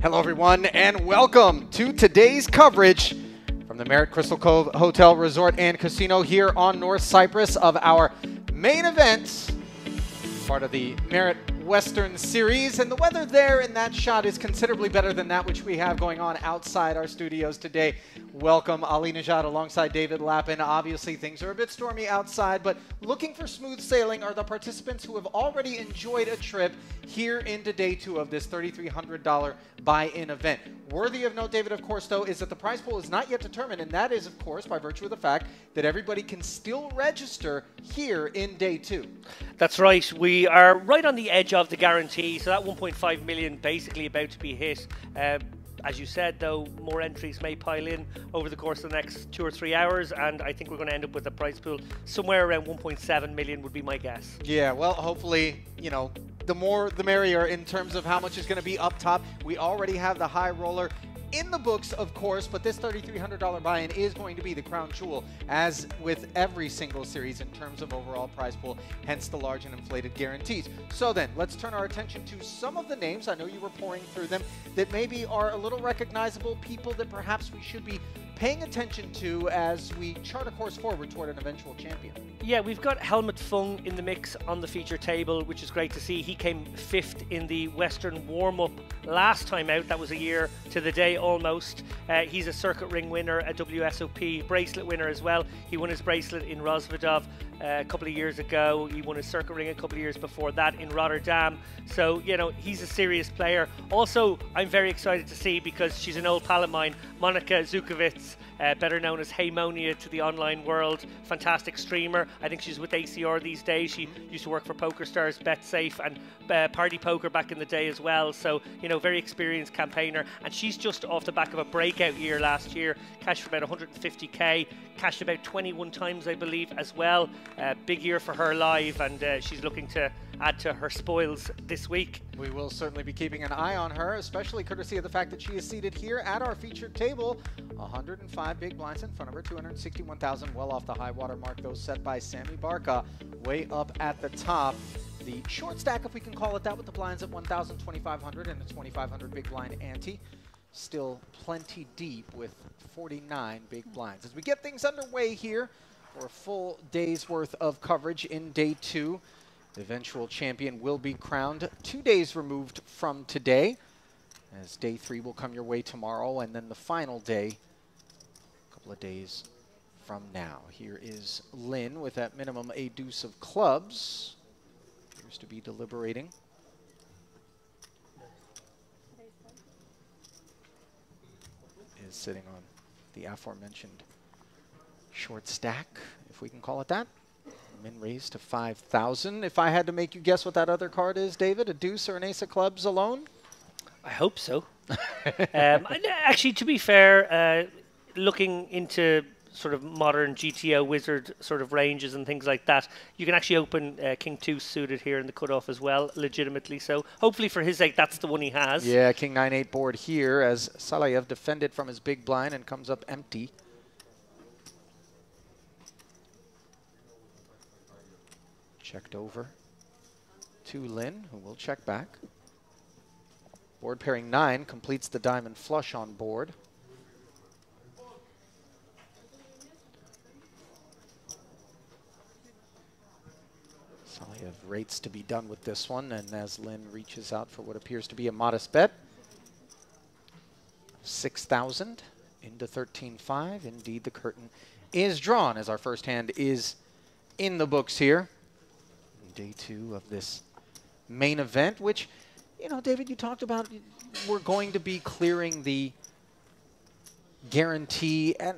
Hello, everyone, and welcome to today's coverage from the Marriott Crystal Cove Hotel, Resort, and Casino here on North Cyprus of our main event, part of the Marriott Western Series. And the weather there in that shot is considerably better than that which we have going on outside our studios today. Welcome, Ali Najad alongside David Lappin. Obviously, things are a bit stormy outside, but looking for smooth sailing are the participants who have already enjoyed a trip here into day two of this $3,300 buy-in event. Worthy of note, David, of course, though, is that the prize pool is not yet determined, and that is, of course, by virtue of the fact that everybody can still register here in day two. That's right. We are right on the edge of the guarantee, so that 1.5 million basically about to be hit. As you said, though, more entries may pile in over the course of the next 2 or 3 hours, and I think we're going to end up with a prize pool somewhere around 1.7 million would be my guess. Yeah, well, hopefully, you know, the more the merrier in terms of how much is going to be up top. We already have the high roller in the books, of course, but this $3,300 buy-in is going to be the crown jewel, as with every single series in terms of overall prize pool, hence the large and inflated guarantees. So then, let's turn our attention to some of the names, I know you were pouring through them, that maybe are a little recognizable, people that perhaps we should be paying attention to as we chart a course forward toward an eventual champion. Yeah, we've got Helmut Fung in the mix on the feature table, which is great to see. He came 5th in the Western warm-up last time out. That was a year to the day almost. He's a circuit ring winner, a WSOP bracelet winner as well. He won his bracelet in Rosvadov a couple of years ago. He won his circuit ring a couple of years before that in Rotterdam. So, you know, he's a serious player. Also, I'm very excited to see, because she's an old pal of mine, Monika Zukovits, better known as Haymonia to the online world. Fantastic streamer. I think she's with ACR these days. She used to work for PokerStars, BetSafe, and Party Poker back in the day as well. So, you know, very experienced campaigner. And she's just off the back of a breakout year last year. Cashed for about 150k. Cashed about 21 times, I believe, as well. Big year for her live, and she's looking to add to her spoils this week. We will certainly be keeping an eye on her, especially courtesy of the fact that she is seated here at our featured table. 105 big blinds in front of her, 261,000, well off the high water mark, those set by Sammy Barca, way up at the top. The short stack, if we can call it that, with the blinds at 1,000, 2,500, and the 2,500 big blind ante. Still plenty deep with 49 big blinds. As we get things underway here for a full day's worth of coverage in day two, the eventual champion will be crowned 2 days removed from today, as day three will come your way tomorrow, and then the final day a couple of days from now. Here is Lynn with at minimum a deuce of clubs. Appears to be deliberating. Is sitting on the aforementioned short stack, if we can call it that. Min raised to 5,000. If I had to make you guess what that other card is, David, a deuce or an ace of clubs alone? I hope so. Actually, to be fair, looking into sort of modern GTO wizard sort of ranges and things like that, you can actually open King 2 suited here in the cutoff as well, legitimately. So hopefully for his sake, that's the one he has. Yeah, King 9-8 board here as Salayev defended from his big blind and comes up empty. Checked over to Lynn, who will check back. Board pairing 9 completes the diamond flush on board. Salayev rates to be done with this one, and as Lynn reaches out for what appears to be a modest bet, 6,000 into 13.5. Indeed, the curtain is drawn as our first hand is in the books here. Day two of this main event, which, you know, David, you talked about we're going to be clearing the guarantee, and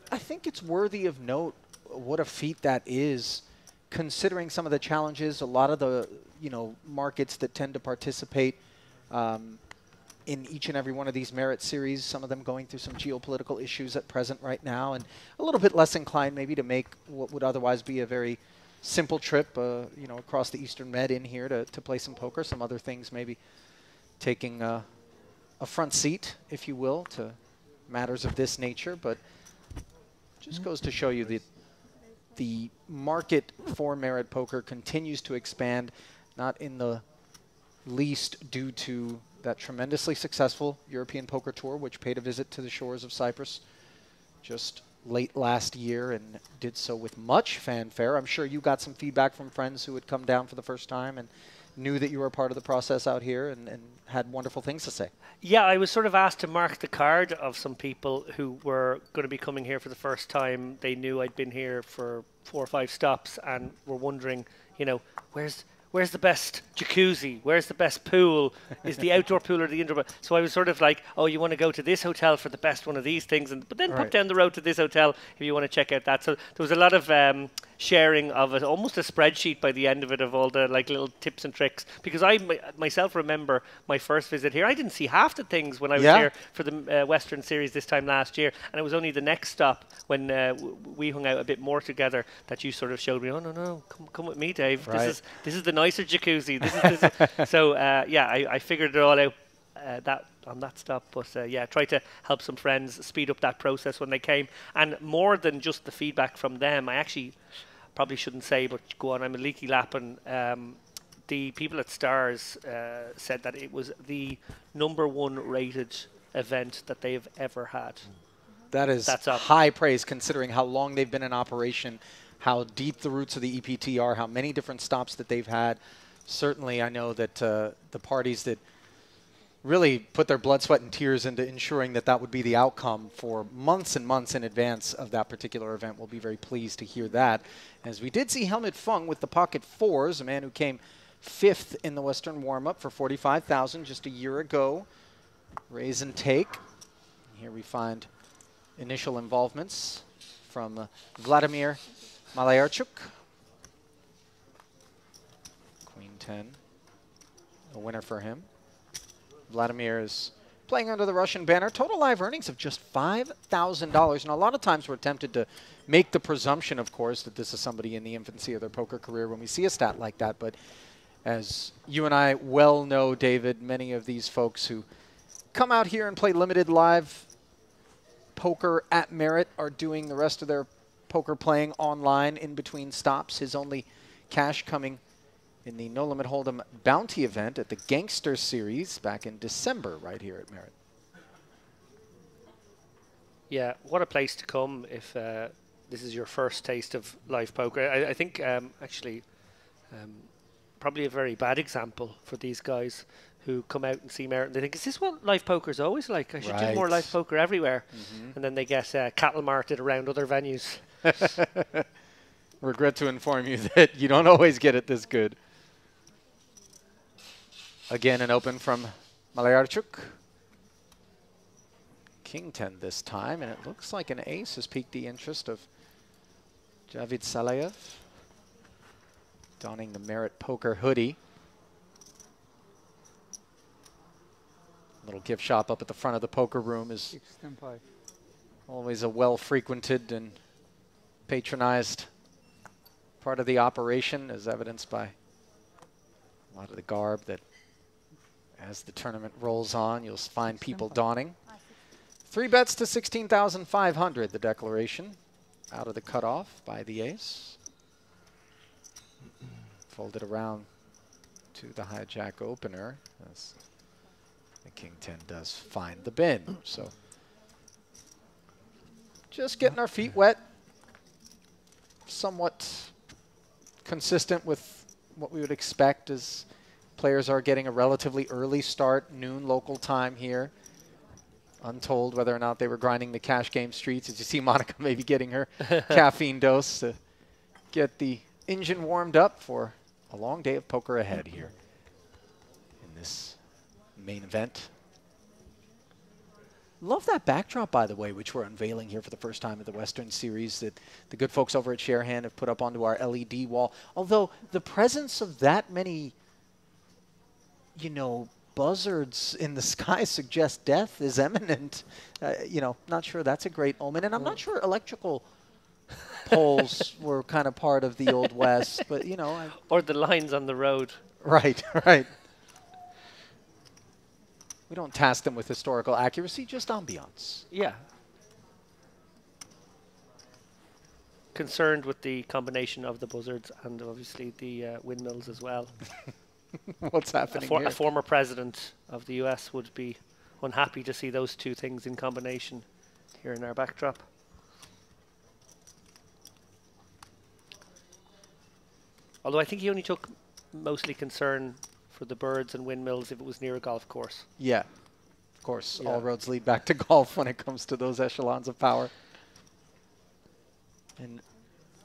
I think it's worthy of note what a feat that is, considering some of the challenges, a lot of the, you know, markets that tend to participate in each and every one of these Merit series, some of them going through some geopolitical issues at present right now, and a little bit less inclined maybe to make what would otherwise be a very simple trip, you know, across the Eastern Med in here to play some poker. Some other things maybe taking a front seat, if you will, to matters of this nature. But just goes to show you that the market for Merit poker continues to expand, not in the least due to that tremendously successful European Poker Tour, which paid a visit to the shores of Cyprus just late last year and did so with much fanfare. I'm sure you got some feedback from friends who had come down for the first time and knew that you were a part of the process out here and had wonderful things to say. Yeah, I was sort of asked to mark the card of some people who were going to be coming here for the first time. They knew I'd been here for 4 or 5 stops and were wondering, you know, where's the best jacuzzi? Where's the best pool? Is the outdoor pool or the indoor pool? So I was sort of like, oh, you want to go to this hotel for the best one of these things, but then pop down the road to this hotel if you want to check out that. So there was a lot of sharing of it, almost a spreadsheet by the end of it of all the like little tips and tricks. Because I myself remember my first visit here. I didn't see half the things when I was here for the Western Series this time last year, and it was only the next stop when we hung out a bit more together that you sort of showed me. Oh no, come with me, Dave. Right. This is the nicer jacuzzi. So I figured it all out on that stop. But tried to help some friends speed up that process when they came. And more than just the feedback from them, I actually probably shouldn't say, but go on, I'm a leaky lap. And the people at Stars said that it was the #1 rated event that they've ever had. That's high praise considering how long they've been in operation, how deep the roots of the EPT are, how many different stops that they've had. Certainly, I know that the parties that really put their blood, sweat, and tears into ensuring that that would be the outcome for months and months in advance of that particular event will be very pleased to hear that. As we did see Helmut Fung with the pocket 4s, a man who came 5th in the Western warm-up for $45,000 just a year ago. Raise and take. Here we find initial involvements from Vladimir Malayarchuk. Queen 10, a winner for him. Vladimir is playing under the Russian banner. Total live earnings of just $5,000. And a lot of times we're tempted to make the presumption, of course, that this is somebody in the infancy of their poker career when we see a stat like that. But as you and I well know, David, many of these folks who come out here and play limited live poker at Merit are doing the rest of their poker playing online in between stops. His only cash coming in the No Limit Hold'em Bounty event at the Gangster Series back in December right here at Merit. Yeah, what a place to come if this is your first taste of live poker. I think actually probably a very bad example for these guys who come out and see Merit and they think, is this what live poker is always like? I should do more live poker everywhere. And then they get cattle marted around other venues. Regret to inform you that you don't always get it this good. Again, an open from Malayarchuk. King 10 this time, and it looks like an ace has piqued the interest of Javid Salayev, donning the Merit Poker hoodie. Little gift shop up at the front of the poker room is always a well-frequented and patronized part of the operation, as evidenced by a lot of the garb that as the tournament rolls on, you'll find people donning. 3 bets to 16,500, the declaration. Out of the cutoff by the ace. Folded around to the hijack opener as the King 10 does find the bin. So just getting our feet wet. Somewhat consistent with what we would expect as players are getting a relatively early start, noon local time here. Untold whether or not they were grinding the cash game streets. As you see Monica maybe getting her caffeine dose to get the engine warmed up for a long day of poker ahead here in this main event. Love that backdrop, by the way, which we're unveiling here for the first time at the Western Series that the good folks over at Sharehand have put up onto our LED wall. Although the presence of that many, you know, buzzards in the sky suggests death is imminent. You know, not sure that's a great omen. And I'm not sure electrical poles were kind of part of the Old West, but, you know. Or the lines on the road. Right, right. We don't task them with historical accuracy, just ambiance. Yeah. Concerned with the combination of the buzzards and obviously the windmills as well. What's happening here? A former president of the US would be unhappy to see those two things in combination here in our backdrop. Although I think he only took mostly concern for the birds and windmills if it was near a golf course. Yeah, of course. Yeah. All roads lead back to golf when it comes to those echelons of power. And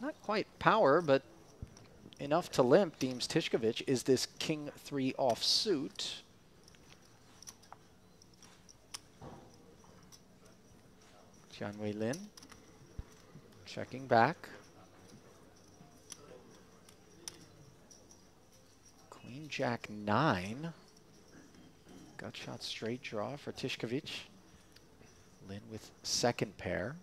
not quite power, but enough to limp, deems Tishkovich, is this king 3 offsuit. Jianwei Lin checking back. Queen Jack 9. Gut shot straight draw for Tishkovich. Lin with second pair.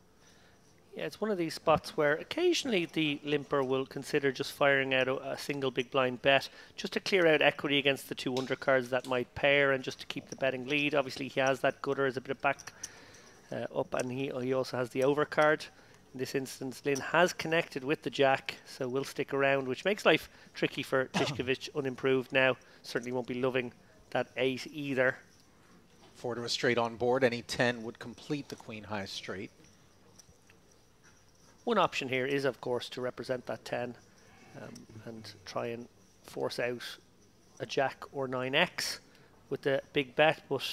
Yeah, it's one of these spots where occasionally the limper will consider just firing out a single big blind bet just to clear out equity against the 2 undercards that might pair and just to keep the betting lead. Obviously, he has that gutter as a bit of back up, and he also has the overcard. In this instance, Lin has connected with the jack, so will stick around, which makes life tricky for Tishkovich, unimproved now. Certainly won't be loving that 8 either. 4 to a straight on board. Any 10 would complete the queen high straight. One option here is, of course, to represent that 10 and try and force out a jack or 9x with the big bet, but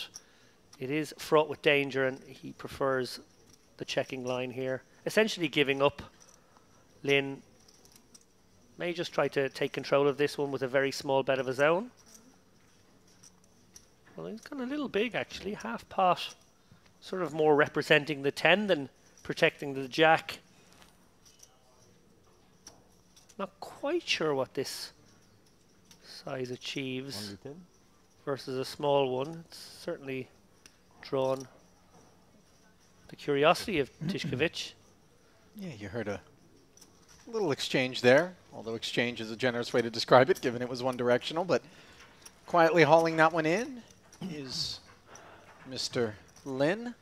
it is fraught with danger and he prefers the checking line here. Essentially giving up. Lin may just try to take control of this one with a very small bet of his own. Well, he's gone a little big, actually. Half pot, sort of more representing the 10 than protecting the jack. Not quite sure what this size achieves versus a small one. It's certainly drawn the curiosity of Tishkovich. Yeah, you heard a little exchange there, although exchange is a generous way to describe it, given it was one directional, but quietly hauling that one in is Mr. Lin.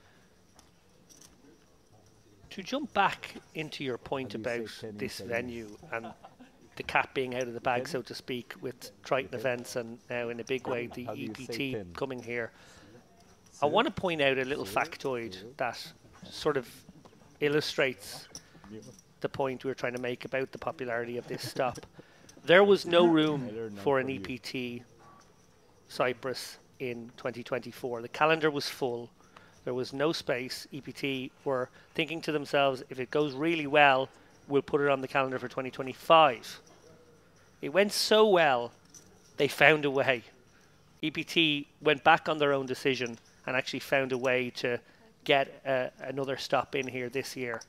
To jump back into your point about this venue and the cat being out of the bag, so to speak, with Triton events and now in a big way the EPT coming here, I want to point out a little factoid that sort of illustrates the point we were trying to make about the popularity of this stop. There was no room for an EPT Cyprus in 2024. The calendar was full. There was no space. EPT were thinking to themselves, if it goes really well, we'll put it on the calendar for 2025. It went so well, they found a way. EPT went back on their own decision and actually found a way to get another stop in here this year.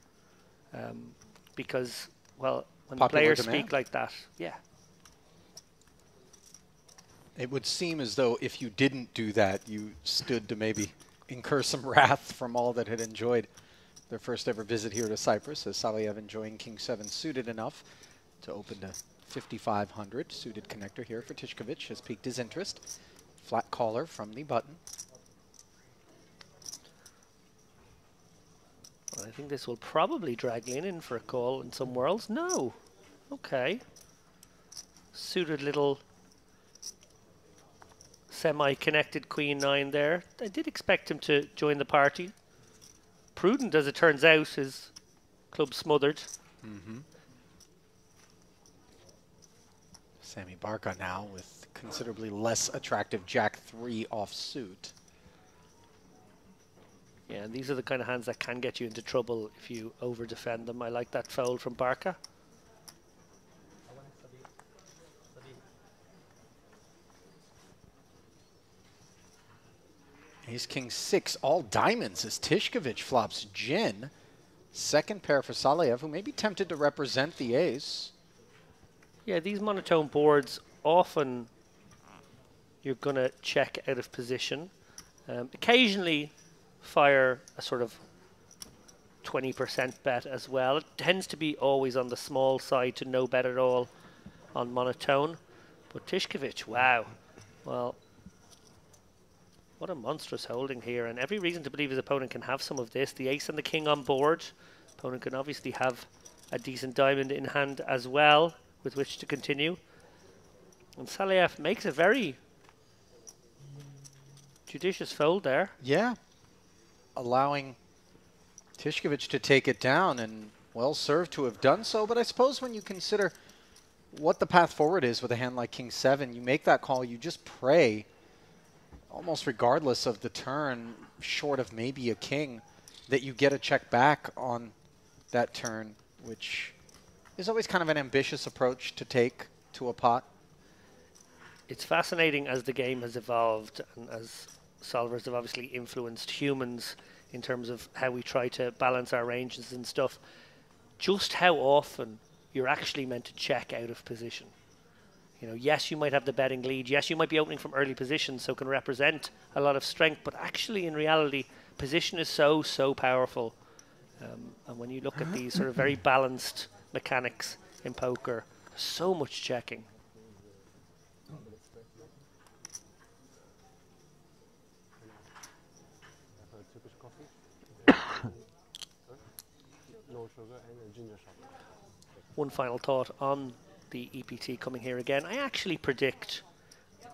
Because, well, when the players speak like that, yeah. It would seem as though if you didn't do that, you stood to maybe incur some wrath from all that had enjoyed their first ever visit here to Cyprus, as Saliev enjoying King 7 suited enough to open to 5,500. Suited connector here for Tishkovich has piqued his interest. Flat caller from the button. Well, I think this will probably drag Lin in for a call in some worlds. No. Okay. Suited little semi-connected Queen 9 there. I did expect him to join the party. Prudent, as it turns out, his club smothered. Sammy Barca now with considerably less attractive Jack 3 offsuit. Yeah, and these are the kind of hands that can get you into trouble if you over-defend them. I like that fold from Barca. Ace King 6, all diamonds as Tishkovich flops Jin. Second pair for Saliev, who may be tempted to represent the ace. Yeah, these monotone boards, often you're going to check out of position. Occasionally fire a sort of 20% bet as well. It tends to be always on the small side to no bet at all on monotone. But Tishkovich, wow. Well, what a monstrous holding here, and every reason to believe his opponent can have some of this. The ace and the king on board. Opponent can obviously have a decent diamond in hand as well with which to continue. And Saliev makes a very judicious fold there. Yeah. Allowing Tishkovich to take it down, and well served to have done so. But I suppose when you consider what the path forward is with a hand like King 7, you make that call, you just pray, almost regardless of the turn, short of maybe a king, that you get a check back on that turn, which is always kind of an ambitious approach to take to a pot. It's fascinating as the game has evolved and as solvers have obviously influenced humans in terms of how we try to balance our ranges and stuff, just how often you're actually meant to check out of position. You know, yes, you might have the betting lead. Yes, you might be opening from early position, so can represent a lot of strength. But actually, in reality, position is so powerful. And when you look at these sort of very balanced mechanics in poker, so much checking. One final thought on the EPT coming here again. I actually predict,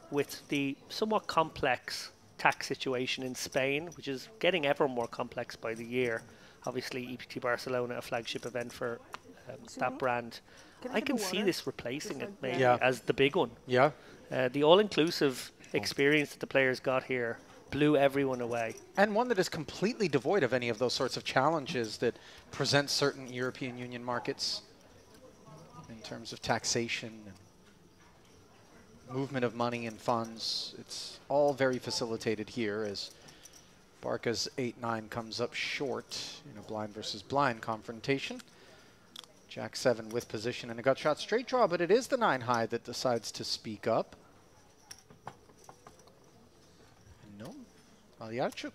with the somewhat complex tax situation in Spain, which is getting ever more complex by the year, obviously EPT Barcelona, a flagship event for that brand, I can see this replacing it maybe as the big one. Yeah. The all-inclusive experience that the players got here blew everyone away. And one that is completely devoid of any of those sorts of challenges that present certain European Union markets in terms of taxation and movement of money and funds. It's all very facilitated here as Barca's 8-9 comes up short in a blind versus blind confrontation. Jack 7 with position and a gut shot straight draw, but it is the 9 high that decides to speak up. And no, Malyarchuk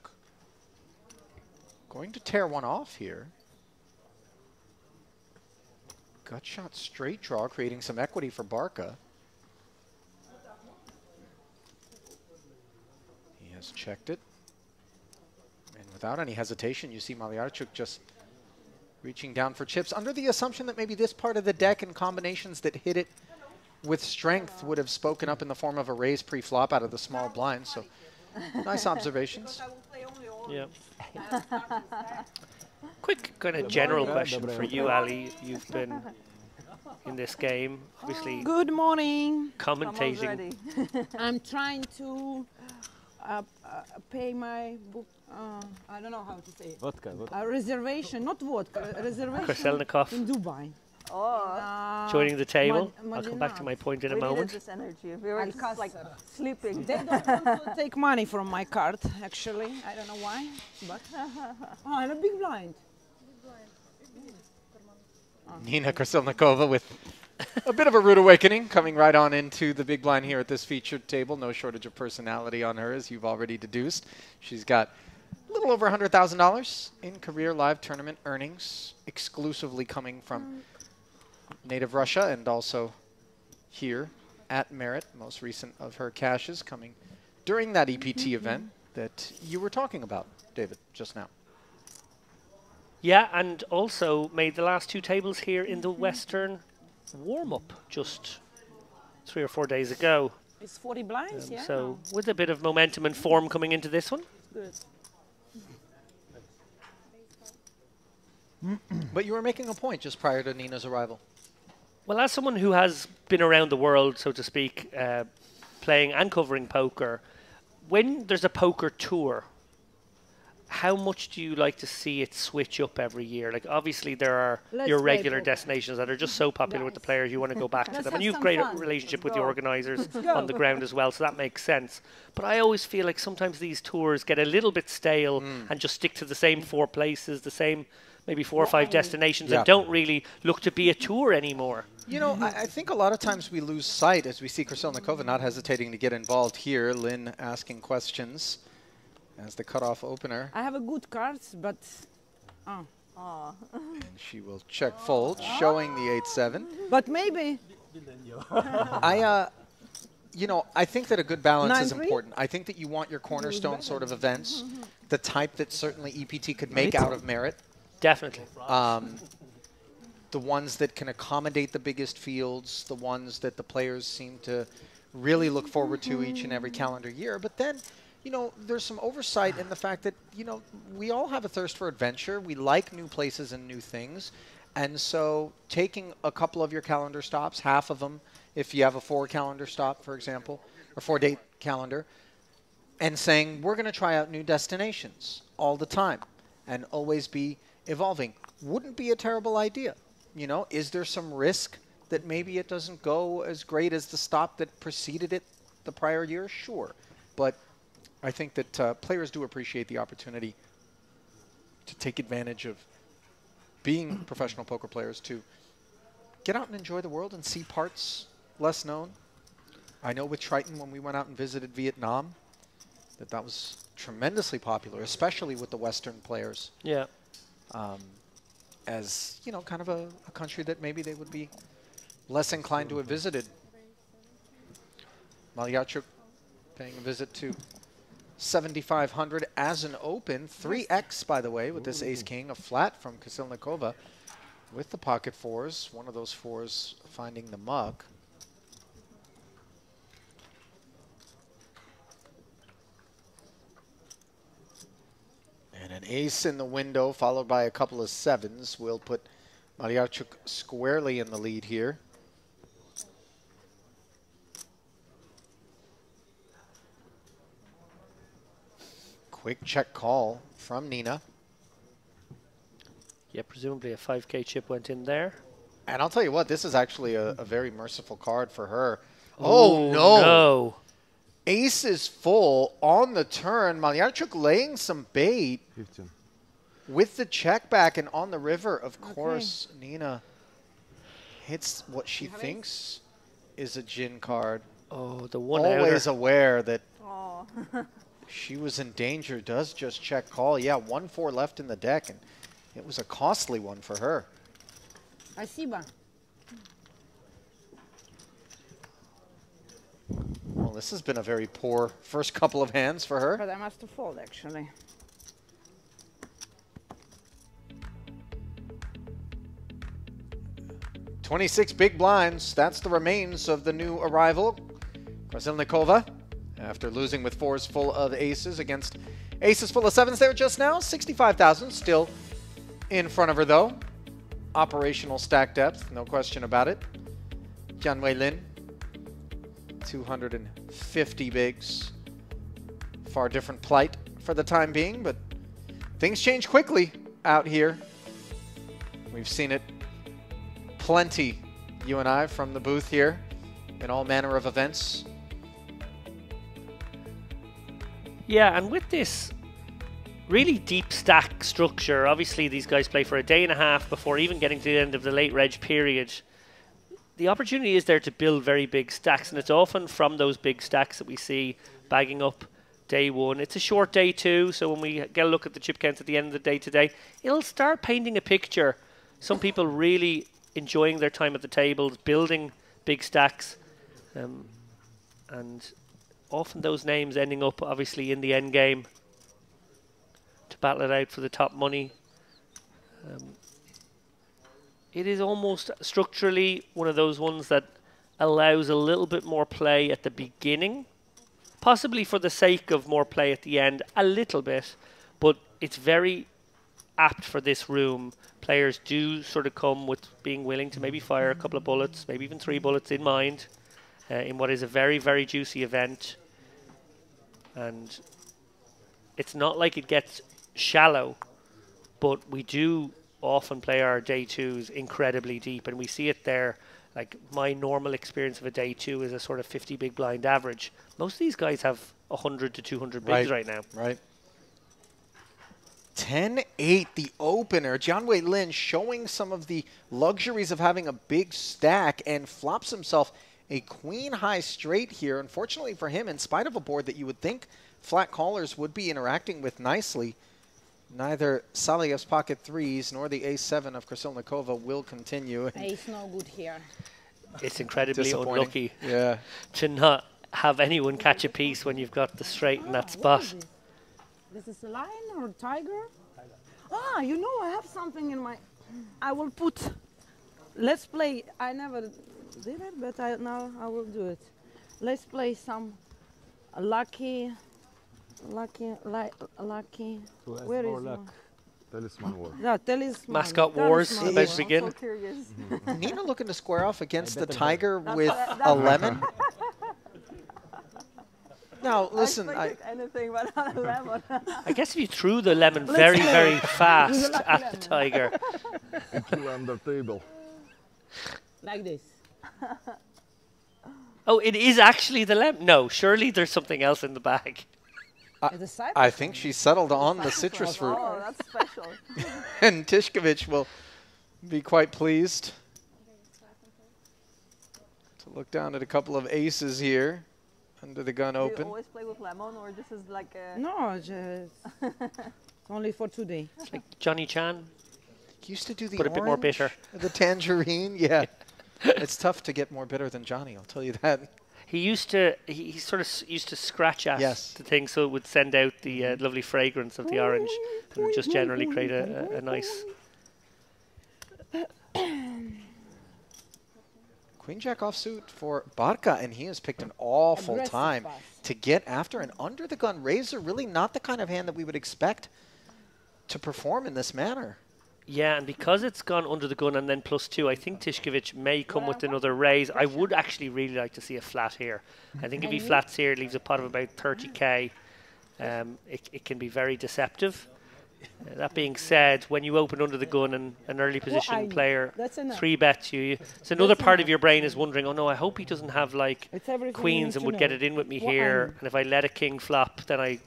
going to tear one off here. Gut shot straight draw, creating some equity for Barca. He has checked it. And without any hesitation, you see Malyarchuk just reaching down for chips, under the assumption that maybe this part of the deck and combinations that hit it with strength would have spoken up in the form of a raise pre-flop out of the small blind. So nice observations. Yeah. Quick kind of general question for you, Ali. You've been in this game, obviously. Good morning. Commentating. I'm trying to pay my book. I don't know how to say it. Vodka. A reservation, not vodka. A reservation Kraselnikov. in Dubai. Joining the table. I'll come back to my point in a moment. This energy. We were just like sleeping. They don't want to take money from my card, actually. I don't know why, but oh, and a big blind. Nina Krasilnikova with a bit of a rude awakening, coming right on into the big blind here at this featured table. No shortage of personality on her, as you've already deduced. She's got a little over $100,000 in career live tournament earnings, exclusively coming from native Russia and also here at Merit. Most recent of her cashes coming during that EPT event that you were talking about, David, just now. Yeah, and also made the last 2 tables here in the Western warm-up just 3 or 4 days ago. It's 40 blinds, yeah. So with a bit of momentum and form coming into this one. Good. But you were making a point just prior to Nina's arrival. Well, as someone who has been around the world, so to speak, playing and covering poker, when there's a poker tour, how much do you like to see it switch up every year? Like, obviously, there are your regular destinations that are just so popular with the players, you want to go back to them. And you have great relationship with the organisers on the ground as well, so that makes sense. But I always feel like sometimes these tours get a little bit stale and just stick to the same 4 places, the same maybe 4 or 5 destinations, and don't really look to be a tour anymore. You know, I think a lot of times we lose sight as we see Krasilnikova not hesitating to get involved here. Lynn asking questions as the cutoff opener. I have a good cards, but And she will check fold, showing the 8-7. But maybe you know, I think that a good balance is 9-3? important. I think that you want your cornerstone sort of events, the type that certainly EPT could make out of Merit. Definitely. The ones that can accommodate the biggest fields, the ones that the players seem to really look forward to each and every calendar year. But then, you know, there's some oversight in the fact that, you know, we all have a thirst for adventure. We like new places and new things. And so taking a couple of your calendar stops, half of them, if you have a 4 calendar stop, for example, or 4-date calendar, and saying, we're going to try out new destinations all the time and always be evolving, wouldn't be a terrible idea. You know, is there some risk that maybe it doesn't go as great as the stop that preceded it the prior year? Sure. But I think that players do appreciate the opportunity to take advantage of being professional poker players, to get out and enjoy the world and see parts less known. I know with Triton, when we went out and visited Vietnam, that was tremendously popular, especially with the Western players. Yeah. As, you know, kind of a country that maybe they would be less inclined to have visited. Malyarchuk paying a visit to 7,500 as an open. 3x, by the way, with this ace-king, a flat from Kasilnikova with the pocket 4s. One of those 4s finding the muck. And an ace in the window, followed by a couple of 7s, will put Malyarchuk squarely in the lead here. Quick check call from Nina. Yeah, presumably a 5K chip went in there. And I'll tell you what, this is actually a very merciful card for her. Oh, no. Ace is full on the turn. Malyarchuk laying some bait 15. with the check back, and on the river, of course, Nina hits what she thinks is a gin card. Oh, the one Always outer. aware that Oh. she was in danger, does just check call. Yeah, 1-4 left in the deck, and it was a costly one for her. Спасибо. Well, this has been a very poor first couple of hands for her. But I must have fold, actually. $26 big blinds. That's the remains of the new arrival, Krasilnikova. After losing with 4s full of aces against aces full of 7s there just now. 65,000 still in front of her, though. Operational stack depth, no question about it. Jian Wei Lin, 250 bigs. Far different plight for the time being, but things change quickly out here. We've seen it plenty, you and I, from the booth here in all manner of events. Yeah, and with this really deep stack structure, obviously these guys play for a day and a half before even getting to the end of the late reg period. The opportunity is there to build very big stacks, and it's often from those big stacks that we see bagging up day one. It's a short day too, so when we get a look at the chip counts at the end of the day today, it'll start painting a picture. Some people really enjoying their time at the tables, building big stacks, and often those names ending up obviously in the end game to battle it out for the top money. It is almost structurally one of those ones that allows a little bit more play at the beginning, possibly for the sake of more play at the end, a little bit, but it's very apt for this room. Players do sort of come with being willing to maybe fire a couple of bullets, maybe even 3 bullets in mind, in what is a very, very juicy event. And it's not like it gets shallow, but we do often play our day 2s incredibly deep, and we see it there. Like, my normal experience of a day 2 is a sort of 50 big blind average. Most of these guys have 100 to 200 bigs right now. Right. 10-8, the opener. Jian Wei Lin showing some of the luxuries of having a big stack and flops himself a queen high straight here. Unfortunately for him, in spite of a board that you would think flat callers would be interacting with nicely, neither Saliyev's pocket 3s nor the ace-7 of Krasilnikova will continue. Ace no good here. It's incredibly unlucky to not have anyone catch a piece when you've got the straight in that spot. This is a lion or a tiger? Ah, you know, I have something in my... I will put... Let's play. I never did it, but now I will do it. Let's play some lucky. Where is one? Talisman war. Yeah, talisman. Mascot wars Talisman about to war. begin. So curious. Nina looking to square off against the better tiger with that's a lemon. Now, listen, I expected anything but not a lemon. I guess if you threw the lemon very, very fast at the tiger. And two under table. Like this. Oh, it is actually the lemon. No, surely there's something else in the bag. I think she settled on the citrus fruit. Oh, that's special. And Tishkovich will be quite pleased to look down at a couple of aces here under the gun Do you open. always play with lemon, or this is like a... No, just only for today. It's like Johnny Chan. Used to do the But a bit more orange, bitter. the tangerine. Yeah, it's tough to get more bitter than Johnny. I'll tell you that. He used to, he sort of used to scratch at Yes. the thing so it would send out the lovely fragrance of the orange and would just generally create a nice... Queen Jack offsuit for Barca, and he has picked an awful Aggressive time pass. to get after an under the gun razor. Really not the kind of hand that we would expect to perform in this manner. Yeah, and because it's gone under the gun and then +2, I think Tishkovich may come with another raise. I would actually really like to see a flat here. I think if he flats here, it leaves a pot of about 30k. It can be very deceptive. That being said, when you open under the gun and an early position player That's enough. 3-bets you, so another part of your brain is wondering, oh no, I hope he doesn't have like It's everything you queens need and to would get know. it in with me What here. I- And if I let a king flop, then I,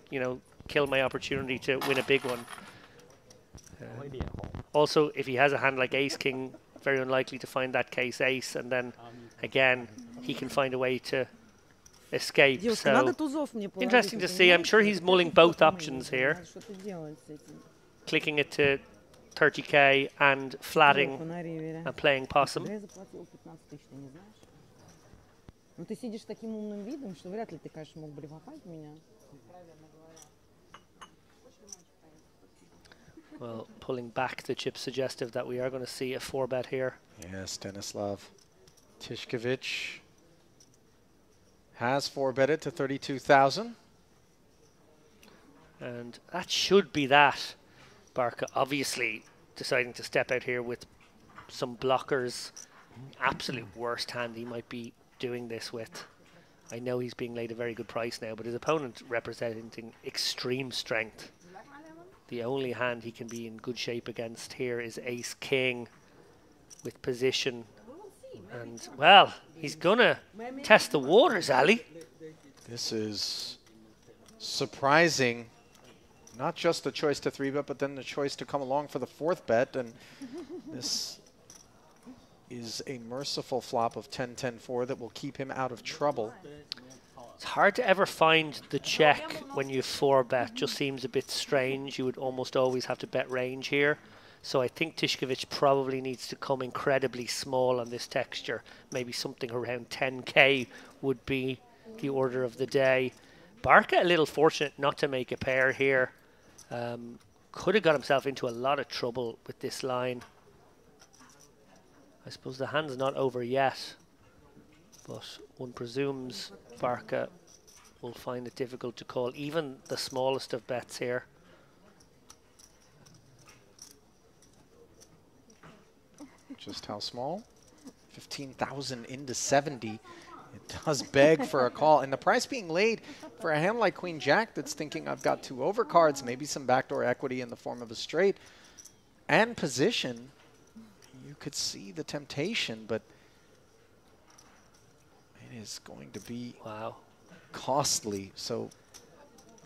kill my opportunity to win a big one. Also, if he has a hand like ace king, very unlikely to find that case ace, and then again he can find a way to escape. Девушка, надо So тузов мне положить, interesting to ты see. I'm понимаешь? sure he's mulling both options here, Надо что-то делать с этим. clicking it to 30k and flatting Лёха на ривере. and playing possum. Когда я заплатил 15 тысяч, ты не знаешь? Ну ты сидишь с таким умным видом, что вряд ли ты, конечно, мог блефовать меня. Well, pulling back the chip suggestive that we are going to see a 4-bet here. Yes, Stanislav Tishkovich has 4-betted to 32,000. And that should be that. Barca obviously deciding to step out here with some blockers. Absolute worst hand he might be doing this with. I know he's being laid a very good price now, but his opponent representing extreme strength. The only hand he can be in good shape against here is ace king with position. And, well, he's gonna test the waters, Ali. This is surprising. Not just the choice to 3-bet, but then the choice to come along for the 4th bet. And this is a merciful flop of 10-10-4 that will keep him out of trouble. It's hard to ever find the check when you 4-bet. Just seems a bit strange. You would almost always have to bet range here. So I think Tishkovich probably needs to come incredibly small on this texture. Maybe something around 10k would be the order of the day. Barca a little fortunate not to make a pair here. Could have got himself into a lot of trouble with this line. I suppose the hand's not over yet, but one presumes Barca will find it difficult to call even the smallest of bets here. Just how small? 15,000 into 70. It does beg for a call. And the price being laid for a hand like Queen Jack that's thinking I've got 2 overcards, maybe some backdoor equity in the form of a straight and position. You could see the temptation, but it is going to be costly. So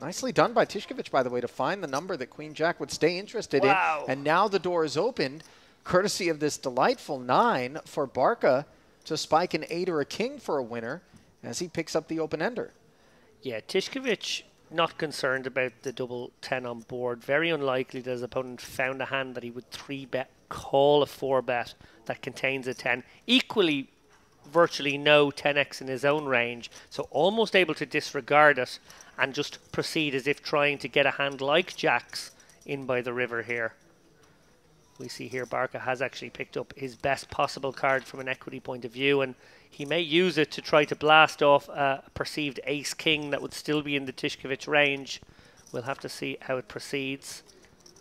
nicely done by Tishkovich, by the way, to find the number that Queen Jack would stay interested in. And now the door is opened, courtesy of this delightful 9 for Barca to spike an 8 or a king for a winner as he picks up the open ender. Yeah, Tishkovich not concerned about the double 10 on board. Very unlikely that his opponent found a hand that he would 3-bet, call a 4-bet that contains a 10. Equally, virtually no 10x in his own range, so almost able to disregard it and just proceed as if trying to get a hand like Jack's in by the river here. We see here Barca has actually picked up his best possible card from an equity point of view, and he may use it to try to blast off a perceived ace-king that would still be in the Tishkovic range. We'll have to see how it proceeds.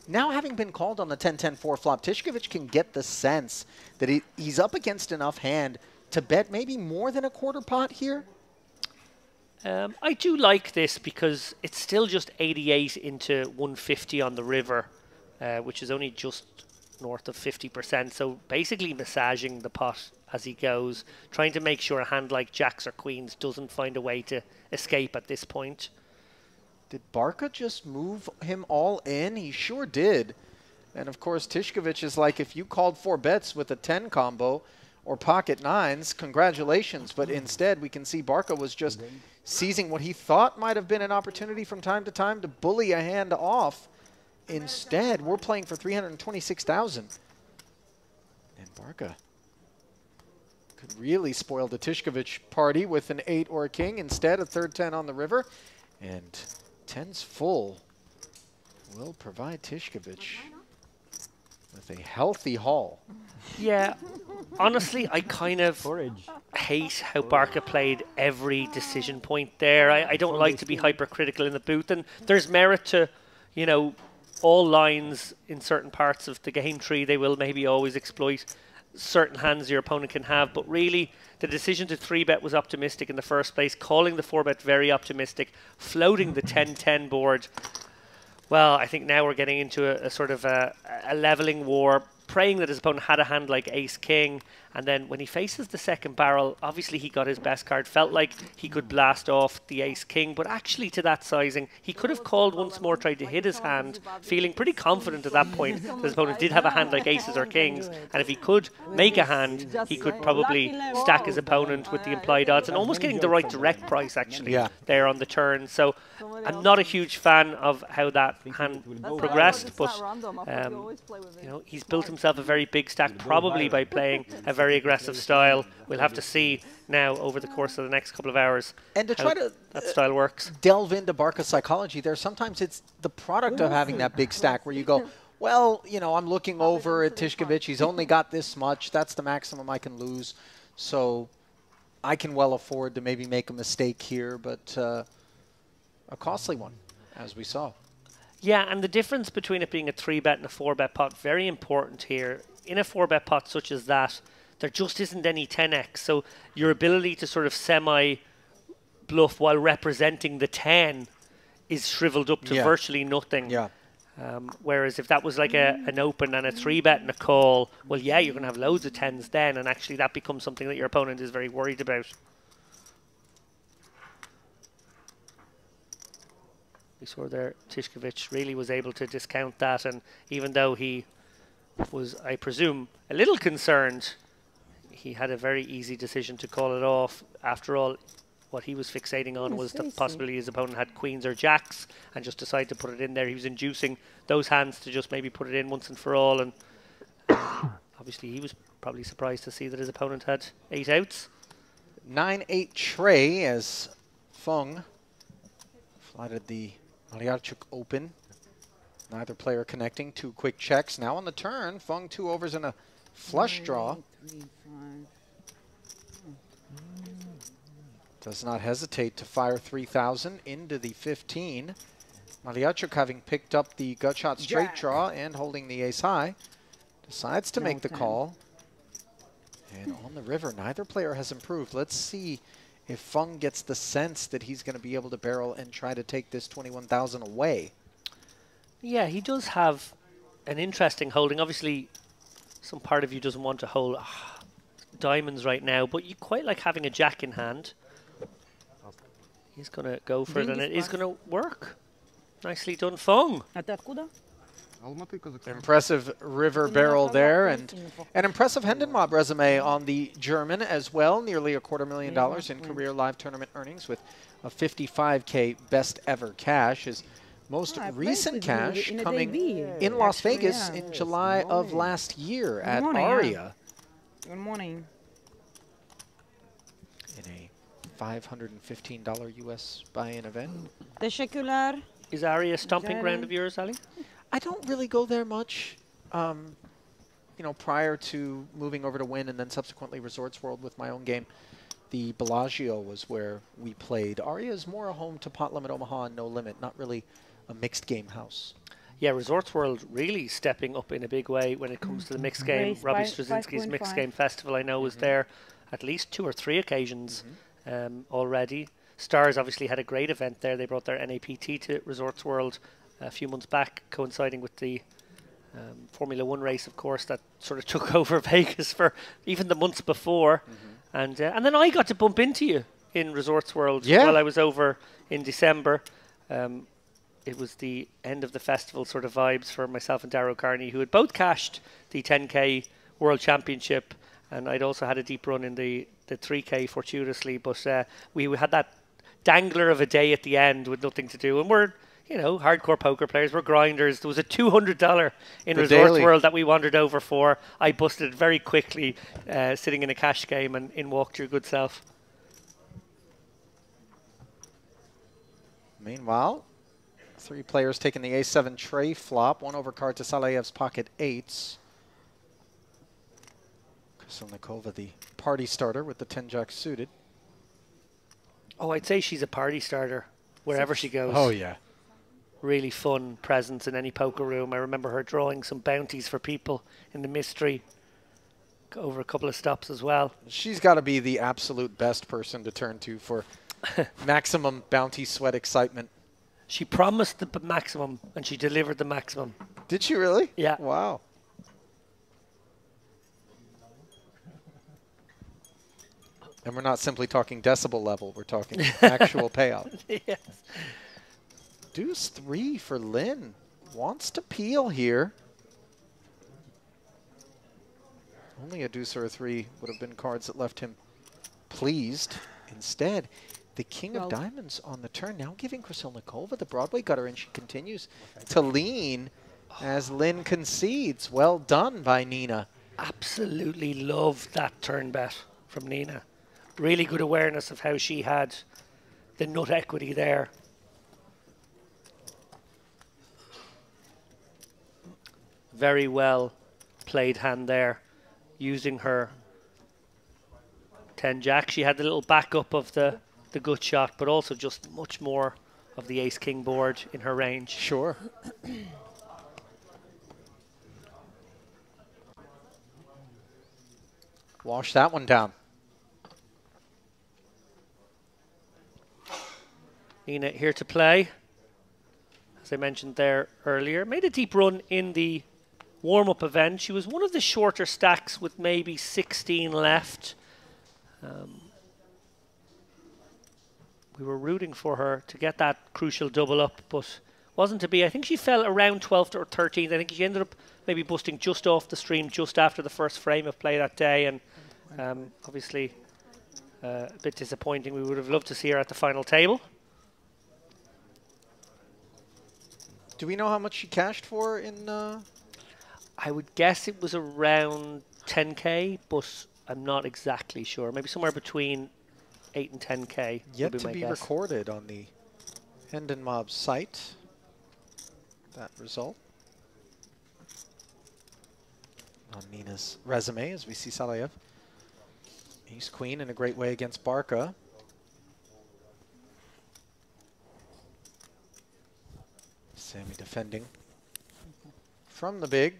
Now, having been called on the 10-10 4-flop, Tishkovic can get the sense that he's up against enough hand to bet maybe more than a quarter pot here. I do like this because it's still just 88 into 150 on the river, which is only just north of 50%. So basically massaging the pot as he goes, trying to make sure a hand like jacks or queens doesn't find a way to escape at this point. Did Barca just move him all in? He sure did. And of course, Tishkovic is like, if you called 4 bets with a 10 combo or pocket nines, congratulations. But instead, we can see Barca was just seizing what he thought might have been an opportunity from time to time to bully a hand off. Instead, we're playing for 326,000. And Barca could really spoil the Tishkovic party with an 8 or a king. Instead, a third 10 on the river. And 10's full will provide Tishkovic with a healthy haul. Yeah, honestly, I kind of hate how Barca played every decision point there. I don't like to be hypercritical in the booth, and there's merit to, you know, all lines in certain parts of the game tree. They will maybe always exploit certain hands your opponent can have, but really the decision to 3-bet was optimistic in the first place, calling the 4-bet very optimistic, floating the 10-10 board. Well, I think now we're getting into a sort of a leveling war, praying that his opponent had a hand like ace-king, and then when he faces the second barrel, obviously he got his best card, felt like he could blast off the ace-king, but actually to that sizing, he could have called once more, tried to hit his hand, feeling pretty confident at that point that his opponent did have a hand like aces or kings, and if he could make a hand, he could probably stack his opponent with the implied odds, and almost getting the right direct price actually there on the turn. So I'm not a huge fan of how that hand progressed, but you know, he's built himself a very big stack, probably by playing a very aggressive style. We'll have to see now over the course of the next couple of hours and to try to that style works. Delve into Barca's psychology there. Sometimes it's the product of having that big stack where you go, well, you know, I'm looking over at Tishkovic. He's only got this much. That's the maximum I can lose. So I can well afford to maybe make a mistake here, but a costly one, as we saw. Yeah, and the difference between it being a 3-bet and a 4-bet pot, very important here. In a 4-bet pot such as that, there just isn't any 10x. So your ability to sort of semi-bluff while representing the 10 is shriveled up to virtually nothing. Yeah. Whereas if that was like an open and a 3-bet and a call, well, yeah, you're going to have loads of 10s then, and actually that becomes something that your opponent is very worried about. We saw there Tishkovic really was able to discount that, and even though he was, I presume, a little concerned, he had a very easy decision to call it off. After all, what he was fixating on was the possibility his opponent had queens or jacks and just decided to put it in there. He was inducing those hands to just maybe put it in once and for all, and obviously he was probably surprised to see that his opponent had 8 outs. 9-8 tray as Fung flighted the Malyarchuk Open. Neither player connecting. 2 quick checks. Now on the turn, Fung 2 overs and a flush draw. Does not hesitate to fire 3,000 into the 15. Malyarchuk, having picked up the gut shot straight draw and holding the ace high, decides to make the call. And on the river, neither player has improved. Let's see if Fung gets the sense that he's going to be able to barrel and try to take this 21,000 away. Yeah, he does have an interesting holding. Obviously, some part of you doesn't want to hold diamonds right now, but you quite like having a jack in hand. He's going to go for it, and it is going to work. Nicely done, Fung. Impressive river barrel there, and an impressive Hendenmob resume on the German as well. Nearly $250,000 in career live tournament earnings with a 55K best ever cash. His most recent cash coming in Las Vegas in July of last year at Aria. Good morning. In a $515 US buy-in event. Teşekkürler. Is Aria a stomping ground of yours, Ali? I don't really go there much. you know, prior to moving over to Wynn and then subsequently Resorts World with my own game, the Bellagio was where we played. Aria is more a home to Pot Limit Omaha and No Limit, not really a mixed game house. Yeah, Resorts World really stepping up in a big way when it comes to the mixed game. Raised Robbie by Straczynski's Mixed 5.5. Game Festival, I know, was there at least 2 or 3 occasions already. Stars obviously had a great event there. They brought their NAPT to Resorts World a few months back, coinciding with the Formula One race, of course, that sort of took over Vegas for even the months before. And then I got to bump into you in Resorts World while I was over in December. It was the end of the festival sort of vibes for myself and Darrow Carney, who had both cashed the 10K World Championship, and I'd also had a deep run in the 3K fortuitously, but we had that dangler of a day at the end with nothing to do, and we're, you know, hardcore poker players, we're grinders. There was a $200 in The Resorts daily. World that we wandered over for. I busted it very quickly, sitting in a cash game, and in walked your good self. Meanwhile, 3 players taking the A7 tray flop, 1 overcard to Salayev's pocket 8s. Kasilnikova, the party starter with the 10-jack suited. Oh, I'd say she's a party starter wherever she goes. Oh, yeah. Really fun presence in any poker room. I remember her drawing some bounties for people in the mystery over a couple of stops as well. She's got to be the absolute best person to turn to for maximum bounty sweat excitement. She promised the maximum, and she delivered the maximum. Did she really? Yeah. Wow. And we're not simply talking decibel level. We're talking actual payout. Yes. Deuce 3 for Lynn. Wants to peel here. Only a deuce or a 3 would have been cards that left him pleased. Instead, the king of diamonds on the turn, now giving Krasilnikova the Broadway gutter, and she continues to lean as Lynn concedes. Well done by Nina. Absolutely loved that turn bet from Nina. Really good awareness of how she had the nut equity there. Very well played hand there, using her 10-jack. She had the little backup of the gut shot, but also just much more of the ace-king board in her range. Sure. Wash that one down. Nina here to play. As I mentioned there earlier, made a deep run in the warm-up event. She was one of the shorter stacks with maybe 16 left. We were rooting for her to get that crucial double up, but wasn't to be. I think she fell around 12th or 13th. I think she ended up maybe busting just off the stream just after the first frame of play that day, and obviously a bit disappointing. We would have loved to see her at the final table. Do we know how much she cashed for in... I would guess it was around 10K, but I'm not exactly sure. Maybe somewhere between 8 and 10K. Yet would to my be guess. recorded on the Hendon Mob site, that result. On Nina's resume, as we see Salayev. Ace Queen in a great way against Barca. Sammy defending from the big.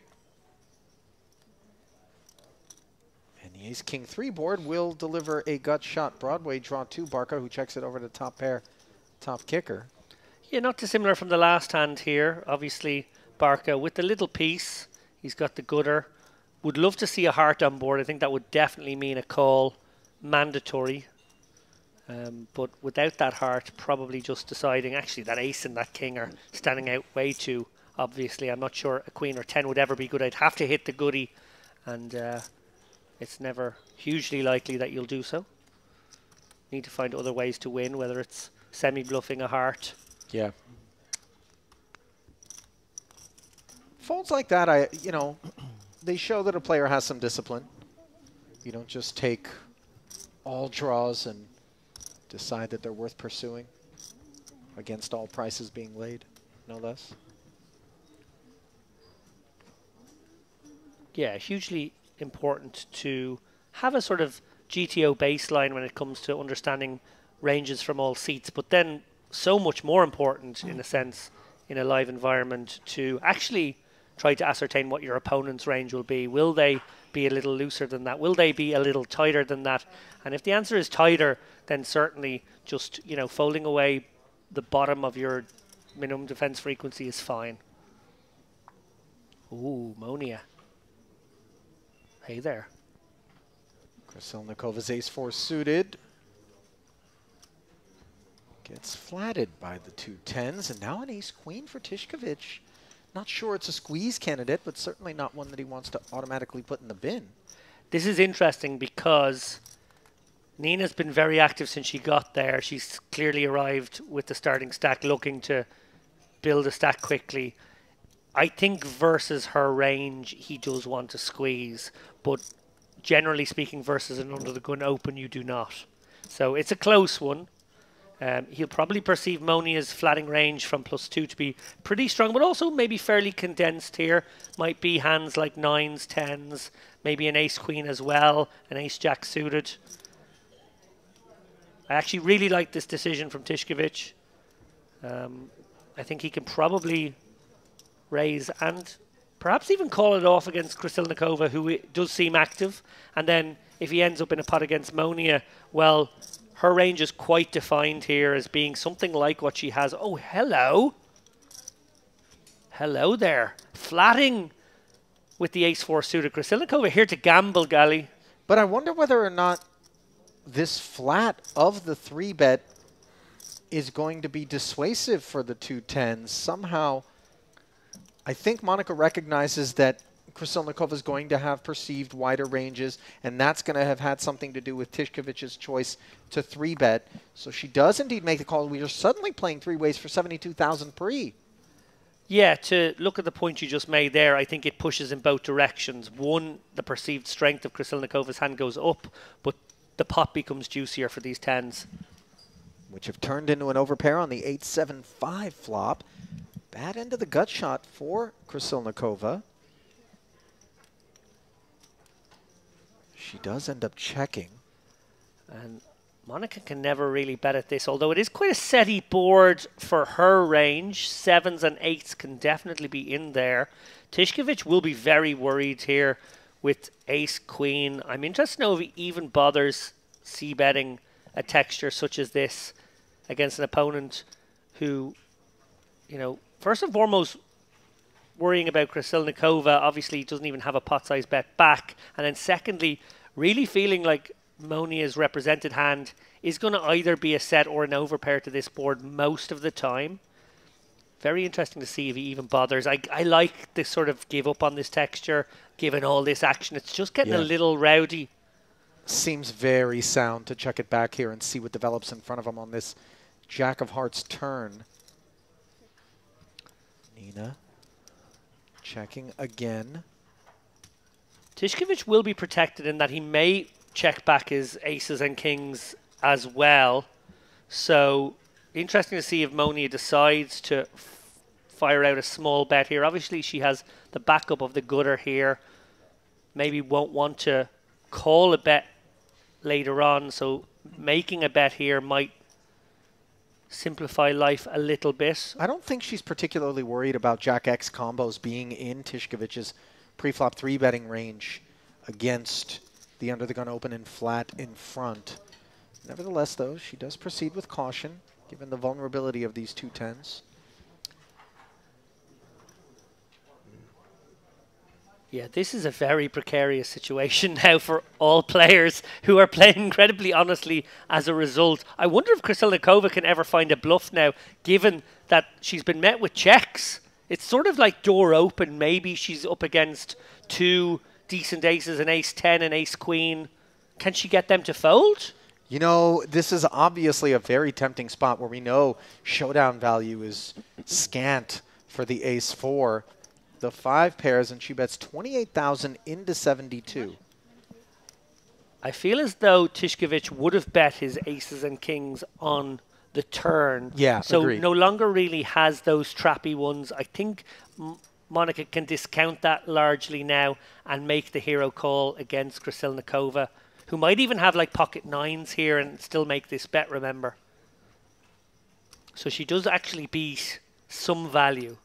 And the Ace-King 3 board will deliver a gut shot. Broadway draw 2. Barca, who checks it over to top pair, top kicker. Yeah, not dissimilar from the last hand here. Obviously, Barca with the little piece. He's got the gutter. Would love to see a heart on board. I think that would definitely mean a call. Mandatory. But without that heart, probably just deciding, actually, that ace and that king are standing out way too obviously. I'm not sure a queen or 10 would ever be good. I'd have to hit the goodie, and it's never hugely likely that you'll do so. Need to find other ways to win, whether it's semi-bluffing a heart. Yeah. Folds like that, they show that a player has some discipline. You don't just take all draws and decide that they're worth pursuing against all prices being laid, no less. Yeah, hugely important to have a sort of GTO baseline when it comes to understanding ranges from all seats, but then so much more important in a sense in a live environment to actually try to ascertain what your opponent's range will be. Will they be a little looser than that? Will they be a little tighter than that? And if the answer is tighter, then certainly just, you know, folding away the bottom of your minimum defense frequency is fine. Ooh, Monia. Hey there. Krasilnikova's ace-4 suited. Gets flatted by the 2-10s, and now an ace-queen for Tishkovich. Not sure it's a squeeze candidate, but certainly not one that he wants to automatically put in the bin. This is interesting because Nina's been very active since she got there. She's clearly arrived with the starting stack, looking to build a stack quickly. I think versus her range, he does want to squeeze, but generally speaking, versus an under the gun open, you do not. So it's a close one. He'll probably perceive Monia's flatting range from +2 to be pretty strong, but also maybe fairly condensed here. Might be hands like 9s, 10s, maybe an ace-queen as well, an ace-jack suited. I actually really like this decision from Tishkovich. I think he can probably raise and perhaps even call it off against Krasilnikova, who does seem active. And then if he ends up in a pot against Monia, well, her range is quite defined here as being something like what she has. Oh, hello. Hello there. Flatting with the ace-4 suited. Krasilnikova here to gamble, Gali. But I wonder whether or not this flat of the 3-bet is going to be dissuasive for the 2-10s. Somehow, I think Monica recognizes that Krasilnikova is going to have perceived wider ranges, and that's going to have had something to do with Tishkovich's choice to 3-bet. So she does indeed make the call. We are suddenly playing 3 ways for 72,000 pre. Yeah, to look at the point you just made there, I think it pushes in both directions. One, the perceived strength of Krasilnikova's hand goes up, but the pot becomes juicier for these 10s. Which have turned into an overpair on the 8-7-5 flop. Bad end of the gut shot for Krasilnikova. She does end up checking. And Monica can never really bet at this, although it is quite a setty board for her range. 7s and 8s can definitely be in there. Tishkovich will be very worried here with ace-queen. I'm interested to know if he even bothers c-betting a texture such as this against an opponent who, you know, first and foremost, worrying about Krasilnikova, obviously doesn't even have a pot-size bet back. And then secondly, really feeling like Monia's represented hand is going to either be a set or an overpair to this board most of the time. Very interesting to see if he even bothers. I like this sort of give up on this texture, given all this action. It's just getting a little rowdy. Seems very sound to check it back here and see what develops in front of him on this Jack of Hearts turn. Nina checking again. Tishkovich will be protected in that he may check back his aces and kings as well. So interesting to see if Monia decides to fire out a small bet here. Obviously she has the backup of the gutter here. Maybe won't want to call a bet later on, so making a bet here might simplify life a little bit. I don't think she's particularly worried about Jack X combos being in Tishkovich's pre-flop 3-betting range against the under the gun open and flat in front. Nevertheless, though, she does proceed with caution, given the vulnerability of these 2-10s. Yeah, this is a very precarious situation now for all players who are playing incredibly honestly as a result. I wonder if Krasilnikova can ever find a bluff now, given that she's been met with checks. It's sort of like door open. Maybe she's up against 2 decent aces, an ace-10 and ace-queen. Can she get them to fold? You know, this is obviously a very tempting spot where we know showdown value is scant for the ace-4. The 5 pairs, and she bets 28,000 into 72. I feel as though Tishkovich would have bet his aces and kings on the turn. Yeah, so agreed. No longer really has those trappy ones. I think Monica can discount that largely now and make the hero call against Krasilnikova, who might even have like pocket nines here and still make this bet, remember. So she does actually beat some value.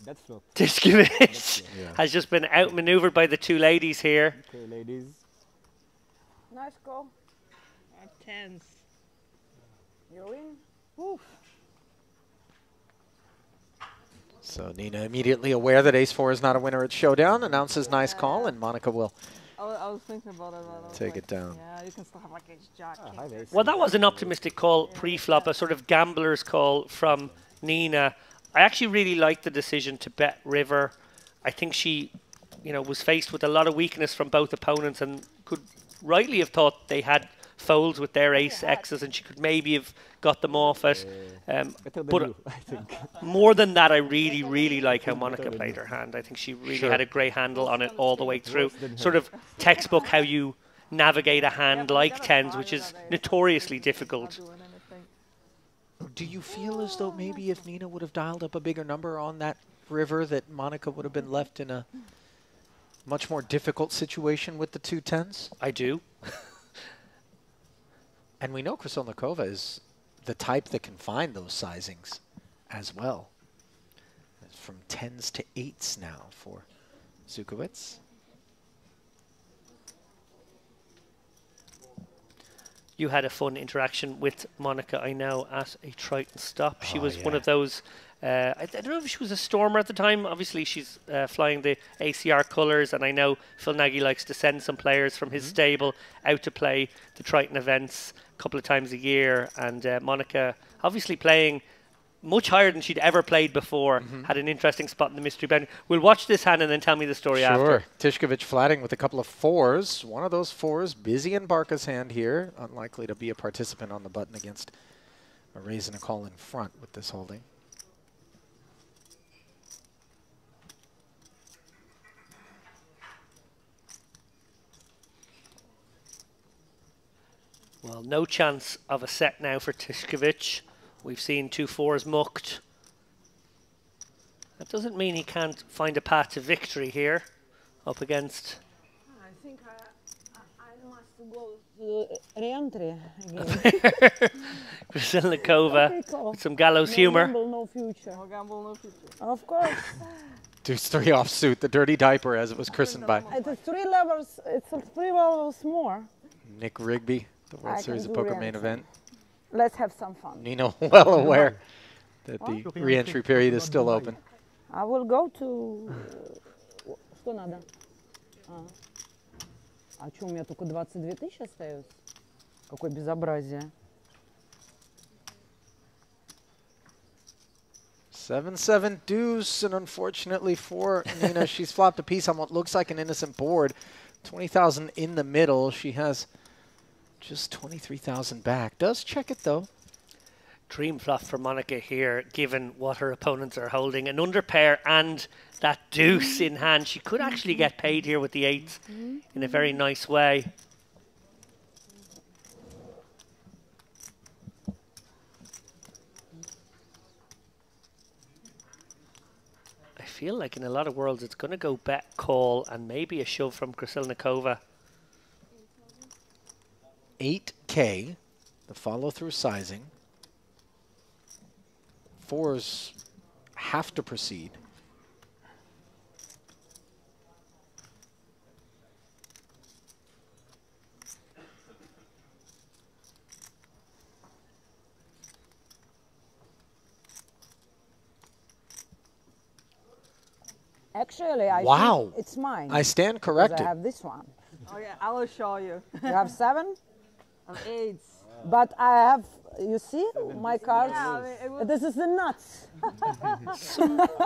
That's flop. Tiskevich has just been outmaneuvered by the two ladies here. Okay, ladies. Nice call. At tens. You win. Oof. So Nina, immediately aware that ace-4 is not a winner at Showdown, announces nice call, and Monica will I was thinking about it. But I was take like, it down. Yeah, you can still have like ace-jack. Well, that was an optimistic call pre-flop, a sort of gambler's call from Nina. I actually really liked the decision to bet river. I think she, was faced with a lot of weakness from both opponents and could rightly have thought they had folds with their ace X's and she could maybe have got them off it. But you, I think. more than that, I really, really like how Monica played her hand. I think she really had a great handle on it all the way through. Sort of textbook how you navigate a hand like tens, which is notoriously difficult. Do you feel as though maybe if Nina would have dialed up a bigger number on that river that Monica would have been left in a much more difficult situation with the two tens? I do. And we know Krasilnikova is the type that can find those sizings as well. It's from tens to eights now for Zukowicz. You had a fun interaction with Monica, I know, at a Triton stop. She was one yeah. of those, I don't know if she was a stormer at the time. Obviously, she's flying the ACR colours, and I know Phil Nagy likes to send some players from his stable out to play the Triton events a couple of times a year. And Monica, obviously playing much higher than she'd ever played before, had an interesting spot in the mystery boundary. We'll watch this hand and then tell me the story after. Tiskevich flatting with a couple of fours. One of those fours, busy in Barca's hand here. Unlikely to be a participant on the button against a raise and a call in front with this holding. Well, no chance of a set now for Tiskevich. We've seen 2 4s mucked. That doesn't mean he can't find a path to victory here up against... I think I must go to re-entry again. Krasilnikova with some gallows humour. Gamble, no future. No gamble, no future. Of course. Deuce 3 offsuit, the dirty diaper as it was christened by It's 3 levels. It's 3 levels more. Nick Rigby, the World I Series can of do Poker main re-entry. event. Let's have some fun. Nino well aware that the re-entry period is still open. I will go to... Что надо? А что, у меня только 22 тысячи остается? Какое безобразие. 7-7 deuce, and unfortunately for Nina, she's flopped a piece on what looks like an innocent board. 20,000 in the middle. She has just 23,000 back. Does check it though. Dream flop for Monica here, given what her opponents are holding. An underpair and that deuce in hand. She could actually get paid here with the 8s in a very nice way. I feel like in a lot of worlds it's going to go bet call and maybe a shove from Krasilnikova. 8K, the follow-through sizing. 4s have to proceed. Actually, I Wow. think it's mine. I stand 'cause corrected. I have this one. Oh yeah, I will show you. You have 7? An 8. But I have, you see, my cards. Yeah, I mean, it was This is the nuts.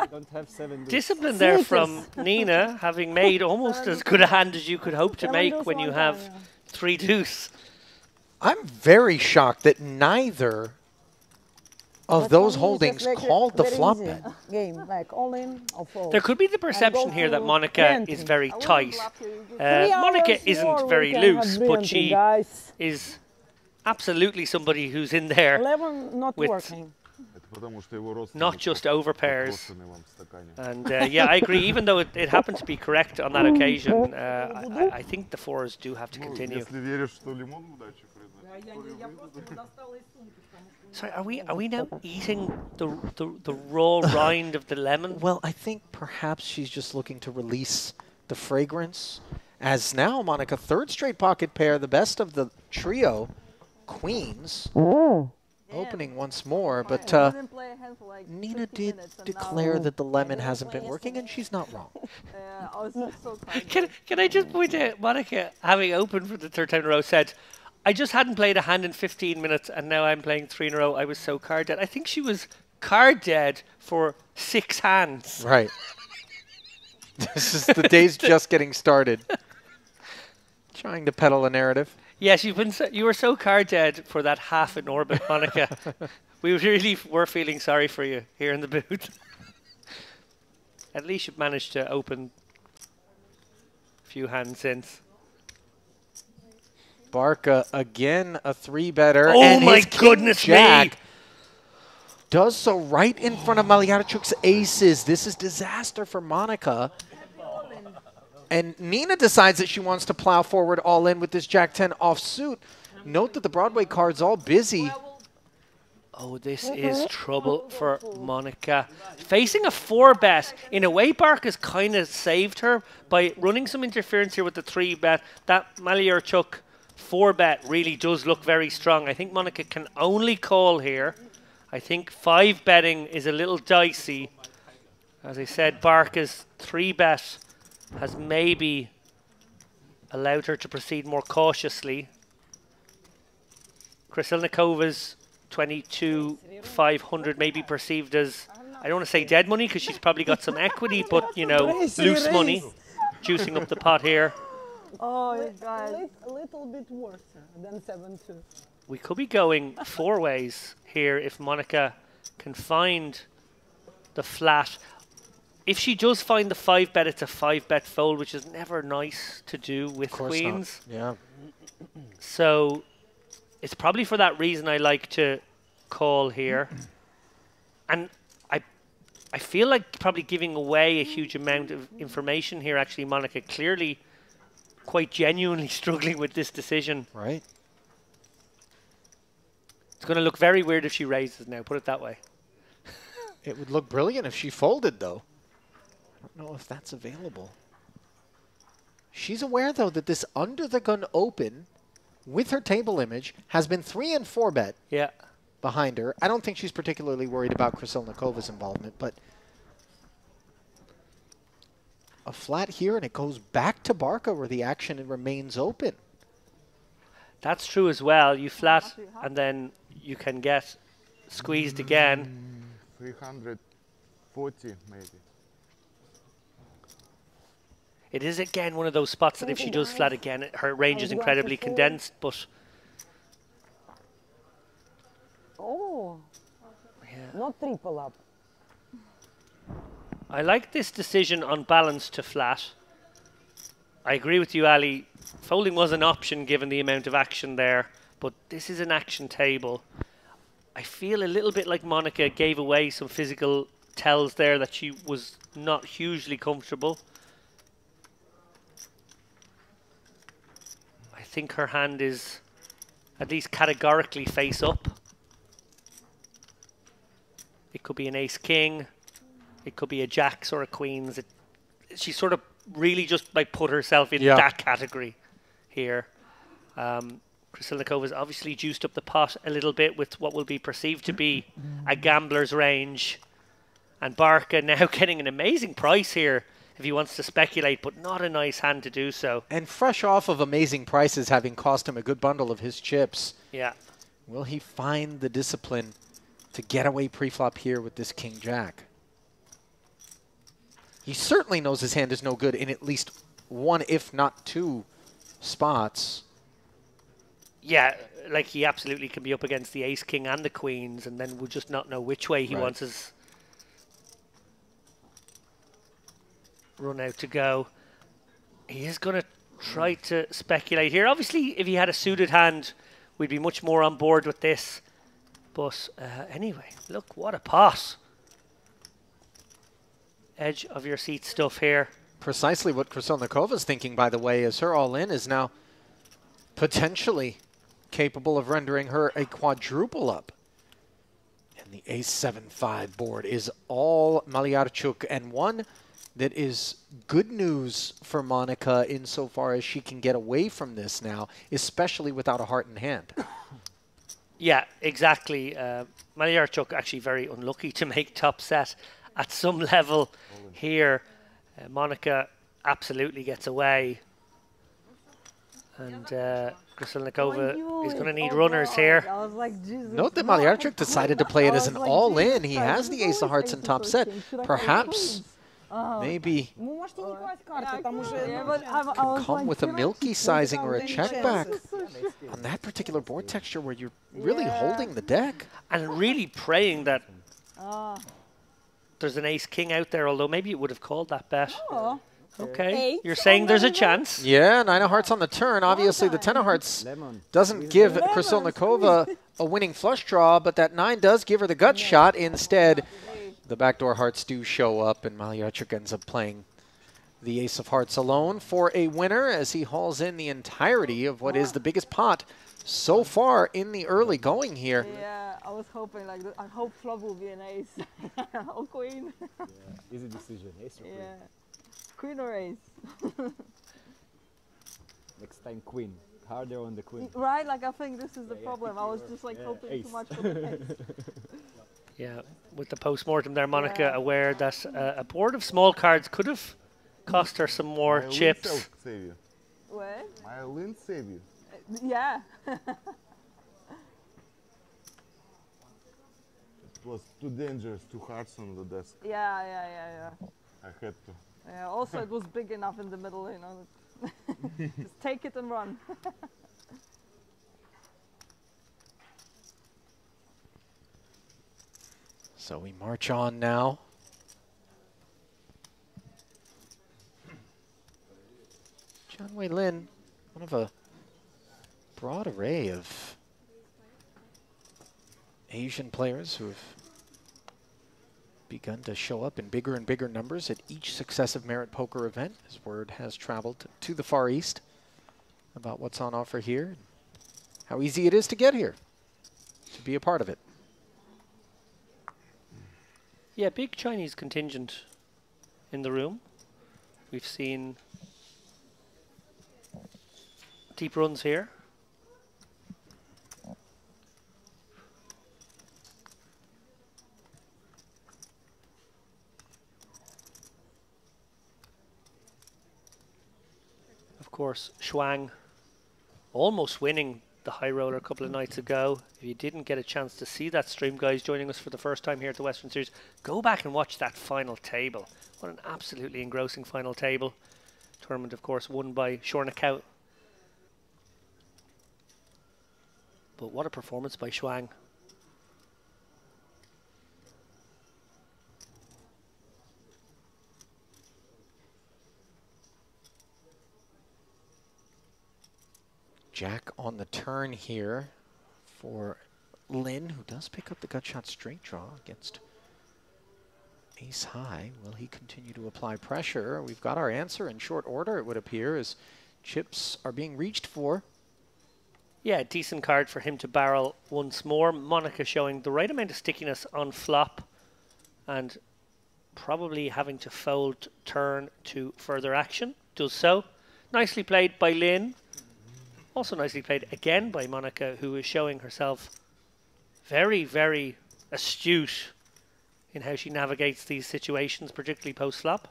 Don't have 7 deuce. Discipline there from Nina, having made almost as good a hand as you could hope to 7 make deuce when you one have time, yeah. 3 deuce. I'm very shocked that neither of But those for me, it's holdings just like called the very flop easy bet. game, like all in or fold. There could be the perception go here that to Monica re-entry. is very I wouldn't tight. flop here, you just- 3 Monica hours isn't more, we very can loose, have but re-entry, she guys. is absolutely somebody who's in there 11 not with working. Потому что его not just over pairs. подброшенный вам в стакане. And yeah, I agree. Even though it happened to be correct on that occasion, I think the fours do have to Ну, continue. если веришь, что лимон удачи приносит. Sorry, are we now eating the raw rind of the lemon? Well, I think perhaps she's just looking to release the fragrance. As now, Monica, third straight pocket pair, the best of the trio, queens, opening once more. But I didn't play a hand for like Nina 50 did minutes and declare now that the lemon hasn't been working, and she's not wrong. I was so tired. Can I just point out, Monica, having opened for the third time in a row, said, I just hadn't played a hand in 15 minutes, and now I'm playing 3 in a row. I was so card dead. I think she was card dead for 6 hands. Right. This is the day's just getting started. Trying to peddle a narrative. Yes, you were so card dead for that half in orbit, Monica. We really were feeling sorry for you here in the booth. At least you've managed to open a few hands since. Barca again, a 3-better. Oh and my his king goodness jack me! does so right in front of Maliarchuk's aces. This is disaster for Monica. And Nina decides that she wants to plow forward all in with this Jack 10 offsuit. Note that the Broadway card's all busy. Oh, this is trouble for Monica. Facing a 4-bet. In a way, Barca's kind of saved her by running some interference here with the 3-bet. That Maliarchuk 4-bet really does look very strong. I think Monica can only call here. I think 5-betting is a little dicey. As I said, Barca's 3-bet has maybe allowed her to proceed more cautiously. Krysilnikova's 22,500 may be perceived as, I don't want to say dead money because she's probably got some equity, but, you know, loose money. Juicing up the pot here. Oh, you guys. A little bit worse than 7-2. We could be going 4 ways here if Monica can find the flat. If she does find the 5-bet, it's a 5-bet fold, which is never nice to do with queens. Yeah. So it's probably for that reason I like to call here. And I feel like probably giving away a huge amount of information here, actually, Monica. Clearly quite genuinely struggling with this decision. Right. It's going to look very weird if she raises now, put it that way. It would look brilliant if she folded, though. I don't know if that's available. She's aware, though, that this under-the-gun open with her table image has been 3 and 4-bet Yeah. behind her. I don't think she's particularly worried about Krysilnikova's involvement, but a flat here, and it goes back to Barca where the action remains open. That's true as well. You flat, and then you can get squeezed again. 340 maybe. It is, again, one of those spots that if she does flat again, her range is incredibly condensed, but... Oh, not triple up. I like this decision on balance to flat. I agree with you, Ali. Folding was an option given the amount of action there, but this is an action table. I feel a little bit like Monica gave away some physical tells there that she was not hugely comfortable. I think her hand is at least categorically face up. It could be an ace-king. It could be a jacks or a queens. She sort of really just like put herself in that category here. Krysilnikova's obviously juiced up the pot a little bit with what will be perceived to be a gambler's range. And Barca now getting an amazing price here if he wants to speculate, but not a nice hand to do so. And fresh off of amazing prices having cost him a good bundle of his chips. Yeah. Will he find the discipline to get away pre-flop here with this king-jack? He certainly knows his hand is no good in at least one, if not 2 spots. Yeah, like he absolutely can be up against the ace-king and the queens, and then we'll just not know which way he wants his run out to go. He is going to try to speculate here. Obviously, if he had a suited hand, we'd be much more on board with this. But anyway, look, what a pot. Edge of your seat stuff here. Precisely what Krassilnikov's thinking, by the way, is her all-in is now potentially capable of rendering her a quadruple up. And the ace-7-5 board is all Malyarchuk, and one that is good news for Monica insofar as she can get away from this now, especially without a heart in hand. Yeah, exactly. Malyarchuk actually very unlucky to make top set at some level here. Monica absolutely gets away. And Krassilnikova is going to need runners here. I was like, Jesus. Note that Malyarchuk decided to play it as an all-in. He has the ace of hearts in top set. Perhaps, maybe Ну, можете не класть карты, там уже... Yeah, but I can was come like, with a milky sizing or a Then check chances. back on that particular board texture where you're really holding the deck. And really praying that ah, there's an ace-king out there, although maybe it would have called that bet. Oh, Okay, Eight you're saying on there's a the river? chance. Yeah, 9 of hearts on the turn. Obviously, the 10 of hearts Lemon. doesn't give Krassilnikova a winning flush draw, but that 9 does give her the gut shot. Instead, the backdoor hearts do show up, and Malyarchuk ends up playing the ace of hearts alone for a winner as he hauls in the entirety of what is the biggest pot so far in the early going here. yeah, I was hoping like, I hope flop will be an ace. Or queen. Yeah, easy decision. Ace or queen. Yeah. Queen or ace. Next time queen. Harder on the queen. Right, like I think this is the Yeah, problem. I was just like yeah, hoping ace. too much for the ace. Yeah, with the post-mortem there, Monica Yeah. aware that a board of small cards could have cost her some more My chips. link save you. What? My link save you. Yeah. It was too dangerous, 2 hearts on the desk. Yeah. I had to. Yeah, also it was big enough in the middle, you know. Just take it and run. So we march on now. John Wei Lin, one of a broad array of Asian players who have begun to show up in bigger and bigger numbers at each successive Merit Poker event, as word has traveled to the Far East about what's on offer here, and how easy it is to get here, to be a part of it. Yeah, big Chinese contingent in the room. We've seen deep runs here. Of course, Shuang almost winning the high roller a couple of nights ago. If you didn't get a chance to see that stream, guys, joining us for the first time here at the Western Series, go back and watch that final table. What an absolutely engrossing final table. Tournament, of course, won by Shornakout. But what a performance by Shuang. Jack on the turn here for Lin, who does pick up the gut shot straight draw against ace high. Will he continue to apply pressure? We've got our answer in short order, it would appear, as chips are being reached for. Yeah, decent card for him to barrel once more. Monica showing the right amount of stickiness on flop and probably having to fold turn to further action. Does so. Nicely played by Lin. Also nicely played again by Monica, who is showing herself very, very astute in how she navigates these situations, particularly post-flop.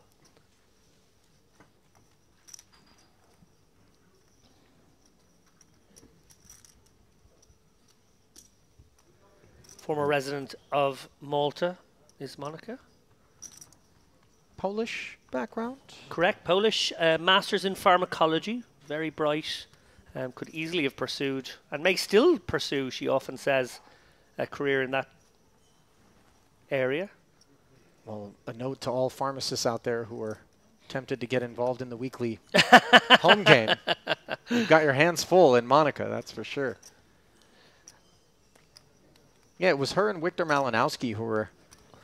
Former resident of Malta is Monica. Polish background? Correct, Polish, masters in pharmacology, very bright. Could easily have pursued, and may still pursue, she often says, a career in that area. Well, a note to all pharmacists out there who are tempted to get involved in the weekly home game. You've got your hands full in Monica, that's for sure. Yeah, it was her and Victor Malinowski who were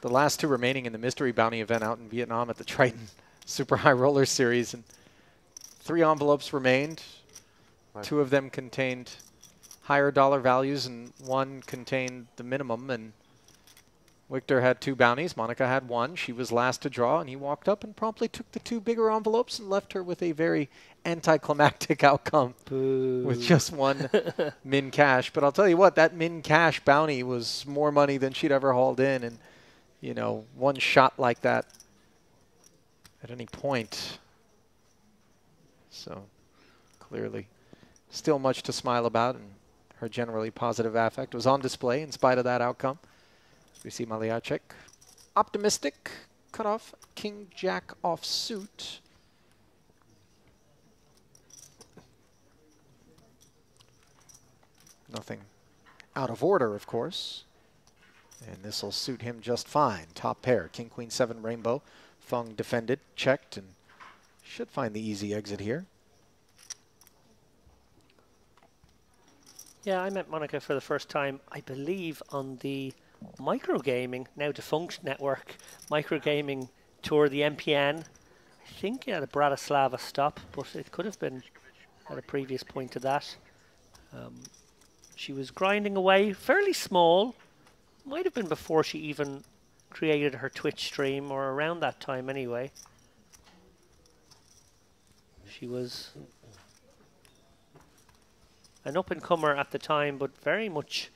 the last two remaining in the mystery bounty event out in Vietnam at the Triton Super High Roller Series. And 3 envelopes remained. 2 of them contained higher dollar values and 1 contained the minimum. And Victor had 2 bounties. Monica had 1. She was last to draw, and he walked up and promptly took the 2 bigger envelopes and left her with a very anticlimactic outcome. Boo. With just 1 min cash. But I'll tell you what, that min cash bounty was more money than she'd ever hauled in. And, you know, 1 shot like that at any point. So clearly still much to smile about, and her generally positive affect was on display in spite of that outcome. We see Maliacek optimistic, cut off King Jack off suit. Nothing out of order, of course. And this will suit him just fine. Top pair, King, Queen, 7, Rainbow. Fung defended, checked, and should find the easy exit here. Yeah, I met Monica for the first time, I believe, on the Microgaming, now defunct network, Microgaming tour, the MPN. I think at a Bratislava stop, but it could have been at a previous point to that. She was grinding away, fairly small. Might have been before she even created her Twitch stream, or around that time anyway. She was an up-and-comer at the time, but very much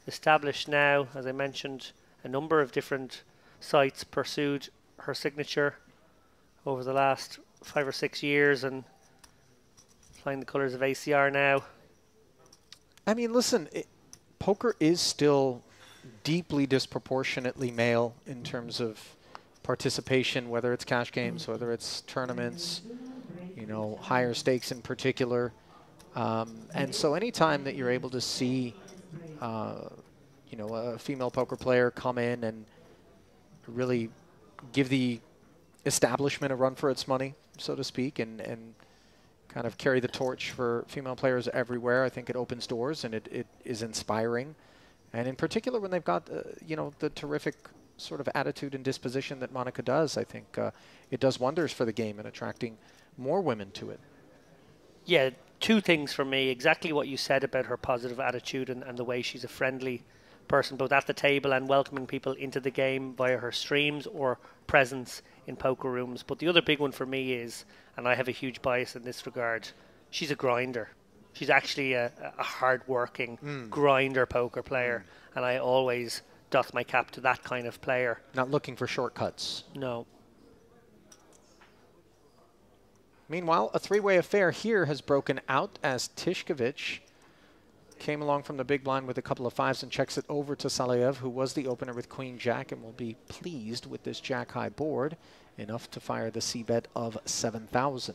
established now. As I mentioned, a number of different sites pursued her signature over the last 5 or 6 years, and flying the colours of ACR now. I mean, listen, poker is still deeply disproportionately male in terms of participation, whether it's cash games, whether it's tournaments, you know, higher stakes in particular. And so anytime that you're able to see, you know, a female poker player come in and really give the establishment a run for its money, so to speak, and kind of carry the torch for female players everywhere, I think it opens doors and it is inspiring. And in particular, when they've got, you know, the terrific sort of attitude and disposition that Monica does, I think it does wonders for the game in attracting more women to it. Yeah, 2 things for me. Exactly what you said about her positive attitude and the way she's a friendly person, both at the table and welcoming people into the game via her streams or presence in poker rooms. But the other big one for me is, and I have a huge bias in this regard, she's a grinder. She's actually a hard-working grinder poker player, and I always doth my cap to that kind of player. Not looking for shortcuts. No. Meanwhile, a 3-way affair here has broken out as Tishkovich came along from the big blind with a couple of 5s and checks it over to Saliev, who was the opener with Queen Jack and will be pleased with this Jack-high board, enough to fire the C-bet of 7,000.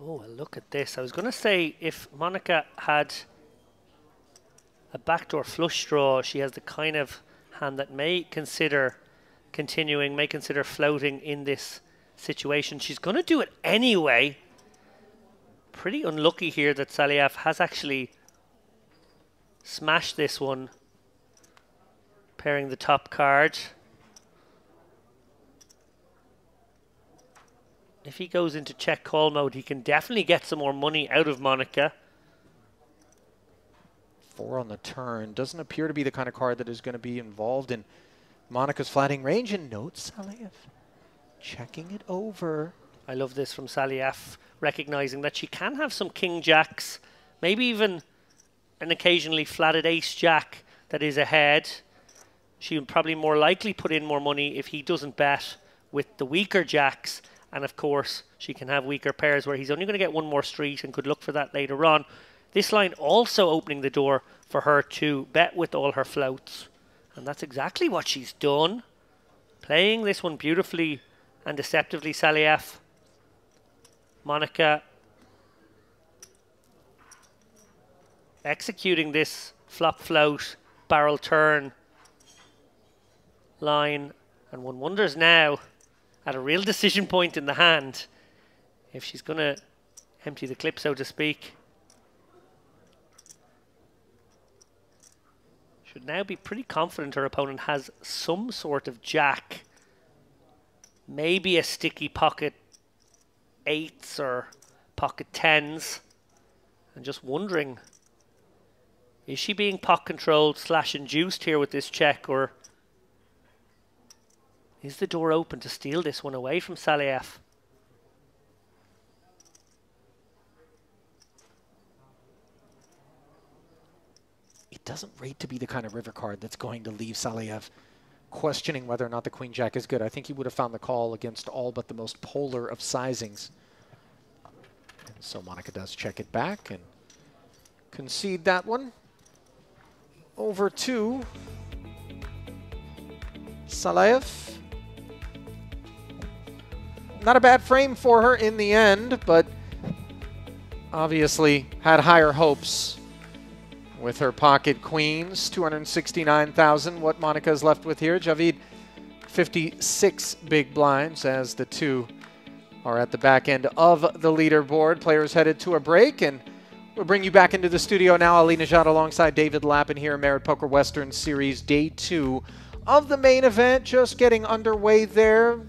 Oh, well, look at this. I was going to say, if Monica had a backdoor flush draw, she has the kind of hand that may consider continuing, may consider floating in this situation. She's going to do it anyway. Pretty unlucky here that Saliev has actually smashed this one, pairing the top card. If he goes into check call mode, he can definitely get some more money out of Monica. 4 on the turn. Doesn't appear to be the kind of card that is going to be involved in Monica's flatting range. And note Saliev checking it over. I love this from Saliev, recognizing that she can have some king jacks, maybe even an occasionally flatted ace jack that is ahead. She would probably more likely put in more money if he doesn't bet with the weaker jacks. And of course, she can have weaker pairs where he's only going to get 1 more street and could look for that later on. This line also opening the door for her to bet with all her floats. And that's exactly what she's done. Playing this one beautifully and deceptively, Saliev. Monica executing this flop float, barrel turn line. And one wonders now, at a real decision point in the hand, if she's going to empty the clip, so to speak. Should now be pretty confident her opponent has some sort of jack. Maybe a sticky pocket 8s or pocket 10s. And just wondering, is she being pot controlled / induced here with this check, or is the door open to steal this one away from Saliev? It doesn't rate to be the kind of river card that's going to leave Saliev questioning whether or not the queen jack is good. I think he would have found the call against all but the most polar of sizings. So Monica does check it back and concede that one. Over to Saliev. Not a bad frame for her in the end, but obviously had higher hopes with her pocket queens. 269,000, what Monica is left with here. Javid, 56 big blinds as the two are at the back end of the leaderboard. Players headed to a break, and we'll bring you back into the studio now. Ali Najad alongside David Lappin here, Merit Poker Western Series Day 2 of the main event. Just getting underway there.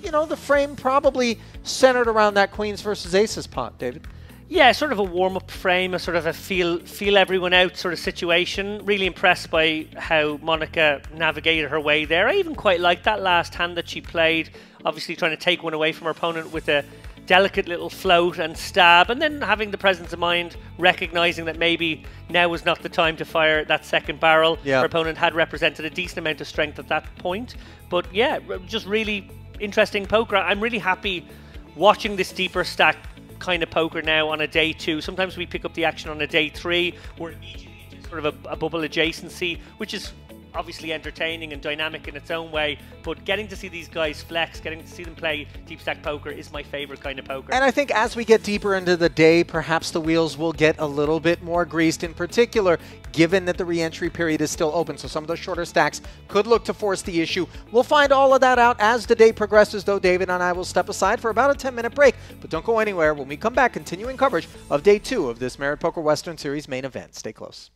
You know, the frame probably centered around that queens versus aces pot, David. Yeah, sort of a warm-up frame, a sort of a feel everyone out sort of situation. Really impressed by how Monica navigated her way there. I even quite liked that last hand that she played, obviously trying to take one away from her opponent with a delicate little float and stab, and then having the presence of mind, recognizing that maybe now was not the time to fire that second barrel. Yeah. Her opponent had represented a decent amount of strength at that point. But yeah, just really interesting poker. I'm really happy watching this deeper stack kind of poker now on a day 2. Sometimes we pick up the action on a day 3. We're immediately into sort of a bubble adjacency, which is obviously entertaining and dynamic in its own way, but getting to see these guys flex, getting to see them play deep stack poker is my favorite kind of poker. And I think as we get deeper into the day, perhaps the wheels will get a little bit more greased, in particular, given that the re-entry period is still open. So some of those shorter stacks could look to force the issue. We'll find all of that out as the day progresses, though. David and I will step aside for about a 10-minute break, but don't go anywhere. When we come back, continuing coverage of day 2 of this Merit Poker Western Series main event. Stay close.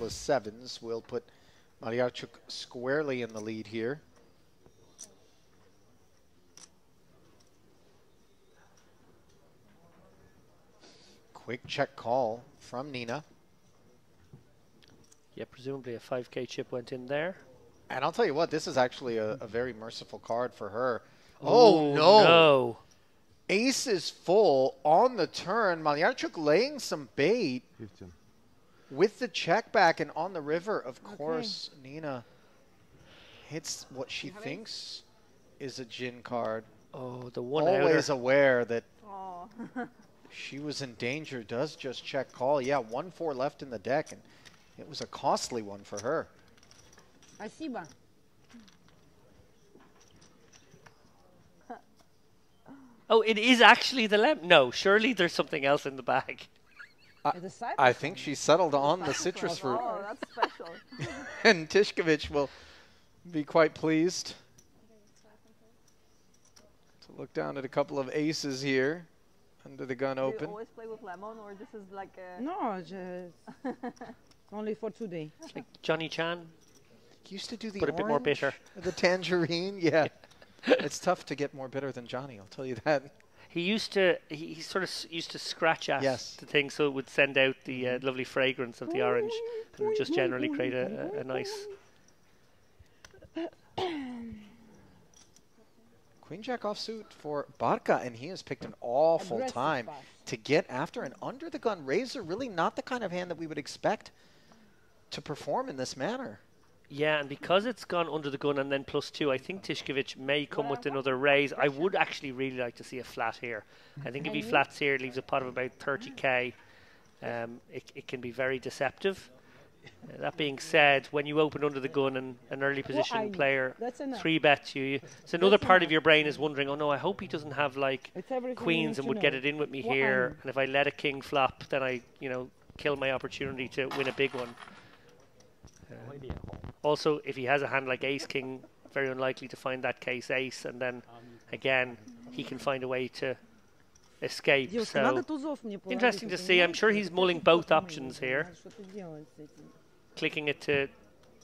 Sevens will put Mariarchuk squarely in the lead here. Quick check call from Nina. Yeah, presumably a 5k chip went in there. And I'll tell you what, this is actually a very merciful card for her. Oh, no. Ace is full on the turn. Malyarchuk laying some bait 15. with the check back and on the river. Of course, Nina hits what she thinks is a gin card. Oh, the one Always outer. aware that Oh. she was in danger. Does just check call. Yeah, 1-4 left in the deck, and it was a costly one for her. Спасибо. Oh, it is actually the lemon. No, surely there's something else in the bag. Это Cyprus? I think she settled on the citrus fruit, Oh, that's special. and Tishkovich will be quite pleased to look down at a couple of aces here under the gun Do you open. always play with lemon, or this is like a... No, just only for today. It's like Johnny Chan, Used to do the but a bit more orange, bitter. the tangerine. Yeah, it's tough to get more bitter than Johnny. I'll tell you that. He used to, he sort of used to scratch at Yes. the thing so it would send out the lovely fragrance of the orange and would just generally create a nice... Queen Jack offsuit for Barca, and he has picked an awful Aggressive time pass. to get after an under the gun razor. Really not the kind of hand that we would expect to perform in this manner. Yeah, and because it's gone under the gun and then +2, I think Tishkovich may come with another raise. I would actually really like to see a flat here. I think if he flats here, it leaves a pot of about 30k. It can be very deceptive. That being said, when you open under the gun and an early position player That's enough. 3-bets you, so another part of your brain is wondering, oh no, I hope he doesn't have like It's everything you queens need and to would know. get it in with me What here. I'm- And if I let a king flop, then I, kill my opportunity to win a big one. Also, if he has a hand like ace king, very unlikely to find that case ace, and then again he can find a way to escape. Девушка, надо So тузов мне положить, interesting ты to see. I'm понимаешь? sure he's mulling both options here, Что-то делать с этим. clicking it to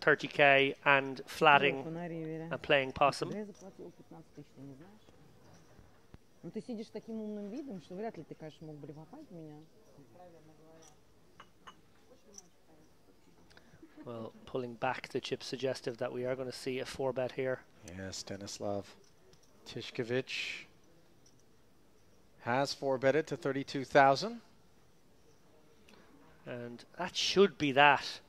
30k and flatting На ривере. and playing possum. Я заплатил 15 тысяч, ты не знаешь? Ну ты сидишь с таким умным видом, что вряд ли ты, конечно, мог блефовать меня. Well, pulling back the chip suggestive that we are going to see a 4-bet here. Yes, Stanislav Tishkovich has 4-betted to 32,000. And that should be that.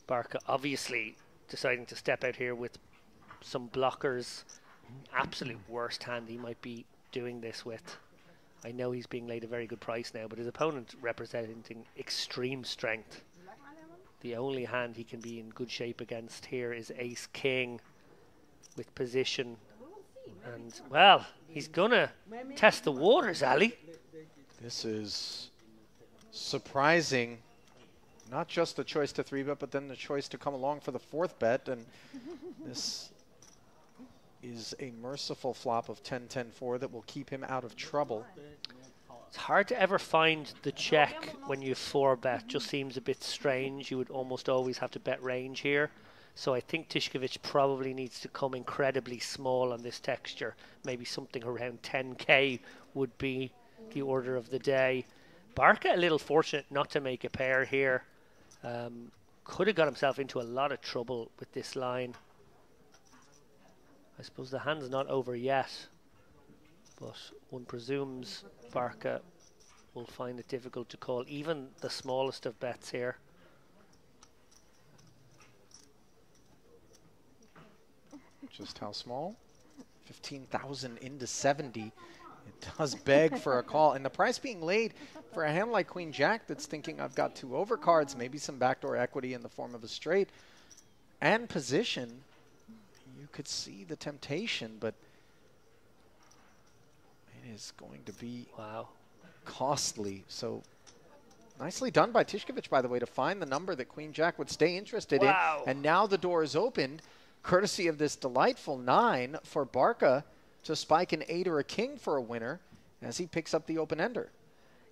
Barca obviously deciding to step out here with some blockers. Absolute worst hand he might be doing this with. I know he's being laid a very good price now, but his opponent representing extreme strength. The only hand he can be in good shape against here is ace king with position. And, well, he's going to test the waters, Ali. This is surprising. Not just the choice to 3-bet, but then the choice to come along for the 4th bet. And this is a merciful flop of 10-10-4 that will keep him out of trouble. It's hard to ever find the check when you 4-bet. Just seems a bit strange. You would almost always have to bet range here. So I think Tishkovich probably needs to come incredibly small on this texture. Maybe something around 10k would be the order of the day. Barca a little fortunate not to make a pair here. Could have got himself into a lot of trouble with this line. I suppose the hand's not over yet, but one presumes Barca will find it difficult to call even the smallest of bets here. Just how small? 15,000 into 70. It does beg for a call. And the price being laid for a hand like Queen Jack that's thinking I've got 2 overcards, maybe some backdoor equity in the form of a straight, and position, you could see the temptation, but it is going to be Wow. costly. So nicely done by Tishkovich, by the way, to find the number that Queen Jack would stay interested Wow. in. And now the door is opened, courtesy of this delightful 9 for Barca to spike an 8 or a king for a winner as he picks up the open ender.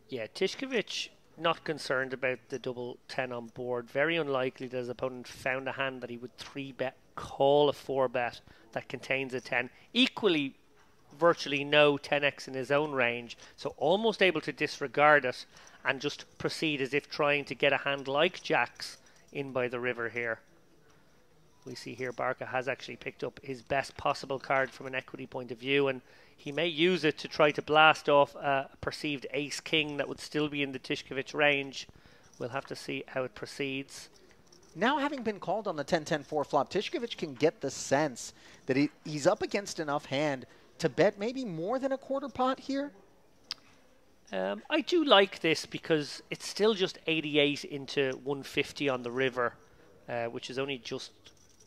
Yeah, Tishkovich not concerned about the double 10 on board. Very unlikely that his opponent found a hand that he would 3-bet, call a 4-bet that contains a 10. Equally, virtually no 10x in his own range, so almost able to disregard it and just proceed as if trying to get a hand like Jack's in by the river here. We see here Barca has actually picked up his best possible card from an equity point of view, and he may use it to try to blast off a perceived ace-king that would still be in the Tishkovich range. We'll have to see how it proceeds. Now, having been called on the 10-10-4 flop, Tishkovich can get the sense that he's up against enough hand to bet maybe more than a quarter pot here. I do like this because it's still just 88 into 150 on the river, which is only just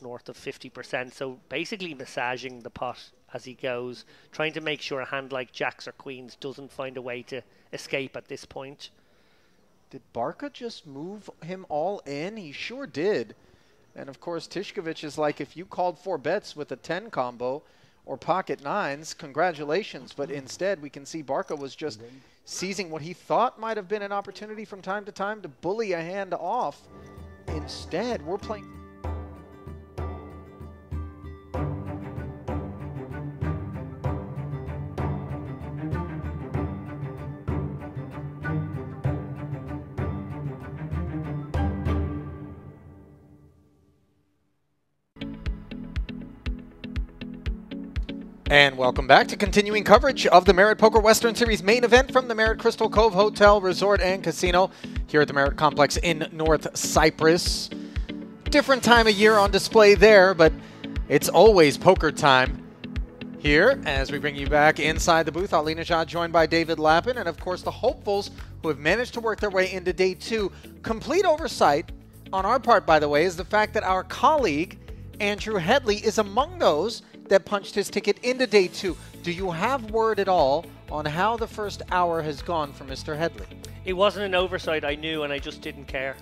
north of 50%. So basically massaging the pot as he goes, trying to make sure a hand like jacks or queens doesn't find a way to escape at this point. Did Barca just move him all in? He sure did. And of course, Tishkovich is like, if you called 4 bets with a 10 combo or pocket nines, congratulations. But instead, we can see Barca was just seizing what he thought might have been an opportunity from time to time to bully a hand off. Instead, we're playing... And welcome back to continuing coverage of the Merit Poker Western Series main event from the Merit Crystal Cove Hotel, Resort, and Casino here at the Merit Complex in North Cyprus. Different time of year on display there, but it's always poker time here as we bring you back inside the booth. Ali Najad joined by David Lappin, and of course the hopefuls who have managed to work their way into day 2. Complete oversight on our part, by the way, is the fact that our colleague Andrew Headley is among those that punched his ticket into day 2. Do you have word at all on how the first hour has gone for Mr. Headley? It wasn't an oversight, I knew, and I just didn't care.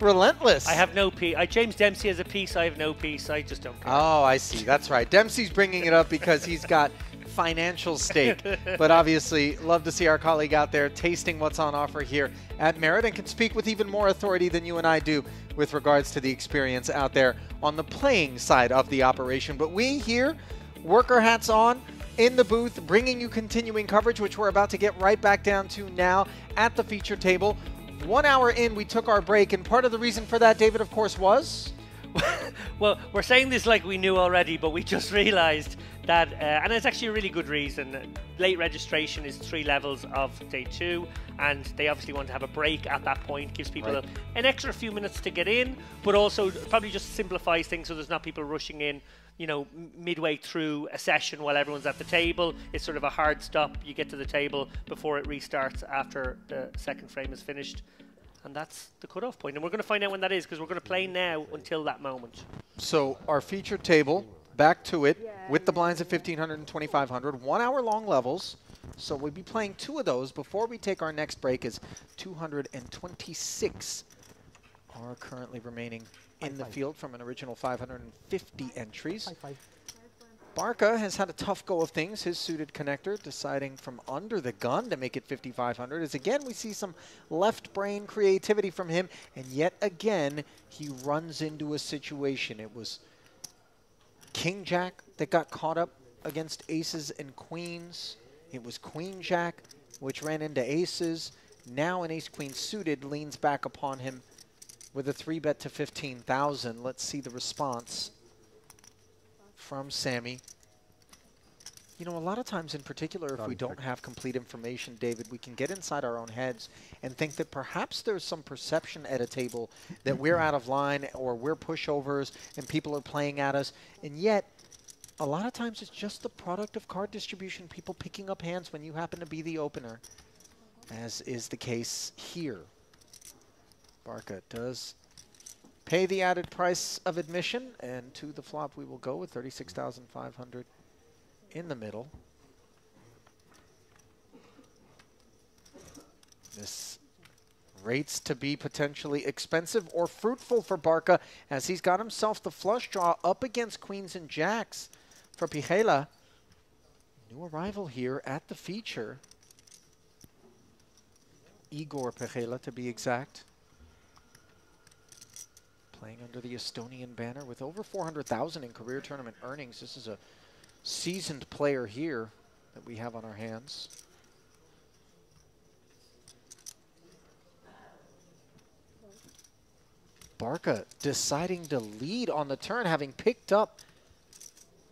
Relentless. I have no piece. James Dempsey has a piece, I have no piece. I just don't care. Oh, I see. That's right. Dempsey's bringing it up because he's got financial stake. But obviously, love to see our colleague out there tasting what's on offer here at Merit and can speak with even more authority than you and I do with regards to the experience out there on the playing side of the operation. But we here, worker hats on, in the booth, bringing you continuing coverage, which we're about to get right back down to now at the feature table. 1 hour in, we took our break, and part of the reason for that, David, of course, was... Well, we're saying this like we knew already, but we just realized that, and it's actually a really good reason, late registration is 3 levels of day 2, and they obviously want to have a break at that point, gives people an extra few minutes to get in, but also probably just simplifies things so there's not people rushing in, you know, midway through a session while everyone's at the table. It's sort of a hard stop. You get to the table before it restarts after the second frame is finished. And that's the cutoff point. And we're going to find out when that is because we're going to play now until that moment. So our feature table, back to it, with the blinds at 1,500 and 2,500, 1 hour long levels. So we'll be playing 2 of those before we take our next break as 226 are currently remaining in the field from an original 550 entries. Barca has had a tough go of things. His suited connector deciding from under the gun to make it 5,500. As again, we see some left brain creativity from him. And yet again, he runs into a situation. It was King Jack that got caught up against aces and queens. It was Queen Jack, which ran into aces. Now an ace queen suited leans back upon him with a 3-bet to 15,000. Let's see the response from Sammy. You know, a lot of times in particular, if we don't have complete information, David, we can get inside our own heads and think that perhaps there's some perception at a table that we're out of line or we're pushovers and people are playing at us. And yet, a lot of times it's just the product of card distribution, people picking up hands when you happen to be the opener, as is the case here. Barca does pay the added price of admission, and to the flop we will go with 36,500 in the middle. This rates to be potentially expensive or fruitful for Barca, as he's got himself the flush draw up against queens and jacks for Pijela. New arrival here at the feature. Igor Pijela, to be exact. Playing under the Estonian banner with over 400,000 in career tournament earnings. This is a seasoned player here that we have on our hands. Barca deciding to lead on the turn, having picked up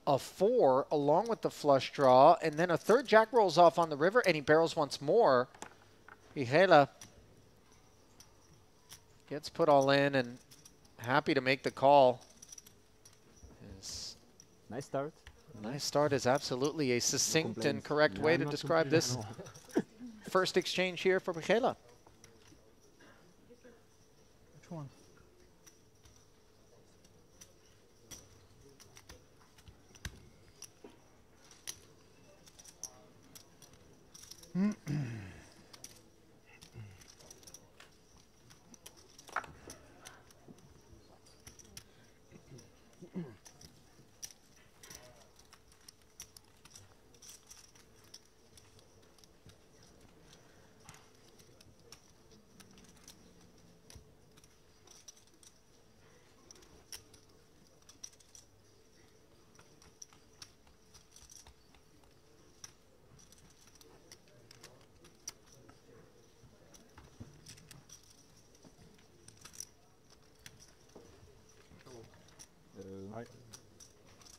a 4 along with the flush draw, and then a third jack rolls off on the river, and he barrels once more. Ihela gets put all in and happy to make the call. Nice start. Nice start is absolutely a succinct and complaints. correct Yeah, way I'm to not describe this complaining, first exchange here for Michaela. Which one?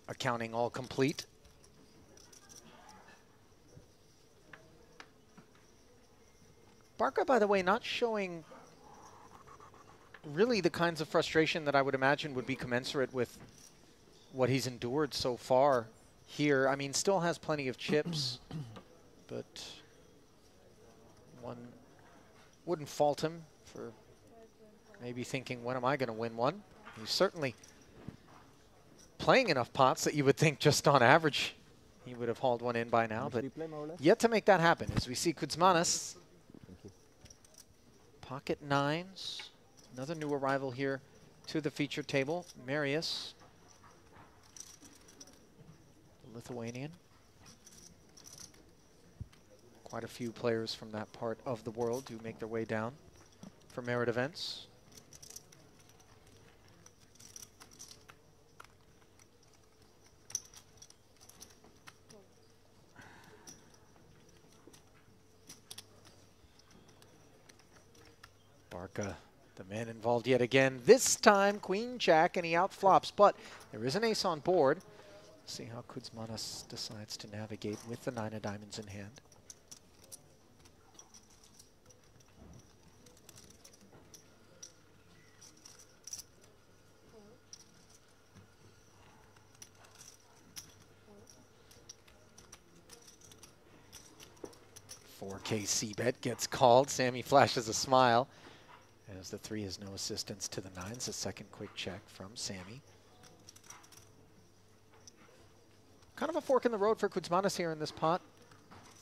Accounting all complete. Barca, by the way, not showing really the kinds of frustration that I would imagine would be commensurate with what he's endured so far here. I mean, still has plenty of chips, but one wouldn't fault him for maybe thinking, when am I going to win one? He's certainly playing enough pots that you would think just on average he would have hauled one in by now, but yet to make that happen as we see Kuzmanis. Pocket nines, another new arrival here to the feature table, Marius, the Lithuanian. Quite a few players from that part of the world do make their way down for merit events. Barca, the man involved yet again. This time, queen jack, and he outflops, but there is an ace on board. See how Kuzmanis decides to navigate with the 9 of diamonds in hand. KC bet gets called. Sammy flashes a smile as the 3 has no assistance to the 9s. A second quick check from Sammy. Kind of a fork in the road for Kuzmanis here in this pot.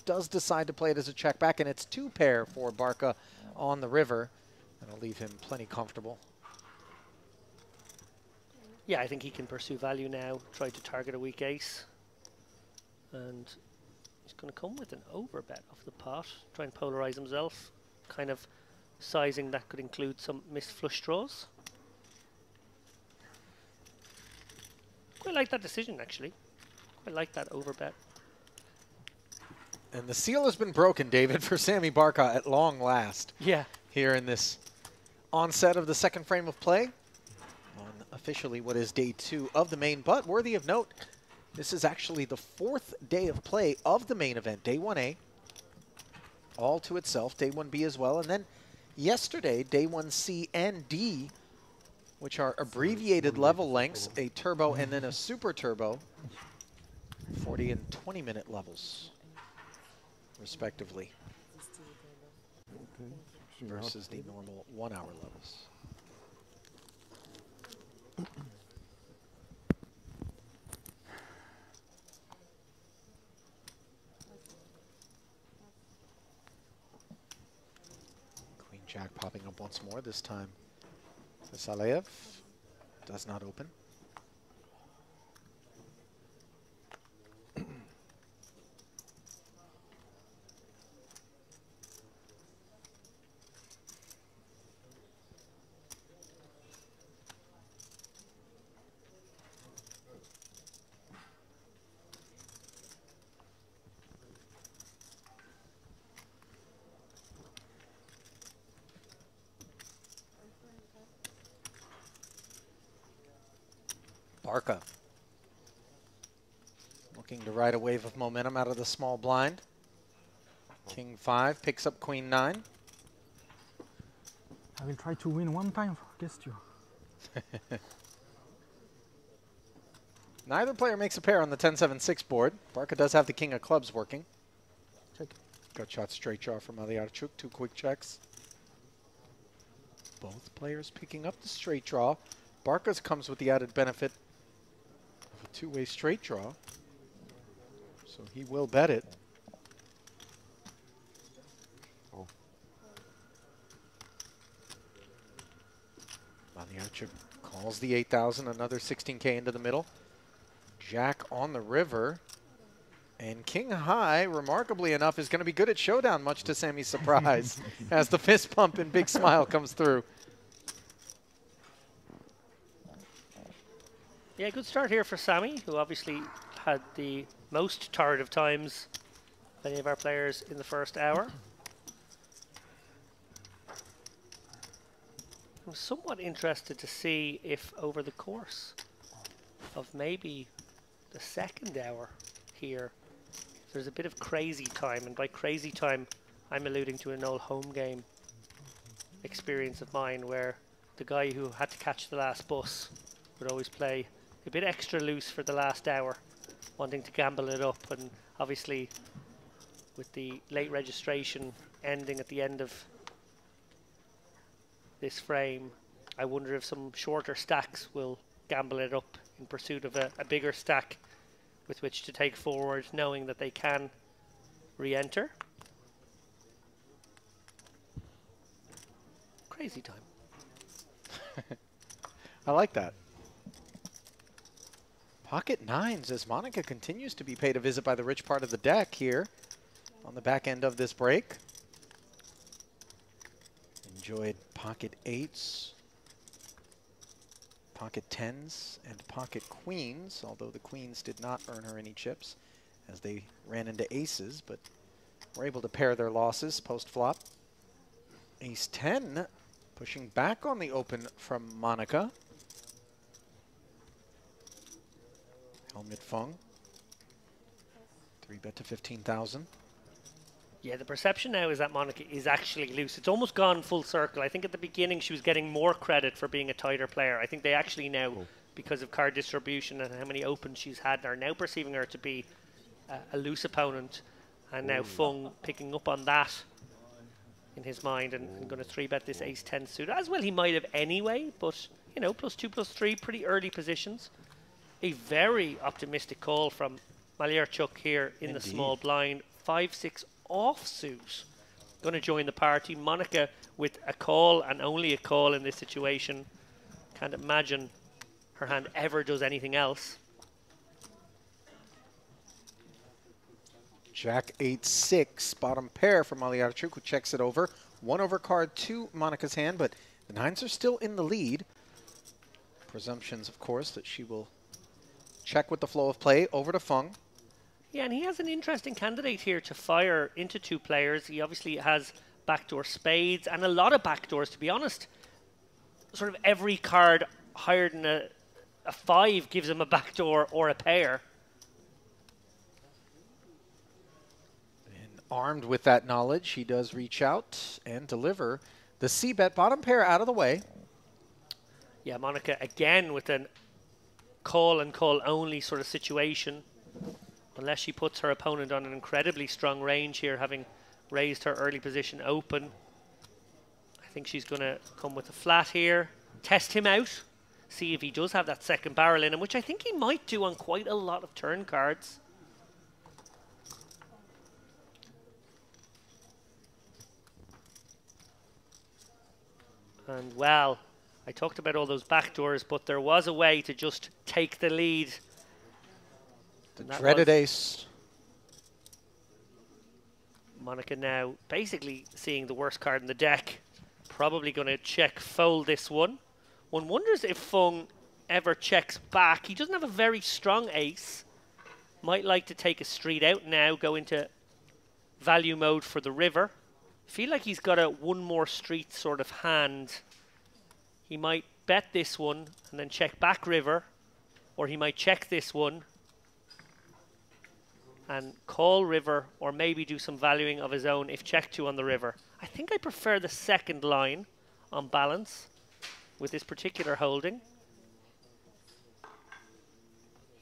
Does decide to play it as a check back, and it's 2 pair for Barca on the river. That'll leave him plenty comfortable. Yeah, I think he can pursue value now, try to target a weak ace. And he's going to come with an overbet off the pot, try and polarize himself. Kind of sizing that could include some missed flush draws. Quite like that decision, actually. Quite like that overbet. And the seal has been broken, David, for Sammy Barca at long last. Yeah. Here in this onset of the second frame of play on officially what is day 2 of the main, but worthy of note, this is actually the 4th day of play of the main event, day 1A, all to itself, day 1B as well, and then yesterday, day 1C and D, which are abbreviated level lengths, a turbo and then a super turbo, 40 and 20 minute levels, respectively, versus the normal 1 hour levels. Queen Jack popping up once more, this time Saleev does not open. Barca looking to ride a wave of momentum out of the small blind. King 5 picks up Queen 9. I will try to win one time against you. Neither player makes a pair on the 10-7-6 board. Barca does have the King of Clubs working. Check. Gut shot straight draw from Aliarchuk. 2 quick checks. Both players picking up the straight draw. Barca's comes with the added benefit of a two-way straight draw. So he will bet it. Aliarchuk calls the 8,000, another 16K into the middle. Jack on the river. And King High, remarkably enough, is going to be good at showdown, much to Sammy's surprise, as the fist pump and big smile comes through. Yeah, good start here for Sammy, who obviously had the most tired of times of any of our players in the first hour. I'm somewhat interested to see if over the course of maybe the second hour here, there's a bit of crazy time, and by crazy time, I'm alluding to an old home game experience of mine where the guy who had to catch the last bus would always play a bit extra loose for the last hour, wanting to gamble it up, and obviously with the late registration ending at the end of this frame, I wonder if some shorter stacks will gamble it up in pursuit of a bigger stack with which to take forward, knowing that they can re-enter. Crazy time. I like that. Pocket nines as Monica continues to be paid a visit by the rich part of the deck here on the back end of this break. Enjoyed pocket eights, pocket tens, and pocket queens, although the queens did not earn her any chips as they ran into aces, but were able to pair their losses post-flop. Ace 10 pushing back on the open from Monica. Helmut Fung, 3-bet to 15,000. Yeah, the perception now is that Monica is actually loose. It's almost gone full circle. I think at the beginning she was getting more credit for being a tighter player. I think they actually now, because of card distribution and how many opens she's had, are now perceiving her to be a loose opponent. And now Fung picking up on that in his mind and going to 3-bet this ace-10 suit. As well he might have anyway, but, you know, +2, +3, pretty early positions. A very optimistic call from Aliarchuk here in the small blind. 5-6 offsuit. Going to join the party. Monica with a call and only a call in this situation. Can't imagine her hand ever does anything else. Jack 8-6, bottom pair from Aliarchuk, who checks it over. 1 over card to Monica's hand, but the nines are still in the lead. Presumptions, of course, that she will check with the flow of play over to Fung. Yeah, and he has an interesting candidate here to fire into 2 players. He obviously has backdoor spades and a lot of backdoors, to be honest. Sort of every card higher than a 5 gives him a backdoor or a pair. And armed with that knowledge, he does reach out and deliver the C-bet bottom pair out of the way. Yeah, Monica again with an call and call only sort of situation. Unless she puts her opponent on an incredibly strong range here, having raised her early position open. I think she's going to come with a flat here, test him out, see if he does have that second barrel in him, which I think he might do on quite a lot of turn cards. And well, I talked about all those backdoors, but there was a way to just take the lead. The dreaded ace. Monica now basically seeing the worst card in the deck. Probably going to check fold this one. One wonders if Fung ever checks back. He doesn't have a very strong ace. Might like to take a street out now, go into value mode for the river. Feel like he's got a one more street sort of hand. He might bet this one and then check back river. or he might check this one and call river, or maybe do some valuing of his own if check 2 on the river. I think I prefer the second line on balance with this particular holding.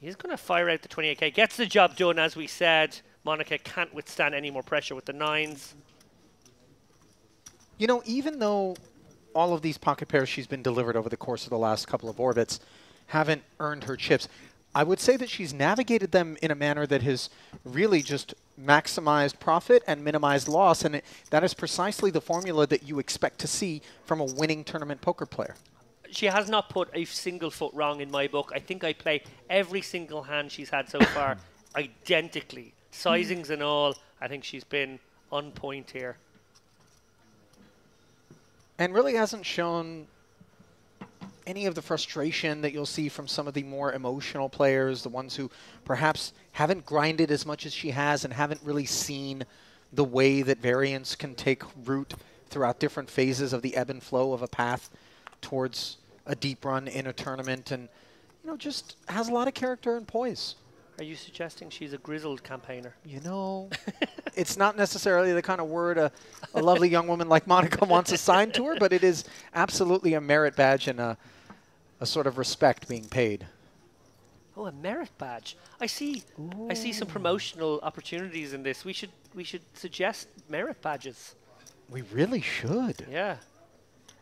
He's going to fire out the 28k. Gets the job done, as we said. Monica can't withstand any more pressure with the 9s. You know, even though all of these pocket pairs she's been delivered over the course of the last couple of orbits haven't earned her chips, I would say that she's navigated them in a manner that has really just maximized profit and minimized loss, and that is precisely the formula that you expect to see from a winning tournament poker player. She has not put a single foot wrong in my book. I think I play every single hand she's had so far identically. Sizings and all, I think she's been on point here. And really hasn't shown any of the frustration that you'll see from some of the more emotional players, the ones who perhaps haven't grinded as much as she has and haven't really seen the way that variance can take root throughout different phases of the ebb and flow of a path towards a deep run in a tournament, and you know, just has a lot of character and poise. Are you suggesting she's a grizzled campaigner? You know, it's not necessarily the kind of word a lovely young woman like Monica wants assigned to her, but it is absolutely a merit badge and a sort of respect being paid. Oh, a merit badge. I see some promotional opportunities in this. We should suggest merit badges. We really should. Yeah.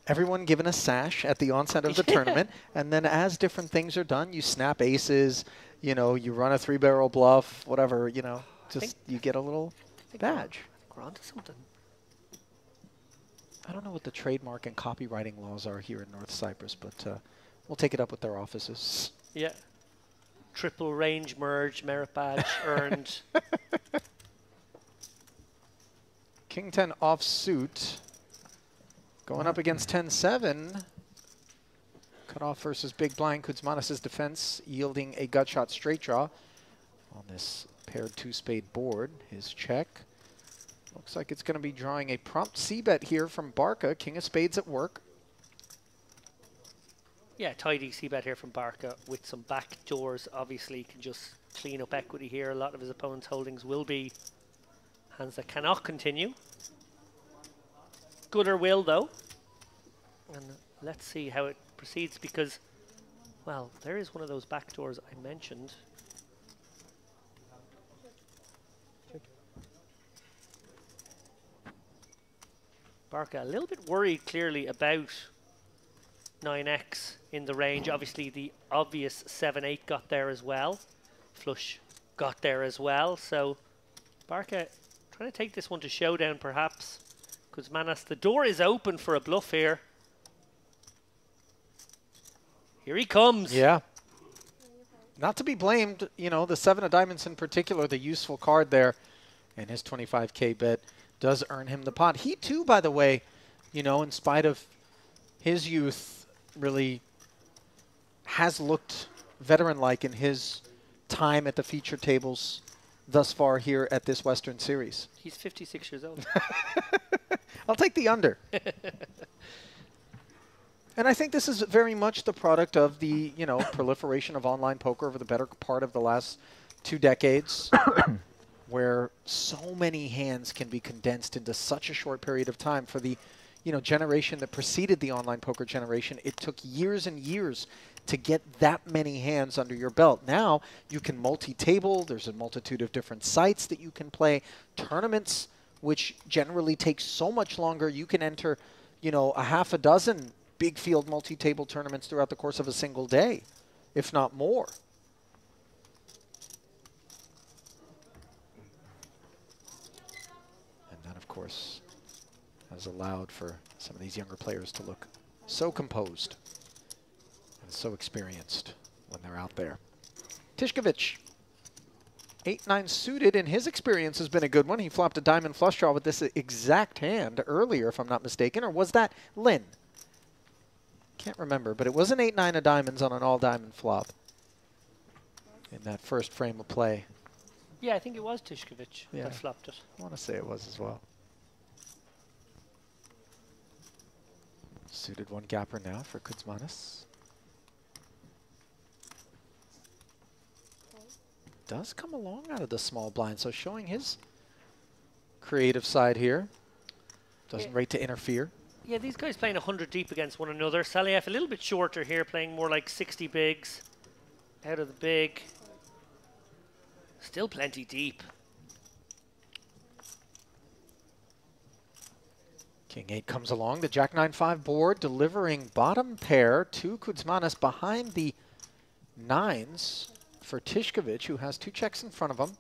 Everyone given a sash at the onset of the tournament, and then as different things are done, you snap aces, you know, you run a 3-barrel bluff, whatever, you know, just you get a little badge. We're onto something. I don't know what the trademark and copywriting laws are here in North Cyprus, but we'll take it up with their offices. Yeah. Triple range merge, merit badge earned. King 10 offsuit. Going up against 10-7. Cutoff versus big blind. Kuzmanis' defense yielding a gut shot straight draw on this paired 2-spade board. His check. Looks like it's going to be drawing a prompt c-bet here from Barca. King of spades at work. Yeah, tidy c-bet here from Barca with some back doors. Obviously, he can just clean up equity here. A lot of his opponent's holdings will be hands that cannot continue. Gooder will, though. And let's see how it proceeds, because, well, there is one of those back doors I mentioned. Barca a little bit worried, clearly, about 9x in the range. Obviously, the obvious 7-8 got there as well. Flush got there as well. So Barca trying to take this one to showdown, perhaps. Kuzmanis, the door is open for a bluff here. Here he comes. Yeah. Not to be blamed, you know, the 7 of diamonds in particular, the useful card there, and his 25k bet does earn him the pot. He too, by the way, you know, in spite of his youth, really has looked veteran-like in his time at the feature tables thus far here at this Western Series. He's 56 years old. I'll take the under. And I think this is very much the product of the, you know, proliferation of online poker over the better part of the last 2 decades, where so many hands can be condensed into such a short period of time. For the, you know, generation that preceded the online poker generation, it took years and years to get that many hands under your belt. Now you can multi-table. There's a multitude of different sites that you can play. Tournaments, which generally take so much longer, you can enter, you know, a half a dozen big field multi-table tournaments throughout the course of a single day, if not more. And that, of course, has allowed for some of these younger players to look so composed and so experienced when they're out there. Tishkovich, 8-9 suited, and his experience has been a good one. He flopped a diamond flush draw with this exact hand earlier, if I'm not mistaken, or was that Lynn? Can't remember, but it was an 8-9 of diamonds on an all-diamond flop in that first frame of play. Yeah, I think it was Tishkovich that flopped it. I want to say it was as well. Suited one gapper now for Kuzmanis. does come along out of the small blind, so showing his creative side here. Doesn't rate to interfere. Yeah, these guys playing 100 deep against one another. Saliev a little bit shorter here, playing more like 60 bigs out of the big. Still plenty deep. King 8 comes along, the Jack 9-5 board, delivering bottom pair to Kuzmanis behind the 9s for Tishkovich, who has 2 checks in front of him.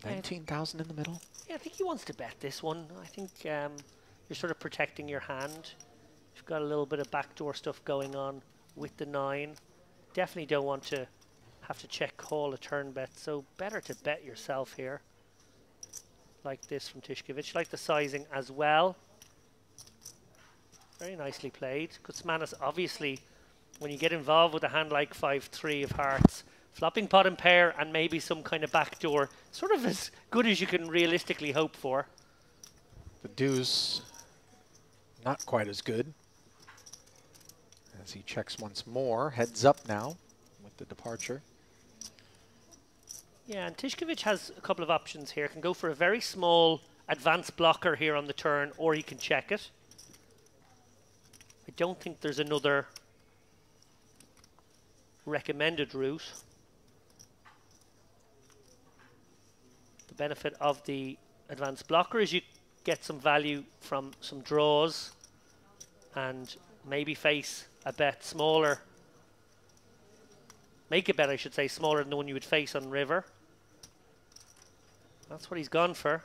19,000 in the middle. Yeah, I think he wants to bet this one. I think you're sort of protecting your hand. You've got a little bit of backdoor stuff going on with the 9. Definitely don't want to have to check call a turn bet, so better to bet yourself here. Like this from Tishkovich, like the sizing as well. Very nicely played. Kuzmanis, obviously, when you get involved with a hand like 5-3 of hearts, flopping pot and pair and maybe some kind of backdoor, sort of as good as you can realistically hope for. The deuce, not quite as good. As he checks once more, heads up now with the departure. Yeah, and Tishkovich has a couple of options here. Can go for a very small advanced blocker here on the turn, or he can check it. I don't think there's another recommended route. The benefit of the advanced blocker is you get some value from some draws and maybe face a bet smaller. Make a bet, I should say, smaller than the one you would face on river. That's what he's gone for.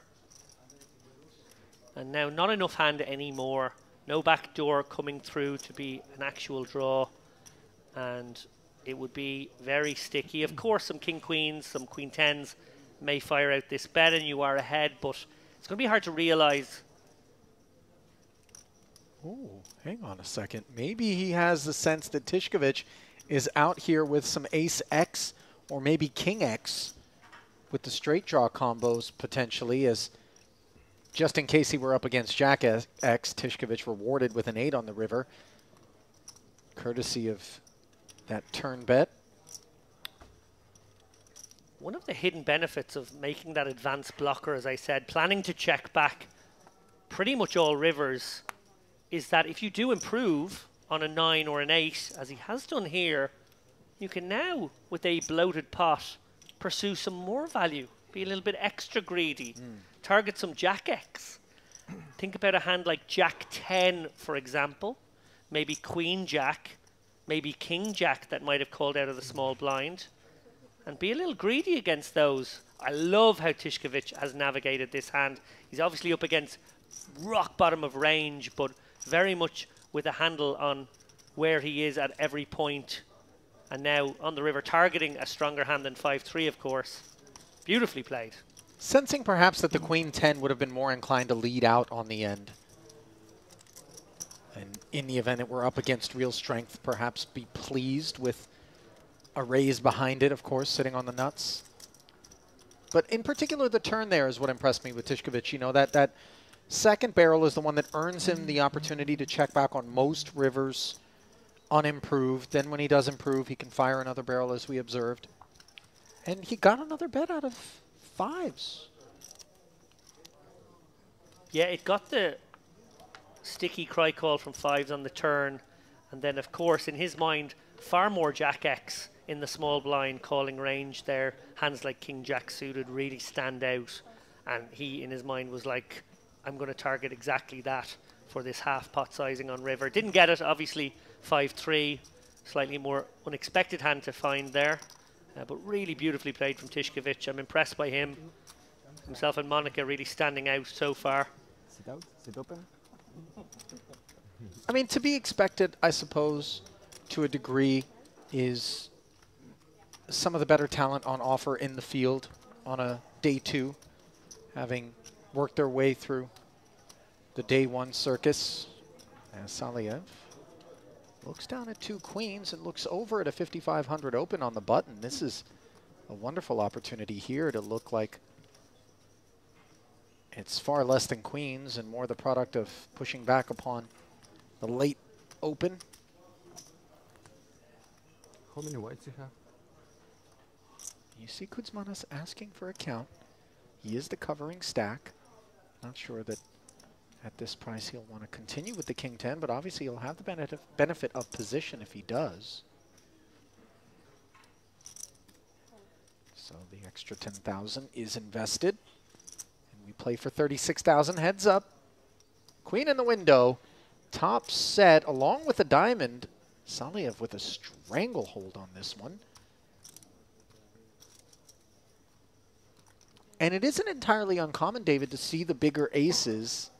And now not enough hand anymore. No backdoor coming through to be an actual draw. And it would be very sticky. Of course, some king queens, some queen tens may fire out this bet and you are ahead, but it's going to be hard to realize. Oh, hang on a second. Maybe he has the sense that Tishkovich is out here with some ace X or maybe king X with the straight draw combos potentially, as just in case he were up against Jack X, Tishkovich rewarded with an 8 on the river, courtesy of that turn bet. One of the hidden benefits of making that advanced blocker, as I said, planning to check back pretty much all rivers, is that if you do improve on a 9 or an 8, as he has done here, you can now, with a bloated pot, pursue some more value, be a little bit extra greedy, target some Jack X. Think about a hand like Jack 10, for example, maybe Queen Jack, maybe King Jack that might have called out of the small blind, and be a little greedy against those. I love how Tishkovich has navigated this hand. He's obviously up against rock bottom of range, but very much with a handle on where he is at every point. And now on the river, targeting a stronger hand than 5-3, of course. Beautifully played. Sensing perhaps that the queen 10 would have been more inclined to lead out on the end. And in the event it were up against real strength, perhaps be pleased with a raise behind it, of course, sitting on the nuts. But in particular, the turn there is what impressed me with Tishkovich. You know, that second barrel is the one that earns him the opportunity to check back on most rivers unimproved. Then when he does improve, he can fire another barrel, as we observed. And he got another bet out of 5s. Yeah, it got the sticky cry call from 5s on the turn. And then, of course, in his mind, far more Jack X in the small blind calling range there. Hands like King Jack suited really stand out. And he, in his mind, was like, I'm going to target exactly that for this half pot sizing on river. Didn't get it, obviously. 5-3, slightly more unexpected hand to find there, but really beautifully played from Tishkovich. I'm impressed by him. Himself and Monica really standing out so far. Sit out, sit open. I mean, to be expected, I suppose, to a degree, is some of the better talent on offer in the field on a day 2, having worked their way through the day 1 circus. As Saliev looks down at 2 queens and looks over at a 5,500 open on the button. This is a wonderful opportunity here to look like it's far less than queens and more the product of pushing back upon the late open. How many whites you have? You see Kuzmanis asking for a count. He is the covering stack. Not sure that at this price he'll want to continue with the king 10, but obviously he'll have the benefit of position if he does. So the extra 10,000 is invested. And we play for 36,000. Heads up. Queen in the window. Top set along with a diamond. Saliev with a stranglehold on this one. And it isn't entirely uncommon, David, to see the bigger aces,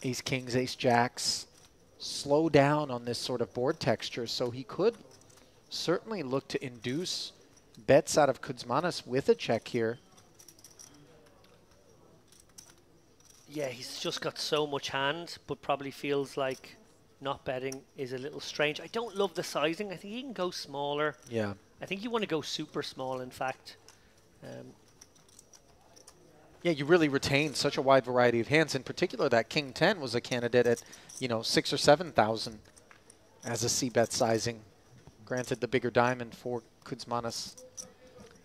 ace kings, ace jacks, slow down on this sort of board texture. So he could certainly look to induce bets out of Kuzmanis with a check here. Yeah, he's just got so much hand, but probably feels like not betting is a little strange. I don't love the sizing. I think he can go smaller. Yeah. I think you want to go super small, in fact. Yeah, you really retain such a wide variety of hands. In particular, that king 10 was a candidate at, you know, 6,000 or 7,000 as a c-bet sizing. Granted, the bigger diamond for Kuzmanis,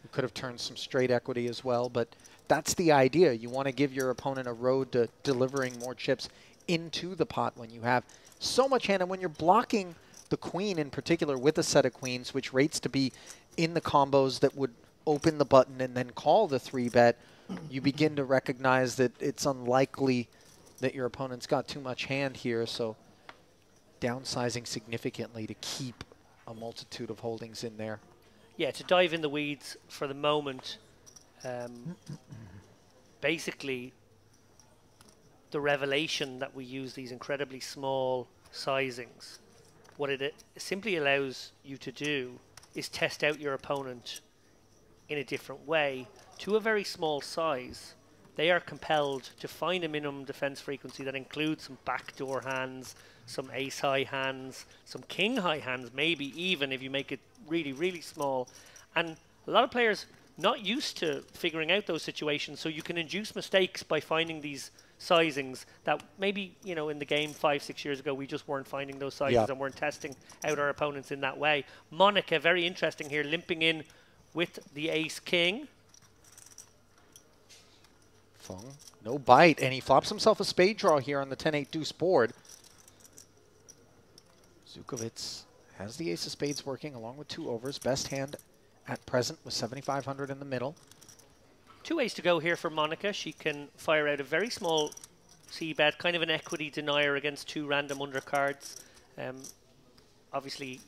who could have turned some straight equity as well, but that's the idea. You want to give your opponent a road to delivering more chips into the pot when you have so much hand. And when you're blocking the queen in particular with a set of queens, which rates to be in the combos that would open the button and then call the 3-bet, you begin to recognize that it's unlikely that your opponent's got too much hand here. So downsizing significantly to keep a multitude of holdings in there. Yeah, to dive in the weeds for the moment, basically the revelation that we use these incredibly small sizings, what it simply allows you to do is test out your opponent in a different way. To a very small size, they are compelled to find a minimum defense frequency that includes some backdoor hands, some ace-high hands, some king-high hands, maybe even if you make it really, really small. And a lot of players not used to figuring out those situations, so you can induce mistakes by finding these sizings that maybe, you know, in the game 5-6 years ago, we just weren't finding those sizes and weren't testing out our opponents in that way. Monica, very interesting here, limping in with the ace-king. Fung, no bite, and he flops himself a spade draw here on the 10-8 deuce board. Zukovitz has the ace of spades working along with 2 overs. Best hand at present with 7,500 in the middle. 2 ways to go here for Monica. She can fire out a very small c-bet, kind of an equity denier against 2 random undercards. Obviously,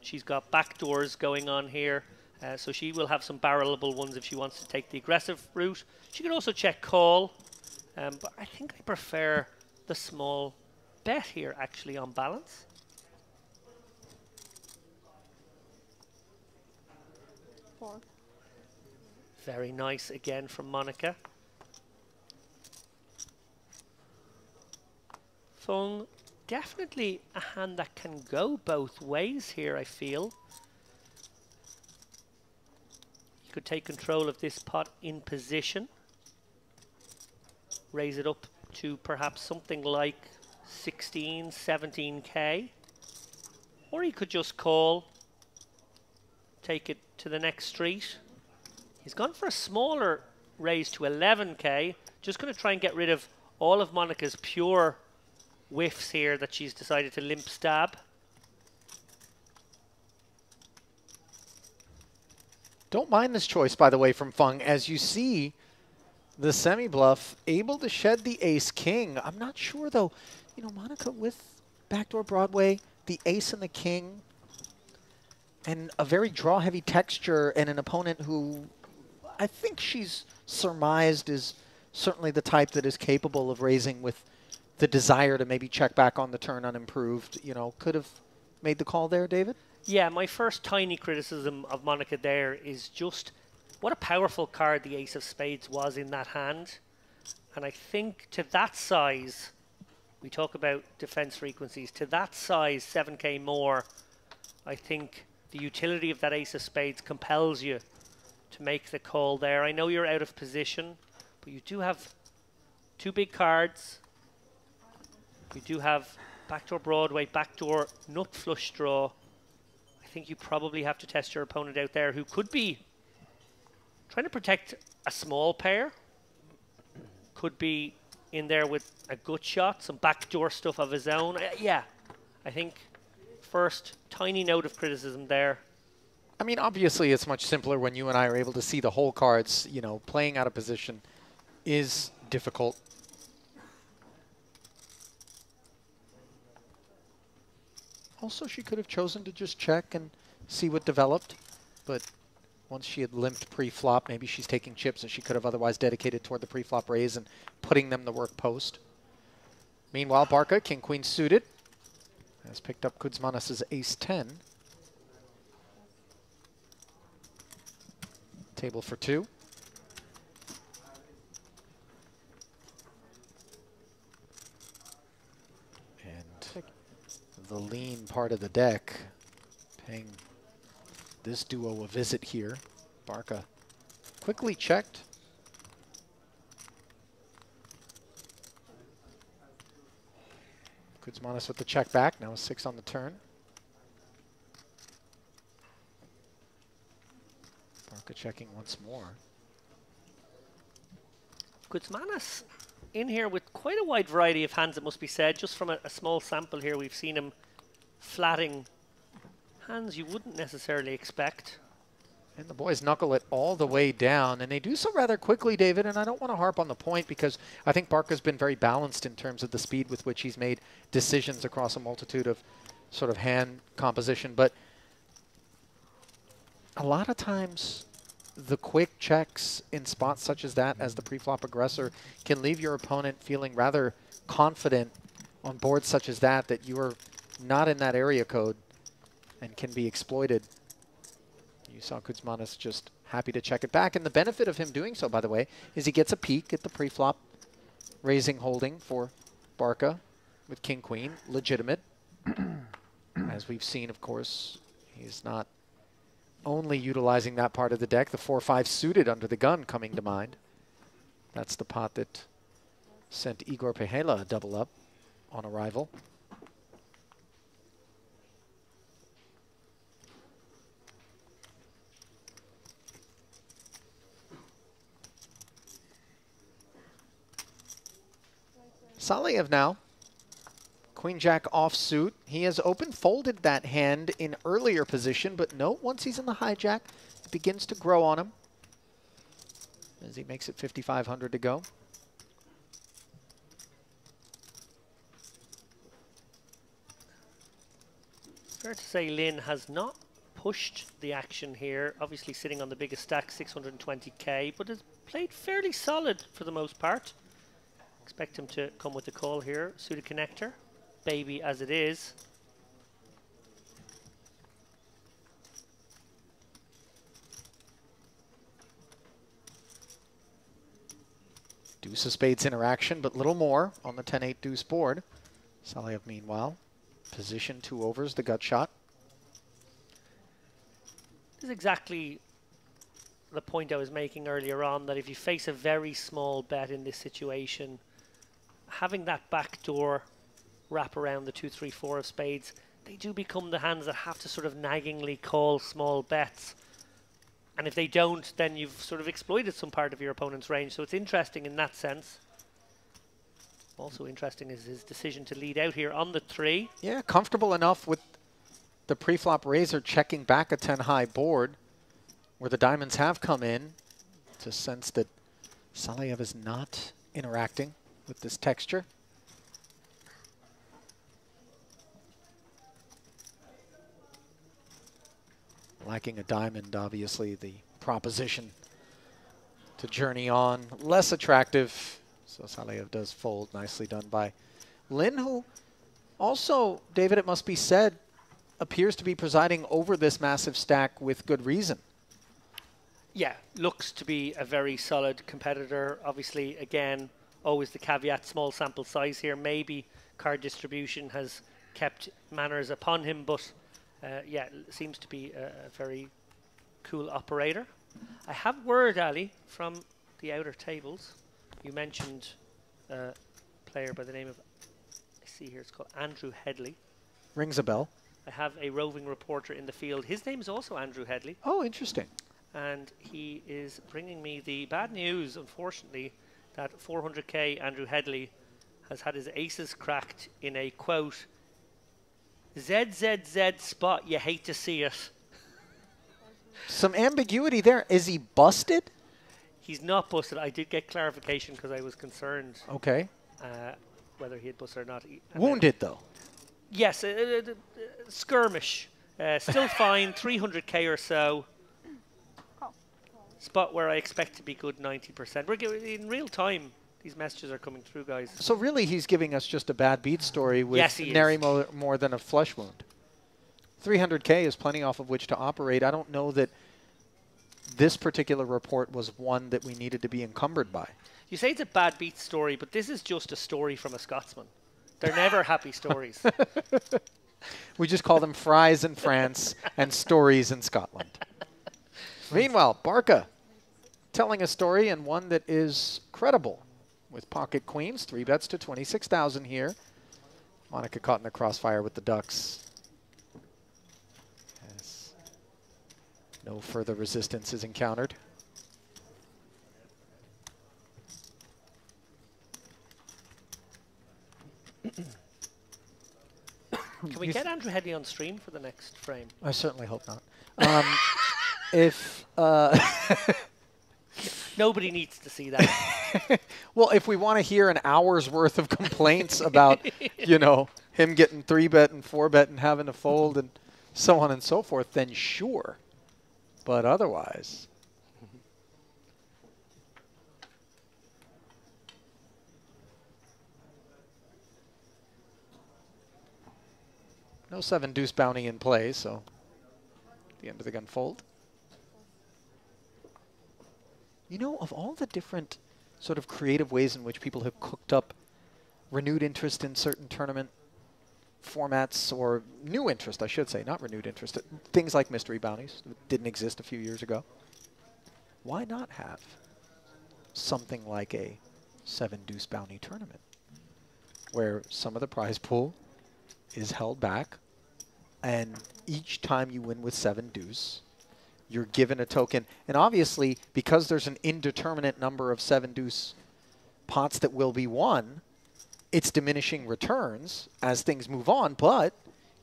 she's got backdoors going on here. So she will have some barrelable ones if she wants to take the aggressive route. She could also check call, but I think I prefer the small bet here, actually, on balance. Very nice again from Monica. Fung, definitely a hand that can go both ways here, I feel. Could take control of this pot in position, raise it up to perhaps something like 16, 17k, or he could just call, take it to the next street. He's gone for a smaller raise to 11k, just going to try and get rid of all of Monica's pure whiffs here that she's decided to limp stab. Don't mind this choice, by the way, from Fung. As you see, the semi-bluff able to shed the ace-king. I'm not sure, though. You know, Monica with backdoor Broadway, the ace and the king, and a very draw-heavy texture, and an opponent who I think she's surmised is certainly the type that is capable of raising with the desire to maybe check back on the turn unimproved. You know, could have made the call there, David? Yeah, my first tiny criticism of Monica there is just what a powerful card the ace of spades was in that hand. And I think to that size, we talk about defense frequencies, to that size, 7k more, I think the utility of that ace of spades compels you to make the call there. I know you're out of position, but you do have 2 big cards. You do have backdoor Broadway, backdoor nut flush draw. I think you probably have to test your opponent out there, who could be Trying to protect a small pair. Could be in there with a good shot, some backdoor stuff of his own. Yeah, I think first tiny note of criticism there. I mean, obviously, it's much simpler when you and I are able to see the whole cards. You know, playing out of position is difficult. Also, she could have chosen to just check and see what developed, but once she had limped pre-flop, maybe she's taking chips that she could have otherwise dedicated toward the pre-flop raise and putting them to work post. Meanwhile, Barca, king-queen suited, has picked up Kuzmanis's ace-10. Table for two. And the lean part of the deck paying this duo a visit here. Barca quickly checked. Kuzmanis with the check back, now a 6 on the turn. Barca checking once more. Kuzmanis in here with quite a wide variety of hands, it must be said. Just from a small sample here, we've seen him flatting hands you wouldn't necessarily expect. And the boys knuckle it all the way down, and they do so rather quickly, David, and I don't want to harp on the point because I think Barca's been very balanced in terms of the speed with which he's made decisions across a multitude of sort of hand composition, but a lot of times the quick checks in spots such as that as the preflop aggressor can leave your opponent feeling rather confident on boards such as that you are not in that area code and can be exploited. You saw Kuzmanis just happy to check it back. And the benefit of him doing so, by the way, is he gets a peek at the preflop raising holding for Barca with king-queen, legitimate. As we've seen, of course, he's not only utilizing that part of the deck, the 4-5 suited under the gun coming to mind. That's the pot that sent Igor Pehela a double up on arrival. Saliev now, queen-jack offsuit. He has open-folded that hand in earlier position, but note once he's in the hijack, it begins to grow on him as he makes it 5,500 to go. Fair to say Lynn has not pushed the action here, obviously sitting on the biggest stack, 620k, but has played fairly solid for the most part. Expect him to come with the call here. Suited connector, baby as it is. Deuce of spades interaction, but little more on the 10-8 deuce board. Saliev, meanwhile, position 2 overs, the gut shot. This is exactly the point I was making earlier on, that if you face a very small bet in this situation, having that backdoor wrap around the 2, 3, 4 of spades, they do become the hands that have to sort of naggingly call small bets. And if they don't, then you've sort of exploited some part of your opponent's range. So it's interesting in that sense. Also interesting is his decision to lead out here on the 3. Yeah, comfortable enough with the preflop raiser checking back a 10-high board where the diamonds have come in to sense that Saliev is not interacting with this texture. Lacking a diamond, obviously, the proposition to journey on. Less attractive, so Saliev does fold. Nicely done by Lynn, who also, David, it must be said, appears to be presiding over this massive stack with good reason. Yeah, looks to be a very solid competitor. Obviously, again, always the caveat, small sample size here. Maybe card distribution has kept manners upon him, but yeah, seems to be a very cool operator. I have word, Ali, from the outer tables. You mentioned a player by the name of, I see here, it's called Andrew Headley. Rings a bell. I have a roving reporter in the field. His name is also Andrew Headley. Oh, interesting. and he is bringing me the bad news, unfortunately, that 400k Andrew Headley has had his aces cracked in a, quote, ZZZ spot, you hate to see it. Some ambiguity there. Is he busted? He's not busted. I did get clarification because I was concerned Okay. whether he had busted or not. Wounded, though. Yes, skirmish. Still fine, 300k or so. Spot where I expect to be good 90%. We're in real time. These messages are coming through, guys. So really, he's giving us just a bad beat story with Yes, he nary is. more than a flesh wound. 300k is plenty off of which to operate. I don't know that this particular report was one that we needed to be encumbered by. You say it's a bad beat story, but this is just a story from a Scotsman. They're never happy stories. We just call them fries in France and stories in Scotland. Meanwhile, Barca telling a story, and one that is credible. With pocket queens, 3 bets to 26,000 here. Monica caught in the crossfire with the ducks. As no further resistance is encountered. Can we get Andrew Headley on stream for the next frame? I certainly hope not. If Nobody needs to see that. well, if we want to hear an hour's worth of complaints about, you know, him getting 3-bet and 4-bet and having to fold and so on and so forth, then sure. But otherwise. No 7-deuce bounty in play, so the end of the gun fold. You know, of all the different sort of creative ways in which people have cooked up renewed interest in certain tournament formats, or new interest, I should say, not renewed interest, things like mystery bounties that didn't exist a few years ago, why not have something like a 7-deuce bounty tournament where some of the prize pool is held back, and each time you win with 7-deuce, you're given a token. And obviously, because there's an indeterminate number of 7-deuce pots that will be won, it's diminishing returns as things move on. But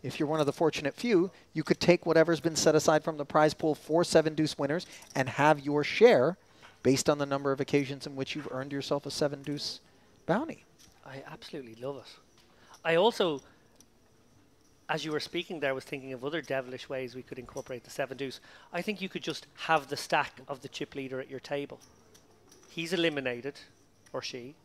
if you're one of the fortunate few, you could take whatever's been set aside from the prize pool for 7-deuce winners and have your share based on the number of occasions in which you've earned yourself a 7-deuce bounty. I absolutely love it. I also, as you were speaking there, was thinking of other devilish ways we could incorporate the 7-deuce. I think you could just have the stack of the chip leader at your table. He's eliminated, or she,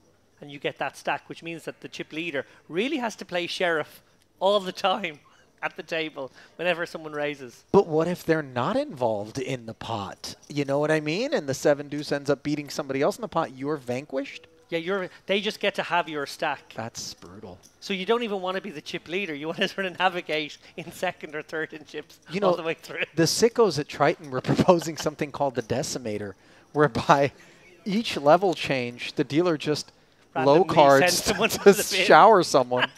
and you get that stack, which means that the chip leader really has to play sheriff all the time at the table whenever someone raises. But what if they're not involved in the pot? You know what I mean? And the 7-deuce ends up beating somebody else in the pot. You're vanquished? Yeah, they just get to have your stack. That's brutal. So you don't even want to be the chip leader. You want to sort of navigate in second or third in chips all the way through. The sickos at Triton were proposing something called the decimator, whereby each level change, the dealer just low cards to shower someone.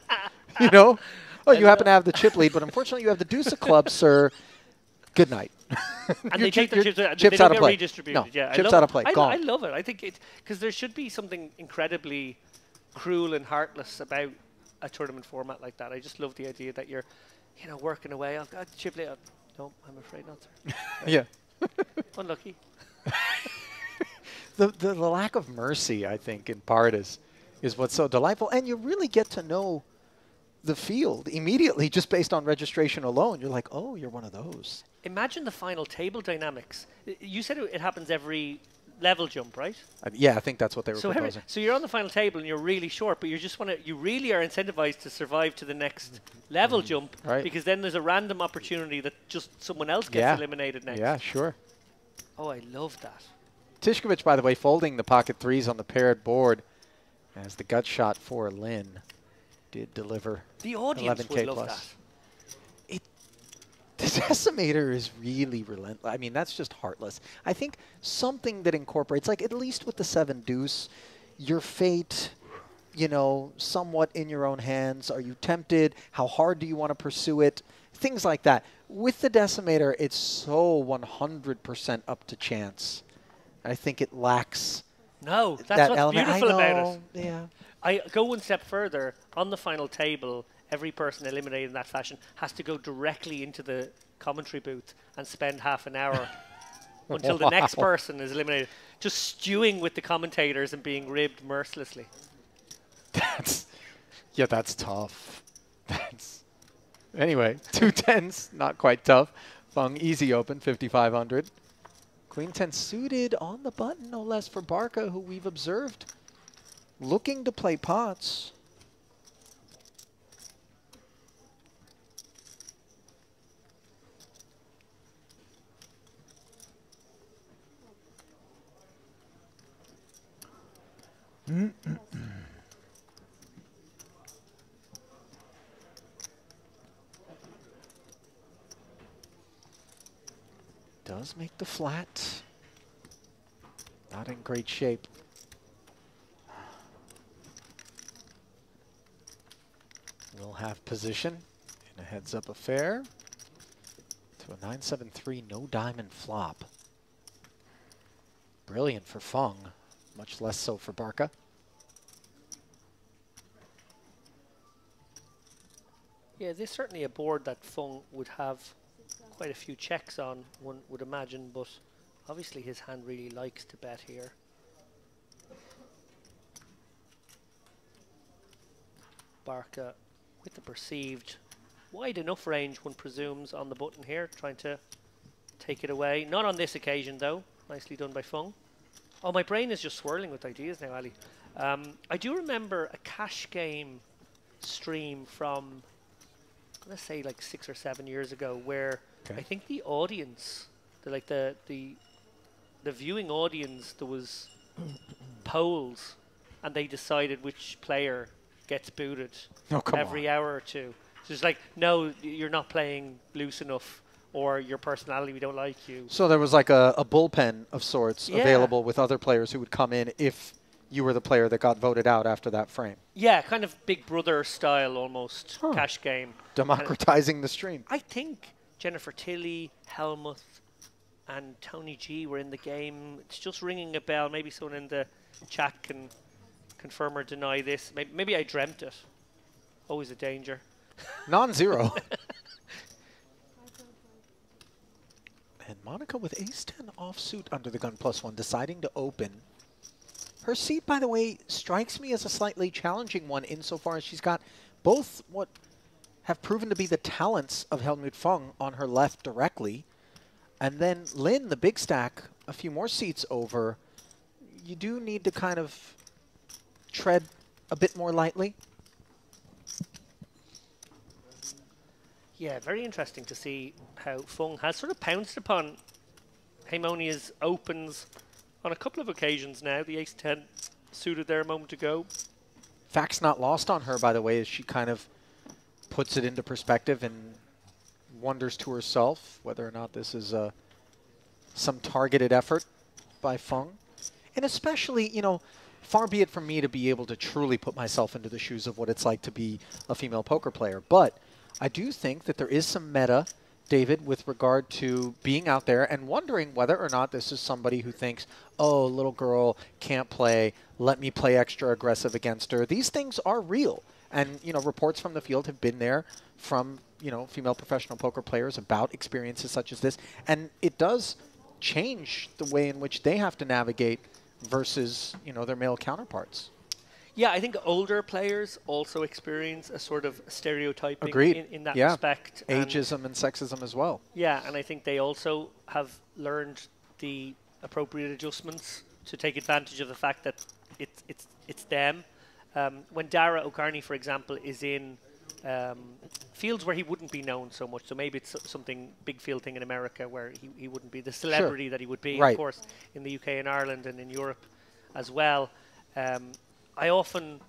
You know? Oh, you happen to have the chip lead, but unfortunately you have the deuce of clubs, sir. Good night. And they take the chips, chips they out don't of get play. redistributed. No, Yeah, chips out of play. Gone. I love it. I think it, because there should be something incredibly cruel and heartless about a tournament format like that. I just love the idea that you're, you know, working away. I've got the chip lead. No, I'm afraid not, sir. Yeah. Unlucky. The lack of mercy, I think, in part is what's so delightful. And you really get to know the field immediately just based on registration alone. You're like, oh, you're one of those. Imagine the final table dynamics. You said it happens every level jump, right? Yeah, I think that's what they were proposing. So you're on the final table and you're really short, but you really are incentivized to survive to the next level jump, right? Because then there's a random opportunity that just someone else gets eliminated next. Yeah, sure. Oh, I love that. Tishkovich, by the way, folding the pocket threes on the paired board as the gut shot for Lynn did deliver. The audience 11K would love plus. that. The decimator is really relentless. I mean, that's just heartless. I think something that incorporates, like at least with the 7-deuce, your fate you know, somewhat in your own hands? Are you tempted? How hard do you want to pursue it? Things like that. With the Decimator, it's so 100% up to chance. I think it lacks No, that's that what's element. beautiful I know, about it. yeah. I go one step further. On the final table, every person eliminated in that fashion has to go directly into the commentary booth and spend half an hour until the next person is eliminated, just stewing with the commentators and being ribbed mercilessly. That's tough. Anyway, 210s, not quite tough. Fung, easy open, 5,500. Queen 10 suited on the button, no less, for Barca, who we've observed looking to play pots. Does make the flat. Not in great shape. We'll have position in a heads-up affair to a 9-7-3 no diamond flop. Brilliant for Fung, much less so for Barca. Yeah, this is certainly a board that Fung would have quite a few checks on, one would imagine, but obviously his hand really likes to bet here. Barca with the perceived wide enough range, one presumes, on the button here, trying to take it away. Not on this occasion, though. Nicely done by Fung. Oh, my brain is just swirling with ideas now, Ali. I do remember a cash game stream from, I'm going to say like 6 or 7 years ago, where I think the audience, the viewing audience, there was polls, and they decided which player gets booted every hour or two. So it's like, no, you're not playing loose enough, or your personality, we don't like you. So there was like a bullpen of sorts available with other players who would come in if you were the player that got voted out after that frame. Yeah, kind of Big Brother style almost, cash game. Democratizing the stream. I think Jennifer Tilly, Helmuth, and Tony G were in the game. It's just ringing a bell. Maybe someone in the chat can confirm or deny this. Maybe I dreamt it. Always a danger. Non-zero. And Monica with ace-10 offsuit under the gun +1, deciding to open. Her seat, by the way, strikes me as a slightly challenging one insofar as she's got both what have proven to be the talents of Helmut Fung on her left directly, and then Lin, the big stack, a few more seats over. You do need to kind of tread a bit more lightly. Yeah, very interesting to see how Fung has sort of pounced upon Haimonia's opens on a couple of occasions now. The ace-10 suited there a moment ago. Fact's not lost on her, by the way, as she kind of puts it into perspective and wonders to herself whether or not this is some targeted effort by Fung. And especially, you know, far be it from me to be able to truly put myself into the shoes of what it's like to be a female poker player. But I do think that there is some meta, David, with regard to being out there and wondering whether or not this is somebody who thinks, oh, little girl can't play, let me play extra aggressive against her. These things are real. And, you know, reports from the field have been there from, you know, female professional poker players about experiences such as this. And it does change the way in which they have to navigate versus, you know, their male counterparts. Yeah, I think older players also experience a sort of stereotyping in that respect. Ageism and sexism as well. Yeah, and I think they also have learned the appropriate adjustments to take advantage of the fact that it's them. When Dara O'Carney, for example, is in fields where he wouldn't be known so much, so maybe it's something big field thing in America where he wouldn't be the celebrity that he would be, of course, in the UK and Ireland and in Europe as well. I often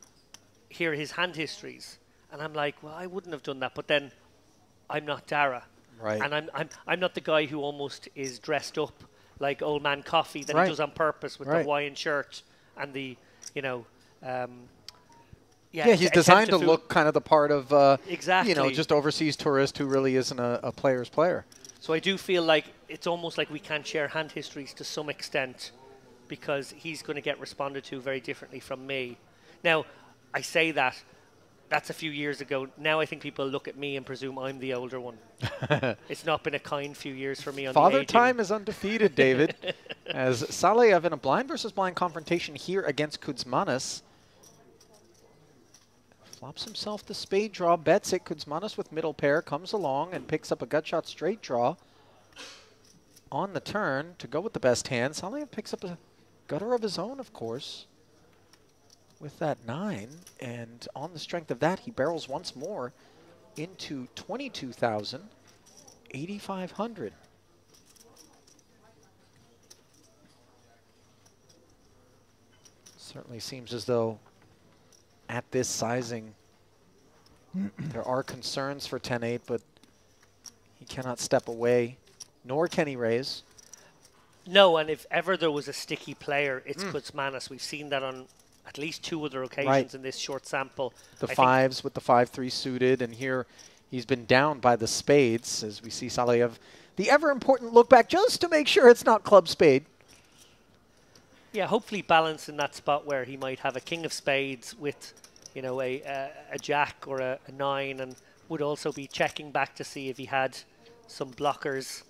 hear his hand histories, and I'm like, well, I wouldn't have done that, but then I'm not Dara. Right. And I'm not the guy who almost is dressed up like Old Man Coffee that he does on purpose with the Hawaiian shirt and the, you know, Yeah, he's attempt designed to fool- look kind of the part of, Exactly. you know, just overseas tourist who really isn't a player's player. So I do feel like it's almost like we can't share hand histories to some extent because he's going to get responded to very differently from me. Now, I say that's a few years ago. Now I think people look at me and presume I'm the older one. It's not been a kind few years for me on the Father aging. time is undefeated, David. As Saleyev in a blind versus blind confrontation here against Kuzmanis. Flops himself the spade draw, bets it. Kuzmanis with middle pair comes along and picks up a gut shot straight draw on the turn to go with the best hand. Saleyev picks up a gutter of his own, of course, with that 9. And on the strength of that, he barrels once more into 22,000, 8,500. Certainly seems as though at this sizing, there are concerns for 10-8, but he cannot step away, nor can he raise. No, and if ever there was a sticky player, it's Kuzmanis. We've seen that on at least 2 other occasions in this short sample. The I fives with the 5-3 suited, and here he's been down by the spades, as we see Saleyev. The ever-important look back just to make sure it's not club spade. Yeah, hopefully balance in that spot where he might have a king of spades with, you know, a jack or a 9, and would also be checking back to see if he had some blockers.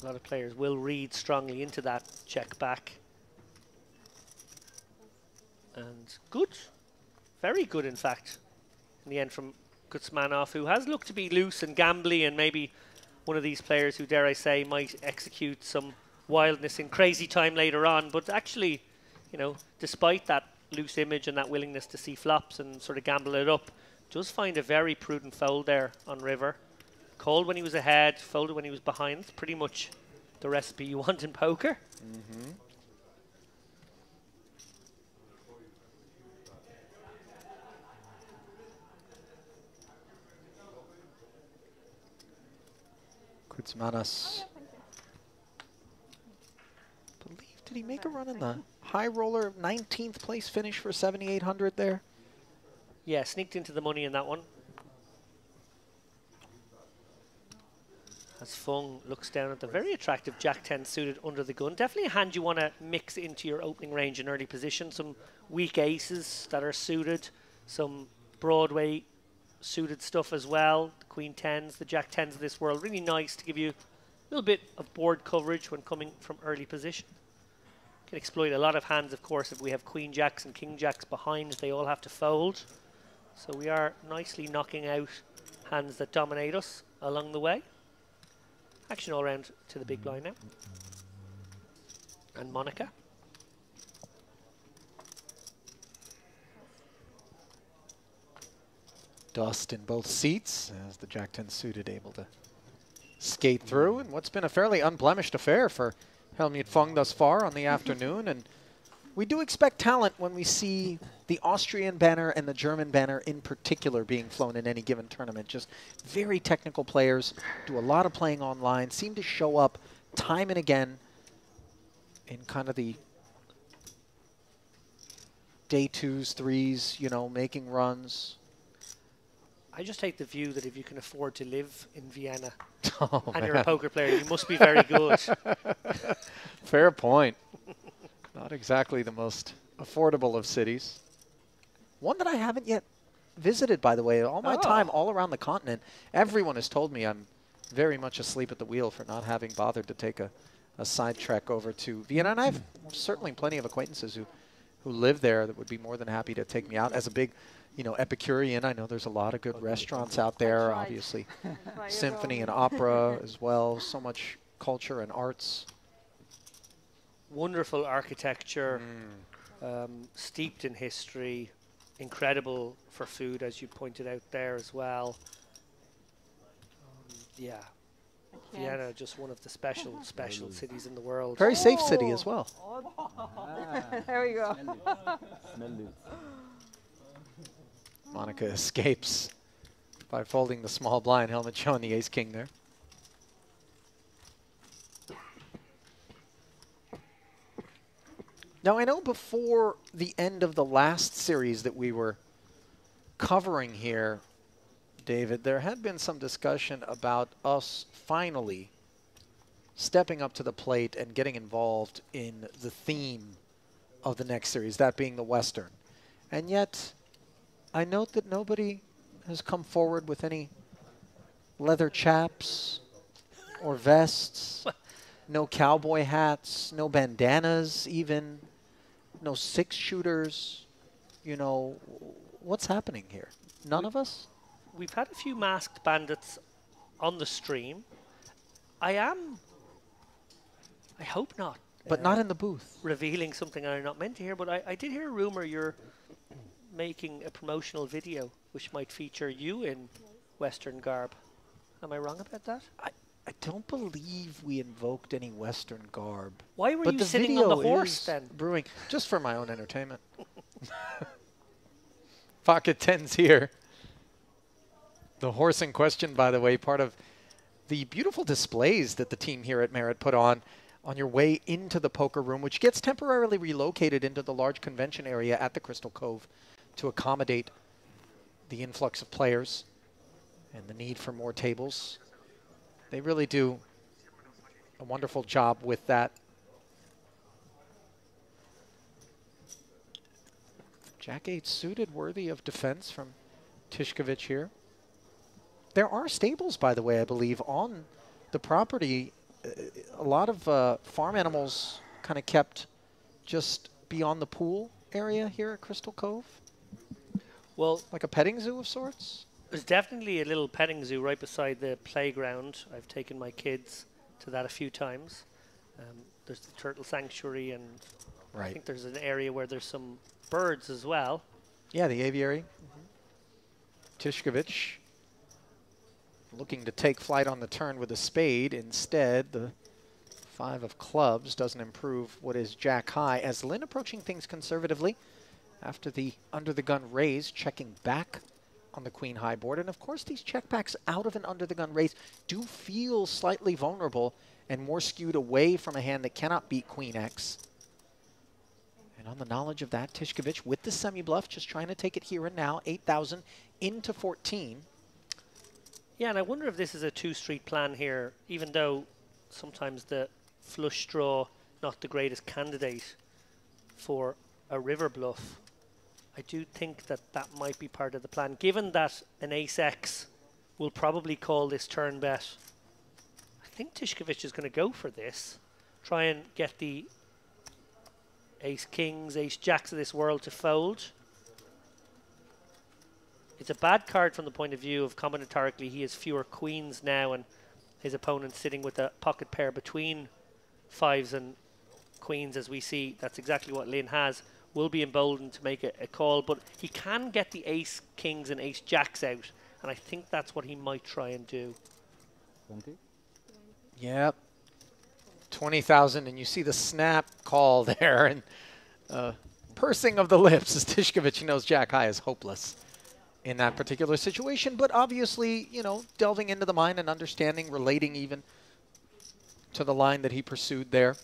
A lot of players will read strongly into that check back. And good. Very good, in fact, in the end from Kuzmanov, who has looked to be loose and gambly and maybe one of these players who, dare I say, might execute some wildness in crazy time later on. But actually, you know, despite that loose image and that willingness to see flops and sort of gamble it up, does find a very prudent fold there on river. Called when he was ahead, folded when he was behind. It's pretty much the recipe you want in poker. Mm-hmm. Kuzmanis. Did he make a run in the high roller 19th place finish for 7,800 there? Yeah, sneaked into the money in that one. As Fung looks down at the very attractive Jack 10 suited under the gun. Definitely a hand you want to mix into your opening range in early position. Some weak aces that are suited. Some Broadway suited stuff as well. The Queen 10s, the Jack 10s of this world. Really nice to give you a little bit of board coverage when coming from early position. Can exploit a lot of hands, of course, if we have Queen Jacks and King Jacks behind. They all have to fold. So we are nicely knocking out hands that dominate us along the way. Action all around to the big blind now. And Monica. Dust in both seats as the Jack 10 suited able to skate through. And what's been a fairly unblemished affair for Helmut Fung thus far on the afternoon. And we do expect talent when we see the Austrian banner and the German banner in particular being flown in any given tournament. Just very technical players, do a lot of playing online, seem to show up time and again in kind of the day 2s, 3s, you know, making runs. I just take the view that if you can afford to live in Vienna Oh, and you're man. a poker player, you must be very good. Fair point. Not exactly the most affordable of cities. One that I haven't yet visited, by the way. All my time all around the continent, everyone has told me I'm very much asleep at the wheel for not having bothered to take a side trek over to Vienna. And I have certainly plenty of acquaintances who live there that would be more than happy to take me out. As a big, you know, Epicurean, I know there's a lot of good restaurants out there, obviously. Symphony and opera as well. So much culture and arts. Wonderful architecture, steeped in history, incredible for food, as you pointed out there as well. Yeah, Vienna, just one of the special cities in the world. Very safe city as well. There we go. Smell it. Monica escapes by folding the small blind. Helmet showing the ace-king there. Now, I know before the end of the last series that we were covering here, David, there had been some discussion about us finally stepping up to the plate and getting involved in the theme of the next series, that being the Western. And yet, I note that nobody has come forward with any leather chaps or vests, no cowboy hats, no bandanas even, no six-shooters. You know, what's happening here? None of us? We've had a few masked bandits on the stream. I hope not. But not in the booth. Revealing something I'm not meant to hear, but I did hear a rumor you're making a promotional video which might feature you in Western garb. Am I wrong about that? I don't believe we invoked any Western garb. Why were But you the sitting on the video horse is then? Brewing, just for my own entertainment. Pocket 10's here. The horse in question, by the way, part of the beautiful displays that the team here at Merit put on your way into the poker room, which gets temporarily relocated into the large convention area at the Crystal Cove to accommodate the influx of players and the need for more tables. They really do a wonderful job with that. Jack-8 suited, worthy of defense from Tishkovich here. There are stables, by the way, I believe, on the property. A lot of farm animals kind of kept just beyond the pool area here at Crystal Cove. Well, like a petting zoo of sorts? There's definitely a little petting zoo right beside the playground. I've taken my kids to that a few times. There's the turtle sanctuary, and I think there's an area where there's some birds as well. Yeah, the aviary. Tishkovich looking to take flight on the turn with a spade. Instead, the 5 of clubs doesn't improve what is jack high, as Lynn approaching things conservatively after the under the gun raise, checking back on the queen high board. And of course, these checkbacks out of an under the gun raise do feel slightly vulnerable and more skewed away from a hand that cannot beat queen X. And on the knowledge of that, Tishkovich with the semi-bluff, just trying to take it here and now, 8,000 into 14. Yeah, and I wonder if this is a two-street plan here, even though sometimes the flush draw, not the greatest candidate for a river bluff. I do think that that might be part of the plan, given that an ace-X will probably call this turn bet. I think Tishkovich is going to go for this, try and get the ace-kings, ace-jacks of this world to fold. It's a bad card from the point of view of combinatorically he has fewer queens now, and his opponent sitting with a pocket pair between 5s and queens, as we see. That's exactly what Lynn has. Will be emboldened to make a call, but he can get the ace kings and ace jacks out, and I think that's what he might try and do. 20? Yep. 20,000, and you see the snap call there, and pursing of the lips as Tishkovich knows jack high is hopeless in that particular situation, but obviously, you know, delving into the mind and understanding, relating even to the line that he pursued there.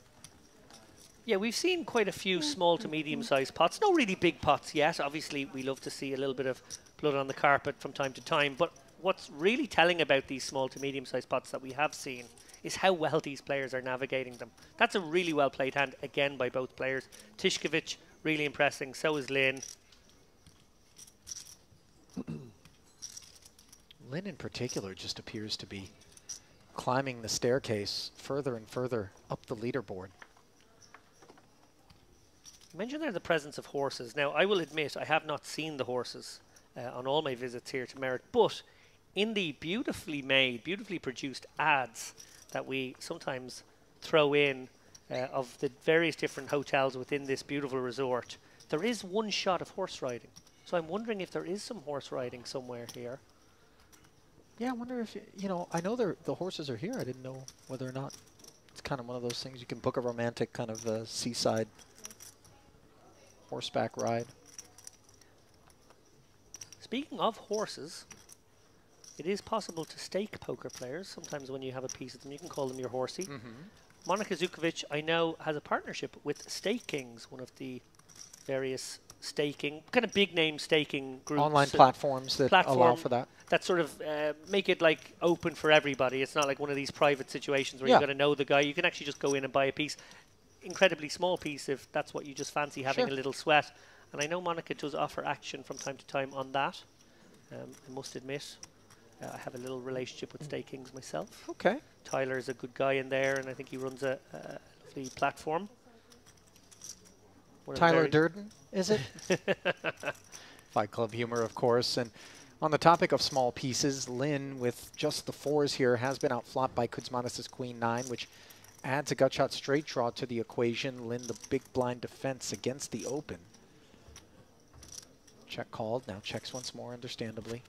Yeah, we've seen quite a few small to medium-sized pots. No really big pots yet. Obviously, we love to see a little bit of blood on the carpet from time to time. But what's really telling about these small to medium-sized pots that we have seen is how well these players are navigating them. That's a really well-played hand, again, by both players. Tishkovich, really impressing. So is Lynn. Lynn in particular just appears to be climbing the staircase further and further up the leaderboard. You mentioned there the presence of horses. Now, I will admit I have not seen the horses on all my visits here to Merit, but in the beautifully made, beautifully produced ads that we sometimes throw in of the various different hotels within this beautiful resort, there is one shot of horse riding. So I'm wondering if there is some horse riding somewhere here. Yeah, I wonder if, you know, I know the horses are here. I didn't know whether or not it's kind of one of those things you can book a romantic kind of seaside horseback ride. Speaking of horses, it is possible to stake poker players. Sometimes when you have a piece of them, you can call them your horsey. Monica Zukovic, I know, has a partnership with Stake Kings, one of the various staking, kind of big name staking groups. Online platforms that allow for that. That sort of make it like open for everybody. It's not like one of these private situations where Yeah. you've got to know the guy. You can actually just go in and buy a piece, incredibly small piece if that's what you just fancy having Sure. a little sweat. And I know Monica does offer action from time to time on that. I must admit, I have a little relationship with Stake Kings myself. Okay. Tyler is a good guy in there, and I think he runs a lovely platform. One of the Tyler very- Durden, is it? Fight Club humor, of course. And on the topic of small pieces, Lynn, with just the 4s here, has been outflopped by Kuzmanis' Queen 9, which adds a gut shot straight draw to the equation. Lynn, the big blind defense against the open. Check called. Now checks once more, understandably.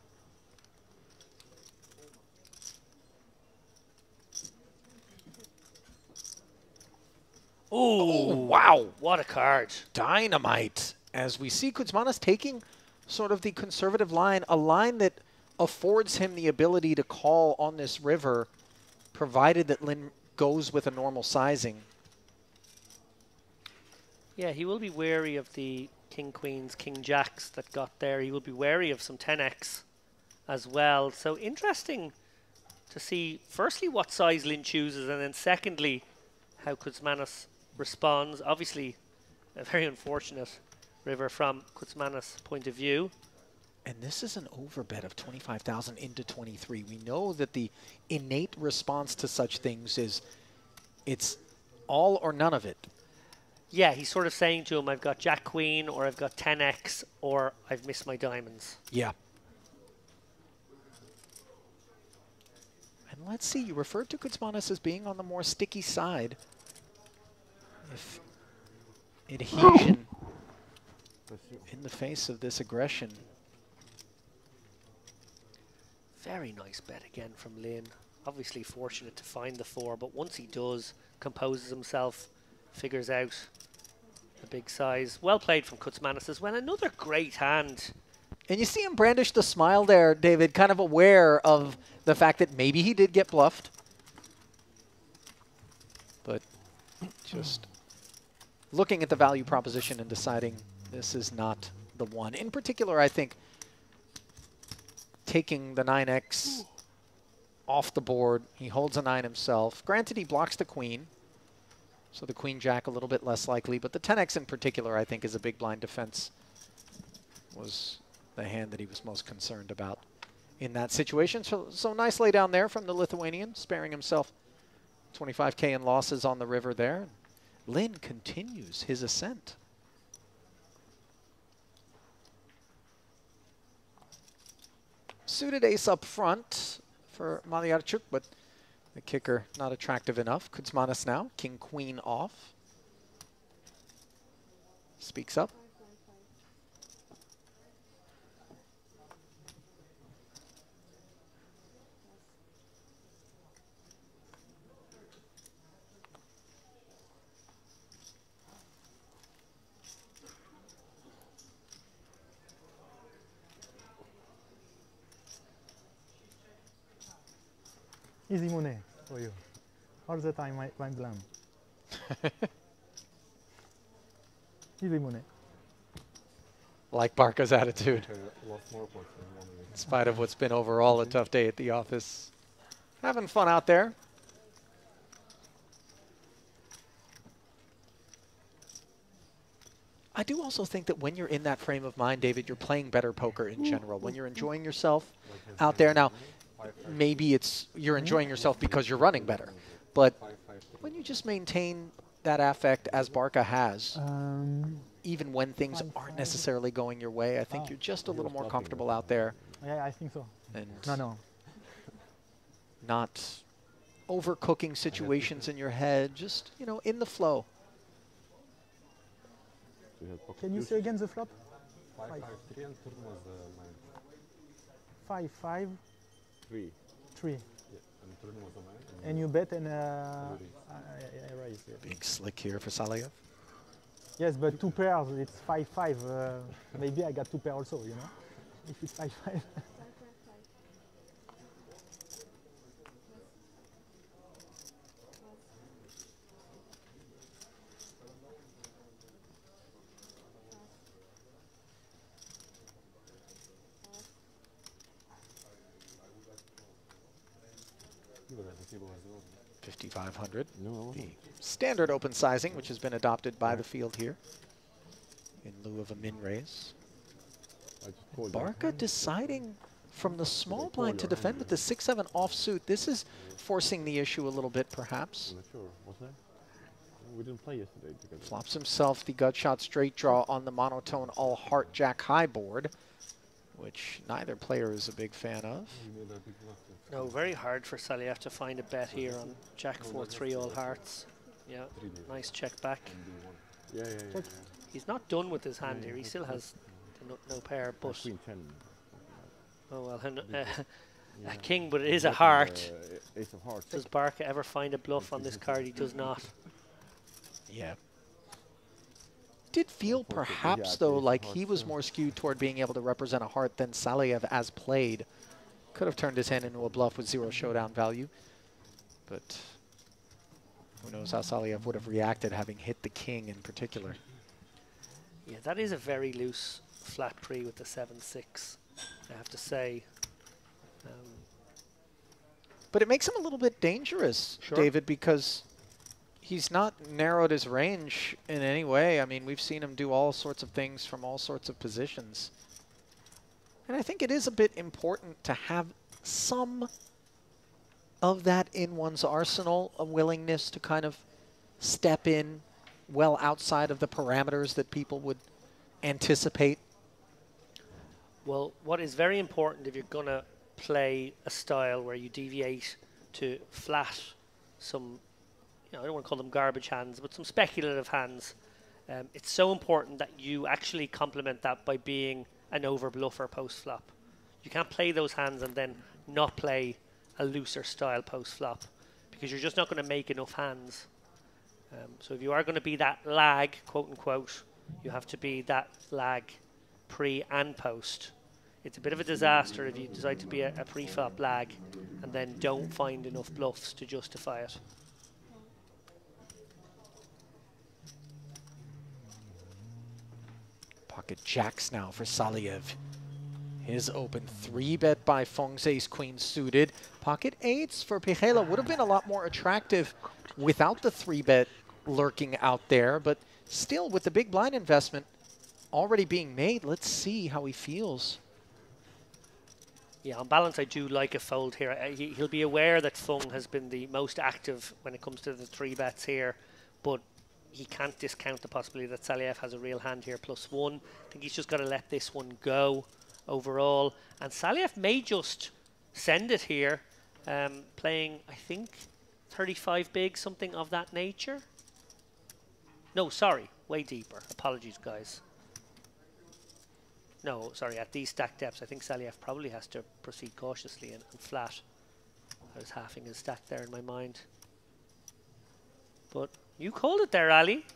Oh, wow. What a card. Dynamite. As we see Kuzmanis taking sort of the conservative line, a line that affords him the ability to call on this river, provided that Lynn goes with a normal sizing. Yeah, he will be wary of the King Queens, King Jacks that got there. He will be wary of some 10x as well. So interesting to see, firstly, what size Lynn chooses, and then secondly, how Kuzmanis responds. Obviously, a very unfortunate river from Kuzmanis' point of view. And this is an overbet of 25,000 into 23. We know that the innate response to such things is it's all or none of it. Yeah, he's sort of saying to him, I've got Jack Queen, or I've got 10x, or I've missed my diamonds. Yeah. And let's see, you referred to Kuzmanis as being on the more sticky side. If adhesion in the face of this aggression. Very nice bet again from Lynn. Obviously fortunate to find the 4, but once he does, composes himself, figures out the big size. Well played from Kuzmanis as well. Another great hand. And you see him brandish the smile there, David, kind of aware of the fact that maybe he did get bluffed. But just looking at the value proposition and deciding this is not the one. In particular, I think taking the 9x off the board, he holds a 9 himself. Granted, he blocks the queen, so the queen jack a little bit less likely, but the 10x in particular, I think, is a big blind defense. Was the hand that he was most concerned about in that situation. So nice lay down there from the Lithuanian, sparing himself 25K in losses on the river there. Lynn continues his ascent. Suited ace up front for Malyarchuk, but the kicker not attractive enough. Kuzmanis now, king queen off. Speaks up. Easy money for you. All the time I blam. Easy money. Like Barca's attitude, Lost more points than 1 week. in spite of what's been overall a tough day at the office. Having fun out there. I do also think that when you're in that frame of mind, David, you're playing better poker in general. When you're enjoying yourself out there. Now, maybe you're enjoying yourself because you're running better. But when you just maintain that affect as Barca has, even when things aren't necessarily going your way, I think you're just a little more comfortable out there. Yeah, I think so. And No. not overcooking situations in your head, just, in the flow. Can you say again the flop? 5-5-3 and turn was 5, 5, 9-3. 3. Yeah, and turn was a 9. And you bet and raise. I raise. Yeah. Big slick here for Salayev. Yes, but 2 pairs, it's 5, 5. Maybe I got 2 pairs also, If it's 5, 5. table as well. 5,500. No. The standard open sizing, which has been adopted by the field here in lieu of a min raise. I just called Barca deciding from the small call blind to your defend hand, with the 6-7 offsuit. This is forcing the issue a little bit, perhaps. I'm not sure. Was that? We didn't play yesterday because Flops himself the gut shot straight draw on the monotone all heart jack high board, which neither player is a big fan of. we made a big bluff. No, very hard for Saliev to find a bet here on Jack 4-3 all hearts. Yeah, nice check back. Yeah. He's not done with his hand here. He still has no pair, but Queen 10. oh well, a king, but it is a heart. Ace of hearts. Does Barca ever find a bluff on this card? He does not. Yeah. Did feel perhaps, though, like he was more skewed toward being able to represent a heart than Saliev as played. Could have turned his hand into a bluff with 0 showdown value. But who knows how Saliev would have reacted having hit the king in particular. Yeah, that is a very loose flat pre with the 7-6, I have to say. But it makes him a little bit dangerous, Sure. David, because he's not narrowed his range in any way. I mean, we've seen him do all sorts of things from all sorts of positions. And I think it is a bit important to have some of that in one's arsenal, a willingness to kind of step in well outside of the parameters that people would anticipate. Well, what is very important if you're going to play a style where you deviate to flat some, I don't want to call them garbage hands, but some speculative hands, it's so important that you actually complement that by being an over bluffer post flop. You can't play those hands and then not play a looser style post flop because you're just not going to make enough hands. So if you are going to be that lag, quote unquote, you have to be that lag pre and post. It's a bit of a disaster if you decide to be a pre-flop lag and then don't find enough bluffs to justify it. Pocket jacks now for Saliev. His open 3-bet by Feng's ace-queen suited. Pocket 8s for Pijela would have been a lot more attractive without the 3-bet lurking out there, but still with the big blind investment already being made, let's see how he feels. Yeah, on balance, I do like a fold here. He'll be aware that Feng has been the most active when it comes to the 3-bets here, but he can't discount the possibility that Saliev has a real hand here, +1. I think he's just got to let this one go overall. And Saliev may just send it here, playing, I think, 35 big, something of that nature. No, sorry, way deeper. Apologies, guys. No, sorry, at these stack depths, I think Saliev probably has to proceed cautiously and flat. I was halving his stack there in my mind. But you called it there, Ali.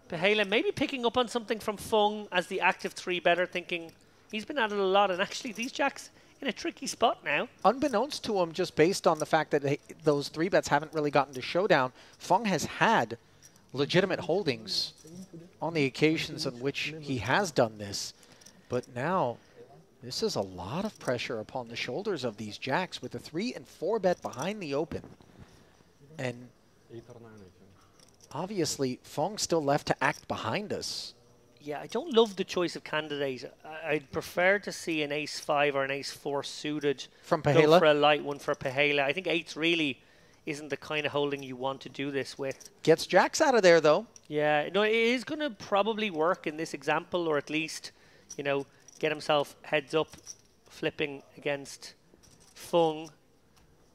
Pijela maybe picking up on something from Feng as the active 3-better, thinking he's been at it a lot, and actually these jacks in a tricky spot now. Unbeknownst to him, just based on the fact that those 3-bets haven't really gotten to showdown, Feng has had legitimate holdings on the occasions on which he has done this. But now, this is a lot of pressure upon the shoulders of these jacks with a 3- and 4-bet behind the open. And 8 or 9, I think. obviously, Feng's still left to act behind us. Yeah, I don't love the choice of candidate. I'd prefer to see an ace-5 or an ace-4 suited. From Go Pijela? for a light one for Pijela. I think 8s really isn't the kind of holding you want to do this with. Gets jacks out of there, though. Yeah, no, it is going to probably work in this example, or at least, get himself heads up, flipping against Feng,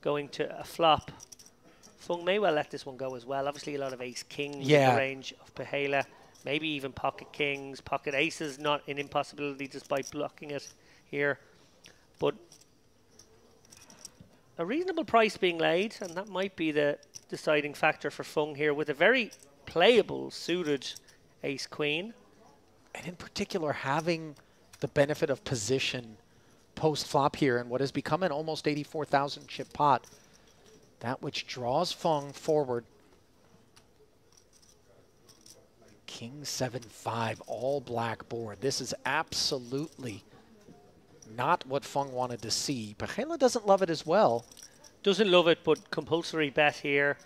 going to a flop. Feng may well let this one go as well. Obviously, a lot of ace-kings in the range of Pijela. Maybe even pocket kings, pocket aces, not an impossibility despite blocking it here. But a reasonable price being laid, and that might be the deciding factor for Feng here with a very playable suited ace-queen. And in particular, having the benefit of position post-flop here in what has become an almost 84,000 chip pot. That which draws Feng forward. King 7-5, all black board. This is absolutely not what Feng wanted to see. Pijela doesn't love it as well. Doesn't love it, but compulsory bet here.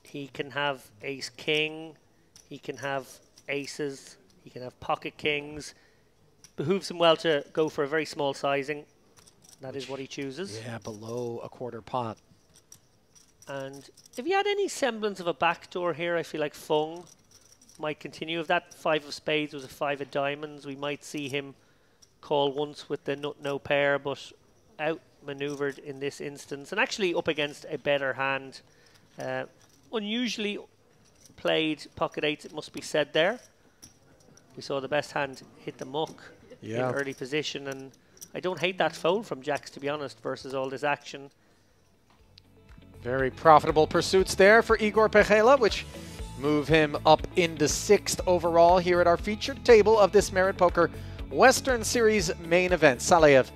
He can have ace king, he can have aces, he can have pocket kings. Behooves him well to go for a very small sizing. That is what he chooses. Yeah, below a quarter pot. And if he had any semblance of a backdoor here, I feel like Fung might continue. If that 5 of spades was a 5 of diamonds, we might see him call once with the nut no pair, but outmaneuvered in this instance. And actually up against a better hand. Unusually played pocket eights, it must be said there. We saw the best hand hit the muck in early position, and I don't hate that fold from jacks, to be honest, versus all this action. Very profitable pursuits there for Igor Pechela, which move him up into 6th overall here at our featured table of this Merit Poker Western Series main event. Saleyev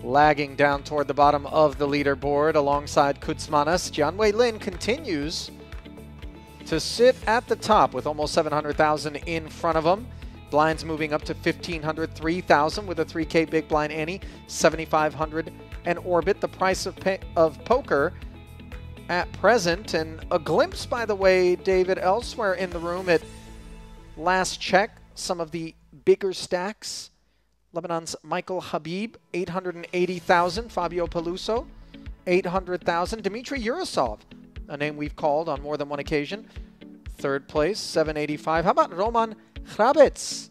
lagging down toward the bottom of the leaderboard alongside Kutsmanas. Jianwei Lin continues to sit at the top with almost 700,000 in front of him. Blinds moving up to 1,500, 3,000 with a 3K big blind ante, 7,500 and orbit. The price of poker at present, and a glimpse, by the way, David, elsewhere in the room at last check, some of the bigger stacks. Lebanon's Michael Habib, 880,000. Fabio Peluso, 800,000. Dmitry Urasov, a name we've called on more than one occasion, 3rd place, 785. How about Roman Hrabets,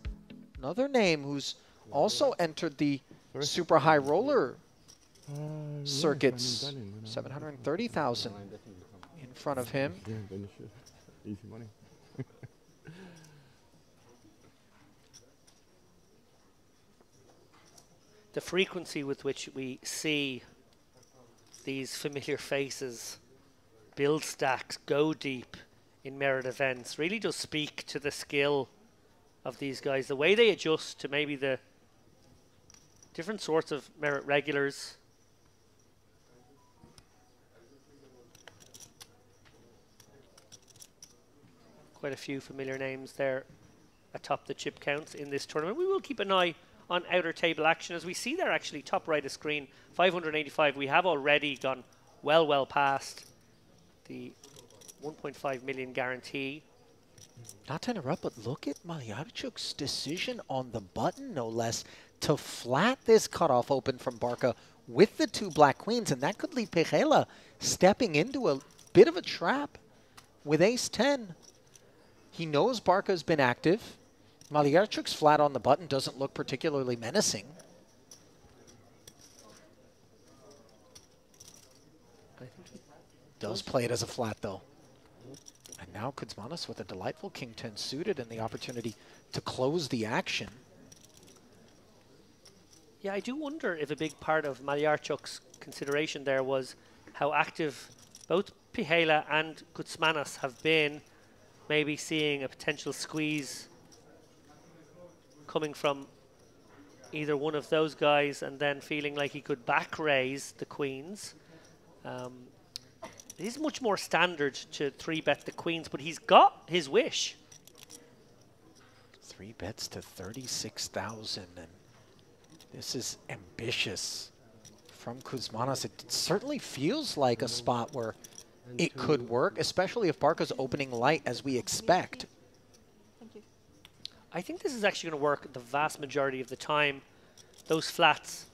another name who's also entered the super high roller circuits, 730,000 in front of him. Yeah, then you should. Easy money. The frequency with which we see these familiar faces build stacks, go deep in Merit events really does speak to the skill of these guys. The way they adjust to maybe the different sorts of Merit regulars. Quite a few familiar names there atop the chip counts in this tournament. We will keep an eye on outer table action as we see there actually top right of screen, 585. We have already gone well past the 1.5 million guarantee. Not to interrupt, but look at Malyarchuk's decision on the button, no less, to flat this cutoff open from Barca with the 2 black queens, and that could leave Pechela stepping into a bit of a trap with ace-10. He knows Barca's been active. Malyarchuk's flat on the button doesn't look particularly menacing. I think he Does play it as a flat, though. And now Kutsmanas with a delightful king 10 suited and the opportunity to close the action. Yeah, I do wonder if a big part of Malyarchuk's consideration there was how active both Pihela and Kutsmanas have been, maybe seeing a potential squeeze coming from either one of those guys and then feeling like he could back raise the queens. It is much more standard to 3-bet the queens, but he's got his wish. 3 bets to 36,000, and this is ambitious from Kutsmanas. It certainly feels like a spot where it could work, especially if Barca's opening light as we expect. Thank you. I think this is actually going to work the vast majority of the time. Those flats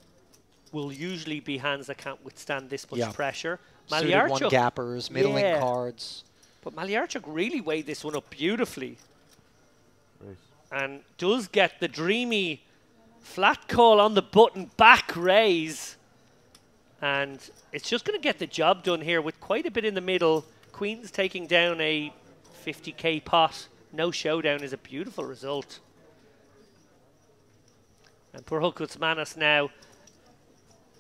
will usually be hands that can't withstand this much pressure. Suited one gappers, middling cards. But Malyarchuk really weighed this one up beautifully. Race. And does get the dreamy flat call on the button, back raise. And it's just going to get the job done here with quite a bit in the middle. Queens taking down a 50k pot. No showdown is a beautiful result. And poor Kutsmanas now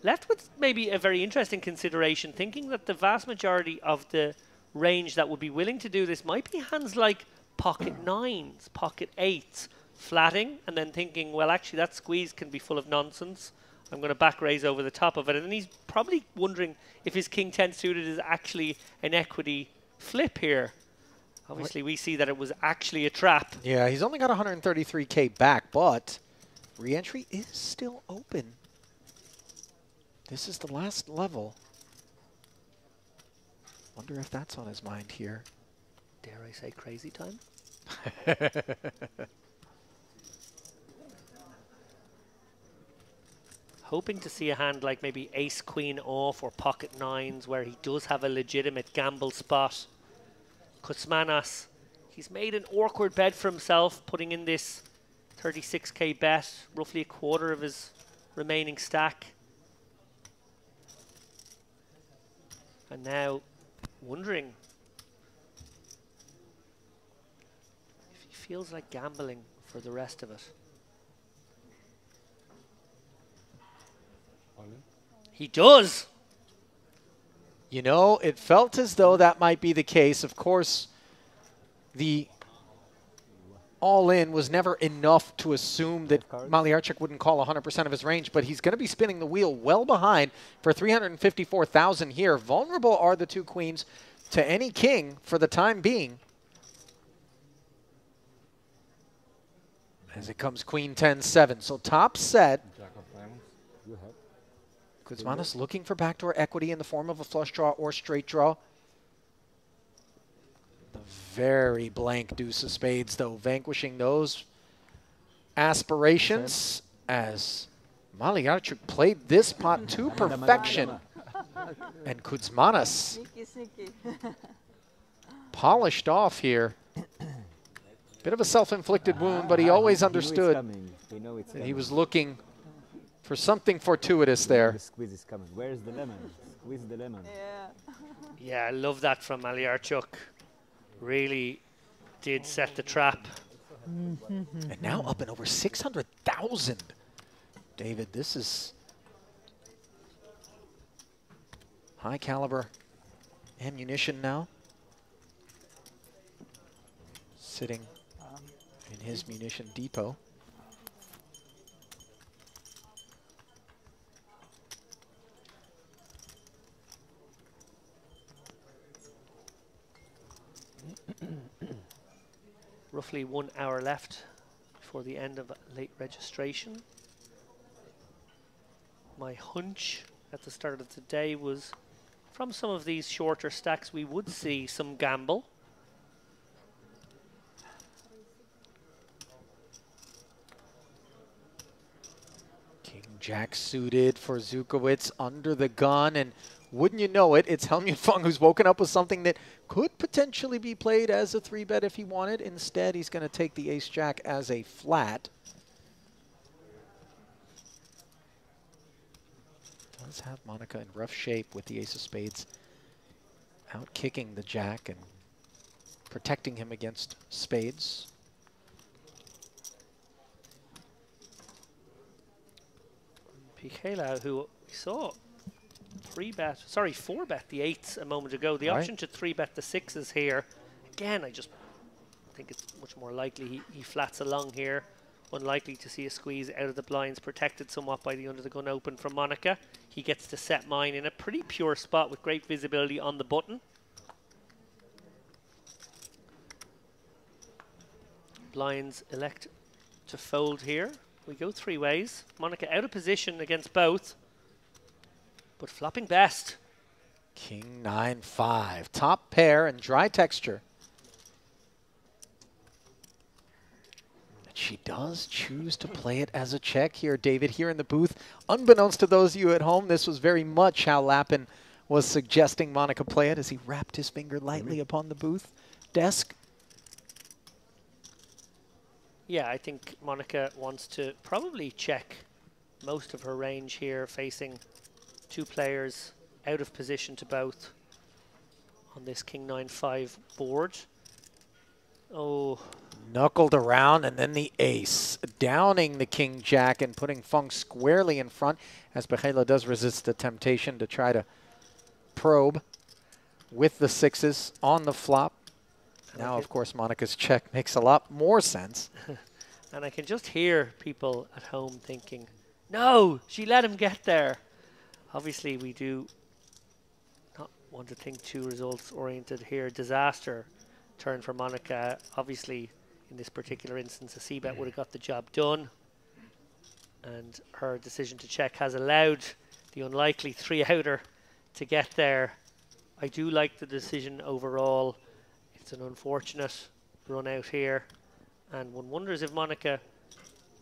left with maybe a very interesting consideration, thinking that the vast majority of the range that would be willing to do this might be hands like pocket 9s, pocket 8s, flatting, and then thinking, well, actually that squeeze can be full of nonsense. I'm going to back raise over the top of it. And then he's probably wondering if his king 10 suited is actually an equity flip here. Obviously, we see that it was actually a trap. Yeah, he's only got 133k back, but re-entry is still open. This is the last level. Wonder if that's on his mind here. Dare I say crazy time? Hoping to see a hand like maybe ace queen off or pocket nines where he does have a legitimate gamble spot. Kuzmanos, he's made an awkward bet for himself, putting in this 36k bet, roughly a quarter of his remaining stack. And now wondering if he feels like gambling for the rest of it. He does. You know, it felt as though that might be the case. Of course, the all-in was never enough to assume that Malyarchuk wouldn't call 100% of his range, but he's going to be spinning the wheel well behind for 354,000 here. Vulnerable are the two queens to any king for the time being. As it comes queen 10-7. So top set. Jack of diamonds. You have. Kuzmanos looking for backdoor equity in the form of a flush draw or straight draw. The very blank deuce of spades, though, vanquishing those aspirations as Malyarchuk played this pot to perfection. And Kuzmanos Sneaky, sneaky. polished off here. Bit of a self-inflicted wound, but he always understood that he was looking for something fortuitous there. The squeeze is coming. Where's the lemon? Squeeze the lemon. Yeah. Yeah, I love that from Malyarchuk. Really did set the trap. And now up and over 600,000. David, this is high caliber ammunition now. Sitting in his munition depot. Roughly 1 hour left before the end of late registration. My hunch at the start of the day was from some of these shorter stacks we would see some gamble. King Jack suited for Zukowicz under the gun, and wouldn't you know it, it's Helmut Fung who's woken up with something that could potentially be played as a 3-bet if he wanted. Instead, he's going to take the ace-jack as a flat. Does have Monica in rough shape with the ace of spades out kicking the jack and protecting him against spades. Pichela, who we saw 4-bet the 8s a moment ago. The option to 3-bet the 6s here. Again, I just think it's much more likely he flats along here. Unlikely to see a squeeze out of the blinds, protected somewhat by the under the gun open from Monica. He gets to set mine in a pretty pure spot with great visibility on the button. Blinds elect to fold here. We go 3 ways. Monica out of position against both, but flopping best. King 9-5, top pair and dry texture. And she does choose to play it as a check here, David, here in the booth. Unbeknownst to those of you at home, this was very much how Lappin was suggesting Monica play it as he wrapped his finger lightly upon the booth desk. Yeah, I think Monica wants to probably check most of her range here, facing 2 players out of position to both on this King 9-5 board. Oh. Knuckled around, and then the ace, downing the King Jack and putting Fung squarely in front, as Pichela does resist the temptation to try to probe with the 6s on the flop. Now, of course, Monica's check makes a lot more sense. And I can just hear people at home thinking, no, she let him get there. Obviously, we do not want to think too results-oriented here. Disaster turn for Monica. Obviously, in this particular instance, a c-bet would have got the job done. And her decision to check has allowed the unlikely 3-outer to get there. I do like the decision overall. It's an unfortunate run out here, and one wonders if Monica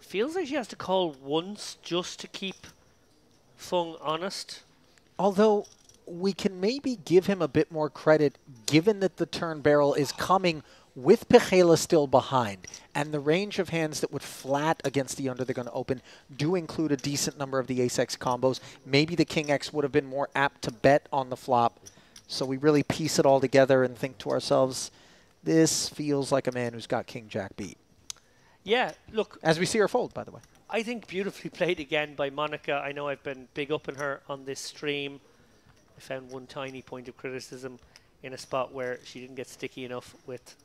feels like she has to call once just to keep Fung honest. Although we can maybe give him a bit more credit given that the turn barrel is coming with Pechela still behind, and the range of hands that would flat against the under they're going to open do include a decent number of the ace-x combos. Maybe the king-x would have been more apt to bet on the flop, so we really piece it all together and think to ourselves, this feels like a man who's got king-jack beat. Yeah, look. As we see her fold, by the way. I think beautifully played again by Monica. I know I've been big upping her on this stream. I found one tiny point of criticism in a spot where she didn't get sticky enough with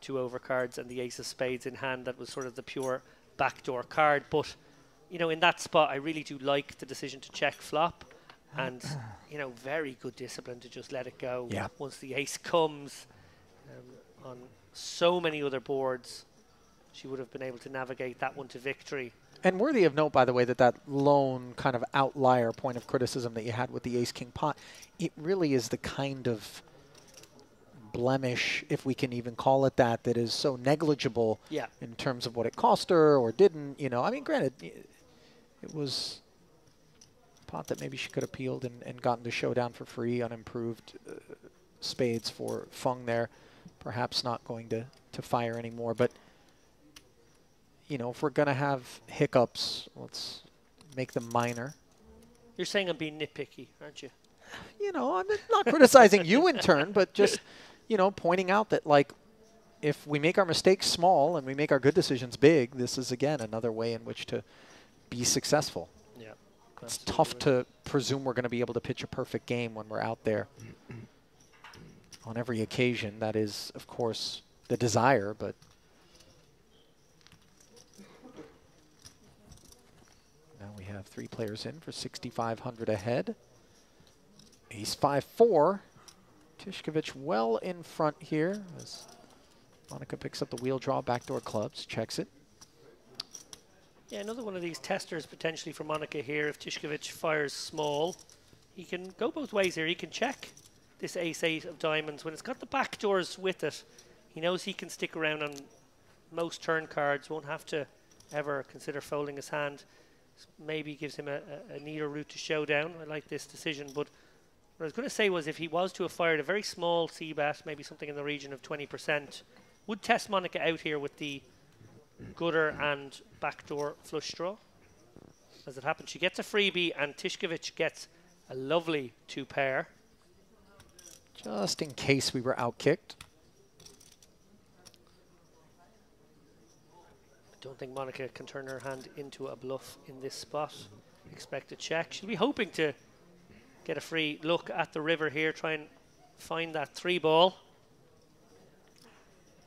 2 overcards and the ace of spades in hand. That was sort of the pure backdoor card. But, you know, in that spot, I really do like the decision to check flop. And, you know, very good discipline to just let it go. Yeah. Once the ace comes on so many other boards, she would have been able to navigate that one to victory. And worthy of note, by the way, that lone kind of outlier point of criticism that you had with the ace-king pot, it really is the kind of blemish, if we can even call it that, that is so negligible in terms of what it cost her or didn't. You know, I mean, granted, it was a pot that maybe she could have peeled and gotten to showdown for free, unimproved spades for Fung there. Perhaps not going to fire anymore, but you know, if we're going to have hiccups, let's make them minor. You're saying I'm being nitpicky, aren't you? You know, I'm not criticizing you in turn, but just, you know, pointing out that, like, if we make our mistakes small and we make our good decisions big, this is, again, another way in which to be successful. Yeah. It's tough to presume we're going to be able to pitch a perfect game when we're out there on every occasion. That is, of course, the desire, but now we have 3 players in for 6,500 ahead. Ace 5-4. Tishkovich well in front here as Monica picks up the wheel draw, backdoor clubs, checks it. Yeah, another one of these testers potentially for Monica here. If Tishkovich fires small, he can go both ways here. He can check this ace-8 of diamonds. When it's got the backdoors with it, he knows he can stick around on most turn cards, won't have to ever consider folding his hand. Maybe gives him a neater route to showdown. I like this decision, but what I was going to say was if he was to have fired a very small c-bet, maybe something in the region of 20%, would test Monica out here with the gutter and backdoor flush draw. As it happens, she gets a freebie and Tishkovich gets a lovely 2-pair. Just in case we were outkicked. I don't think Monica can turn her hand into a bluff in this spot. Expect a check. She'll be hoping to get a free look at the river here, try and find that 3-ball.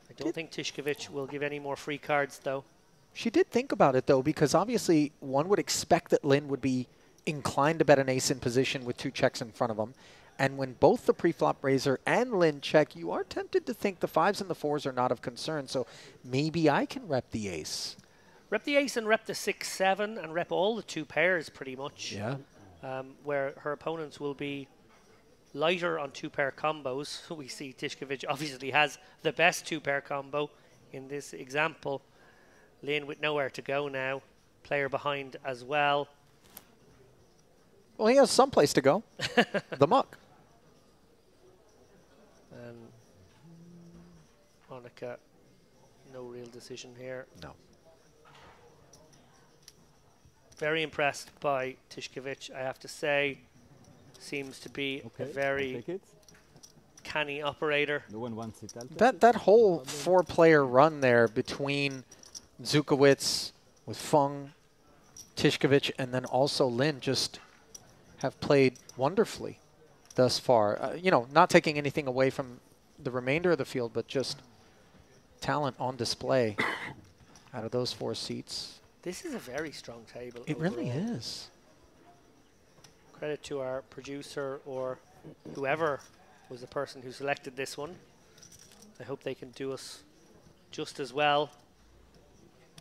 I don't think Tishkovich will give any more free cards, though. She did think about it, though, because obviously one would expect that Lynn would be inclined to bet an ace in position with 2 checks in front of him. And when both the preflop raiser and Lynn check, you are tempted to think the 5s and the 4s are not of concern. So maybe I can rep the ace. Rep the ace and rep the 6-7 and rep all the 2 pairs pretty much. Yeah. Where her opponents will be lighter on 2-pair combos. We see Tishkovich obviously has the best 2-pair combo in this example. Lynn with nowhere to go now. Player behind as well. Well, he has someplace to go. The muck. And Monica, no real decision here. No. Very impressed by Tishkovich, I have to say. Seems to be a very canny operator. No one wants it. That whole 4-player run there between Zukowicz with Fung, Tishkovich, and then also Lynn just have played wonderfully thus far. You know, not taking anything away from the remainder of the field, but just talent on display out of those 4 seats. This is a very strong table. It really is. Credit to our producer or whoever was the person who selected this one. I hope they can do us just as well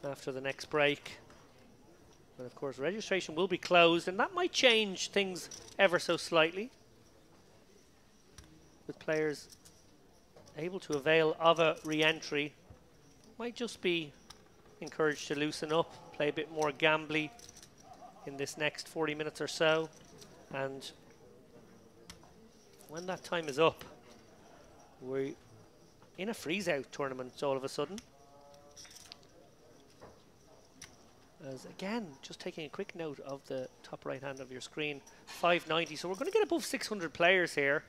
after the next break. And of course, registration will be closed, and that might change things ever so slightly, with players able to avail of a re-entry. Might just be encouraged to loosen up, play a bit more gambly in this next 40 minutes or so. And when that time is up, we're in a freeze-out tournament all of a sudden. As again, just taking a quick note of the top right hand of your screen, 590. So we're going to get above 600 players here,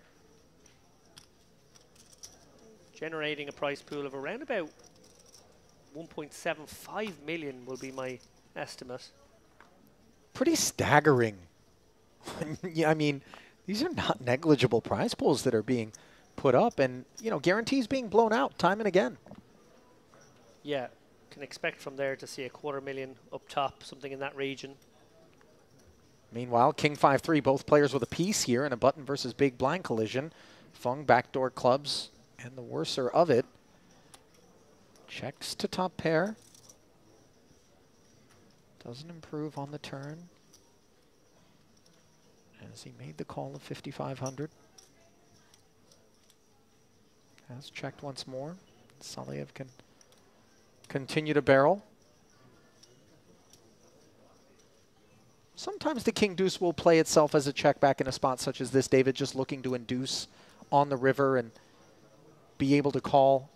generating a prize pool of around about 1.75 million will be my estimate. Pretty staggering. Yeah, I mean, these are not negligible prize pools that are being put up, and you know, guarantees being blown out time and again. Yeah, can expect from there to see a 250,000 up top, something in that region. Meanwhile, King 5-3, both players with a piece here in a button versus big blind collision. Fung backdoor clubs and the worser of it. Checks to top pair. Doesn't improve on the turn, as he made the call of 5,500. Has checked once more. Saliev can continue to barrel. Sometimes the king deuce will play itself as a check back in a spot such as this, David, just looking to induce on the river and be able to call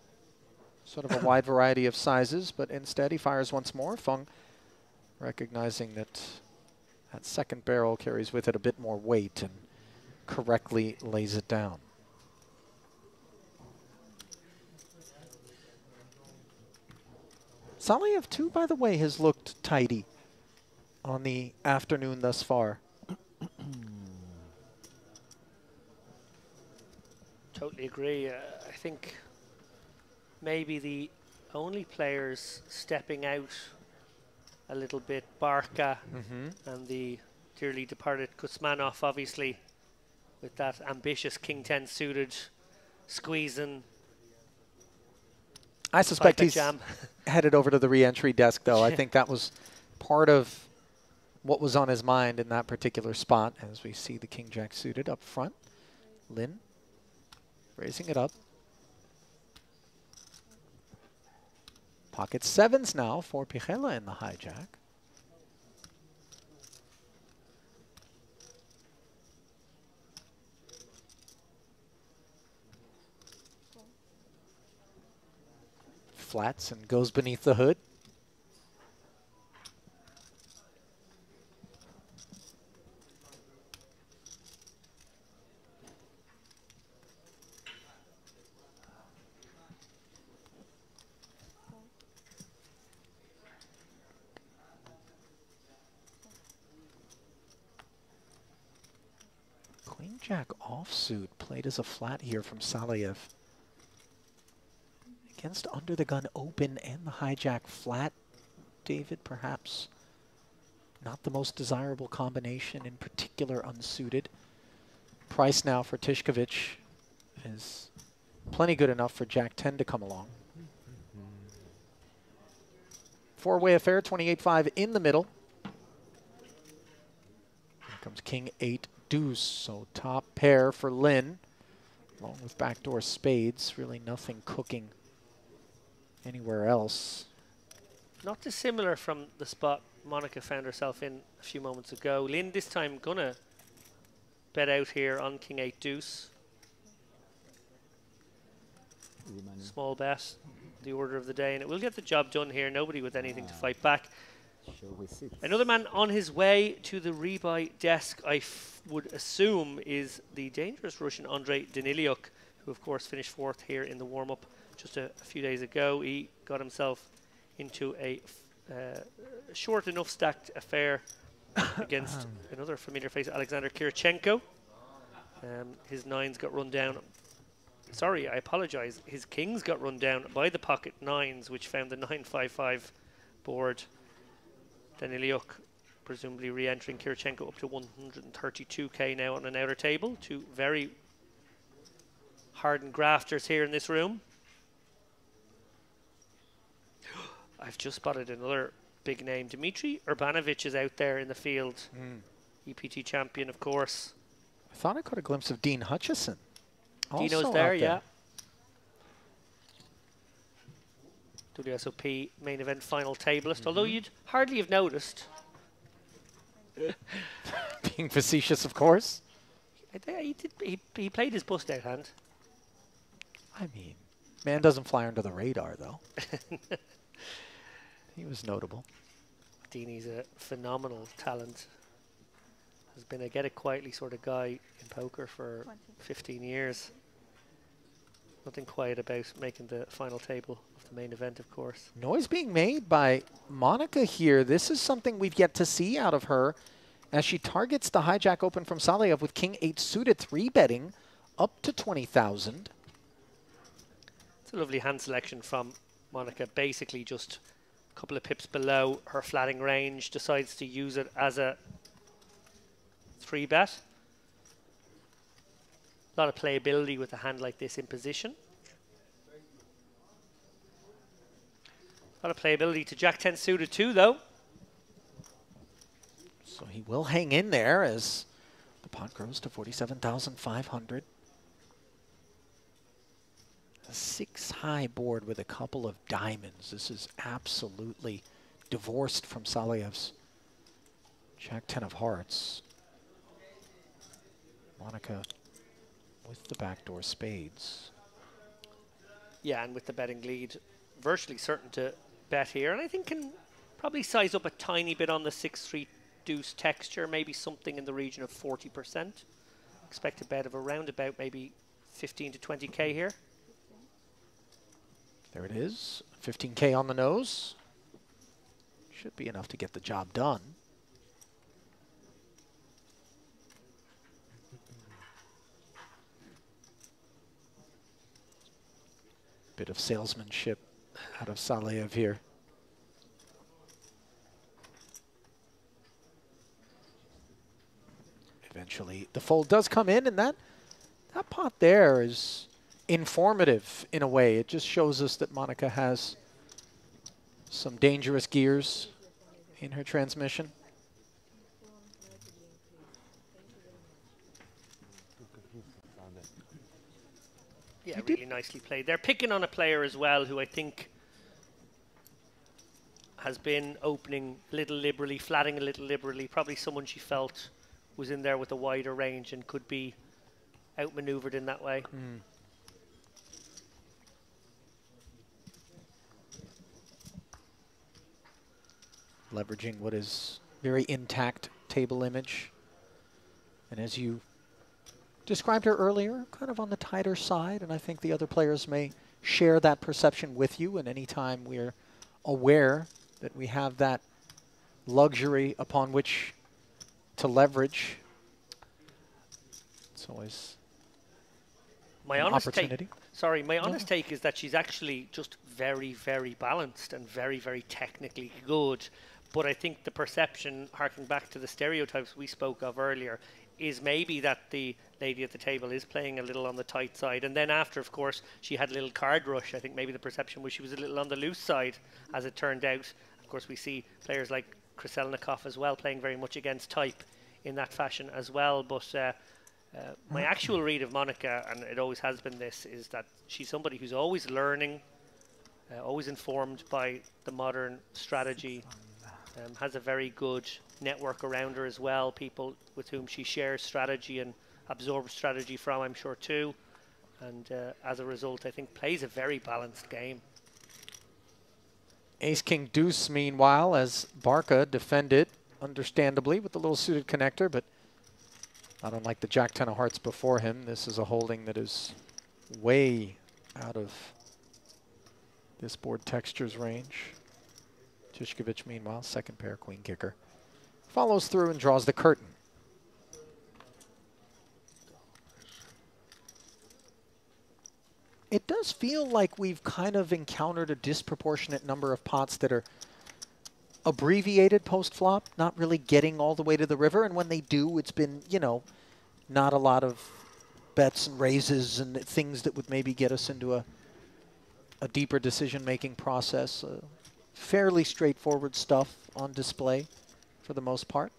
sort of a wide variety of sizes, but instead he fires once more. Fung recognizing that that second barrel carries with it a bit more weight and correctly lays it down. Saliev too, by the way, has looked tidy on the afternoon thus far. Totally agree. I think maybe the only players stepping out a little bit, Barca and the dearly departed Kuzmanov, obviously, with that ambitious King 10 suited, squeezing. I suspect he's headed over to the re-entry desk, though. I think that was part of what was on his mind in that particular spot, as we see the King Jack suited up front. Lin raising it up. Pocket sevens now for Pichela in the hijack. Flats and goes beneath the hood. Queen Jack offsuit played as a flat here from Saliev. Against under the gun open and the hijack flat, David, perhaps not the most desirable combination, in particular unsuited. Price now for Tishkovich is plenty good enough for Jack 10 to come along. Four-way affair, 28-5 in the middle. Here comes King 8 deuce, so top pair for Lin, along with backdoor spades. Really nothing cooking anywhere else. Not dissimilar from the spot Monica found herself in a few moments ago. Lin this time gonna bet out here on King 8 deuce. Small bet, the order of the day, and it will get the job done here. Nobody with anything to fight back. Another man on his way to the rebuy desk, I would assume, is the dangerous Russian Andrei Danilyuk, who of course finished fourth here in the warm-up just a few days ago. He got himself into a short enough stacked affair against another familiar face, Alexander Kirchenko. His nines got run down. Sorry, I apologize. His kings got run down by the pocket nines, which found the 9-5-5 board. Danilyuk presumably re-entering Kirchenko up to 132k now on an outer table. Two very hardened grafters here in this room. I've just spotted another big name. Dmitry Urbanovic is out there in the field. EPT champion, of course. I thought I caught a glimpse of Dean Hutchison. Dino's Also there, out yeah. WSOP main event final tableist, although you'd hardly have noticed. Being facetious, of course. He played his bust out hand. I mean, man doesn't fly under the radar, though. He was notable. Dini's a phenomenal talent. Has been a get it quietly sort of guy in poker for 15 years. Nothing quiet about making the final table of the main event, of course. Noise being made by Monica here. This is something we've yet to see out of her as she targets the hijack open from Saleyev with King 8 suited, 3-betting up to 20,000. It's a lovely hand selection from Monica. Basically just a couple of pips below her flatting range. Decides to use it as a 3-bet. A lot of playability with a hand like this in position. A lot of playability to Jack 10 suited too, though. So he will hang in there as the pot grows to 47,500. A 6-high board with a couple of diamonds. This is absolutely divorced from Saleyev's Jack 10 of hearts. Monica with the backdoor spades. Yeah, and with the betting lead, virtually certain to bet here. And I think can probably size up a tiny bit on the 6-3 deuce texture, maybe something in the region of 40%. Expect a bet of around about maybe 15 to 20K here. There it is, 15K on the nose. Should be enough to get the job done. Bit of salesmanship out of Saleyev here. Eventually, the fold does come in, and that pot there is informative in a way. It just shows us that Monica has some dangerous gears in her transmission. Yeah, really nicely played. They're picking on a player as well who I think has been opening a little liberally, flatting a little liberally. Probably someone she felt was in there with a wider range and could be outmaneuvered in that way. Leveraging what is very intact table image. And as you described her earlier, kind of on the tighter side, and I think the other players may share that perception with you. And anytime we're aware that we have that luxury upon which to leverage, it's always my an honest opportunity. My honest take is that she's actually just very, very balanced and very, very technically good. But I think the perception, harking back to the stereotypes we spoke of earlier, is maybe that the lady at the table is playing a little on the tight side. And then after, of course, she had a little card rush. I think maybe the perception was she was a little on the loose side, as it turned out. Of course, we see players like Kryselnikov as well playing very much against type in that fashion as well. But my actual read of Monica, and it always has been this, is that she's somebody who's always learning, always informed by the modern strategy, has a very good network around her as well, people with whom she shares strategy and absorbs strategy from, I'm sure, too. And as a result, I think plays a very balanced game. Ace-King Deuce, meanwhile, as Barca defended, understandably, with the little suited connector, but not unlike the Jack 10 of hearts before him. This is a holding that is way out of this board texture's range. Tishkovich, meanwhile, second pair queen kicker, follows through and draws the curtain. It does feel like we've kind of encountered a disproportionate number of pots that are abbreviated post-flop, not really getting all the way to the river. And when they do, it's been, you know, not a lot of bets and raises and things that would maybe get us into a deeper decision-making process. fairly straightforward stuff on display for the most part.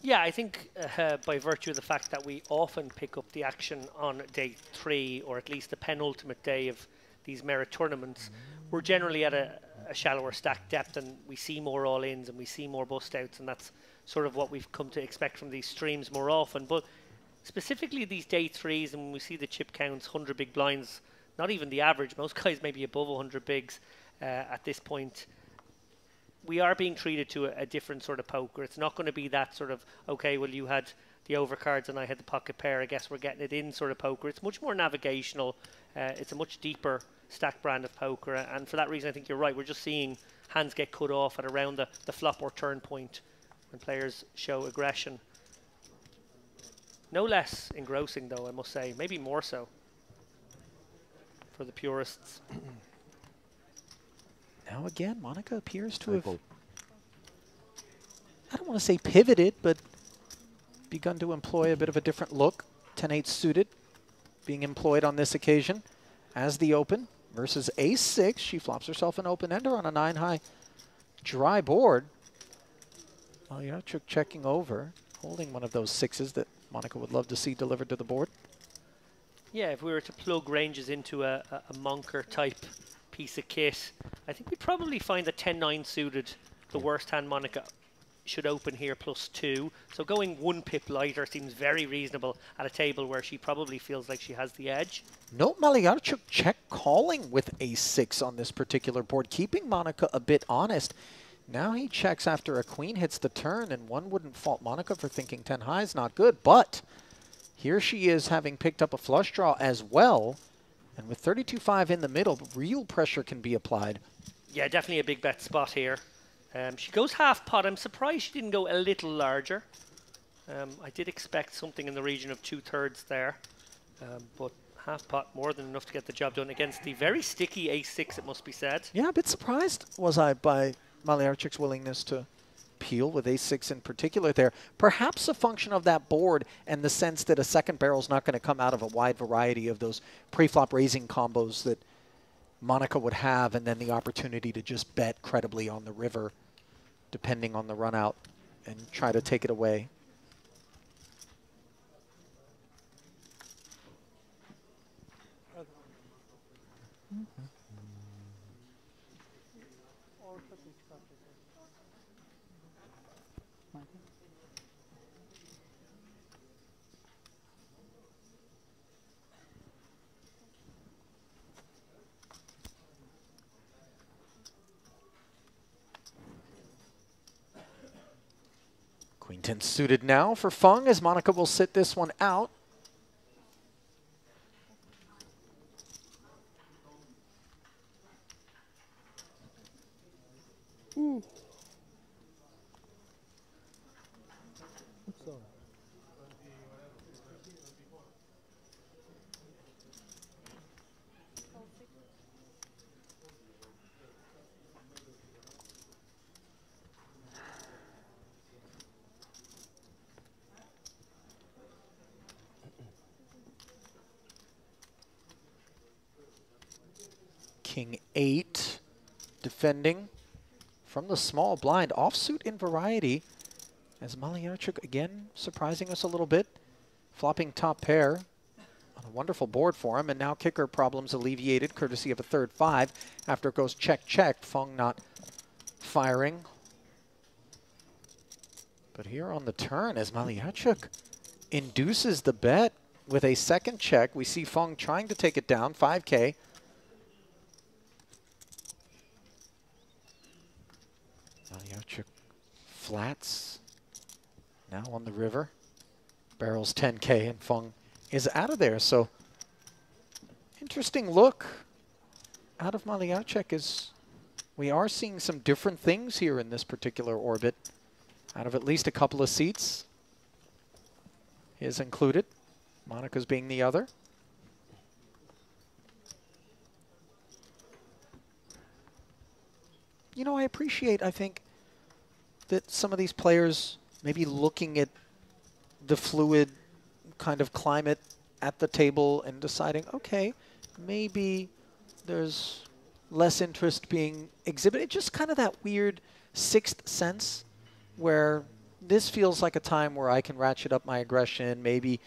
Yeah, I think by virtue of the fact that we often pick up the action on day 3, or at least the penultimate day of these merit tournaments, we're generally at a shallower stack depth, and we see more all-ins and we see more bust-outs, and that's sort of what we've come to expect from these streams more often. But specifically these day 3s, and when we see the chip counts, 100 big blinds, not even the average, most guys maybe above 100 bigs at this point, we are being treated to a different sort of poker. It's not going to be that sort of, okay, well, you had the overcards and I had the pocket pair, I guess we're getting it in sort of poker. It's much more navigational. It's a much deeper stack brand of poker. And for that reason, I think you're right. We're just seeing hands get cut off at around the flop or turn point when players show aggression. No less engrossing, though, I must say. Maybe more so for the purists. Now again, Monica appears to have, I don't want to say pivoted, but begun to employ a bit of a different look. 10-8 suited being employed on this occasion as the open versus ace-6. She flops herself an open-ender on a 9-high dry board. Well, you're not checking over, holding one of those 6s that Monica would love to see delivered to the board. Yeah, if we were to plug ranges into a Monker type piece of kit, I think we'd probably find the 10-9 suited, the worst hand Monica should open here +2. So going 1 pip lighter seems very reasonable at a table where she probably feels like she has the edge. No, Malyarchuk check calling with ace-6 on this particular board, keeping Monica a bit honest. Now he checks after a queen hits the turn, and one wouldn't fault Monica for thinking 10 high is not good, but here she is having picked up a flush draw as well. And with 32-5 in the middle, real pressure can be applied. Yeah, definitely a big bet spot here. She goes half pot. I'm surprised she didn't go a little larger. I did expect something in the region of 2/3 there. But half pot, more than enough to get the job done against the very sticky ace-6, it must be said. Yeah, a bit surprised was I by Malyarchuk's willingness to peel with ace-6 in particular there. Perhaps a function of that board and the sense that a second barrel's not going to come out of a wide variety of those pre-flop raising combos that Monica would have, and then the opportunity to just bet credibly on the river depending on the run out and try to take it away. Queen 10 suited now for Fung, as Monica will sit this one out. King 8 defending from the small blind, offsuit in variety, as Malyarchuk again surprising us a little bit, flopping top pair on a wonderful board for him, and now kicker problems alleviated courtesy of a 3rd-5 after it goes check. Fung not firing. But here on the turn, as Malyarchuk induces the bet with a second check, we see Fung trying to take it down, 5K. Malyarchuk flats now on the river. Barrels 10K and Fung is out of there. So interesting look out of Malyarchuk, as we are seeing some different things here in this particular orbit. Out of at least a couple of seats, his included, Monica's being the other. You know, I appreciate, I think, that some of these players maybe looking at the fluid kind of climate at the table and deciding, okay, maybe there's less interest being exhibited. Just kind of that weird sixth sense where this feels like a time where I can ratchet up my aggression, maybe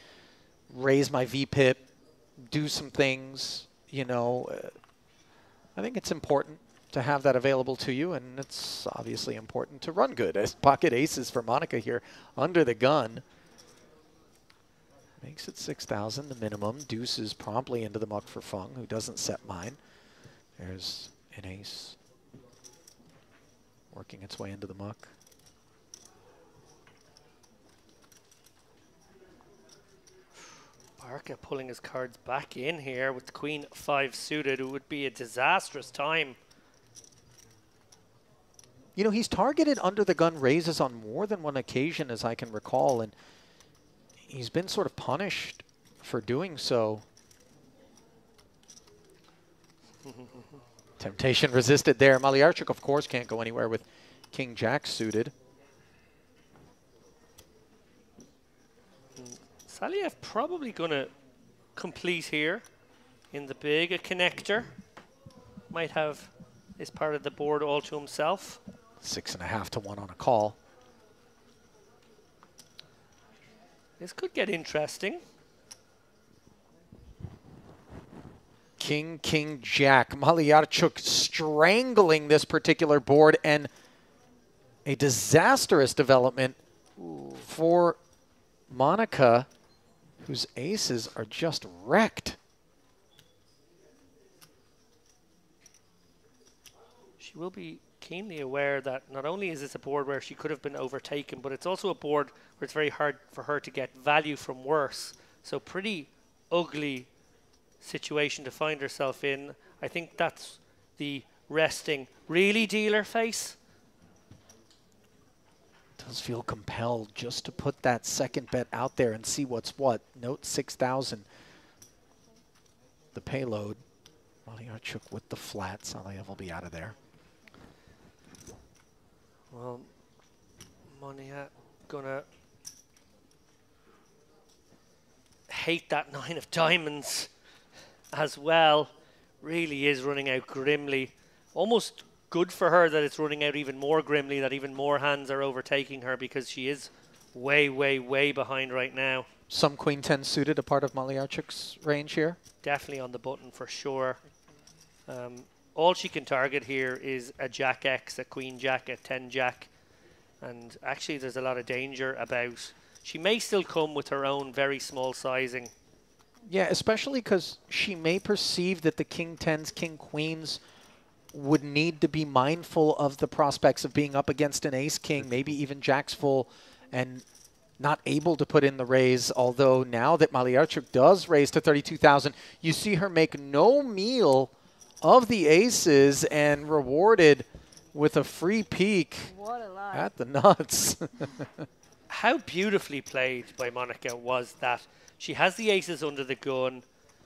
raise my VPIP, do some things, you know. I think it's important to have that available to you, and it's obviously important to run good. As pocket aces for Monica here under the gun. Makes it 6,000, the minimum. Deuces promptly into the muck for Fung, who doesn't set mine. There's an ace working its way into the muck. Barca pulling his cards back in here with Queen 5 suited. It would be a disastrous time. You know, he's targeted under the gun raises on more than one occasion, as I can recall, and he's been sort of punished for doing so. Temptation resisted there. Malyarchuk, of course, can't go anywhere with King Jack suited. Saliev probably going to complete here in the big. A connector. Might have this part of the board all to himself. 6.5 to 1 on a call. This could get interesting. King, King, Jack. Malyarchuk strangling this particular board, and a disastrous development for Monica, whose aces are just wrecked. She will be keenly aware that not only is this a board where she could have been overtaken, but it's also a board where it's very hard for her to get value from worse. So pretty ugly situation to find herself in. I think that's the resting really dealer face. Does feel compelled just to put that second bet out there and see what's what. Note 6,000. The payload. Malyarchuk with the flats. Saliev will be out of there. Well, Monia gonna hate that 9 of diamonds as well. Really is running out grimly. Almost good for her that it's running out even more grimly, that even more hands are overtaking her, because she is way, way, way behind right now. Some Queen 10 suited, a part of Malyarchuk's range here. Definitely on the button for sure. All she can target here is a Jack X, a Queen Jack, a 10 Jack. And actually there's a lot of danger about. She may still come with her own very small sizing. Yeah, especially because she may perceive that the King 10s, King Queens would need to be mindful of the prospects of being up against an Ace King, maybe even Jacks full, and not able to put in the raise. Although now that Malyarchuk does raise to 32,000, you see her make no meal of the aces and rewarded with a free peek at the nuts. How beautifully played by Monica was that. She has the aces under the gun.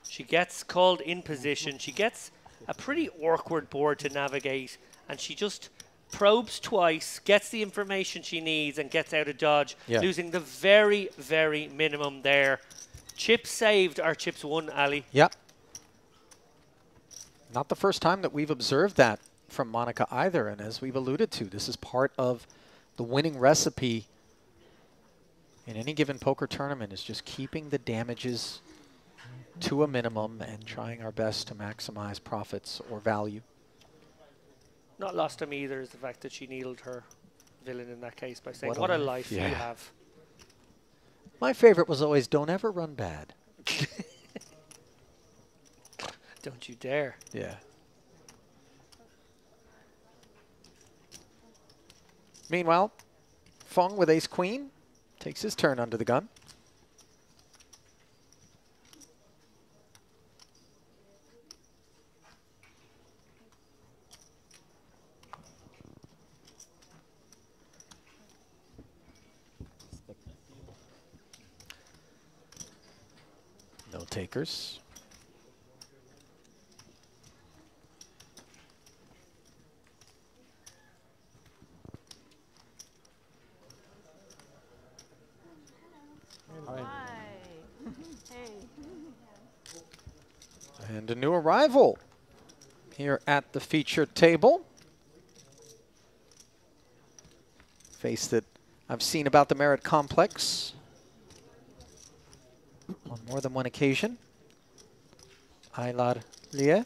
She gets called in position. She gets a pretty awkward board to navigate, and she just probes twice, gets the information she needs, and gets out of dodge, losing the very, very minimum there. Chips saved are chips won, Ali. Yep. Not the first time that we've observed that from Monica either, and as we've alluded to, this is part of the winning recipe in any given poker tournament, is just keeping the damages to a minimum and trying our best to maximize profits or value. Not lost to me either is the fact that she needled her villain in that case by saying, What a what a life. life you have. My favorite was always, don't ever run bad. Don't you dare. Yeah. Meanwhile, Fung with ace queen takes his turn under the gun. No takers. And a new arrival. here at the feature table. Face that I've seen about the Merit Complex on more than one occasion. Aylar Liye.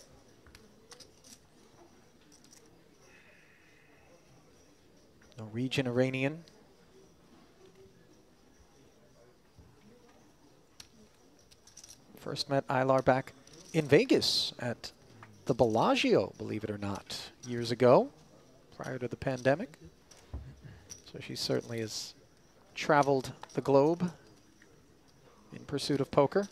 Norwegian Iranian. First met Aylar back in Vegas at the Bellagio, believe it or not, years ago, prior to the pandemic. So she certainly has traveled the globe in pursuit of poker.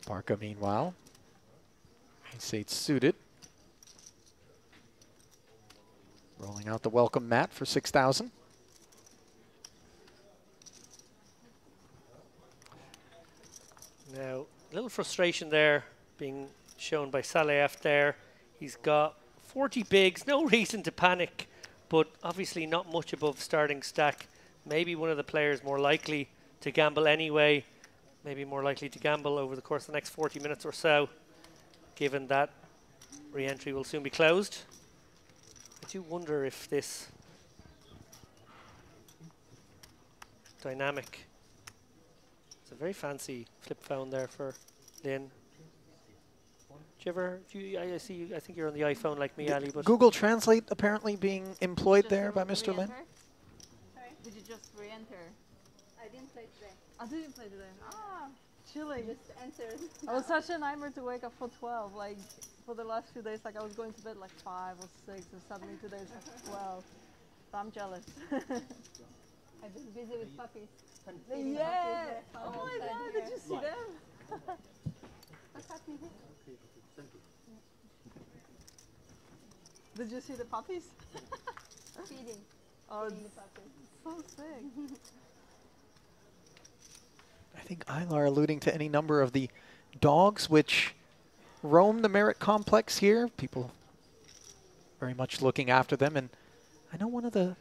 Barca, meanwhile, ace-8 suited. Rolling out the welcome mat for 6,000. Now, a little frustration there being shown by Saleev there. He's got 40 bigs, no reason to panic, but obviously not much above starting stack. Maybe one of the players more likely to gamble anyway, maybe more likely to gamble over the course of the next 40 minutes or so, given that re-entry will soon be closed. I do wonder if this dynamic, it's a very fancy flip phone there for Lynn. Do you ever, I see you, I think you're on the iPhone like me, Ali, but Google Translate apparently being employed there by Mr. Lin. Sorry? Did you just re-enter? I didn't play today. I didn't play today. Ah, chilling. Just answered. I was such a nightmare to wake up for 12. Like, for the last few days, like I was going to bed like 5 or 6, and suddenly today it's like 12. So I'm jealous. I've been busy with puppies. Feeding Yeah. puppies there. Oh my Outside God, here. did you see them? What's happening here? Did you see the puppies? Feeding. Oh, Feeding it's the puppies. so sick. I think Aylar alluding to any number of the dogs which roam the Merit Complex here. People very much looking after them. And I know one of the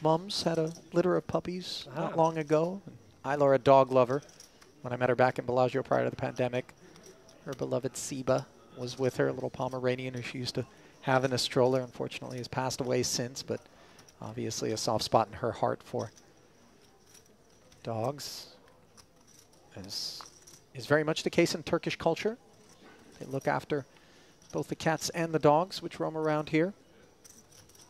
mums had a litter of puppies not long ago. Aylar, a dog lover. When I met her back in Bellagio prior to the pandemic, her beloved Siba was with her, a little Pomeranian who she used to have in a stroller. Unfortunately has passed away since, but obviously a soft spot in her heart for dogs. As is very much the case in Turkish culture. They look after both the cats and the dogs which roam around here.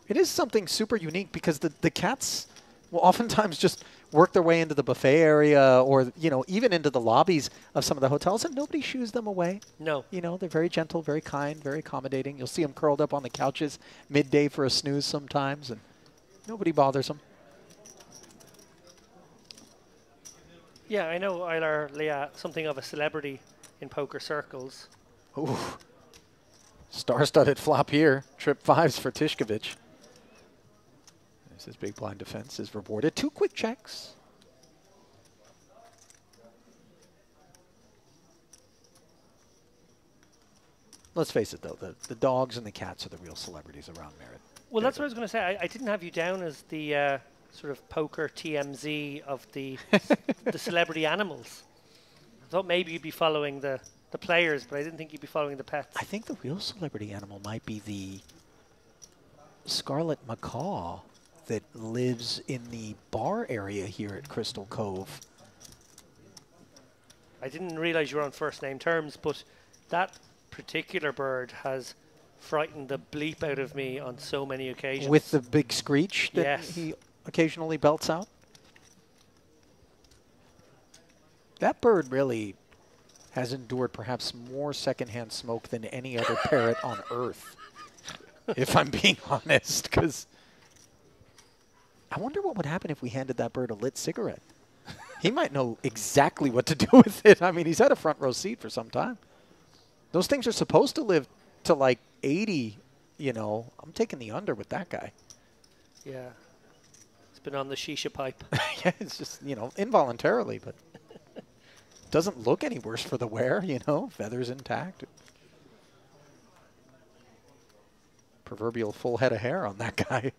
It is something super unique because the cats will oftentimes just work their way into the buffet area or, you know, even into the lobbies of some of the hotels, and nobody shoos them away. no. You know, they're very gentle, very kind, very accommodating. You'll see them curled up on the couches midday for a snooze sometimes, and nobody bothers them. Yeah, I know Aylar Leah, something of a celebrity in poker circles. Ooh. Star-studded flop here. Trip 5s for Tishkovich. There's his big blind defense is rewarded. 2 quick checks. Let's face it, though. The dogs and the cats are the real celebrities around Merit. Well, that's what I was going to say. I didn't have you down as the sort of poker TMZ of the the celebrity animals. I thought maybe you'd be following the players, but I didn't think you'd be following the pets. I think the real celebrity animal might be the scarlet macaw that lives in the bar area here at Crystal Cove. I didn't realize you were on first name terms, but that particular bird has frightened the bleep out of me on so many occasions. With the big screech that Yes. he occasionally belts out. That bird really has endured perhaps more secondhand smoke than any other parrot on Earth, if I'm being honest, because I wonder what would happen if we handed that bird a lit cigarette. He might know exactly what to do with it. I mean, he's had a front row seat for some time. Those things are supposed to live to like 80, you know. I'm taking the under with that guy. Yeah. It's been on the shisha pipe. Yeah, it's just, you know, involuntarily, but doesn't look any worse for the wear, you know, feathers intact. Proverbial full head of hair on that guy.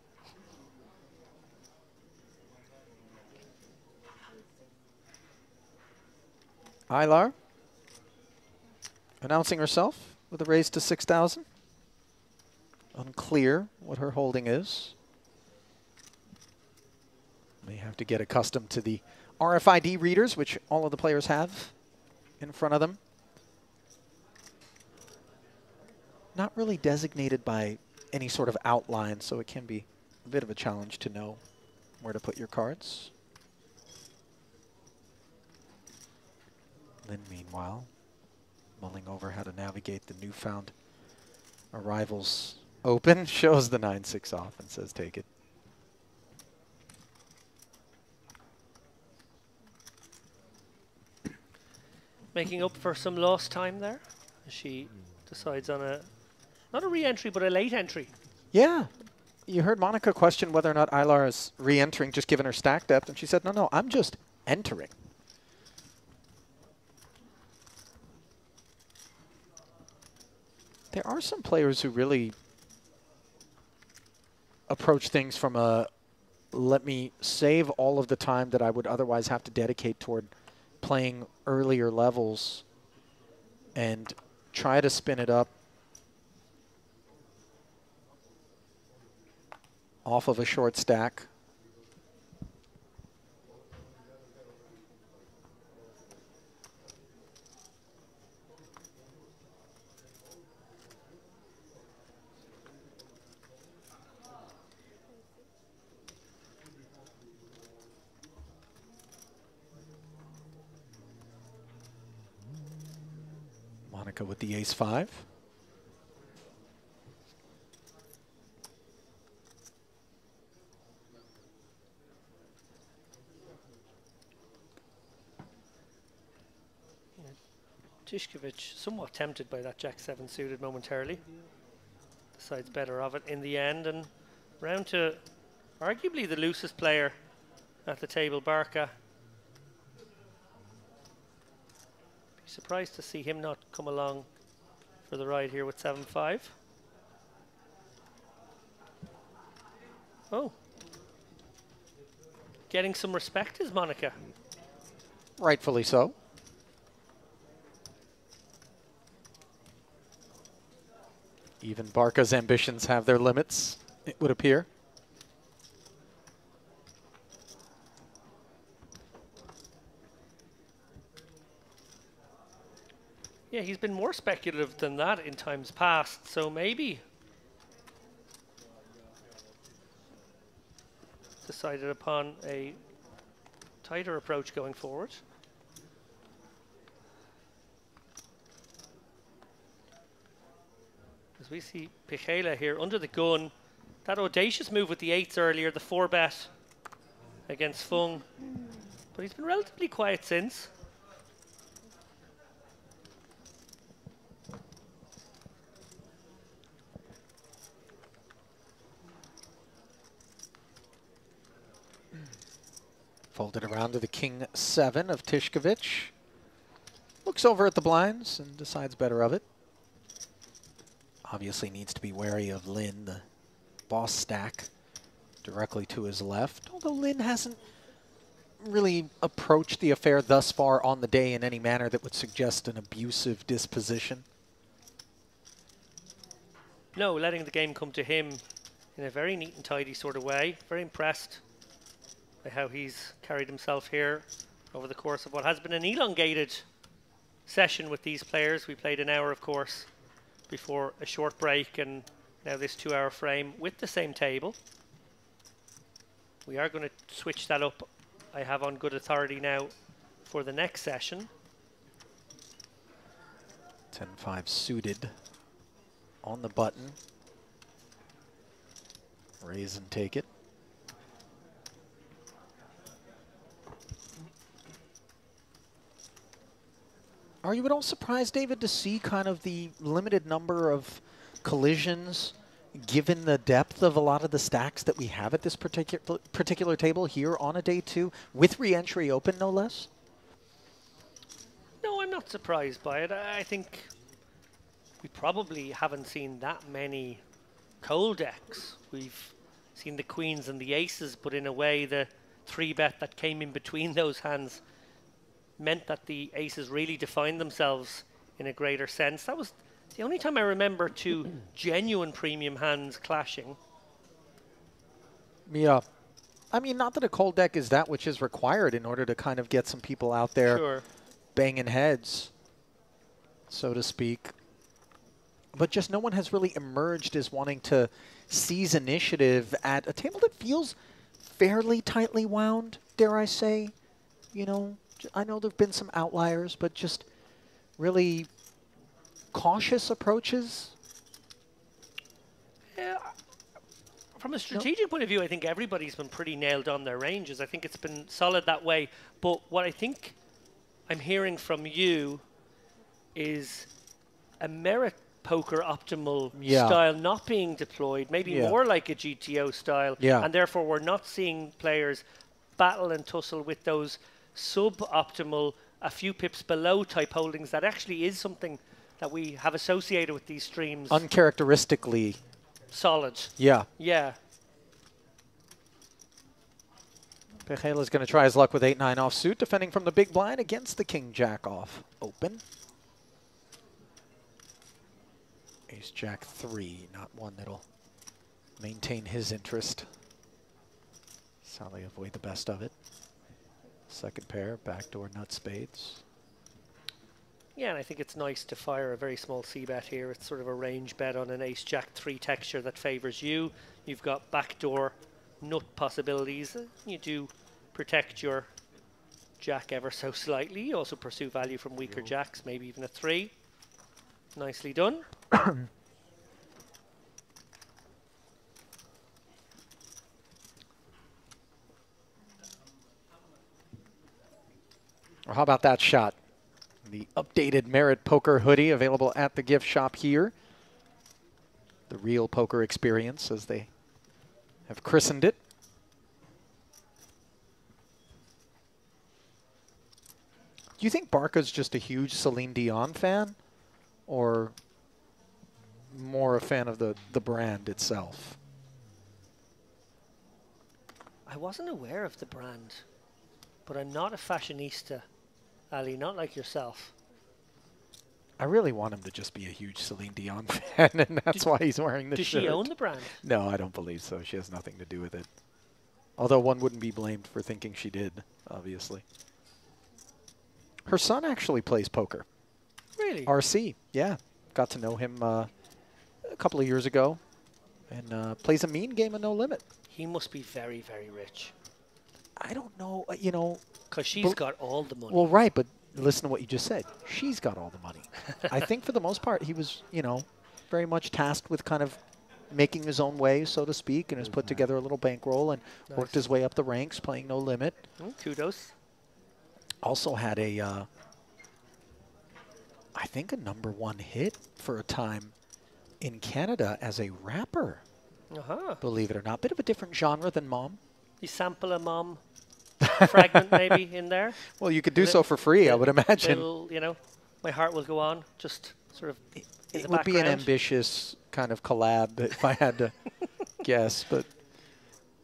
Ilar announcing herself with a raise to 6,000. Unclear what her holding is. May have to get accustomed to the RFID readers, which all of the players have in front of them. Not really designated by any sort of outline, so it can be a bit of a challenge to know where to put your cards. Lynn, meanwhile, mulling over how to navigate the newfound arrivals open, shows the 9-6 off and says take it. Making up for some lost time there. She decides on not a re-entry, but a late entry. Yeah. You heard Monica question whether or not Ilar is re-entering, just given her stack depth, and she said, no, I'm just entering. There are some players who really approach things from a, let me save all of the time that I would otherwise have to dedicate toward playing earlier levels and try to spin it up off of a short stack. Monica with the ace-5. Tishkovich somewhat tempted by that Jack-7 suited momentarily. Decides better of it in the end, and round to arguably the loosest player at the table, Barca. Be surprised to see him not come along for the ride here with 7-5. Oh. Getting some respect is Monica. Rightfully so. Even Barca's ambitions have their limits, it would appear. Yeah, he's been more speculative than that in times past, so maybe decided upon a tighter approach going forward. As we see Pichela here under the gun, that audacious move with the 8s earlier, the 4-bet against Fung, but he's been relatively quiet since. Folded around to the King-7 of Tishkovich. Looks over at the blinds and decides better of it. Obviously needs to be wary of Lynn, the boss stack directly to his left. Although Lynn hasn't really approached the affair thus far on the day in any manner that would suggest an abusive disposition. No, letting the game come to him in a very neat and tidy sort of way. Very impressed by how he's carried himself here over the course of what has been an elongated session with these players. We played an hour, of course, before a short break, and now this 2-hour frame with the same table. We are going to switch that up, I have on good authority now, for the next session. 10-5 suited on the button. Raise and take it. Are you at all surprised, David, to see kind of the limited number of collisions given the depth of a lot of the stacks that we have at this particular table here on a day 2 with re-entry open, no less? No, I'm not surprised by it. I think we probably haven't seen that many cold decks. We've seen the queens and the aces, but in a way the 3-bet that came in between those hands meant that the aces really defined themselves in a greater sense. That was the only time I remember two genuine premium hands clashing. Yeah. I mean, not that a cold deck is that which is required in order to kind of get some people out there Sure. banging heads, so to speak. But just no one has really emerged as wanting to seize initiative at a table that feels fairly tightly wound, dare I say. You know, I know there have been some outliers, but just really cautious approaches. Yeah. From a strategic point of view, I think everybody's been pretty nailed on their ranges. I think it's been solid that way. But what I think I'm hearing from you is a merit poker optimal style not being deployed, maybe more like a GTO style. And therefore, we're not seeing players battle and tussle with those suboptimal, a few pips below type holdings. That actually is something that we have associated with these streams. Uncharacteristically solid. Yeah. Yeah. Pejela's going to try his luck with 8-9 offsuit, defending from the big blind against the king-jack off open. Ace-jack 3, not one that'll maintain his interest. Sadly, avoid the best of it. Second pair, backdoor nut spades. Yeah, and I think it's nice to fire a very small c-bet here. It's sort of a range bet on an ace-jack 3 texture that favors you. You've got backdoor nut possibilities. You do protect your jack ever so slightly. You also pursue value from weaker jacks, maybe even a 3. Nicely done. Or how about that shot? The updated Merit Poker hoodie available at the gift shop here. The real poker experience, as they have christened it. Do you think Barca's just a huge Celine Dion fan? Or more a fan of the brand itself? I wasn't aware of the brand, but I'm not a fashionista, Ali, not like yourself. I really want him to just be a huge Celine Dion fan, and that's why he's wearing this shirt. Does she own the brand? No, I don't believe so. She has nothing to do with it. Although one wouldn't be blamed for thinking she did, obviously. Her son actually plays poker. Really? RC, yeah. Got to know him a couple of years ago, and plays a mean game of No Limit. He must be very, very rich. I don't know, you know. Because she's got all the money. Well, right, but listen to what you just said. She's got all the money. I think for the most part, he was, you know, very much tasked with kind of making his own way, so to speak, and has put together a little bankroll and worked his way up the ranks, playing No Limit. Kudos. Also had a, I think a #1 hit for a time in Canada as a rapper. Believe it or not. Bit of a different genre than Mom. You sample a Mom fragment maybe in there? Well, you could do so for free, I would imagine. You know, My Heart Will Go On, just sort of It would be an ambitious kind of collab if I had to guess, but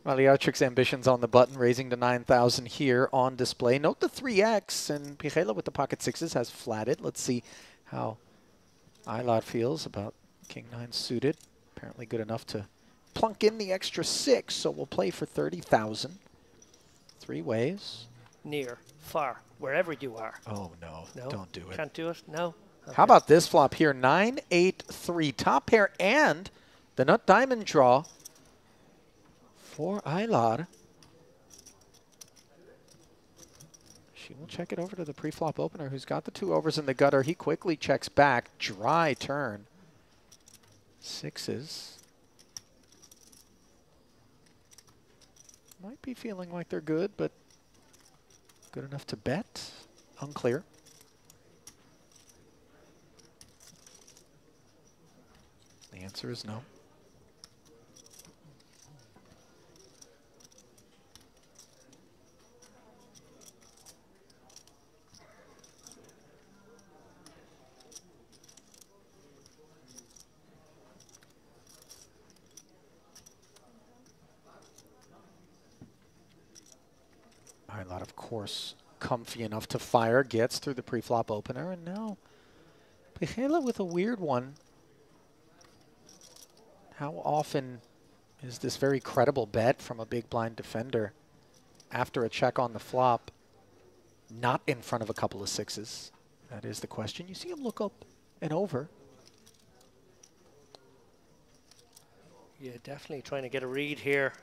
Maliarchik's ambitions on the button, raising to 9,000 here on display. Note the 3X, and Pejela with the pocket sixes has flatted. Let's see how Aylard feels about King 9 suited. Apparently good enough to plunk in the extra 6, so we'll play for 30,000. 3 ways. Near, far, wherever you are. Oh, no, don't do it. Can't do it? No? Okay. How about this flop here? 9-8-3, top pair, and the nut diamond draw for Aylard. She will check it over to the pre-flop opener, who's got the 2 overs in the gutter. He quickly checks back. Dry turn. 6s. Might be feeling like they're good, but good enough to bet? Unclear. The answer is no. Aylard, of course, comfy enough to fire, gets through the pre-flop opener, and now Pechela with a weird one. How often is this very credible bet from a big blind defender after a check on the flop not in front of a couple of sixes? That is the question. You see him look up and over. Yeah, definitely trying to get a read here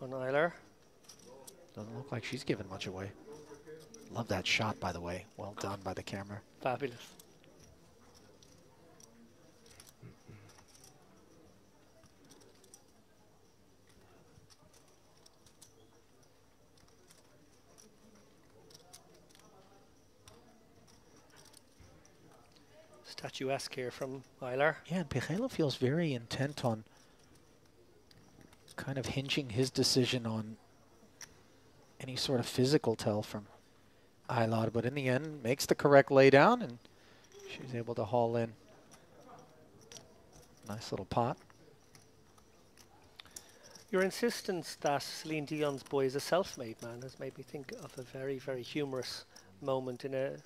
on Eiler. Doesn't look like she's giving much away. Love that shot, by the way. Well done by the camera. Fabulous. Statuesque here from Eiler. Yeah, and Pechela feels very intent on kind of hinging his decision on any sort of physical tell from Eiler, but in the end makes the correct laydown, and she's able to haul in. Nice little pot. Your insistence that Celine Dion's Boy is a self-made man has made me think of a very, very humorous moment in a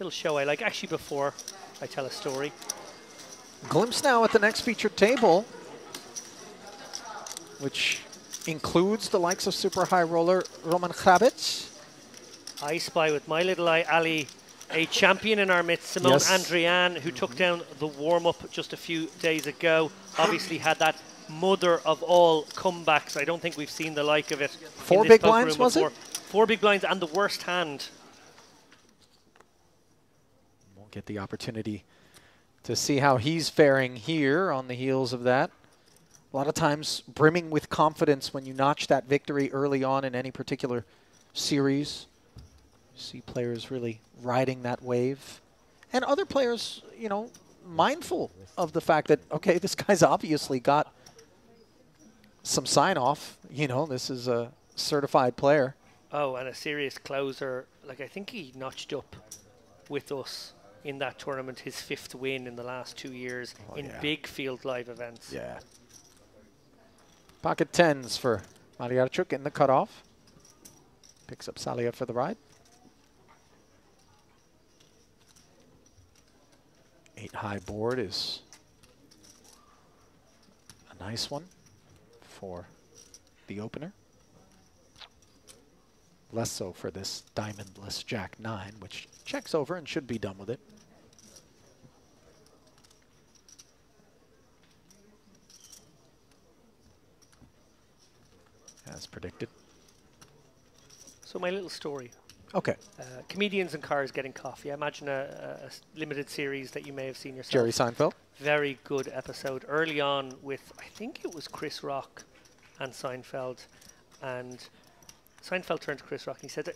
little show I like. Actually, before I tell a story. Glimpse now at the next featured table, which includes the likes of super high roller Roman Hrabets. I spy with my little eye Ali, a champion in our midst, Simone Andrian, who took down the warm-up just a few days ago. Obviously had that mother of all comebacks. I don't think we've seen the like of it. 4 big blinds, was it? 4 big blinds and the worst hand. We'll get the opportunity to see how he's faring here on the heels of that. A lot of times brimming with confidence when you notch that victory early on in any particular series. See players really riding that wave. And other players, you know, mindful of the fact that, okay, this guy's obviously got some sign-off. You know, this is a certified player. Oh, and a serious closer. Like, I think he notched up with us in that tournament, his 5th win in the last 2 years in big field live events. Yeah. Pocket 10s for Malyarchuk in the cutoff. Picks up Salia for the ride. 8 high board is a nice one for the opener. Less so for this diamondless Jack 9, which checks over and should be done with it. As predicted. So my little story. Okay. Comedians and cars getting coffee. I imagine a limited series that you may have seen yourself. Jerry Seinfeld. Very good episode. Early on with, I think it was Chris Rock and Seinfeld. And Seinfeld turned to Chris Rock and he said,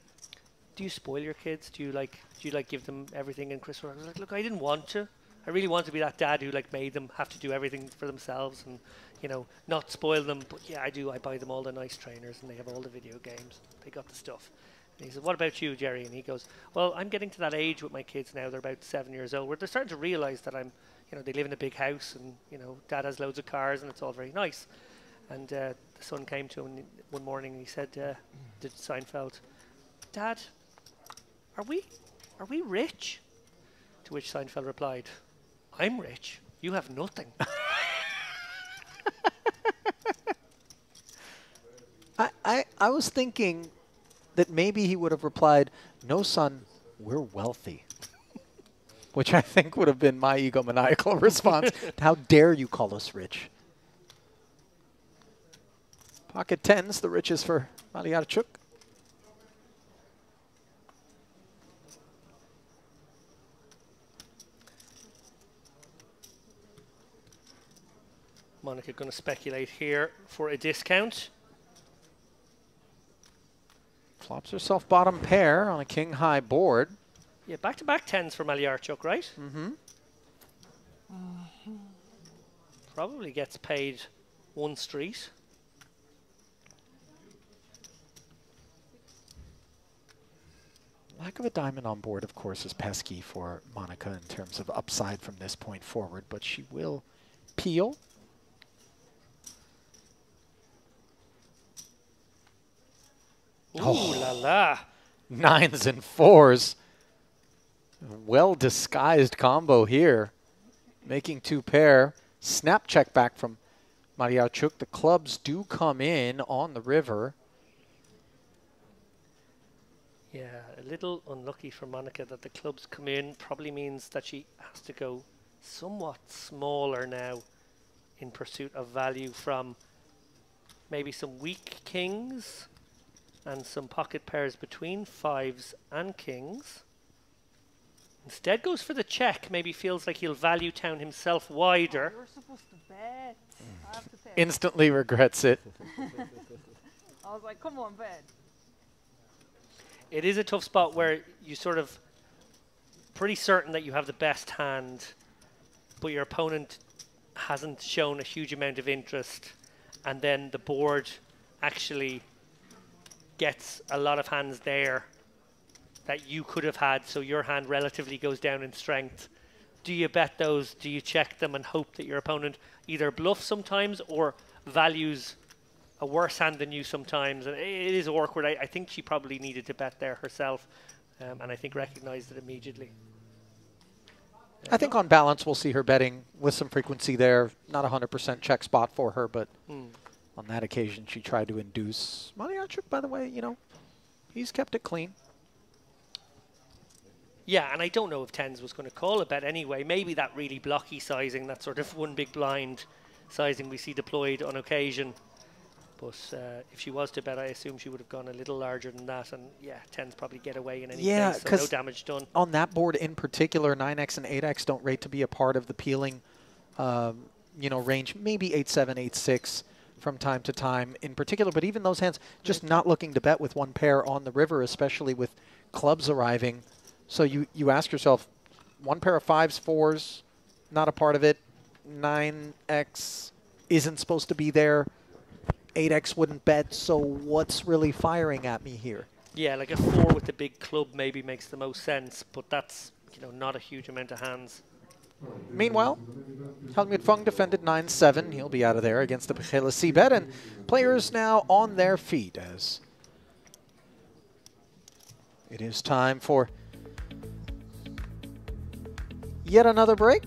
do you spoil your kids? Do you give them everything? And Chris Rock was like, look, I didn't want to. I really want to be that dad who made them have to do everything for themselves and, you know, not spoil them. But yeah, I do. I buy them all the nice trainers and they have all the video games. They got the stuff. And he said, what about you, Jerry? And he goes, well, I'm getting to that age with my kids now. They're about 7 years old where they're starting to realize that I'm, you know, they live in a big house and, you know, dad has loads of cars and it's all very nice. And the son came to him one morning and he said to Seinfeld, Dad, are we rich? To which Seinfeld replied, I'm rich. You have nothing. I was thinking that maybe he would have replied, no, son, we're wealthy. Which I think would have been my egomaniacal response. How dare you call us rich? Pocket 10s, the richest for Malyarchuk. Monica going to speculate here for a discount. Flops herself bottom pair on a king high board. Yeah, back-to-back 10s for Malyarchuk, right? Mm-hmm. Probably gets paid 1 street. Lack of a diamond on board, of course, is pesky for Monica in terms of upside from this point forward, but she will peel. Ooh la la. 9s and 4s. Well disguised combo here. Making 2 pair. Snap check back from Mariarchuk. The clubs do come in on the river. Yeah, a little unlucky for Monica that the clubs come in. Probably means that she has to go somewhat smaller now in pursuit of value from maybe some weak kings and some pocket pairs between 5s and kings. Instead goes for the check. Maybe feels like he'll value town himself wider. You're supposed to bet. I have to pay. Instantly regrets it. I was like, come on, bet. It is a tough spot where you sort of pretty certain that you have the best hand, but your opponent hasn't shown a huge amount of interest, and then the board actually gets a lot of hands there that you could have had, so your hand relatively goes down in strength. Do you bet those? Do you check them and hope that your opponent either bluffs sometimes or values a worse hand than you sometimes? And it is awkward. I think she probably needed to bet there herself, and I think recognized it immediately. I think on balance we'll see her betting with some frequency there. Not a 100% check spot for her, but on that occasion she tried to induce. Mariarchuk, by the way, you know, he's kept it clean. Yeah, and I don't know if tens was going to call a bet anyway. Maybe that really blocky sizing, that sort of one big blind sizing we see deployed on occasion. But if she was to bet, I assume she would have gone a little larger than that. And yeah, tens probably get away in any case, so no damage done. On that board in particular, 9x and 8x don't rate to be a part of the peeling you know, range. Maybe 8-7, 8-6 from time to time in particular. But even those hands, just not looking to bet with one pair on the river, especially with clubs arriving. So you ask yourself, one pair of 5s, 4s, not a part of it. 9x isn't supposed to be there. 8x wouldn't bet, so what's really firing at me here? Yeah, like a 4 with the big club maybe makes the most sense, but that's, you know, not a huge amount of hands. Meanwhile, Helmut Fung defended 9-7. He'll be out of there against the Pechela C-bet, and players now on their feet as it is time for yet another break.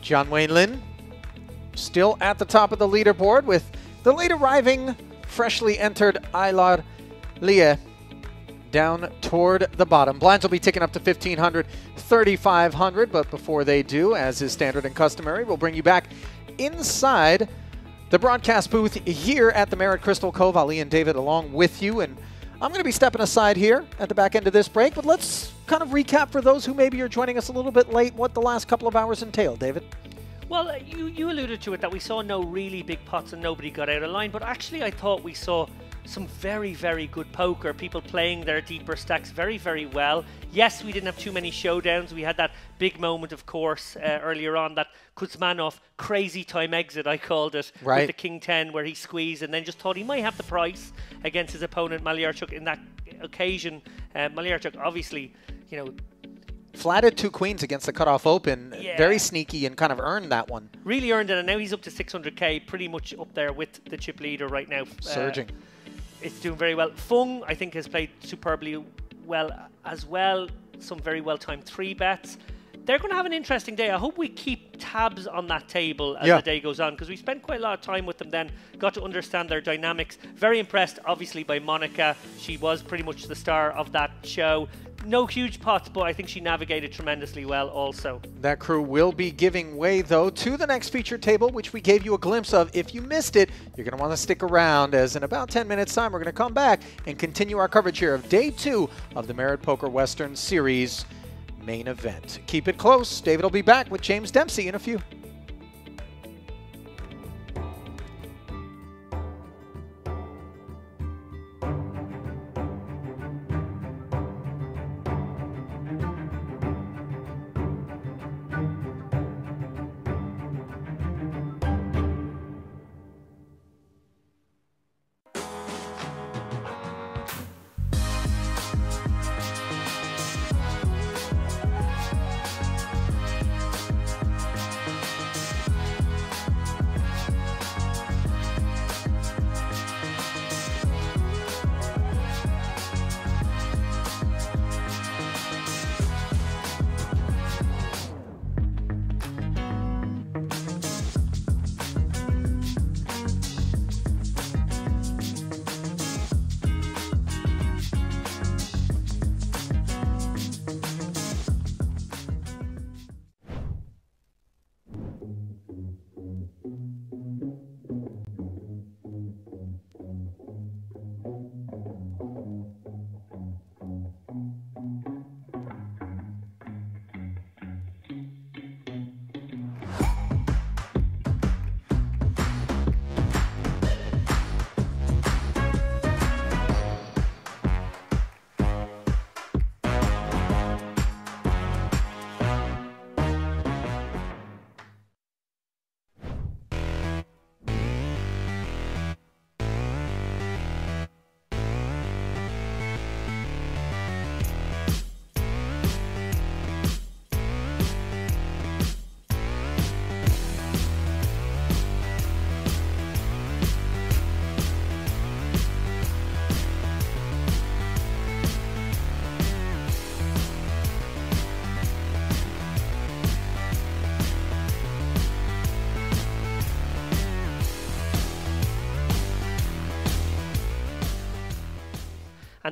John Wayne Lin still at the top of the leaderboard with the late arriving, freshly entered Aylar Lie down toward the bottom. Blinds will be ticking up to 1,500, 3,500, but before they do, as is standard and customary, we'll bring you back inside the broadcast booth here at the Marriott Crystal Cove. Ali and David along with you, and I'm going to be stepping aside here at the back end of this break, but let's kind of recap for those who maybe are joining us a little bit late what the last couple of hours entailed, David. Well, you alluded to it, that we saw no really big pots and nobody got out of line, but actually I thought we saw some very, very good poker, people playing their deeper stacks very, very well. Yes, we didn't have too many showdowns. We had that big moment, of course, earlier on, that Kuzmanov crazy time exit, I called it, right, with the King 10, where he squeezed and then just thought he might have the price against his opponent, Mariarchuk, in that occasion. Mariarchuk, obviously, you know, flatted 2 queens against the cutoff open. Yeah. Very sneaky and kind of earned that one. Really earned it, and now he's up to 600k, pretty much up there with the chip leader right now. Surging. It's doing very well. Fung, I think, has played superbly well as well. Some very well-timed 3-bets. They're going to have an interesting day. I hope we keep tabs on that table as the day goes on, because we spent quite a lot of time with them then, got to understand their dynamics. Very impressed, obviously, by Monica. She was pretty much the star of that show. No huge pots, but I think she navigated tremendously well also. That crew will be giving way, though, to the next feature table, which we gave you a glimpse of. If you missed it, you're going to want to stick around, as in about 10 minutes' time, we're going to come back and continue our coverage here of Day 2 of the Marriott Poker Western Series main event. Keep it close. David will be back with James Dempsey in a few.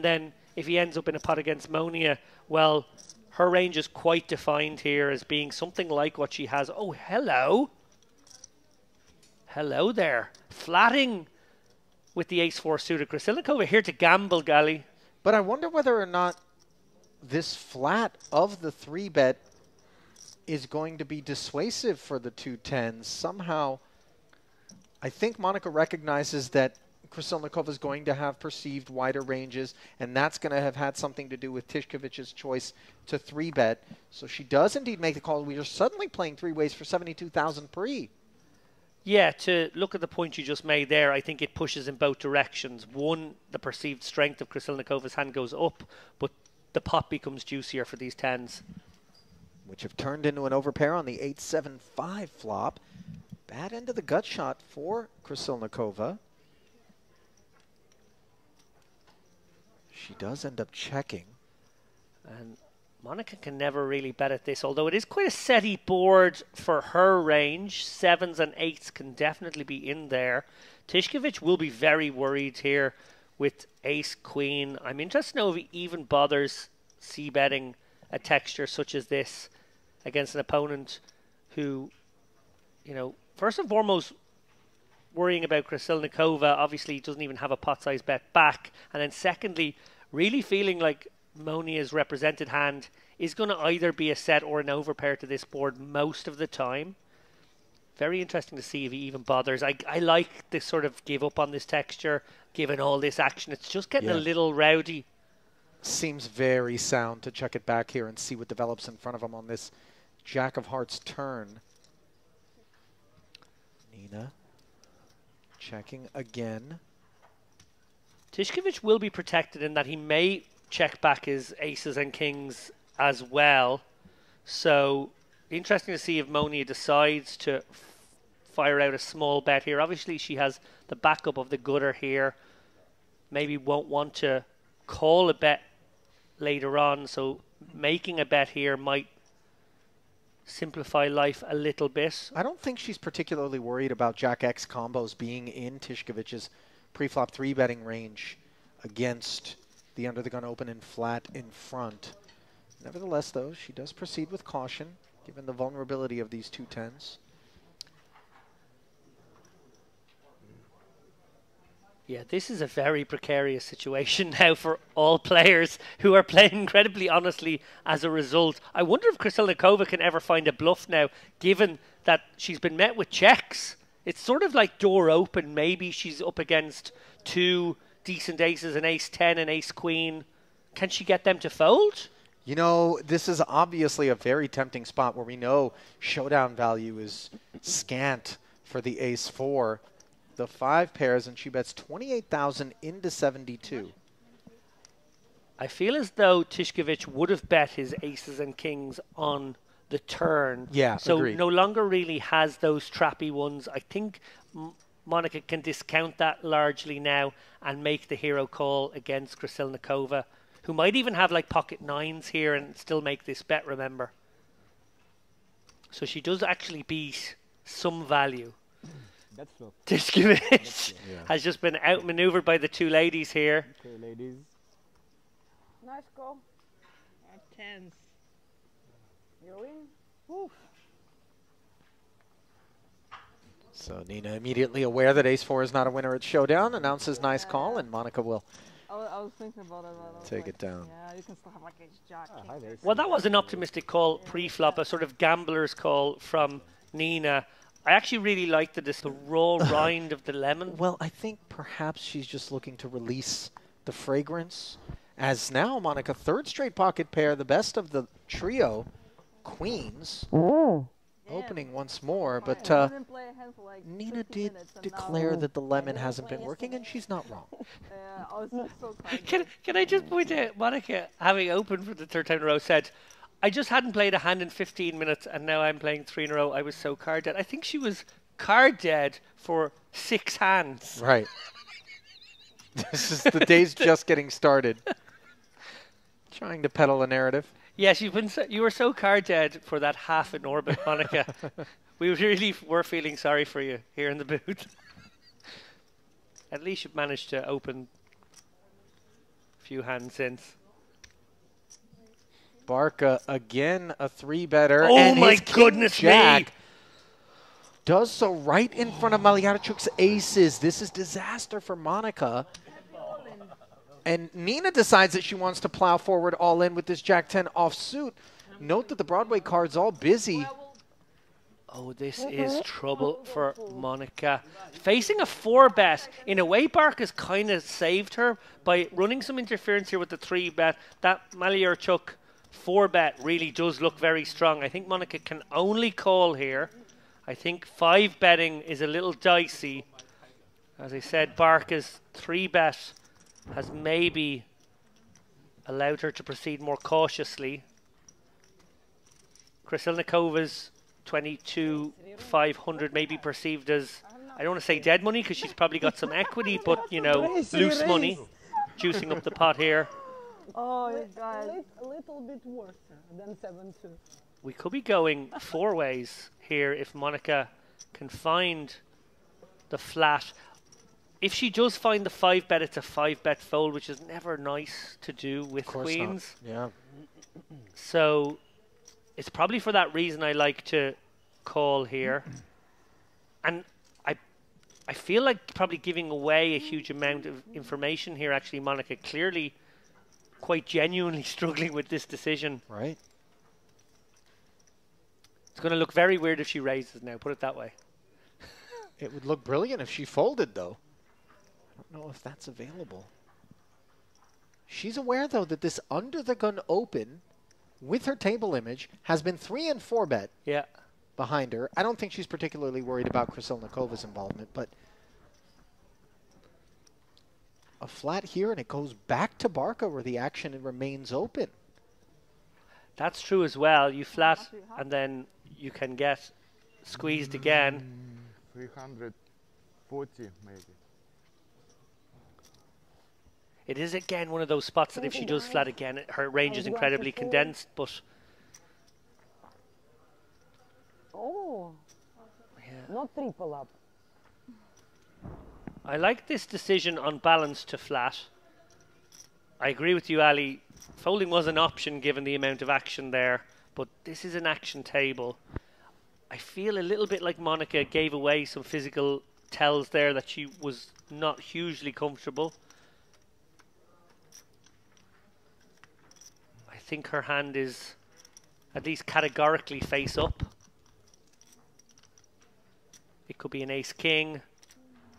And then if he ends up in a pot against Monia, well, her range is quite defined here as being something like what she has. Oh, hello. Hello there. Flatting with the ace-4 suited. Krasilnikova here to gamble, Gali. But I wonder whether or not this flat of the 3-bet is going to be dissuasive for the 2-10s. Somehow, I think Monica recognizes that Krasilnikova is going to have perceived wider ranges, and that's going to have had something to do with Tishkovic's choice to 3-bet. So she does indeed make the call. We are suddenly playing 3-ways for 72,000 pre. Yeah, to look at the point you just made there, I think it pushes in both directions. One, the perceived strength of Krasilnikova's hand goes up, but the pot becomes juicier for these 10s. Which have turned into an overpair on the 8-7-5 flop. Bad end of the gut shot for Krasilnikova. She does end up checking. And Monica can never really bet at this, although it is quite a setty board for her range. 7s and 8s can definitely be in there. Tishkovic will be very worried here with ace-queen. I'm interested to know if he even bothers c-betting a texture such as this against an opponent who, you know, first and foremost, worrying about Krasilnikova, obviously doesn't even have a pot-size bet back. And then secondly, really feeling like Monia's represented hand is going to either be a set or an overpair to this board most of the time. Very interesting to see if he even bothers. I like this sort of give up on this texture, given all this action. It's just getting a little rowdy. Seems very sound to check it back here and see what develops in front of him on this Jack of Hearts turn. Nina checking again. Tishkovic will be protected in that he may check back his aces and kings as well. So interesting to see if Monia decides to fire out a small bet here. Obviously she has the backup of the gutter here. Maybe won't want to call a bet later on, so making a bet here might simplify life a little bit. I don't think she's particularly worried about Jack X combos being in Tishkovic's pre-flop 3-betting range against the under the gun open and flat in front. Nevertheless, though, she does proceed with caution, given the vulnerability of these 2-10s. Yeah, this is a very precarious situation now for all players who are playing incredibly honestly as a result. I wonder if Krasilnikova can ever find a bluff now, given that she's been met with checks. It's sort of like door open. Maybe she's up against two decent aces, an ace-10 and ace-queen. Can she get them to fold? You know, this is obviously a very tempting spot where we know showdown value is scant for the ace-4. The 5 pairs, and she bets 28,000 into 72. I feel as though Tishkovic would have bet his aces and kings on the turn. Yeah, so agreed. No longer really has those trappy ones. I think Monica can discount that largely now and make the hero call against Krasilnikova, who might even have like pocket 9s here and still make this bet, remember. So she does actually beat some value. Tishkovic has just been outmaneuvered by the two ladies here. Okay, ladies. Nice call. At 10s. You win. Oof. So Nina, immediately aware that ace-4 is not a winner at showdown, announces nice call, and Monica will I was thinking about it. But I was take like, it down. Yeah, you can still have like ace-jack. Well, that was an optimistic call pre-flop, a sort of gambler's call from Nina. I actually really like the raw rind of the lemon. Well, I think perhaps she's just looking to release the fragrance. As now, Monica, third straight pocket pair, the best of the trio, queens, opening once more. But Nina did declare that the lemon hasn't been working, and she's not wrong. Yeah, I was just so Can I just point out, Monica, having opened for the third time in a row, said, I just hadn't played a hand in 15 minutes, and now I'm playing 3 in a row. I was so card dead. I think she was card dead for 6 hands. Right. This is the day's just getting started. Trying to peddle a narrative. Yes, you were so card dead for that half in orbit, Monica. We really were feeling sorry for you here in the booth. At least you've managed to open few hands since. Barca again a 3-better. Oh and my his King goodness Jack me! does so right in front of Malyarchuk's aces. This is disaster for Monica. And Nina decides that she wants to plow forward all in with this Jack-10 offsuit. Note that the Broadway card's all busy. Oh, this is trouble for Monica. Facing a 4-bet, in a way, Barca's kind of saved her by running some interference here with the 3-bet. That Malyarchuk 4-bet really does look very strong. I think Monica can only call here. I think 5-betting is a little dicey. As I said, Barca's 3-bet has maybe allowed her to proceed more cautiously. Krasilnikova's 22,500 may be perceived as, I don't want to say dead money because she's probably got some equity, but, you know, loose money. Juicing up the pot here. Oh, you guys. A little bit worse than 7-2. We could be going 4 ways here if Monica can find the flat. If she does find the 5-bet, it's a 5-bet fold, which is never nice to do with queens. Not. Yeah. So it's probably for that reason I like to call here. And I feel like probably giving away a huge amount of information here, actually, Monica. Clearly quite genuinely struggling with this decision. Right. It's going to look very weird if she raises now, put it that way. It would look brilliant if she folded, though. I don't know if that's available. She's aware, though, that this under-the-gun open with her table image has been 3 and 4-bet behind her. I don't think she's particularly worried about Krasilnikova's involvement, but a flat here, and it goes back to Barca where the action remains open. That's true as well. You flat, and then you can get squeezed again. 340 maybe. It is, again, one of those spots that if she does flat again, her range is incredibly condensed, but... Oh, yeah. not triple up. I like this decision on balance to flat. I agree with you, Ali. Folding was an option given the amount of action there, but this is an action table. I feel a little bit like Monica gave away some physical tells there that she was not hugely comfortable. I think her hand is at least categorically face up. It could be an ace-king.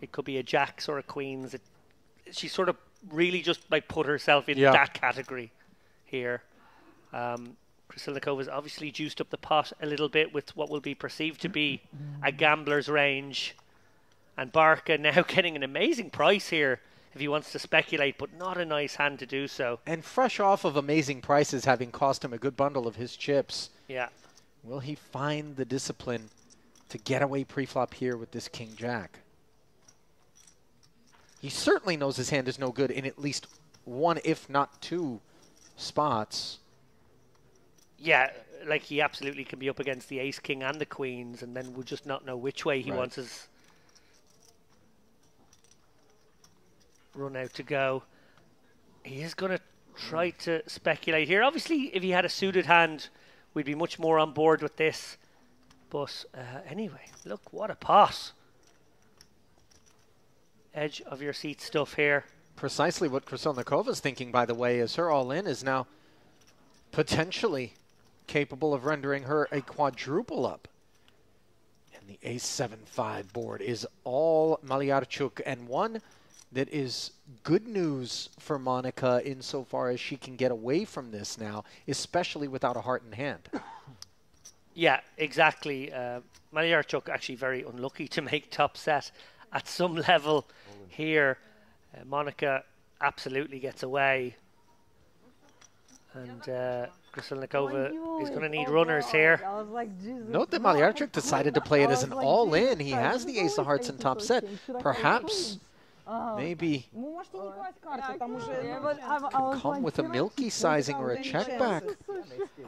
It could be a jacks or a queens. She sort of really just like put herself in that category here. Krasilnikova's obviously juiced up the pot a little bit with what will be perceived to be a gambler's range. And Barca now getting an amazing price here if he wants to speculate, but not a nice hand to do so. And fresh off of amazing prices, having cost him a good bundle of his chips. Yeah. Will he find the discipline to get away pre-flop here with this King Jack? He certainly knows his hand is no good in at least one, if not 2 spots. Yeah, like he absolutely can be up against the ace, king, and the queens, and then we'll just not know which way he wants his run out to go. He is going to try to speculate here. Obviously, if he had a suited hand, we'd be much more on board with this. But anyway, look, what a pot. Edge of your seat stuff here. Precisely what Krasilnikova's thinking, by the way, is her all-in is now potentially capable of rendering her a quadruple up. And the ace-7-5 board is all Malyarchuk, and one that is good news for Monica insofar as she can get away from this now, especially without a heart in hand. Yeah, exactly. Malyarchuk actually very unlucky to make top set at some level here. Monica absolutely gets away. And Krasilnikova is going to need runners here. I was like, Jesus. Note that Malyarchuk decided to play it as an all-in. He has the ace of hearts in top set. Perhaps, maybe, could come with a milky sizing or a check back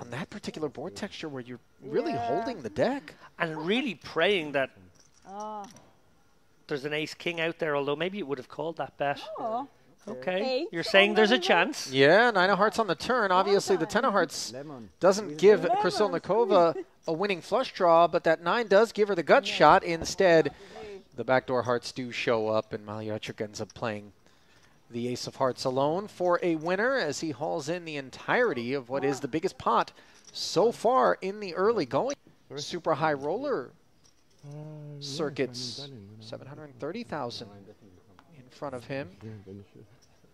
on that particular board texture where you're really holding the deck. And really praying that there's an ace-king out there, although maybe it would have called that bet. Okay. Eight. You're saying Oh, there's a no. chance. Yeah, 9 of hearts on the turn. Obviously, the 10 of hearts Lemon. doesn't give Krasilnikova a winning flush draw, but that 9 does give her the gut shot. Instead, the backdoor hearts do show up, and Malyarchuk ends up playing the ace of hearts alone for a winner as he hauls in the entirety of what is the biggest pot so far in the early going. Super high roller circuits, 730,000 in front of him.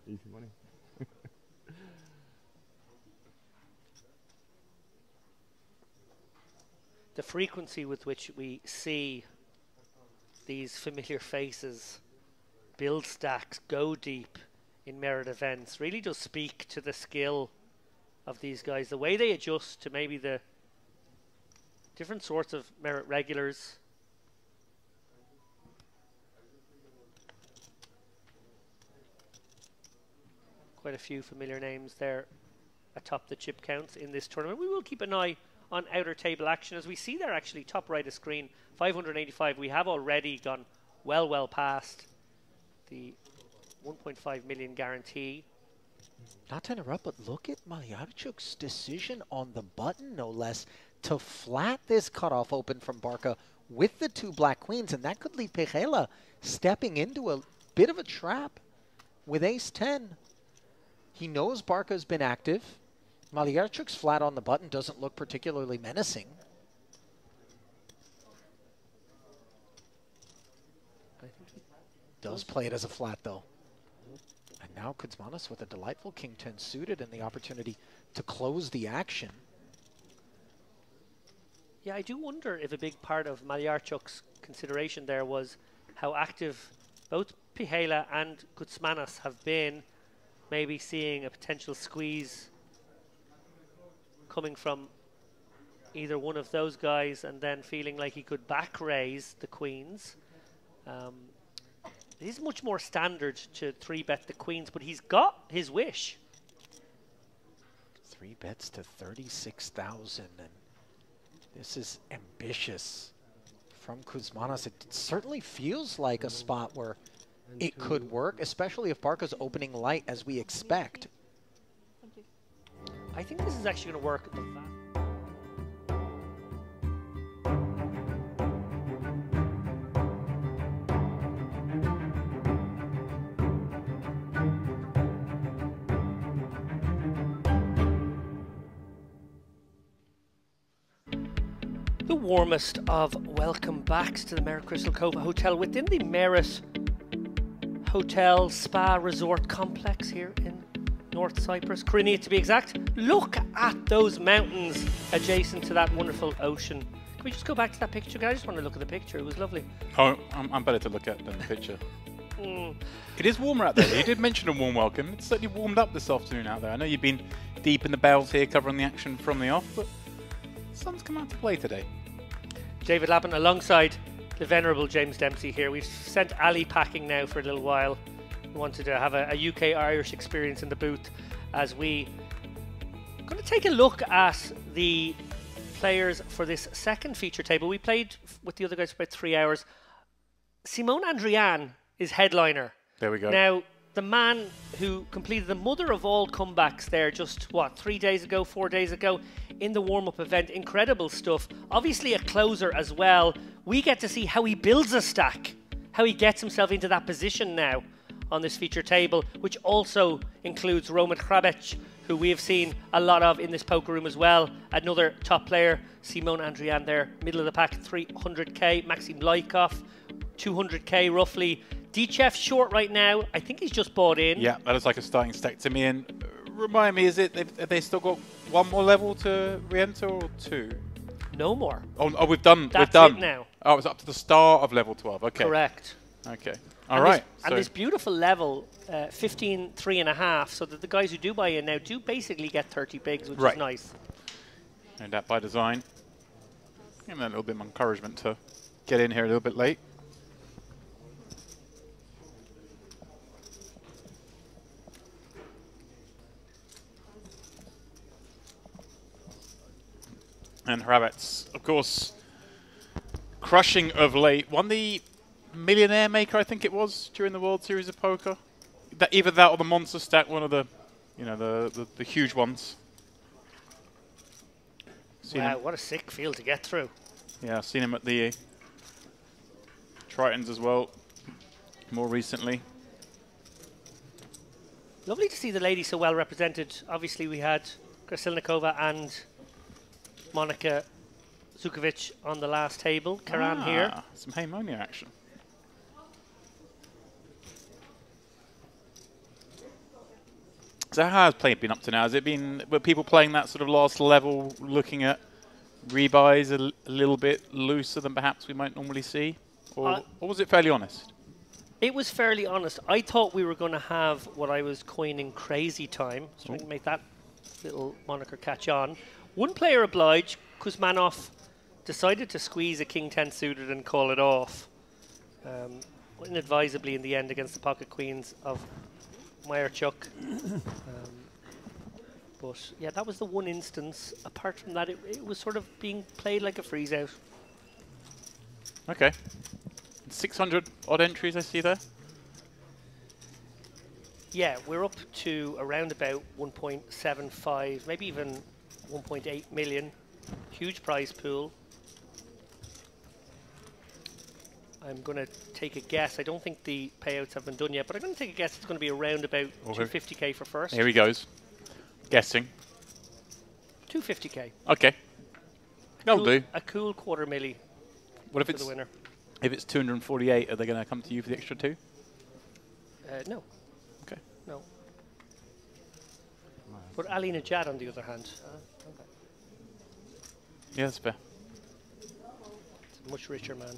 Easy money. The frequency with which we see these familiar faces build stacks, go deep in merit events really does speak to the skill of these guys. The way they adjust to maybe the different sorts of merit regulars. Quite a few familiar names there atop the chip counts in this tournament. We will keep an eye on outer table action as we see there actually top right of screen 585. We have already gone well past the 1.5 million guarantee. Not to interrupt, but look at Malyarchuk's decision on the button, no less, to flat this cutoff open from Barca with the 2 black queens, and that could leave Pejela stepping into a bit of a trap with ace-10. He knows Barca's been active. Malyarchuk's flat on the button doesn't look particularly menacing. I think he does play it as a flat, though. And now Kuzmanis with a delightful king-10 suited and the opportunity to close the action. Yeah, I do wonder if a big part of Malyarchuk's consideration there was how active both Pihela and Kuzmanis have been, maybe seeing a potential squeeze coming from either one of those guys and then feeling like he could back raise the queens. It is much more standard to 3-bet the queens, but he's got his wish. 3 bets to 36,000, and this is ambitious from Kuzmanis. It certainly feels like a spot where it could work, especially if Barca's opening light as we expect. I think this is actually going to work. The warmest of welcome backs to the Merit Crystal Cove Hotel within the Merit Hotel Spa Resort Complex here in North Cyprus, Crimea to be exact. Look at those mountains adjacent to that wonderful ocean. Can we just go back to that picture? I just want to look at the picture. It was lovely. Oh, I'm better to look at than the picture. It is warmer out there. You did mention a warm welcome. It's certainly warmed up this afternoon out there. I know you've been deep in the barrels here covering the action from the off, but the sun's come out to play today. David Lappin alongside the venerable James Dempsey here. We've sent Ali packing now for a little while. We wanted to have a UK-Irish experience in the booth as we are going to take a look at the players for this second feature table. We played with the other guys for about 3 hours. Simone Andrian is headliner. There we go. Now, the man who completed the mother of all comebacks there just, 3 days ago, 4 days ago, in the warm-up event. Incredible stuff. Obviously a closer as well. We get to see how he builds a stack, how he gets himself into that position now on this feature table, which also includes Roman Hrabec, who we have seen a lot of in this poker room as well. Another top player, Simone Andrian there, middle of the pack, 300k. Maxim Lykov, 200k roughly. Dichev short right now. I think he's just bought in. Yeah, that looks like a starting stack to me. And remind me, have they still got one more level to re-enter or 2? No more. Oh, we've done. That's we've done. it now. Oh, it's up to the start of level 12. Okay. Correct. Okay. All right. And this beautiful level, 15, 3.5, so that the guys who do buy in now do basically get 30 bigs, which is nice. And that by design. Give them a little bit of encouragement to get in here a little bit late. And Hrabec, of course, crushing of late. Won the Millionaire Maker, I think it was, during the World Series of Poker. either that or the monster stack, one of the, you know, the huge ones. Wow, what a sick field to get through. Yeah, I've seen him at the Tritons as well, more recently. Lovely to see the ladies so well represented. Obviously, we had Krasilnikova and Monika Zukovic on the last table. Karam here. Some Haymonia action. So how has play been up to now? Has it been, were people playing that sort of last level, looking at rebuys a little bit looser than perhaps we might normally see? Or was it fairly honest? It was fairly honest. I thought we were going to have what I was coining crazy time. So trying to make that little moniker catch on. One player obliged, Kuzmanov decided to squeeze a king 10 suited and call it off. Inadvisably in the end against the pocket queens of Meyerchuk. But yeah, that was the one instance. Apart from that, it was sort of being played like a freeze out. Okay. 600 odd entries I see there. Yeah, we're up to around about 1.75, maybe even 1.8 million. Huge prize pool. I'm going to take a guess. I don't think the payouts have been done yet, but I'm going to take a guess it's going to be around about 250k for first. Here he goes. Guessing. 250k. Okay. That'll do. A cool quarter milli. What if it's the winner? If it's 248, are they going to come to you for the extra 2? No. Okay. No. But Alina Jad, on the other hand. Okay. Yeah, that's fair. It's a much richer man.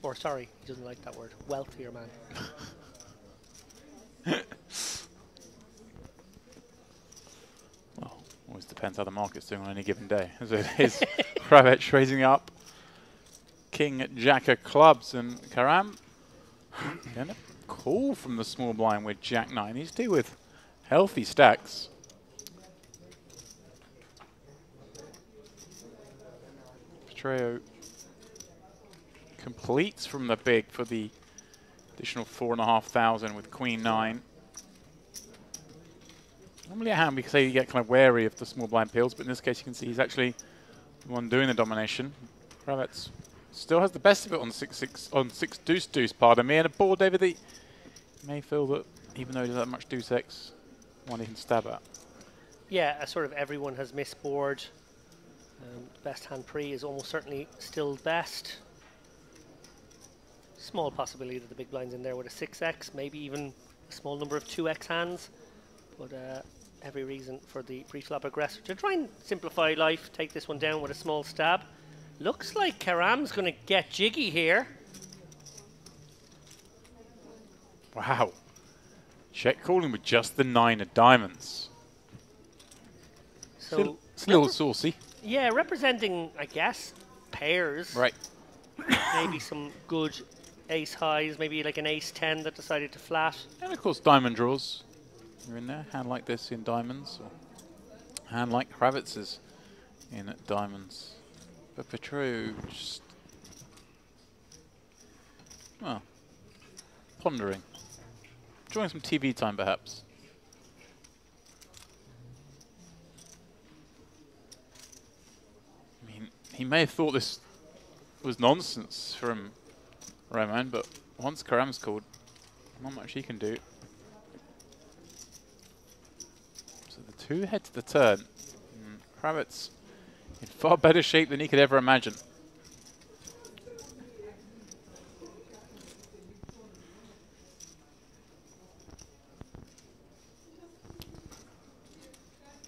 Or, sorry, he doesn't like that word. Wealthier man. Well, always depends how the market's doing on any given day. As it is, Kravets raising up. King Jack of clubs and Karam getting a call from the small blind with Jack 9. He's due with healthy stacks. Petreo completes from the big for the additional 4,500 with Queen 9. Normally at hand we can say you get kind of wary of the small blind peels, but in this case you can see he's actually the one doing the domination. Kravets still has the best of it on 6-6 on 6 deuce deuce, pardon me, and a board over the may feel that even though he doesn't have much deuce X, one he can stab at. Yeah, sort of everyone has missed board. Best hand pre is almost certainly still best. Small possibility that the big blind's in there with a 6x, maybe even a small number of 2x hands. But every reason for the pre-flop aggressor to try and simplify life, take this one down with a small stab. Looks like Karam's going to get jiggy here. Wow. Check calling with just the 9 of diamonds. So it's a little saucy. Yeah, representing, I guess, pairs. Right. Maybe some good ace highs, maybe like an ace 10 that decided to flat. And of course diamond draws are in there. Hand like this in diamonds. Or hand like Kravitz's in diamonds. But Petrou just, well, pondering. Enjoying some TV time perhaps. I mean, he may have thought this was nonsense from Roman, but once Karam's called, not much he can do. So the 2 head to the turn. Kravitz in far better shape than he could ever imagine.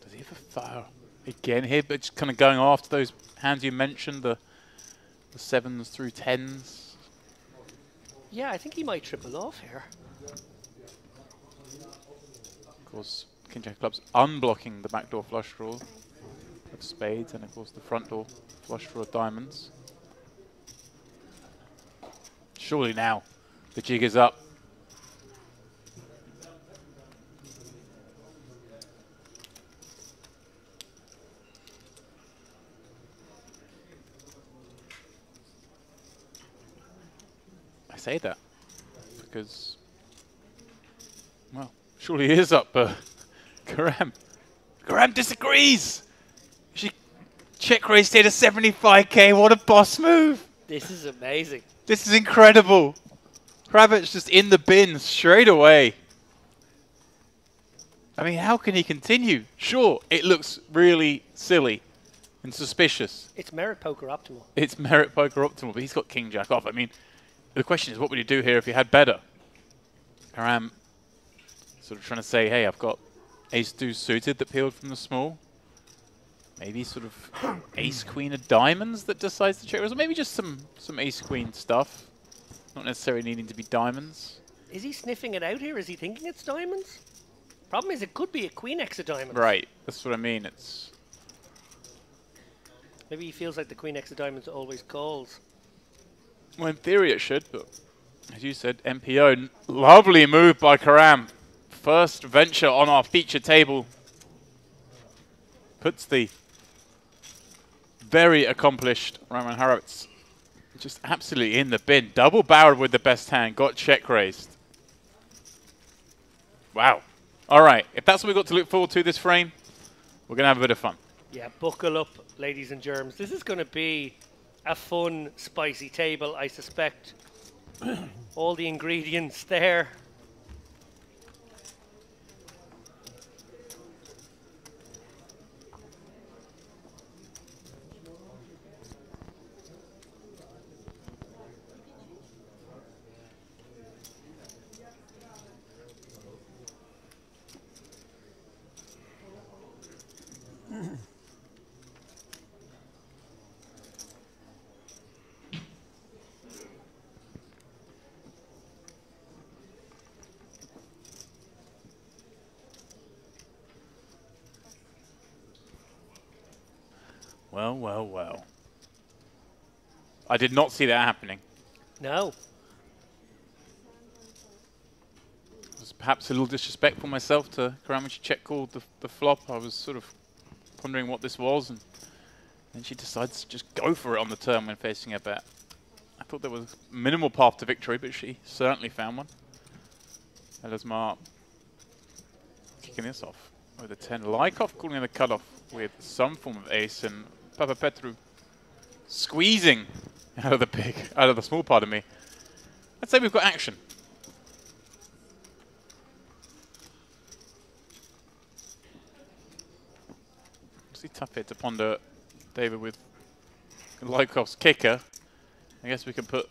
Does he have a fire again here, but just kind of going after those hands you mentioned, the 7s through 10s? Yeah, I think he might triple off here. Of course, King Jack clubs unblocking the backdoor flush draw of spades, and of course the front door flush draw of diamonds. Surely now the jig is up. I say that because Surely he is up, but Karam disagrees. She check raised here to 75k. What a boss move. This is amazing. This is incredible. Kravitz just in the bin straight away. I mean, how can he continue? Sure, it looks really silly and suspicious. It's merit poker optimal. It's merit poker optimal, but he's got king jack off. I mean, the question is, what would you do here if you had better? Karam sort of trying to say, hey, I've got ace deuce suited that peeled from the small. Maybe sort of ace queen of diamonds that decides to check raise, or maybe just some ace queen stuff. Not necessarily needing to be diamonds. Is he sniffing it out here? Is he thinking it's diamonds? Problem is, it could be a queen x of diamonds. Right, that's what I mean. It's maybe he feels like the queen x of diamonds always calls. Well, in theory it should, but as you said, MPO. Lovely move by Karam. First venture on our feature table. Puts the very accomplished Roman Horowitz just absolutely in the bin. Double barreled with the best hand. Got check raised. Wow. All right. If that's what we've got to look forward to this frame, we're going to have a bit of fun. Yeah, buckle up, ladies and germs. This is going to be a fun, spicy table, I suspect. All the ingredients there. Well, well, well. I did not see that happening. No. It was perhaps a little disrespectful myself to Karam when she check called the flop. I was sort of wondering what this was, and then she decides to just go for it on the turn when facing a bet. I thought there was a minimal path to victory, but she certainly found one. Elazmar kicking this off with a 10. Lykov calling in the cutoff with some form of ace, and Papa Petru squeezing out of the small part of me. I'd say we've got action. It's tough here to ponder David with Lykov's kicker. I guess we can put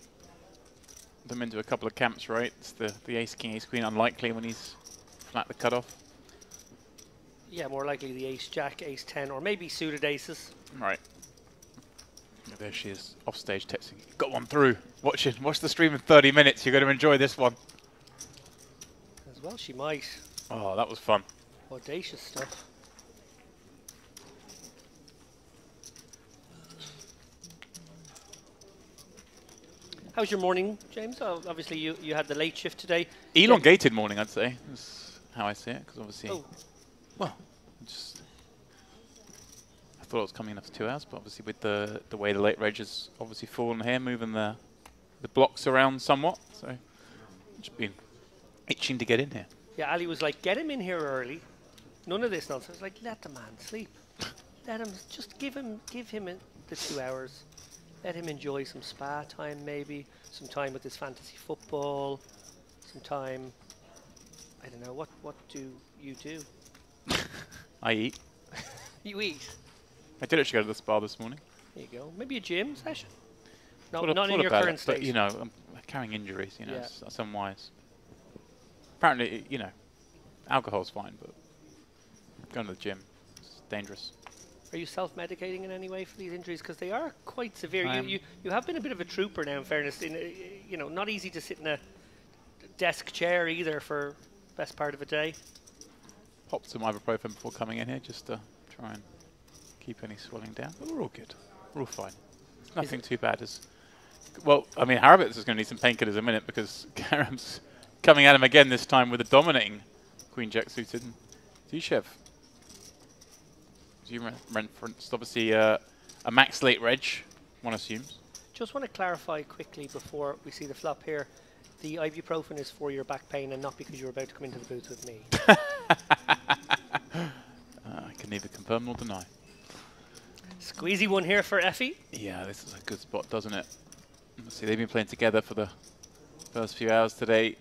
them into a couple of camps, right? It's the ace king, ace queen, unlikely when he's flat the cutoff. Yeah, more likely the ace jack, ace 10, or maybe suited aces. Right. There she is, off stage texting. Got one through. Watch the stream in 30 minutes. You're going to enjoy this one. As well she might. Oh, that was fun. Audacious stuff. How's your morning, James? Oh, obviously you had the late shift today. Elongated morning, I'd say. That's how I see it, because obviously... Oh. Well, I thought it was coming in after 2 hours, but obviously with the way the late reg has obviously fallen here, moving the blocks around somewhat, so just been itching to get in here. Yeah, Ali was like, get him in here early. None of this nonsense. Like, let the man sleep. Let him, just give him the 2 hours. Let him enjoy some spa time, maybe some time with his fantasy football, some time. I don't know. What do you do? I eat. You eat. I did actually go to the spa this morning. There you go. Maybe a gym session. No, Thought not in your current state. But you know, I'm carrying injuries. You know, Yeah. it's unwise. Apparently, you know, alcohol's fine, but going to the gym is dangerous. Are you self-medicating in any way for these injuries? Because they are quite severe. I You have been a bit of a trooper now, in fairness. You know, not easy to sit in a desk chair either for best part of a day. Popped some ibuprofen before coming in here just to try and keep any swelling down. But we're all good. We're all fine. It's nothing too bad. Well, I mean, Harabitz is going to need some painkillers in a minute because Karam's coming at him again, this time with a dominating Queen Jack suited. Zishev. As you referenced, obviously a max late reg, one assumes. Just want to clarify quickly before we see the flop here. the ibuprofen is for your back pain and not because you're about to come into the booth with me. I can neither confirm nor deny. Squeezy one here for Effie. Yeah, this is a good spot, doesn't it? Let's see, they've been playing together for the first few hours today.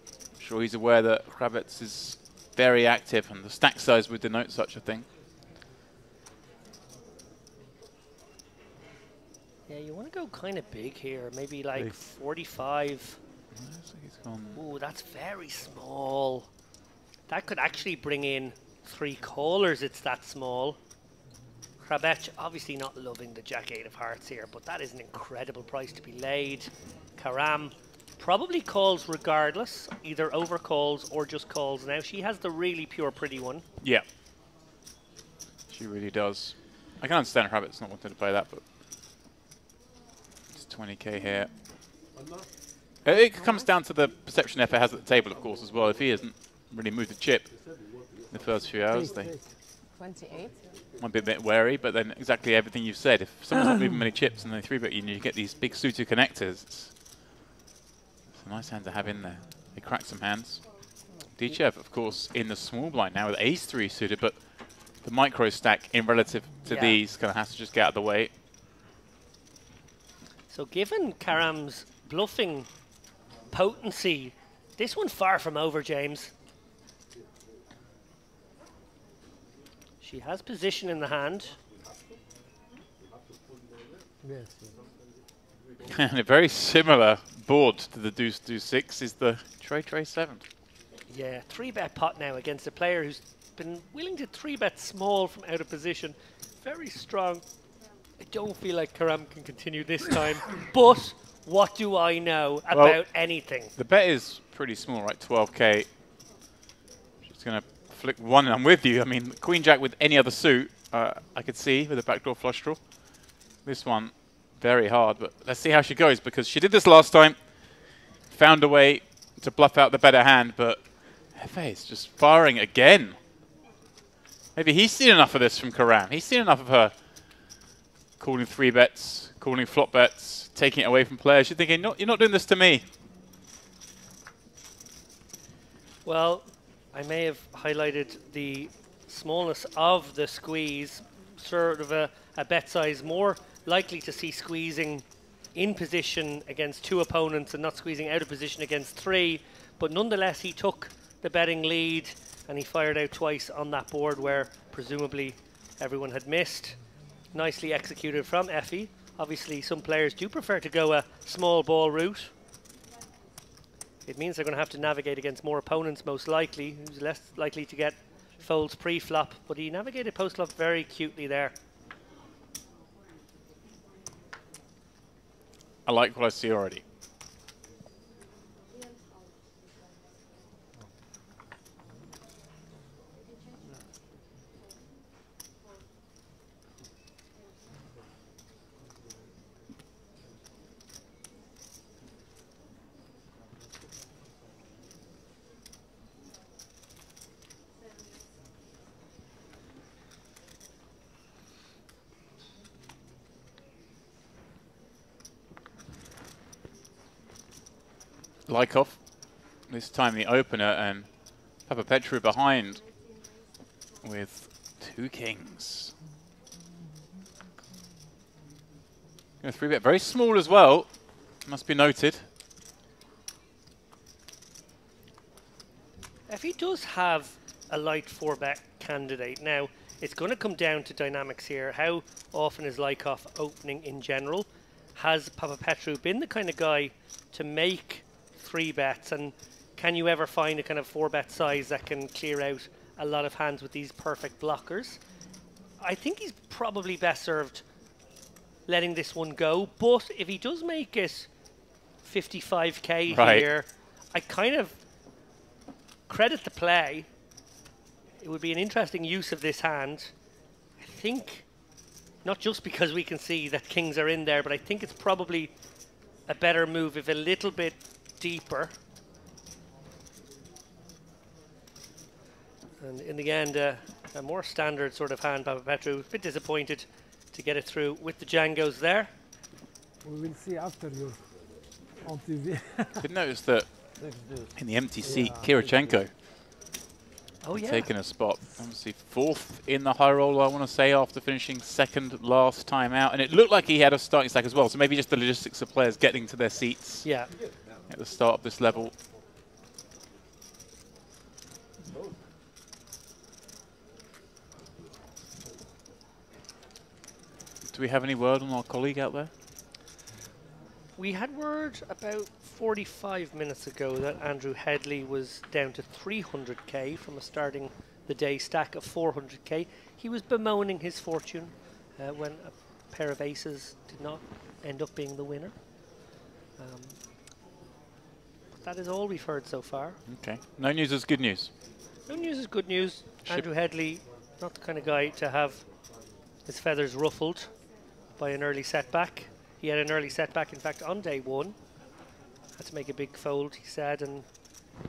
I'm sure he's aware that Kravitz is very active and the stack size would denote such a thing. Yeah, you want to go kind of big here, maybe like 45. Ooh, that's very small. That could actually bring in 3 callers, it's that small. Kravitz obviously not loving the Jack-8 of hearts here, but that is an incredible price to be laid. Karam probably calls regardless, either overcalls or just calls. Now, she has the really pure pretty one. Yeah. She really does. I can understand Kravitz not wanting to play that, but it's 20k here. It comes down to the perception F has at the table, of course, as well. If he hasn't really moved a chip in the first few hours, they 28. might be a bit wary, but then exactly everything you've said. If someone's not moving many chips and they 3-bet you, and you get these big suited connectors, it's a nice hand to have in there. They crack some hands. Dichev, of course, in the small blind now with ace-3 suited, but the micro stack in relative to these kind of has to just get out of the way. So given Karam's bluffing potency, this one's far from over, James. She has position in the hand. Yes. And a very similar board to the deuce 6 is the tray 7. Yeah, 3-bet pot now against a player who's been willing to 3-bet small from out of position. Very strong. I don't feel like Karam can continue this time, but what do I know about anything? The bet is pretty small, right? 12k. Just going to flick one, and I'm with you. I mean, Queen Jack with any other suit, I could see with a backdoor flush draw. This one, very hard, but let's see how she goes, because she did this last time, found a way to bluff out the better hand, but Hefe is just firing again. Maybe he's seen enough of this from Karam. He's seen enough of her calling 3-bets, calling flop bets, taking it away from players. You're thinking, no, you're not doing this to me. Well, I may have highlighted the smallness of the squeeze, sort of a bet size more likely to see squeezing in position against 2 opponents and not squeezing out of position against 3. But nonetheless, he took the betting lead and he fired out twice on that board where presumably everyone had missed. Nicely executed from Effie. Obviously, some players do prefer to go a small ball route. It means they're going to have to navigate against more opponents, most likely, who's less likely to get folds pre-flop. But he navigated post-flop very cutely there. I like what I see already. Lykov, this time the opener, and Papa Petru behind with 2 kings. Going to 3-bet, very small as well, must be noted. If he does have a light 4-bet candidate, now it's going to come down to dynamics here. How often is Lykov opening in general? Has Papa Petru been the kind of guy to make 3-bets, and can you ever find a kind of 4-bet size that can clear out a lot of hands with these perfect blockers? I think he's probably best served letting this one go, but if he does make it 55k here, I kind of credit the play. It would be an interesting use of this hand. I think, not just because we can see that kings are in there, but I think it's probably a better move if a little bit deeper. And in the end, a more standard sort of hand, Papa Petru. A bit disappointed to get it through with the Django's there. We will see after your Did notice that in the empty seat, Kirichenko Oh, yeah. taking a spot. Obviously 4th in the high roll, I want to say, after finishing 2nd last time out. And it looked like he had a starting stack as well. So maybe just the logistics of players getting to their seats Yeah. at the start of this level. Do we have any word on our colleague out there? We had word about 45 minutes ago that Andrew Headley was down to 300k from a starting the day stack of 400k. He was bemoaning his fortune when a pair of aces did not end up being the winner. But that is all we've heard so far. Okay. No news is good news. No news is good news. Andrew Headley, not the kind of guy to have his feathers ruffled by an early setback. He had an early setback, in fact, on day 1. Had to make a big fold, he said, and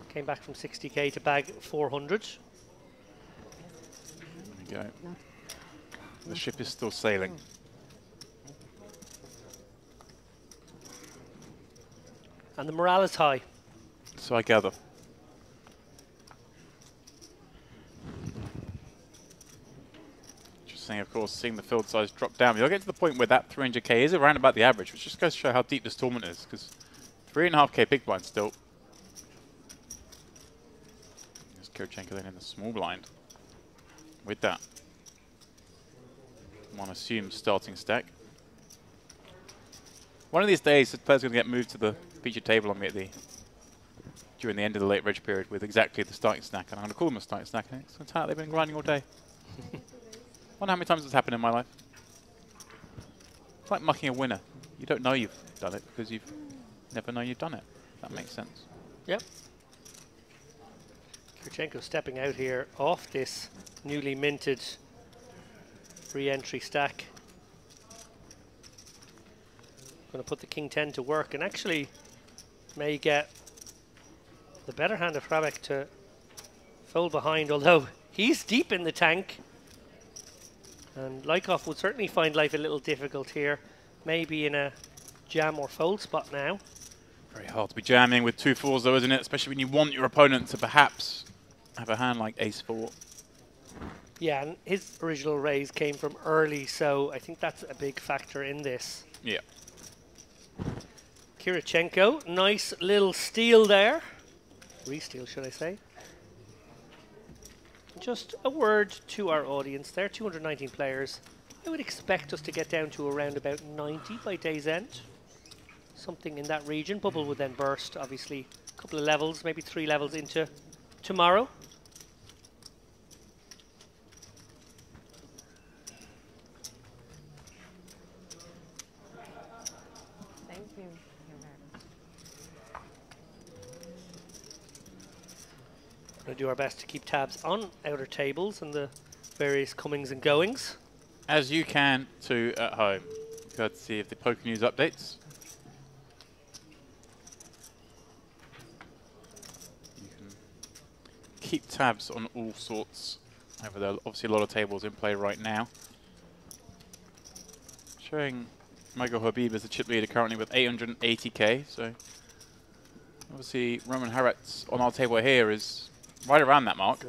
came back from 60k to bag 400. There we go. The ship is still sailing. And the morale is high. So I gather. Interesting, of course, seeing the field size drop down. You'll get to the point where that 300k is around about the average, which just goes to show how deep this tournament is, because 3.5k big blind still. There's Kirichenko then in the small blind. With that, one assumes starting stack. One of these days, the player's going to get moved to the featured table on me at during the end of the late reg period with exactly the starting stack, and I'm going to call them a starting stack, and it's going to turn out they've been grinding all day. Wonder how many times it's happened in my life. It's like mucking a winner. You don't know you've done it because you've never known you've done it. That makes sense. Yep. Kirichenko stepping out here off this newly minted re-entry stack. Going to put the King 10 to work, and actually may get the better hand of Hrabek to fold behind, although he's deep in the tank. And Lykov would certainly find life a little difficult here. Maybe in a jam or fold spot now. Very hard to be jamming with 2-4s though, isn't it? Especially when you want your opponent to perhaps have a hand like ace-4. Yeah, and his original raise came from early, so I think that's a big factor in this. Yeah. Kirichenko, nice little steal there. Re-steal, should I say. Just a word to our audience there, 219 players. I would expect us to get down to around about 90 by day's end. Something in that region. Bubble would then burst, obviously, a couple of levels, maybe 3 levels into tomorrow. Thank you. We're going to do our best to keep tabs on outer tables and the various comings and goings. As you can too at home, courtesy of the Poker News updates. You can keep tabs on all sorts over there. Obviously a lot of tables in play right now. Showing Michael Habib as the chip leader currently with 880k, so obviously Roman Harret's on our table here is right around that mark.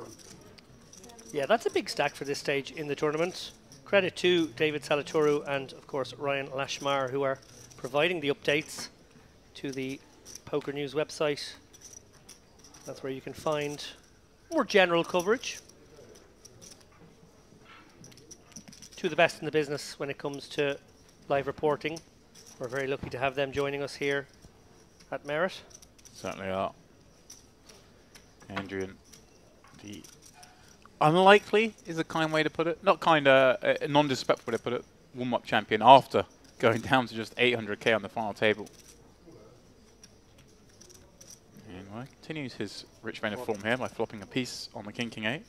Yeah, that's a big stack for this stage in the tournament. Credit to David Salatoru and, of course, Ryan Lashmar, who are providing the updates to the Poker News website. That's where you can find more general coverage. Two of the best in the business when it comes to live reporting. We're very lucky to have them joining us here at Merit. Certainly are. Andrew, the unlikely is a kind way to put it. Not kind, a non-disrespectful way to put it. Warm-up champion after going down to just 800k on the final table. And well, continues his rich vein of form here by flopping a piece on the King 8.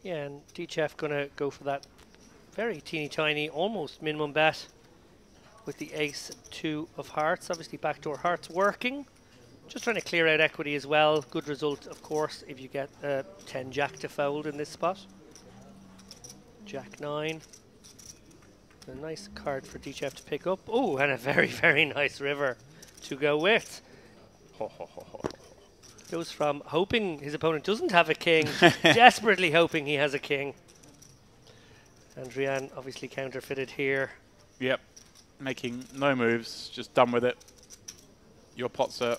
Yeah, and DChef going to go for that very teeny tiny, almost minimum bet with the ace-2 of hearts. Obviously backdoor hearts working. Just trying to clear out equity as well. Good result, of course, if you get 10 jack to fold in this spot. Jack 9. A nice card for DChef to pick up. Oh, and a very, very nice river to go with. Goes from hoping his opponent doesn't have a king, desperately hoping he has a king. Adrian obviously counterfeited here. Yep. Making no moves, just done with it. Your pot, sir.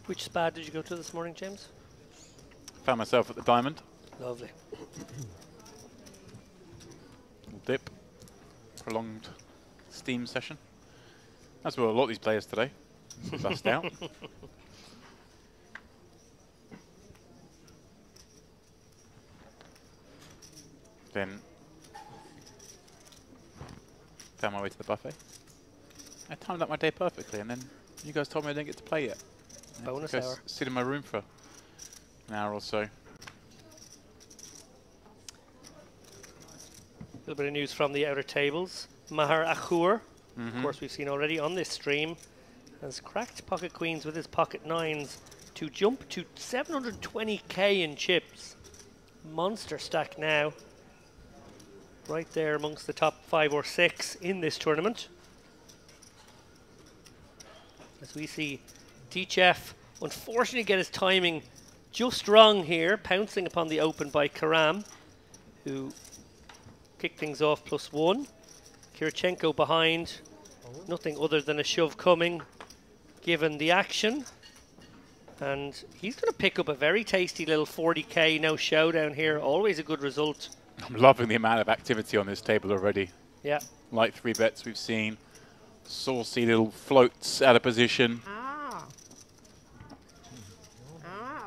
Which spa did you go to this morning, James? Found myself at the diamond. Lovely. Dip. Prolonged steam session. That's where a lot of these players today. Bust out. Then found my way to the buffet. I timed up my day perfectly, and then you guys told me I didn't get to play yet. Bonus Go hour. sit in my room for an hour or so. A little bit of news from the outer tables. Maher Achour, of course we've seen already on this stream, has cracked pocket queens with his pocket nines to jump to 720k in chips. Monster stack now. Right there amongst the top 5 or 6 in this tournament. As we see Tichef unfortunately get his timing just wrong here, pouncing upon the open by Karam, who kicked things off +1. Kirichenko behind, nothing other than a shove coming, given the action. And he's going to pick up a very tasty little 40k no showdown here, always a good result. I'm loving the amount of activity on this table already. Yeah. Light 3 bets we've seen. Saucy little floats out of position.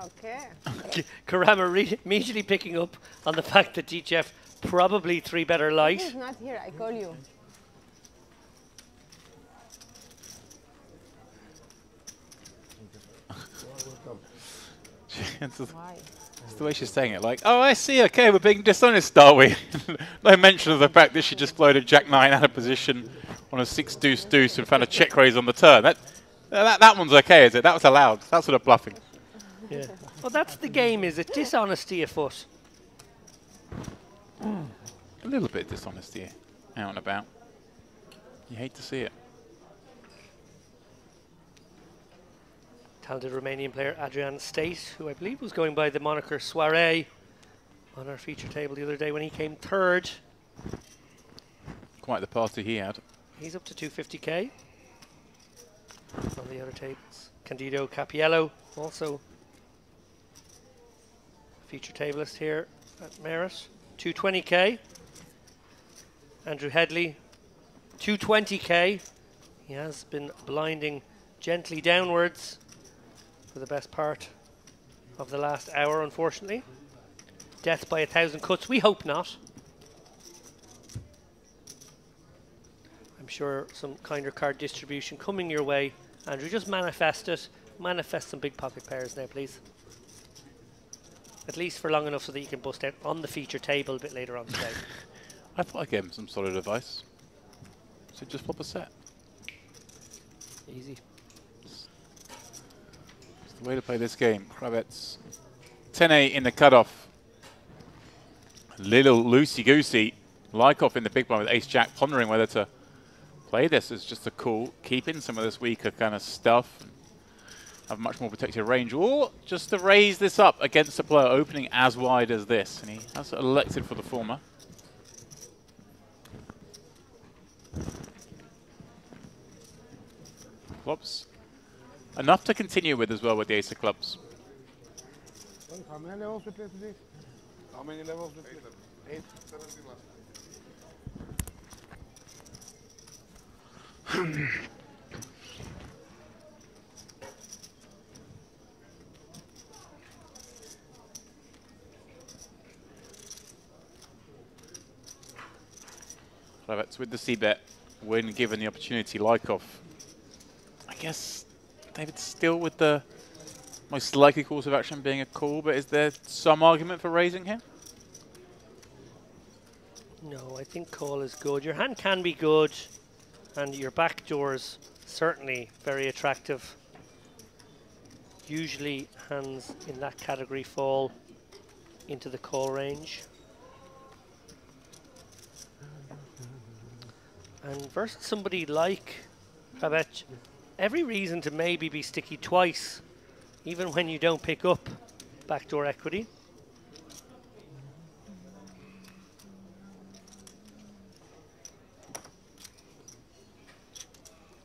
Okay. Karama immediately picking up on the fact that Tichef probably 3 better light. He's not here, I call you. Why? It's the way she's saying it, like, oh, I see, okay, we're being dishonest, are we? No mention of the fact that she just floated Jack 9 out of position on a 6 deuce deuce and found a check raise on the turn. That one's okay, is it? That was allowed. That's sort of bluffing. Yeah. Well, that's the game, is it? Dishonesty afoot. A little bit of dishonesty out and about. You hate to see it. Talented Romanian player Adrian State, who I believe was going by the moniker Soiree on our feature table the other day when he came 3rd. Quite the party he had. He's up to 250k. On the other tables, Candido Capiello, also feature tablist here at Merit, 220k. Andrew Headley, 220k. He has been blinding gently downwards for the best part of the last hour, unfortunately. Death by 1,000 cuts, we hope not. I'm sure some kinder card distribution coming your way. Andrew, just manifest it. Manifest some big pocket pairs now, please. At least for long enough so that you can bust out on the feature table a bit later on today. I thought I gave him some solid advice. So just flop a set. Easy. It's the way to play this game. Kravets 10-8 in the cutoff. Little loosey-goosey. Lykov in the big one with ace-jack, pondering whether to play this as just a call, keep in some of this weaker kind of stuff, and have much more protected range, or just to raise this up against a player opening as wide as this. And he has elected for the former. Clubs. Enough to continue with as well with the ace of clubs. How many levels we play today? How many levels we play? 8. 17 last Kravets with the c-bet when given the opportunity. Lykov guess David still with the most likely course of action being a call, but is there some argument for raising here? No, I think call is good. Your hand can be good, and your back door's certainly very attractive. Usually hands in that category fall into the call range. And versus somebody like Babette, every reason to maybe be sticky twice, even when you don't pick up backdoor equity.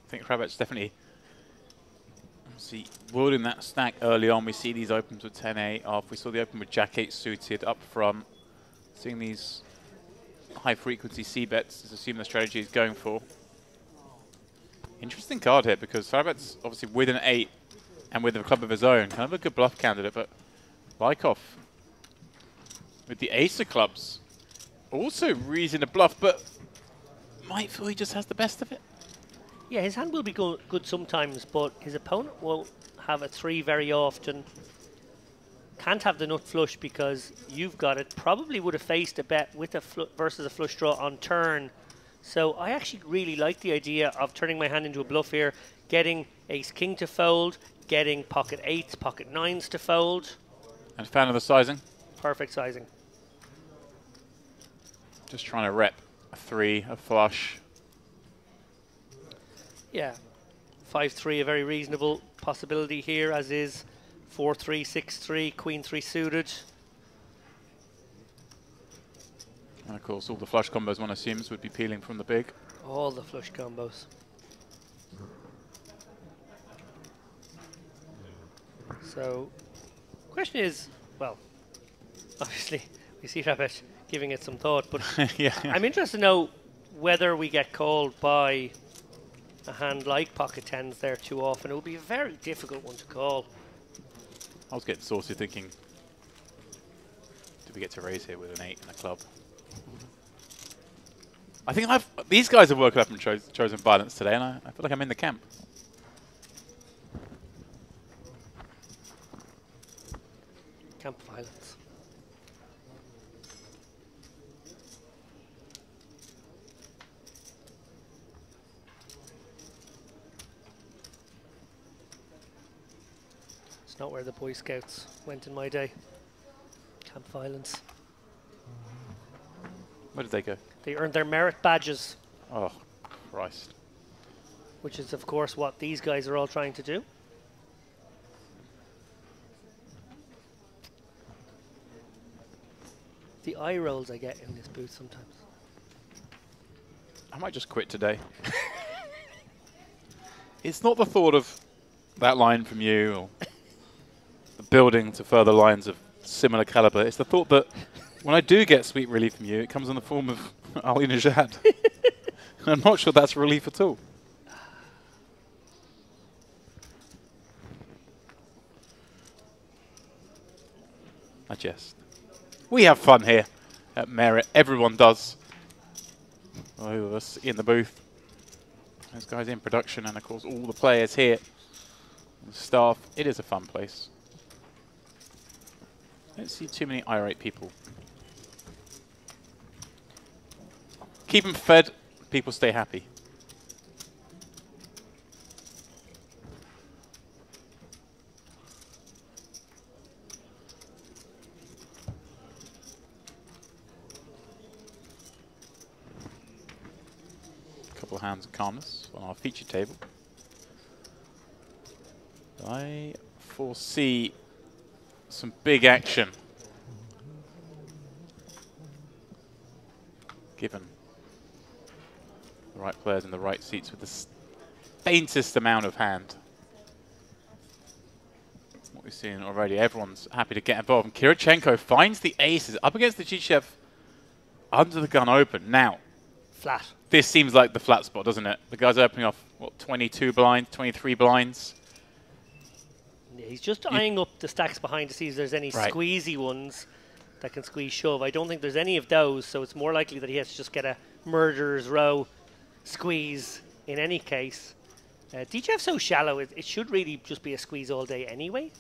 I think Krabet's definitely wielding that stack early on. We see these opens with 10-8 off. We saw the open with Jack-8 suited up front. Seeing these high-frequency C-bets is assuming the strategy is going for. Interesting card here because Krabet's obviously with an 8 and with a club of his own. Kind of a good bluff candidate, but Lykov with the ace of clubs. Also reason to bluff, but might feel he just has the best of it. Yeah, his hand will be good sometimes, but his opponent won't have a 3 very often. Can't have the nut flush because you've got it. Probably would have faced a bet with a versus a flush draw on turn. So I actually really like the idea of turning my hand into a bluff here, getting ace-king to fold, getting pocket 8s, pocket 9s to fold. And fan of the sizing? Perfect sizing. Just trying to rep a 3, a flush. Yeah, 5-3, a very reasonable possibility here, as is 4-3, 6-3, queen 3 suited. And of course, all the flush combos one assumes would be peeling from the big. All the flush combos. So, question is, well, obviously we see Rabbit giving it some thought, but yeah. I'm interested to know whether we get called by a hand like pocket 10s there too often. It would be a very difficult one to call. I was getting saucy thinking, do we get to raise here with an 8 and a club? I think these guys have woken up and chosen violence today, and I feel like I'm in the camp. Camp violence. It's not where the Boy Scouts went in my day. Camp violence. Where did they go? They earned their merit badges. Oh, Christ. Which is, of course, what these guys are all trying to do. The eye rolls I get in this booth sometimes. I might just quit today. It's not the thought of that line from you or the building to further lines of similar caliber. It's the thought that when I do get sweet relief from you, it comes in the form of Ali Najad. I'm not sure that's relief at all. I jest. We have fun here at Merit. Everyone does. All of us in the booth. Those guys in production, and of course all the players here. The staff. It is a fun place. I don't see too many irate people. Keep them fed, people stay happy. Couple of hands of calmness on our feature table. I foresee some big action. Given the right players in the right seats with the faintest amount of hand. What we've seen already, everyone's happy to get involved. And Kirichenko finds the aces up against the Chichev under the gun open. Now, flat. This seems like the flat spot, doesn't it? The guy's opening off, what, 22 blinds, 23 blinds? Yeah, he's just eyeing up the stacks behind to see if there's any squeezy ones that can squeeze shove. I don't think there's any of those, so it's more likely that he has to just get a murderer's row squeeze in any case. DJF's so shallow, it should really just be a squeeze all day anyway.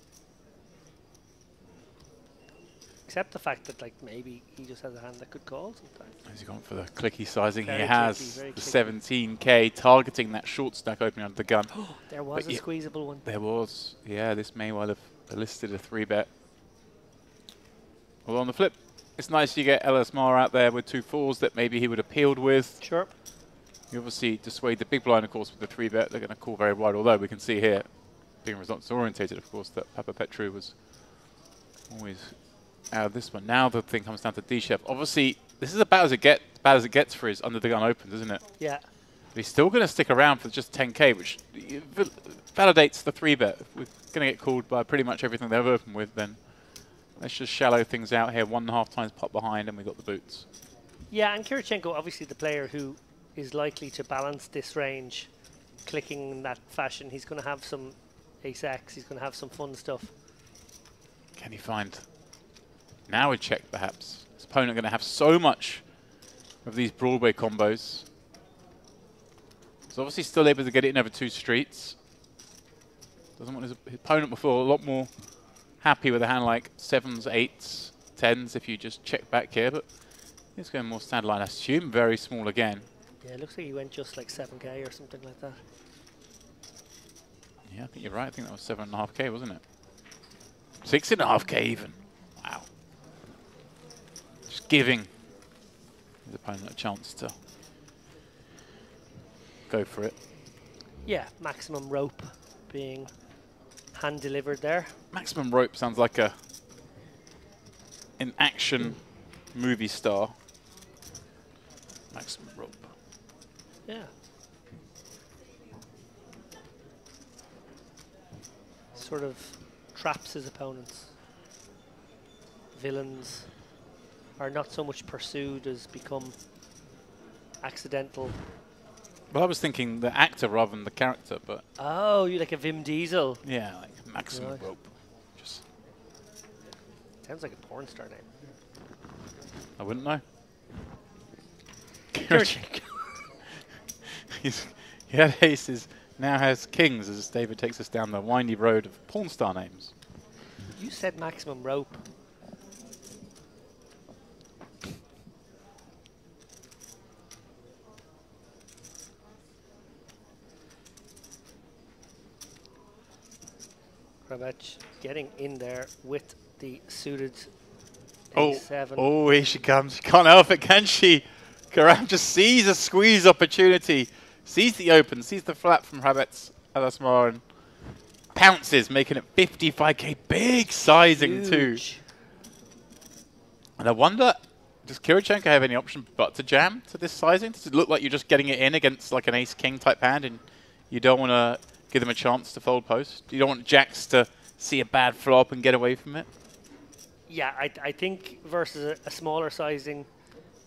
Except the fact that, like, maybe he just has a hand that could call sometimes. Has he gone for the clicky sizing? Very he has clicky, the clicky. 17k targeting that short stack opening under the gun. There was But a squeezable one. There was. Yeah, this may well have elicited a 3-bet. Although on the flip, it's nice you get LS Mar out there with 2 4s that maybe he would have peeled with. Sure. You obviously dissuade the big blind, of course, with the 3-bet. They're going to call very wide, although we can see here, being results orientated, of course, that Papa Petru was always out of this one. Now the thing comes down to D-Chef. Obviously, this is about as it gets for his under the gun opens, isn't it? Yeah. But he's still going to stick around for just 10k, which validates the 3-bet. If we're going to get called by pretty much everything they've opened with, then let's just shallow things out here. 1.5 times pop behind, and we got the boots. Yeah, and Kirichenko, obviously the player who is likely to balance this range, clicking in that fashion. He's going to have some ace-X. He's going to have some fun stuff. Can he find now a check, perhaps? His opponent going to have so much of these Broadway combos. He's obviously still able to get it in over 2 streets. Doesn't want his opponent before a lot more happy with a hand like 7s, 8s, 10s if you just check back here, but he's going more standard line. I assume very small again. Yeah, it looks like he went just like 7k or something like that. Yeah, I think you're right. I think that was 7.5k, wasn't it? 6.5k even. Wow. Just giving his opponent a chance to go for it. Yeah, maximum rope being hand delivered there. Maximum rope sounds like an action movie star. Maximum rope. Yeah. Sort of traps his opponents. Villains are not so much pursued as become accidental. Well, I was thinking the actor rather than the character, but... Oh, you like a Vim Diesel? Yeah, like maximum Right. rope. Just Sounds like a porn star name. I wouldn't know. Kirichenko. He had aces, now has kings, as David takes us down the windy road of porn star names. You said maximum rope. Krabach getting in there with the suited A7. Oh, here she comes. She can't help it, can she? Karam just sees a squeeze opportunity, sees the open, sees the flat from Hrabets Alasmar and pounces, making it 55k. Big sizing too. And I wonder, does Kirichenko have any option but to jam to this sizing? Does it look like you're just getting it in against like an ace-king type hand and you don't want to give them a chance to fold post? You don't want jacks to see a bad flop and get away from it? Yeah, I think versus a smaller sizing,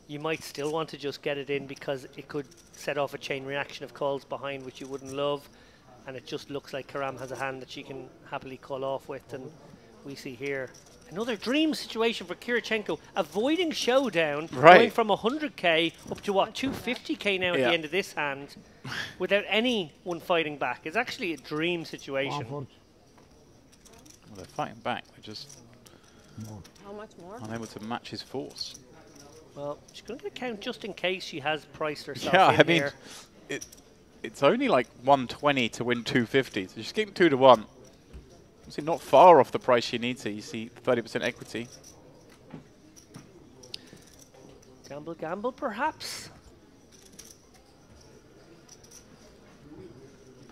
you might still want to just get it in because it could set off a chain reaction of calls behind, which you wouldn't love. And it just looks like Karam has a hand that she can happily call off with. And we see here another dream situation for Kirichenko, avoiding showdown, going from 100k up to what, 250k now at the end of this hand, without anyone fighting back. It's actually a dream situation. Well, they're fighting back. They're just How much more? unable to match his force. Well, she's going to count just in case she has priced herself Yeah, in I mean, here. it's only like 120 to win 250, so she's getting 2 to 1. Obviously not far off the price she needs here. You see 30% equity. Gamble, gamble, perhaps.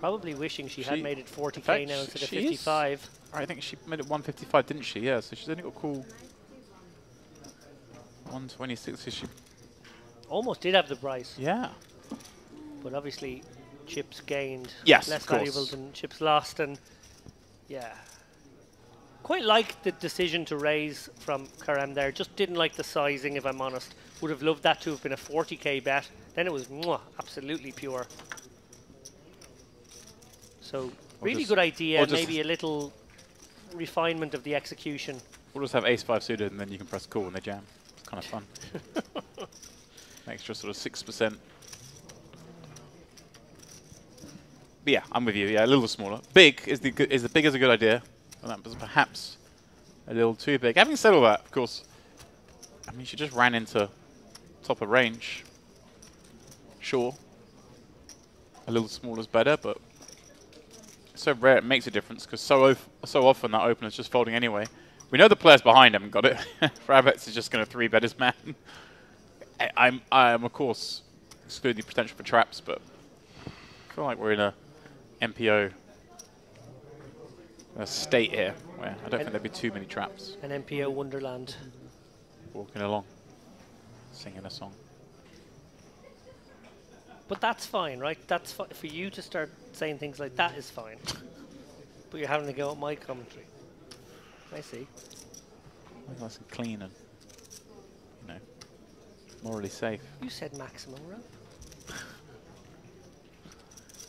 Probably wishing she had made it 40k now instead of 55. I think she made it 155, didn't she? Yeah, so she's only got a cool 126. So she almost did have the price. Yeah. But obviously, chips gained of less course. valuable than chips lost, and yeah, quite like the decision to raise from Karam there. Just didn't like the sizing, if I'm honest. Would have loved that to have been a 40k bet. Then it was absolutely pure. So really good idea. Maybe a little refinement of the execution. We'll just have ace-5 suited, and then you can press call when they jam. It's kind of fun. Extra sort of 6%. But yeah, I'm with you. Yeah, a little smaller. Big is the big is a good idea. And that was perhaps a little too big. Having said all that, of course, I mean, she just ran into top of range. Sure, a little smaller is better, but it's so rare it makes a difference because so often that opener's just folding anyway. We know the players behind him got it. Rabbits is just going to 3-bet his man. I'm of course excluding the potential for traps, but I feel like we're in a MPO state here where I don't think there'd be too many traps. An MPO Wonderland. Walking along, singing a song. But that's fine, right? That's for you to start saying things like that is fine. But you're having to go at my commentary. I see. Nice and clean and, you know, morally safe. You said maximum row.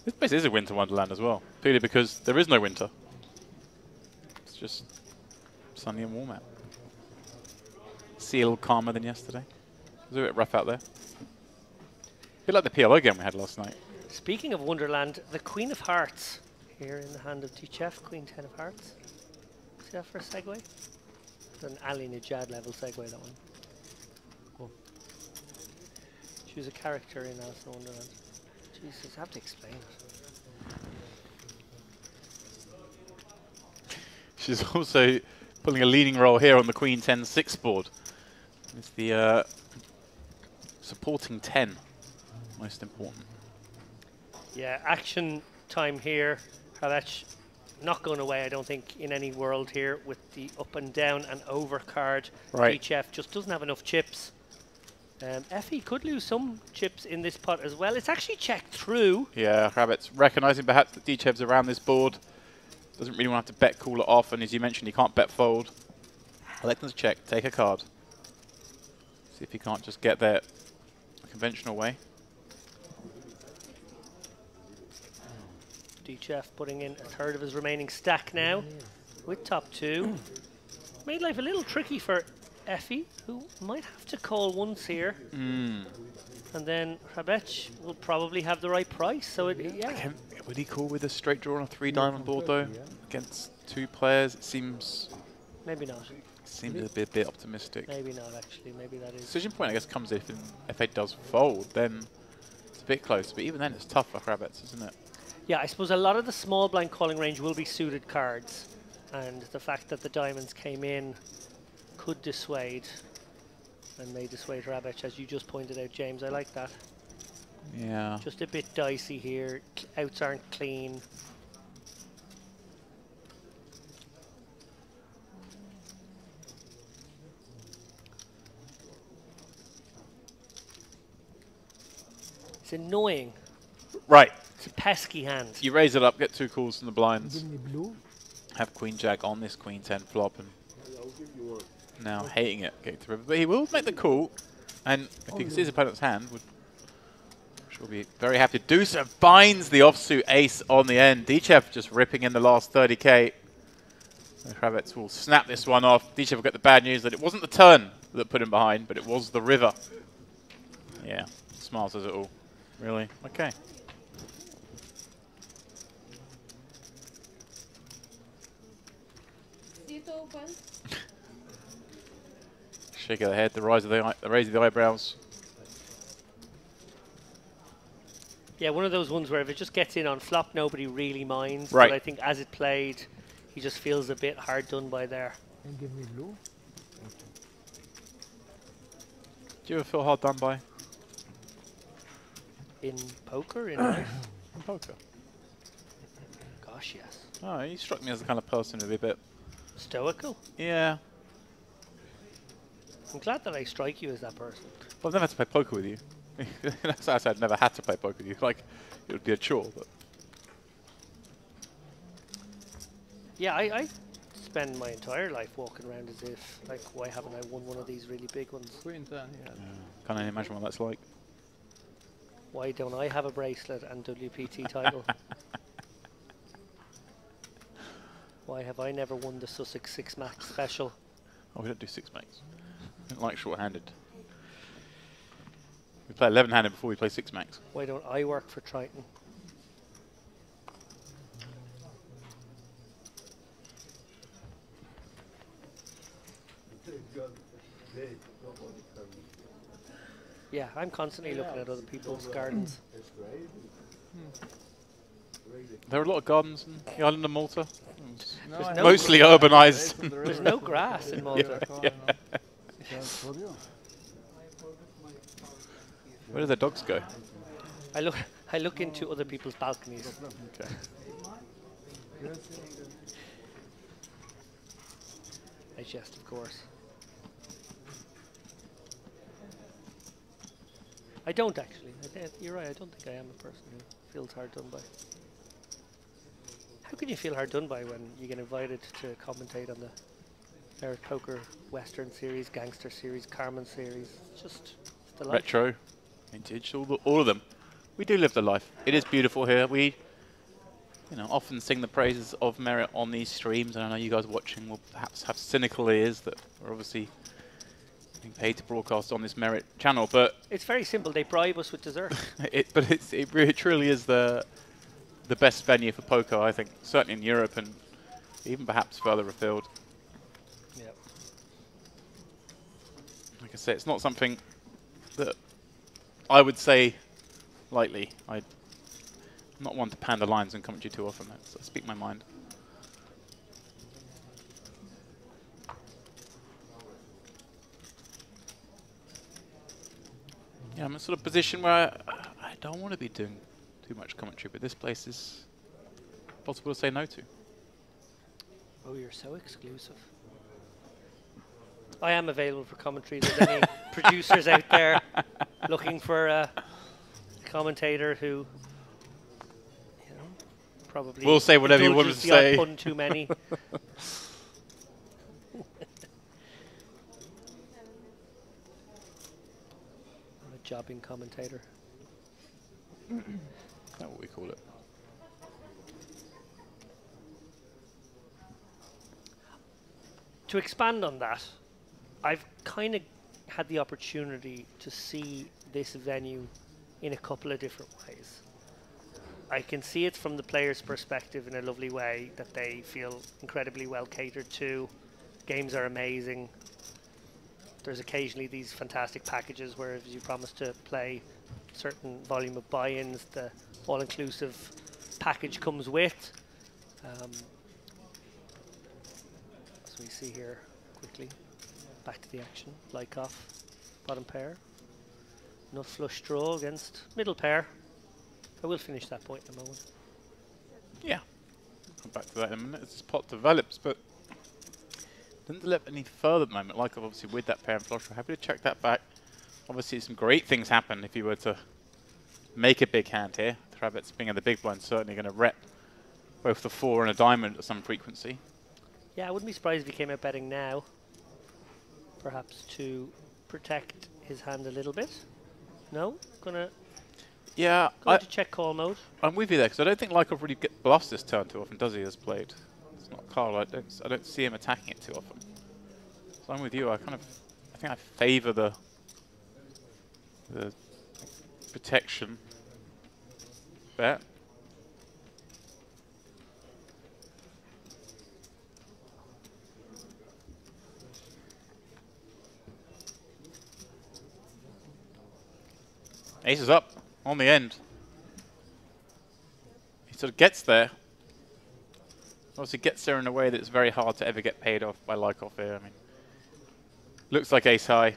This place is a winter wonderland as well, purely because there is no winter. It's just sunny and warm out. Sea a little calmer than yesterday. It was a bit rough out there. A bit like the PLO game we had last night. Speaking of Wonderland, the Queen of Hearts here in the hand of Duchef, Queen 10 of Hearts. See that for a segue? It's an Ali Najad level segue, that one. Cool. She was a character in Alice in Wonderland. Jesus, I have to explain it. She's also pulling a leading role here on the Queen 10-6 board. It's the supporting 10, most important. Yeah, action time here. Havetch not going away, I don't think, in any world here with the up and down and over card. Right. HF just doesn't have enough chips. Effie could lose some chips in this pot as well. It's actually checked through. Yeah, Rabbit's recognising perhaps that DChev's around this board. Doesn't really want to have to bet call it off, and as you mentioned, he can't bet fold. Electors check, take a card. See if he can't just get there a conventional way. DChef putting in a third of his remaining stack now with top two. Made life a little tricky for Effie, who might have to call once here. And then Rabech will probably have the right price. So, yeah. Would he call with a straight draw on a 3-diamond board, though? Against two players, it seems... Maybe not. Seems a bit optimistic. Maybe not, actually. Maybe that is... Decision point, I guess, comes if F8 does fold, then it's a bit close. But even then, it's tough for Rabbits, isn't it? Yeah, I suppose a lot of the small blind calling range will be suited cards. And the fact that the diamonds came in could dissuade, and may dissuade Rabech, as you just pointed out, James. I like that. Yeah. Just a bit dicey here. Outs aren't clean. It's annoying. Right. It's a pesky hand. You raise it up, get two calls from the blinds. Give me blue. Have Queen Jack on this Queen 10 flop, and now hating it, getting to river. But he will make the call, and if he can see his opponent's hand, would sure be very happy to do so. Finds the offsuit ace on the end. DChef just ripping in the last 30k. Kravitz will snap this one off. DChef will get the bad news that it wasn't the turn that put him behind, but it was the river. Yeah, smiles says it all. Really? Okay. Shake of the head, the raise of the eyebrows. Yeah, one of those ones where if it just gets in on flop, nobody really minds. Right. But I think as it played, he just feels a bit hard done by there. And give me blue. Do you ever feel hard done by? In poker, in life? In poker. Gosh, yes. Oh, you struck me as the kind of person who'd be a bit... Stoical? Yeah. I'm glad that I strike you as that person. Well, I've never had to play poker with you. That's why I said I've never had to play poker with you. Like, it would be a chore, but... Yeah, I spend my entire life walking around as if, like, why haven't I won one of these really big ones? Queen 10, yeah. Can't even imagine what that's like. Why don't I have a bracelet and WPT title? Why have I never won the Sussex 6-max special? Oh, we don't do 6-max. We don't like short-handed. We play 11-handed before we play 6-max. Why don't I work for Triton? Yeah, I'm constantly looking at other people's gardens. There are a lot of gardens in the island of Malta. It's no mostly urbanised. There's no grass in Malta. Where do the dogs go? I look into other people's balconies. Okay. I jest, of course. I don't actually. You're right. I don't think I am a person who feels hard done by. How can you feel hard done by when you get invited to commentate on the Merit Poker Western Series, Gangster Series, Carmen Series? It's just the life. Retro, vintage, all of them. We do live the life. It is beautiful here. We, often sing the praises of Merit on these streams, and I know you guys watching will perhaps have cynical ears that are obviously being paid to broadcast on this Merit channel, but it's very simple. They bribe us with dessert. it really truly is the best venue for poker, I think, certainly in Europe and even perhaps further afield. Yep. Like I say, it's not something that I would say lightly. I'm not one to pan the lines and commentary too often. I speak my mind. Yeah, I'm in a sort of position where I don't want to be doing too much commentary, but this place is possible to say no to. Oh, you're so exclusive. I am available for commentary. If there's any producers out there looking for a commentator who, probably we'll say whatever you want to say. Pun too many. I'm a jobbing commentator. Is that what we call it? To expand on that, I've kind of had the opportunity to see this venue in a couple of different ways. I can see it from the players' perspective in a lovely way, that they feel incredibly well catered to. Games are amazing. There's occasionally these fantastic packages where if you promise to play a certain volume of buy-ins, the all-inclusive package comes with. As we see here quickly, back to the action. Like off, bottom pair. Nut flush draw against middle pair. I will finish that point in a moment. Yeah. Come back to that in a minute as this pot develops, but doesn't develop any further at the moment. Like obviously with that pair and flush, we're happy to check that back. Obviously some great things happen if you were to make a big hand here. Thrabets being in the big blind certainly going to rep both the 4 and a diamond at some frequency. Yeah, I wouldn't be surprised if he came out betting now. Perhaps to protect his hand a little bit. No? Gonna to check call mode. I'm with you there, because I don't think Lykov really bluffs this turn too often, does he, as played? It's not Carl. I don't see him attacking it too often. So I'm with you. I think I favour the protection bet. Ace is up on the end. He sort of gets there. Obviously gets there in a way that's very hard to ever get paid off by Lykov here. I mean, looks like ace high,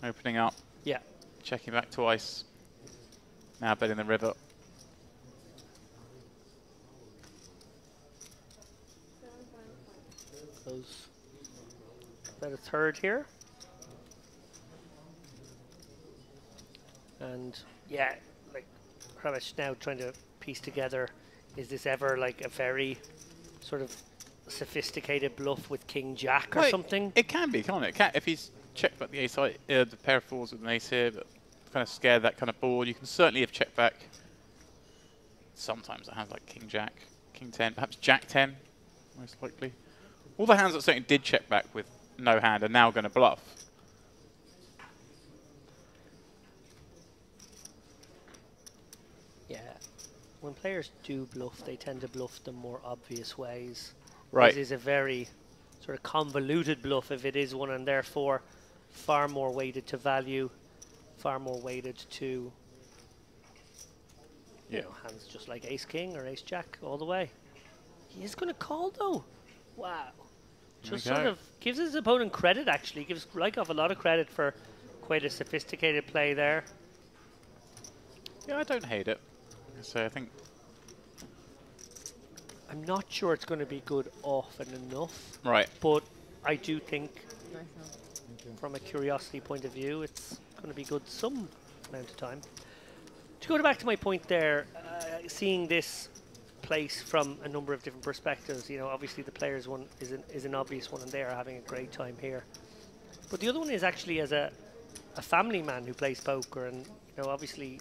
opening up. Yeah. Checking back twice. Now betting the river. Goes bet a third here. And yeah, like Kravich now trying to piece together, is this ever like a very sort of sophisticated bluff with King Jack or something? It can be, can't it? If he's checked back the ace high, the pair of 4s with an ace here, but kind of scared that kind of board, you can certainly have checked back. Sometimes it has like King Jack, King 10, perhaps Jack 10, most likely. All the hands that certainly did check back with no hand are now going to bluff. Yeah. When players do bluff, they tend to bluff the more obvious ways. Right. This is a very sort of convoluted bluff if it is one, and therefore far more weighted to value, far more weighted to Yeah. you know, hands just like ace king or ace jack all the way. He is going to call though. Wow. Just There we sort go. of gives his opponent credit, actually. Gives Rykov a lot of credit for quite a sophisticated play there. Yeah, I don't hate it. So I think I'm not sure it's going to be good often enough, right. but I do think from a curiosity point of view, it's going to be good some amount of time. To go back to my point there, seeing this place from a number of different perspectives, you know, obviously the players one is an obvious one, and they are having a great time here. But the other one is actually as a family man who plays poker, and you know, obviously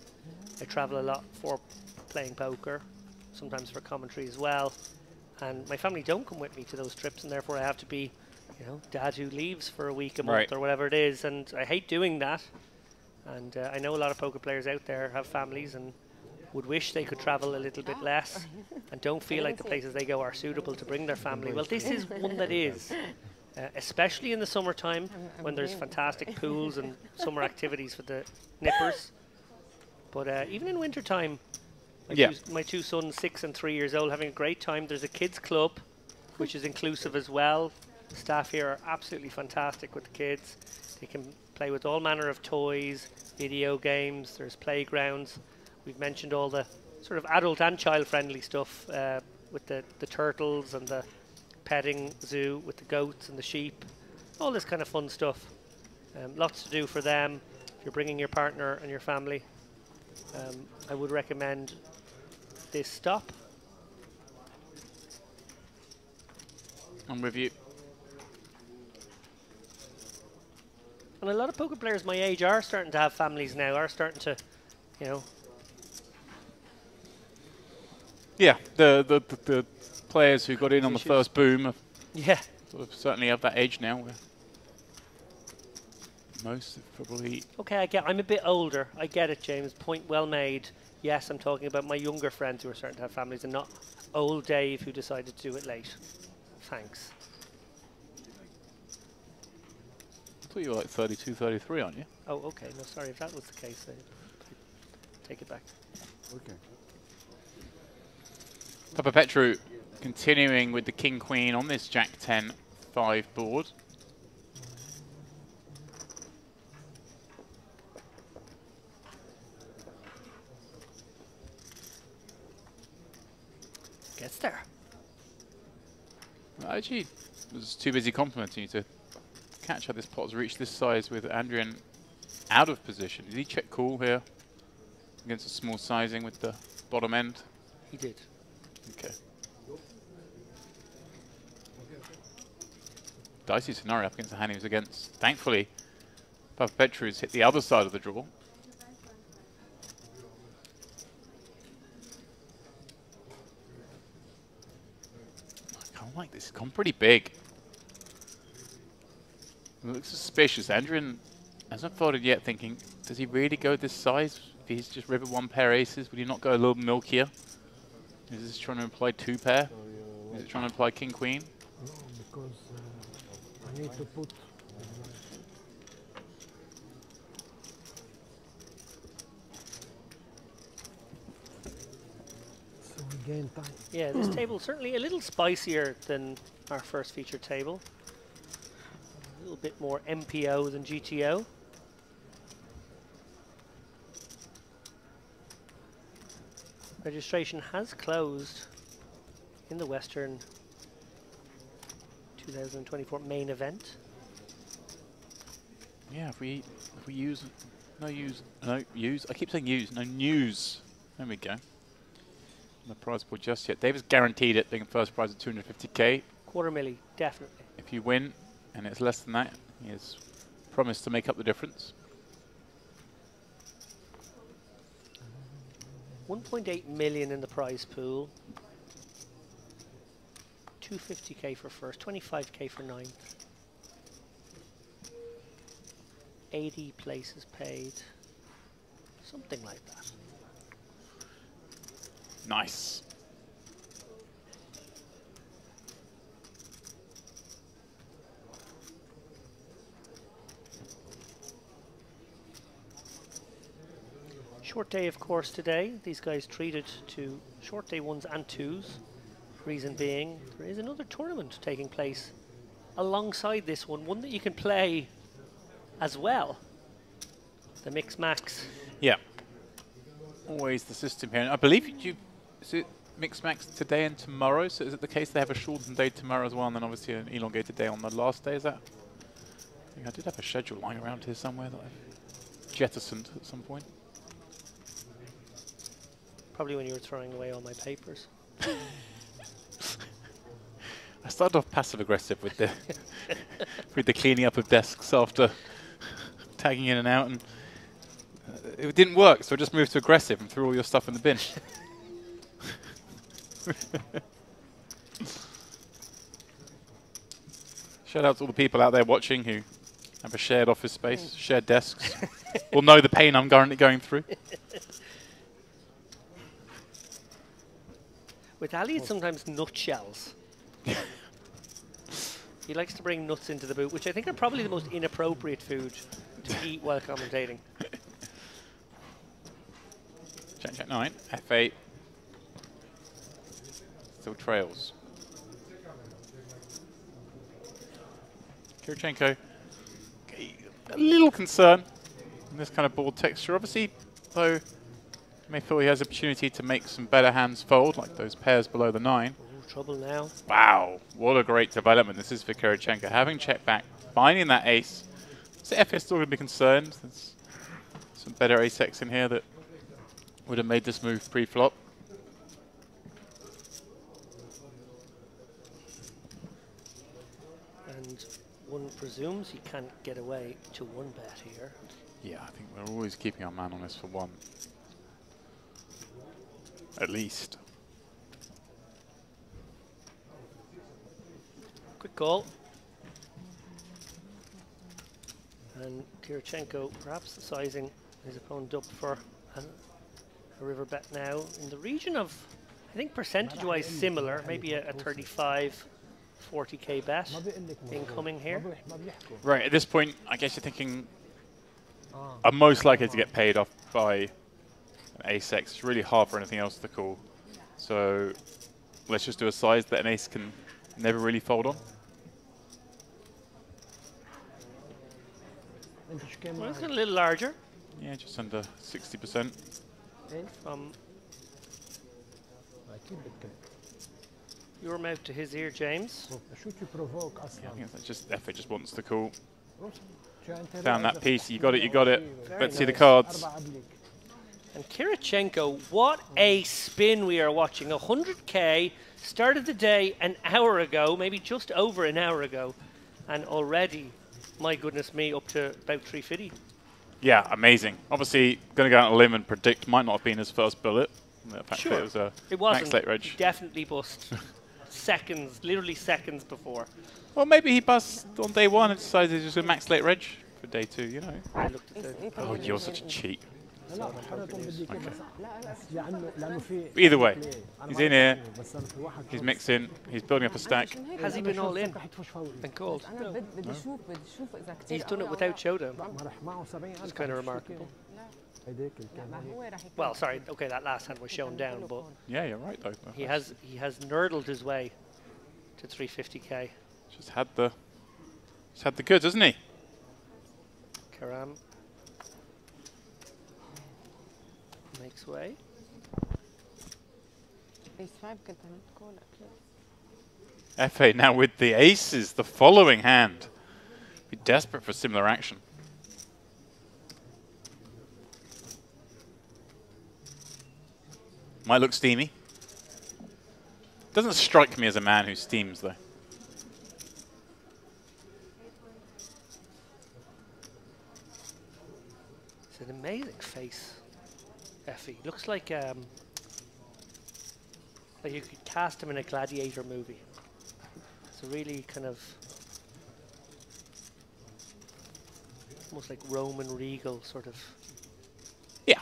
I travel a lot for playing poker, sometimes for commentary as well. And my family don't come with me to those trips, and therefore I have to be, you know, dad who leaves for a week, a month, Right. or whatever it is. And I hate doing that. And I know a lot of poker players out there have families and would wish they could travel a little bit less and don't feel like the places they go are suitable to bring their family. Well, this is one that is, especially in the summertime when there's fantastic pools and summer activities for the nippers. But even in wintertime, my two sons, 6 and 3 years old, having a great time. There's a kids club, which is inclusive as well. Staff here are absolutely fantastic with the kids. They can play with all manner of toys, video games. There's playgrounds. We've mentioned all the sort of adult and child-friendly stuff with the turtles and the petting zoo with the goats and the sheep. All this kind of fun stuff. Lots to do for them. If you're bringing your partner and your family, I would recommend this stop. I'm with you. And a lot of poker players my age are starting to have families now, are starting to, you know. Yeah, the players who got in on the first boom have Yeah. sort of certainly of that age now. Where most have probably. Okay, I'm a bit older. I get it, James. Point well made. Yes, I'm talking about my younger friends who are starting to have families and not old Dave who decided to do it late. Thanks. I thought you were like 32, 33, aren't you? Oh, okay. No, sorry. If that was the case, then take it back. Okay. Papa Petru continuing with the King Queen on this Jack 10-5 board. Gets there. I actually was too busy complimenting you to catch how this pot has reached this size with Adrian out of position. Did he check call here against a small sizing with the bottom end? He did. Okay. Dicey scenario up against the hand he was against. Thankfully, Papa Petru's hit the other side of the draw. I kind of like this. It's gone pretty big. It looks suspicious. Adrian hasn't folded yet, thinking, does he really go this size? If he's just rivered one pair aces, would he not go a little milkier? Is this trying to imply two pair? Is it trying to imply king queen? No, because I need to put. So we gain time. Yeah, this table's certainly a little spicier than our first feature table. A little bit more MPO than GTO. Registration has closed in the Western 2024 main event. Yeah, if we use no use, I keep saying use, no news. There we go. The prize pool just yet. David's guaranteed it being a first prize of 250k. Quarter milli, definitely. If you win and it's less than that, he has promised to make up the difference. 1.8 million in the prize pool. 250k for first, 25k for ninth. 80 places paid. Something like that. Nice. Short day, of course, today. These guys treated to short day 1s and 2s. Reason being, there is another tournament taking place alongside this one that you can play as well. The Mix Max. Yeah. Always the system here. And I believe is it Mix Max today and tomorrow? So is it the case they have a shortened day tomorrow as well, and then obviously an elongated day on the last day? Is that? I think I did have a schedule lying around here somewhere that I jettisoned at some point. Probably when you were throwing away all my papers. I started off passive aggressive with the with the cleaning up of desks after tagging in and out, and it didn't work, so I just moved to aggressive and threw all your stuff in the bin. Shout out to all the people out there watching who have a shared office space, shared desks, will know the pain I'm currently going through. With Ali, it's sometimes nutshells. He likes to bring nuts into the boot, which I think are probably the most inappropriate food to eat while commentating. Check 9, F8. Still trails. Kirichenko, a little concern in this kind of board texture. Obviously, though, you may feel he has opportunity to make some better hands fold, like those pairs below the 9. Ooh, trouble now. Wow, what a great development this is for Kirichenko. Having checked back, finding that ace. So FS still going to be concerned. There's some better ace-X in here that would have made this move pre-flop. And one presumes he can't get away to one bet here. Yeah, I think we're always keeping our man on this for one. At least. Quick call. And Kirichenko perhaps sizing his opponent up for a river bet now in the region of, I think percentage-wise similar, maybe a 35, 40k bet incoming here. Right, at this point, I guess you're thinking I'm most likely to get paid off by an ace-X. It's really hard for anything else to call. So let's just do a size that an ace can never really fold on. Well, it's a little larger. Yeah, just under 60%. Your mouth to his ear, James. Yeah, I think that's just F just wants to call. Found that piece. You got it. You got it. Let's see the cards. And Kirichenko, what a spin we are watching. 100k started the day an hour ago, maybe just over an hour ago, and already, my goodness me, up to about 350. Yeah, amazing. Obviously, going to go out on a limb and predict might not have been his first bullet. The fact Sure, that it was a it wasn't. max late reg. Definitely bust. Seconds, literally seconds before. Well, maybe he busts on day one and decided to just a max late reg for day two, you know. I looked at the Oh, you're such a cheat. Okay. Either way, he's in here, he's mixing, he's building up a stack. Has he been all in and called? No. He's done it without showdown. It's kind of remarkable. Well, sorry, okay, that last hand was shown down, but Yeah, you're right though. he has nerdled his way to 350k. Just had the goods, hasn't he? Karam makes way. FA now with the aces, the following hand. Be desperate for similar action. Might look steamy. Doesn't strike me as a man who steams though. It's an amazing face, Effie. Looks like you could cast him in a Gladiator movie. It's a really kind of almost like Roman regal sort of. Yeah.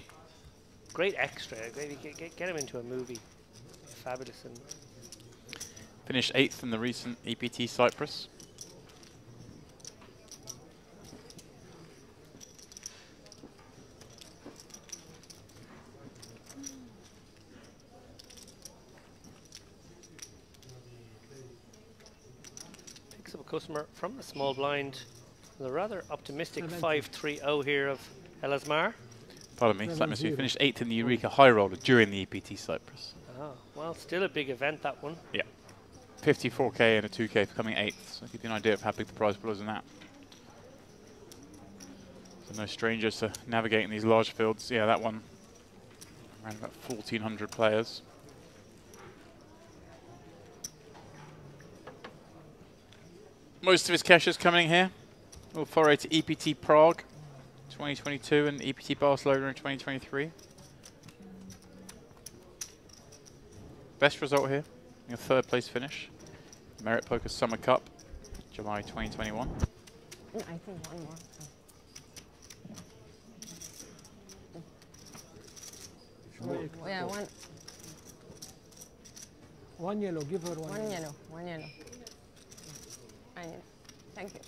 Great extra. Maybe get him into a movie. Fabulous. And Finished 8th in the recent EPT Cyprus. customer from the small blind. The rather optimistic 5-3-0 here of Elasmar. Pardon me, Slack Mystery finished 8th in the Eureka High Roller during the EPT Cyprus. Oh, well, still a big event, that one. Yeah. 54k and a 2k for coming 8th. So I'll give you an idea of how big the prize pool is in that. So no strangers to navigating these large fields. Yeah, that one, around about 1,400 players. Most of his cash is coming here. We'll foray to EPT Prague 2022 and EPT Barcelona in 2023. Best result here, a 3rd place finish. Merit Poker Summer Cup, July 2021. I think one more. Oh, yeah, One yellow, give her one. one yellow, one yellow. I need. Thank you.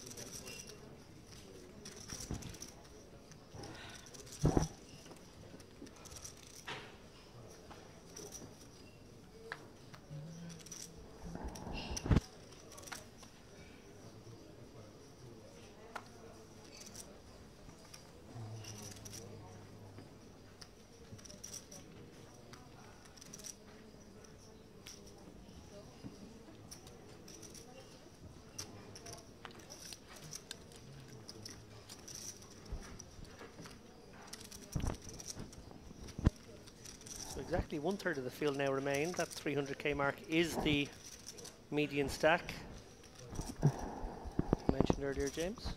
Exactly 1/3 of the field now remain. That 300k mark is the median stack mentioned earlier, James.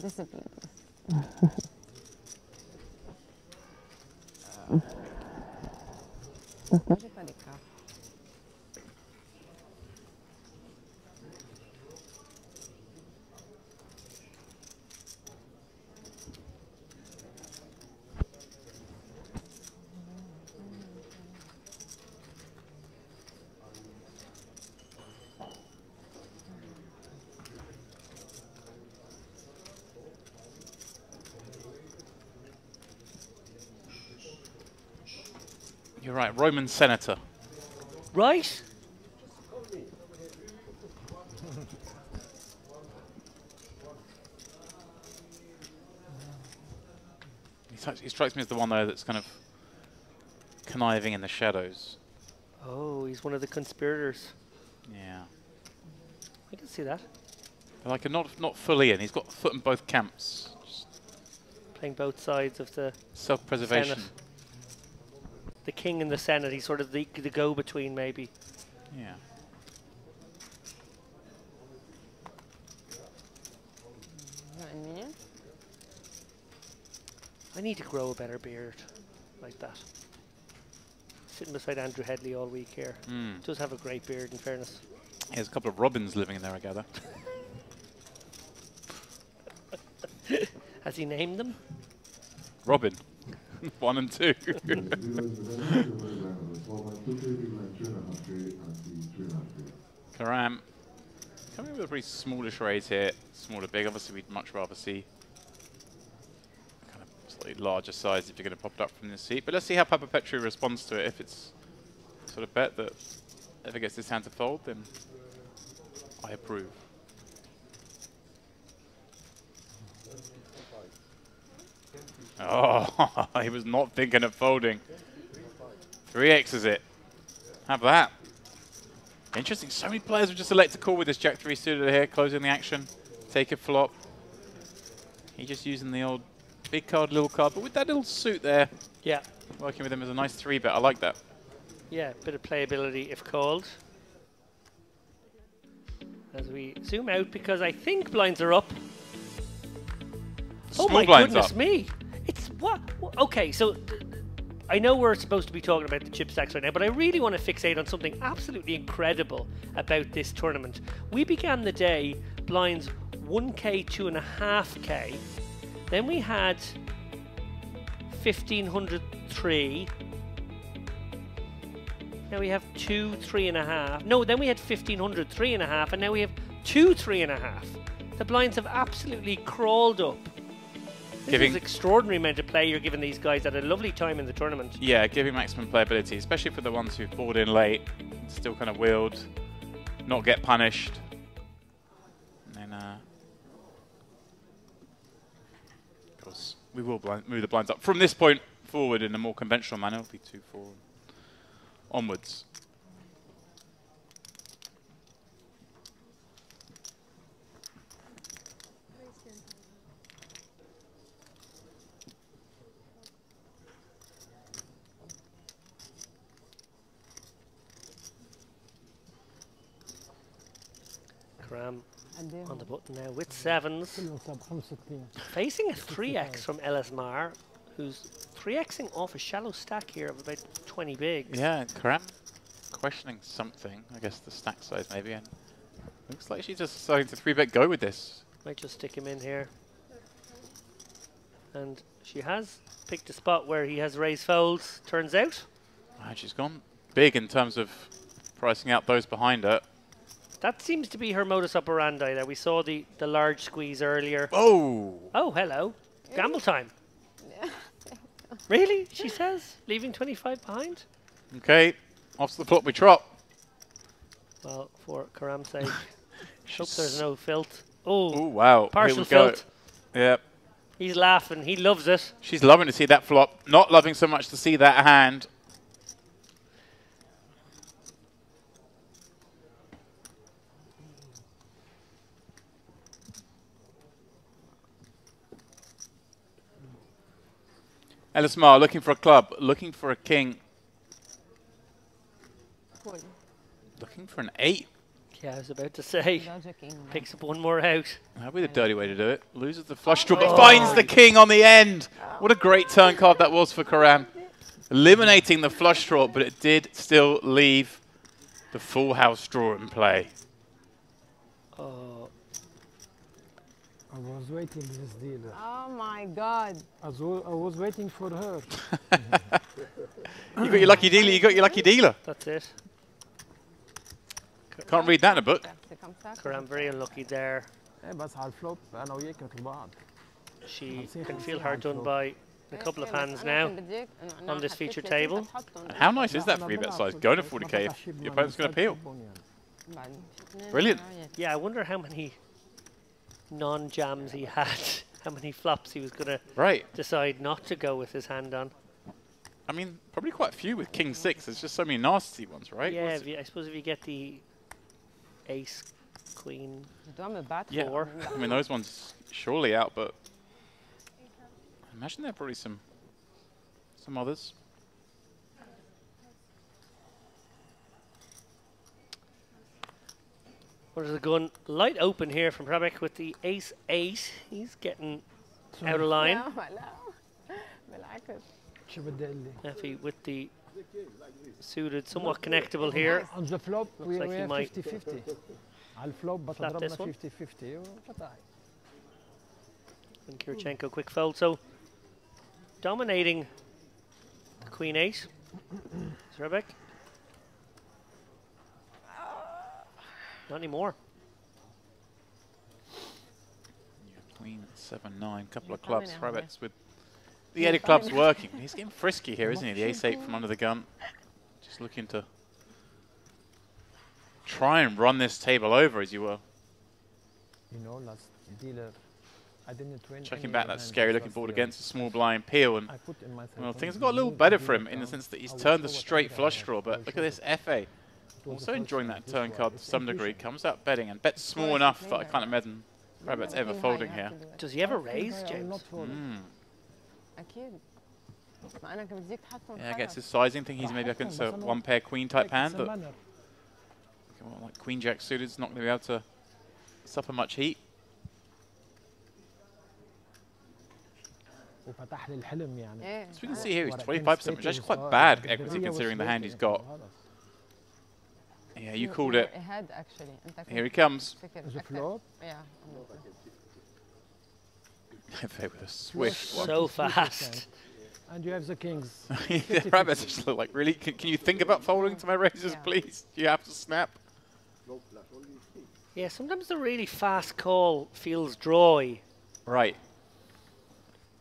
Discipline. J'ai pas d'écart. You're right, Roman senator. Right? He strikes me as the one though that's kind of conniving in the shadows. Oh, he's one of the conspirators. Yeah. I can see that. But like not fully in. He's got a foot in both camps. Just Playing both sides of the self-preservation. Senate. The king and the Senate, he's sort of the go-between, maybe. Yeah. I need to grow a better beard like that. Sitting beside Andrew Headley all week here. Does have a great beard, in fairness. There's a couple of robins living in there, I gather. Has he named them? Robin. 1 and 2. Karam coming with a pretty smallish raise here. Small to big. Obviously, we'd much rather see kind of slightly larger size if you're going to pop it up from the seat. But let's see how Papa Petru responds to it. If it's sort of bet that if it gets this hand to fold, then I approve. Oh, he was not thinking of folding. 3x is it. Have that. Interesting. So many players would just elect to call with this Jack 3 suited here, closing the action. Take it flop. He just using the old big card, little card, but with that little suit there. Yeah. Working with him as a nice 3-bet. I like that. Yeah, bit of playability if called. As we zoom out, because I think blinds are up. Small oh my blinds goodness up. me! It's what? Okay, so I know we're supposed to be talking about the chip stacks right now, but I really want to fixate on something absolutely incredible about this tournament. We began the day blinds 1k, 2.5k. Then we had 1503. Now we have 2, 3.5. No, then we had 1500, 3.5, and now we have 2, 3.5. The blinds have absolutely crawled up This is extraordinary amount of play you're giving these guys at a lovely time in the tournament. Yeah, giving maximum playability, especially for the ones who board in late, still kind of wield, not get punished. And then, of course, we will move the blinds up from this point forward in a more conventional manner. It'll be 2-4 onwards. Karam on the button now with sevens. Facing a 3x from Elismar, who's 3xing off a shallow stack here of about 20 bigs. Yeah, Karam questioning something. I guess the stack size maybe. And looks like she's just deciding to 3-bet go with this. Might just stick him in here. And she has picked a spot where he has raised folds, turns out. And she's gone big in terms of pricing out those behind her. That seems to be her modus operandi there. We saw the large squeeze earlier. Oh! Oh, hello. Gamble time. Really? She says? Leaving 25 behind? Okay, off to the flop we trot. Well, for Karam's sake, hope there's no filth. Oh, ooh, wow. Partial filth. Yep. He's laughing. He loves it. She's loving to see that flop. Not loving so much to see that hand. Elismar looking for a club, looking for a king. Looking for an 8. Yeah, I was about to say. Picks up one more out. That'd be the dirty way to do it. Loses the flush draw, but finds the king on the end. What a great turn card that was for Karam. Eliminating the flush draw, but it did still leave the full house draw in play. Oh. I was waiting this deal. Oh my God. I was waiting for her. You got your lucky dealer, you got your lucky dealer. That's it. Can't read that in a book. Karam very unlucky there. She can feel hard done by a couple of hands now on this feature table. How nice is that 3-bet size? Going to 40k if your opponent's going to peel. Brilliant. Yeah, I wonder how many non-jams he had, how many flops he was going to decide not to go with his hand on. I mean, probably quite a few with King 6. There's just so many nasty ones, right? Yeah, I suppose if you get the Ace, Queen, yeah. 4. I mean, those ones surely out, but I imagine there are probably some others. What is the gun? Light open here from Prabek with the Ace-8. He's getting out of line. Effie with the suited, somewhat connectable here. On the flop, we like have 50-50. I'll flop, but flap this one. 50-50. And Kirchenko quick fold. So dominating the Queen 8. Zrebek. Not anymore. Yeah, Queen 7-9, couple of clubs. Rebek's with the 8 of clubs working. He's getting frisky here, isn't he? The Ace-8 from under the gun. Just looking to try and run this table over, as you will. You know, last dealer, I didn't win. Checking back that scary looking board against a small blind peel, and well, things have got a little better for him in the sense that he's turned the straight flush draw. But look at this FA, also enjoying that turn card to some degree. Comes out betting and bets small enough that I can't imagine Rabbit's ever folding here. Does he ever raise, James? Yeah, I guess his sizing, think he's maybe against a one pair queen type hand, but like Queen Jack suited is not going to be able to suffer much heat. As we can see here, he's 25%, which is actually quite bad equity considering the hand he's got. Yeah, you called it. Here he comes. With a swift one. So fast. And you have the kings. The rabbits just look like, really? Can you think about folding to my raisers, please? You have to snap. Yeah, sometimes the really fast call feels drawy. Right.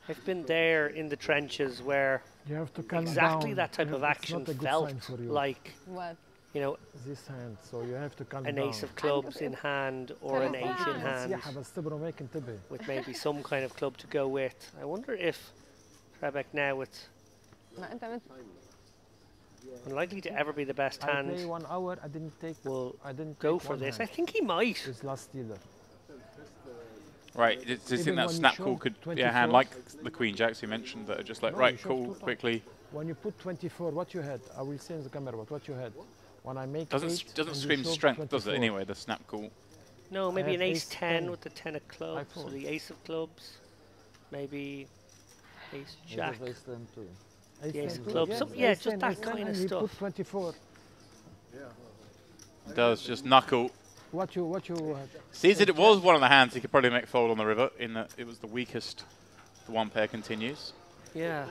I've been there in the trenches where You have to calm exactly down. that type Yeah, of it's action not a good felt sign for you. like, What? you know, This hand, so you have to calm an down. ace of clubs in hand or an eight in hand سياحة بس تبرمك انتبه. with maybe some kind of club to go with. I wonder if Trebek now with ما أنت مت... unlikely to ever be the best I play hand 1 hour. I didn't take. will I didn't go take for one this. I hand. think he might. It's last dealer. Right, do you think Even that when you snap show call could be a 24? hand like the Queen Jacks you mentioned that are just like, No, right, you shove cool, 2 times. quickly. When you put 24, what you had? I will say in the camera, but what you had? When I make Doesn't 8 doesn't and you scream shove strength, does 24. it? Anyway, the snap call. No, maybe have an ace ace 10 10. with the 10 of clubs, or fold. the ace of clubs. Maybe ace Maybe jack. ace 10 too. The ace of two, clubs. yes, Some- yeah, ace just 10, that ace 10, kind of and you stuff. put 24. Does just knuckle. What you had? Sees it was one of the hands he could probably make fold on the river, in that it was the weakest. The one pair continues. Yeah.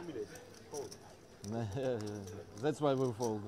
That's why we fold.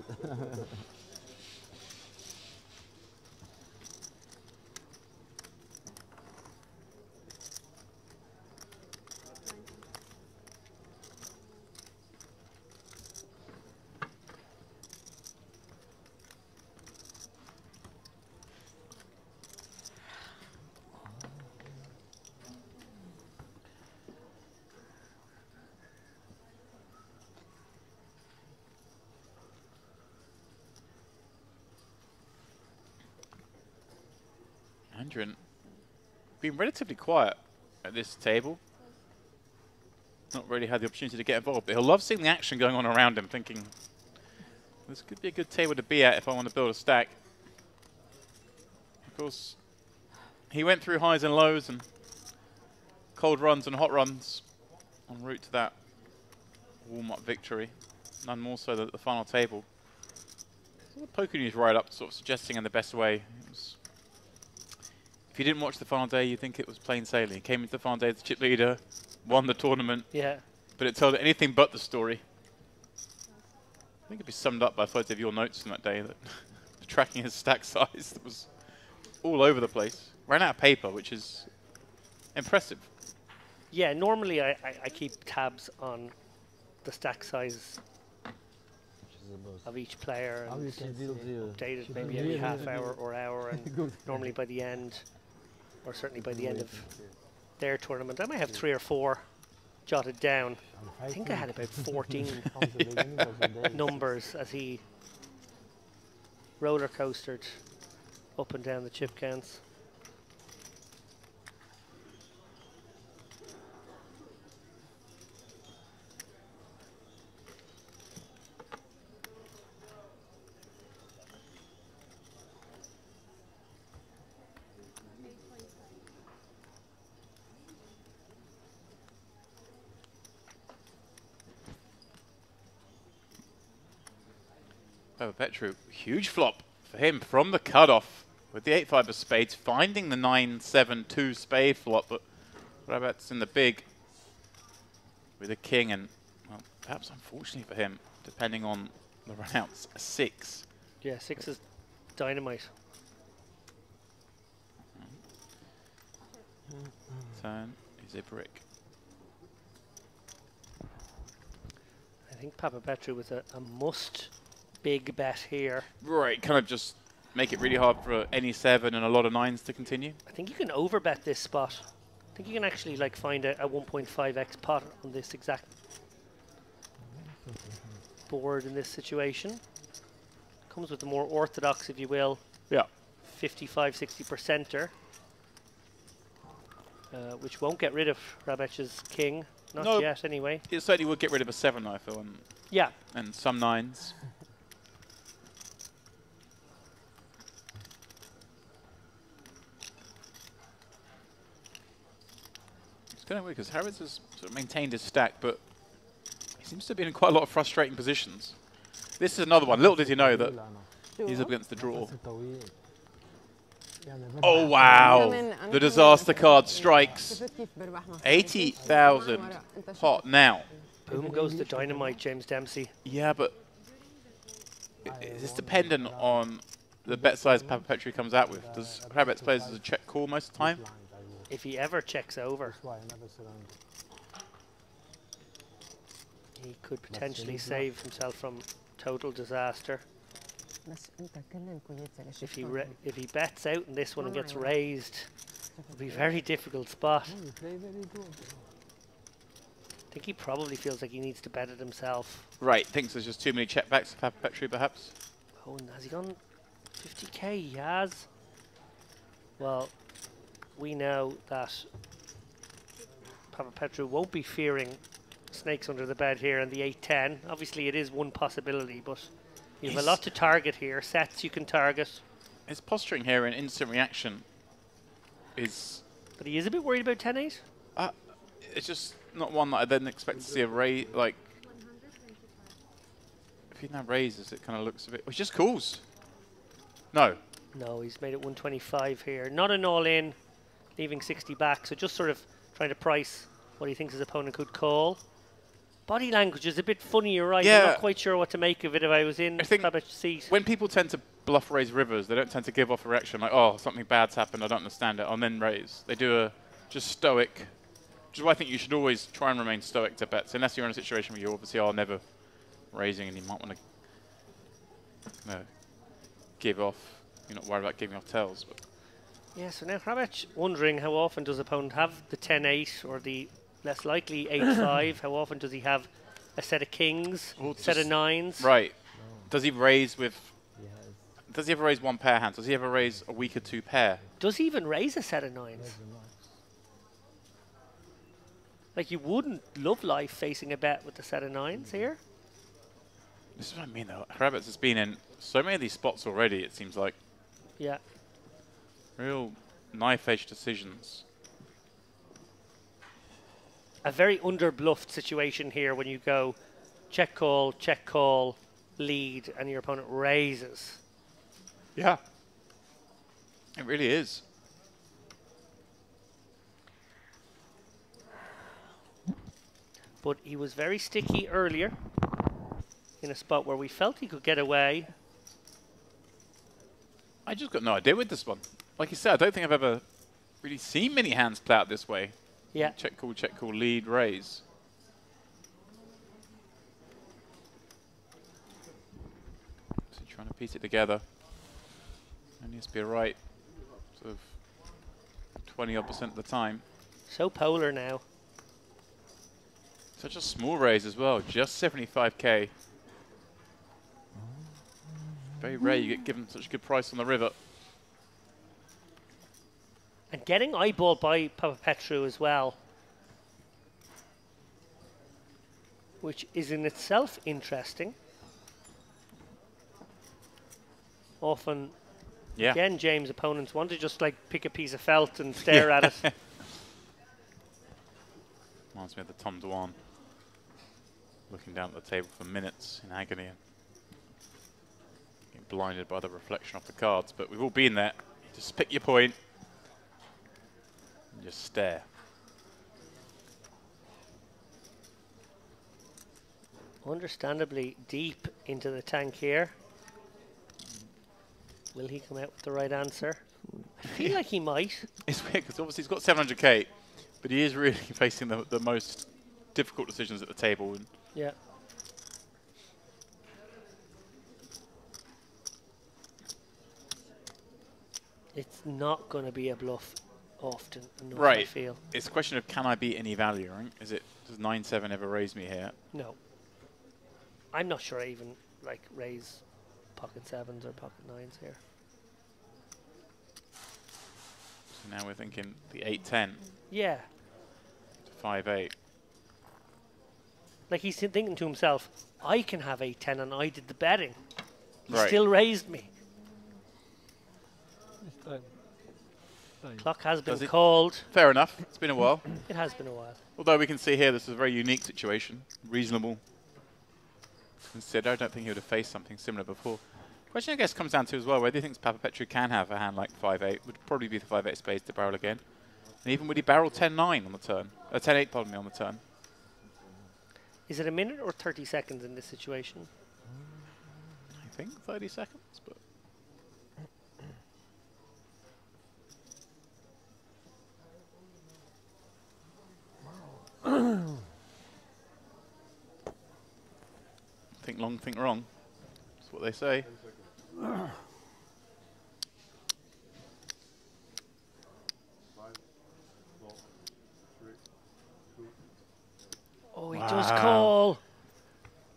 Andrew been relatively quiet at this table. Not really had the opportunity to get involved, but he'll love seeing the action going on around him, thinking, this could be a good table to be at if I want to build a stack. Of course, he went through highs and lows and cold runs and hot runs en route to that warm-up victory. None more so than at the final table. So the Poker News write-up sort of suggesting in the best way. It was, if you didn't watch the final day, you'd think it was plain sailing. He came into the final day as the chip leader, won the tournament, Yeah. but it told anything but the story. I think it'd be summed up by photos of your notes from that day, that tracking his stack size that was all over the place. Ran out of paper, which is impressive. Yeah, normally I keep tabs on the stack size of each player How and you can build update it maybe every half hour or hour, and normally by the end, or certainly by the end of their tournament, I might have 3 or 4 jotted down. I think I had about 14 numbers as he roller coastered up and down the chip counts. Petru, huge flop for him from the cutoff with the 8-5 of spades, finding the 9-7-2 spade flop, but Rabat's in the big with a king, and well, perhaps unfortunately for him, depending on the runouts, a 6. Yeah, 6 is dynamite. Turn is a brick. I think Papa Petru was a must big bet here. Right, kind of just make it really hard for any 7 and a lot of 9s to continue. I think you can overbet this spot. I think you can actually like find a 1.5x pot on this exact board in this situation. Comes with the more orthodox, if you will, Yeah. 55-60%er, which won't get rid of Rabech's king, not No. yet anyway. It certainly would get rid of a 7, I feel, Yeah, and some 9s. It's kind of weird because Harrods has sort of maintained his stack, but he seems to have been in quite a lot of frustrating positions. This is another one. Little did you know that he's up against the draw. Oh, wow. The disaster card strikes. 80,000 hot now. boom goes the dynamite, James Dempsey. Yeah, but is this dependent on the bet size Papa Petru comes out with? Does Kravitz plays as a check call most of the time? If he ever checks over. He could potentially save himself from total disaster. If he bets out in this one and gets raised, it'll be a very difficult spot. I think he probably feels like he needs to bet it himself. Right, thinks there's just too many checkbacks for Papa Petru, perhaps. Oh, and has he gone 50k? He has. Well, we know that Papa Petru won't be fearing snakes under the bed here in the 8-10. Obviously, it is one possibility, but you have a lot to target here. Sets you can target. His posturing here in instant reaction is... But he is a bit worried about 10-8. It's just not one that I then expect to see a raise. Like, if he now raises, it kind of looks a bit... he just calls. No. No, he's made it 125 here. Not an all-in, leaving 60 back. So just sort of trying to price what he thinks his opponent could call. Body language is a bit funny, you're right. Yeah. I'm not quite sure what to make of it if I was in Babet's seat. When people tend to bluff raise rivers, they don't tend to give off a reaction like, oh, something bad's happened, I don't understand it, and then raise. They do a just stoic, which is why I think you should always try and remain stoic to bets, unless you're in a situation where you obviously are never raising and you might want to give off. You're not worried about giving off tells. But yeah, so now Hrabec wondering how often does opponent have the 10-8 or the less likely 8-5. How often does he have a set of kings, set of nines? Right. Does he raise with... Does he ever raise one pair hand? Does he ever raise a weaker two pair? Does he even raise a set of nines? Like, you wouldn't love life facing a bet with the set of nines here. This is what I mean, though. Hrabec has been in so many of these spots already, it seems like. Yeah. Real knife-edge decisions. A very under-bluffed situation here when you go check, call, lead, and your opponent raises. Yeah. It really is. But he was very sticky earlier in a spot where we felt he could get away. I just got no idea with this one. Like you said, I don't think I've ever really seen many hands play out this way. Yeah. Check, call, lead, raise. So trying to piece it together. And needs to be right sort of 20-odd% of the time. So polar now. Such a small raise as well, just 75k. Very rare you get given such a good price on the river. And getting eyeballed by Papa Petru as well, which is in itself interesting. Often, again, James, opponents want to just like pick a piece of felt and stare at it. Reminds me of the Tom Dwan looking down at the table for minutes in agony and getting blinded by the reflection of the cards. But we've all been there. Just pick your point and just stare. Understandably deep into the tank here. Will he come out with the right answer? I feel like he might. It's weird because obviously he's got 700k, but he is really facing the most difficult decisions at the table. And yeah. It's not going to be a bluff often enough, right. I feel. It's a question of can I beat any value, right? Is it, does 9-7 ever raise me here? No. I'm not sure I even like raise pocket 7s or pocket 9s here. So now we're thinking the 8-10. Yeah. To 5-8. Like he's thinking to himself, I can have 8-10 and I did the betting. He Right. still raised me. Clock has been called. Fair enough. It's been a while. It has been a while. Although we can see here this is a very unique situation. Reasonable. Instead, I don't think he would have faced something similar before. Question, I guess, comes down to as well, whether he thinks Papa Petru can have a hand like 5-8. Would probably be the 5-8 spades to barrel again. And even would he barrel 10-9 on the turn? 10-8, pardon me, on the turn. Is it a minute or 30 seconds in this situation? I think 30 seconds, but... long, think wrong. That's what they say. Oh, he does call.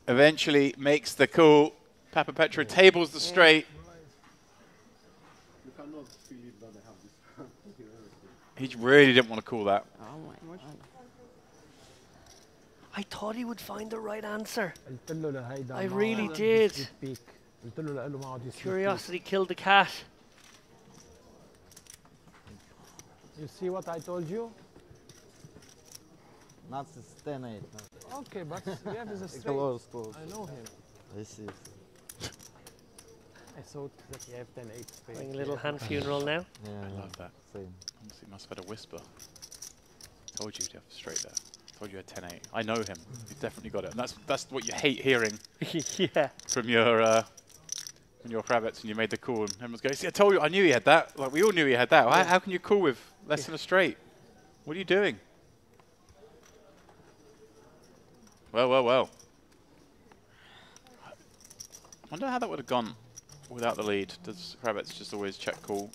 Eventually makes the call. Papa Petra tables the straight. He really didn't want to call that. Oh my God. I thought he would find the right answer. قلت له لهيدا I ما really عاد did. يسوي بيك. قلت له لقله ما عاد يسوي بيك. Curiosity killed the cat. You see what I told you? Not 10-8. Okay, but Zev is a straight. Close, close. I know him. I see. I thought that he have 10-8 straight. Doing a little hand funeral now. Yeah, I love that. same. Honestly, must have had a whisper. Told you to have straight there. Told you had 10-8. I know him. He's definitely got it. And that's what you hate hearing Yeah. from your Kravitz, and you made the call. And everyone's going, see, I told you, I knew he had that. Like, we all knew he had that. Yeah. How can you call with less than a straight? What are you doing? Well, well, well. I wonder how that would have gone without the lead. Does Kravitz just always check call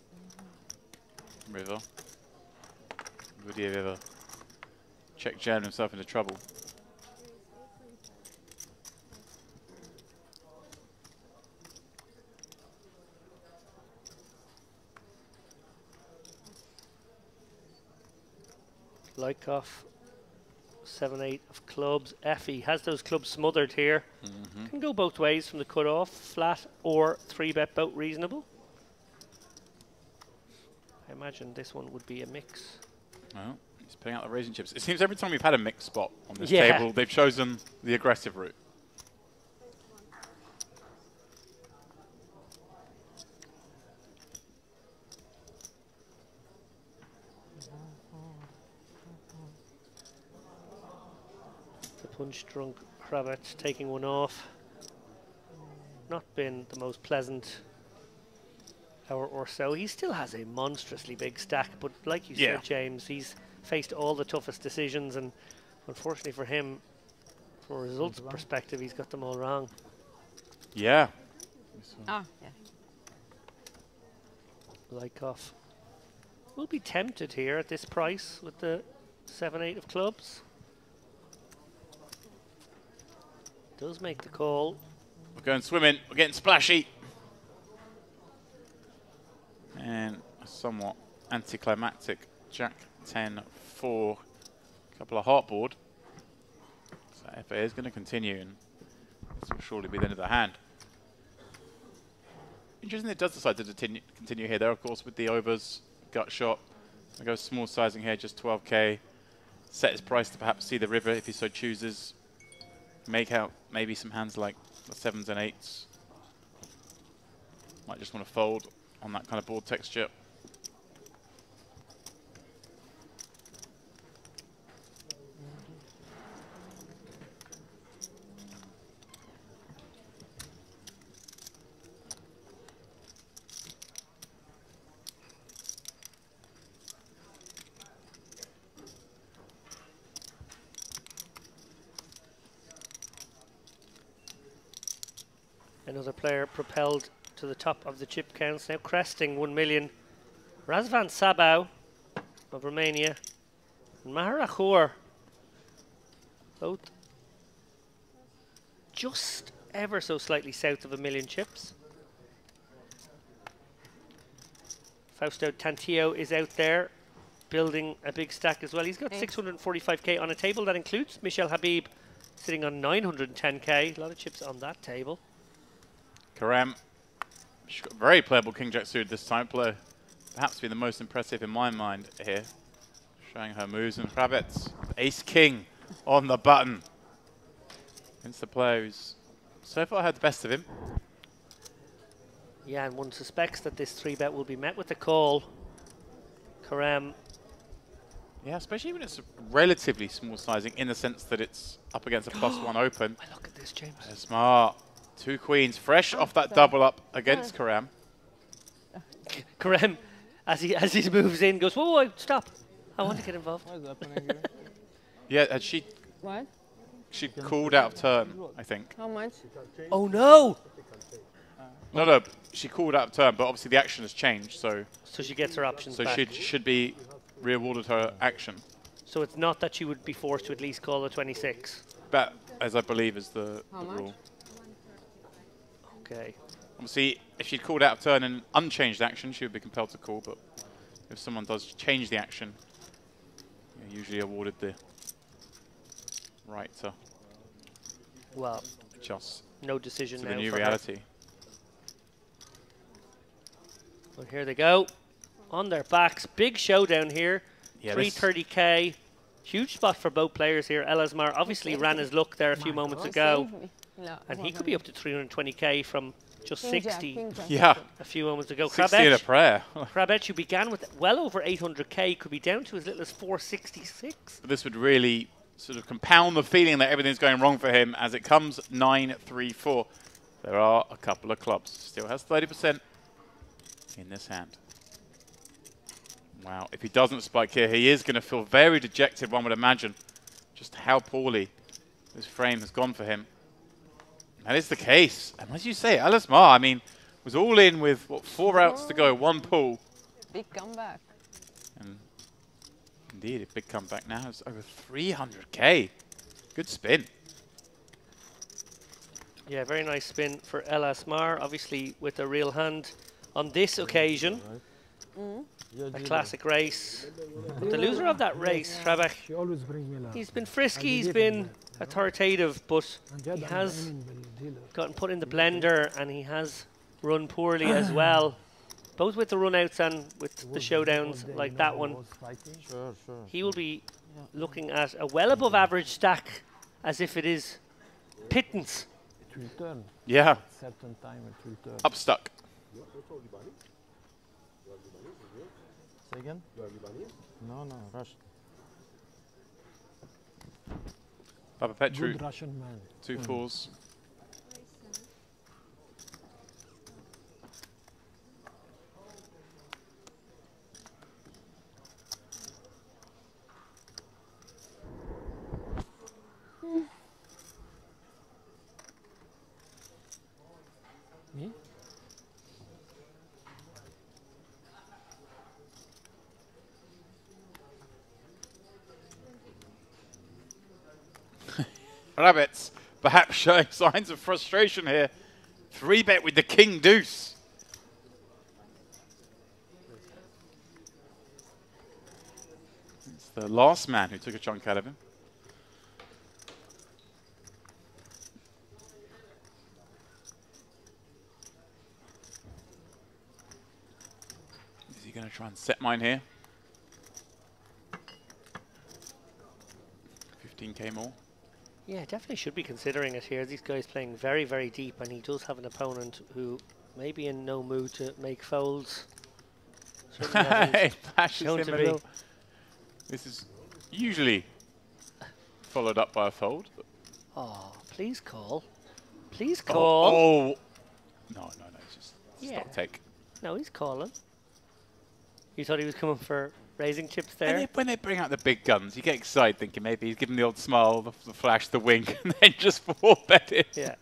river? Would he have ever check jam himself into trouble? Lykoff, 7-8 of clubs. Effie has those clubs smothered here. Can go both ways from the cut-off, flat or 3-bet both reasonable. I imagine this one would be a mix. Well, he's putting out the raising chips. It seems every time we've had a mixed spot on this table, they've chosen the aggressive route. The punch-drunk Kravitz taking one off. Not been the most pleasant hour or so. He still has a monstrously big stack, but like you said, James, he's faced all the toughest decisions, and unfortunately for him, from a results perspective, he's got them all wrong. Yeah. Ah, yeah. Lykoff will be tempted here at this price with the 7-8 of clubs. Does make the call. We're going swimming. We're getting splashy. And a somewhat anticlimactic Jack 10-4. Couple of heartboard. So FA is going to continue, and this will surely be the end of the hand. Interesting, it does decide to continue here. There, of course, with the overs, gut shot. I go small sizing here, just 12k. Set his price to perhaps see the river if he so chooses. Make out maybe some hands like the 7s and 8s. Might just want to fold on that kind of board texture. Another player propelled to the top of the chip counts, now cresting 1 million. Razvan Sabau of Romania and Maharachur, both just ever so slightly south of 1 million chips. Fausto Tantillo is out there building a big stack as well. He's got 645k on a table. That includes Michel Habib sitting on 910k. A lot of chips on that table. Karam, she's got very playable King Jack suited this time. Player perhaps be the most impressive in my mind here. Showing her moves, and Kravitz, Ace King on the button. Against the player who's so far had the best of him. Yeah, and one suspects that this 3-bet will be met with a call. Karam. Yeah, especially when it's relatively small sizing in the sense that it's up against a +1 open. I look at this, James. Smart. 2 queens, fresh off that double up against Karam. Karam, as he moves in, goes, whoa, whoa, stop. I want to get involved. What is happening here? Yeah, had she... What? she called out of turn, I think. How much? Oh no! No, she called out of turn, but obviously the action has changed, so she gets her options so back. she should be re-awarded her action. So it's not that she would be forced to at least call a 26. That, as I believe, is the How much? rule. Okay. Obviously, if she'd called out of turn in unchanged action, she would be compelled to call, but if someone does change the action, you're usually awarded the right to Well, adjust no decision to now the new for her. reality. Well, here they go. On their backs. Big showdown here. Yeah, 330k. Huge spot for both players here. Elasmar obviously ran his luck there a few moments ago. And he could be up to 320k from just 60 Yeah, a few moments ago. 60 in a prayer. Krabetch, who began with well over 800k, could be down to as little as 466. But this would really sort of compound the feeling that everything's going wrong for him as it comes 9-3-4. There are a couple of clubs. Still has 30% in this hand. Wow, if he doesn't spike here, he is going to feel very dejected, one would imagine, just how poorly this frame has gone for him. That is the case. And as you say, Elasmar, I mean, was all in with, what, 4 routes to go, 1 pull. Big comeback. And indeed, a big comeback now. It's over 300k. Good spin. Yeah, very nice spin for Elasmar, obviously with a real hand on this occasion. A classic race. But the loser of that race, Krabetch, She always brings me luck. he's been frisky, he's been authoritative, but he has gotten put in the blender and he has run poorly as well. Both with the run-outs and with the showdowns like that one. Sure, sure. He will be looking at a well above average stack as if it is pittance. It will turn. Yeah, Certain time it will turn. up stuck. Say again? No, no, Russian. Papa Petru, Good Russian man. 2 fours. Me? Rabbits, perhaps showing signs of frustration here. 3-bet with the king deuce. It's the last man who took a chunk out of him. Is he going to try and set mine here? 15k more. Yeah, definitely should be considering it here. These guys playing very, very deep, and he does have an opponent who may be in no mood to make folds. Certainly hasn't Bashes shown in to the be. middle. This is usually followed up by a fold. But Oh, please call. Please oh, call. oh. No, it's just Yeah. stop take. No, he's calling. You thought he was coming for raising chips there? When they bring out the big guns, you get excited thinking maybe he's giving the old smile, the flash, the wink, and then just 4-bet it. Yeah.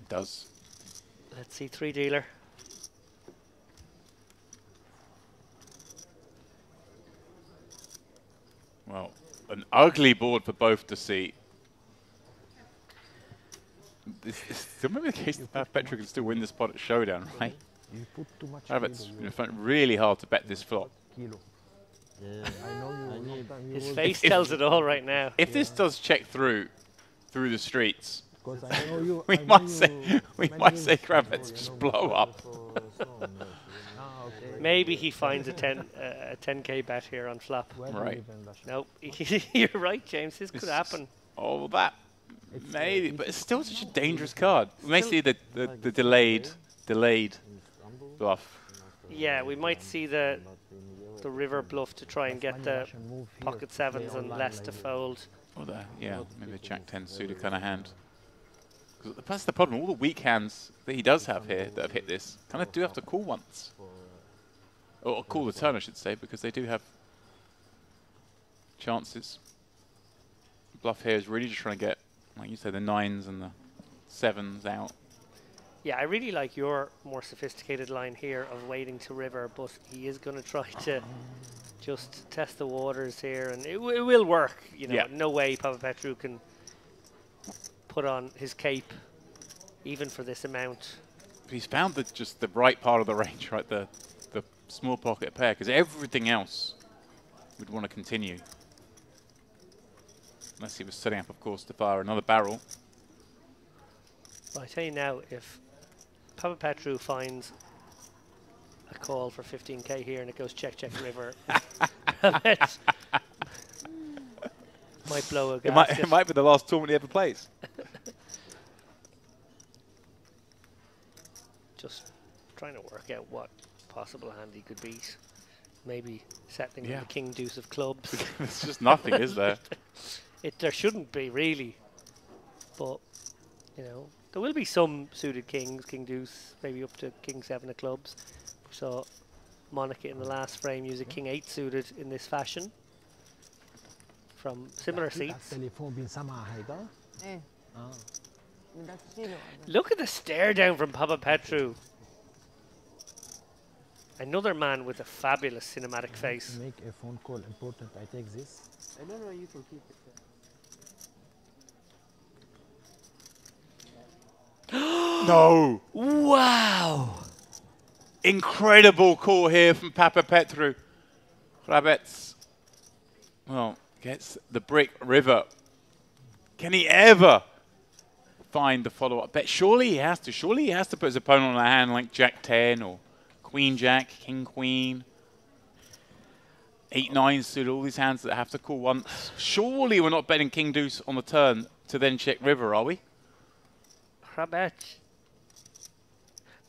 Does. Let's see, 3-dealer. Well, an ugly board for both to see. This is still maybe the case that Petru can still win this pot at Showdown, right? You put too much It's kilo, going to find it really hard to bet this flop. kilo. Yeah, I know you. long time you His was- face tells it all right now. If this does check through the streets, Because I know you. we I know might say you many Kravitz years ago, just you know, blow up. Ah, okay. Maybe he finds a 10k bet here on flop. Where do you Right. live in Russia? Nope. You're right, James. This could This- happen. Oh, that It's, maybe, if but it's it's still such a dangerous card. We may Still- see the delayed bluff. Yeah, we might see the river bluff to try and get funny the Russian move here pocket to sevens play and online less like to this. fold. Or yeah, maybe a Jack 10 suited kind of hand. That's the problem. All the weak hands that he does have here that have hit this kind of do have to call once. Or call the turn, I should say, because they do have chances. Bluff here is really just trying to get, like you said, the 9s and the 7s out. Yeah, I really like your more sophisticated line here of waiting to river, but he is going to try to just test the waters here, and it will work. You know, Yeah. no way Papapetru can put on his cape, even for this amount. But he's found just the right part of the range, right? The small pocket pair, because everything else would want to continue. Unless he was setting up, of course, to fire another barrel. Well, I tell you now, if Papapetru finds a call for 15k here and it goes check, check, river, it might blow a gasket. It might be the last tournament he ever plays. Just trying to work out what possible hand he could beat. Maybe settling on the king deuce of clubs. There's just nothing, is there? There shouldn't be, really. But, you know, there will be some suited kings, king deuce, maybe up to king 7 of clubs. We saw Monica in the last frame use a king 8 suited in this fashion from similar seats. Look at the stare down from Papapetru. Another man with a fabulous cinematic face. Make a phone call important. I take this. I don't know, you can keep it. No! Wow! Incredible call here from Papapetru. Hrabets, well, gets the brick river. Can he ever find the follow-up bet? Surely he has to. Surely he has to put his opponent on a hand like Jack 10 or Queen Jack, King Queen. 8-9 suited, all these hands that have to call once. Surely we're not betting King Deuce on the turn to then check river, are we? Hrabet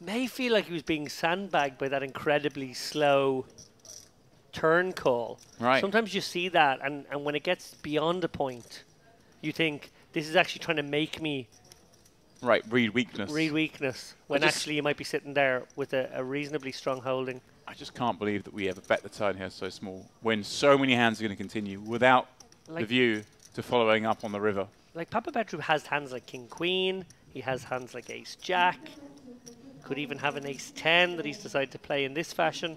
may feel like he was being sandbagged by that incredibly slow turn call. Right. Sometimes you see that, and when it gets beyond a point, you think, this is actually trying to make me right, read weakness. Read weakness, when actually you might be sitting there with a reasonably strong holding. I just can't believe that we ever bet the turn here so small, when so many hands are going to continue without the view to following up on the river. Like Papapetru has hands like King Queen, he has hands like Ace Jack, could even have an Ace 10 that he's decided to play in this fashion.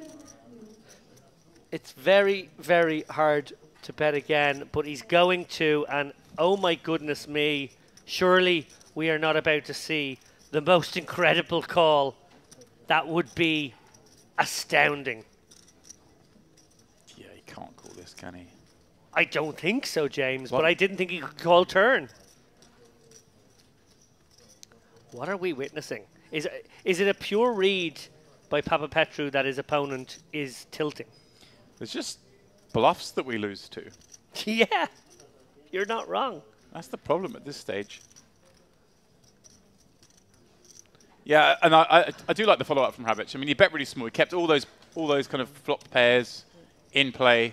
It's very, very hard to bet again, but he's going to, and oh my goodness me, surely we are not about to see the most incredible call. That would be astounding. Yeah, he can't call this, can he? I don't think so, James, but I didn't think he could call turn. What are we witnessing? Is it a pure read by Papapetru that his opponent is tilting? There's just bluffs that we lose to. Yeah, you're not wrong. That's the problem at this stage. Yeah, and I do like the follow-up from Hrabet. I mean, he bet really small. He kept all those kind of flop pairs in play.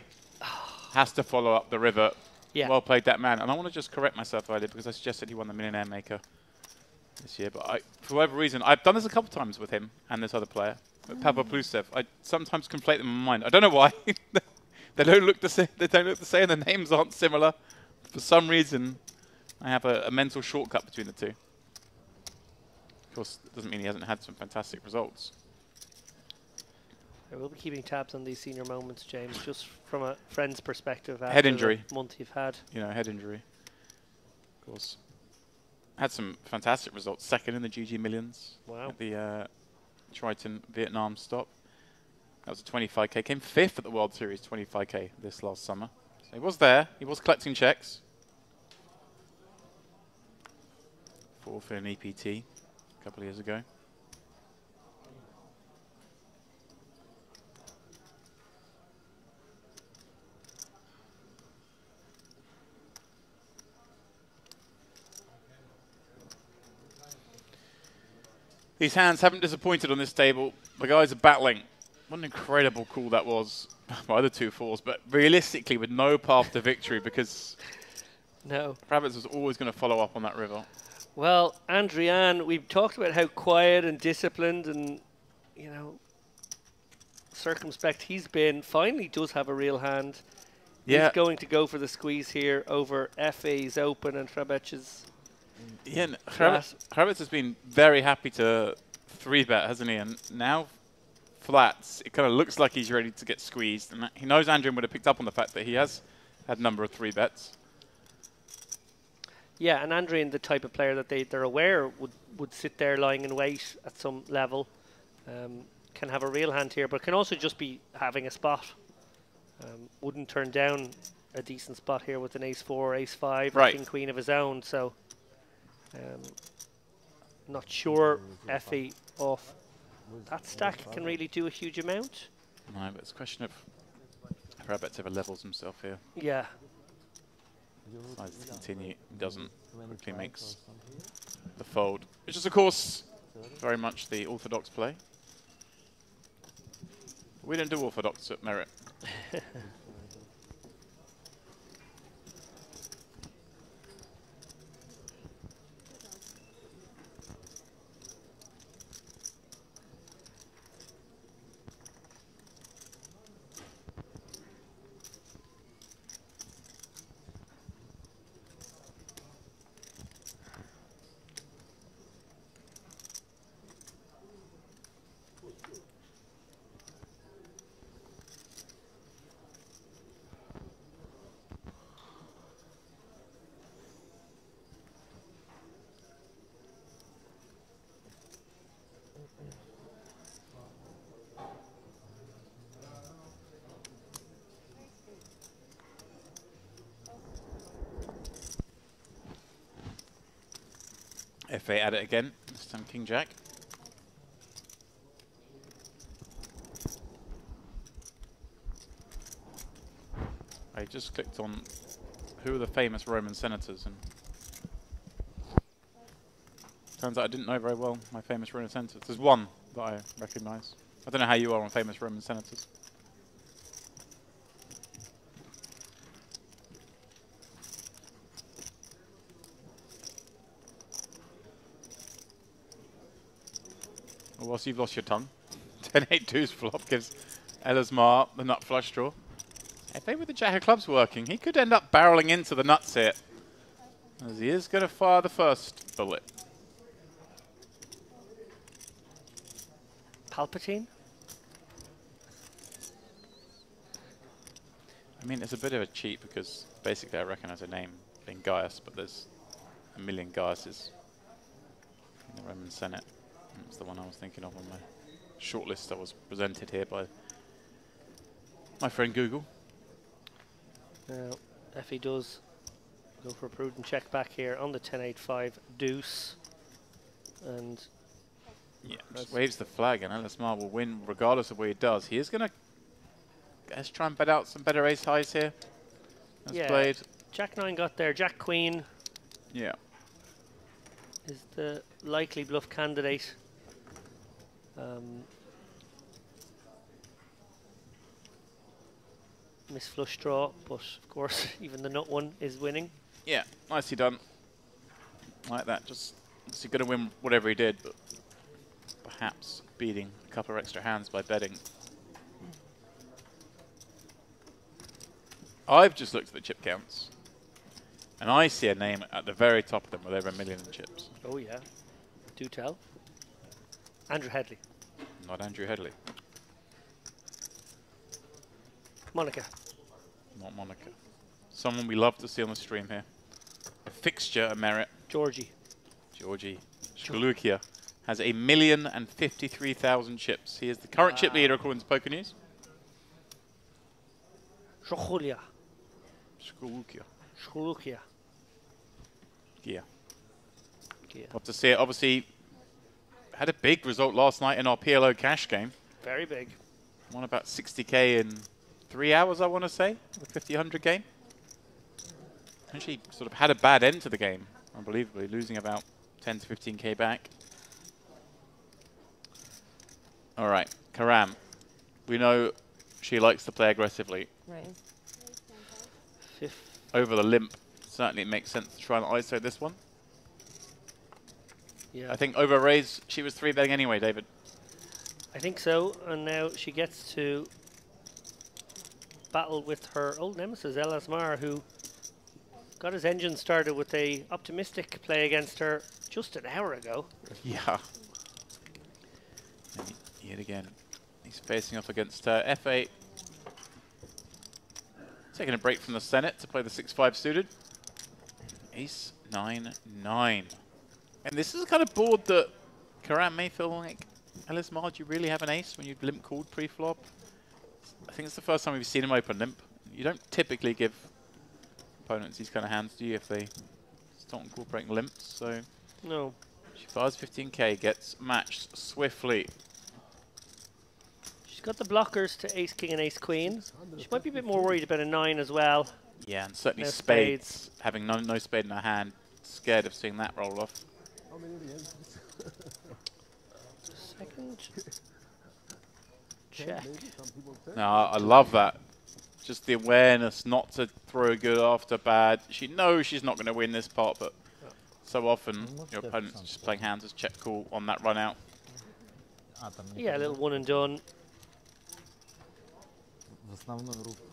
Has to follow up the river. Yeah. Well played, that man. And I want to just correct myself earlier because I suggested he won the Millionaire Maker this year. But for whatever reason, I've done this a couple times with him and this other player, with Pavel Plusev. I sometimes conflate them in my mind. I don't know why. They don't look the same. They don't look the same. The names aren't similar. For some reason, I have a mental shortcut between the two. Of course, it doesn't mean he hasn't had some fantastic results. I will be keeping tabs on these senior moments, James, just from a friend's perspective. Head injury. The month you've had. You know, head injury. Of course. Had some fantastic results. Second in the GG Millions. Wow. At the Triton Vietnam stop. That was a 25k. Came fifth at the World Series 25k this last summer. So he was there. He was collecting checks. Fourth in an EPT a couple of years ago. These hands haven't disappointed on this table. The guys are battling. What an incredible call that was by the 2-4s, but realistically with no path to victory because no, Kravitz was always going to follow up on that river. Well, Andrian, we've talked about how quiet and disciplined and, you know, circumspect he's been. Finally does have a real hand. Yeah. He's going to go for the squeeze here over FA's open and Hrabet's. Yeah, Hrabet's has been very happy to 3-bet, hasn't he? And now flats, it kind of looks like he's ready to get squeezed. And he knows Andrian would have picked up on the fact that he has had a number of 3-bets. Yeah, and Andrian, the type of player that they're aware would sit there lying in wait at some level. Can have a real hand here, but can also just be having a spot. Wouldn't turn down a decent spot here with an ace-4, ace-5, right. king-queen of his own. So, not sure FE off that stack can really do a huge amount. No, but it's a question of Hrabet's ever levels himself here. Yeah. Decides to continue, doesn't, quickly makes the fold, which is of course very much the orthodox play. We don't do orthodox at Merit. FA at it again, this time King Jack. I just clicked on who are the famous Roman senators, and turns out I didn't know very well my famous Roman senators. There's one that I recognise. I don't know how you are on famous Roman senators. Well, whilst you've lost your tongue, 10-8-2's flop gives Elismar the nut flush draw. If they with the Jack of Clubs working, he could end up barreling into the nuts here, as he is going to fire the first bullet. Palpatine? I mean, it's a bit of a cheat because basically I recognise a name being Gaius, but there's a million Gaiuses in the Roman Senate. That's the one I was thinking of on my shortlist that was presented here by my friend Google. Now, FE does go for a prudent check back here on the 10-8-5 deuce. And yeah, just waves the flag, and Elismar will win regardless of what he does. He is going to, let's try and bet out some better ace highs here. That's yeah, played. Jack 9 got there. Jack Queen yeah, is the likely bluff candidate. Miss flush draw, but of course even the nut one is winning. Yeah, nicely done. Like that, just he's going to win whatever he did, but perhaps beating a couple of extra hands by betting. I've just looked at the chip counts, and I see a name at the very top of them with over 1 million chips. Oh yeah, do tell. Andrew Headley. Not Andrew Headley. Monica. Not Monica. Someone we love to see on the stream here. A fixture at Merit. Georgie. Georgie Shkalukia has 1,053,000 chips. He is the current chip leader according to Poker News. Shkalukia. Shkalukia. Shkalukia. Yeah. Yeah. Love to see it. Obviously, had a big result last night in our PLO cash game. Very big. Won about 60k in 3 hours, I want to say, the 50-100 game. Actually, sort of had a bad end to the game, unbelievably, losing about 10 to 15k back. All right, Karam. We know she likes to play aggressively. Right. Fifth. Over the limp, certainly it makes sense to try and ISO this one. Yeah. I think over raise, she was 3-betting anyway, David. I think so, and now she gets to battle with her old nemesis, El Asmar, who got his engine started with a optimistic play against her just an hour ago. Yeah. And yet again, he's facing off against F8. Taking a break from the Senate to play the 6-5 suited. Ace 9-9. And this is the kind of board that Karam may feel like, Elismar, do you really have an ace when you've limp called pre-flop? I think it's the first time we've seen him open limp. You don't typically give opponents these kind of hands, do you, if they start incorporating limps? So No. she fires 15k, gets matched swiftly. She's got the blockers to ace king and ace queen. She might be a bit more worried about a 9 as well. Yeah, and certainly No spades. Having no spade in her hand, scared of seeing that roll off. How many again? Second. Check. No, I love that. Just the awareness not to throw good after bad. She knows she's not going to win this pot, but so often your opponent's just playing hands as check call on that run out. Yeah, a little one and done. В основной руку.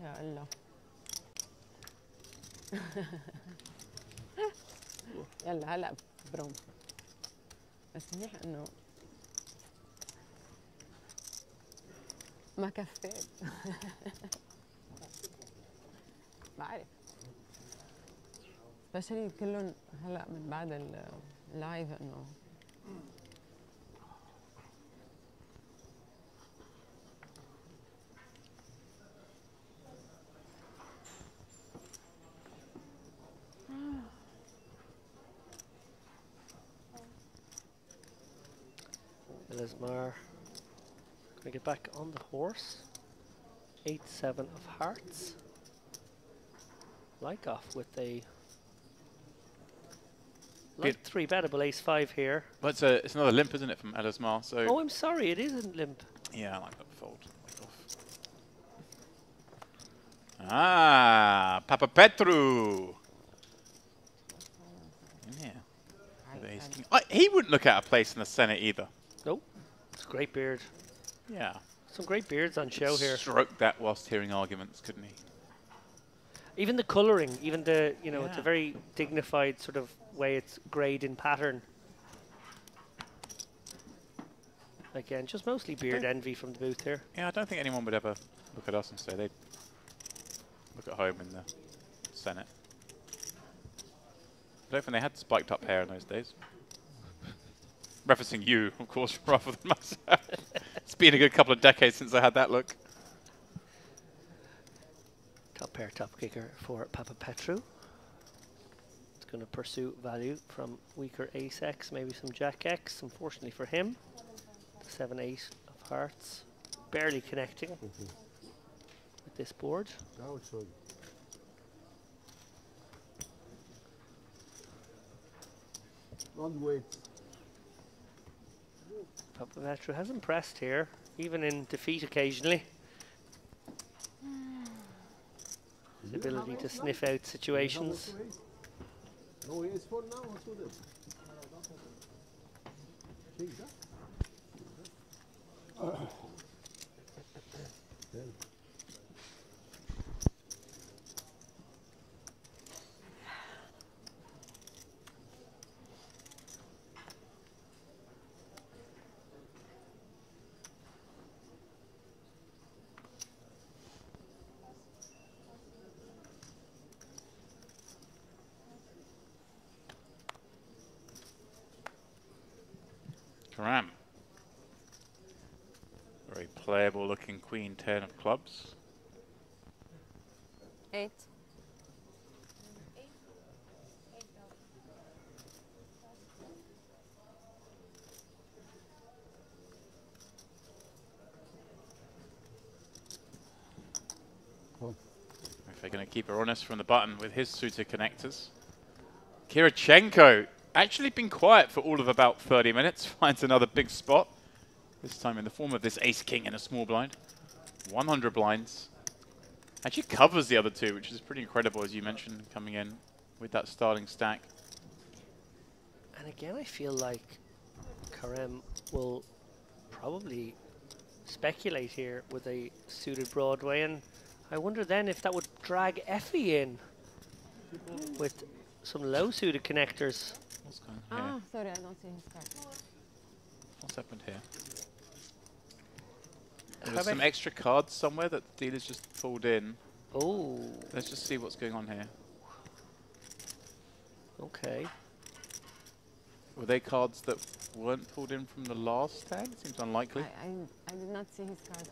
يا الله. يلا هلا بروم. بس منيح انه ما كفيت. بعرف. سبيشلي كلهم هلا من بعد اللايف انه Elismar gonna get back on the horse. 8-7 of hearts. Like off with a like 3-bettable ace-5 here. But it's another limp, isn't it, from Elismar? So Oh, I'm sorry, it isn't limp. yeah, I like that fold. Like off. Ah, Papa Petru. Yeah. He wouldn't look at a place in the Senate either. Nope. It's a great beard. Yeah. Some great beards on show here. Stroke that whilst hearing arguments, couldn't he? Even the colouring, even the, you know, it's a Yeah. very dignified sort of way it's greyed in pattern. Again, just mostly beard envy from the booth here. Yeah, I don't think anyone would ever look at us and say they'd look at home in the Senate. I don't think they had spiked up hair in those days. Referencing you, of course, rather than myself. It's been a good couple of decades since I had that look. Top pair, top kicker for Papa Petru. It's going to pursue value from weaker ace X, maybe some jack X. Unfortunately for him, 7-8 of hearts, barely connecting with this board. Now it's showing. Long wait. Papa Petru has impressed here, even in defeat occasionally. His ability to sniff out situations. No, he is for now. What's with it? Karam. Very playable looking queen 10 of clubs. 8. If they're going to keep her honest from the button with his suited connectors. Kirichenko, actually been quiet for all of about 30 minutes, finds another big spot. This time in the form of this ace-king in a small blind. 100 blinds. Actually covers the other two, which is pretty incredible, as you mentioned, coming in with that starting stack. And again, I feel like Karem will probably speculate here with a suited Broadway, and I wonder then if that would drag Effie in with some low suited connectors. What's going on here? Ah, sorry, I don't see his card. What's happened here? There's some extra cards somewhere that the dealer's just pulled in. Oh. Let's just see what's going on here. Okay. Were they cards that weren't pulled in from the last hand? Seems unlikely. I did not see his card.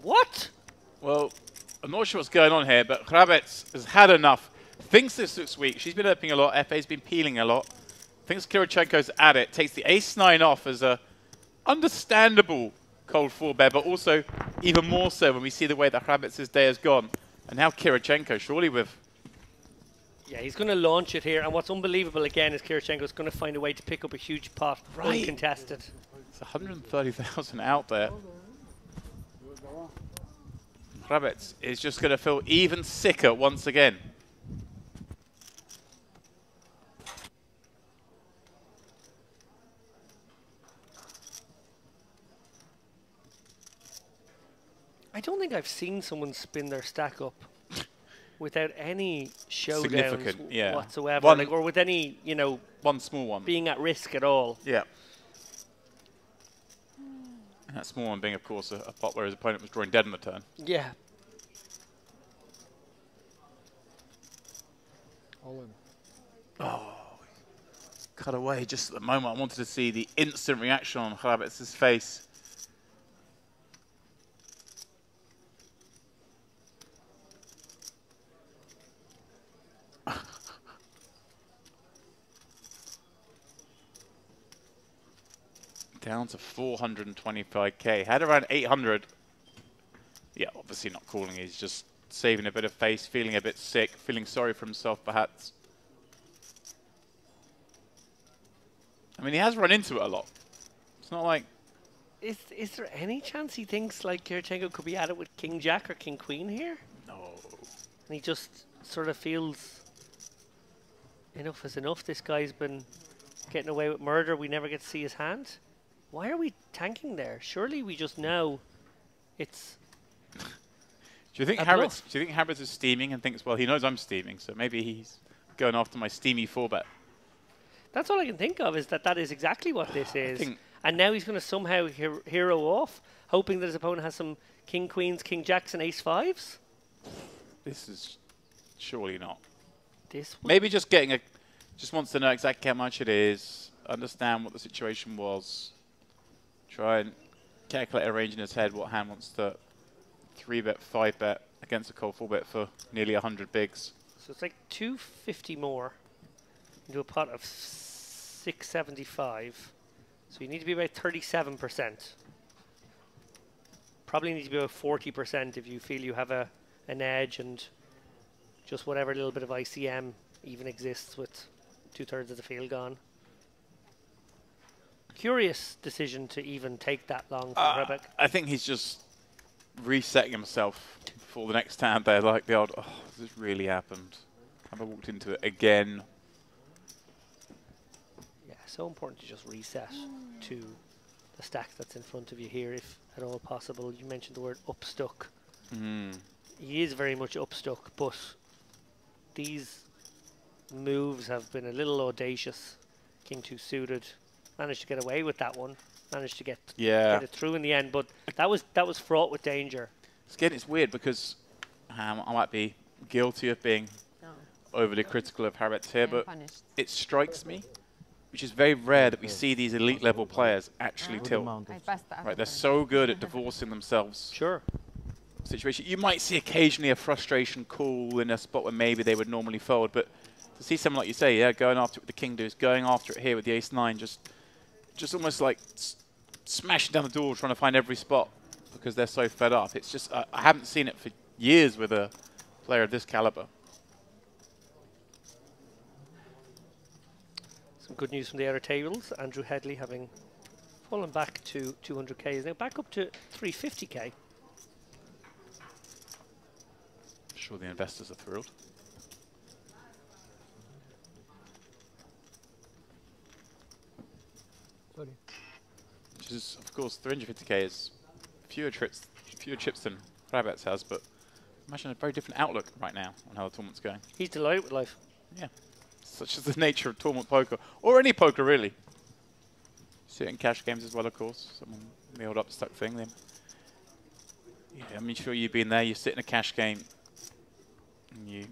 What? Well, I'm not sure what's going on here, but Hrabets has had enough. Thinks this looks weak. She's been opening a lot. FA's been peeling a lot. Thinks Kirichenko's at it. Takes the ace-9 off as a understandable cold 4-bet, but also even more so when we see the way that Hrabets' day has gone. And now Kirichenko, surely with... Yeah, he's going to launch it here, and what's unbelievable again is Kirichenko's going to find a way to pick up a huge pot, uncontested. It's 130,000 out there. Hrabets is just going to feel even sicker once again. I don't think I've seen someone spin their stack up without any showdowns whatsoever, One, like, or with any, you know, one small one being at risk at all. Yeah. And that small one being, of course, a pot where his opponent was drawing dead on the turn. Yeah. All in. Oh, cut away just at the moment. I wanted to see the instant reaction on Hrabets' face. Down to 425k. Had around 800. Yeah, obviously not calling. He's just saving a bit of face, feeling a bit sick, feeling sorry for himself perhaps. I mean, he has run into it a lot. It's not like... Is there any chance he thinks like Kirichenko could be at it with King Jack or King Queen here? No. And he just sort of feels enough is enough. This guy's been getting away with murder. We never get to see his hand. Why are we tanking there? Surely we just know it's... Do you think Hrabets is steaming and thinks, well, he knows I'm steaming, so maybe he's going after my steamy 4-bet? That's all I can think of, is that that is exactly what this is. And now he's going to somehow hero off, hoping that his opponent has some King Queens, King Jacks, and Ace 5s. This is surely not. This maybe just getting a... Just wants to know exactly how much it is, understand what the situation was, try and calculate a range in his head what hand wants to 3-bet, 5-bet against a cold 4-bet for nearly 100 bigs. So it's like 250 more into a pot of 675. So you need to be about 37%. Probably need to be about 40% if you feel you have an edge, and just whatever little bit of ICM even exists with 2/3 of the field gone. Curious decision to even take that long for Hrabet. I think he's just resetting himself for the next hand there, like the old, oh, this really happened. Have I walked into it again? Yeah, so important to just reset to the stack that's in front of you here, if at all possible. You mentioned the word upstuck. He is very much upstuck, but these moves have been a little audacious. King 2 suited. Managed to get away with that one. Managed to get it through in the end, but that was fraught with danger. Again, it's weird because I might be guilty of being overly critical of Hrabets here, but it strikes me, which is very rare that we see these elite level players actually tilt. Right, they're so good at divorcing themselves. Sure. Situation. You might see occasionally a frustration call in a spot where maybe they would normally fold, but to see someone like you say, yeah, going after it with the King Deuce, going after it here with the Ace-9, just almost like smashing down the door, trying to find every spot because they're so fed up. It's just, I haven't seen it for years with a player of this caliber. Some good news from the outer tables. Andrew Headley, having fallen back to 200k, is now back up to 350k. sure the investors are thrilled. Sorry. Which is, of course, 350k is fewer chips than Rabbits has, but imagine a very different outlook right now on how the tournament's going. He's delighted with life. Yeah. Such is the nature of tournament poker, or any poker really. See it in cash games as well, of course. Someone, the old upstuck thing. Then, yeah, I'm sure you've been there. You sit in a cash game, and you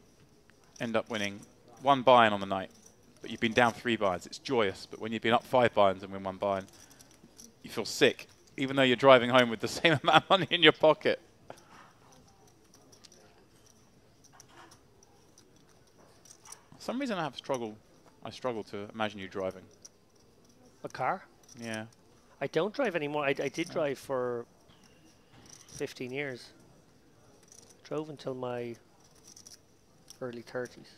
end up winning 1 buy-in on the night, but you've been down 3 buy-ins. It's joyous, but when you've been up 5 buy-ins and win 1 buy-in, you feel sick, even though you're driving home with the same amount of money in your pocket. For some reason I struggle to imagine you driving. A car? Yeah. I don't drive anymore. I did drive for 15 years. Drove until my early 30s.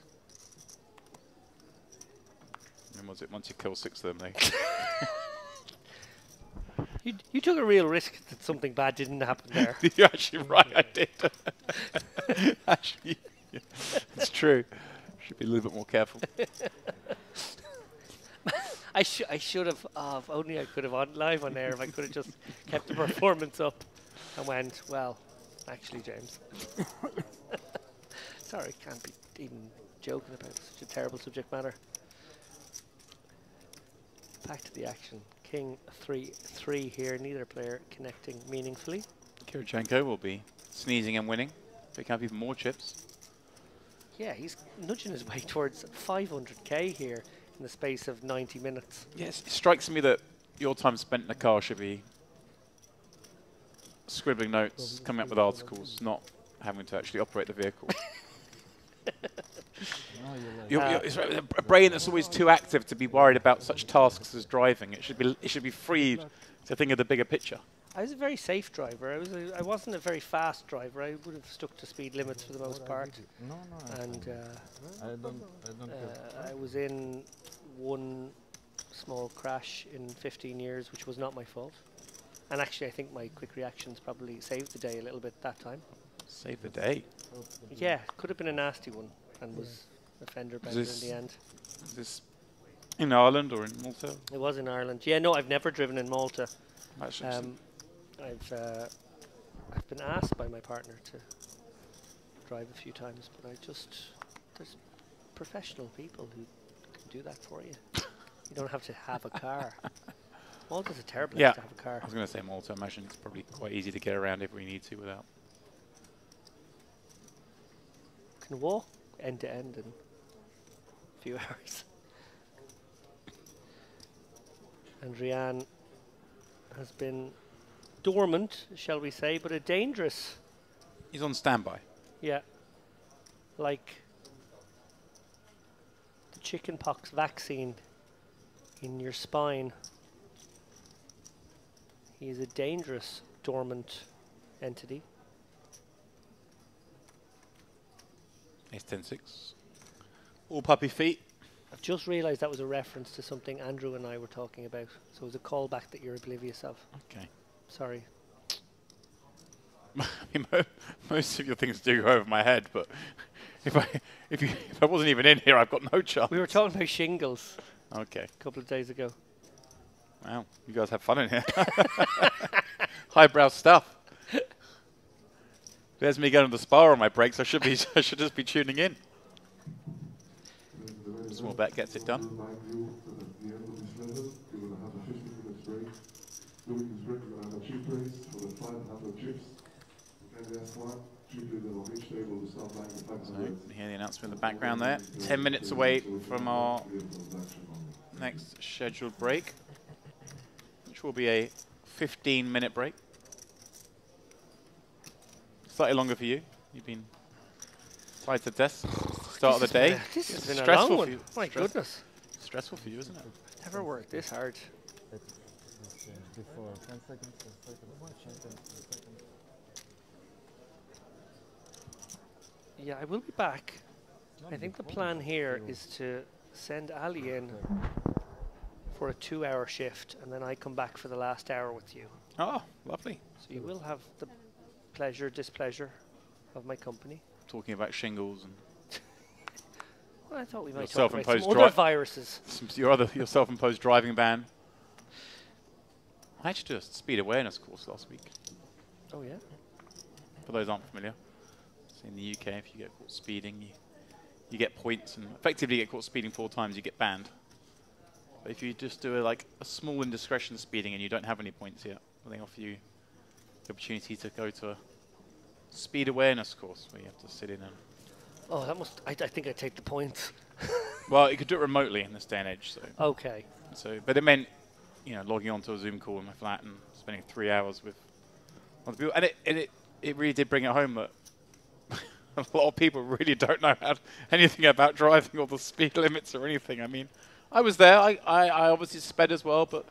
And was it once you kill 6 of them, You took a real risk that something bad didn't happen there. You're actually right, I did. Actually, yeah, it's true. Should be a little bit more careful. I should have. If only I could have on live on air. If I could have just kept the performance up and went, well, actually, James. Sorry, can't be even joking about such a terrible subject matter. Back to the action. King 3-3 here. Neither player connecting meaningfully. Kirichenko will be sneezing and winning. Pick up even more chips. Yeah, he's nudging his way towards 500k here in the space of 90 minutes. Yes, it strikes me that your time spent in the car should be scribbling notes, coming up with articles, not having to actually operate the vehicle. It's a brain that's always too active to be worried about such tasks as driving. It should be freed to think of the bigger picture. I was a very safe driver. I wasn't a very fast driver. I would have stuck to speed limits for the most part. And I was in one small crash in 15 years, which was not my fault. And actually, I think my quick reactions probably saved the day a little bit that time. Saved the day? Yeah, could have been a nasty one and was a fender bender in the end. Is this in Ireland or in Malta? It was in Ireland. Yeah, no, I've never driven in Malta. I've been asked by my partner to drive a few times, but there's professional people who can do that for you. You don't have to have a car. Malta's a terrible place to have a car. I was going to say Malta. I imagine it's probably quite easy to get around if we need to without. Can walk end to end in a few hours. And Rian has been dormant, shall we say, but a dangerous. He's on standby. Yeah. Like the chickenpox vaccine in your spine. He is a dangerous dormant entity. Ace 10-6. All puppy feet. I've just realised that was a reference to something Andrew and I were talking about. So it was a callback that you're oblivious of. Okay. Sorry. Most of your things do go over my head, but if I wasn't even in here, I've got no chance. We were talking about shingles. Okay. A couple of days ago. Wow, you guys have fun in here. Highbrow stuff. There's me going to the spa on my breaks. I should just be tuning in. Small bet gets it done. So, you hear the announcement in the background there. 10 minutes away from our next scheduled break, which will be a 15-minute break. Slightly longer for you. You've been tied to desk start of the day. This has been stressful a long one. for you. My goodness. Stressful for you, isn't it? Never worked this hard. Before 10 seconds, 10 seconds. Yeah, I will be back. I think the plan here is to send Ali in for a 2-hour shift, and then I come back for the last hour with you. Oh, lovely. So you will have the pleasure, displeasure of my company. talking about shingles and Well, I thought we your might talk about some self-imposed other viruses. your self-imposed driving ban. I actually did a speed awareness course last week. Oh yeah. For those who aren't familiar, so in the UK, if you get caught speeding, you get points, and effectively you get caught speeding 4 times, you get banned. But if you just do a small indiscretion speeding and you don't have any points yet, they offer you the opportunity to go to a speed awareness course where you have to sit in and. Oh, that must. I think I'd take the points. Well, you could do it remotely in this day and age. So. Okay. So, but it meant, logging onto a Zoom call in my flat and spending 3 hours with other people, and it really did bring it home that a lot of people really don't know anything about driving or the speed limits or anything. I mean, I was there. I obviously sped as well, but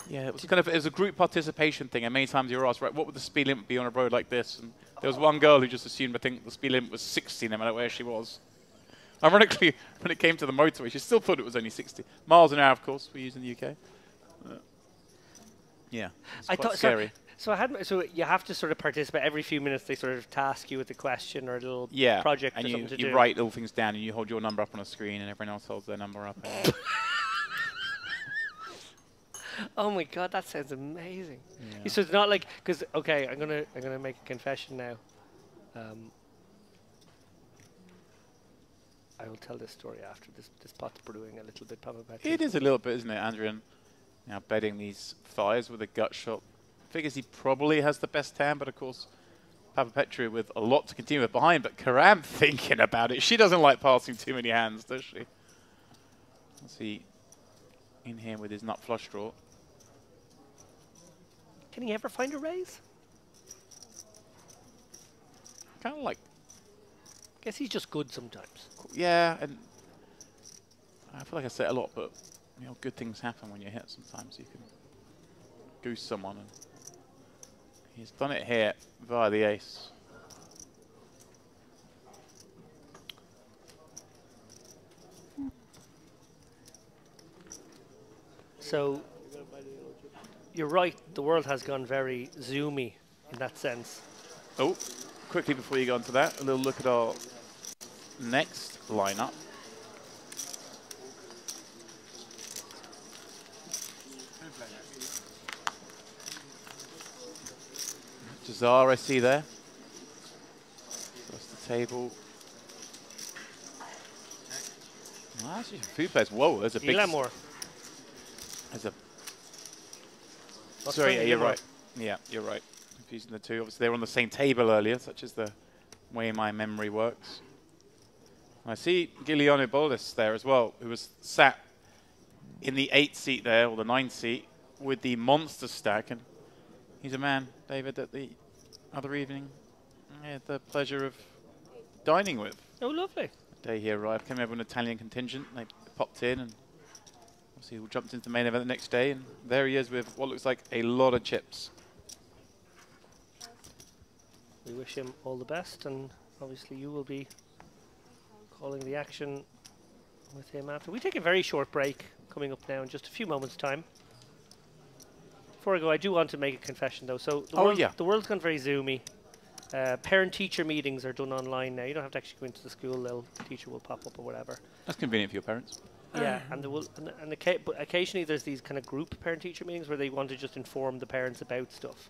yeah, it was a group participation thing. And many times you were asked, right, what would the speed limit be on a road like this? And there was one girl who just assumed, I think, the speed limit was 60 no matter where she was. Ironically, when it came to the motorway, she still thought it was only 60 miles an hour. Of course, we use in the UK. Yeah, it's quite scary. So you have to sort of participate every few minutes. They sort of task you with a question or a little project and or something to do. you write little things down, and you hold your number up on a screen, and everyone else holds their number up. Oh my god, that sounds amazing. Yeah. So it's not like because okay, I'm gonna make a confession now. I will tell this story after this pot's brewing a little bit, Papa. It is a little bit, isn't it, Andrian? Now bedding these thighs with a gut shot. Figures he probably has the best tan, but of course, Papa Petru with a lot to continue with behind. But Karam thinking about it. She doesn't like passing too many hands, does she? Let's see. In here with his nut flush draw. Can he ever find a raise? Kind of like. Guess he's just good sometimes. Yeah, and I feel like I say it a lot, but good things happen when you hit. Sometimes you can goose someone, and he's done it here via the ace. So you're right. The world has gone very zoomy in that sense. Oh, quickly before you go on to that, a little look at our next lineup. Jazar, I see there. Across the table. Oh, actually, food players. Whoa, there's a big. Elamore. There's a. Sorry, yeah, you're right. Yeah, you're right. Confusing the two. Obviously, they were on the same table earlier, such as the way my memory works. I see Giuliano Bolis there as well, who was sat in the 8th seat there, or the 9th seat, with the monster stack. And he's a man, David, that the other evening I had the pleasure of dining with. Oh, lovely. The day he arrived, came over an Italian contingent. They popped in, and obviously we jumped into the main event the next day. And there he is with what looks like a lot of chips. We wish him all the best, and obviously you will be calling the action with him after. We take a very short break coming up now in just a few moments' time. Before I go, I do want to make a confession though. So the world's gone very zoomy. Parent-teacher meetings are done online now. You don't have to actually go into the school. The teacher will pop up or whatever. That's convenient for your parents. Yeah, and but occasionally there's these kind of group parent-teacher meetings where they want to just inform the parents about stuff,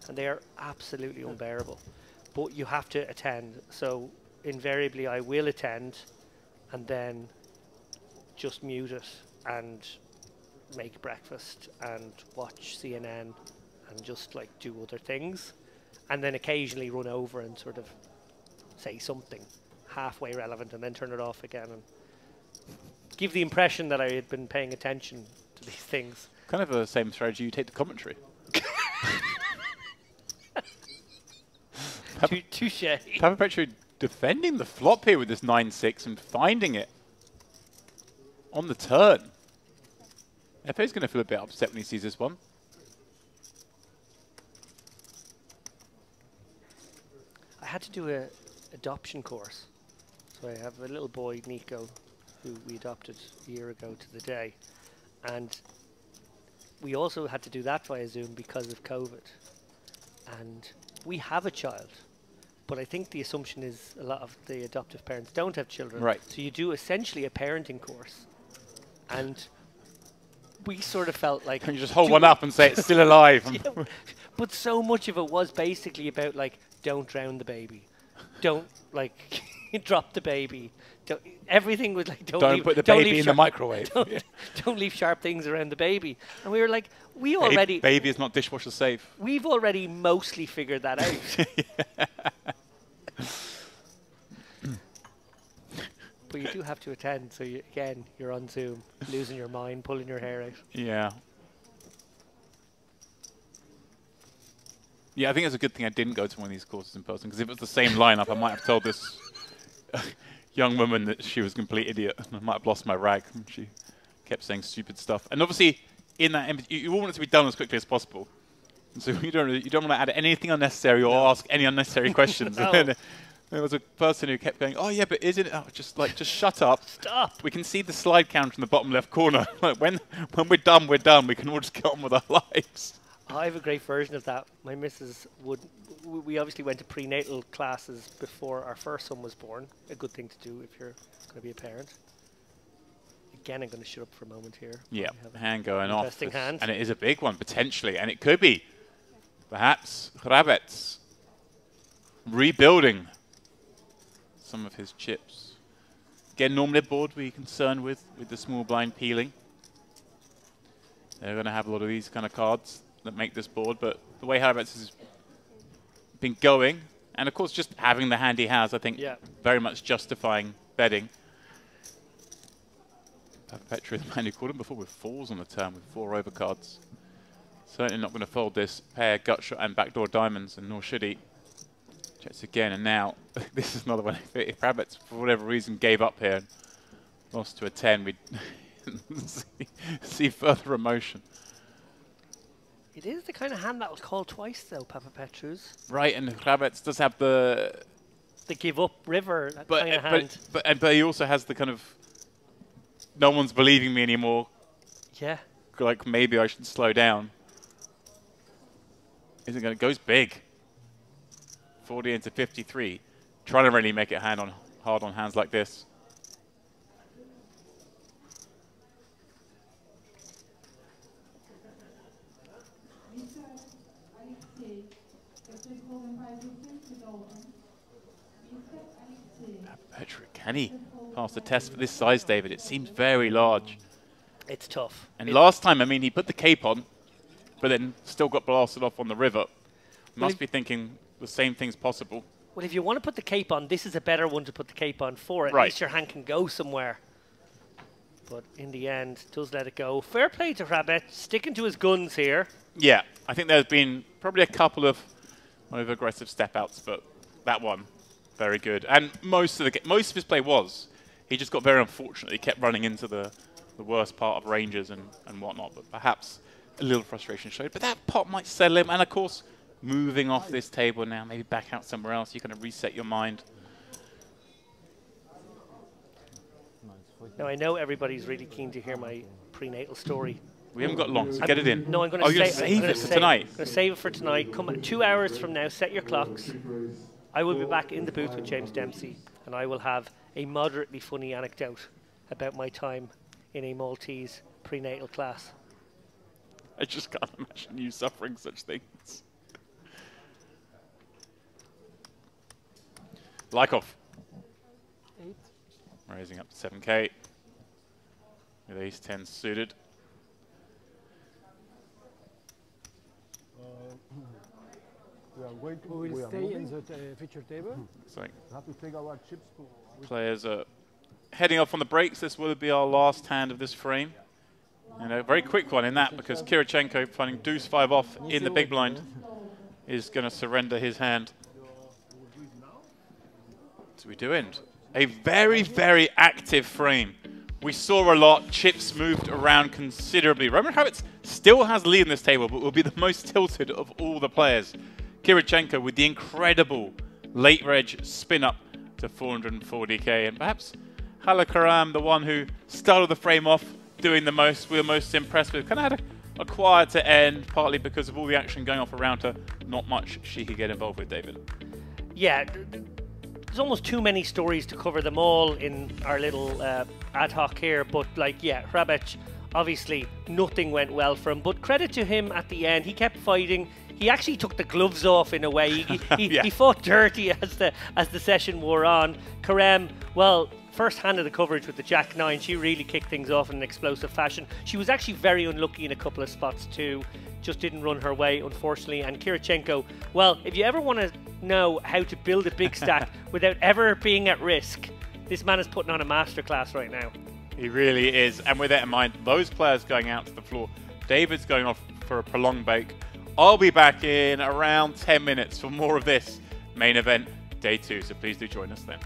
and they are absolutely unbearable. But you have to attend. So invariably, I will attend, and then just mute it and make breakfast and watch CNN and just like do other things, and then occasionally run over and sort of say something halfway relevant and then turn it off again and give the impression that I had been paying attention to these things. Kind of the same strategy you take the commentary. Touche. Papa Petru defending the flop here with this 9-6 and finding it on the turn. FA's going to feel a bit upset when he sees this one. I had to do a adoption course. So I have a little boy, Nico, who we adopted a year ago to the day. And we also had to do that via Zoom because of COVID. And we have a child, But I think the assumption is a lot of the adoptive parents don't have children. Right. So you do essentially a parenting course. And we sort of felt like... Can you just hold one up and say it's still alive? Yeah, but so much of it was basically about, like, don't drown the baby. Don't, like, drop the baby. Everything was like, don't put the baby in the microwave. Don't leave sharp things around the baby. And we were like, we already... Baby is not dishwasher safe. We've already mostly figured that out. But you do have to attend, so again, you're on Zoom, losing your mind, pulling your hair out. Yeah. Yeah, I think it's a good thing I didn't go to one of these courses in person, because if it was the same lineup, I might have told this young woman that she was a complete idiot. I might have lost my rag. She kept saying stupid stuff. And obviously, in that, you want it to be done as quickly as possible. And so you don't want to add anything unnecessary or ask any unnecessary questions. No. And then there was a person who kept going, "Oh yeah, but isn't it? Oh, just shut up. Stop. We can see the slide counter in the bottom left corner. Like when we're done, we're done. We can all just get on with our lives." I have a great version of that. My missus we obviously went to prenatal classes before our first son was born. A good thing to do if you're going to be a parent. Again, I'm going to shut up for a moment here. Yeah, hand going off. Interesting hand. And it is a big one, potentially. And it could be, perhaps, Hrabets rebuilding some of his chips. Again, normally a board we're concerned with the small blind peeling. They're going to have a lot of these kind of cards that make this board, but the way Hrabets has been going, and of course just having the hand he has, I think, very much justifying betting. Petru, the man who called him before with falls on the turn with 4 overcards. Certainly not going to fold this pair, gut shot and backdoor diamonds, and nor should he. Checks again, and now this is another one. If Hrabets, for whatever reason, gave up here and lost to a 10, we'd see further emotion. It is the kind of hand that was called twice, though, Papa Petru's. Right, and Hrabets does have the give up river kind of hand. But he also has the kind of no one's believing me anymore. Yeah. Like maybe I should slow down. Isn't going to goes big. 40 into 53. Trying to really make it hard on hands like this. Patrick, can he pass the test for this size, David? It seems very large. It's tough. And last time, I mean, he put the cape on, but then still got blasted off on the river. Must be thinking the same thing's possible. Well, if you want to put the cape on, this is a better one to put the cape on for. At least your hand can go somewhere. But in the end, does let it go. Fair play to Hrabet, sticking to his guns here. Yeah, I think there's been probably a couple of over-aggressive step-outs, but that one, very good. And most of his play was. He just got very unfortunate. He kept running into the worst part of ranges and whatnot, but perhaps a little frustration showed. But that pot might settle him, and of course, moving off this table now, maybe back out somewhere else, you kind of reset your mind. Now, I know everybody's really keen to hear my prenatal story. We haven't got long, so get it in. No, I'm going to save it for tonight. I'm going to save it for tonight. Come 2 hours from now, set your clocks. I will be back in the booth with James Dempsey, and I will have a moderately funny anecdote about my time in a Maltese prenatal class. I just can't imagine you suffering such things. Lykov. 8. Raising up to 7k. With ace 10 suited. We are going to. We will stay in the feature table. So We have to take our chips to. players are heading off on the breaks. This will be our last hand of this frame. And a very quick one in that, because Kirichenko, finding deuce 5 off in the big blind, is going to surrender his hand. So we do end. A very, very active frame. We saw a lot. Chips moved around considerably. Roman Hrabets still has the lead in this table, but will be the most tilted of all the players. Kirichenko with the incredible late reg spin up to 440k. And perhaps Halakaram, the one who started the frame off doing the most, we were most impressed with. Kind of had a quieter end, partly because of all the action going off around her. Not much she could get involved with, David. Yeah, there's almost too many stories to cover them all in our little ad hoc here. But like, yeah, Hrabec, obviously nothing went well for him. But credit to him at the end, he kept fighting. He actually took the gloves off in a way. He fought dirty as the session wore on. Karem, well, first hand of the coverage with the Jack 9, she really kicked things off in an explosive fashion. She was actually very unlucky in a couple of spots too. Just didn't run her way, unfortunately. And Kirichenko, well, if you ever want to know how to build a big stack without ever being at risk, this man is putting on a masterclass right now. He really is. And with that in mind, those players going out to the floor, David's going off for a prolonged break. I'll be back in around 10 minutes for more of this main event, day 2. So please do join us then.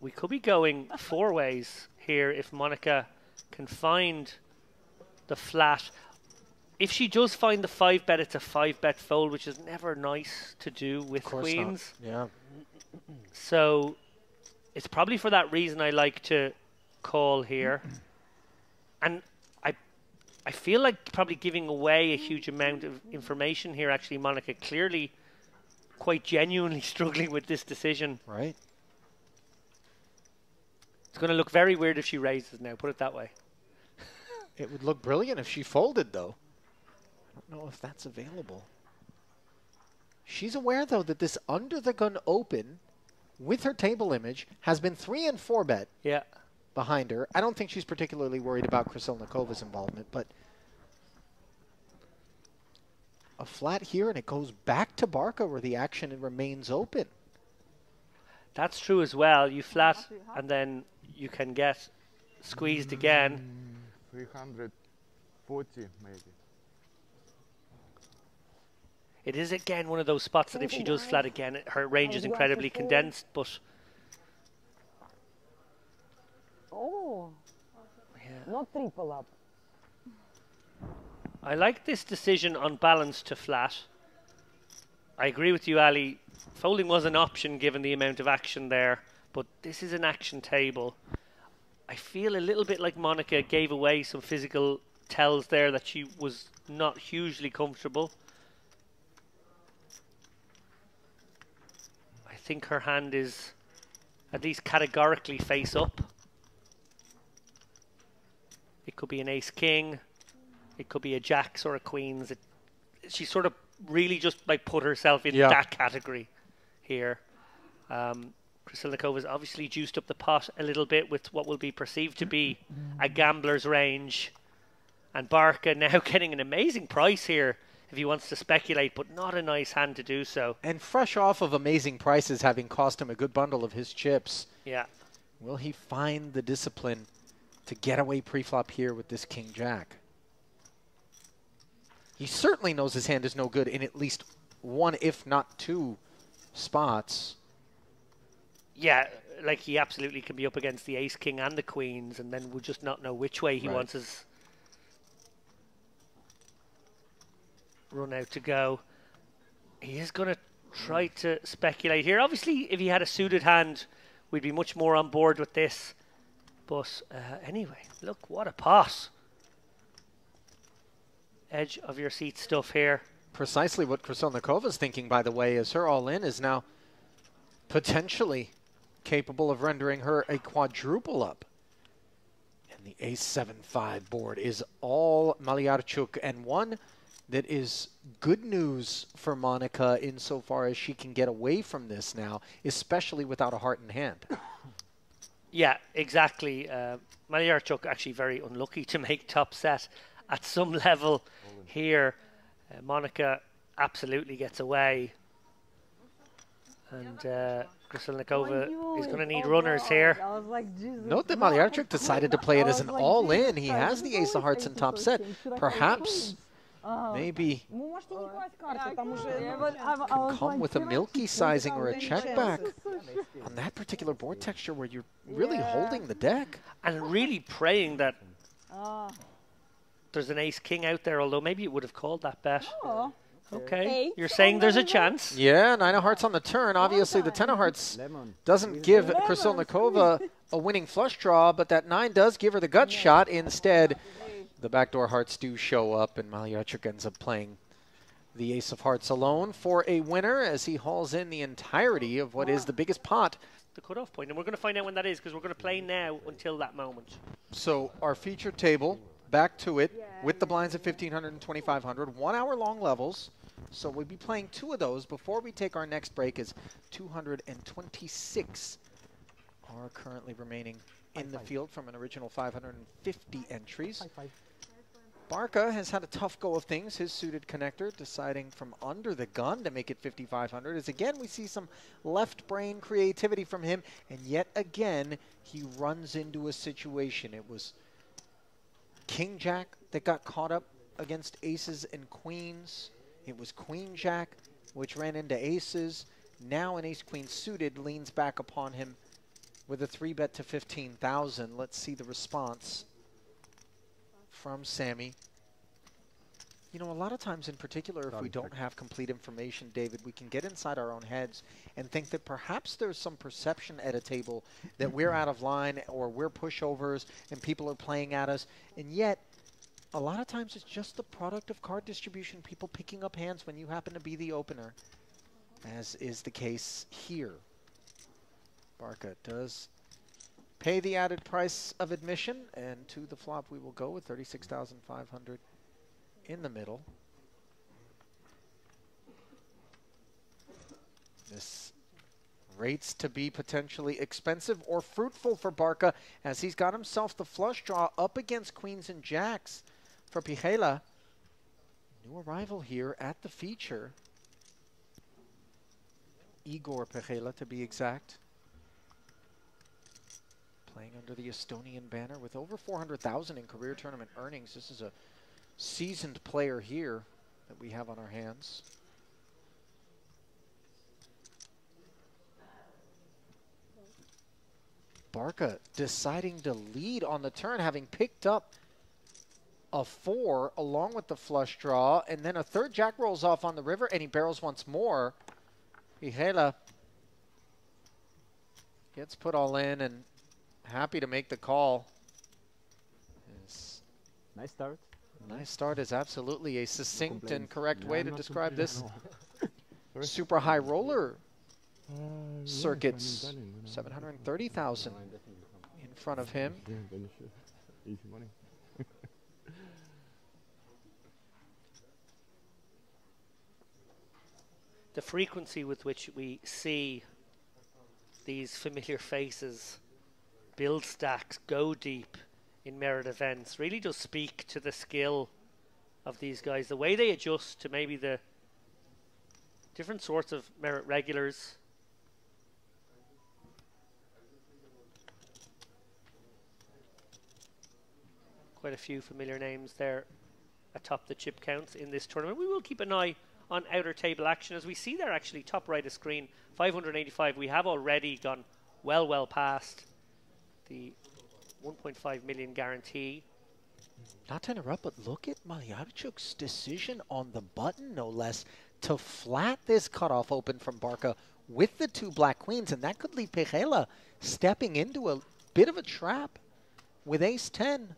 We could be going 4 ways here if Monica can find the flat. If she does find the 5-bet, it's a 5-bet fold, which is never nice to do with queens. Not. Yeah. So it's probably for that reason I like to call here. And I feel like probably giving away a huge amount of information here, actually, Monica. Clearly quite genuinely struggling with this decision. Right. It's going to look very weird if she raises now, put it that way. It would look brilliant if she folded, though. I don't know if that's available. She's aware, though, that this under-the-gun open with her table image has been 3 and 4-bet behind her. I don't think she's particularly worried about Krysilnikova's involvement, but a flat here, and it goes back to Barca where the action remains open. That's true as well. You flat, and then you can get squeezed again. 340 maybe. It is again one of those spots that if she does flat again, her range is incredibly condensed, but not triple up. I like this decision on balance to flat. I agree with you, Ali. Folding was an option given the amount of action there, but this is an action table. I feel a little bit like Monica gave away some physical tells there that she was not hugely comfortable. I think her hand is at least categorically face up. It could be an ace-king. It could be a jacks or a queens. She sort of really just like put herself in that category here. Krysilnikova's obviously juiced up the pot a little bit with what will be perceived to be a gambler's range. And Barca now getting an amazing price here if he wants to speculate, but not a nice hand to do so. And fresh off of amazing prices, having cost him a good bundle of his chips. Yeah. Will he find the discipline to get away pre-flop here with this king-jack? He certainly knows his hand is no good in at least one, if not two, spots. Yeah, like he absolutely can be up against the ace, king, and the queens, and then we'll just not know which way he wants his run out to go. He is going to try to speculate here. Obviously, if he had a suited hand, we'd be much more on board with this. But anyway, look, what a pot. Edge of your seat stuff here. Precisely what Krasnolnikova is thinking, by the way, is her all-in is now potentially capable of rendering her a quadruple up. And the ace-7-5 board is all Malyarchuk, and one that is good news for Monica insofar as she can get away from this now, especially without a heart in hand. Yeah, exactly. Malyarchuk actually very unlucky to make top set at some level here. Monica absolutely gets away. And Krasnolnikova is going to need runners here. I was like, Jesus. Note that Malyarchuk decided to play it as an all-in. He has the ace of hearts in top set. Perhaps, maybe, can come with a milky sizing or a check back on that particular board texture where you're really holding the deck. And really praying that there's an ace-king out there, although maybe it would have called that bet. Okay, you're saying there's a chance. Yeah, 9 of hearts on the turn. Obviously, the 10 of hearts doesn't give Krasnolnikova a winning flush draw, but that 9 does give her the gut shot. Instead, the backdoor hearts do show up, and Malyarchuk ends up playing the ace of hearts alone for a winner as he hauls in the entirety of what is the biggest pot. The cutoff point, and we're going to find out when that is because we're going to play now until that moment. So our feature table, back to it, with the blinds at 1,500 and 2,500, 1 hour long levels. So we'll be playing 2 of those before we take our next break, as 226 are currently remaining in the field from an original 550 entries. Barca has had a tough go of things. His suited connector deciding from under the gun to make it 5,500. As again, we see some left brain creativity from him. And yet again, he runs into a situation. It was King-Jack that got caught up against aces and queens. It was Queen-Jack, which ran into aces. Now an ace-queen suited leans back upon him with a 3-bet to 15,000. Let's see the response from Sammy. You know, a lot of times in particular, if we don't have complete information, David, we can get inside our own heads and think that perhaps there's some perception at a table that we're out of line or we're pushovers and people are playing at us. And yet, a lot of times it's just the product of card distribution, people picking up hands when you happen to be the opener, as is the case here. Barca does pay the added price of admission, and to the flop we will go with 36,500 in the middle. This rates to be potentially expensive or fruitful for Barca, as he's got himself the flush draw up against queens and jacks for Pijela. New arrival here at the feature. Igor Pijela, to be exact. Playing under the Estonian banner with over 400,000 in career tournament earnings. This is a seasoned player here that we have on our hands. Barca deciding to lead on the turn, having picked up a 4 along with the flush draw, and then a third jack rolls off on the river, and he barrels once more. Pijela gets put all in and happy to make the call. Nice start. Nice start is absolutely a succinct and correct way to describe this super high roller circuits. 730,000 in front of him. Easy money. The frequency with which we see these familiar faces build stacks, go deep, in merit events really does speak to the skill of these guys, the way they adjust to maybe the different sorts of merit regulars. Quite a few familiar names there atop the chip counts in this tournament. We will keep an eye on outer table action as we see there actually top right of screen 585. We have already gone well past the 1.5 million guarantee. Not to interrupt, but look at Malyarchuk's decision on the button, no less, to flat this cutoff open from Barca with the 2 black queens, and that could leave Pejela stepping into a bit of a trap with ace-10.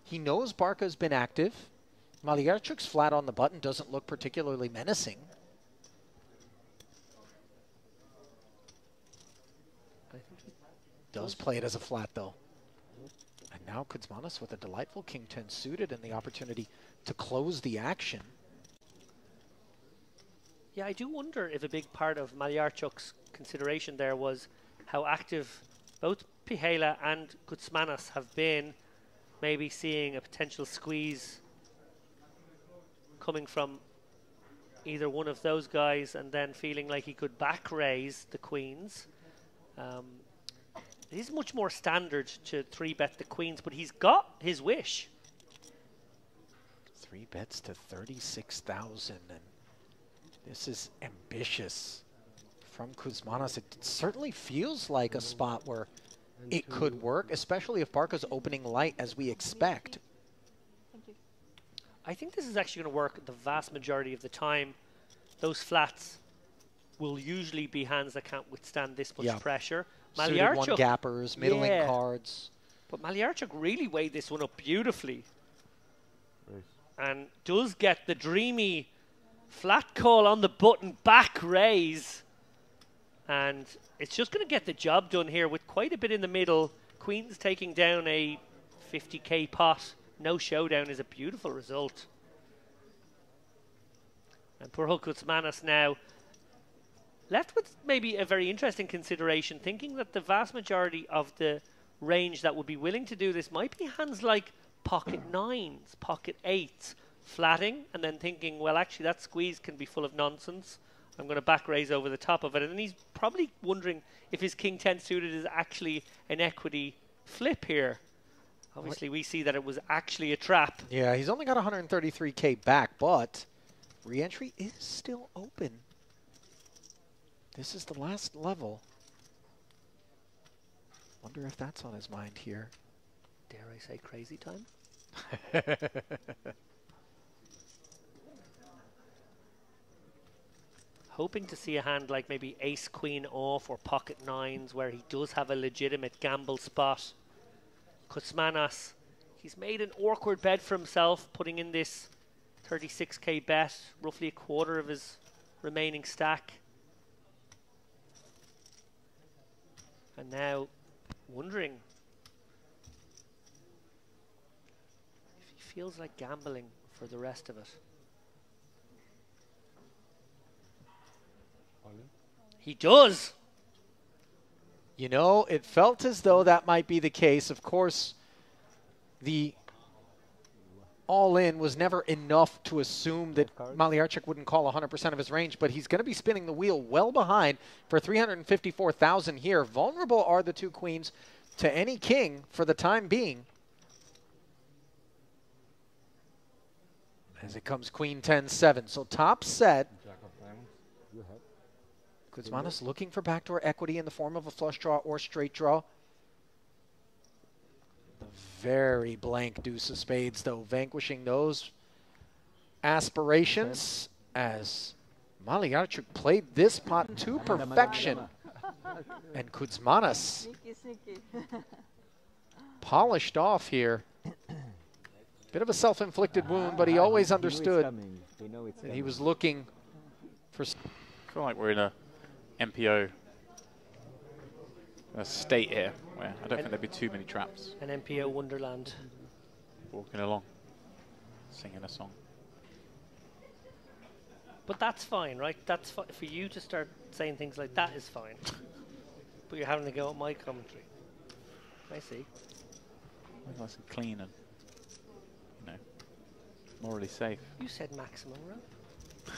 He knows Barca's been active. Malyarchuk's flat on the button doesn't look particularly menacing. I think he does play it as a flat, though. And now Kuzmanis with a delightful king 10 suited and the opportunity to close the action. Yeah, I do wonder if a big part of Malyarchuk's consideration there was how active both Pihela and Kuzmanis have been, maybe seeing a potential squeeze coming from either one of those guys and then feeling like he could back raise the queens. It is much more standard to 3-bet the queens, but he's got his wish. 3 bets to 36,000, and this is ambitious from Kuzmanis. It certainly feels like a spot where it could work, especially if Barca's opening light as we expect. Thank you. I think this is actually going to work the vast majority of the time. Those flats will usually be hands that can't withstand this much pressure. Suited one gappers, middling cards. But Malyarchuk really weighed this one up beautifully. Nice. And does get the dreamy flat call on the button, back raise. And it's just going to get the job done here with quite a bit in the middle. Queens taking down a 50k pot. No showdown is a beautiful result. And poor Kuzmanis now left with maybe a very interesting consideration, thinking that the vast majority of the range that would be willing to do this might be hands like pocket 9s, pocket 8s, flatting, and then thinking, well, actually that squeeze can be full of nonsense. I'm going to back raise over the top of it. And then he's probably wondering if his king 10 suited is actually an equity flip here. Obviously, we see that it was actually a trap. Yeah, he's only got 133k back, but re-entry is still open. This is the last level. Wonder if that's on his mind here. Dare I say crazy time? Hoping to see a hand like maybe ace queen off or pocket 9s where he does have a legitimate gamble spot. Kuzmanis, he's made an awkward bet for himself, putting in this 36k bet, roughly a quarter of his remaining stack. And now wondering if he feels like gambling for the rest of it. He does. You know, it felt as though that might be the case. Of course, the all-in was never enough to assume that Malyarchuk wouldn't call 100% of his range, but he's going to be spinning the wheel well behind for 354,000 here. Vulnerable are the 2 queens to any king for the time being. As it comes queen 10-7. So top set. Kuzmanis looking for backdoor equity in the form of a flush draw or straight draw. The very blank deuce of spades, though, vanquishing those aspirations as Malyarchuk played this pot to perfection. And Kuzmanis polished off here. Bit of a self-inflicted wound, but he always understood that he was looking for... I feel like we're in a MPO state here where I don't think there'd be too many traps. An MPO wonderland. Walking along, singing a song. But that's fine, right? That's for you to start saying things like that is fine. But you're having to go at my commentary. I see. Nice and clean and, you know, morally safe. You said maximum, right?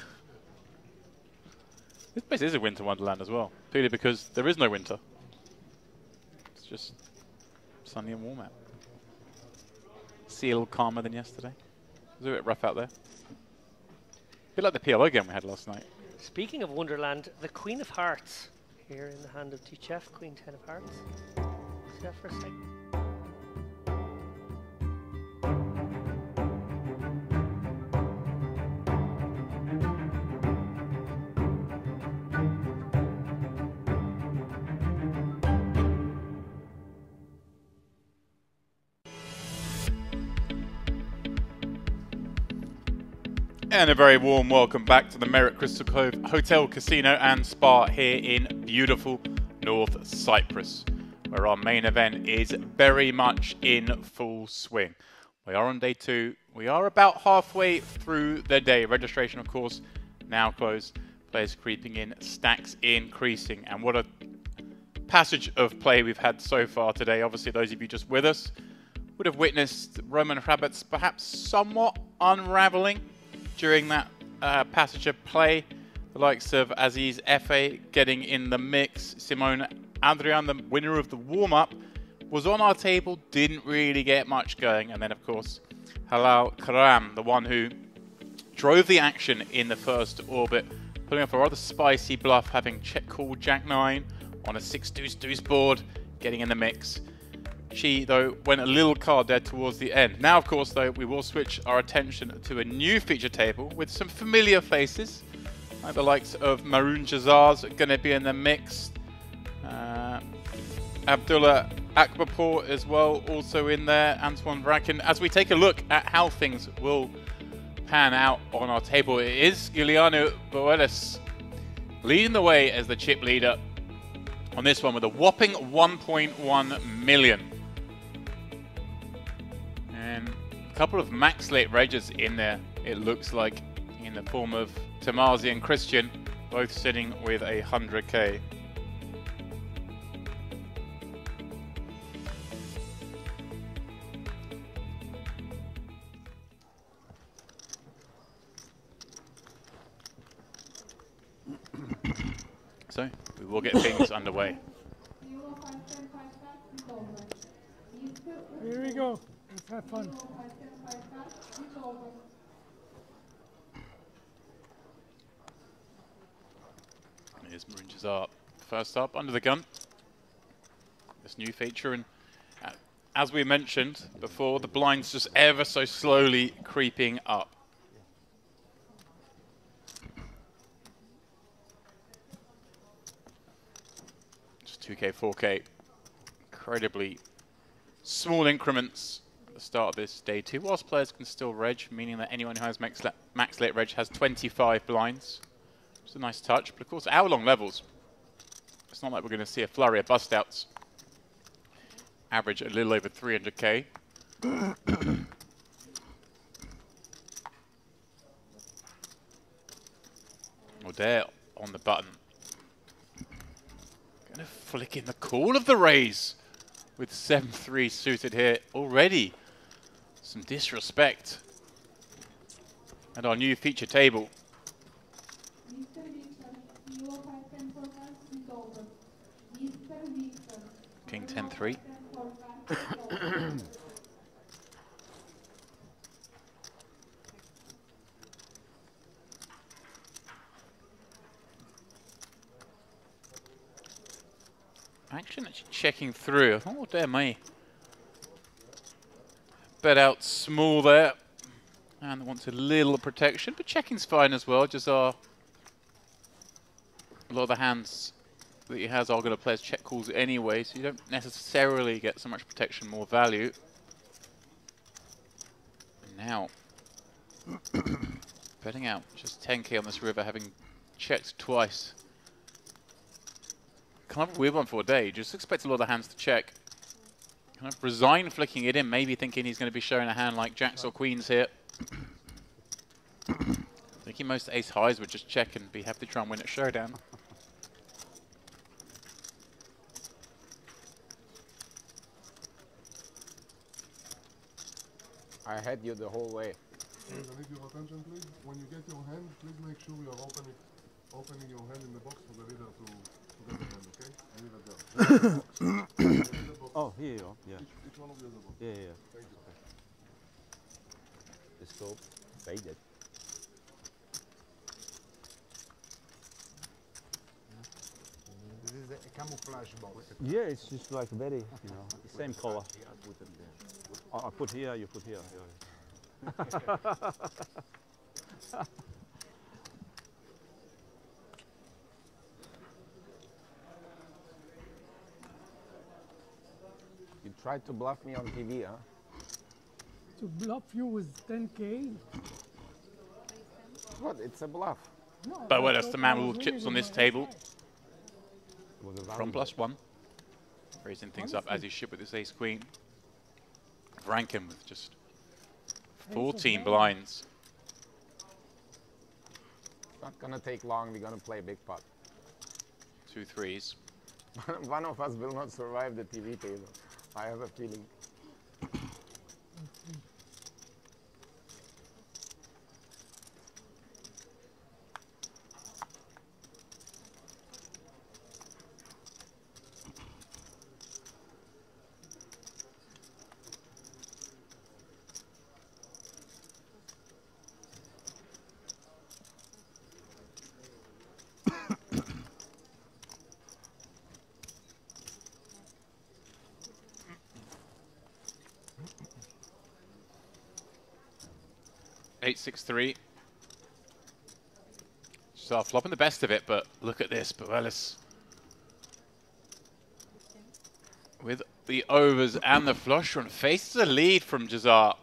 This place is a winter wonderland as well, purely because there is no winter. It's just sunny and warm out. Sea a little calmer than yesterday. It was a bit rough out there. A bit like the PLO game we had last night. Speaking of Wonderland, the Queen of Hearts here in the hand of Tichef, Queen 10 of Hearts. See that for a second. And a very warm welcome back to the Marriott Crystal Cove Hotel, Casino and Spa here in beautiful North Cyprus, where our main event is very much in full swing. We are on day 2. We are about halfway through the day. Registration, of course, now closed. Players creeping in, stacks increasing. And what a passage of play we've had so far today. Obviously, those of you just with us would have witnessed Roman Hrabats perhaps somewhat unraveling during that passage of play. The likes of Aziz Efe getting in the mix. Simone Adrian, the winner of the warm-up, was on our table, didn't really get much going. And then, of course, Halal Karam, the one who drove the action in the first orbit, putting off a rather spicy bluff, having check called Jack 9 on a 6-deuce-deuce board, getting in the mix. She, though, went a little card dead towards the end. Now, of course, though, we will switch our attention to a new feature table with some familiar faces, like the likes of Maroon Jazar's going to be in the mix. Abdullah Akbarpour as well, also in there. Antoine Bracken. As we take a look at how things will pan out on our table, it is Giuliano Boelis leading the way as the chip leader on this one with a whopping 1.1 million. And a couple of max late regs in there, it looks like, in the form of Tamazi and Christian, both sitting with 100k. So, we will get things underway. Here we go. Let's have fun. Here's Maroon Jazar first up, under the gun. This new feature, and as we mentioned before, the blinds just ever so slowly creeping up. Just 2k, 4k. Incredibly small increments at the start of this day 2, whilst players can still reg, meaning that anyone who has max late reg has 25 blinds. It's a nice touch, but of course hour-long levels. It's not like we're going to see a flurry of bust-outs. Average a little over 300k. O'Dare on the button. Going to flick in the call of the raise with 7-3 suited here already. Some disrespect. And our new feature table. King 10-3. Action actually checking through. Oh, dear me. Bet out small there. And wants a little protection, but checking's fine as well. Just a lot of the hands that he has are going to play as check calls anyway, so you don't necessarily get so much protection, more value. And now, betting out just 10k on this river, having checked twice. Kind of a weird one for a day. Just expect a lot of hands to check. Kind of resign flicking it in, maybe thinking he's going to be showing a hand like jacks or queens here. Thinking most ace highs would just check and be happy to try and win at showdown. I had you the whole way. I need your attention, please. When you get your hand, please make sure you are opening your hand in the box for the leader to get the hand, okay? I need it there. Oh, here you are. Yeah. Each one of you has a box. Yeah, yeah. Thank you. The scope faded. This is a camouflage box. Yeah, it's just like very, same color. I put here, you put here. You tried to bluff me on TV, huh? To bluff you with 10K? What? It's a bluff. No, But well, I that's the thought man I with was all chips on winning this my table. side. From +1. Raising things up as he should with this ace-queen. Rankin with just 14 blinds. It's not gonna take long. We're gonna play big pot. 2 threes. One of us will not survive the TV table. I have a feeling. Eight, 6, 3. So flopping the best of it, but look at this, Borelis. With the overs and the flush run, faces a lead from Jazar.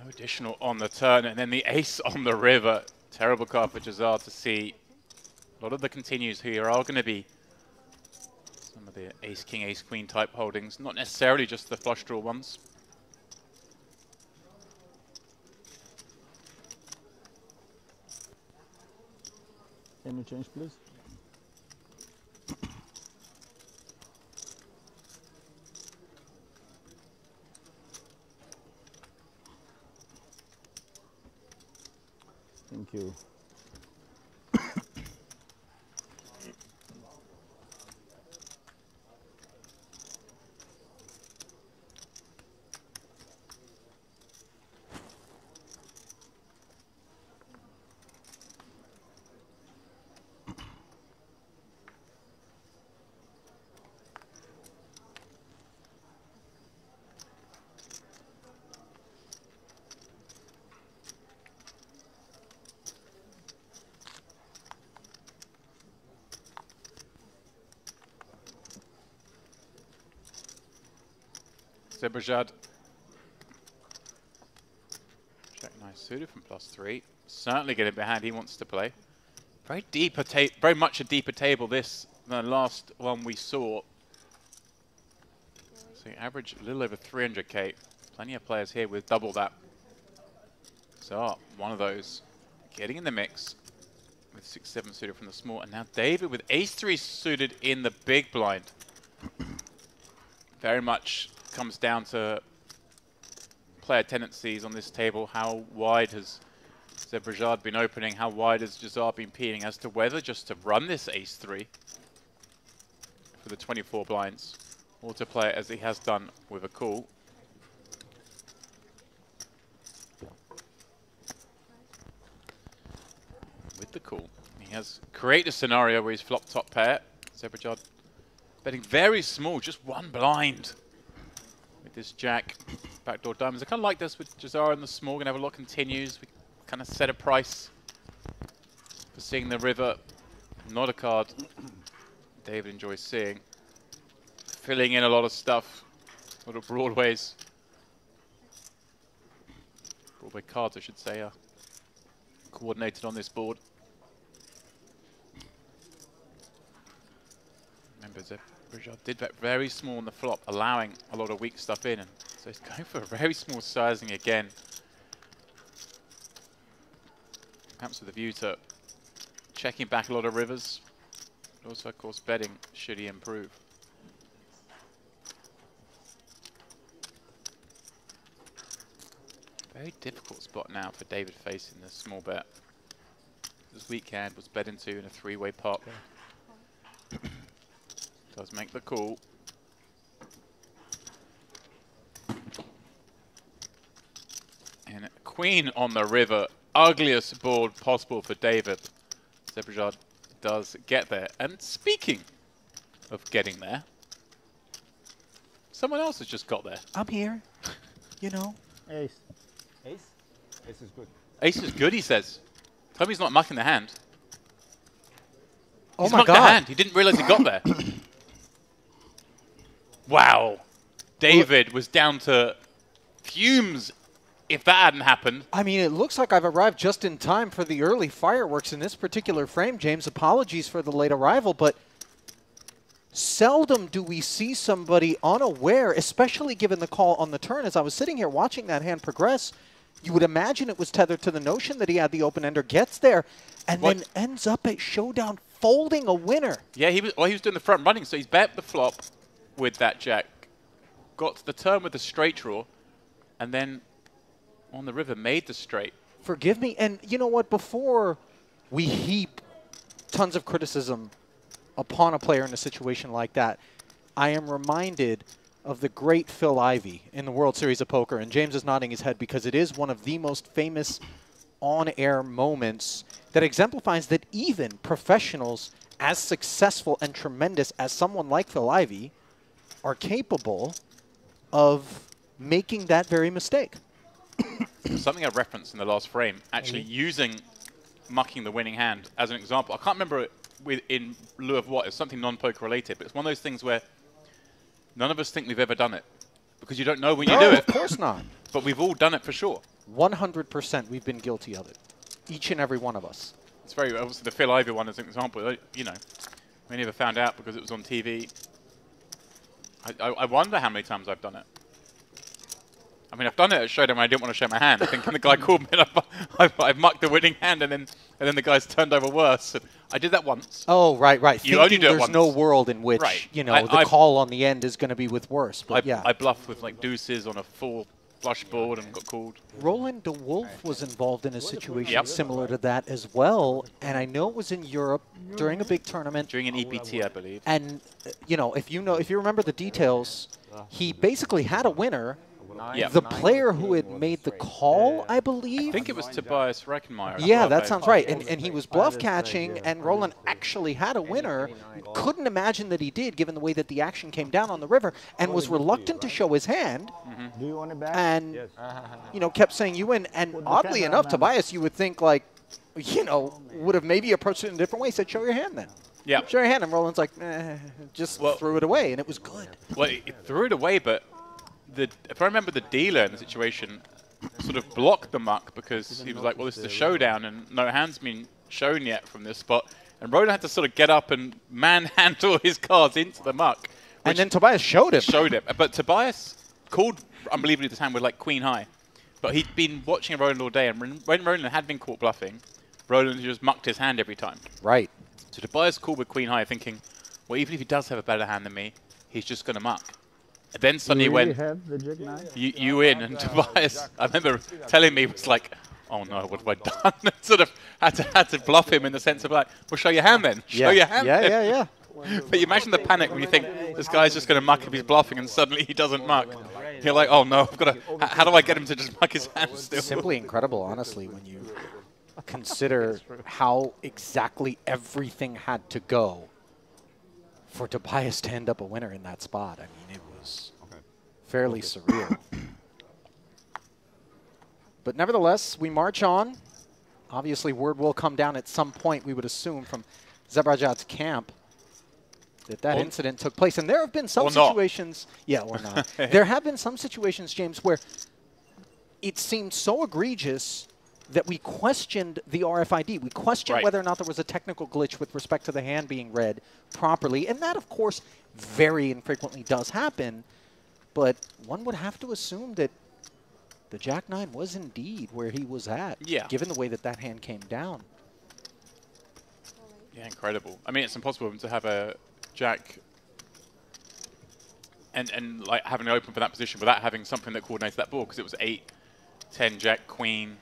Additional on the turn, and then the ace on the river. Terrible card for Jazar to see. A lot of the continues here are going to be some of the ace-king, ace-queen type holdings, not necessarily just the flush draw ones. Can you change, please? Thank you. Zebrajad. Check nice suited from +3. Certainly getting behind. He wants to play. Very deeper very much a deeper table this than the last one we saw. So average a little over 300k. Plenty of players here with double that. So one of those getting in the mix with 6-7 suited from the small. And now David with ace-3 suited in the big blind. Very much comes down to player tendencies on this table. How wide has Zebrajad been opening? How wide has Jazar been peeing as to whether just to run this ace-3 for the 24 blinds or to play it as he has done with a call. With the call, he has created a scenario where he's flop top pair. Zebrajad betting very small, just one blind. With this jack, backdoor diamonds. I kind of like this with Jazar and the small. Gonna have a lot of continues. We kind of set a price for seeing the river. Not a card David enjoys seeing. Filling in a lot of stuff, a lot of broadways. all the cards, I should say, are coordinated on this board. Remember, Zebrajad did bet very small on the flop, allowing a lot of weak stuff in, and so he's going for a very small sizing again. Perhaps with a view to checking back a lot of rivers, but also, of course, betting should he improve. Very difficult spot now for David facing this small bet. His weak hand was bet into in a three-way pot. Does make the call. And queen on the river. Ugliest board possible for David. Zebrajad does get there. And speaking of getting there, someone else has just got there. I'm here. You know. Ace. Ace? Ace is good. Ace is good, he says. Tell me he's not mucking the hand. Oh He's my mucked God. the hand. He didn't realize he got there. Wow. David was down to fumes if that hadn't happened. I mean, it looks like I've arrived just in time for the early fireworks in this particular frame, James. Apologies for the late arrival, but seldom do we see somebody unaware, especially given the call on the turn. As I was sitting here watching that hand progress, you would imagine it was tethered to the notion that he had the open-ender, gets there, and then ends up at showdown folding a winner. Yeah, he was doing the front running, so he's bet the flop with that jack, got to the turn with the straight draw, and then on the river made the straight. Forgive me, and you know what? Before we heap tons of criticism upon a player in a situation like that, I am reminded of the great Phil Ivey in the World Series of Poker, and James is nodding his head because it is one of the most famous on-air moments that exemplifies that even professionals as successful and tremendous as someone like Phil Ivey are capable of making that very mistake. Something I referenced in the last frame, actually using mucking the winning hand as an example. I can't remember it in lieu of what. It's something non-poker related, but it's one of those things where none of us think we've ever done it because you don't know when you do it. Of course not. But we've all done it for sure. 100% we've been guilty of it. Each and every one of us. It's very, obviously the Phil Ivey one is an example. You know, we never found out because it was on TV. I wonder how many times I've done it. I mean, I've done it at Showdown when I didn't want to show my hand. I think the guy called me and I've mucked the winning hand and then the guy's turned over worse. And I did that once. Oh, right, right. You only do it there's once. no world in which, you know, the call on the end is going to be with worse. But yeah. I bluffed with like deuces on a full flush board and got called. Roland de Wolf was involved in a situation similar to that as well. And I know it was in Europe during a big tournament. During an EPT, I believe. And, you know, if you remember the details, he basically had a winner. The player who had made the call, I believe. I think it was Tobias Reichenmeyer. Yeah, that sounds right. And he was bluff catching, and Roland actually had a winner. Couldn't imagine that he did, given the way that the action came down on the river, and was reluctant to show his hand. Do you want it back? And, you know, kept saying you win. And oddly enough, Tobias, you would think, like, you know, would have maybe approached it in a different way. Said, show your hand then. Yeah. Show your hand. And Roland's like, just threw it away, and it was good. Well, he threw it away, but if I remember, the dealer in the situation sort of blocked the muck because he was like, well, this is a showdown and no hand's been shown yet from this spot. And Roland had to sort of get up and manhandle his cards into the muck. And then Tobias showed him. Showed him. But Tobias called, unbelievably, this hand with like queen high. But he'd been watching Roland all day, and when Roland had been caught bluffing, Roland just mucked his hand every time. Right. So Tobias called with queen high thinking, well, even if he does have a better hand than me, he's just going to muck. And then suddenly when you win, and Tobias, I remember telling me, was like, oh no, what have I done? Sort of had to bluff him in the sense of like, well, show your hand then. Show your hand then. Yeah. But you imagine the panic when you think this guy's just going to muck if he's bluffing and suddenly he doesn't muck. You're like, oh no, I've got to, how do I get him to just muck his hand still? Simply incredible, honestly, when you consider how exactly everything had to go for Tobias to end up a winner in that spot. I mean, it was fairly surreal. But nevertheless, we march on. Obviously, word will come down at some point, we would assume, from Zebrajad's camp that incident took place. And there have been some situations. Yeah, or not. There have been some situations, James, where it seemed so egregious that we questioned the RFID. We questioned whether or not there was a technical glitch with respect to the hand being read properly. And that, of course, very infrequently does happen. But one would have to assume that the Jack-9 was indeed where he was at, given the way that that hand came down. Yeah, incredible. I mean, it's impossible to have a Jack and like having it open for that position without having something that coordinates that board, because it was 8, 10, Jack, Queen,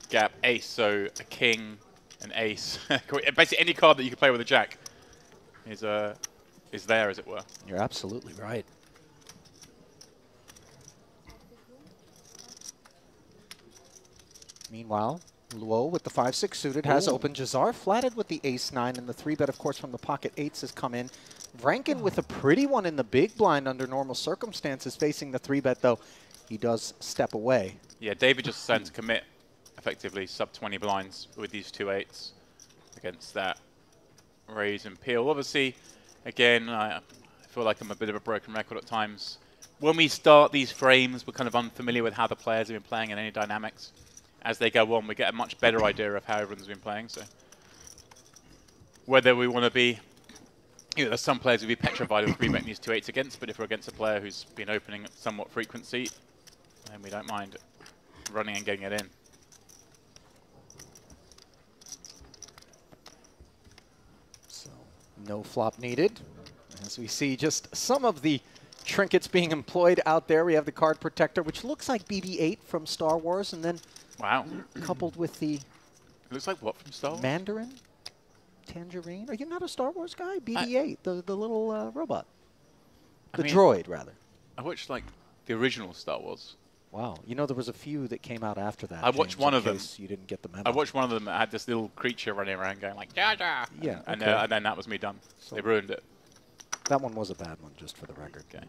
gap, ace, so a king, an ace. Basically, any card that you can play with a Jack is there, as it were. You're absolutely right. Meanwhile, Luo with the 5-6 suited has opened. Jazar flatted with the ace-9, and the 3-bet, of course, from the pocket 8s has come in. Vranken with a pretty one in the big blind under normal circumstances, facing the 3-bet, though he does step away. Yeah, David just decided to commit effectively sub-20 blinds with these 2 8s against that raise and peel. Obviously, again, I feel like I'm a bit of a broken record at times. When we start these frames, we're kind of unfamiliar with how the players have been playing and any dynamics. As they go on, we get a much better idea of how everyone's been playing. So whether we want to be, you know, there's some players who'd be petrified of 3-betting these 2 8s against, but if we're against a player who's been opening at somewhat frequency, then we don't mind running and getting it in. No flop needed. As we see just some of the trinkets being employed out there. We have the card protector, which looks like BB-8 from Star Wars, and then coupled with the... It looks like what from Star Wars? Mandarin? Tangerine? Are you not a Star Wars guy? BB-8, the little robot. The droid, rather. I watched, like, the original Star Wars. Wow. You know, there was a few that came out after that. I watched one of them. You didn't get the memo. I watched one of them that had this little creature running around going like, Jar Jar. Yeah. And then that was me done. So they ruined it. That one was a bad one, just for the record. Okay.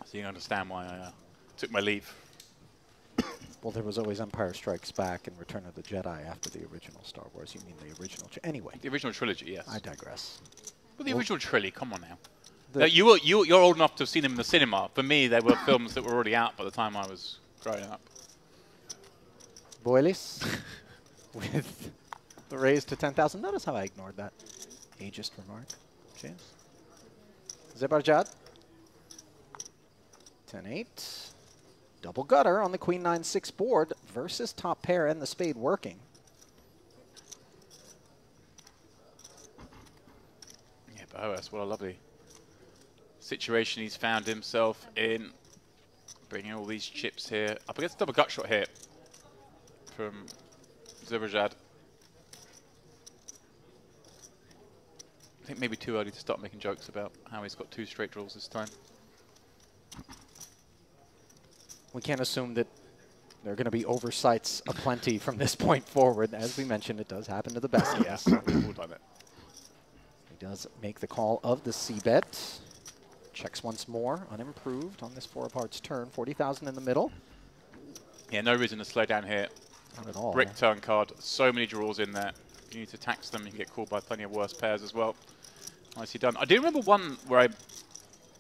So you understand why I took my leave. Well, there was always Empire Strikes Back and Return of the Jedi after the original Star Wars. You mean the original? Anyway. The original trilogy, yes. I digress. Well, the original trilogy, come on now. You're old enough to have seen them in the cinema. For me, they were films that were already out by the time I was growing up. Boilis with the raise to 10,000. Notice how I ignored that ageist remark. James. Zebarjad. 10-8. Double gutter on the Queen 9-6 board versus top pair and the spade working. Yeah, Boas, what a lovely situation he's found himself in. Bringing all these chips here. Up against a double gut shot here from Zebarjad. I think maybe too early to start making jokes about how he's got 2 straight draws this time. We can't assume that there are going to be oversights aplenty from this point forward. As we mentioned, it does happen to the best of us. He does make the call of the C-bet. Checks once more, unimproved on this 4 of hearts turn. 40,000 in the middle. Yeah, no reason to slow down here. Not at all. Brick turn card, so many draws in there. You need to tax them, you can get called by plenty of worse pairs as well. Nicely done. I do remember one where I...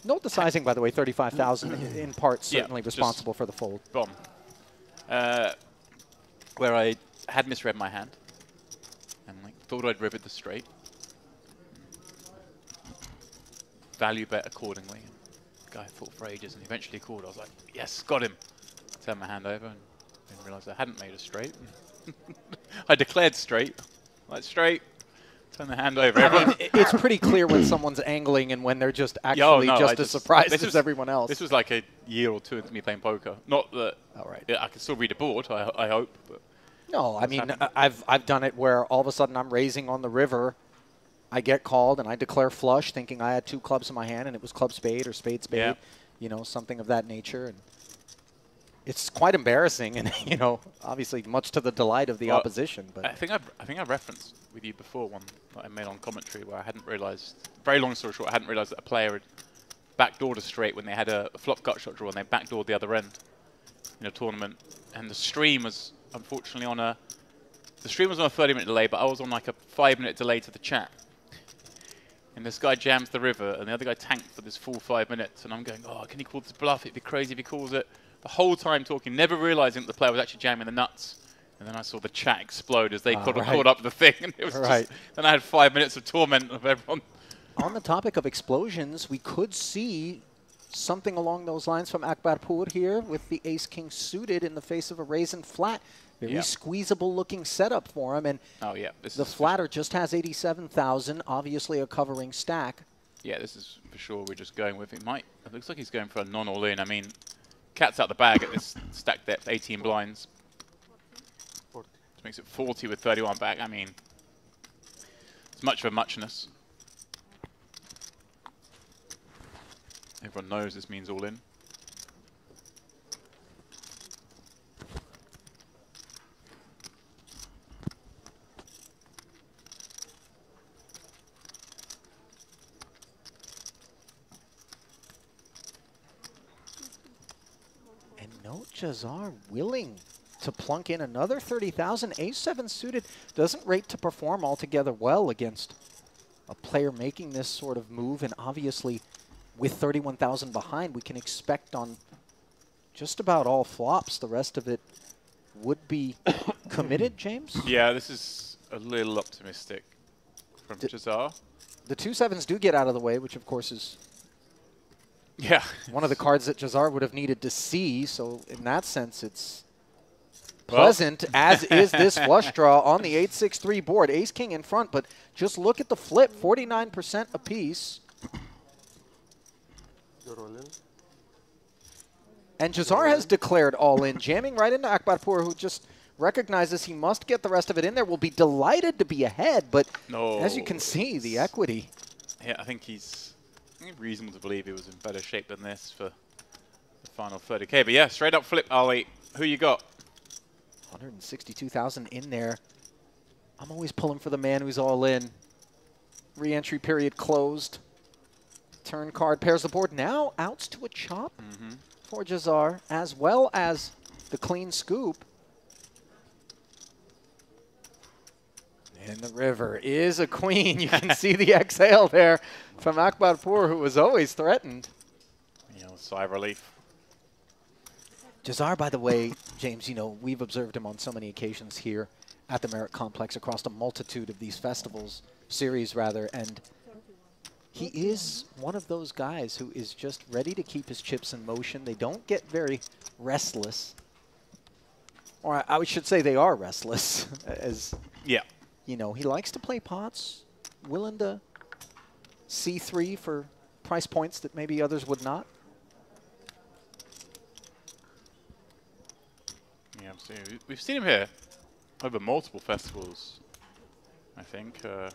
Note the sizing, by the way, 35,000 in part certainly responsible for the fold. Bomb. Where I had misread my hand and thought I'd riveted the straight. Value bet accordingly. The guy thought for ages and eventually called. I was like, yes, got him. Turned my hand over and then realised I hadn't made a straight. I declared straight. Like straight. Turn the hand over. I mean, it's pretty clear when someone's angling and when they're just actually just as surprised as everyone else. This was like a year or 2 into me playing poker. Not that I can still read a board, I hope. But no, I mean, I've done it where all of a sudden I'm raising on the river. I get called and I declare flush thinking I had 2 clubs in my hand and it was club spade or spade spade, you know, something of that nature. And it's quite embarrassing and, you know, obviously much to the delight of the opposition. But I think I referenced with you before one that I made on commentary where I hadn't realised, very long story short, I hadn't realised that a player had backdoored a straight when they had a flop gut shot draw and they backdoored the other end in a tournament. And the stream was unfortunately on a 30-minute delay, but I was on like a 5-minute delay to the chat. And this guy jams the river, and the other guy tanked for this full 5 minutes. And I'm going, oh, can he call this bluff? It'd be crazy if he calls it. the whole time talking, never realizing that the player was actually jamming the nuts. And then I saw the chat explode as they caught up the thing. And it was just, then I had 5 minutes of torment of everyone. On the topic of explosions, we could see something along those lines from Akbarpur here with the ace-king suited in the face of a raisin flat. Very squeezable looking setup for him. And the flatter just has 87,000, obviously a covering stack. Yeah, this is for sure we're just going with it. It looks like he's going for a non-all-in. I mean, cat's out the bag at this stack depth, 18 blinds. Which makes it 40 with 31 back. I mean, it's much of a muchness. Everyone knows this means all in. And no Jazar willing to plunk in another 30,000. Ace-7 suited doesn't rate to perform altogether well against a player making this sort of move, and obviously with 31,000 behind, we can expect on just about all flops. The rest of it would be committed, James? Yeah, this is a little optimistic from Jazar. The 2-7s do get out of the way, which of course is one of the cards that Jazar would have needed to see. So in that sense, it's pleasant, as is this flush draw on the 8-6-3 board. Ace-king in front, but just look at the flip, 49% apiece. And Jazar has declared all in, jamming right into Akbarpur, who just recognizes he must get the rest of it in there. Will be delighted to be ahead, but as you can see, the equity. Yeah, I think he's reasonable to believe he was in better shape than this for the final 30K. But yeah, straight up flip, Ali. Who you got? 162,000 in there. I'm always pulling for the man who's all in. Re-entry period closed. Turn card pairs the board. Now outs to a chop for Jazar, as well as the clean scoop. And the river is a queen. You can see the exhale there from Akbarpur, who was always threatened. Sigh of relief. Jazar, by the way, James, you know, we've observed him on so many occasions here at the Merit Complex across a multitude of these festivals, series rather, and he is one of those guys who is just ready to keep his chips in motion. They don't get very restless. Or I should say they are restless. As you know, he likes to play pots, willing to C3 for price points that maybe others would not. Yeah, absolutely. We've seen him here over multiple festivals, I think. Had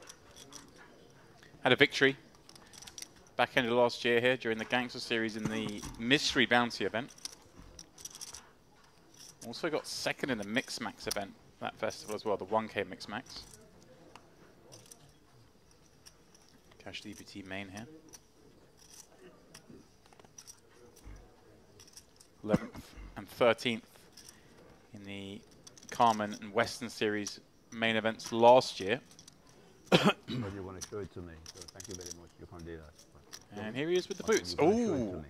a victory back end of last year here during the Gangster Series in the Mystery Bounty event. Also got second in the Mix Max event, that festival as well, the 1K Mix Max. Cash DBT main here. 11th and 13th in the Carmen and Western Series main events last year. But you want to show it to me, so thank you very much. You can do that. And here he is with the boots. Oh,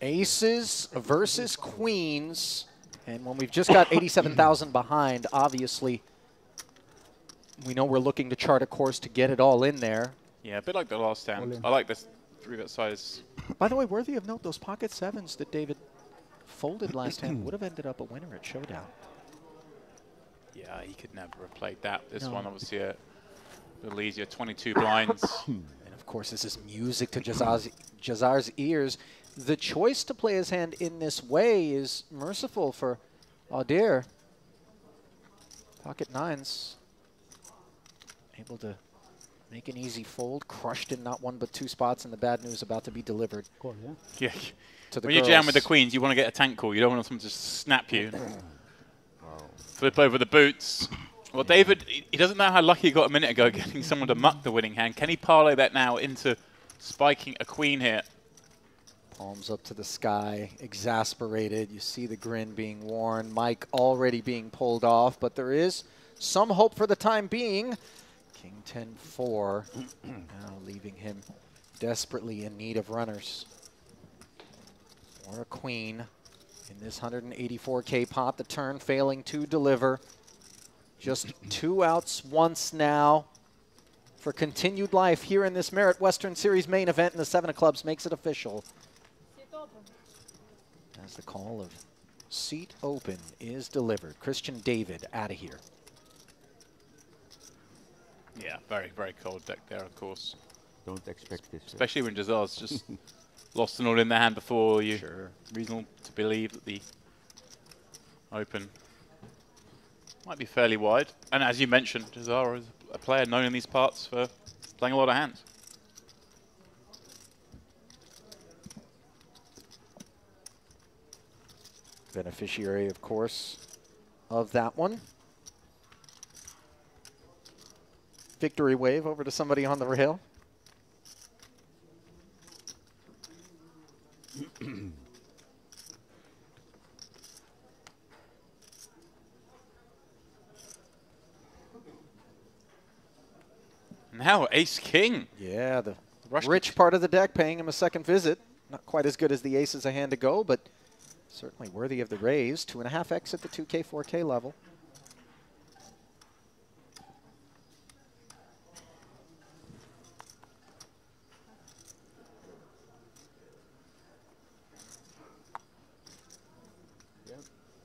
aces versus queens. And when we've just got 87,000 behind, obviously, we know we're looking to chart a course to get it all in there. Yeah, a bit like the last hand. I like this 3-bet size. By the way, worthy of note, those pocket sevens that David folded last hand would have ended up a winner at Showdown. Yeah, he could never have played that. This one, obviously, a little easier, 22 blinds. And of course, this is music to Jazar's ears. The choice to play his hand in this way is merciful for Audir. Pocket nines. Able to make an easy fold. Crushed in not one but two spots, and the bad news about to be delivered. Cool, Yeah. To the when you jam with the queens, you want to get a tank call. You don't want someone to snap you. Flip over the boots. Well, David, he doesn't know how lucky he got a minute ago getting someone to muck the winning hand. Can he parlay that now into spiking a queen here? Palms up to the sky, exasperated. You see the grin being worn. Mike already being pulled off, but there is some hope for the time being. King 10-4, now leaving him desperately in need of runners. Or a queen. In this 184K pot, the turn failing to deliver. Just 2 outs once now for continued life here in this Merit Western Series main event, and the 7 of clubs makes it official. As the call of seat open is delivered. Christian David out of here. Yeah, very, very cold deck there, of course. Don't expect this. Especially when Jazar's just lost an all in their hand before you. Sure. Reasonable to believe that the open might be fairly wide. And as you mentioned, Jazar is a player known in these parts for playing a lot of hands. Beneficiary, of course, of that one. Victory wave over to somebody on the rail. Now Ace King. Yeah, the rich part of the deck paying him a second visit. Not quite as good as the ace as a hand to go, but certainly worthy of the raise. 2.5x at the 2K, 4K level.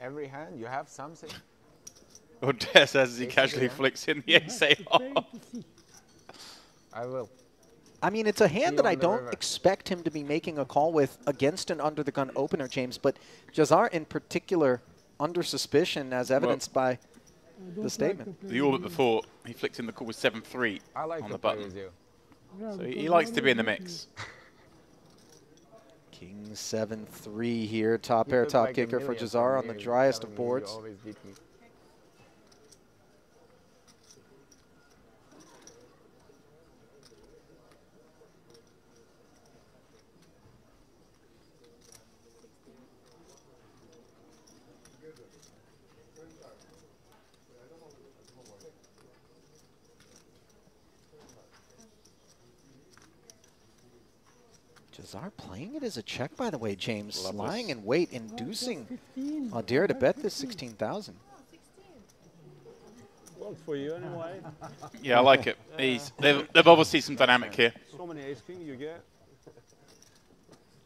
Every hand, you have something. Odette says as he casually flicks in the ace AR. I will. I mean, it's a hand that I don't river. expect him to be making a call with against an under-the-gun opener, James, but Jazar in particular under suspicion as evidenced by the statement. The orbit before, he flicked in the call with 7-3 I like on to the play button. with you. Yeah, So he because likes to one be in the of them mix. King 7-3 here, top You pair, look top like a kicker for million Jazar from on the here. driest Telling of me you boards. always beat me. Jazar playing it as a check, by the way, James. Love Lying this. in wait, inducing Adir to bet this 16,000. Worked for you anyway. Yeah, I like it. They've obviously some dynamic here. So many ace king you get.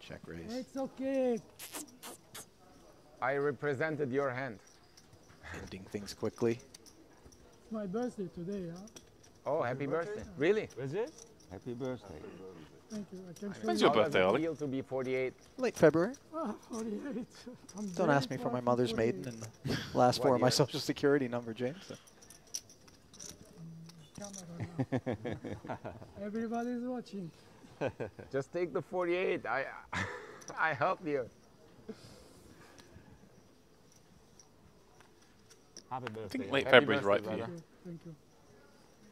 Check raise. It's okay. I represented your hand. Ending things quickly. It's my birthday today, huh? Oh, happy birthday. Really? Is it? Happy birthday. Thank you. I can show When's you. your birthday, How does Ollie? it feel to be 48? Late February. Ah, 48. I'm Don't very ask me for far my from mother's 48. maiden and the last four of my year? social security number, James. Camera now. Everybody's watching. Just take the 48. I help you. Happy I birthday. think late Happy February's birthday, right for you. brother. Thank you.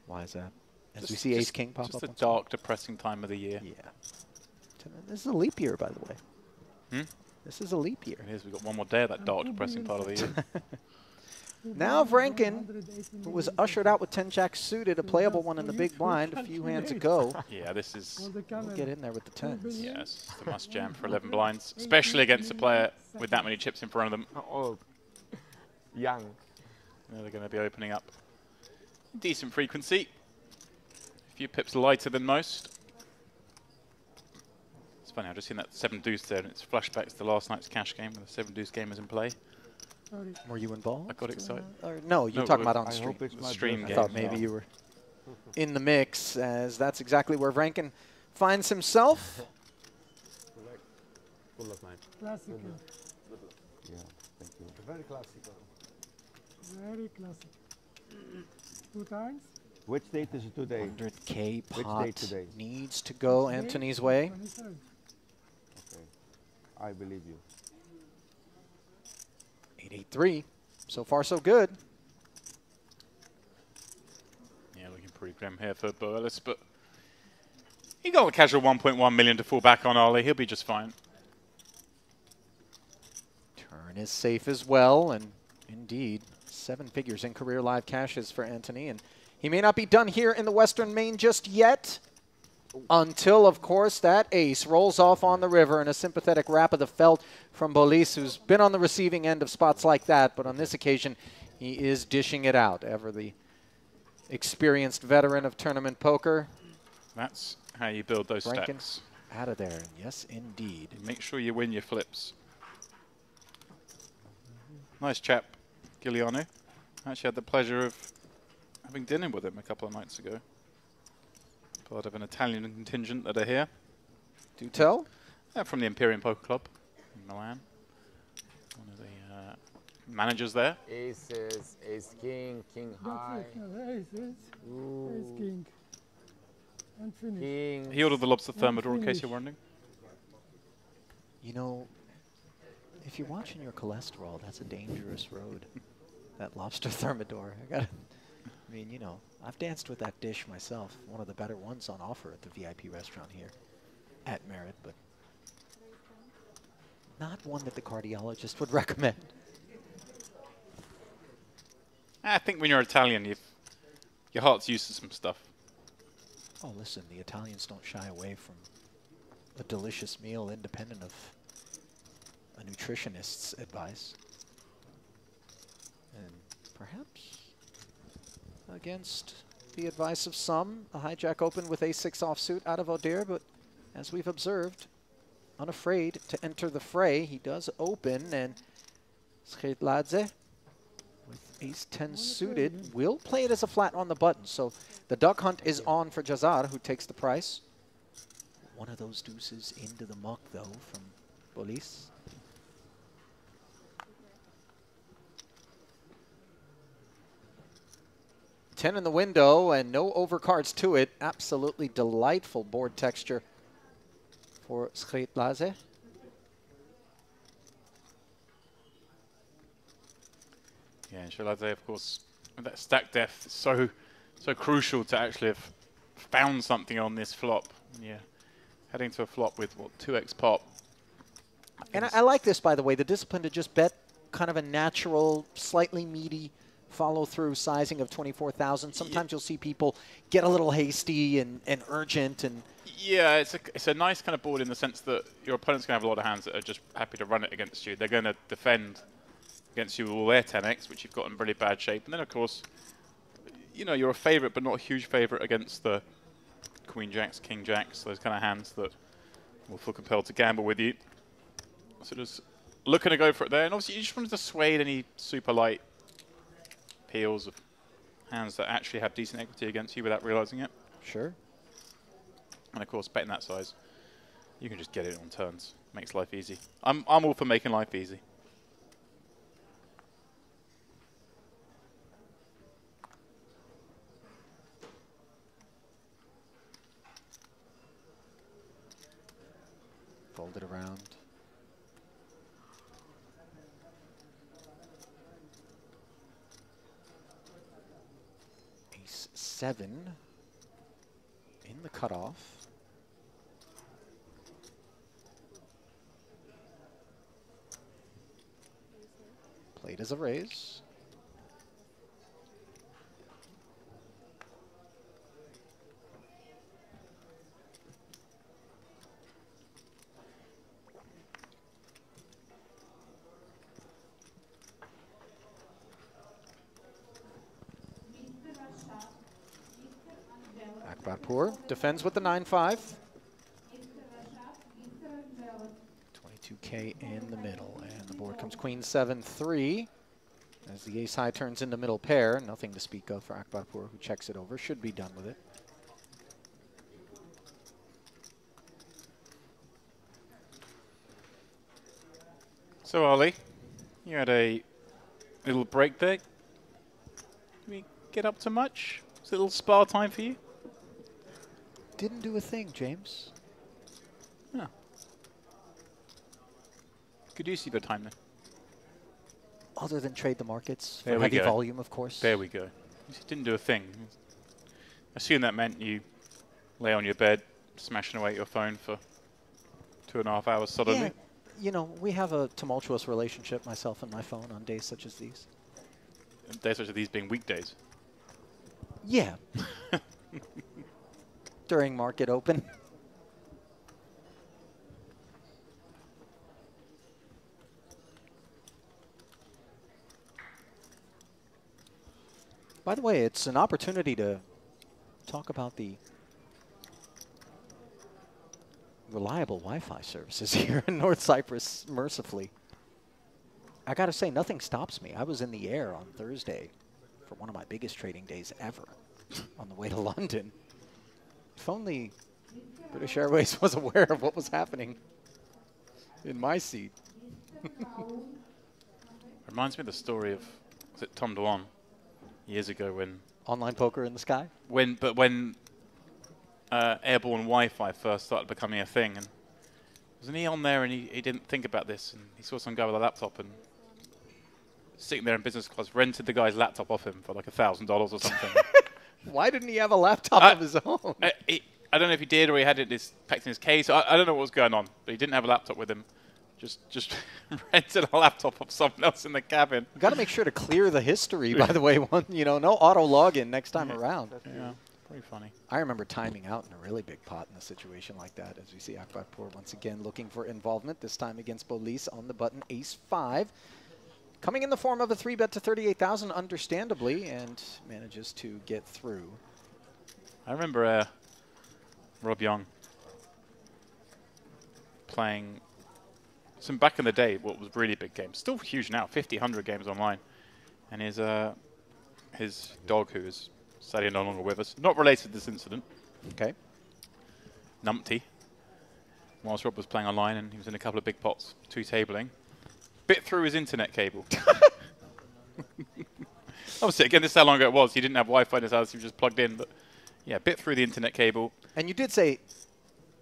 Why is that? As we Just- see Ace just- King pop Just up. a once in a while. dark, depressing time of the year. Yeah. This is a leap year, by the way. Hmm? This is a leap year. It is. We've got one more day of that dark, depressing part of the year. Now Vranken, who was ushered out with 10 jacks suited, a playable one in the big blind a few hands ago. Yeah, this is We'll get in there with the 10s. yes, the must jam for 11 blinds, especially against a player with that many chips in front of them. Oh, young. They're going to be opening up decent frequency. A few pips lighter than most. It's funny, I've just seen that 7 deuce there, and it's flashbacks to last night's cash game when the 7 deuce game was in play. Sorry. Were you involved? I got excited. Or no, you're No, talking it about on I stream. hope it's my Stream I game. thought maybe you were in the mix, as that's exactly where Vranken finds himself. Full of night. Classical. Yeah, thank you. Very classical. Very classic. 2 times. Which date is it today? 100K Which pot date today? needs to go Today, Anthony's way. 23rd. Okay. I believe you. 883. So far, so good. Yeah, looking pretty grim here for Boelis, but he got a casual 1.1 million to fall back on Ollie. He'll be just fine. Turn is safe as well, and indeed, 7 figures in career live cashes for Anthony, and he may not be done here in the Western Main just yet. until, of course, that ace rolls off on the river and a sympathetic rap of the felt from Bolis, who's been on the receiving end of spots like that, but on this occasion, he is dishing it out. Ever the experienced veteran of tournament poker. That's how you build those Rankin stacks. Out of there. Yes, indeed. Make sure you win your flips. Nice chap, Giuliano. I actually had the pleasure of having dinner with him a couple of nights ago. Part of an Italian contingent that are here. Do tell? From the Imperium Poker Club in Milan. One of the managers there. Aces, ace king, king high. Aces, ace king. And finish. King. He ordered the lobster thermidor, in case you're wondering. You know, if you're watching your cholesterol, that's a dangerous road. That lobster thermidor. I mean, you know, I've danced with that dish myself. One of the better ones on offer at the VIP restaurant here at Merit, but not one that the cardiologist would recommend. I think when you're Italian, your heart's used to some stuff. Oh, listen, the Italians don't shy away from a delicious meal independent of a nutritionist's advice. And perhaps against the advice of some, a hijack opened with ace-6 offsuit out of O'Dear, but as we've observed, unafraid to enter the fray, he does open, and Skhedladze with ace-10 suited will play it as a flat on the button. So the duck hunt is on for Jazar, who takes the price. One of those deuces into the muck, though, from Bolis. Ten in the window and no overcards to it. Absolutely delightful board texture for Skhedladze. Yeah, and Skhedladze, of course, with that stack depth, it's so crucial to actually have found something on this flop. Yeah, heading to a flop with, what, 2x pop. And I like this, by the way, the discipline to just bet kind of a natural, slightly meaty follow-through sizing of 24,000. Sometimes you'll see people get a little hasty and urgent. And yeah, it's a nice kind of board in the sense that your opponent's going to have a lot of hands that are just happy to run it against you. They're going to defend against you with all their 10x, which you've got in really bad shape. And then, of course, you know, you're a favorite, but not a huge favorite against the Queen Jacks, King Jacks, those kind of hands that will feel compelled to gamble with you. So just looking to go for it there. And obviously, you just wanted to sway any super light peels of hands that actually have decent equity against you without realizing it. Sure. And of course, betting that size, you can just get it on turns. Makes life easy. I'm all for making life easy. fold it around. Ace-7 in the cutoff. Played as a raise. Akbarpur defends with the 9-5. 22K in the middle, and the board comes Queen 7-3 as the ace high turns into middle pair. Nothing to speak of for Akbarpur, who checks it over. Should be done with it. So Ali, you had a little break there. Did we get up to much? Was it a little spa time for you? Didn't do a thing, James. Yeah. Could you see the time then? Other than trade the markets for There we heavy go. volume, of course. There we go. You didn't do a thing. I assume that meant you lay on your bed, smashing away at your phone for 2.5 hours suddenly. Yeah, you know, we have a tumultuous relationship, myself and my phone, on days such as these. And days such as these being weekdays. Yeah. during market open. By the way, it's an opportunity to talk about the reliable Wi-Fi services here in North Cyprus, mercifully. I got to say, nothing stops me. I was in the air on Thursday for one of my biggest trading days ever on the way to London. If only British Airways was aware of what was happening in my seat. Reminds me of the story of, was it Tom Dewan years ago when... Online poker in the sky? When airborne Wi-Fi first started becoming a thing, and wasn't he on there and he didn't think about this, and he saw some guy with a laptop and sitting there in business class, rented the guy's laptop off him for like $1,000 or something. Why didn't he have a laptop of his own? I don't know if he did or he had it packed in his case. I don't know what was going on, but he didn't have a laptop with him. Just rented a laptop of someone else in the cabin. Got to make sure to clear the history, by the way. No auto login next time around. Yeah, pretty funny. I remember timing out in a really big pot in a situation like that, as we see Akbarpur once again looking for involvement, this time against Bolis on the button ace-5. Coming in the form of a 3-bet to 38,000, understandably, and manages to get through. I remember Rob Young playing some back in the day, what was really big games. Still huge now, 50, 100 games online. And his dog, who is sadly no longer with us, not related to this incident. Okay. Numpty. Whilst Rob was playing online and he was in a couple of big pots, two-tabling, bit through his internet cable. Obviously, again, this is how long ago it was. He didn't have Wi-Fi in his house, he was just plugged in. But yeah, bit through the internet cable. And you did say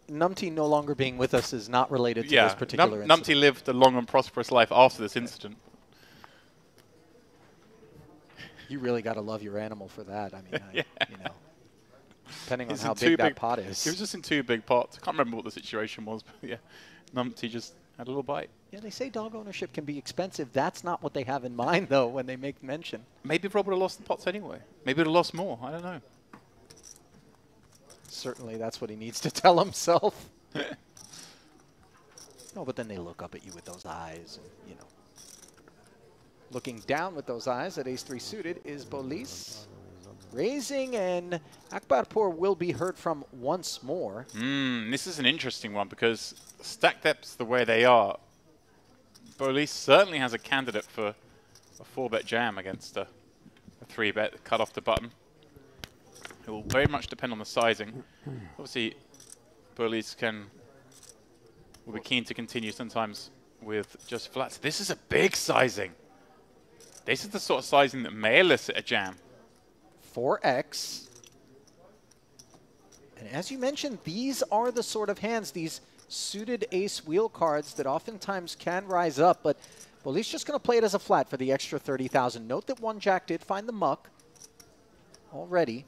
Numpty no longer being with us is not related to this particular incident. Numpty lived a long and prosperous life after this incident. You really got to love your animal for that. I mean, yeah. Depending on how big that pot is. He was just in two big pots. I can't remember what the situation was, but yeah, Numpty just had a little bite. Yeah, they say dog ownership can be expensive. That's not what they have in mind, though, when they make mention. Maybe Rob would have lost the pots anyway. Maybe he would have lost more. I don't know. Certainly, that's what he needs to tell himself. No, but then they look up at you with those eyes, and, Looking down with those eyes at ace-3 suited is Bolis. Raising, and Akbarpur will be heard from once more. This is an interesting one because stack depths the way they are, Bolis certainly has a candidate for a 4-bet jam against a 3-bet cut off the button. It will very much depend on the sizing. Obviously, Bolis will be keen to continue sometimes with just flats. This is a big sizing. This is the sort of sizing that may elicit a jam. 4x. And as you mentioned, these are the sort of hands, these suited ace wheel cards that oftentimes can rise up, but Bolis just going to play it as a flat for the extra 30,000. Note that 1-jack did find the muck already.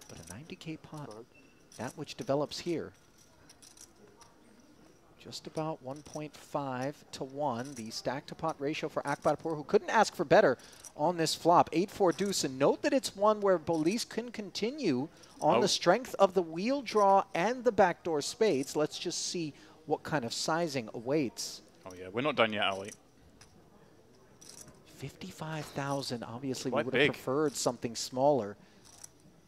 But a 90K pot, that which develops here. Just about 1.5 to 1, the stack to pot ratio for Akbarpur, who couldn't ask for better on this flop. 8-4 deuce, and note that it's one where Bolis can continue on the strength of the wheel draw and the backdoor spades. Let's just see what kind of sizing awaits. Oh yeah, we're not done yet, are we? 55,000, obviously Quite we would have preferred something smaller.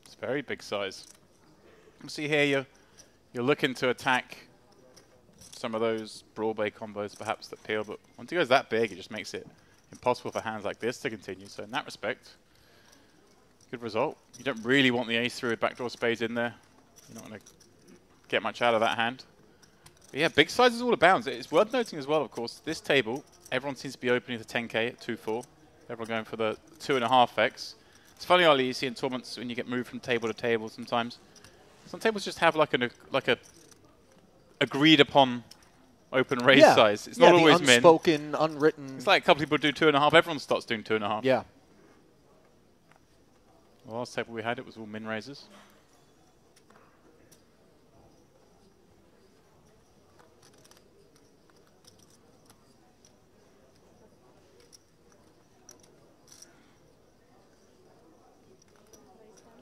It's very big size. You see here, you're looking to attack some of those broadway combos perhaps that peel, but once it goes that big, it just makes it impossible for hands like this to continue. So in that respect, good result. You don't really want the ace through with backdoor spades in there. You're not going to get much out of that hand. But yeah, big size is all abounds. It's worth noting as well, of course, this table, everyone seems to be opening to 10K at 2-4. Everyone going for the 2.5x. It's funny, Ollie, you see in tournaments when you get moved from table to table sometimes. Some tables just have like a agreed upon open raise size. It's not always min. Unspoken, unwritten. It's like a couple people do 2.5. Everyone starts doing 2.5. Yeah. The last table we had, it was all min raises.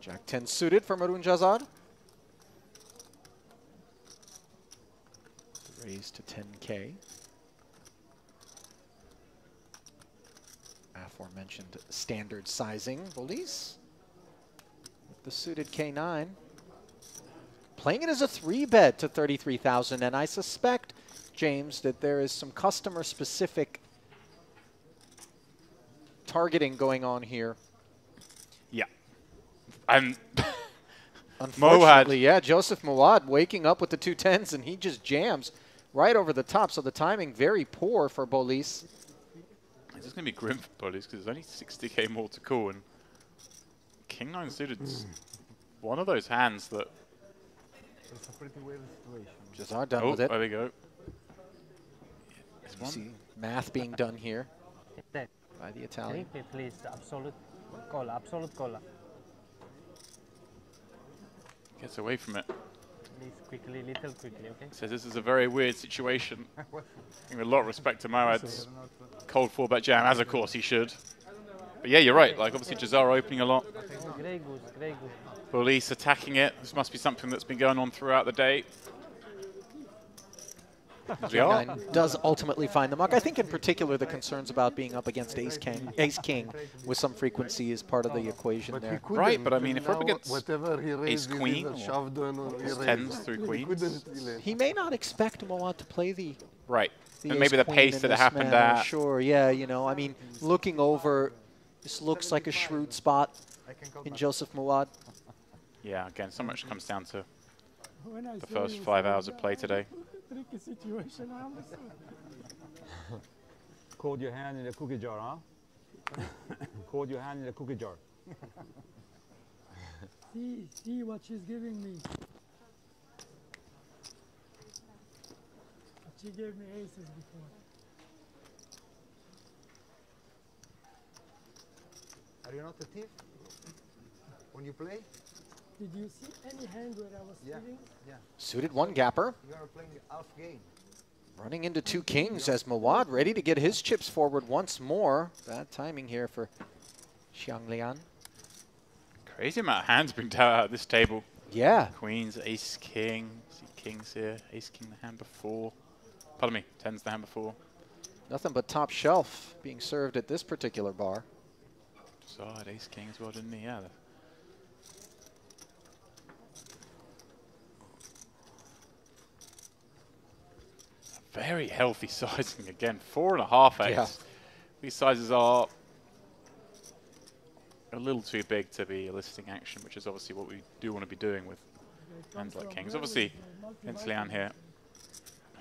Jack 10 suited for Maroon Jazad. Raise to 10K. Aforementioned standard sizing Bolis with the suited K9. Playing it as a 3-bet to 33,000, and I suspect, James, that there is some customer-specific targeting going on here. Yeah. And unfortunately, yeah, Joseph Mouad waking up with the 2 10s, and he just jams right over the top, so the timing very poor for Bolis. It's just going to be grim for Bolis because there's only 60k more to call, and King 9 suited's one of those hands that... It's a pretty weird situation. Jazar done with it. There we go. You see math being done here by the Italian. Please, absolute cola, absolute cola. Gets away from it. Please, quickly, little quickly, okay? Says this is a very weird situation. With a lot of respect to Mouad's cold 4-bet jam, as of course he should. But yeah, you're right. Like obviously Jazar opening a lot. Grey goose, grey goose. Bolis attacking it. This must be something that's been going on throughout the day. K9 does ultimately find the muck. I think in particular the concerns about being up against Ace King with some frequency is part of the equation there. Right, but I mean if we're up against whatever he Ace Queen or Ace 10s through Queens, he may not expect Mouad to play the and maybe the pace that it happened at. Sure, yeah, you know, I mean, looking over, this looks like a shrewd spot in Joseph Mouad. Yeah, again, so much comes down to the first 5 hours of play today. Tricky situation, I understand. Coat your hand in the cookie jar, huh? Coat your hand in the cookie jar. See what she's giving me. She gave me aces before. Are you not a thief? When you play? Did you see any hand where I was sitting? Yeah. Suited 1-gapper. You are playing half game. Running into 2 kings as Mouad ready to get his chips forward once more. Bad timing here for Xianglian. Crazy amount of hands being dealt out at this table. Yeah. Queens, Ace King. See kings here. Ace King the hand before. Pardon me, 10's the hand before. Nothing but top shelf being served at this particular bar. So had Ace King as well, didn't he? Yeah. Very healthy sizing again, 4.5x. Yeah. These sizes are a little too big to be a listing action, which is obviously what we do want to be doing with hands like kings. Obviously, Lian here,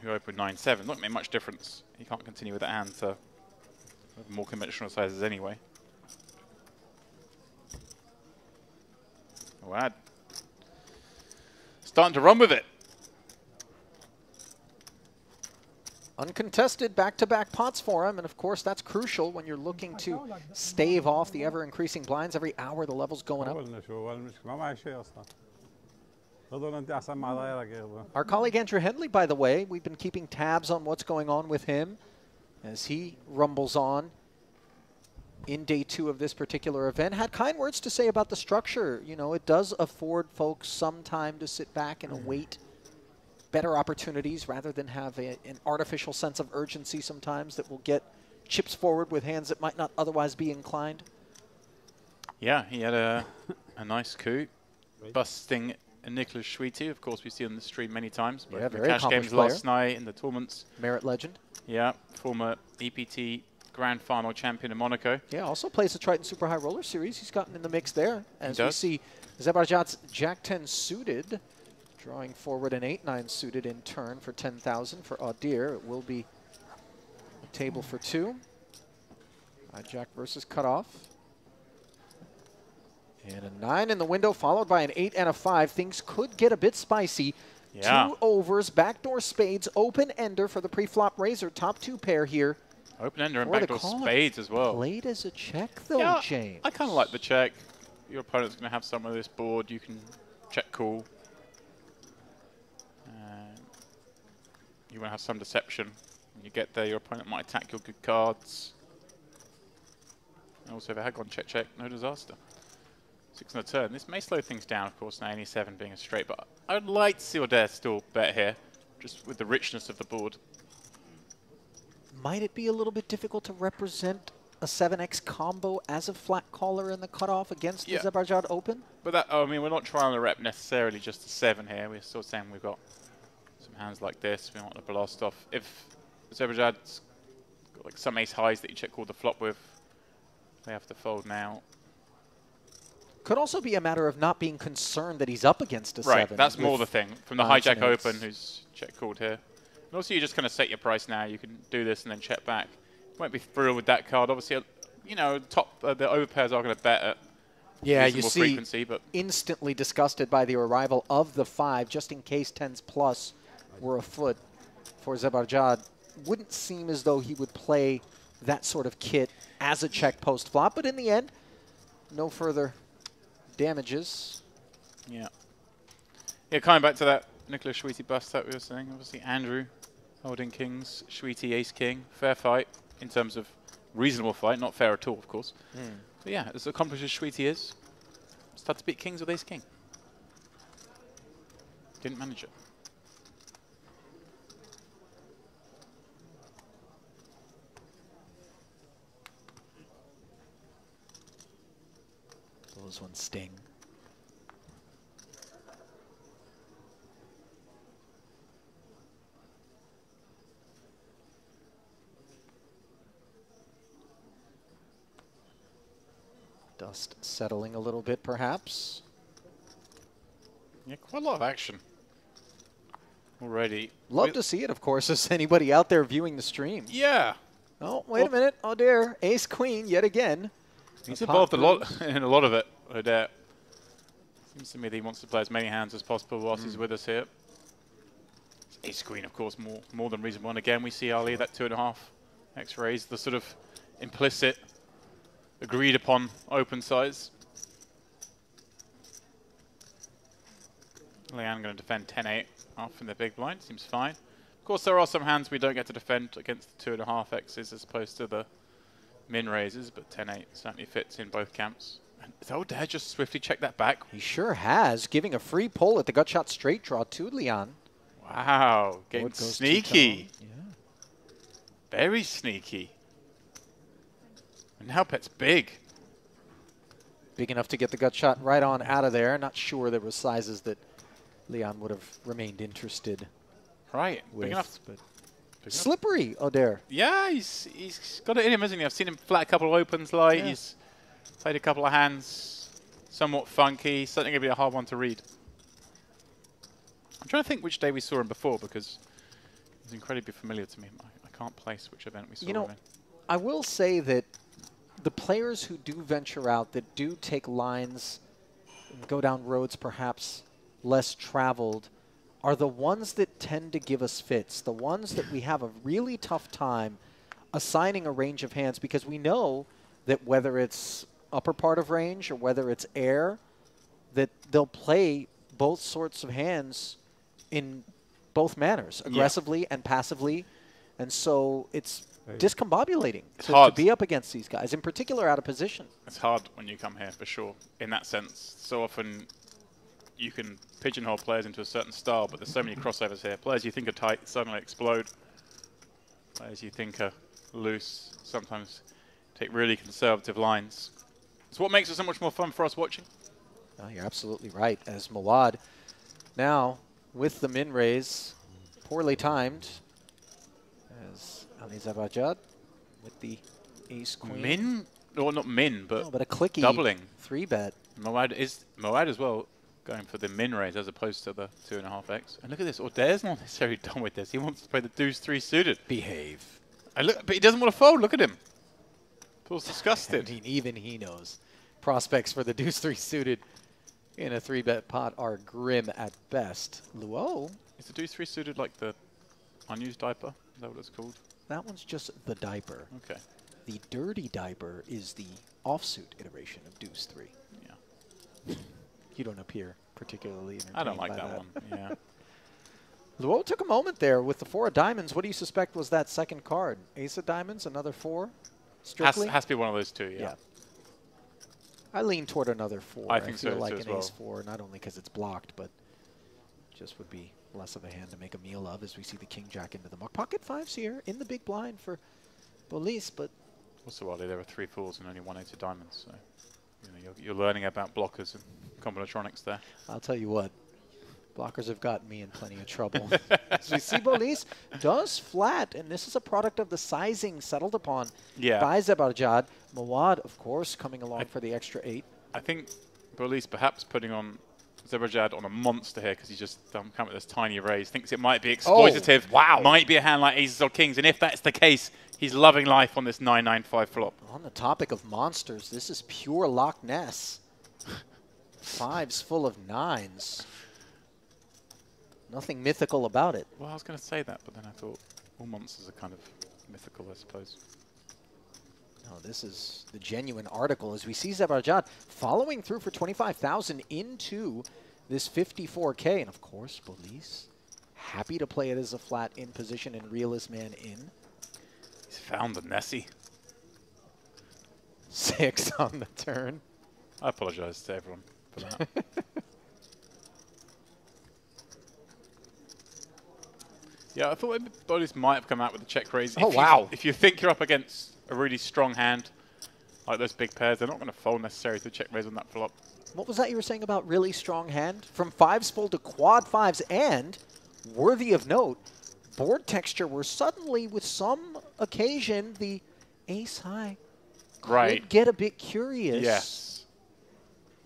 who opened 9-7, not made much difference. He can't continue with the hand to more conventional sizes anyway. Wow. Starting to run with it. Uncontested back-to-back pots for him, and of course that's crucial when you're looking to stave off the ever-increasing blinds. Every hour the level's going up. Our colleague Andrew Henley, by the way, we've been keeping tabs on what's going on with him as he rumbles on in day 2 of this particular event. Had kind words to say about the structure. You know, it does afford folks some time to sit back and await better opportunities rather than have an artificial sense of urgency sometimes that will get chips forward with hands that might not otherwise be inclined. Yeah, he had a nice coup, busting Nicholas Schweete. Of course, we see on the stream many times. But yeah, the very cash games player. last night in the tournaments. Merit legend. Yeah, former EPT Grand Final champion in Monaco. Yeah, also plays the Triton Super High Roller Series. He's gotten in the mix there. As we see Zebarjat's Jack 10 suited, drawing forward an 8-9 suited in turn for 10,000 for Audir. It will be a table for 2. Jack versus cutoff. And a 9 in the window, followed by an 8 and a 5. Things could get a bit spicy. Yeah. 2 overs, backdoor spades, open ender for the pre-flop razor. Top 2 pair here. Open ender and backdoor spades as well. Played as a check though, yeah, James. I kind of like the check. Your opponent's going to have some of this board. You can check call. You want to have some deception. When you get there, your opponent might attack your good cards. And also, if it had gone check, check, no disaster. 6 on the turn. This may slow things down, of course, now any 7 being a straight, but I would like to see Oder still bet here, just with the richness of the board. Might it be a little bit difficult to represent a 7x combo as a flat caller in the cutoff against the Zebarjad Open? But that, I mean, we're not trying to rep necessarily just a 7 here. We're still saying we've got some hands like this. We want to blast off. If Zebarjad's got like some ace highs that you check all the flop with, they have to fold now. Could also be a matter of not being concerned that he's up against a 7. Right, that's more the thing. From the hijack open, who's check called here. And also, you just kind of set your price now. You can do this and then check back. Won't be thrilled with that card. Obviously, you know, the overpairs are going to bet at reasonable frequency, but instantly disgusted by the arrival of the 5, just in case 10s plus were afoot for Zebarjad. Wouldn't seem as though he would play that sort of kit as a check post flop, but in the end, no further damages. Yeah. Yeah, coming back to that Nicholas Schweety bust that we were saying, obviously Andrew holding kings, Schweety ace king, fair fight in terms of reasonable fight, not fair at all, of course. But yeah, as accomplished as Schweety is, start to beat kings with ace king. Didn't manage it. Those ones sting. Dust settling a little bit, perhaps. Yeah, quite a lot of action already. Love to see it, of course, as anybody out there viewing the stream. Yeah. Oh, wait a minute. Oh, dear. Ace queen yet again. He's involved a lot in a lot of it. Seems to me that he wants to play as many hands as possible whilst he's with us here. Ace queen, of course, more than reasonable. And again, we see Ali that 2.5 X-rays, the sort of implicit, agreed upon open size. Leanne going to defend 10-8 off in the big blind. Seems fine. Of course, there are some hands we don't get to defend against the 2.5 X's as opposed to the min raises, but 10-8 certainly fits in both camps. And Oder just swiftly check that back. He sure has, giving a free pull at the gut shot straight draw to Leon. Wow, getting sneaky. Yeah. Very sneaky. And now pet's big. Big enough to get the gut shot right on out of there. Not sure there were sizes that Leon would have remained interested. Right, with, big enough. But slippery, Oder. Yeah, he's got it in him, hasn't he? I've seen him flat a couple of opens light. Yeah. He's played a couple of hands, somewhat funky. Certainly going to be a hard one to read. I'm trying to think which day we saw him before because he's incredibly familiar to me. I can't place which event we saw him in. I will say that the players who do venture out, that do take lines, and go down roads perhaps less traveled, are the ones that tend to give us fits, the ones that we have a really tough time assigning a range of hands, because we know that whether it's upper part of range or whether it's air, that they'll play both sorts of hands in both manners, aggressively and passively. And so it's discombobulating to be up against these guys, in particular out of position. It's hard when you come here, for sure, in that sense. So often you can pigeonhole players into a certain style, but there's so many crossovers here. Players you think are tight suddenly explode. Players you think are loose sometimes take really conservative lines. It's what makes it so much more fun for us watching. Oh, you're absolutely right. As Mawad now with the min raise, poorly timed, as Ali Zebarjad with the ace queen. Min? Or not min, but, no, but a clicky doubling. 3-bet. Mawad as well going for the min raise as opposed to the 2.5x. And look at this. Oder's not necessarily done with this. He wants to play the deuce 3 suited. Behave. But he doesn't want to fold. Look at him. Feels disgusted. I mean, even he knows. Prospects for the deuce 3 suited in a 3-bet pot are grim at best. Luo. Is the deuce 3 suited like the unused diaper? Is that what it's called? That one's just the diaper. Okay. The dirty diaper is the offsuit iteration of deuce 3. Yeah. You don't appear particularly entertained I don't like by that one. Yeah. Luo took a moment there with the 4 of diamonds. What do you suspect was that second card? Ace of diamonds, another 4? Strictly? Has to be one of those two, yeah. I lean toward another 4. I think feel so like too an as well. ace-4, not only because it's blocked, but just would be less of a hand to make a meal of as we see the king-jack into the muck. Pocket 5s here in the big blind for Bolis, but... Also, Wally, there are 3 4s and only 1 8 of diamonds, so you're learning about blockers and combinatronics there. I'll tell you what, blockers have gotten me in plenty of trouble. As we see Bolis does flat, and this is a product of the sizing settled upon by Zebarjad. Mawad, of course, coming along for the extra 8. I think Bolis perhaps putting on Zebarjad on a monster here because he's just come with this tiny raise. Thinks it might be exploitative. Oh, wow. Might be a hand like aces or kings, and if that's the case, he's loving life on this 9-9-5 flop. On the topic of monsters, this is pure Loch Ness. 5s full of 9s. Nothing mythical about it. Well, I was going to say that, but then I thought all monsters are kind of mythical, I suppose. No, this is the genuine article as we see Zebarjad following through for 25,000 into this 54K. And of course, Bolis happy to play it as a flat in position and reel his man in. He's found the Nessie. 6 on the turn. I apologize to everyone for that. Yeah, I thought Bolis might have come out with a check raise. Oh, wow. If you think you're up against a really strong hand, like those big pairs, they're not going to fold necessarily to check raise on that flop. What was that you were saying about really strong hand? From 5s full to quad 5s, and worthy of note, board texture where suddenly, with some occasion, the ace high could get a bit curious. Yes.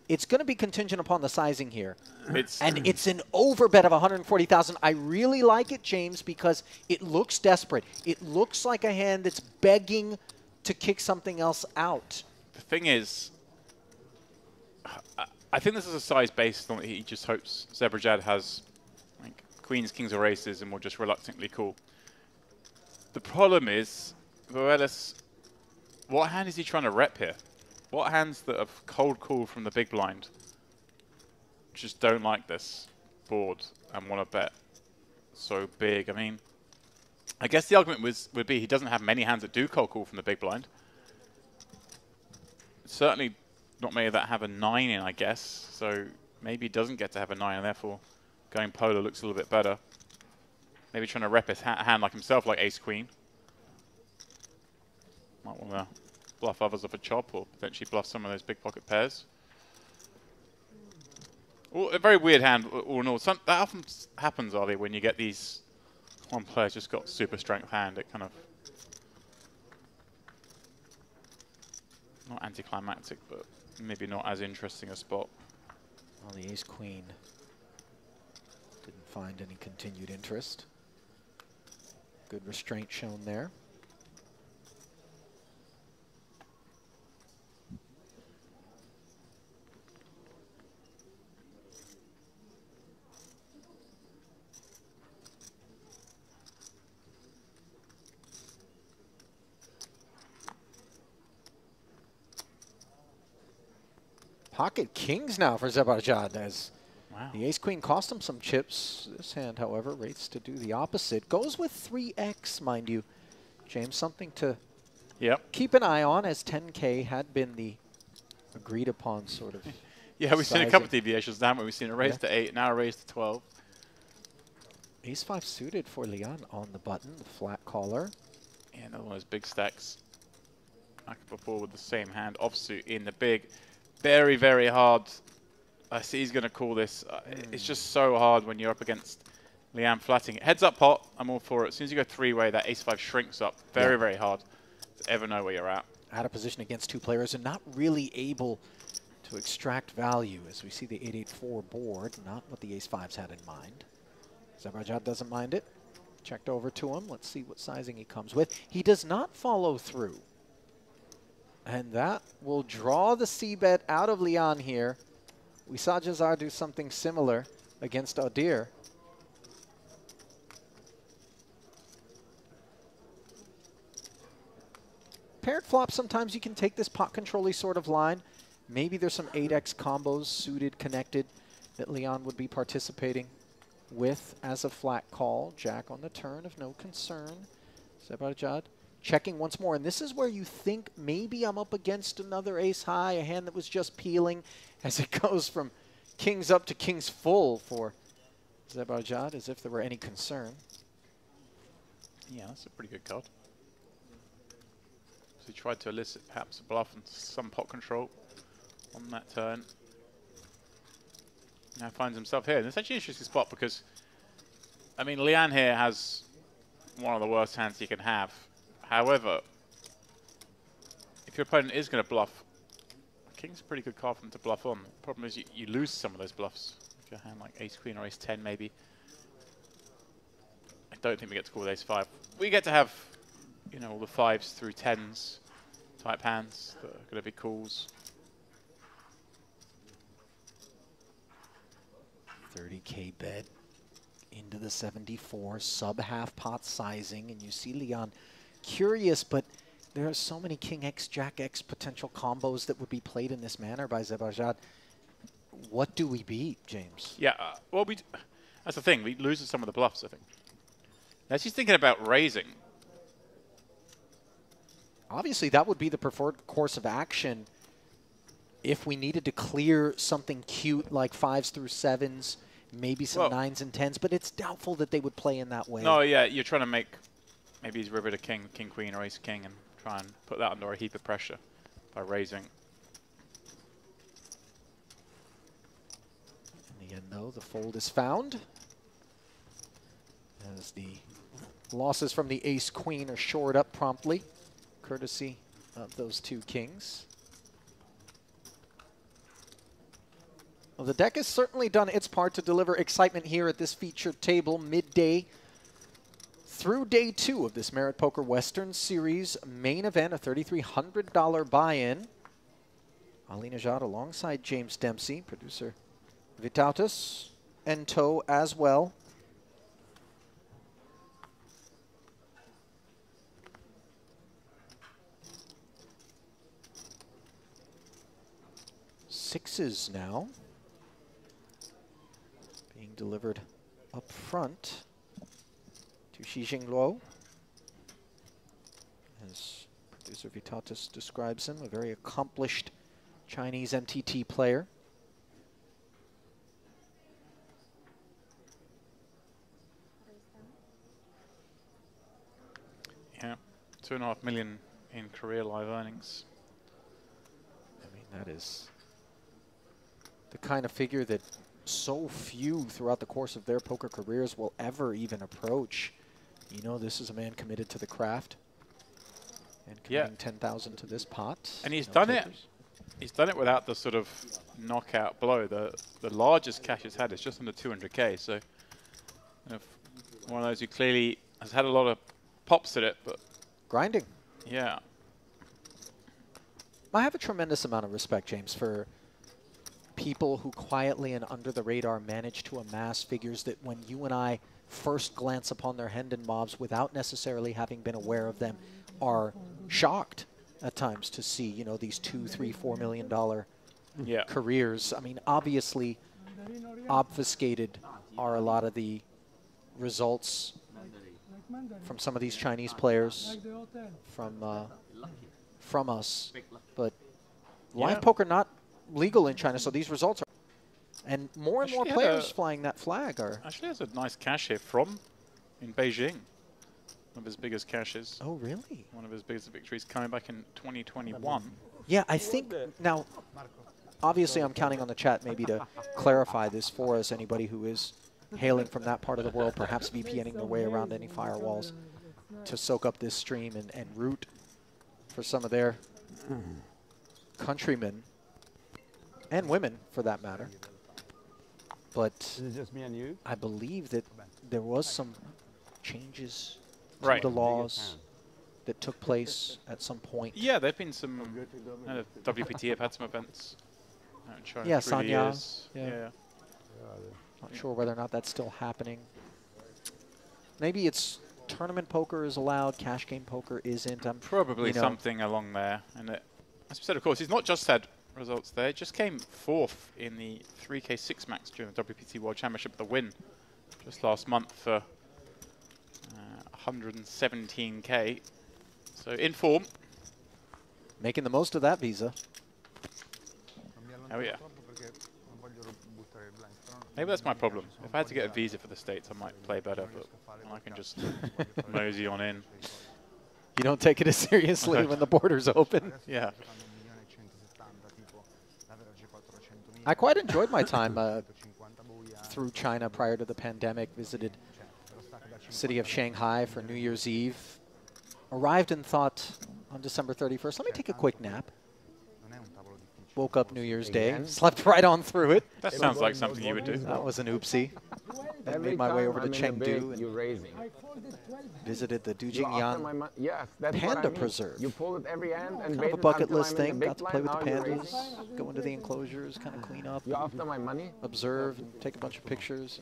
It's going to be contingent upon the sizing here. And it's an overbet of 140,000. I really like it, James, because it looks desperate. It looks like a hand that's begging to kick something else out. The thing is, I think this is a size based on that he just hopes Zebarjad has like queens, kings, or aces and will just reluctantly call. The problem is, Boelis, what hand is he trying to rep here? What hands that have cold call from the big blind just don't like this board and want to bet so big? I mean, I guess the argument would be he doesn't have many hands that do cold call from the big blind. Certainly not many that have a 9 in, I guess. So maybe he doesn't get to have a 9, and therefore going polar looks a little bit better. Maybe trying to rep his hand like himself, like ace-queen. Might want to bluff others off a chop, or potentially bluff some of those big pocket pairs. Well, a very weird hand, all in all. That often happens, Ollie, when you get these one player's just got super strength hand. It kind of not anticlimactic, but maybe not as interesting a spot. Well, the ace-queen didn't find any continued interest. Good restraint shown there. Pocket kings now for Zebarjad as the ace-queen cost him some chips. This hand, however, rates to do the opposite. Goes with 3x, mind you. James, something to keep an eye on, as 10K had been the agreed-upon sort of Yeah, we've seen a couple of deviations, haven't we? We've seen a raise to 8, now a raise to 12. Ace-5 suited for Leon on the button, the flat caller. Yeah, another one of those big stacks. Like before with the same hand, offsuit in the big. Very, very hard. I see he's going to call this. It's just so hard when you're up against Leanne flatting. Heads up pot, I'm all for it. As soon as you go 3-way, that ace-5 shrinks up. Very, very hard to ever know where you're at. Out of position against 2 players and not really able to extract value, as we see the 8-8-4 board, not what the ace-5s had in mind. Zebarjad doesn't mind it. Checked over to him. Let's see what sizing he comes with. He does not follow through. And that will draw the c-bet out of Leon here. We saw Jazar do something similar against Odir. Paired flop, sometimes you can take this pot control-y sort of line. Maybe there's some 8x combos suited, connected, that Leon would be participating with as a flat call. Jack on the turn of no concern. Zebarjad checking once more. And this is where you think maybe I'm up against another ace high, a hand that was just peeling, as it goes from kings up to kings full for Zebajad, as if there were any concern. Yeah, that's a pretty good card. So he tried to elicit perhaps a bluff and some pot control on that turn. Now finds himself here. And it's actually an interesting spot because, I mean, Lian here has one of the worst hands he can have. However, if your opponent is going to bluff, king's a pretty good card for him to bluff on. The problem is you lose some of those bluffs. If your hand like ace queen or ace 10 maybe. I don't think we get to call with ace 5. We get to have, you know, all the 5s through 10s type hands that are going to be calls. 30K bet into the 74, sub half pot sizing, and you see Leon curious, but there are so many King X, Jack X potential combos that would be played in this manner by Zebajad. What do we beat, James? Yeah, well, that's the thing. We lose some of the bluffs, I think. Now she's thinking about raising. Obviously, that would be the preferred course of action if we needed to clear something cute like 5s through 7s, maybe some 9s and 10s, but it's doubtful that they would play in that way. No, yeah, you're trying to make maybe he's river to king, king queen, or ace king, and try and put that under a heap of pressure by raising. In the end, though, the fold is found as the losses from the ace queen are shored up promptly, courtesy of those two kings. Well, the deck has certainly done its part to deliver excitement here at this featured table midday through day 2 of this Merit Poker Western Series main event, a $3,300 buy-in. Ali Najad alongside James Dempsey, producer Vitautas, and Toe as well. Sixes now being delivered up front to Xi Jingluo, as producer Vitautas describes him, a very accomplished Chinese MTT player. Yeah, 2.5 million in Korea live earnings. I mean, that is the kind of figure that so few throughout the course of their poker careers will ever even approach. You know, this is a man committed to the craft and committing 10,000 to this pot. And he's done it. He's done it without the sort of knockout blow. The largest cash he's had is just under 200K. So, you know, one of those who clearly has had a lot of pops at it, but grinding. Yeah. I have a tremendous amount of respect, James, for people who quietly and under the radar manage to amass figures that when you and I first glance upon their Hendon mobs without necessarily having been aware of them are shocked at times to see, you know, these $2, $3, $4 million careers. I mean, obviously obfuscated are a lot of the results from some of these Chinese players from us, but live poker not legal in China, so these results are, and more players flying that flag are. Actually has a nice cash here from in Beijing. One of his biggest cashes. Oh, really? One of his biggest victories coming back in 2021. Yeah, I think now, obviously I'm counting on the chat maybe to clarify this for us, anybody who is hailing from that part of the world, perhaps VPNing their way around any firewalls to soak up this stream and root for some of their countrymen and women, for that matter. But is it just me and you? I believe that there was some changes to Right. the laws that took place at some point. Yeah, there've been some. WPT have had some events out in China. Yeah, through the Sanya. years. Yeah. Not sure whether or not that's still happening. Maybe it's tournament poker is allowed, cash game poker isn't. Probably something along there. And as we said, of course, he's not just had results there. He just came 4th in the 3K 6 Max during the WPT World Championship, the win just last month for 117K. So in form. Making the most of that visa. Oh yeah. Maybe that's my problem. If I had to get a visa for the States, I might play better, but I can just mosey on in. You don't take it as seriously when the borders open. Yeah. I quite enjoyed my time through China prior to the pandemic. Visited the city of Shanghai for New Year's Eve. Arrived and thought on December 31st, let me take a quick nap. Woke up New Year's Day, slept right on through it. That sounds like something you would do. That was an oopsie. I made my way over to Chengdu and visited the Dujingyan Panda Preserve. You pull it every end and kind of a bucket list thing. Got to play with the pandas, go into the enclosures, kind of clean up, observe, and take a bunch of pictures.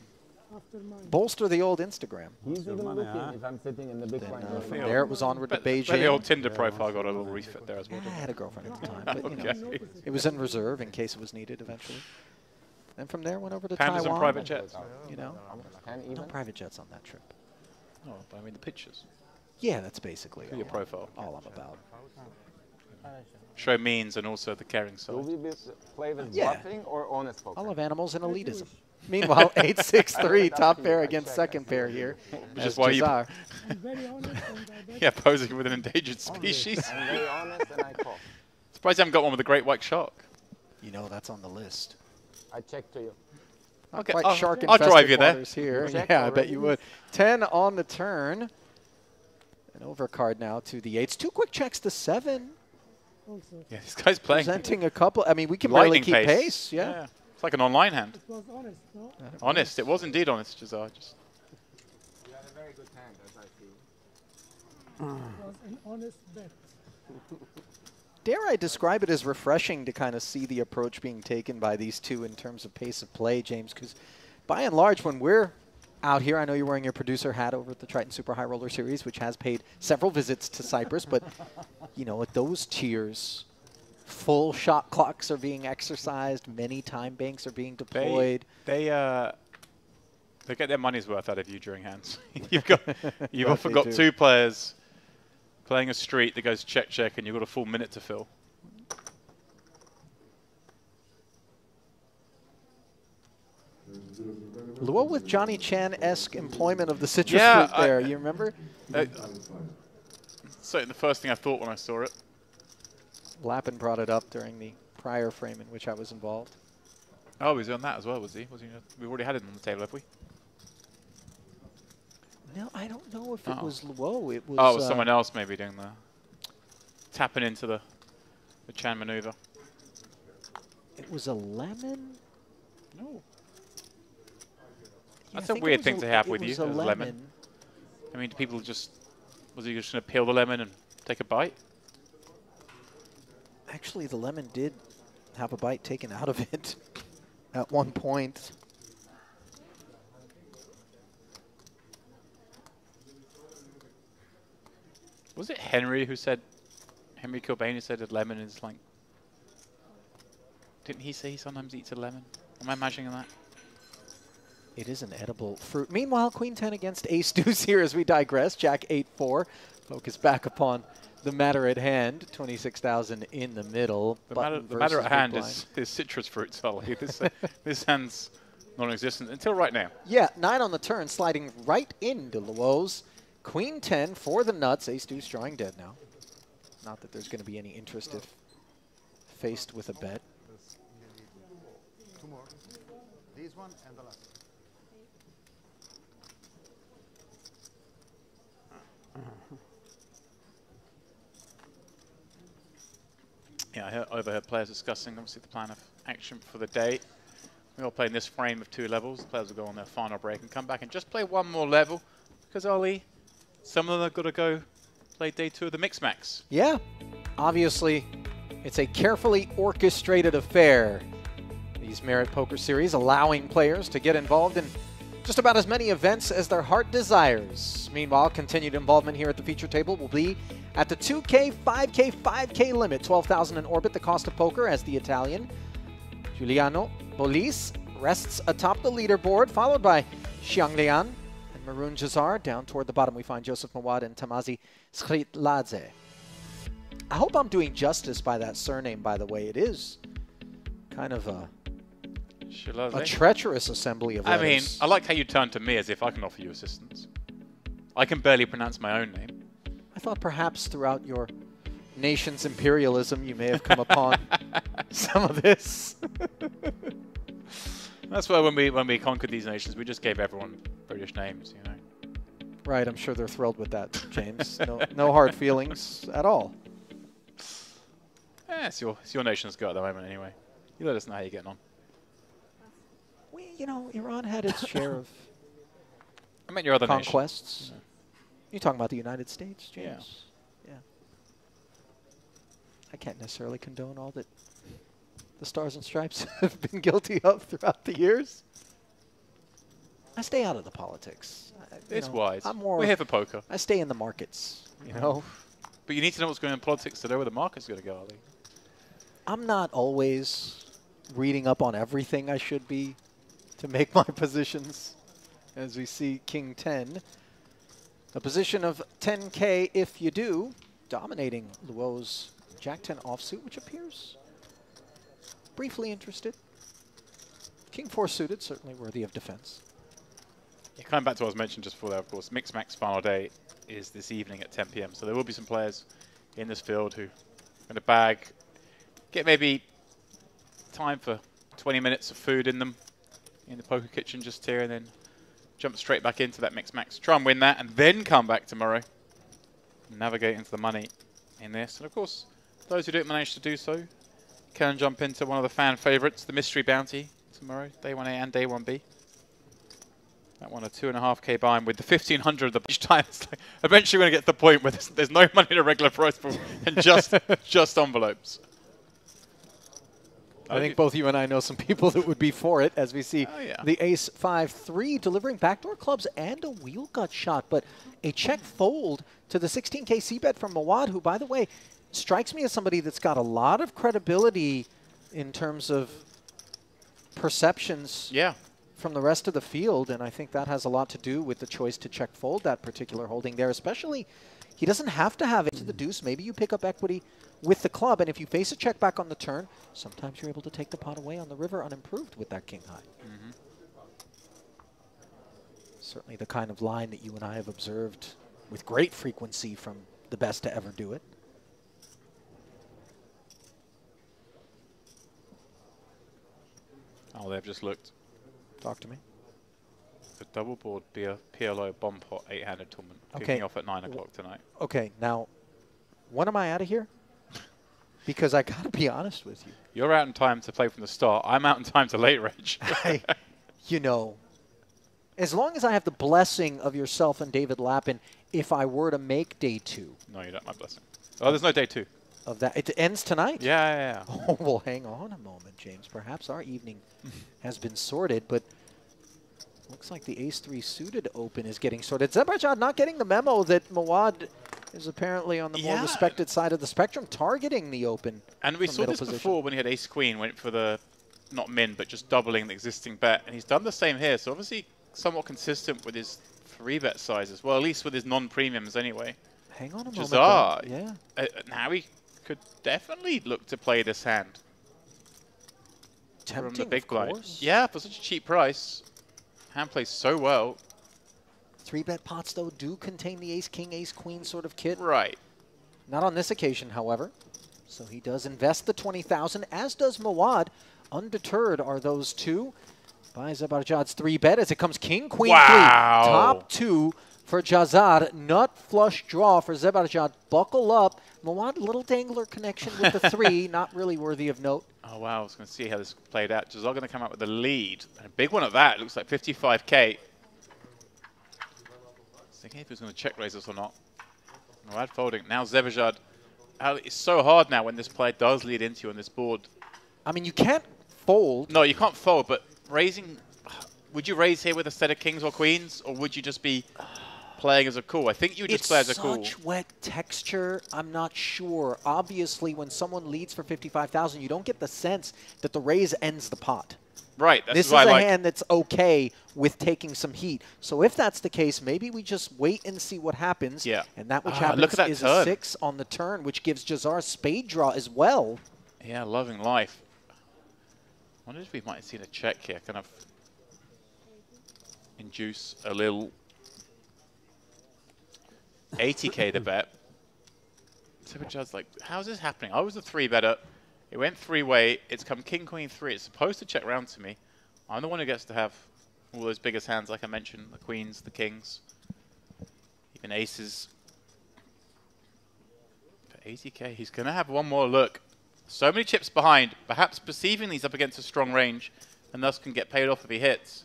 Bolster the old Instagram. He's even looking if I'm sitting in the big line. From there, it was onward to Beijing. The old Tinder profile got a little refit there as well. I had a girlfriend at the time, but you know, it was in reserve in case it was needed eventually. And from there, went over to Pandas Taiwan. and private jets. You know, no private jets on that trip. Oh, but I mean the pictures. Yeah, that's basically your profile. All I'm about. Show means and also the caring side. Will we play with bluffing or honest poker? I love animals and elitism. Meanwhile, 8-6-3, top pair against second pair here. Which is why you... yeah, posing with an endangered species. I'm very honest and I call. Surprised you haven't got one with a great white shark. You know, that's on the list. I check to you. Okay, I'll shark-infested drive you there. waters here. Yeah, I bet you would. 10 on the turn. An overcard now to the 8s. 2 quick checks to 7. Yeah, this guy's playing. Presenting a couple. I mean, we can barely keep pace. Yeah. It's like an online hand. It was honest, no? Honest. It was indeed honest, Jazar. Just. You had a very good hand, as I see. It was an honest bet. Dare I describe it as refreshing to kind of see the approach being taken by these two in terms of pace of play, James? Because by and large, when we're out here, I know you're wearing your producer hat over at the Triton Super High Roller Series, which has paid several visits to Cyprus, but you know, at those tiers, full shot clocks are being exercised, many time banks are being deployed. They get their money's worth out of you during hands. You've often got 2 players playing a street that goes check, check, and you've got a full minute to fill. Luo with Johnny Chan-esque employment of the citrus fruit there. You remember? Certainly the first thing I thought when I saw it. Lappin brought it up during the prior frame in which I was involved. Oh, he was on that as well, was he? We've already had it on the table, have we? No, I don't know if it was Luo. It was. Oh, it was someone else maybe doing the tapping into the Chan maneuver. It was a lemon. No. Yeah, That's a weird thing to have with you, a lemon. I mean, do people just... Was he just going to peel the lemon and take a bite? Actually, the lemon did have a bite taken out of it at one point. Was it Henry Cobain who said that lemon is like... Didn't he say he sometimes eats a lemon? Am I imagining that? It is an edible fruit. Meanwhile, Queen 10 against Ace Deuce here as we digress. Jack 8-4. Focus back upon the matter at hand. 26,000 in the middle. The matter at hand is citrus fruit, Sully. This hand's non-existent until right now. Yeah, 9 on the turn, sliding right into Luo's. Queen 10 for the nuts. Ace Deuce drawing dead now. Not that there's going to be any interest if faced with a bet. 2 more. This one and the last. Yeah, I overheard players discussing, obviously, the plan of action for the day. We're all playing this frame of 2 levels. The players will go on their final break and come back and just play 1 more level. Because, Ollie, some of them have got to go play day 2 of the Mix Max. Yeah, obviously, it's a carefully orchestrated affair. These Merit Poker Series allowing players to get involved in just about as many events as their heart desires. Meanwhile, continued involvement here at the feature table will be at the 2K, 5K, 5K limit. 12,000 in orbit, the cost of poker, as the Italian Giuliano Bolis rests atop the leaderboard, followed by Xianglian and Maroon Jazar. Down toward the bottom, we find Joseph Mawad and Tamazi Skritladze. I hope I'm doing justice by that surname, by the way. It is kind of a treacherous assembly of letters. I mean, I like how you turn to me as if I can offer you assistance. I can barely pronounce my own name. I thought perhaps throughout your nation's imperialism you may have come upon some of this. That's why when we conquered these nations, we just gave everyone British names, you know. Right, I'm sure they're thrilled with that, James. No hard feelings at all. Yeah, it's your nation's go at the moment anyway. You let us know how you're getting on. You know, Iran had its share of I meant your other conquests. nation. You're talking about the United States, James? Yeah. I can't necessarily condone all that the Stars and Stripes have been guilty of throughout the years. I stay out of the politics. It's wise. I'm more. We're here for poker. I stay in the markets, you know. But you need to know what's going on in politics to know where the market's going to go, Ali. I'm not always reading up on everything I should be to make my positions. As we see King 10. A position of 10K if you do, dominating Luo's Jack 10 offsuit, which appears briefly interested. King 4 suited, certainly worthy of defense. Yeah, coming back to what I was mentioned just before that, of course, Mixed Max final day is this evening at 10 p.m. So there will be some players in this field who are going to bag, get maybe time for 20 minutes of food in them in the poker kitchen just here, and then jump straight back into that Mixed Max, try and win that, and then come back tomorrow, navigate into the money in this. And of course, those who don't manage to do so can jump into one of the fan favorites, the Mystery Bounty, tomorrow, day 1A and day 1B. That one a 2.5K buy-in with the 1,500 each time. It's like eventually we're going to get to the point where there's no money in a regular price pool and just envelopes. I think both you and I know some people that would be for it, as we see the ace 5-3 delivering backdoor clubs and a wheel gut shot, but a check fold to the 16K c-bet from Mawad, who, by the way, strikes me as somebody that's got a lot of credibility in terms of perceptions from the rest of the field, and I think that has a lot to do with the choice to check fold that particular holding there, especially he doesn't have to have it to the deuce. Maybe you pick up equity with the club, and if you face a check back on the turn, sometimes you're able to take the pot away on the river unimproved with that king high. Certainly the kind of line that you and I have observed with great frequency from the best to ever do it. Oh, they've just looked. Talk to me. The double board PLO bomb pot 8-handed tournament kicking off at 9 o'clock tonight. Okay, now, when am I out of here? Because I got to be honest with you. You're out in time to play from the start. I'm out in time to late rage. You know, as long as I have the blessing of yourself and David Lappin, if I were to make day 2. No, you don't have my blessing. Oh, there's no day 2. Of that, it ends tonight? Yeah. Oh, well, hang on a moment, James. Perhaps our evening has been sorted, but looks like the ace-3 suited open is getting sorted. Zebarjad not getting the memo that Mawad is apparently on the more respected side of the spectrum, targeting the open. And we saw this before when he had ace-queen, went for the, not min, but just doubling the existing bet. And he's done the same here, so obviously somewhat consistent with his 3-bet size as well, at least with his non-premiums anyway. Hang on a moment. Yeah. Now he could definitely look to play this hand. Tempting, from the big of blind. course. Yeah, for such a cheap price. Hand plays so well. 3-bet pots, though, do contain the ace-king, ace-queen sort of kit. Right. Not on this occasion, however. So he does invest the 20,000, as does Mawad. Undeterred are those two. By Zebarjad's 3-bet as it comes king, queen, 3. Top 2 for Jazad. Nut flush draw for Zebarjad. Buckle up. Mawad, little dangler connection with the 3. Not really worthy of note. Oh, wow. I was going to see how this played out. Jazad going to come out with the lead. And a big one at that. It looks like 55K. Thinking if he was going to check raise us or not. Mawad folding. Now Zebarjad. It's so hard now when this player does lead into you on this board. I mean, you can't fold. No, you can't fold, but raising... Would you raise here with a set of kings or queens, or would you just be playing as a call? I think you would just play as a call. It's such wet texture, I'm not sure. Obviously, when someone leads for 55,000, you don't get the sense that the raise ends the pot. Right. That's This is what I a like. hand that's okay with taking some heat. So if that's the case, maybe we just wait and see what happens. Yeah. And that which Look happens at that is turn. a 6 on the turn, which gives Jazar spade draw as well. Yeah, loving life. I wonder if we might have seen a check here, kind of induce a little 80k to bet. So Jud's like, how's this happening? I was a 3-better. It went 3-way. It's come king, queen, 3. It's supposed to check round to me. I'm the one who gets to have all those biggest hands, like I mentioned, the queens, the kings, even aces. For 80k, he's going to have one more look. So many chips behind, perhaps perceiving these up against a strong range, and thus can get paid off if he hits.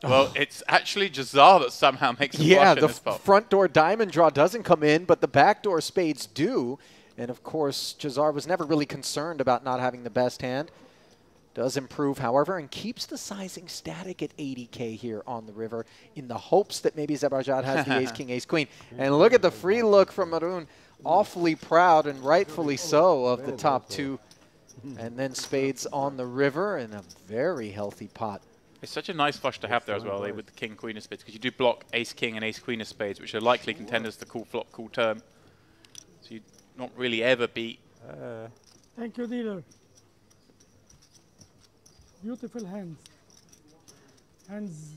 Well, it's actually Jazar that somehow makes a flush in the this spot. front door diamond draw doesn't come in, but the back door spades do. And of course, Jazar was never really concerned about not having the best hand. Does improve, however, and keeps the sizing static at 80k here on the river in the hopes that maybe Zebarjad has the ace, king, ace, queen. And look at the free look from Maroon. Awfully proud, and rightfully so, of the top 2. And then spades on the river, and a very healthy pot. It's such a nice flush to have there as well, with the king, queen of spades, because you do block ace, king, and ace, queen of spades, which are likely contenders to cool flop, cool turn. So you not really ever beat. Thank you, dealer. Beautiful hands. Hands.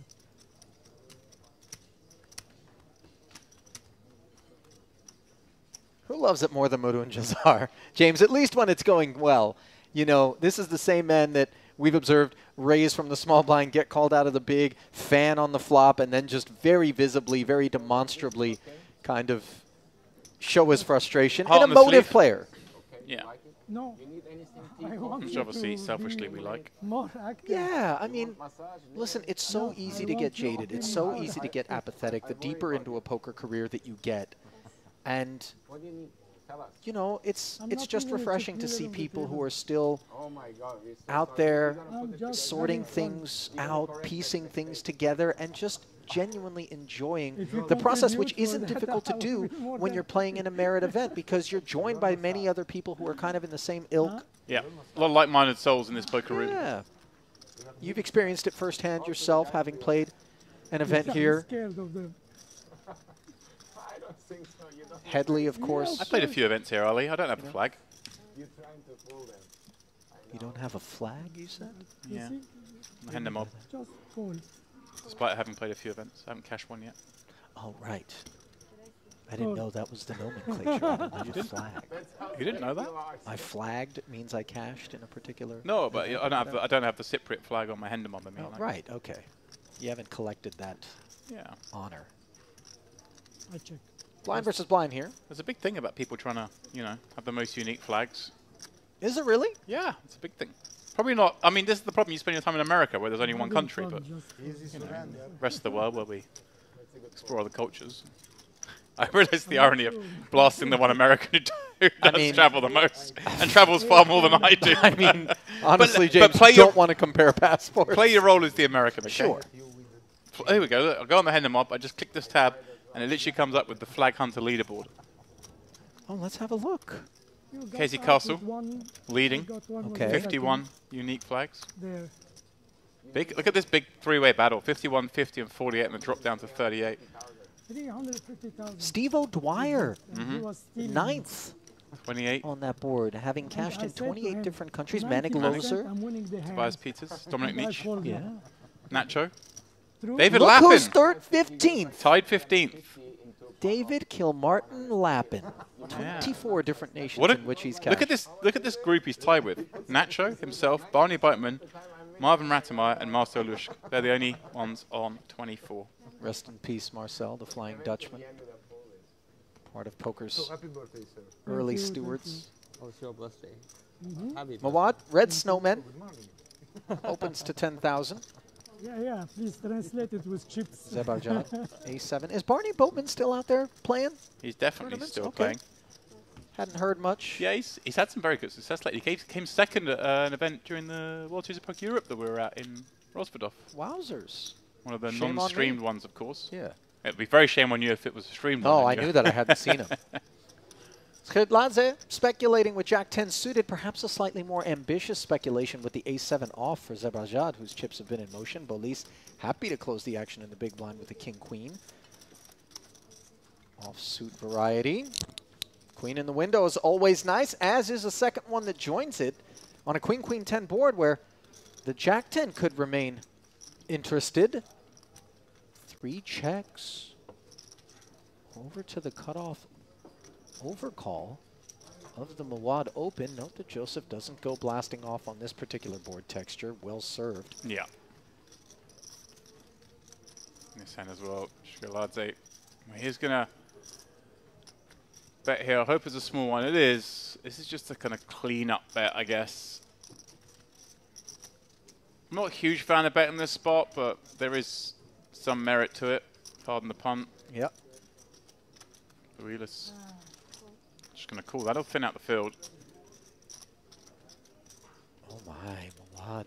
Who loves it more than Maroon Jazar? James, at least when it's going well. You know, this is the same man that we've observed raise from the small blind, get called out of the big, fan on the flop, and then just very visibly, very demonstrably kind of show his frustration. Heart An on the emotive sleeve. player. Yeah. No. I want Which you obviously, to selfishly, be we like. more active. Yeah, I mean, listen, it's so easy to get jaded. It's so easy to get apathetic the deeper into a poker career that you get. And, you know, it's just refreshing to see people who are still out there sorting things out, piecing things together, and just genuinely enjoying the process, which isn't difficult to do when you're playing in a merit event, because you're joined by many other people who are kind of in the same ilk. Yeah, a lot of like-minded souls in this poker room. Yeah. You've experienced it firsthand yourself, having played an event here. Headley, of course. I played a few events here, Ali. I don't have a flag. You don't have a flag, you said? Yeah. Hand them up. Just fold. Despite having played a few events. I haven't cashed one yet. Oh, right. I didn't know that was the nomenclature. I don't have a flag. You didn't know that? I flagged means I cashed in a particular... No, but I don't have the Cypriot flag on my Hendemon. I mean, right, okay. You haven't collected that honor. I check. Blind versus blind here. There's a big thing about people trying to, you know, have the most unique flags. Is it really? Yeah, it's a big thing. Probably not. I mean, this is the problem. You spend your time in America where there's only one country, but you know, rest of the world where we explore other cultures. I realize the irony of blasting the one American who does travel the most and travels far more than I do. I mean, honestly, James, play you don't want to compare passports. Play your role as the American, okay? Sure. Here we go. Look, I'll go on the Hendem Mob. I just click this tab, and it literally comes up with the Flag Hunter leaderboard. Oh, let's have a look. Casey Castle leading. Okay. 51 unique flags. There. Big. Look at this big three-way battle. 51, 50, and 48, and the drop down to 38. 350,000. Steve O'Dwyer, He was stealing. 9th 28. on that board, having cashed in I said to 28 him, different countries. 90% Manig I'm winning the Tobias hand. Peters. Dominic I Nietzsche. fold Yeah. up. Nacho. Through. David Look Lappin. who's third, 15th. Tied 15th. David Kilmartin Lappin. 24 different nations in which he's cashed. Look at this. Look at this group he's tied with. Nacho himself, Barney Beitman, Marvin Rattemeyer, and Marcel Lusch. They're the only ones on 24. Rest in peace, Marcel, the Flying Dutchman. Part of poker's Happy birthday, sir. early stewards. Oh, it's your birthday. Mhm. Happy Mawad, Red Snowman, opens to 10,000. Yeah, please translate it with chips. Zebarjad, A7. Is Barney Boatman still out there playing? He's definitely Tournaments? still Okay. playing. Hadn't heard much. Yeah, he's had some very good success lately. He came second at an event during the World Series of Poker Europe that we were at in Rosvadov. Wowzers. One of the Shame on me. non-streamed ones, of course. Yeah. It'd be very shame on you if it was streamed. Oh, on I you. knew that. I hadn't seen him. Skrzydladze speculating with Jack-10 suited, perhaps a slightly more ambitious speculation with the Ace-7 off for Zebrajad, whose chips have been in motion. Bolis happy to close the action in the big blind with the King-Queen. Offsuit variety. Queen in the window is always nice, as is a second one that joins it on a Queen-Queen-10 board where the Jack-10 could remain interested. 3 checks. Over to the cutoff overcall of the Mawad Open. Note that Joseph doesn't go blasting off on this particular board texture. Well served. Yeah. This hand as well. Skrzydladze. He's going to bet here. I hope it's a small one. It is. This is just a kind of clean-up bet, I guess. I'm not a huge fan of betting this spot, but there is some merit to it. Pardon the pun. Yep. Wheeler's just going to call. That'll thin out the field. Oh my, Mawad.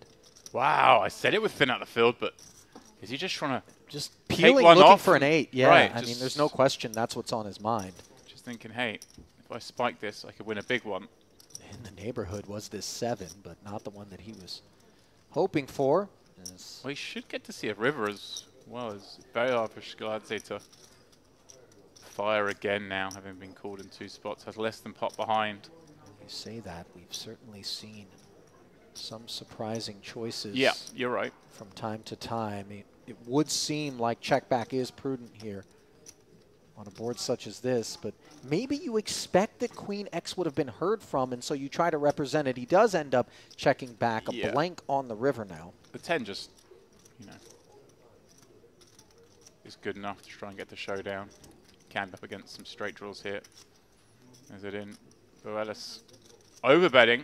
Wow, I said it would thin out the field, but is he just trying to just take peeling, one looking off for an 8? Yeah, right, I mean, there's no question that's what's on his mind. Just thinking, hey, if I spike this, I could win a big one. In the neighborhood was this 7, but not the one that he was hoping for. Well, he should get to see a river as well. It's very hard for Skrzydladze to fire again now, having been called in 2 spots. Has less than pot behind. You say that, we've certainly seen some surprising choices. Yeah, you're right. From time to time. It would seem like check back is prudent here on a board such as this, but maybe you expect that Queen X would have been heard from, and so you try to represent it. He does end up checking back a blank on the river now. The 10 just, you know, is good enough to try and get the showdown. Can up against some straight draws here. Is it in? Boelis overbetting.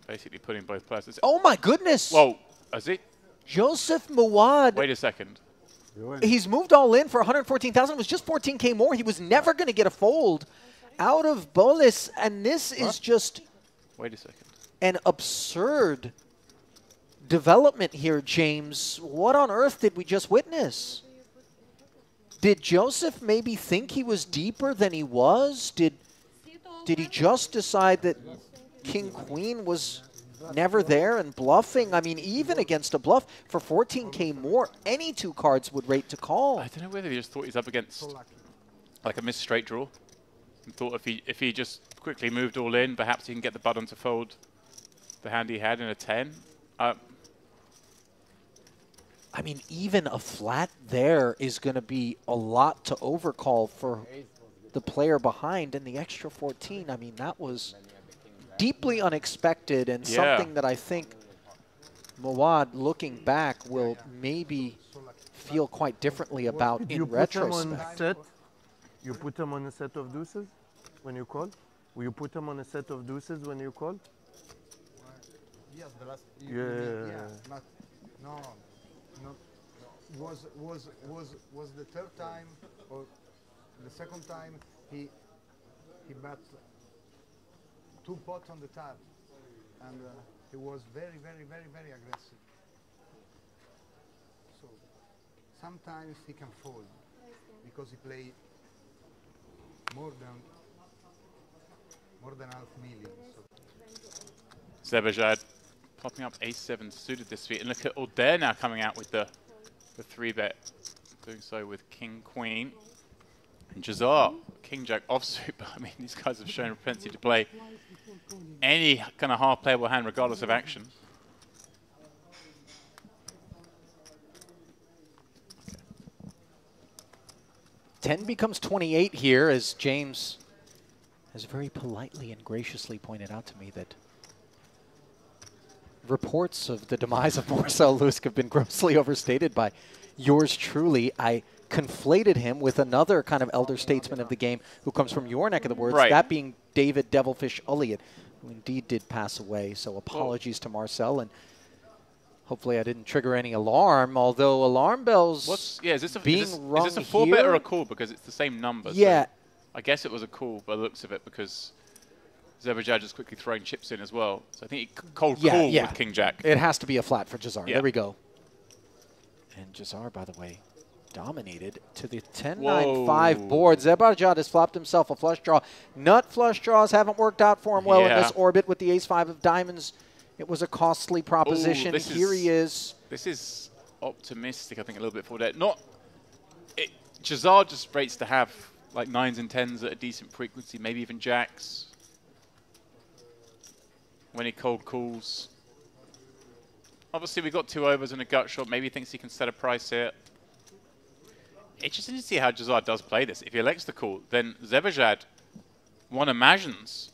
Basically putting both players. Oh my goodness! Whoa, is it? Joseph Mawad. Wait a second. He's moved all in for 114,000. It was just 14K more. He was never going to get a fold out of Bolis, and this is just wait a second. An absurd development here, James. What on earth did we just witness? Did Joseph maybe think he was deeper than he was? Did he just decide that King-Queen was never there and bluffing? I mean, even against a bluff for 14K more, any 2 cards would rate to call. I don't know whether he just thought he's up against like a missed straight draw and thought if he just quickly moved all in, perhaps he can get the button to fold the hand he had in a 10. I mean, even a flat there is going to be a lot to overcall for the player behind, and the extra 14. I mean, that was deeply unexpected and something that I think Mawad, looking back, will maybe feel quite differently about in retrospect. You put them on a set of deuces when you call? Will you put them on a set of deuces when you call? Yes, the last. Yeah. But no. Was the third time or the second time he bet 2 pots on the tab, and he was very aggressive. So sometimes he can fold because he played more than $500,000. So. Zebrajad popping up Ace-7 suited this week, and look at Aldair now coming out with the 3-bet, doing so with King-Queen. And Jazar, King-Jack offsuit, but I mean, these guys have shown a propensity to play any kind of half-playable hand regardless of action. 10 becomes 28 here, as James has very politely and graciously pointed out to me that reports of the demise of Marcel Lusk have been grossly overstated by yours truly. I conflated him with another kind of elder statesman of the game who comes from your neck of the woods, that being David Devilfish Ulliott, who indeed did pass away. So apologies to Marcel, and hopefully I didn't trigger any alarm, although alarm bells is this a 4 bet or a call? Because it's the same number. Yeah. So I guess it was a call by the looks of it, because Zebrajad just quickly throwing chips in as well. So I think he called call with King-Jack. It has to be a flat for Jazar. There we go. And Jazar, by the way, dominated to the 10-9-5 board. Zebarjad has flopped himself a flush draw. Nut flush draws haven't worked out for him well in this orbit with the ace-5 of diamonds. It was a costly proposition. Here he is. This is optimistic, I think, a little bit for that. Jazar just rates to have like 9s and 10s at a decent frequency, maybe even jacks. When he cold calls. Obviously, we got 2 overs and a gut shot. Maybe he thinks he can set a price here. It's just interesting to see how Jazar does play this. If he elects to call, then Zebarjad, one imagines,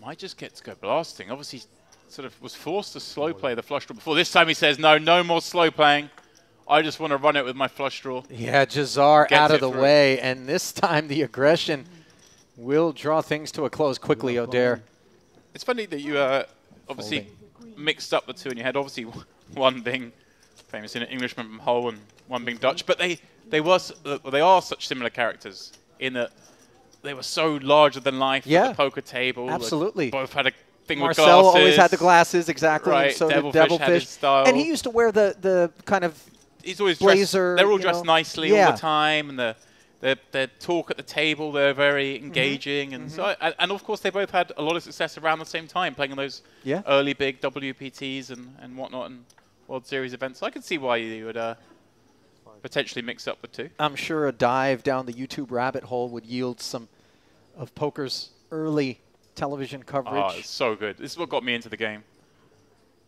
might just get to go blasting. Obviously, sort of was forced to slow play the flush draw before. This time he says, no more slow playing. I just want to run it with my flush draw. Yeah, Jazar out of the way, and this time the aggression will draw things to a close quickly, O'Dare. It's funny that you obviously mixed up the two in your head. Obviously, one being famous Englishman from Hull and one being Dutch, but they are such similar characters in that they were so larger than life at the poker table. Absolutely. Both had a thing Marcel with glasses. always had the glasses, exactly. Right, And so Devilfish did Devilfish. had his style. And he used to wear the kind of He's always blazer. They're all dressed nicely all the time, and their talk at the table, they're very engaging, and so and of course they both had a lot of success around the same time, playing in those early big WPTs and whatnot and World Series events. So I could see why you would potentially mix up the two. I'm sure a dive down the YouTube rabbit hole would yield some of poker's early television coverage. Oh, it's so good. This is what got me into the game.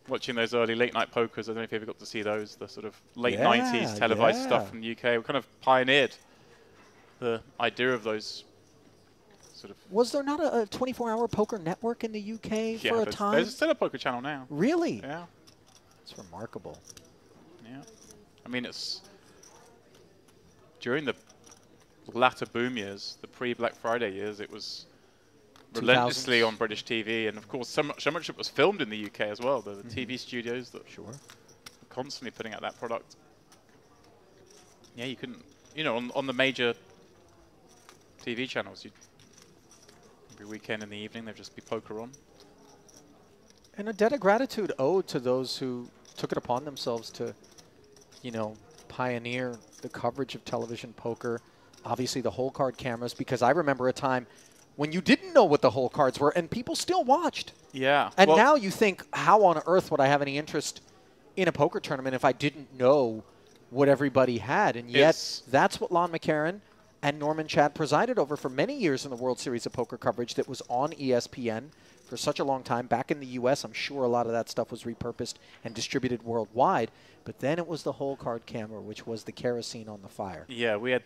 Watching those early late-night pokers. I don't know if you ever got to see those, the sort of late 90s televised stuff from the UK. We kind of pioneered the idea of those sort of... Was there not a 24-hour poker network in the UK for a time? There's still a poker channel now. Really? Yeah. It's remarkable. Yeah. I mean, it's... During the latter boom years, the pre-Black Friday years, it was relentlessly on British TV, and of course so much of it was filmed in the UK as well. The TV studios that were constantly putting out that product. Yeah, you couldn't, on the major TV channels, every weekend in the evening there'd just be poker on. And a debt of gratitude owed to those who took it upon themselves to, pioneer the coverage of television poker. Obviously the whole card cameras, because I remember a time when you didn't know what the whole cards were, and people still watched. Yeah. And now you think, how on earth would I have any interest in a poker tournament if I didn't know what everybody had? And yet, that's what Lon McCarron and Norman Chad presided over for many years in the World Series of Poker coverage that was on ESPN for such a long time. Back in the U.S., I'm sure a lot of that stuff was repurposed and distributed worldwide. But then it was the whole card camera, which was the kerosene on the fire. Yeah, we had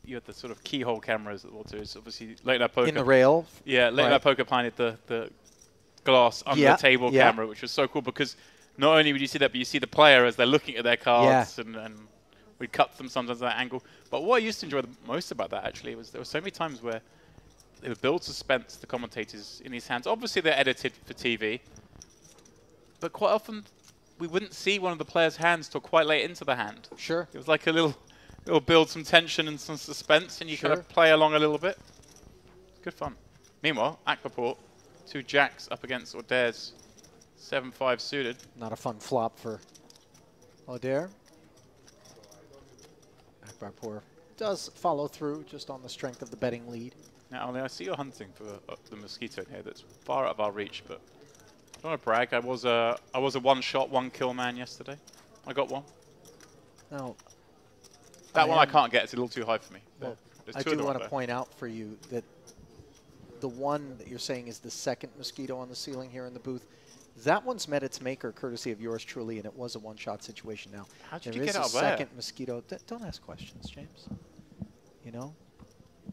you had the sort of keyhole cameras at the World Series. Obviously, late night poker. In the rail? Yeah, late night poker pioneered the glass under the table camera, which was so cool because not only would you see that, but you see the player as they're looking at their cards, and we'd cut them sometimes at that angle. But what I used to enjoy the most about that, actually, was there were so many times where they would build suspense, the commentators, in these hands. Obviously, they're edited for TV, but quite often we wouldn't see one of the players' hands till quite late into the hand. Sure. It was like a little... It'll build some tension and some suspense, and you kind of play along a little bit. Good fun. Meanwhile, Akbarport, 2 jacks up against O'Dare's 7-5 suited. Not a fun flop for O'Dare. Akbarport does follow through just on the strength of the betting lead. Now, Ollie, I see you're hunting for the mosquito in here that's far out of our reach, but I don't want to brag. I was a one-shot, one-kill man yesterday. I got one. Now, that one I can't get. It's a little too high for me. Well, I do want to point out for you that the one that you're saying is the second mosquito on the ceiling here in the booth, that one's met its maker courtesy of yours truly, and it was a one-shot situation. Now, how did you get out of there? Second mosquito. Don't ask questions, James.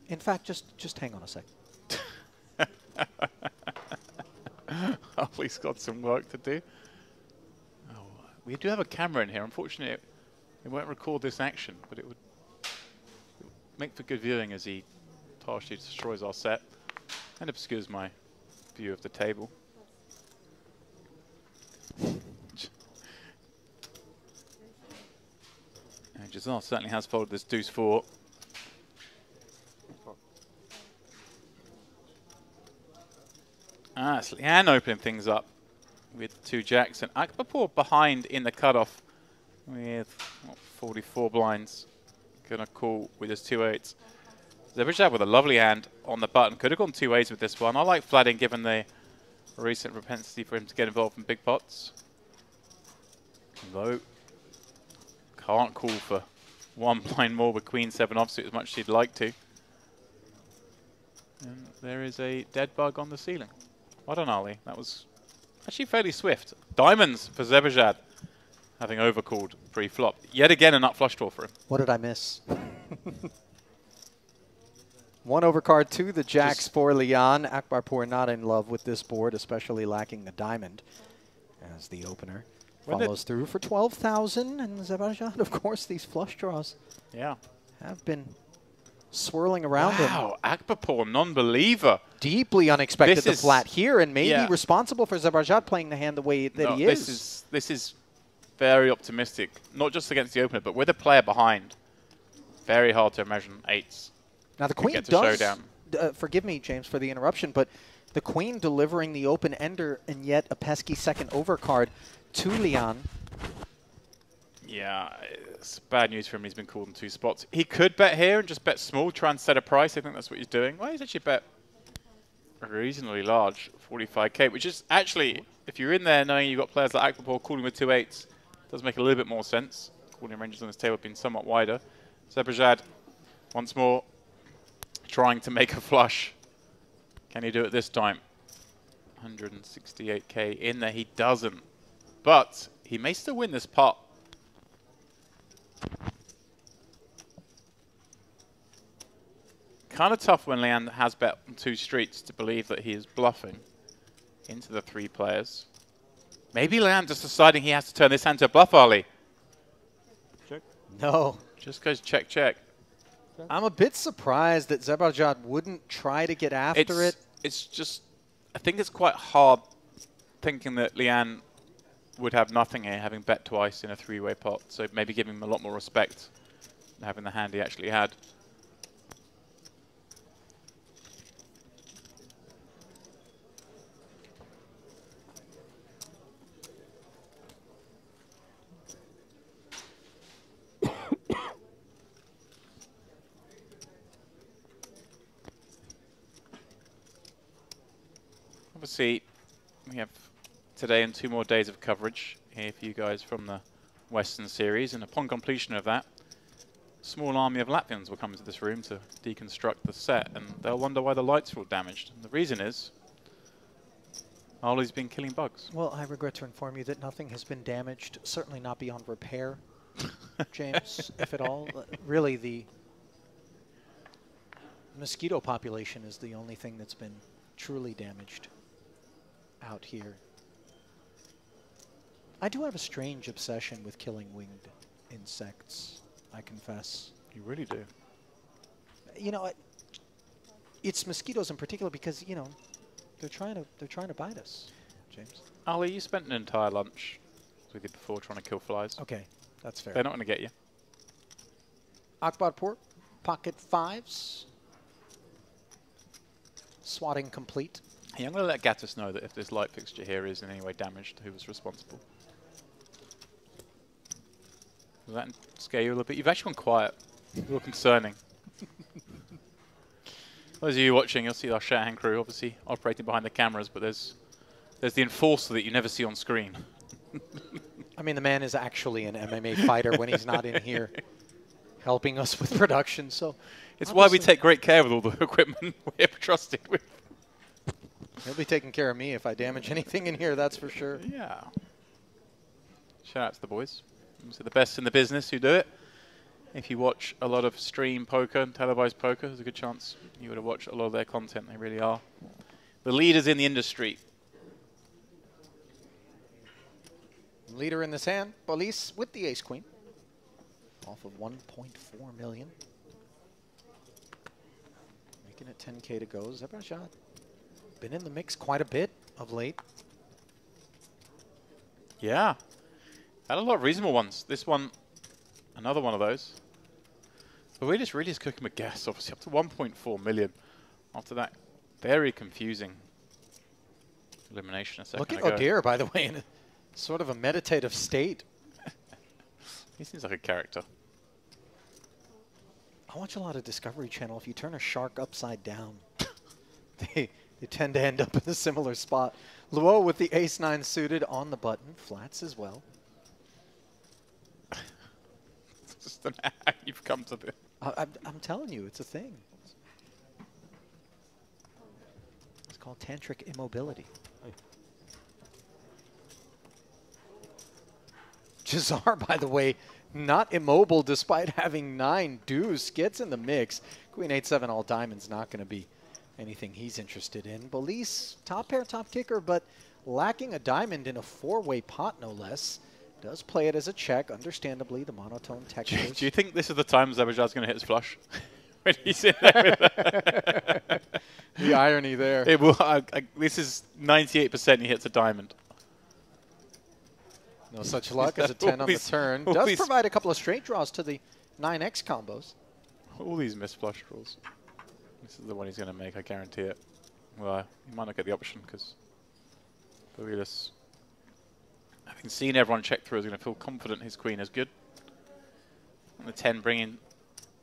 In fact, just hang on a second. Ollie's got some work to do. Oh, we do have a camera in here. Unfortunately, it won't record this action, but it would make for good viewing as he partially destroys our set and obscures my view of the table. Jazar certainly has folded this deuce-4. Leanne opening things up with 2 jacks, and Akbarport behind in the cutoff with what, 44 blinds. Gonna call with his 2-8s. Zebrajad with a lovely hand on the button. Could have gone 2-8s with this one. I like flatting given the recent propensity for him to get involved in big pots. Though, can't call for one blind more with Queen 7 offsuit as much as he'd like to. And there is a dead bug on the ceiling. Well done, Ali. That was actually fairly swift. Diamonds for Zebrajad, having overcalled pre-flop. Yet again, a nut flush draw for him. What did I miss? One overcard to the jacks for Leon. Akbarpour not in love with this board, especially lacking the diamond as the opener. Follows through for 12,000, and Zebrajad, of course, these flush draws have been swirling around him. Wow, Akbarpour, non-believer. Deeply unexpected the flat here, and maybe responsible for Zebrajad playing the hand the way that he is. This is very optimistic, not just against the opener, but with a player behind. Very hard to imagine 8s. Now the queen does, forgive me, James, for the interruption, but the queen delivering the open ender and yet a pesky second overcard to Leon. Yeah, it's bad news for him. He's been called in 2 spots. He could bet here and just bet small, try and set a price. I think that's what he's doing. Well, he's actually bet reasonably large, 45k, which is actually, if you're in there knowing you've got players like Akbarpour calling with 2-8s, does make a little bit more sense. Calling ranges on this table have been somewhat wider. Zebrajad, once more, trying to make a flush. Can he do it this time? 168k in there. He doesn't. But he may still win this pot. Kind of tough when Leanne has bet on 2 streets to believe that he is bluffing into the 3 players. Maybe Leanne just deciding he has to turn this hand to a bluff, Ali. Check. No. Just goes check, check. I'm a bit surprised that Zebrajad wouldn't try to get after it. It's just, I think it's quite hard thinking that Leanne would have nothing here, having bet twice in a 3-way pot. So maybe giving him a lot more respect than having the hand he actually had. Obviously, we have today and 2 more days of coverage here for you guys from the Western Series, and upon completion of that, a small army of Latvians will come into this room to deconstruct the set, and they'll wonder why the lights are all damaged. And the reason is, Ollie's been killing bugs. Well, I regret to inform you that nothing has been damaged, certainly not beyond repair, James, if at all. Really, the mosquito population is the only thing that's been truly damaged out here. I do have a strange obsession with killing winged insects, I confess. You really do. You know, it's mosquitoes in particular because, you know, they're trying to bite us, James. Ali, you spent an entire lunch, as we did before, trying to kill flies. Okay, that's fair. They're not going to get you. Akbarpour, pocket 5s. Swatting complete. Hey, I'm going to let Gattis know that if this light fixture here is in any way damaged, who was responsible. Does that scare you a little bit? You've actually gone quiet. A little concerning. Those of you watching, you'll see our Shanahan crew obviously operating behind the cameras, but there's the enforcer that you never see on screen. I mean, the man is actually an MMA fighter when he's not in here helping us with production. So it's why we take great care with all the equipment we're trusted with. He'll be taking care of me if I damage anything in here, that's for sure. Yeah. Shout out to the boys. They're the best in the business who do it. If you watch a lot of stream poker and televised poker, there's a good chance you would have watched a lot of their content. They really are the leaders in the industry. Leader in this hand, Police with the ace-queen. Off of 1.4 million. Making it 10K to go. Zebrajad been in the mix quite a bit of late. Yeah. Had a lot of reasonable ones. This one, another one of those. But we're just really cooking with gas, obviously, up to 1.4 million. After that, very confusing elimination a second ago. Look at O'Dear, by the way, in a sort of a meditative state. He seems like a character. I watch a lot of Discovery Channel. If you turn a shark upside down, they tend to end up in a similar spot. Luo with the ace-9 suited on the button. Flats as well. It's just how you've come to the... I'm telling you, it's a thing. It's called tantric immobility. Jazar, by the way, not immobile despite having 9 deuce. Gets in the mix. Queen 8-7 all diamonds, not going to be anything he's interested in. Bolis, top pair, top kicker, but lacking a diamond in a 4-way pot, no less. Does play it as a check, understandably, the monotone textures. Do you think this is the time Zebajar's going to hit his flush? When he's in there with the irony there. It will, this is 98% he hits a diamond. No such luck as a 10 on the turn. Does provide a couple of straight draws to the 9x combos. All these missed flush draws. This is the one he's going to make, I guarantee it. Well, he might not get the option because Borealis, having seen everyone check through, is going to feel confident his queen is good. And the 10 bringing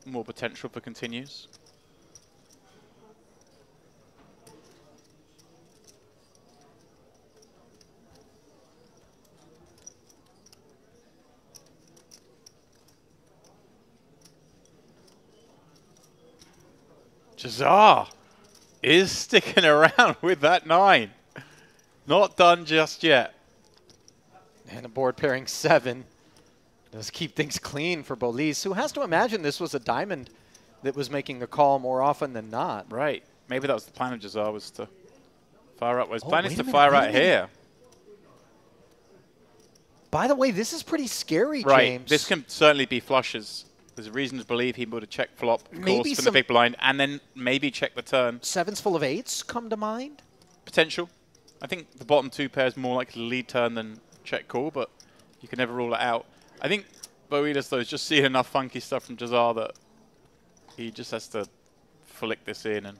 more potential for continues. Jazar is sticking around with that 9. Not done just yet. And a board pairing 7 does keep things clean for Bolis, who has to imagine this was a diamond that was making the call more often than not. Right. Maybe that was the plan of Jazar, was to fire out. Well, his Oh, plan is wait to a minute, fire wait a out minute. here. By the way, this is pretty scary, Right. James. This can certainly be flushes. There's a reason to believe he would have checked flop, of Maybe course, from the big blind, and then maybe check the turn. 7s full of 8s come to mind? Potential. I think the bottom 2 pairs more likely to lead turn than check call, but you can never rule it out. I think Borealis, though, is just seeing enough funky stuff from Jazar that he just has to flick this in and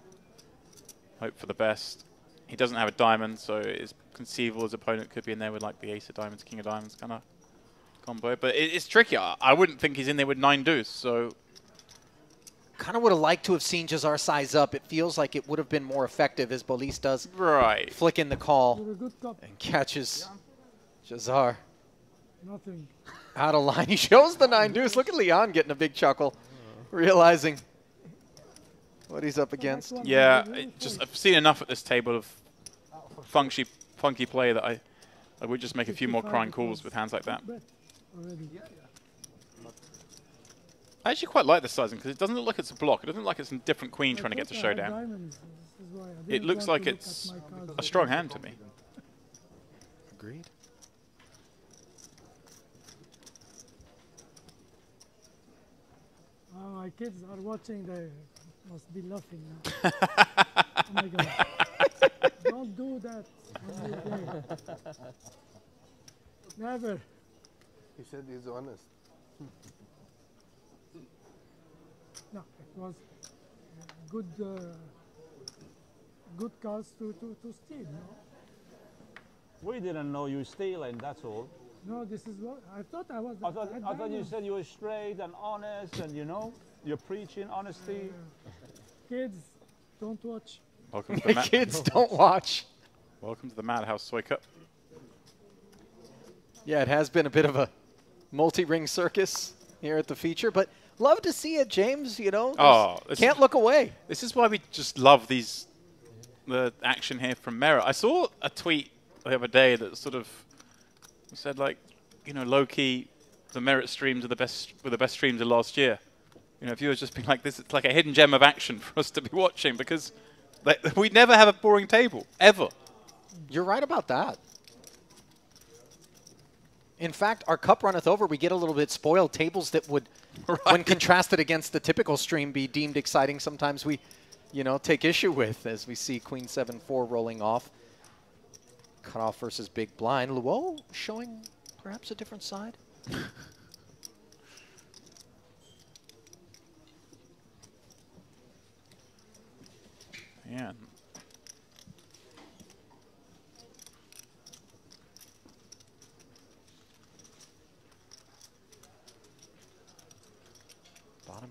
hope for the best. He doesn't have a diamond, so it's conceivable his opponent could be in there with like the ace of diamonds, king of diamonds kind of combo. But it's tricky. I wouldn't think he's in there with 9 deuce, so... Kind of would have liked to have seen Jazar size up. It feels like it would have been more effective as Bolis does. Right. Flick in the call You're a good cop. and catches Jazar Nothing. out of line. He shows the 9 deuce. Look at Leon getting a big chuckle, realizing what he's up against. Yeah, I've seen enough at this table of funky play that I would just make a few more crying calls with hands like that. Already. I actually quite like the sizing because it doesn't look like it's a block. It doesn't look like it's a different queen trying to get to showdown. It looks like it's a strong hand to me. Agreed. My kids are watching, they must be laughing now. Oh my God. Don't do that. When you play. Never. He said he's honest. No, it was good, good cards to steal, no? We didn't know you stealing, that's all. No, this is what I thought I was. I thought you said you were straight and honest and, you know, you're preaching honesty. Kids, don't watch. Welcome to the Kids don't watch. Welcome to the Madhouse Soy Cup. Yeah, it has been a bit of a multi-ring circus here at the feature, but love to see it, James. You know, can't look away. This is why we just love the action here from Merit. I saw a tweet the other day that sort of said, like, you know, low-key, the Merit streams are the best streams of last year. You know, viewers just being like, this is like a hidden gem of action for us to be watching because we never have a boring table, ever. You're right about that. In fact, our cup runneth over. We get a little bit spoiled. Tables that would, when contrasted against the typical stream, be deemed exciting. Sometimes we, you know, take issue with as we see Queen 7-4 rolling off. Cutoff versus big blind. Luo showing perhaps a different side. Yeah.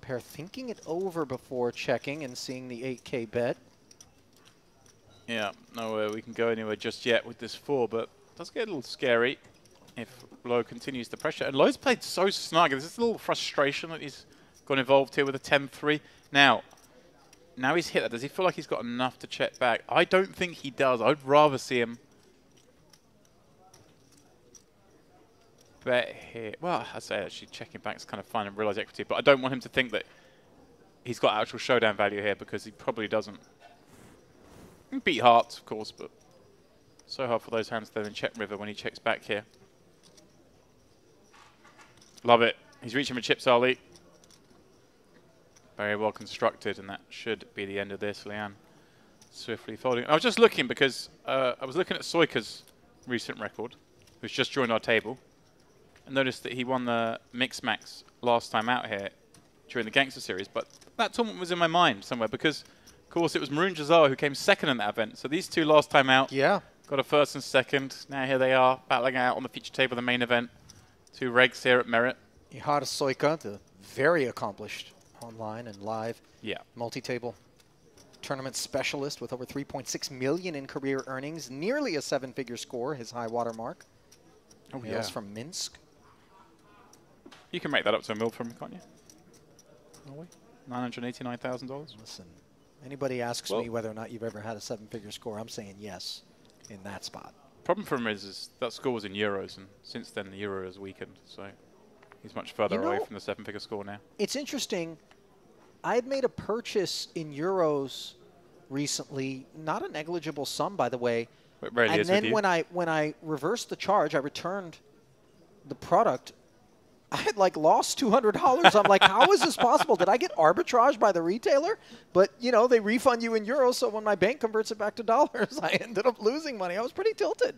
pair thinking it over before checking and seeing the 8K bet. Yeah, nowhere we can go anywhere just yet with this 4, but it does get a little scary if Lowe continues the pressure. And Lowe's played so snug. There's this little frustration that he's got involved here with a 10-3. Now he's hit that. Does he feel like he's got enough to check back? I don't think he does. I'd rather see him bet here. Well, I say actually checking back is kind of fine and realize equity, but I don't want him to think that he's got actual showdown value here because he probably doesn't. He can beat hearts, of course, but so hard for those hands to then check river when he checks back here. Love it. He's reaching for chips, Ali. Very well constructed, and that should be the end of this. Lian swiftly folding. I was just looking because I was looking at Soika's recent record, who's just joined our table, and noticed that he won the Mix Max last time out here during the Gangster Series, but that tournament was in my mind somewhere because, of course, it was Maroon Jazar who came second in that event. So these two last time out got a first and second. Now here they are battling out on the feature table of the main event. Two regs here at Merit. Ihara Soika, the very accomplished online and live multi-table tournament specialist with over 3.6 million in career earnings, nearly a 7-figure score, his high water mark. Oh, Hails from Minsk. You can make that up to a mil from me, can't you? Norway? $989,000. Listen, anybody asks me whether or not you've ever had a 7-figure score, I'm saying yes in that spot. Problem for him is that score was in euros, and since then the euro has weakened, so he's much further away from the 7-figure score now. It's interesting. I had made a purchase in euros recently, not a negligible sum, by the way. It rarely and is then with you. when I reversed the charge, I returned the product. I had like lost $200. I'm like, how is this possible? Did I get arbitraged by the retailer? But, you know, they refund you in euros, so when my bank converts it back to dollars, I ended up losing money. I was pretty tilted.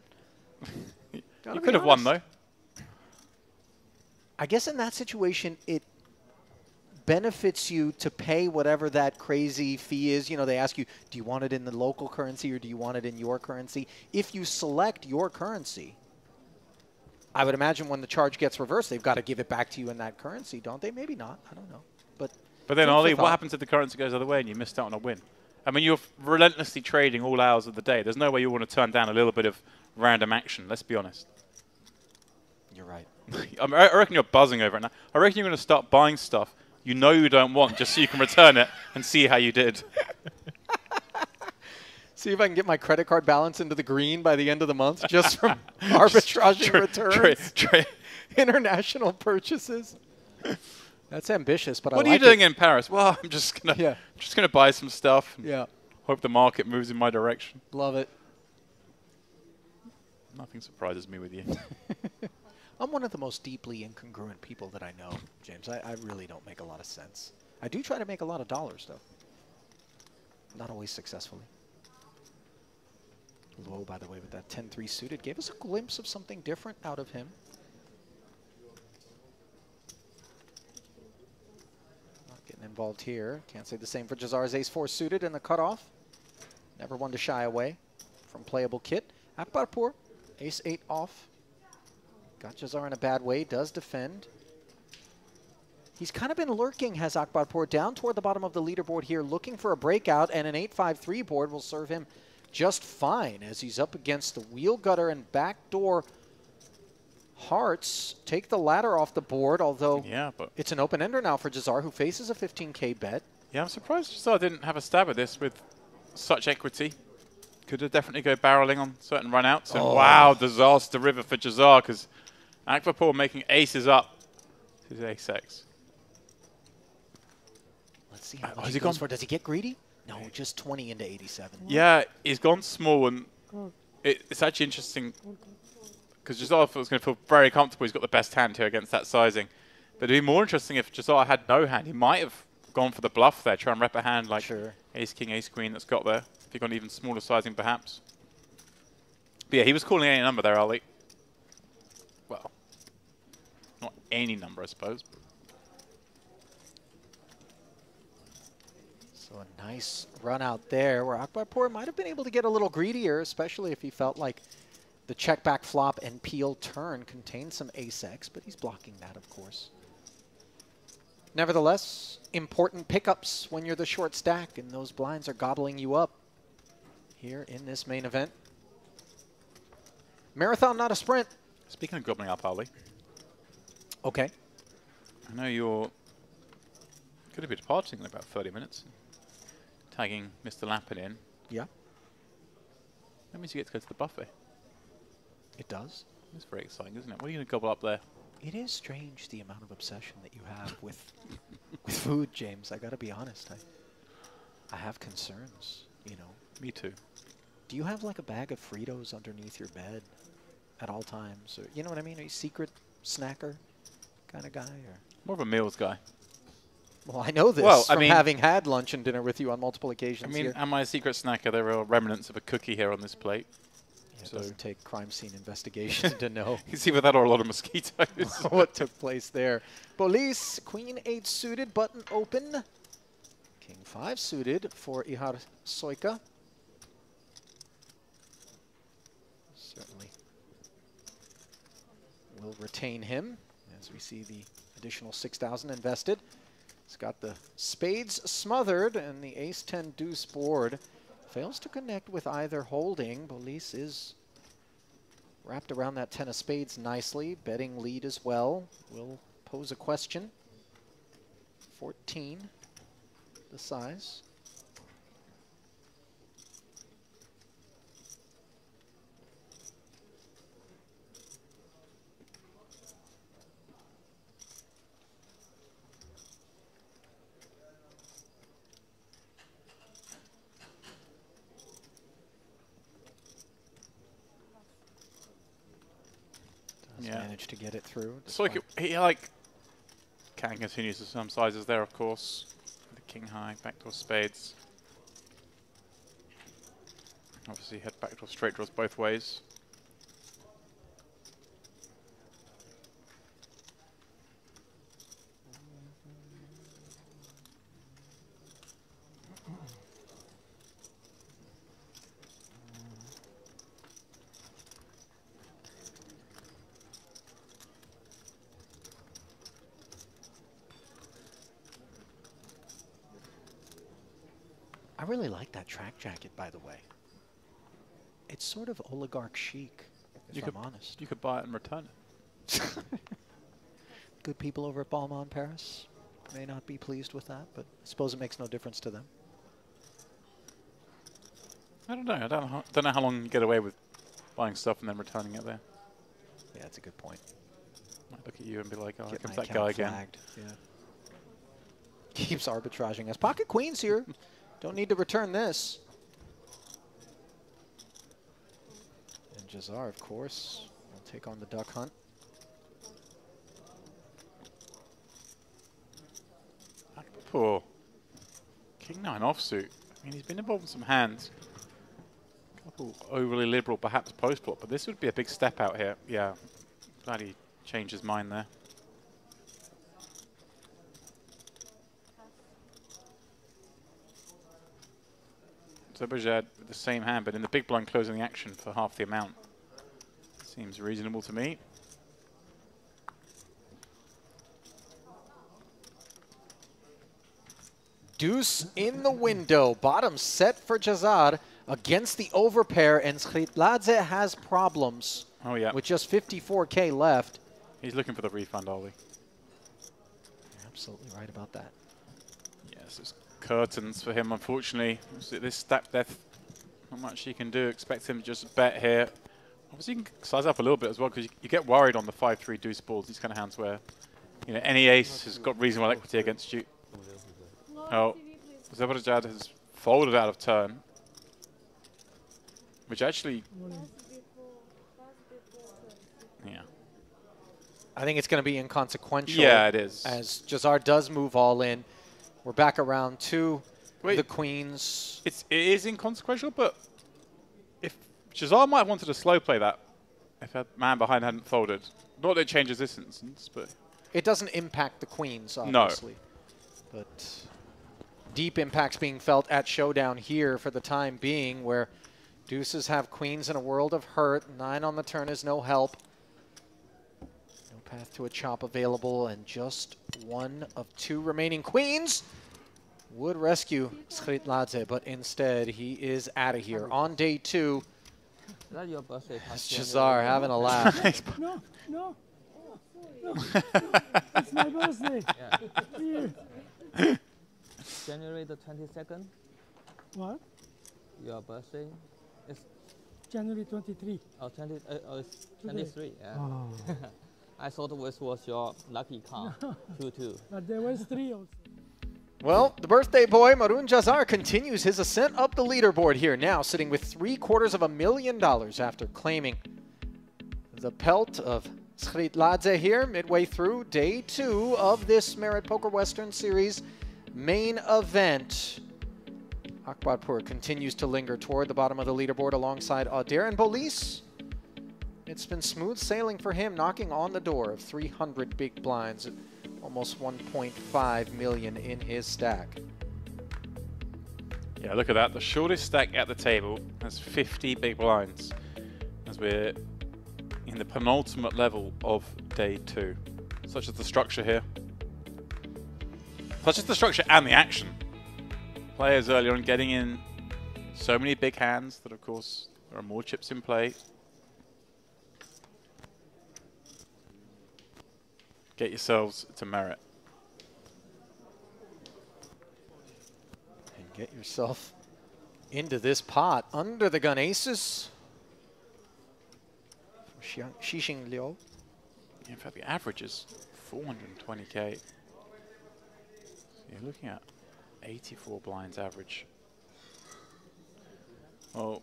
You could have won, though. I guess in that situation, it benefits you to pay whatever that crazy fee is. You know, they ask you, do you want it in the local currency or do you want it in your currency? If you select your currency, I would imagine when the charge gets reversed, they've got to give it back to you in that currency, don't they? Maybe not. I don't know. But then, Ollie, what happens if the currency goes the other way and you missed out on a win? I mean, you're relentlessly trading all hours of the day. There's no way you want to turn down a little bit of random action, let's be honest. You're right. I reckon you're buzzing over it now. I reckon you're going to start buying stuff you know you don't want just so you can return it and see how you did. See if I can get my credit card balance into the green by the end of the month just from arbitraging returns, international purchases. That's ambitious, but what I are like you doing it. in Paris? Well, I'm just gonna buy some stuff. Yeah. Hope the market moves in my direction. Love it. Nothing surprises me with you. I'm one of the most deeply incongruent people that I know, James. I really don't make a lot of sense. I do try to make a lot of dollars, though. Not always successfully. Low, by the way, with that 10-3 suited, gave us a glimpse of something different out of him. Not getting involved here. Can't say the same for Jazar's ace-4 suited in the cutoff. Never one to shy away from playable kit. Akbarpur, ace-8 off. Got Jazar in a bad way, does defend. He's kind of been lurking, has Akbarpur, down toward the bottom of the leaderboard here, looking for a breakout, and an 8-5-3 board will serve him just fine as he's up against the wheel gutter and backdoor hearts. Take the ladder off the board, although it's an open-ender now for Jazar, who faces a 15K bet. Yeah, I'm surprised Jazar didn't have a stab at this with such equity. Could have definitely go barreling on certain run-outs. And wow, disaster river for Jazar, because Akbarpur making aces up to his ace-X. Let's see how much he goes for. Does he get greedy? No, just 20 into 87. Yeah, he's gone small, and it's actually interesting because Jazar was going to feel very comfortable. He's got the best hand here against that sizing. But it'd be more interesting if Jazar had no hand. He might have gone for the bluff there, try and rep a hand like ace-king, ace-queen that's got there. If he got an even smaller sizing, perhaps. But yeah, he was calling any number there, Ali. Well, not any number, I suppose. But so a nice run out there where Akbarpur might have been able to get a little greedier, especially if he felt like the check back flop and peel turn contained some ace-X, but he's blocking that, of course. Nevertheless, important pickups when you're the short stack and those blinds are gobbling you up here in this main event. Marathon, not a sprint. Speaking of gobbling up, Ali. Okay. I know you're going to be departing in about 30 minutes. Tagging Mr. Lappin in. Yeah. That means you get to go to the buffet. It does. It's very exciting, isn't it? What are you going to gobble up there? It is strange the amount of obsession that you have with food, James. I got to be honest. I have concerns, you know. Me too. Do you have like a bag of Fritos underneath your bed at all times? Or, you know what I mean? Are you a secret snacker kind of guy? Or? More of a meals guy. Well, I know this from having had lunch and dinner with you on multiple occasions. I mean, here. am I a secret snacker? There are remnants of a cookie here on this plate. Yeah, it doesn't take crime scene investigation to know. You see with that or a lot of mosquitoes. What took place there. Police, Queen 8 suited, button open. King 5 suited for Ihar Soika. Certainly will retain him as we see the additional 6,000 invested. He's got the spades smothered and the ace-10 deuce board. Fails to connect with either holding. Police is wrapped around that 10 of spades nicely. Betting lead as well. Will pose a question. 14, the size. Managed to get it through. So he like can continue to some sizes there, of course. The king high, backdoor spades. Obviously, head backdoor straight draws both ways. I really like that track jacket, by the way. It's sort of oligarch chic, if I'm honest. You could buy it and return it. Good people over at Balmain Paris may not be pleased with that, but I suppose it makes no difference to them. I don't know. I don't know how long you get away with buying stuff and then returning it there. Yeah, that's a good point. Might look at you and be like, oh, here Get comes my that guy account again. flagged. Yeah. Keeps arbitraging us. Pocket queens here. Don't need to return this. And Jazar, of course, will take on the duck hunt. Poor King 9 offsuit. I mean, he's been involved in some hands. A couple overly liberal, perhaps post-flop, but this would be a big step out here. Yeah, glad he changed his mind there. Zebajad with the same hand, but in the big blind closing the action for half the amount. Seems reasonable to me. Deuce in the window. Bottom set for Jazar against the overpair, and Skritladze has problems. Oh, yeah. With just 54K left. He's looking for the refund, Ollie. You're absolutely right about that. Yes, it's curtains for him, unfortunately. This stack death, not much he can do. Expect him to just bet here. Obviously, you can size up a little bit as well, because you get worried on the 5-3 deuce balls. These kind of hands where, you know, any ace has got reasonable equity against you. Oh, Zebajad has folded out of turn, which actually, yeah. I think it's going to be inconsequential. Yeah, it is. As Jazar does move all in. We're back around to the queens. It is inconsequential, but if Jazar might have wanted to slow play that, if that man behind hadn't folded. Not that it changes this instance, but it doesn't impact the queens, obviously. No. But deep impacts being felt at showdown here for the time being, where deuces have queens in a world of hurt. 9 on the turn is no help. No Path to a chop available, and just one of 2 remaining queens would rescue Skritladze, but instead he is out of here. On day 2, Is that your birthday party? Jazar having a laugh. No, no, no, it's my birthday. Here. January the 22nd? What? Your birthday? It's January 23. oh, it's Today. 23. Yeah. Oh. I thought it was your lucky car. 2-2. But there was 3 also. Well, the birthday boy, Marun Jazar, continues his ascent up the leaderboard here, now sitting with $750,000 after claiming the pelt of Skritladze here midway through day 2 of this Merit Poker Western Series main event. Akbarpur continues to linger toward the bottom of the leaderboard alongside Audir and Bolis. It's been smooth sailing for him, knocking on the door of 300 big blinds, almost 1.5 million in his stack. Yeah, look at that. The shortest stack at the table has 50 big blinds, as we're in the penultimate level of day 2. Such as the structure here. Such as the structure and the action. Players early on getting in so many big hands that, of course, there are more chips in play. Get yourselves to Merit. And get yourself into this pot. Under the gun aces. For Xixing Liu. In fact, the average is 420k. So you're looking at 84 blinds average. Well,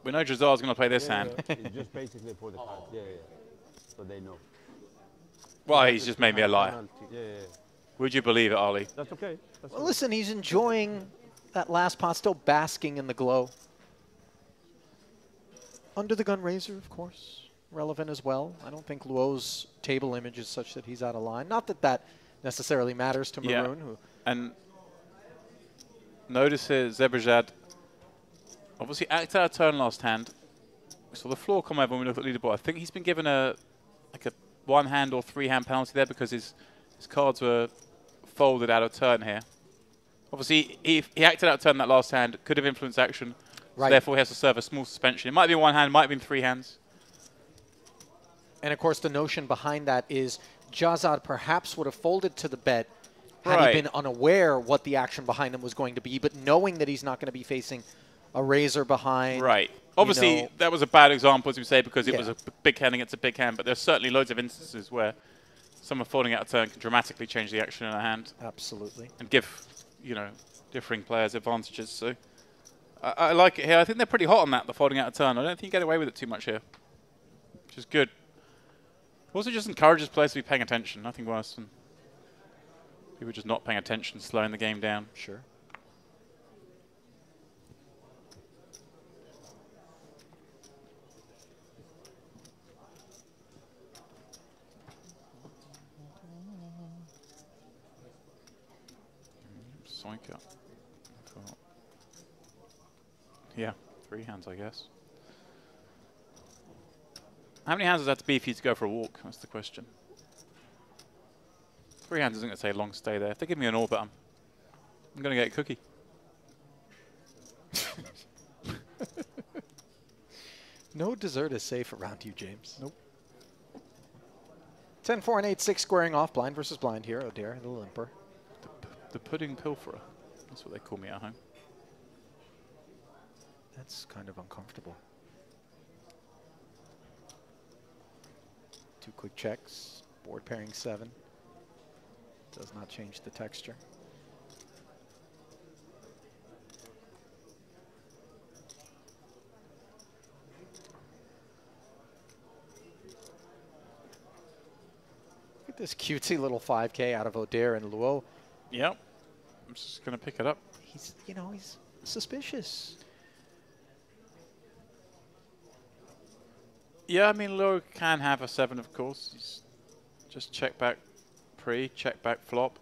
we know Jazar's going to play this hand. It's just basically for the card. Yeah. So they know. Well, he's just made me a liar. Yeah. Would you believe it, Ali? That's okay. Well, listen, he's enjoying that last pot, still basking in the glow. Under the gun razor, of course, relevant as well. I don't think Luo's table image is such that he's out of line. Not that that necessarily matters to Maroon. Yeah. Who And notice here, Zebrajad obviously acted out a turn last hand. We saw the floor come over when we looked at the leaderboard. I think he's been given a 1-hand or 3-hand penalty there because his cards were folded out of turn here. Obviously, he acted out turn that last hand, could have influenced action, so therefore he has to serve a small suspension. It might be 1 hand, might have been 3 hands. And of course, the notion behind that is Jazar perhaps would have folded to the bet had he been unaware what the action behind him was going to be, but knowing that he's not going to be facing a razor behind. Right. Obviously, that was a bad example, as we say, because it was a big hand against a big hand, but there's certainly loads of instances where someone folding out a turn can dramatically change the action in a hand. Absolutely. And give, differing players advantages. So I like it here. I think they're pretty hot on that, the folding out a turn. I don't think you get away with it too much here, which is good. Also just encourages players to be paying attention. Nothing worse than people just not paying attention, slowing the game down. Sure. Soinka. Yeah, 3 hands, I guess. How many hands does that have to be for you to go for a walk? That's the question. 3 hands isn't going to take a long stay there. If they give me an orbit, I'm going to get a cookie. No dessert is safe around you, James. Nope. 10-4 and 8-6 squaring off. Blind versus blind here. Audir, the limper. The pudding pilferer. That's what they call me at home. That's kind of uncomfortable. 2 quick checks. Board pairing 7. Does not change the texture. Look at this cutesy little 5K out of Audir and Luo. Yep. I'm just going to pick it up. He's, he's suspicious. Yeah, I mean, Luo can have a 7, of course. He's just check back pre, check back flop.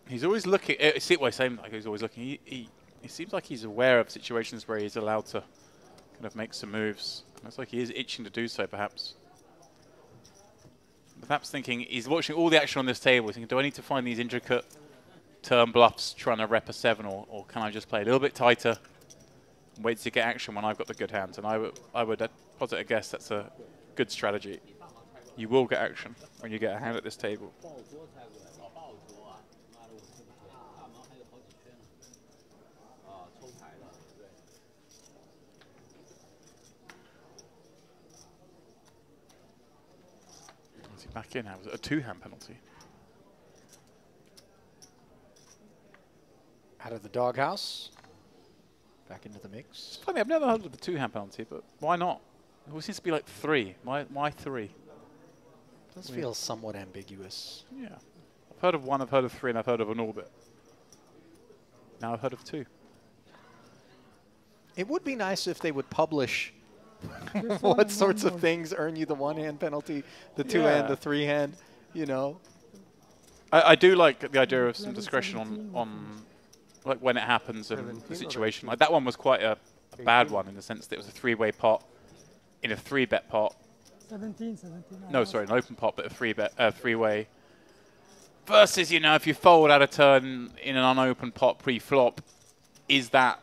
He's always looking. See what I say? Like he's always looking. He seems like he's aware of situations where he's allowed to kind of make some moves. Looks like he is itching to do so, perhaps. perhaps thinking he's watching all the action on this table. He's thinking, do I need to find these intricate turn bluffs trying to rep a 7, or can I just play a little bit tighter and wait to get action when I've got the good hands? And I would posit a guess that's a good strategy. You will get action when you get a hand at this table. Is he back in now? Was it a 2-hand penalty? Out of the doghouse. Back into the mix. It's funny, I've never heard of the 2-hand penalty, but why not? It always seems to be like 3. Why 3? Does feel somewhat ambiguous. Yeah. I've heard of 1, I've heard of 3, and I've heard of an orbit. Now I've heard of 2. It would be nice if they would publish what sorts of things earn you the 1-hand penalty, the 2-hand, the 3-hand, you know. I do like the idea of some discretion on like when it happens and the situation. Like that one was quite a bad one in the sense that it was a 3-way pot in a 3-bet pot. 17. No, sorry, an open pot, but a 3-way. Versus, you know, if you fold out a turn in an unopened pot pre-flop, is that,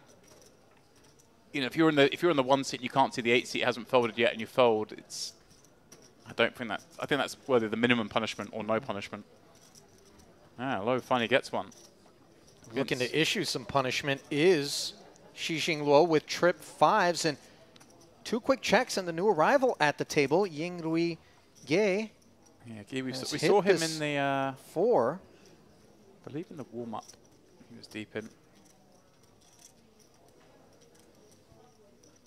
you know, if you're in the 1 seat and you can't see the 8 seat hasn't folded yet and you fold, it's, I think that's worthy of the minimum punishment or no punishment. Ah, Low finally gets one. Looking to issue some punishment is Xixing Luo with trip 5s and 2 quick checks and the new arrival at the table, Yingrui Ge. Yeah, Ge, we saw him in the 4. I believe in the warm-up. He was deep in.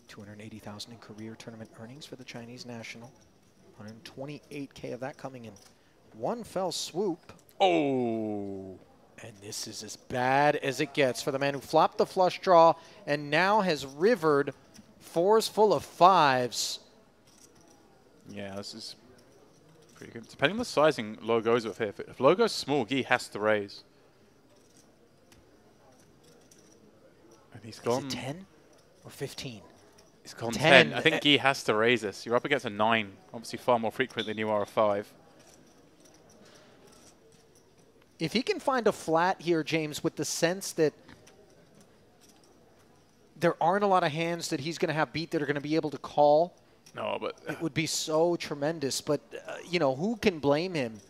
280,000 in career tournament earnings for the Chinese national. 128K of that coming in one fell swoop. Oh. And this is as bad as it gets for the man who flopped the flush draw and now has rivered 4s full of 5s. Yeah, this is pretty good. Depending on the sizing Low goes with here. If Low goes small, Ge has to raise. And he's gone. Is it 10 or 15? He's gone 10. I think Ge has to raise this. You're up against a 9, obviously far more frequent than you are a 5. If he can find a flat here, James, with the sense that there aren't a lot of hands that he's going to have beat that are going to be able to call, no, but it would be so tremendous. But, you know, who can blame him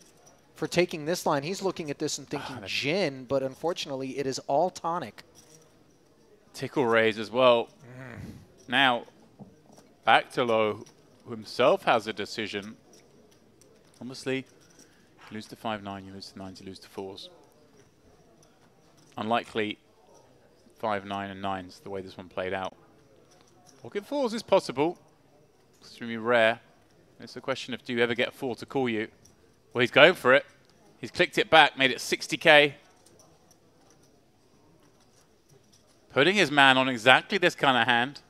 for taking this line? He's looking at this and thinking gin, but unfortunately it is all tonic. Tickle raise as well. Now, back to Low, who himself has a decision. Obviously, you lose to 5-9, you lose to 9s, you lose to 4s. Unlikely 5, 9, and 9s the way this one played out. Pocket 4s is possible. Extremely rare. It's a question of do you ever get a 4 to call you? Well, he's going for it. He's clicked it back, made it 60K. Putting his man on exactly this kind of hand.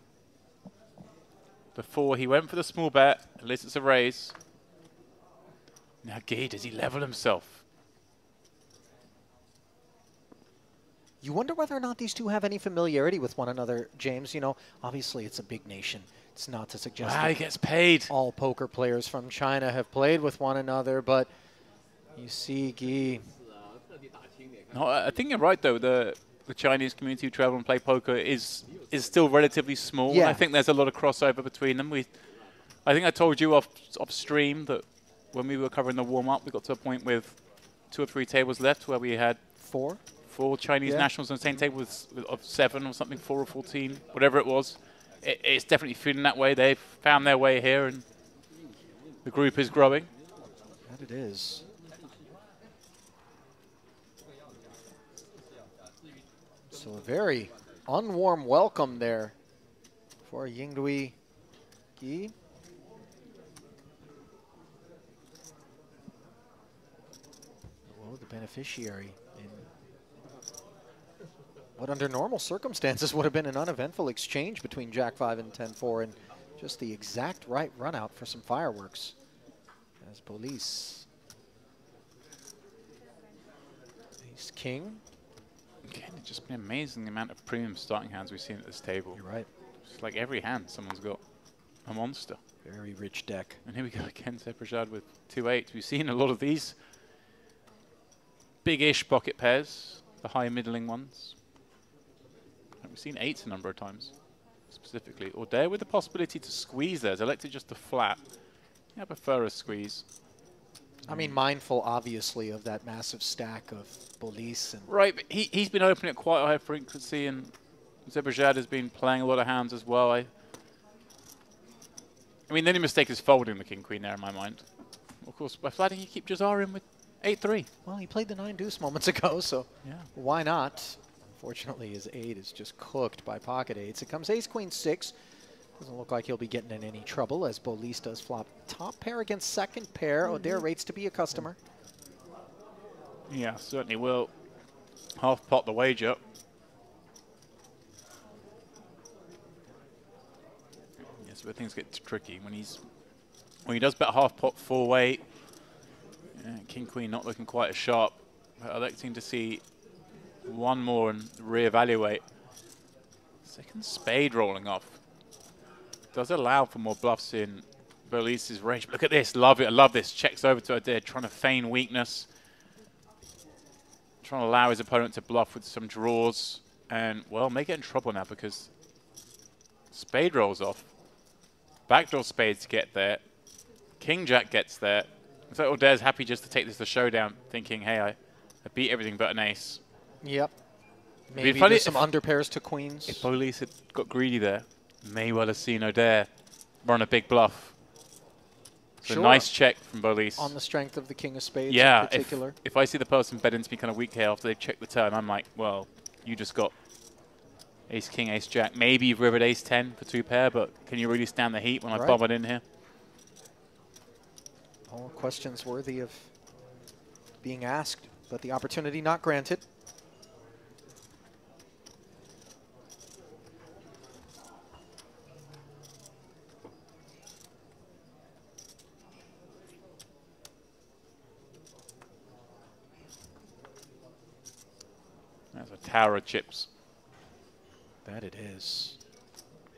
Before he went for the small bet, at least it's a raise. Now, Ge, does he level himself? You wonder whether or not these two have any familiarity with one another, James. You know, obviously it's a big nation. It's not to suggest he gets paid. All poker players from China have played with one another, but you see Ge. No, I think you're right, though. The Chinese community who travel and play poker is still relatively small. Yeah. I think there's a lot of crossover between them. I think I told you off stream that when we were covering the warm-up, we got to a point with 2 or 3 tables left where we had 4 Chinese nationals on the same table of 7 or something, 4 or 14, whatever it was. It's definitely feeling that way. They've found their way here, and the group is growing. That it is. So a very unwarm welcome there for Yingrui Ge. Well, the beneficiary in what under normal circumstances would have been an uneventful exchange between Jack 5 and 10-4, and just the exact right run out for some fireworks as Police. Ace King. Again, it's just been amazing the amount of premium starting hands we've seen at this table. You're right. It's like every hand someone's got a monster. Very rich deck. And here we go again, Cyprus with 2-8s. We've seen a lot of these big-ish pocket pairs, the high middling ones. And we've seen 8s a number of times, specifically. Or there with the possibility to squeeze there. It's elected just to flat. Yeah, I prefer a squeeze. I mean, mindful, obviously, of that massive stack of Bolis. And right, but he's been opening at quite a high frequency, and Cyprus has been playing a lot of hands as well. I mean, the only mistake is folding the king-queen there in my mind. Of course, by flatting, you keep Jazar in with 8-3. Well, he played the 9-deuce moments ago, so yeah, why not? Unfortunately, his 8 is just cooked by pocket 8s. It comes ace-queen-6. Doesn't look like he'll be getting in any trouble as Bolis does flop top pair against second pair. O'Dare rates to be a customer. Yeah, certainly will. Half pot the wager. Yes, where things get tricky when he does bet half pot 4-way. Yeah, king queen not looking quite as sharp. But electing to see one more and reevaluate. Second spade rolling off. Does allow for more bluffs in Bolis's range. But look at this, love it, I love this. Checks over to O'Dare, trying to feign weakness. Trying to allow his opponent to bluff with some draws. And, well, may get in trouble now because spade rolls off. Backdoor spades get there. King-jack gets there. So O'Dare's happy just to take this to showdown, thinking, hey, I beat everything but an ace. Yep. Maybe there's some underpairs to queens. If Bolis had got greedy there, may well have seen O'Dare run a big bluff. So Sure. nice check from Bolis. On the strength of the king of spades yeah, in particular. if I see the person bet into me kind of weak here after they've checked the turn, I'm like, well, you just got ace-king, ace-jack. Maybe you've rivered ace-10 for 2 pair, but can you really stand the heat when I bomb it in here? All questions worthy of being asked, but the opportunity not granted. That's a tower of chips. That it is.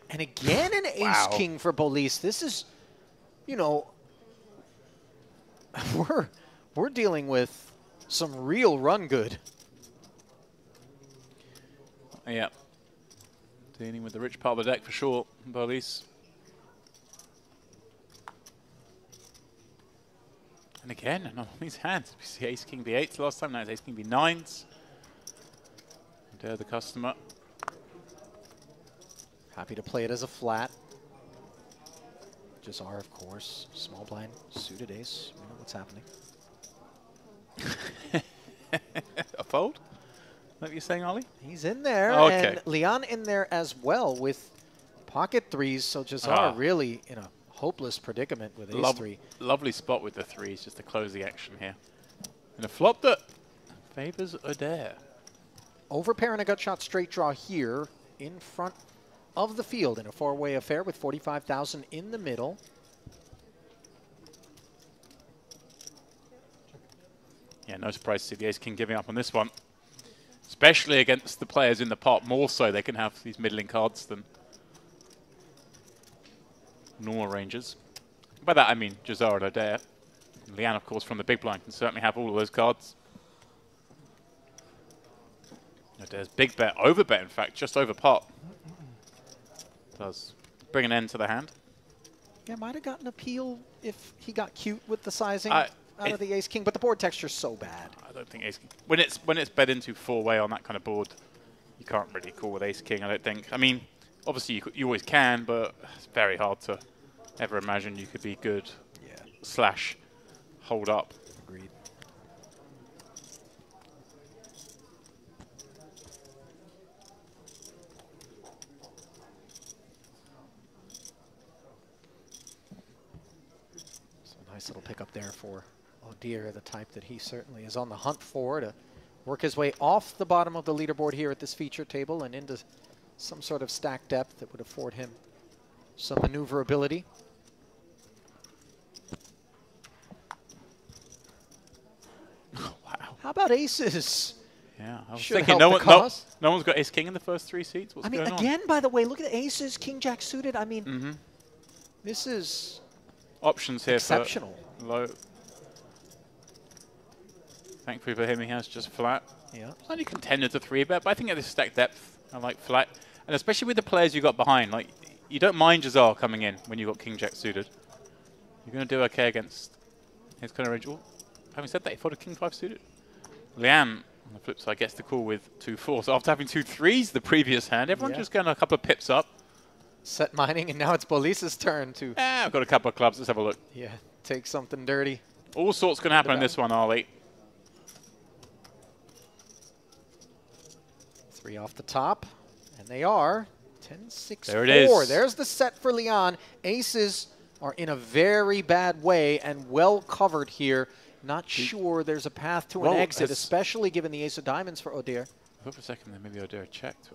And again, an ace-king for Bolis. This is, you know, we're dealing with some real run good. Yeah. Dealing with the rich part of the deck for sure, Bolis. And again, on these hands, we see ace-king b8s last time, now it's ace-king b9s. There, the customer. Happy to play it as a flat. Jazar, of course. Small blind, suited ace. We know what's happening. A fold? Is that what you're saying, Ollie? He's in there. Okay. And Leon in there as well with pocket 3s. So Jazar really in a hopeless predicament with ace-3. Lovely spot with the 3s just to close the action here. And a flop that favors O'Dare. Overpair and a gut shot straight draw here in front of the field in a 4-way affair with 45,000 in the middle. Yeah, no surprise to see the ace-king giving up on this one. Especially against the players in the pot, more so they can have these middling cards than normal ranges. By that I mean Jazar and O'Dare. Leanne, of course, from the big blind can certainly have all of those cards. O'Dare's big bet, over bet in fact, just over pot. Does bring an end to the hand. Yeah, might have gotten appeal if he got cute with the sizing out of the ace-king, but the board texture's so bad. I don't think ace-king. When it's bet into 4-way on that kind of board, you can't really call with ace-king, I don't think. I mean, obviously you always can, but it's very hard to ever imagine you could be good / hold up. Agreed. Nice little pickup there for O'Dare, the type that he certainly is on the hunt for to work his way off the bottom of the leaderboard here at this feature table and into some sort of stack depth that would afford him some maneuverability. Wow. How about aces? Yeah, I was Should thinking help no one's got ace-king in the first 3 seats. What's I mean, going on? again, by the way, look at the aces, king-jack suited. I mean, This is options here exceptional. For low. Thankfully for him, he has just flat. Yeah. It's only contender to 3-bet, but I think at this stack depth, I like flat. And especially with the players you got behind, like you don't mind Jazar coming in when you've got King Jack suited. You're going to do okay against his kind of range. Oh, having said that, he folded King 5 suited. Liam, on the flip side, gets the call with 2-4. So after having 2-3s the previous hand, everyone's just going a couple of pips up. Set mining, and now it's Bolis's turn to... I've got a couple of clubs. Let's have a look. Yeah, take something dirty. All sorts can happen in this one, Ollie. 3 off the top, and they are 10-6-4. There it is. There's the set for Leon. Aces are in a very bad way and well covered here. Not sure there's a path to an exit, especially given the ace of diamonds for Odeir. I thought for a second that maybe Odeir checked.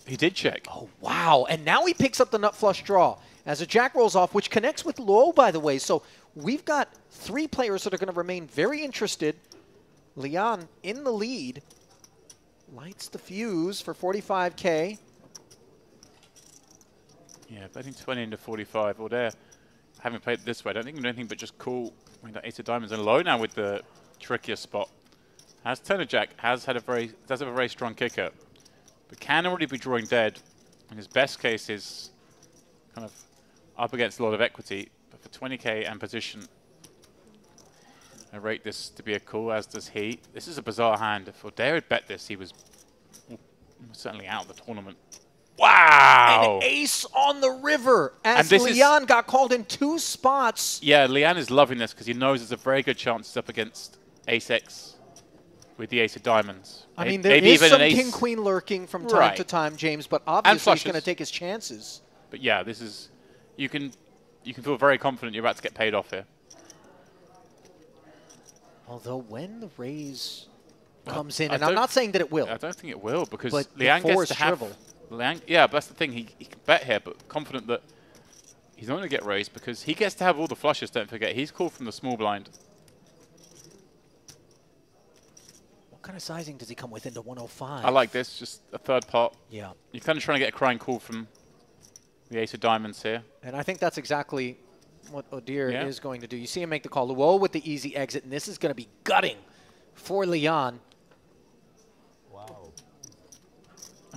He did check. Oh, wow. And now he picks up the nut flush draw as a jack rolls off, which connects with low, by the way. So we've got 3 players that are going to remain very interested. Leon in the lead. Lights the fuse for 45K. Yeah, betting 20 into 45. Odeir, having played it this way, I don't think we do anything but just call. I mean, that ace of diamonds and low now with the trickier spot. Has Turner Jack, does have a very strong kicker, but can already be drawing dead. And his best case is kind of up against a lot of equity. But for 20K and position, I rate this to be a call, as does he. This is a bizarre hand. If Odeir had bet this, he was certainly out of the tournament. Wow! An ace on the river as Leon got called in 2 spots. Yeah, Leon is loving this because he knows there's a very good chance it's up against ace-X with the ace of diamonds. I mean, there is some king-queen lurking from time to time, James, but obviously he's going to take his chances. But yeah, this is, you can feel very confident you're about to get paid off here. Although when the raise comes in, and I'm not saying that it will. I don't think it will, because but Leon gets to shrivel. have... yeah, but that's the thing. He can bet here, but confident that he's not going to get raised because he gets to have all the flushes, don't forget. He's called from the small blind. What kind of sizing does he come with into 105? I like this, just a third pot. Yeah. You're kind of trying to get a crying call from the ace of diamonds here. And I think that's exactly what Odeir is going to do. You see him make the call. Luo with the easy exit, and this is going to be gutting for Leon.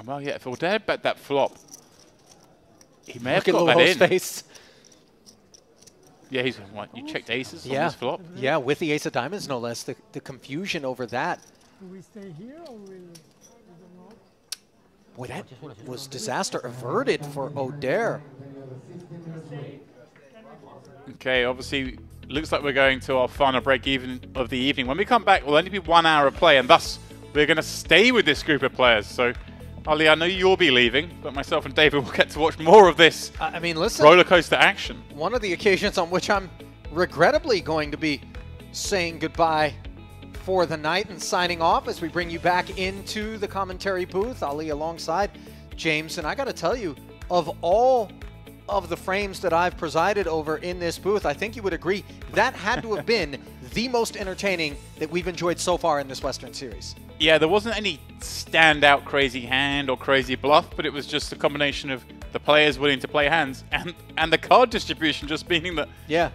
Well, yeah, if Odeir bet that flop, he may have got Look at that Luo's in. face. Yeah, he's what? You checked aces on this flop? Yeah, with the ace of diamonds, no less. The confusion over that. Do we stay here or we don't know? Boy, that was disaster averted for Odeir. Okay, obviously, looks like we're going to our final break even of the evening. When we come back, we'll only be 1 hour of play, and thus we're going to stay with this group of players. So, Ali, I know you'll be leaving, but myself and David will get to watch more of this I mean, listen, roller coaster action. One of the occasions on which I'm regrettably going to be saying goodbye for the night and signing off as we bring you back into the commentary booth. Ali alongside James, and I got to tell you, of all of the frames that I've presided over in this booth, I think you would agree that had to have been the most entertaining that we've enjoyed so far in this Western Series. Yeah, there wasn't any standout crazy hand or crazy bluff, but it was just a combination of the players willing to play hands and the card distribution just meaning that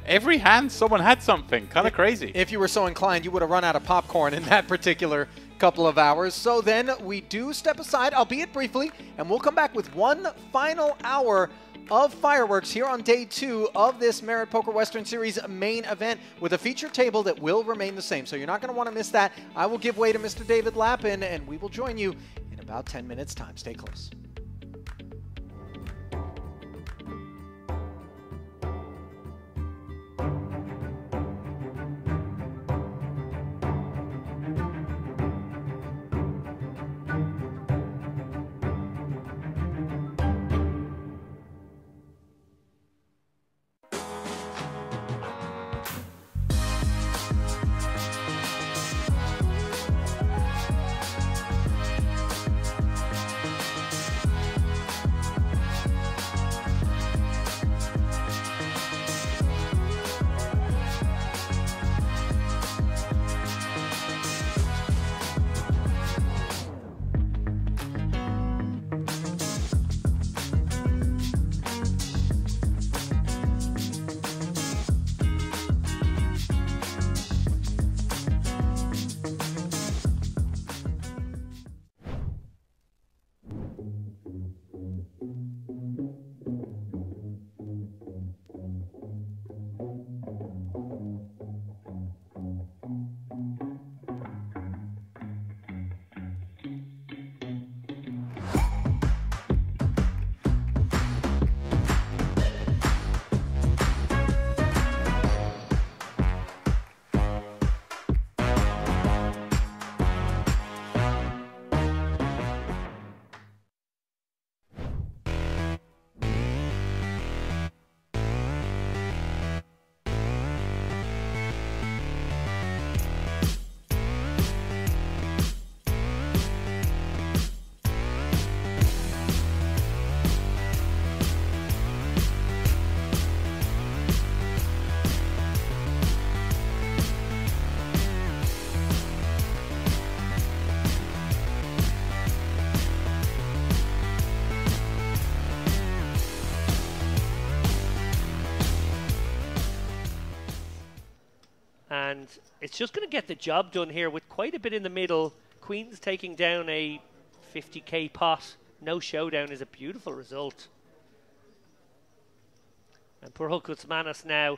every hand someone had something. Kind of crazy. If you were so inclined, you would have run out of popcorn in that particular couple of hours. So then we do step aside, albeit briefly, and we'll come back with one final hour of fireworks here on day 2 of this Merit Poker Western Series main event with a feature table that will remain the same. So you're not going to want to miss that. I will give way to Mr. David Lappin, and we will join you in about 10 minutes' time. Stay close. it's just going to get the job done here with quite a bit in the middle. Queen's taking down a 50k pot. No showdown is a beautiful result. And poor Manas now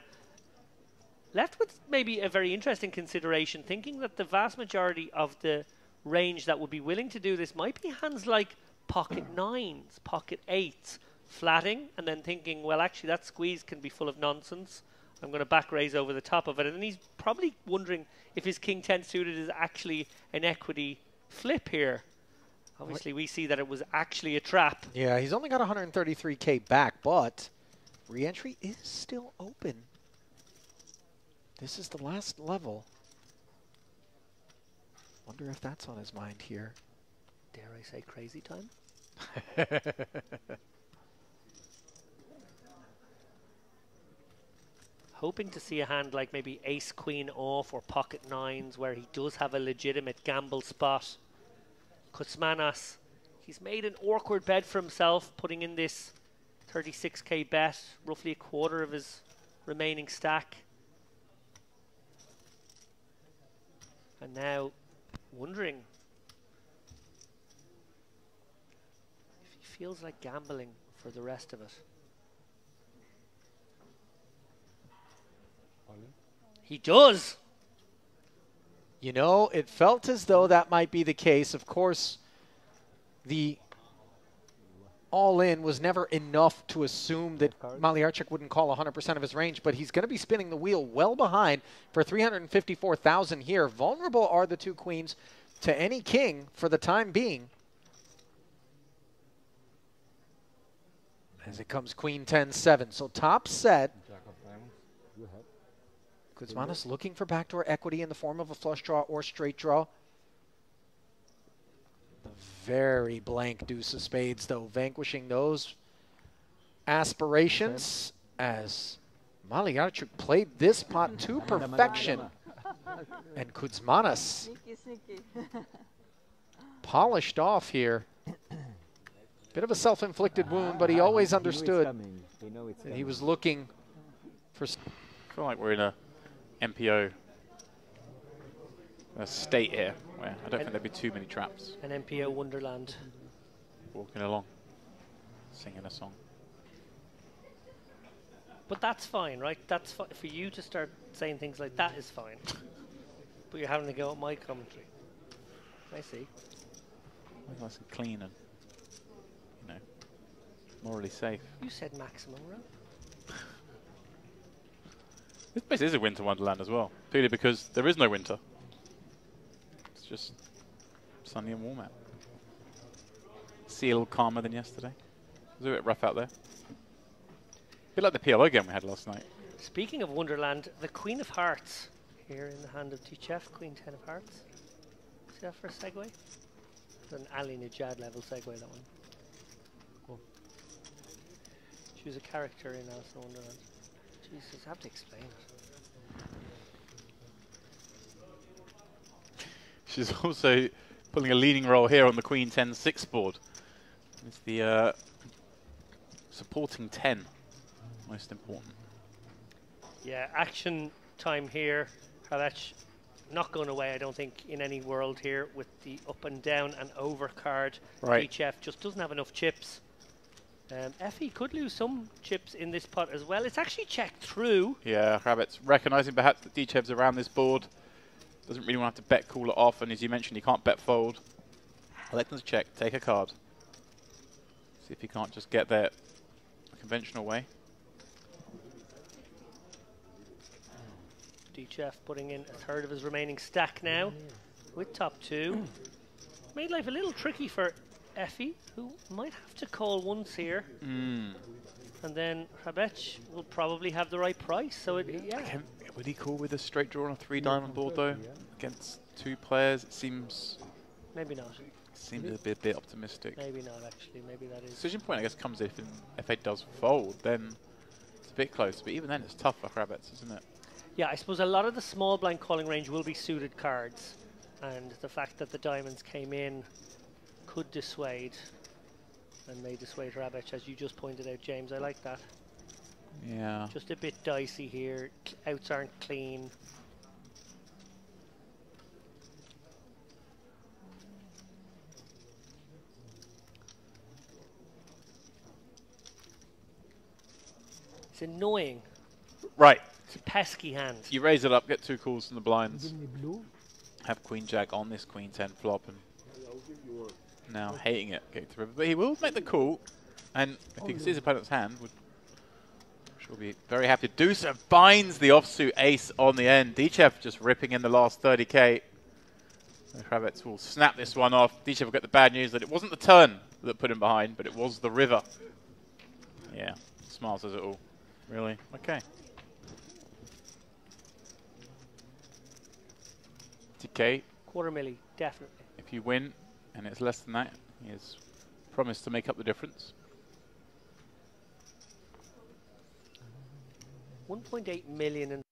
left with maybe a very interesting consideration, thinking that the vast majority of the range that would be willing to do this might be hands like pocket 9s, pocket 8s, flatting, and then thinking, well, actually that squeeze can be full of nonsense. I'm going to back raise over the top of it. And then he's probably wondering if his king 10 suited is actually an equity flip here. Obviously, we see that it was actually a trap. Yeah, he's only got 133k back, but re-entry is still open. This is the last level. Wonder if that's on his mind here. Dare I say crazy time? Hoping to see a hand like maybe ace queen off or pocket 9s where he does have a legitimate gamble spot. Kuzmanas, he's made an awkward bet for himself, putting in this 36k bet, roughly a quarter of his remaining stack. And now wondering if he feels like gambling for the rest of it. He does. You know, it felt as though that might be the case. Of course, the all-in was never enough to assume that Malyarchuk wouldn't call 100% of his range, but he's going to be spinning the wheel well behind for 354,000 here. Vulnerable are the two queens to any king for the time being. As it comes queen 10-7. So top set. Kuzmanas looking for backdoor equity in the form of a flush draw or straight draw. The very blank deuce of spades, though, vanquishing those aspirations as Malyarchuk played this pot to perfection. And Kuzmanas polished off here. Bit of a self-inflicted wound, but he always understood that he was looking for... I feel like we're in a MPO state here, where I don't think there'd be too many traps. An MPO wonderland. Walking along, singing a song. But that's fine, right? That's for you to start saying things like that is fine. But you're having to go at my commentary. I see. Nice and clean and, you know, morally safe. You said maximum, right? This place is a winter wonderland as well, purely because there is no winter. It's just sunny and warm out. Sea a little calmer than yesterday. It was a bit rough out there. A bit like the PLO game we had last night. Speaking of Wonderland, the Queen of Hearts here in the hand of Tichef, Queen 10 of Hearts. See that for a segue? It's an Ali Najad level segue, that one. Cool. She was a character in Alice in Wonderland. Jesus, I have to explain it. She's also pulling a leading role here on the Queen 10-6 board. It's the supporting 10, most important. Yeah, action time here. Hrabetz not going away, I don't think, in any world here with the up and down and over card. Right. HF just doesn't have enough chips. Effie could lose some chips in this pot as well. It's actually checked through. Yeah, Hrabetz recognising perhaps that Dichev's around this board. Doesn't really want to have to bet call it off, and as you mentioned, he can't bet fold. Electors check, take a card. See if he can't just get there a conventional way. Dichev putting in a third of his remaining stack now with top two. Made life a little tricky for Effie, who might have to call once here. And then Hrabetz will probably have the right price. So, yeah. Would he call with a straight draw on a 3-diamond board, though? Against two players, it seems... Maybe not. Seems a bit optimistic. Maybe not, actually. Maybe that is... Decision point, I guess, comes if F8 does fold, then it's a bit close. But even then, it's tough for Hrabetz, isn't it? Yeah, I suppose a lot of the small blind calling range will be suited cards. And the fact that the diamonds came in could dissuade, and may dissuade Hrabetz, as you just pointed out, James. I like that. Yeah. Just a bit dicey here. Outs aren't clean. It's annoying. Right. It's a pesky hand. You raise it up, get 2 calls from the blinds. Give me blue. Have Queen Jack on this Queen 10 flop, and now hating it, going to river. But he will make the call, and if he can see his opponent's hand, would she'll be very happy to do so. Binds the offsuit ace on the end. Dichev just ripping in the last 30k. The Kravets will snap this one off. Dichev will get the bad news that it wasn't the turn that put him behind, but it was the river. Yeah, smart says it all. Really? Okay. TK. Quarter milli, definitely. If you win, and it's less than that, he has promised to make up the difference. 1.8 million and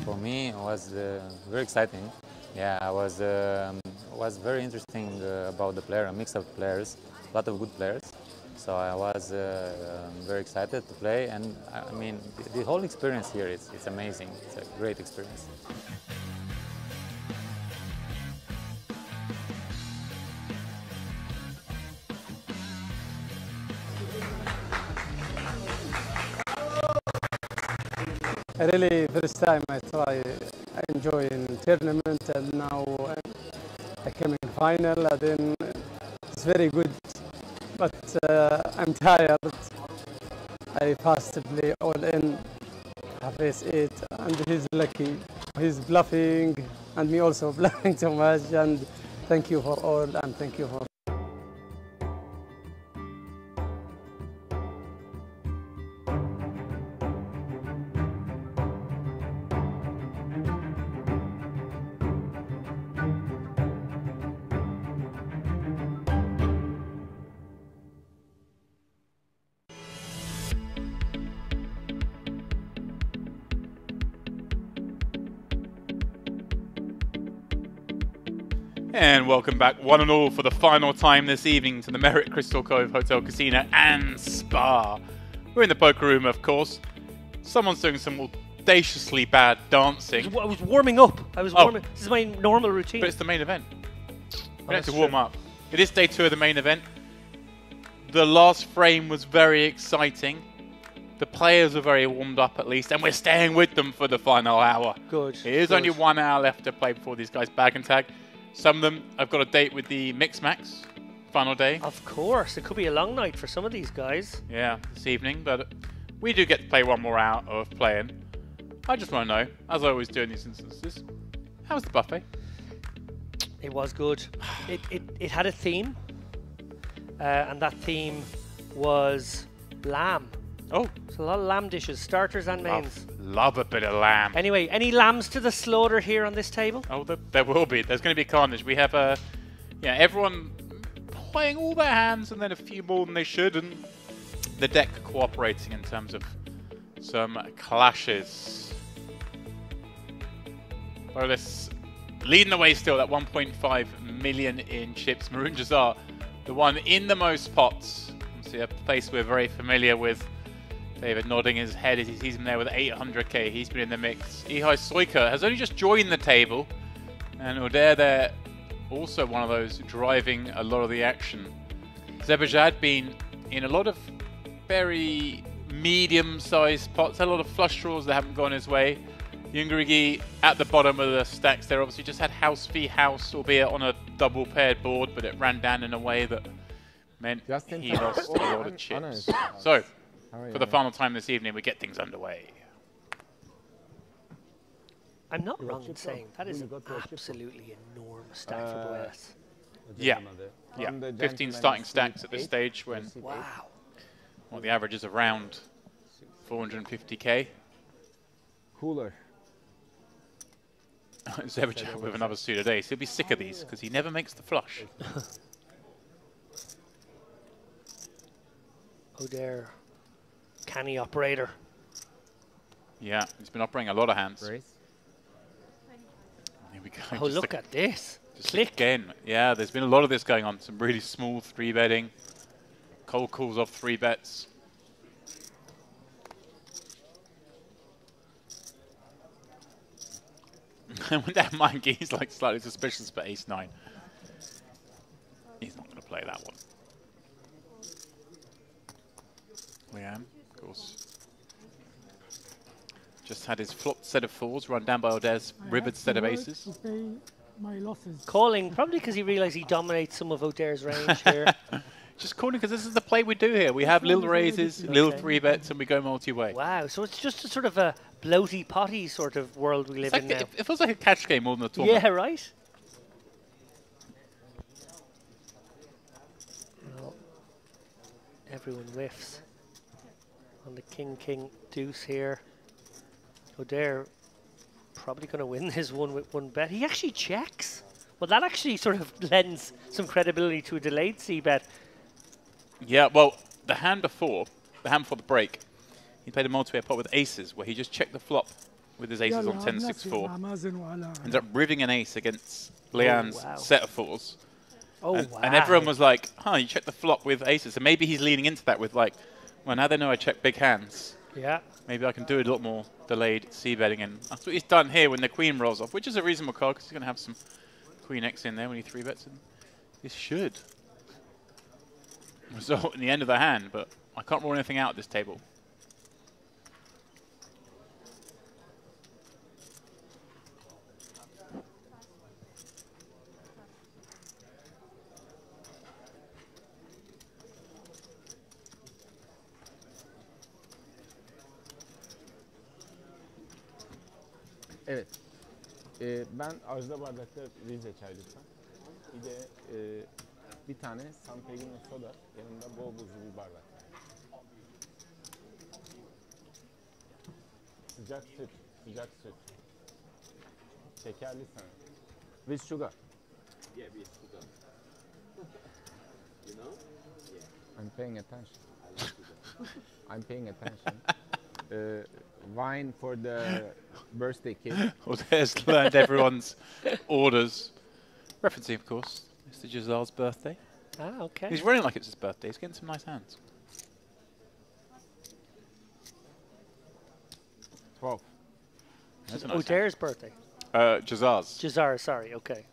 For me, it was very exciting. Yeah, I was very interesting about the player, a mix of players, a lot of good players. So I was very excited to play, and I mean, the whole experience here, it's amazing. It's a great experience. I really, first time I enjoy in tournament, and now I came in final, and then it's very good, but I'm tired. I passed to play all in, I face 8, and he's lucky. He's bluffing, and me also bluffing too much, and Thank you for all, and thank you for. And welcome back, one and all, for the final time this evening to the Marriott Crystal Cove Hotel Casino and Spa. We're in the poker room, of course. Someone's doing some audaciously bad dancing. I was warming up. I was warming. This is my normal routine. But it's the main event. We have That's to warm true. up. It is day 2 of the main event. The last frame was very exciting. The players are very warmed up, at least, and we're staying with them for the final hour. Good. It is only 1 hour left to play before these guys bag and tag. Some of them have got a date with the Mix Max, final day. Of course, it could be a long night for some of these guys. Yeah, this evening, but we do get to play 1 more hour of playing. I just want to know, as I always do in these instances, how was the buffet? It was good. It had a theme, and that theme was lamb. Oh. It's a lot of lamb dishes, starters and mains. Love a bit of lamb. Anyway, any lambs to the slaughter here on this table? Oh, there will be. There's going to be carnage. We have everyone playing all their hands and then a few more than they should, and the deck cooperating in terms of some clashes. Bolas leading the way still at 1.5 million in chips. Maroon Jazar, the one in the most pots. See a place we're very familiar with. David nodding his head as he sees him there with 800k. He's been in the mix. Ihai Soika has only just joined the table. And Oder there, also one of those driving a lot of the action. Zebajad been in a lot of very medium-sized pots. Had a lot of flush draws that haven't gone his way. Yungarigi at the bottom of the stacks there. Obviously just had house v house, albeit on a double paired board, but it ran down in a way that meant he lost a lot of chips. So, for the final time this evening, we get things underway. I'm not wrong in saying that is an absolutely enormous stack for Boas. Yeah, 15 starting stacks at this stage when the average is around 450k. Cooler. Zebajad with another suit a day, so he'll be sick of these because he never makes the flush. Oder, canny operator. Yeah, he's been operating a lot of hands. Here we go. Oh, look at this. Click. Again. Yeah, there's been a lot of this going on. Some really smooth 3-betting. Cold calls off 3 bets. With that mind, he's like slightly suspicious about ace-9. He's not going to play that one. Liam, of course. Just had his flopped set of 4s run down by Oder's rivered set of aces. To pay my losses. Calling, probably because he realised he dominates some of Oder's range here. Just calling because this is the play we do here. We have little raises, little 3-bets, and we go multi-way. Wow, so it's just a sort of a bloaty potty sort of world we live in now. It feels like a catch game more than a tournament. Yeah, right? Well, everyone whiffs on the king deuce here. Oder probably going to win this one with 1 bet. He actually checks. Well, that actually sort of lends some credibility to a delayed c-bet. Yeah, well, the hand before the break, he played a multi-way pot with aces, where he just checked the flop with his aces on 10-6-4. Ends up riving an ace against Leanne's set of 4s. Oh, and everyone was like, huh, you checked the flop with aces. So maybe he's leaning into that with like, well, now they know I check big hands. Yeah. Maybe I can do a lot more delayed c-betting. And that's what he's done here when the queen rolls off, which is a reasonable card because he's going to have some queen x in there when he 3-bets. And this should result in the end of the hand, but I can't rule anything out at this table. Evet. Ben Ajda bardakta Rize çay lütfen. Bir de bir tane San Pellegrino soda, yanında bol buzlu bir bardak. Sıcak süt, sıcak süt. Şekerli sana. With sugar. Yeah, with sugar. You know? Yeah. I'm paying attention. I'm paying attention. Wine for the birthday kid. Well, there's learned everyone's orders. Referencing, of course, Mr. Gisard's birthday. Ah, okay. He's running like it's his birthday. He's getting some nice hands. 12. That's a nice O'Dare's birthday. Gisard's. Gisard, sorry, okay.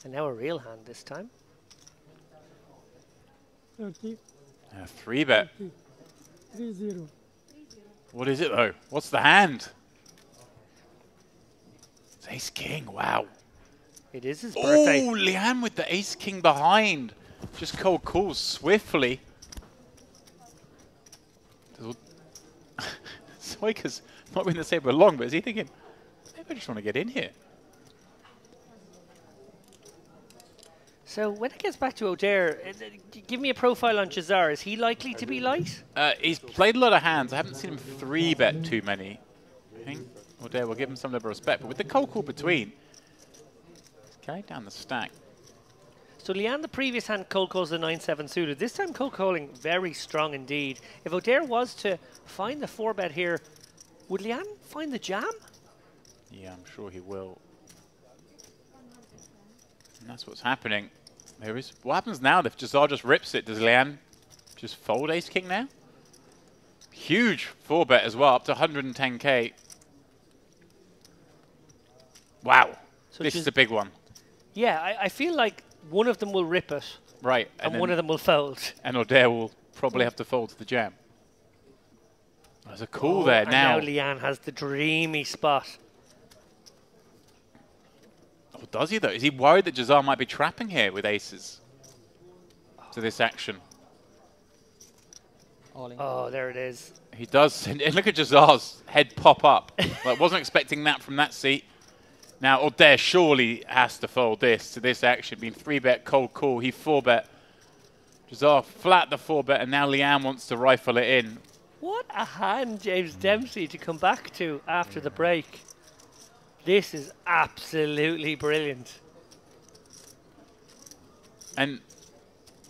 And now a real hand this time. 30. 3-bet. 3-0. What is it, though? What's the hand? It's ace-king, wow. It is his birthday. Oh, Leanne with the ace-king behind. Just cold calls swiftly. Soika's not been the same for long, but is he thinking, maybe I just want to get in here? So when it gets back to O'Dare, give me a profile on Gisard. Is he likely to be light? He's played a lot of hands. I haven't seen him 3-bet too many. I think O'Dare will give him some level of respect, but with the cold call between, he's carried down the stack. So Leanne, the previous hand cold calls the 9-7 suited. This time cold calling very strong indeed. If O'Dare was to find the 4-bet here, would Leanne find the jam? Yeah, I'm sure he will. And that's what's happening. There is. What happens now if Gisard just rips it? Does Leanne just fold ace-king now? Huge 4-bet as well, up to 110k. Wow. So this is a big one. Yeah, I feel like one of them will rip it. Right. And one of them will fold. And O'Dare will probably have to fold to the jam. There's a call there and now. Now Leanne has the dreamy spot. Oh, does he though? Is he worried that Gisard might be trapping here with aces to this action? Oh, there it is. He does. And look at Gisard's head pop up. Like, wasn't expecting that from that seat. Now, O'Dare surely has to fold this to this action. Being 3-bet cold call, he 4-bet. Gisard flat the 4-bet, and now Leanne wants to rifle it in. What a hand, James Dempsey, to come back to after the break. This is absolutely brilliant. And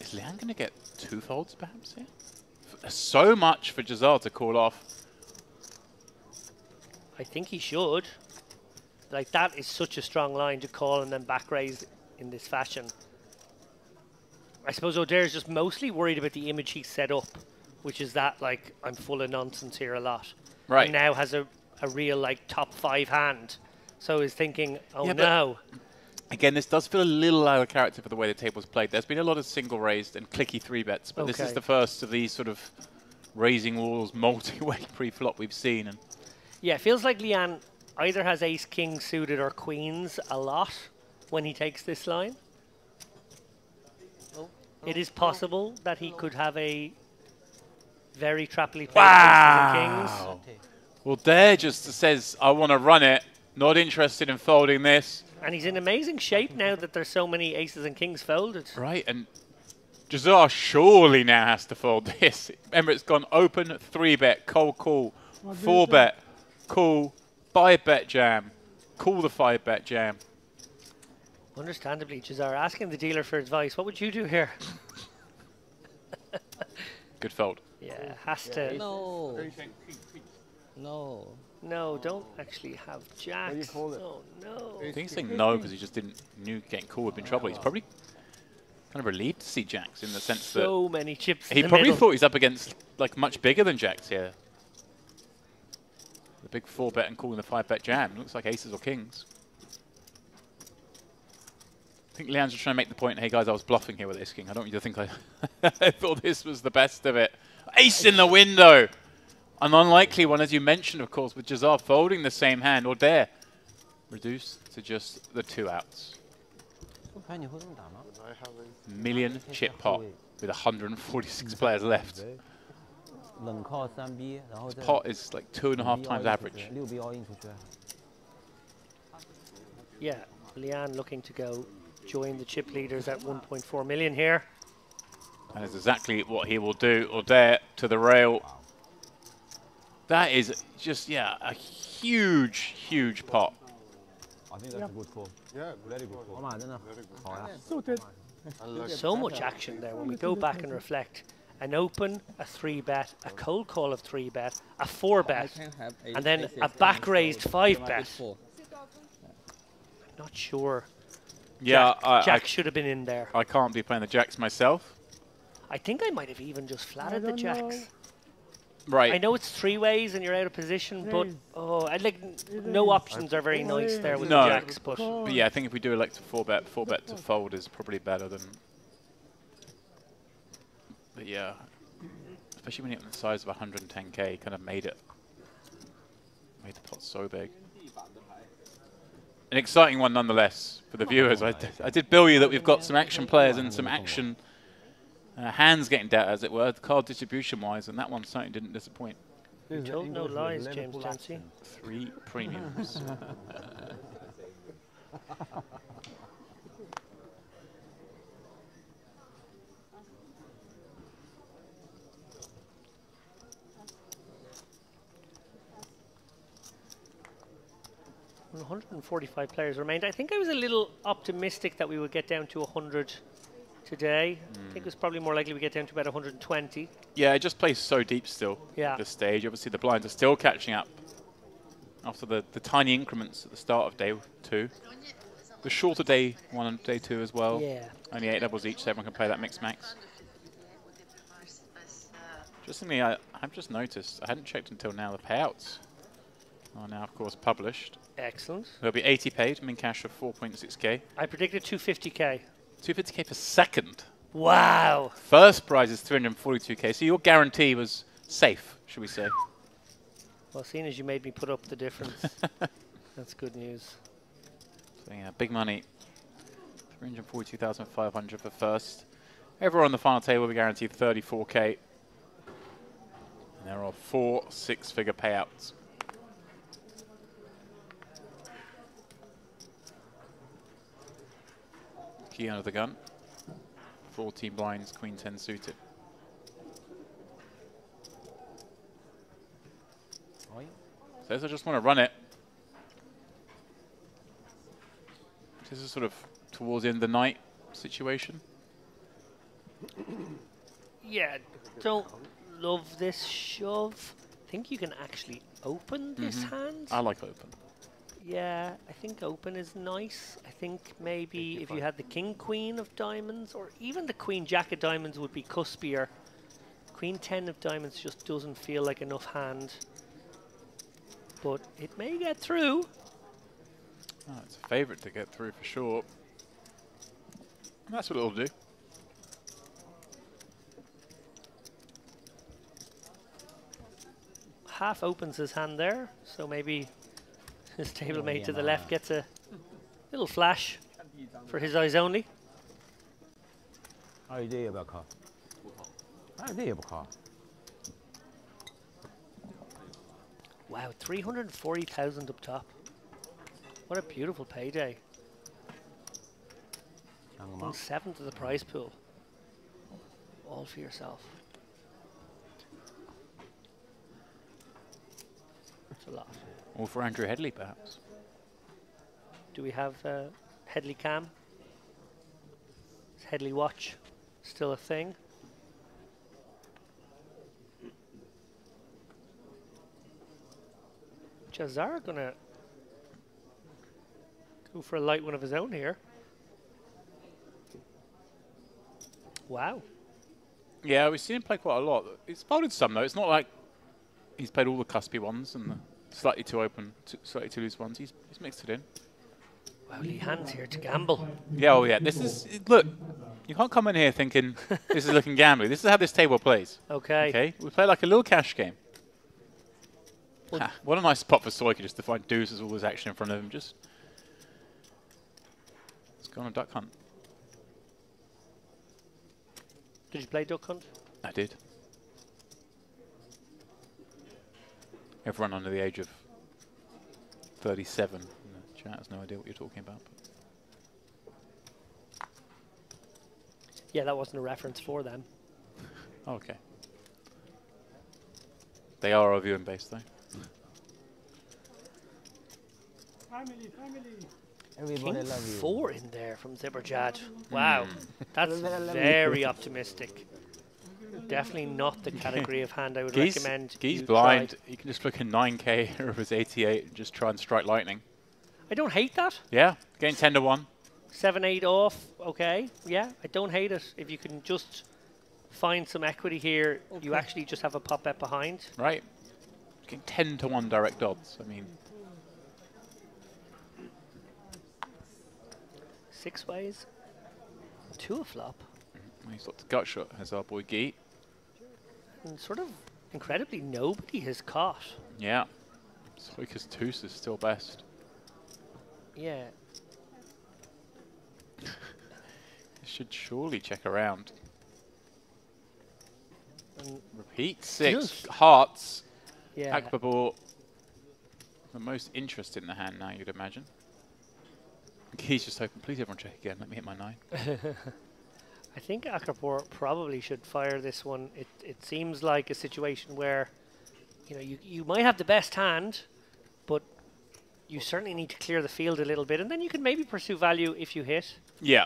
is Leanne going to get 2 folds perhaps here? So much for Gisard to call off. I think he should. Like, that is such a strong line to call and then back raise in this fashion. I suppose O'Dare's just mostly worried about the image he set up, which is that, like, I'm full of nonsense here a lot. Right. And now has a real, like, top 5 hand. So he's thinking, oh Yeah, no. Again, this does feel a little out of character for the way the table's played. There's been a lot of single raised and clicky 3-bets, but this is Okay. the first of these sort of raising walls, multi-way pre-flop we've seen. And Yeah, it feels like Leanne either has ace-king suited or queens a lot when he takes this line. It is possible that he could have a very trappily played aces and kings. Well, Dare just says, I want to run it, not interested in folding this. And he's in amazing shape now that there's so many aces and kings folded. Right, and Gisard surely now has to fold this. Remember, it's gone open, 3-bet, cold call, 4-bet, call, 5-bet jam, call the 5-bet jam. Understandably, Gisard asking the dealer for advice. What would you do here? Good fold. Yeah, has to. No. No. No, don't actually have jacks. Oh, no. I think he's saying no because he just knew getting call would be in trouble. He's probably kind of relieved to see jacks in the sense that So many chips he in the probably middle. thought he's up against like much bigger than jacks here. The big 4-bet and calling the 5-bet jam. Looks like aces or kings. I think Leanne's just trying to make the point, hey guys, I was bluffing here with ace-king. I don't want you to think I thought this was the best of it. Ace in the window! An unlikely one, as you mentioned, of course, with Gisard folding the same hand, or Dare reduced to just the 2 outs. Million chip pot with 146 players left. Pot Pot is like 2.5 times average. Yeah, Leanne looking to go join the chip leaders at 1.4 million here. That is exactly what he will do. Or there to the rail. That is just, yeah, a huge, huge pot. I think that's a good call. Yeah, very good call. Suited. So much action there when we go back and reflect. An open, a 3-bet, a cold call of 3-bet, a 4-bet, and then a back raised 5-bet. Not sure. Yeah, Jack should have been in there. I can't be playing the jacks myself. I think I might have even just flatted the jacks. Right. I know it's 3 ways and you're out of position, but no options are very nice there with the jacks. But yeah, I think if we do elect a 4-bet to fold is probably better than. But yeah, especially when you're on the size of 110k, kind of made the pot so big. An exciting one nonetheless for the viewers. I did bill you that we've got some action players and some action hands getting dealt, as it were, card distribution-wise, and that one certainly didn't disappoint. You told no lies, James Dempsey. 3 premiums. Well, 145 players remained. I think I was a little optimistic that we would get down to 100 today. I think it was probably more likely we get down to about 120. Yeah, it just plays so deep still at this stage. Obviously, the blinds are still catching up after the tiny increments at the start of day 2. The shorter day 1 and day 2 as well. Yeah. Only 8 levels each, so everyone can play that mix max. Just something I've just noticed, I hadn't checked until now, the payouts are now, of course, published. Excellent. There'll be 80 paid, min cash of 4.6k. I predicted 250k. 250k for second. Wow. First prize is 342k, so your guarantee was safe, should we say. Well, seeing as you made me put up the difference, that's good news. So yeah, big money. 342,500 for first. Everyone on the final table will be guaranteed 34k. And there are 4 6-figure payouts. Key under the gun. 14 blinds, queen 10 suited. Says I just want to run it. This is sort of towards the end of the night situation. Yeah, don't love this shove. I think you can actually open this hand. I like open. Yeah, I think open is nice. I think maybe if you had the king queen of diamonds or even the queen jack of diamonds would be cuspier. Queen 10 of diamonds just doesn't feel like enough hand. But it may get through. Oh, it's a favourite to get through for sure. And that's what it'll do. Half opens his hand there, so maybe his stablemate to the left gets a little flash for his eyes only. Wow, 340,000 up top. What a beautiful payday. 1/7 of the prize pool. All for yourself. That's a lot. Or for Andrew Headley, perhaps. Do we have Headley cam? Is Headley watch still a thing? Jazar gonna go for a light one of his own here. Wow. Yeah, we've seen him play quite a lot. He's folded some though. It's not like he's played all the cuspy ones and the slightly too open, slightly too loose ones. He's mixed it in. Wow, Lee hands here to gamble. Yeah, oh yeah. This is look. You can't come in here thinking this is looking gambling. This is how this table plays. Okay. Okay. We play like a little cash game. What a nice spot for Soika just to find deuces, all this action in front of him. Just let's go on a duck hunt. Did you play duck hunt? I did. Everyone under the age of 37 in the Chat has no idea what you're talking about. Yeah, that wasn't a reference for them. Okay. They are our viewing base, though. Family, family. Everybody King love you. 4 in there from Ziberjad. Wow, that's very optimistic. Definitely not the category of hand I would recommend. He's you blind. try. He can just flick a 9k of his 88 and just try and strike lightning. I don't hate that. Yeah, getting 10 to 1. 7-8 off, okay. Yeah, I don't hate it. If you can just find some equity here, you actually just have a pop bet behind. Right. Getting 10 to 1 direct odds. I mean, 6 ways. 2 a flop. he's got the gut shot, has our boy Geet. And sort of incredibly nobody has caught. Yeah. Soika's Toos is still best. Yeah. Should surely check around. And Repeat 6 just- hearts. Yeah. Akbabor, the most interest in the hand now, you'd imagine. He's just hoping, please everyone check again, let me hit my 9. I think Akapor probably should fire this one. It seems like a situation where, you know, you might have the best hand, but you certainly need to clear the field a little bit, and then you can maybe pursue value if you hit. Yeah.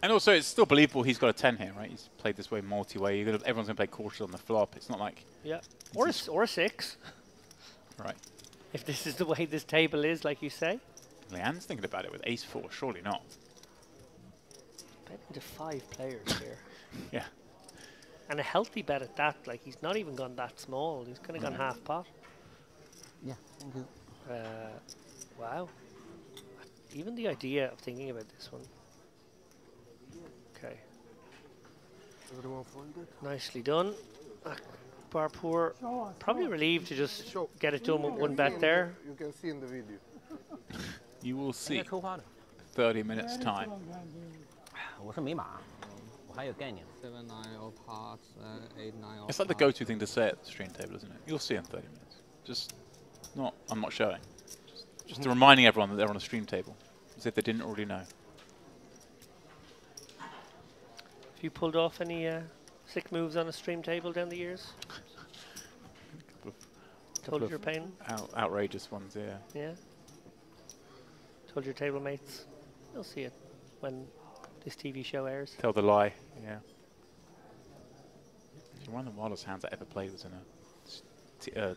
And also, it's still believable he's got a 10 here, right? He's played this way multi-way. Everyone's going to play cautious on the flop. It's not like... Yeah. Or a 6. Right. If this is the way this table is, like you say. Leanne's thinking about it with ace-4. Surely not. Bet into 5 players here. Yeah. And a healthy bet at that. Like, he's not even gone that small. He's kind of gone half pot. Yeah, thank you. Wow. Even the idea of thinking about this one. Okay. Everyone folded? Nicely done. Barpoor, probably relieved to just get it done with one bet there. You can see in the video. You will see. 30 minutes time. 我是没码，我还有概念。7, 9 of hearts, 8, 9 of It's like the go-to thing to say at the stream table, isn't it? You'll see in 30 minutes. Just not, I'm not showing. Just reminding everyone that they're on a stream table, as if they didn't already know. Have you pulled off any sick moves on a stream table down the years? Told your pain? Outrageous ones, yeah. Yeah. Told your table mates. You'll see it when this TV show airs. Tell the lie, yeah. One of the wildest hands I ever played was in a... I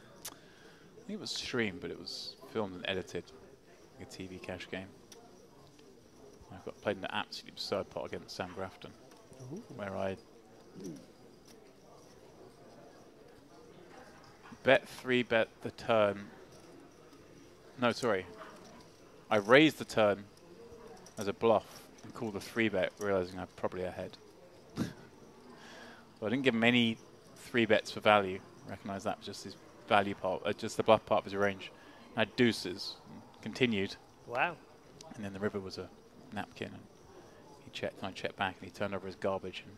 think it was streamed, but it was filmed and edited. Like a TV cash game. I got played in an absolutely absurd pot against Sam Grafton. Where I bet 3-bet the turn. No, sorry. I raised the turn as a bluff and called a 3-bet, realizing I'm probably ahead. So I didn't give him any 3-bets for value. Recognize that was just his value part, just the bluff part of his range. I had deuces, and continued. Wow. And then the river was a napkin. And he checked, and I checked back, and he turned over his garbage. And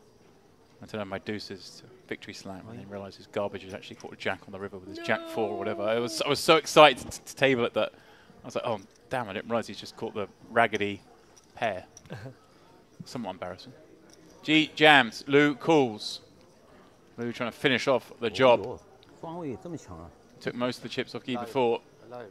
I turned over my deuces to victory slam, and then realised his garbage had actually caught a jack on the river with his jack 4 or whatever. I was so excited to table it that I was like, oh, damn, I didn't realise he's just caught the raggedy pair. Somewhat embarrassing. G jams, Lou calls. Lou trying to finish off the job. Took most of the chips off Guy before. Alive.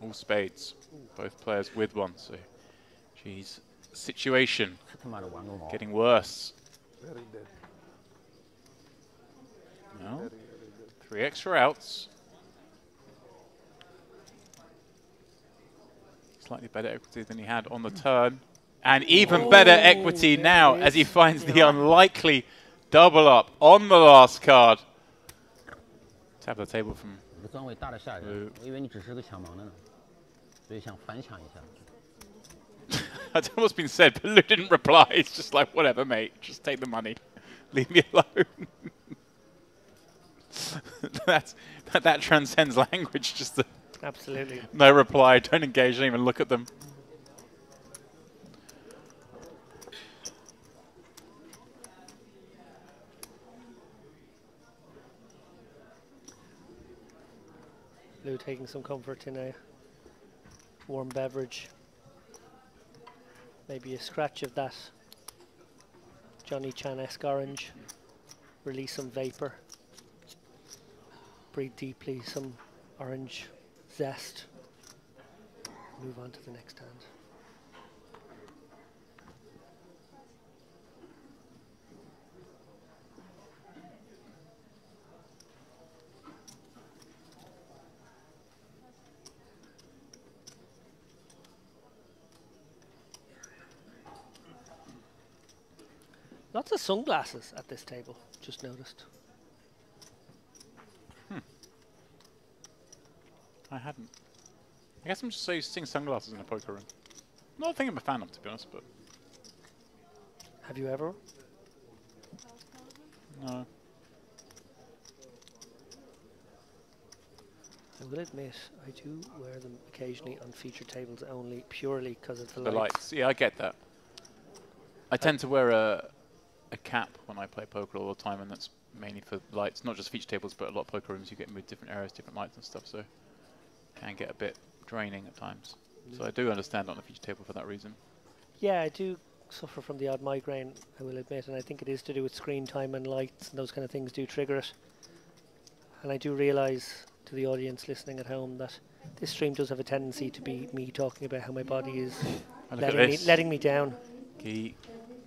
All spades. Both players with one, so geez. Situation getting worse. Very dead. No. Very 3 extra outs. Slightly better equity than he had on the turn. And even better equity now as he finds the unlikely double up on the last card. Tap the table from 一个段位大的吓人，我以为你只是个抢盲的呢，所以想反抢一下。 I don't know what's been said, but Lou didn't reply. It's just like, whatever, mate. Just take the money. Leave me alone. that transcends language. Just absolutely no reply. Don't engage. Don't even look at them. Lou taking some comfort in a warm beverage. Maybe a scratch of that Johnny Chan-esque orange. Release some vapor. Breathe deeply, some orange zest. Move on to the next hand. Lots of sunglasses at this table, just noticed. I hadn't. I guess I'm just so used to seeing sunglasses in a poker room. Not a thing I'm a fan of, to be honest, but... Have you ever? No. I will admit, I do wear them occasionally on feature tables only, purely because of the The lights. lights. Yeah, I get that. I tend to wear a cap when I play poker all the time, and that's mainly for lights. Not just feature tables, but a lot of poker rooms you get with different areas, different lights and stuff, so can get a bit draining at times. So I do understand on the feature table for that reason. Yeah, I do suffer from the odd migraine, I will admit, and I think it is to do with screen time and lights and those kind of things do trigger it. And I do realise to the audience listening at home that this stream does have a tendency to be me talking about how my body is letting me down. He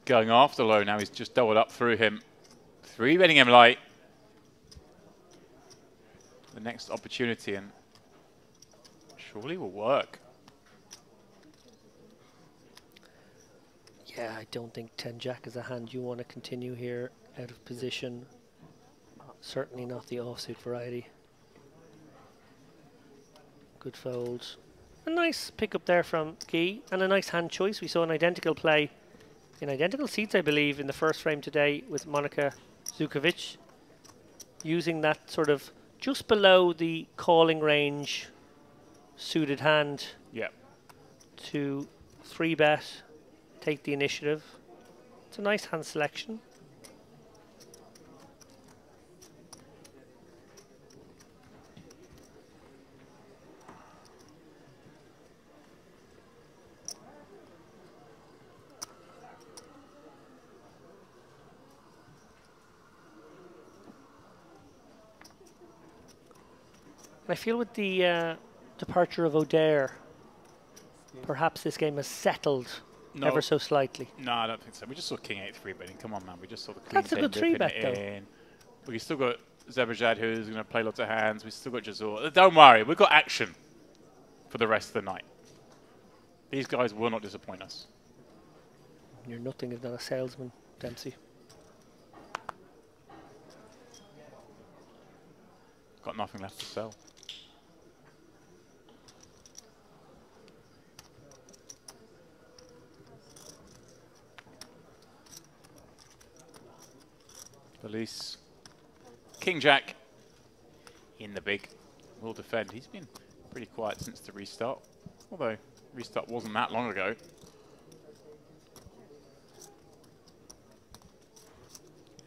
going after low now. He's just doubled up through him. 3-betting him light. The next opportunity, and surely will work. Yeah, I don't think 10-Jack is a hand you want to continue here out of position. Certainly not the offsuit variety. Good folds. A nice pickup there from Key, and a nice hand choice. We saw an identical play in identical seats, I believe, in the first frame today with Monica Zukovic, using that sort of just below the calling range suited hand to 3-bet, take the initiative. It's a nice hand selection. I feel with the departure of O'Dare, perhaps this game has settled ever so slightly. No, I don't think so. We just saw King 8 3-betting. Come on, man. We just saw the Queen That's a good 3-bet, though. We still got Zebrajad, who's going to play lots of hands. We still got Jazor. Don't worry. We've got action for the rest of the night. These guys will not disappoint us. You're nothing if not a salesman, Dempsey. Got nothing left to sell. Police. King Jack in the big. Will defend. He's been pretty quiet since the restart. Although restart wasn't that long ago.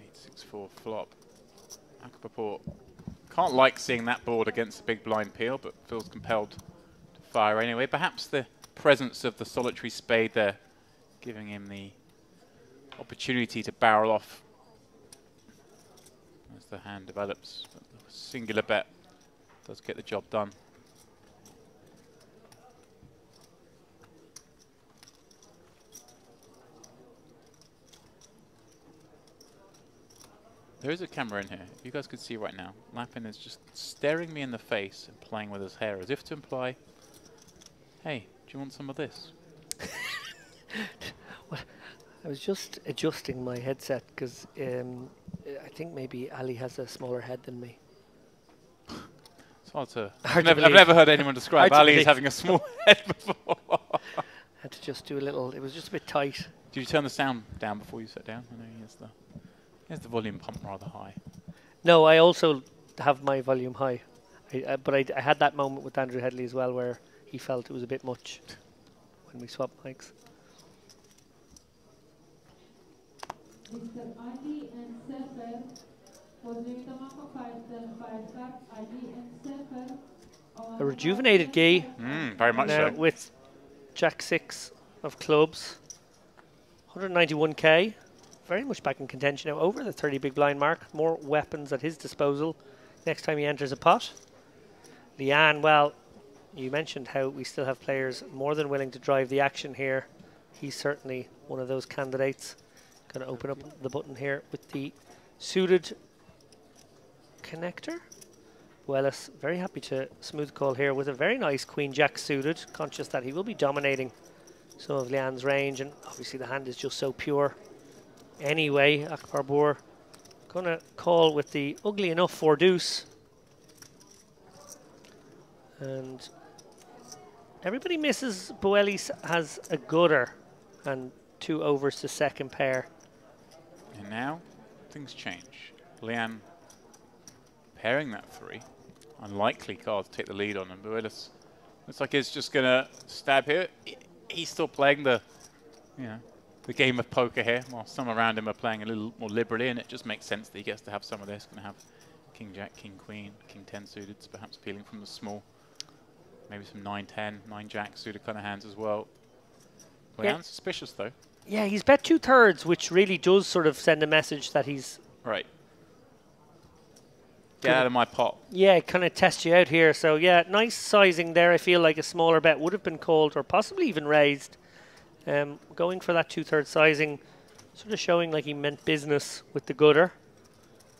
Eight-6-4 flop. Akapaport. Can't like seeing that board against the big blind peel, but feels compelled to fire anyway. Perhaps the presence of the solitary spade there giving him the opportunity to barrel off as the hand develops. But the singular bet does get the job done. There is a camera in here. You guys can see right now. Lappin is just staring me in the face and playing with his hair as if to imply, hey, do you want some of this? Well, I was just adjusting my headset because I think maybe Ali has a smaller head than me. It's hard to... I've never heard anyone describe Ali as having a small head before. Had to just do a little... It was just a bit tight. Did you turn the sound down before you sat down? I know he has the volume pump rather high. No, I also have my volume high. But I had that moment with Andrew Headley as well where he felt it was a bit much when we swapped mics. A rejuvenated Guy. Very much now so. With Jack 6 of clubs. 191k. Very much back in contention now. Over the 30 big blind mark. More weapons at his disposal next time he enters a pot. Leanne, well, you mentioned how we still have players more than willing to drive the action here. He's certainly one of those candidates. Going to open up the button here with the suited connector. Wellis, very happy to smooth call here with a very nice Queen Jack suited, conscious that he will be dominating some of Leanne's range, and obviously the hand is just so pure. Anyway, Akbar Boer going to call with the ugly enough 4 deuce. And everybody misses. Boelis has a gutter and 2 overs to second pair. And now things change. Leanne pairing that 3. Unlikely card to take the lead on, and Boelis looks like he's just going to stab here. He's still playing the, the game of poker here, while some around him are playing a little more liberally, and it just makes sense that he gets to have some of this. Going to have King Jack, King Queen, King 10 suited, perhaps peeling from the small. Maybe some 9-10, 9-Jack suited kind of hands as well. Leanne's suspicious though. Yeah, he's bet 2/3, which really does sort of send a message that he's... Right. Get out of my pot. Yeah, kind of test you out here. So yeah, nice sizing there. I feel like a smaller bet would have been called or possibly even raised. Going for that 2/3 sizing, sort of showing like he meant business with the gutter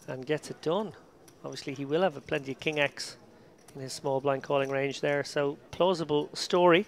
and gets it done. Obviously he will have plenty of King X in his small blind calling range there. So plausible story.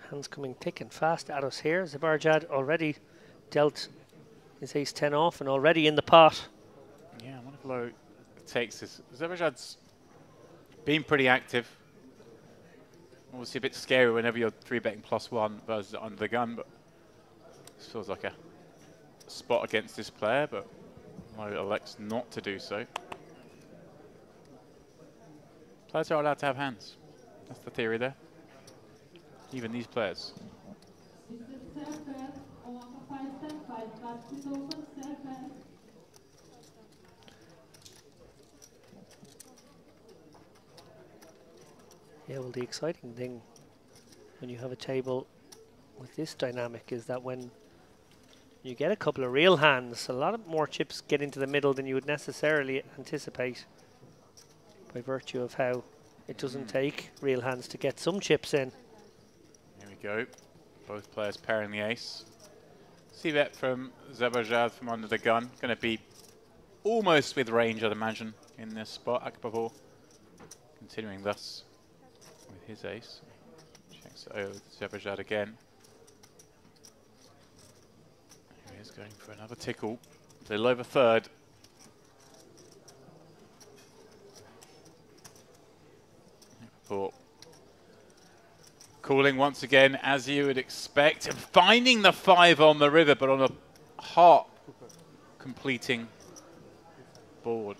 Hands coming thick and fast at us here. Zabarjad already dealt his ace-10 off and already in the pot. Yeah, I wonder if Low takes this. Zabarjad's been pretty active. Obviously a bit scary whenever you're 3-betting +1 versus under the gun, but this feels like a spot against this player, but Low elects not to do so. Players are allowed to have hands. That's the theory there. Even these players. Yeah, well, the exciting thing when you have a table with this dynamic is that when you get a couple of real hands, a lot of more chips get into the middle than you would necessarily anticipate by virtue of how it doesn't take real hands to get some chips in. Here we go. Both players pairing the ace. C-bet from Zabarjad from under the gun. Going to be almost with range, I'd imagine, in this spot. Akbabur continuing thus with his ace. Checks it over to Zabarjad again. Here he is going for another tickle. A little over third. Akbabur calling once again, as you would expect, and finding the 5 on the river, but on a heart completing board.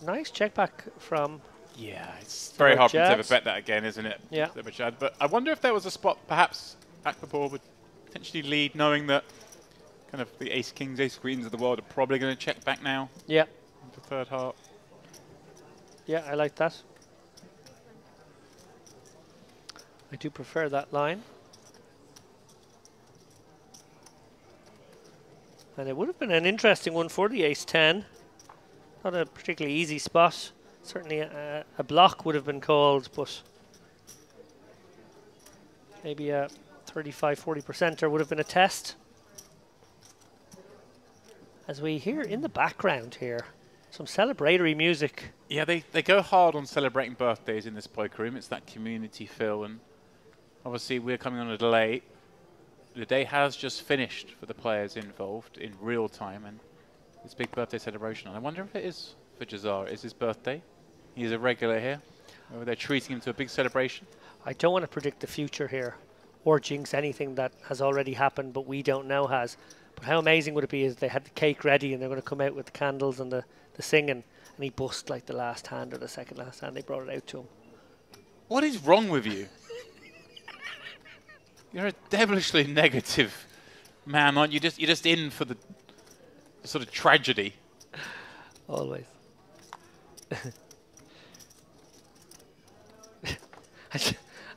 Nice check back from... Yeah, it's very hard to ever bet that again, isn't it? Yeah. But I wonder if there was a spot, perhaps Akbabur would potentially lead, knowing that kind of the ace-kings, ace-queens of the world are probably going to check back now. Yeah. Into third heart. Yeah, I like that. I do prefer that line. And it would have been an interesting one for the ace-10. Not a particularly easy spot. Certainly a block would have been called, but maybe a 35-40%er would have been a test. As we hear in the background here, some celebratory music. Yeah, they go hard on celebrating birthdays in this poker room. It's that community feel, and obviously we're coming on a delay. The day has just finished for the players involved in real time, and it's a big birthday celebration. And I wonder if it is for Jazar. It's his birthday. He's a regular here. Or they're treating him to a big celebration. I don't want to predict the future here or jinx anything that has already happened but we don't know has. But how amazing would it be if they had the cake ready and they're going to come out with the candles and the singing, and he bust like the last hand or the second last hand. They brought it out to him. What is wrong with you? You're a devilishly negative man, aren't you? You're just in for the sort of tragedy. Always.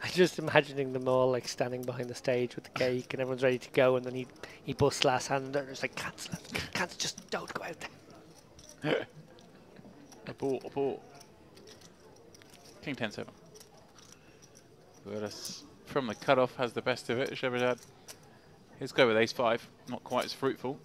I'm just imagining them all like standing behind the stage with the cake and everyone's ready to go, and then he busts last hand and they're just like, cancel it, just don't go out there. Abort. King 10-7. Verus from the cutoff has the best of it. Shebadad. He's go with ace-5. Not quite as fruitful.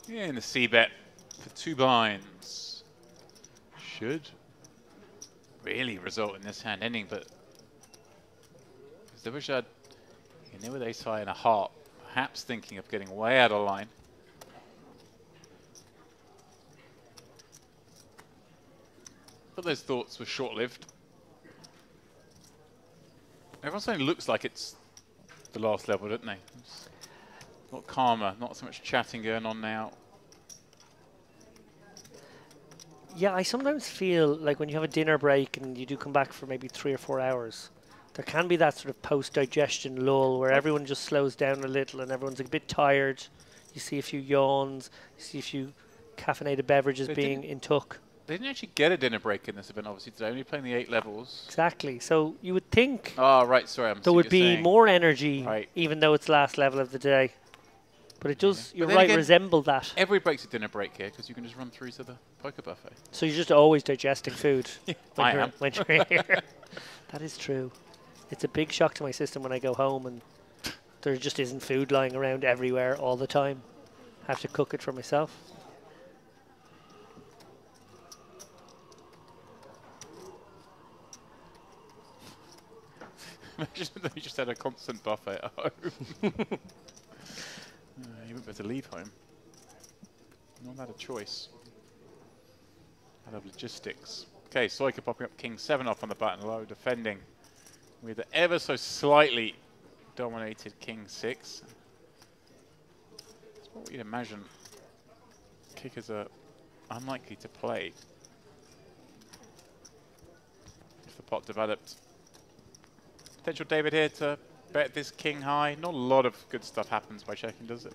Yeah, in the C-bet for 2 blinds. Should really result in this hand ending, but Zivashad, he knew with ace-high and a heart, perhaps thinking of getting way out of line. But those thoughts were short-lived. Everyone suddenly looks like it's the last level, don't they? It's a lot calmer, not so much chatting going on now. Yeah, I sometimes feel like when you have a dinner break and you do come back for maybe 3 or 4 hours, there can be that sort of post-digestion lull where everyone just slows down a little and everyone's a bit tired. You see a few yawns, you see a few caffeinated beverages being intook. They didn't actually get a dinner break in this event, obviously, today, only playing the 8 levels. Exactly, so you would think right, sorry, there would be more energy, even though it's last level of the day. But it does, you're right, again, resemble that. Every break's a dinner break here because you can just run through to the poker buffet. So you're just always digesting food I am. when you're here. That is true. It's a big shock to my system when I go home and there just isn't food lying around everywhere all the time. I have to cook it for myself. Imagine if they just had a constant buffet at home. You wouldn't better leave home. Not had a choice. Out of logistics. Okay, Soika popping up King 7 off on the button low, defending with the ever so slightly dominated King 6. That's what you'd imagine kickers are unlikely to play if the pot developed. Potential David here to bet this king high. Not a lot of good stuff happens by checking, does it?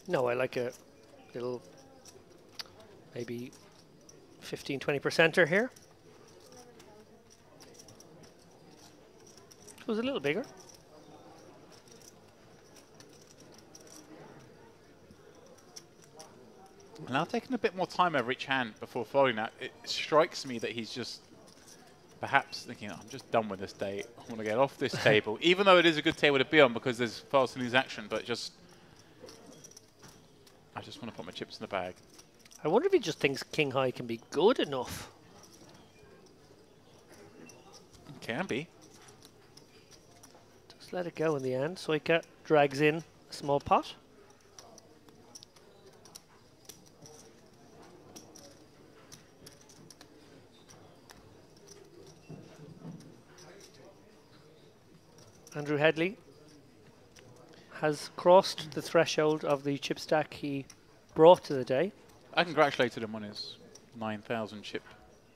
No, I like a little maybe 15-20%er here. It was a little bigger. Now taking a bit more time over each hand before folding that, it strikes me that he's just perhaps thinking, oh, I'm just done with this day. I want to get off this table, even though it is a good table to be on because there's fast and loose action, but I just want to put my chips in the bag. I wonder if he just thinks king high can be good enough. It can be. Just let it go in the end. Soika drags in a small pot. Andrew Headley has crossed the threshold of the chip stack he brought to the day. I congratulated him on his 9,000 chip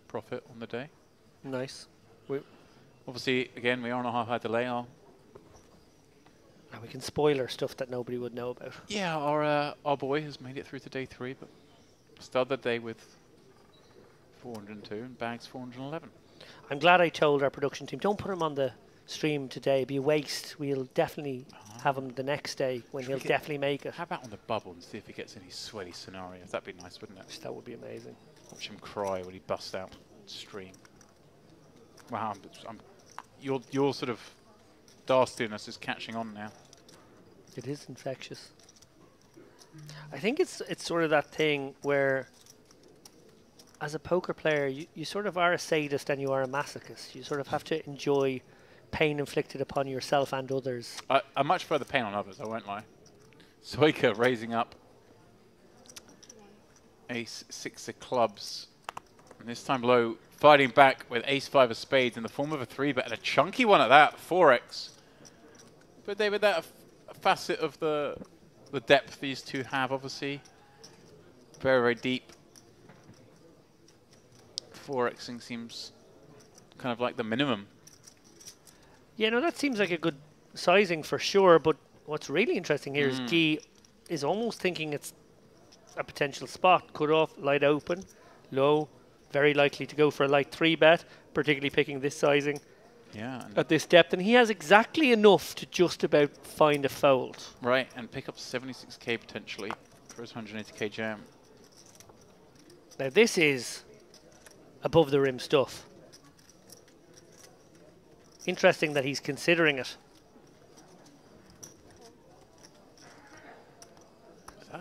profit on the day. Nice. Obviously, again, we are on a half-hour delay. And we can spoiler stuff that nobody would know about. Yeah, our boy has made it through to day 3, but started the day with 402 and bags 411. I'm glad I told our production team, don't put him on the stream today. It'd be a waste. We'll definitely have him the next day when he'll definitely make it. How about on the bubble and see if he gets any sweaty scenarios? That'd be nice, wouldn't it? That would be amazing. Watch him cry when he busts out stream. Wow, your sort of dastiness is catching on now. It is infectious. I think it's sort of that thing where, as a poker player, you sort of are a sadist and you are a masochist. You sort of have to enjoy pain inflicted upon yourself and others. I much prefer the pain on others, I won't lie. Soika raising up ace 6 of clubs. And this time low, fighting back with ace 5 of spades in the form of a 3-bet, and a chunky one at that, 4x. But David, that a facet of the depth these two have, obviously. Very, very deep. 4xing seems kind of like the minimum. Yeah, no, that seems like a good sizing for sure, but what's really interesting here is Guy is almost thinking it's a potential spot. Cut off, light open, low, very likely to go for a light 3-bet, particularly picking this sizing at this depth. And he has exactly enough to just about find a fold. Right, and pick up 76k potentially for his 180k jam. Now this is above the rim stuff. Interesting that he's considering it.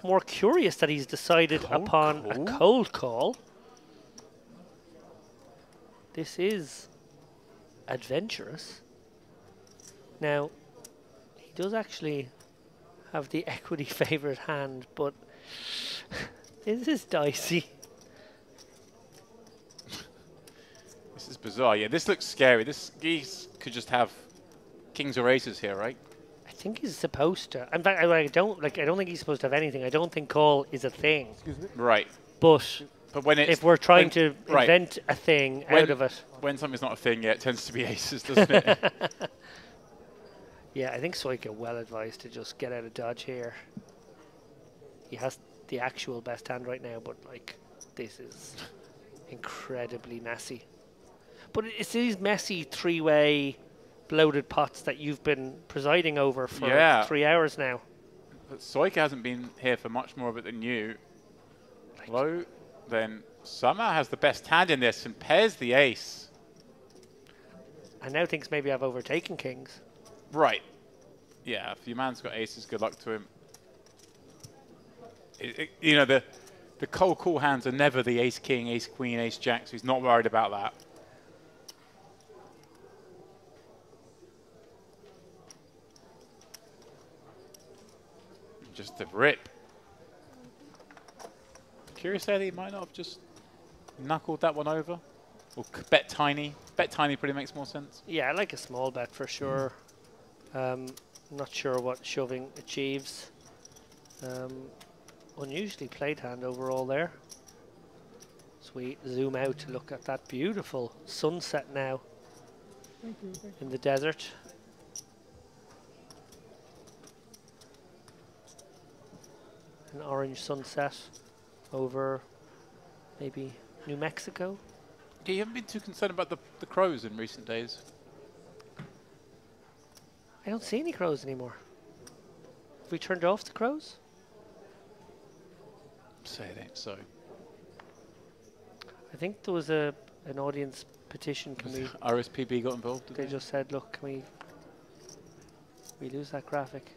More curious that he's decided upon a cold call. This is adventurous. Now, he does actually have the equity favored hand, but this is dicey. This is bizarre. Yeah, this looks scary. This geese could just have kings or aces here, right? I think he's supposed to. In fact, I don't think he's supposed to have anything. I don't think call is a thing. Excuse me? Right. But when it's, if we're trying to invent a thing out of it. When something's not a thing, yeah, it tends to be aces, doesn't it? Yeah, I think Soika well advised to just get out of dodge here. He has the actual best hand right now, but like this is incredibly messy. But it's these messy three-way bloated pots that you've been presiding over for 3 hours now. But Soika hasn't been here for much more of it than you. Low, then somehow has the best hand in this and pairs the ace. And now thinks maybe I've overtaken kings. Right. Yeah, if your man's got aces, good luck to him. You know, the cold cool hands are never the ace king, ace queen, ace jack, so he's not worried about that. Just the rip. Curious how he might not have just knuckled that one over. Or bet tiny. Bet tiny pretty makes more sense. Yeah, I like a small bet for sure. Not sure what shoving achieves. Unusually played hand overall there. So we zoom out to look at that beautiful sunset now in the desert. An orange sunset over maybe New Mexico. Yeah, you haven't been too concerned about the crows in recent days. I don't see any crows anymore. Have we turned off the crows? Say it ain't so. I think there was an audience petition. Can we? RSPB got involved. They just said, "Look, can we lose that graphic?"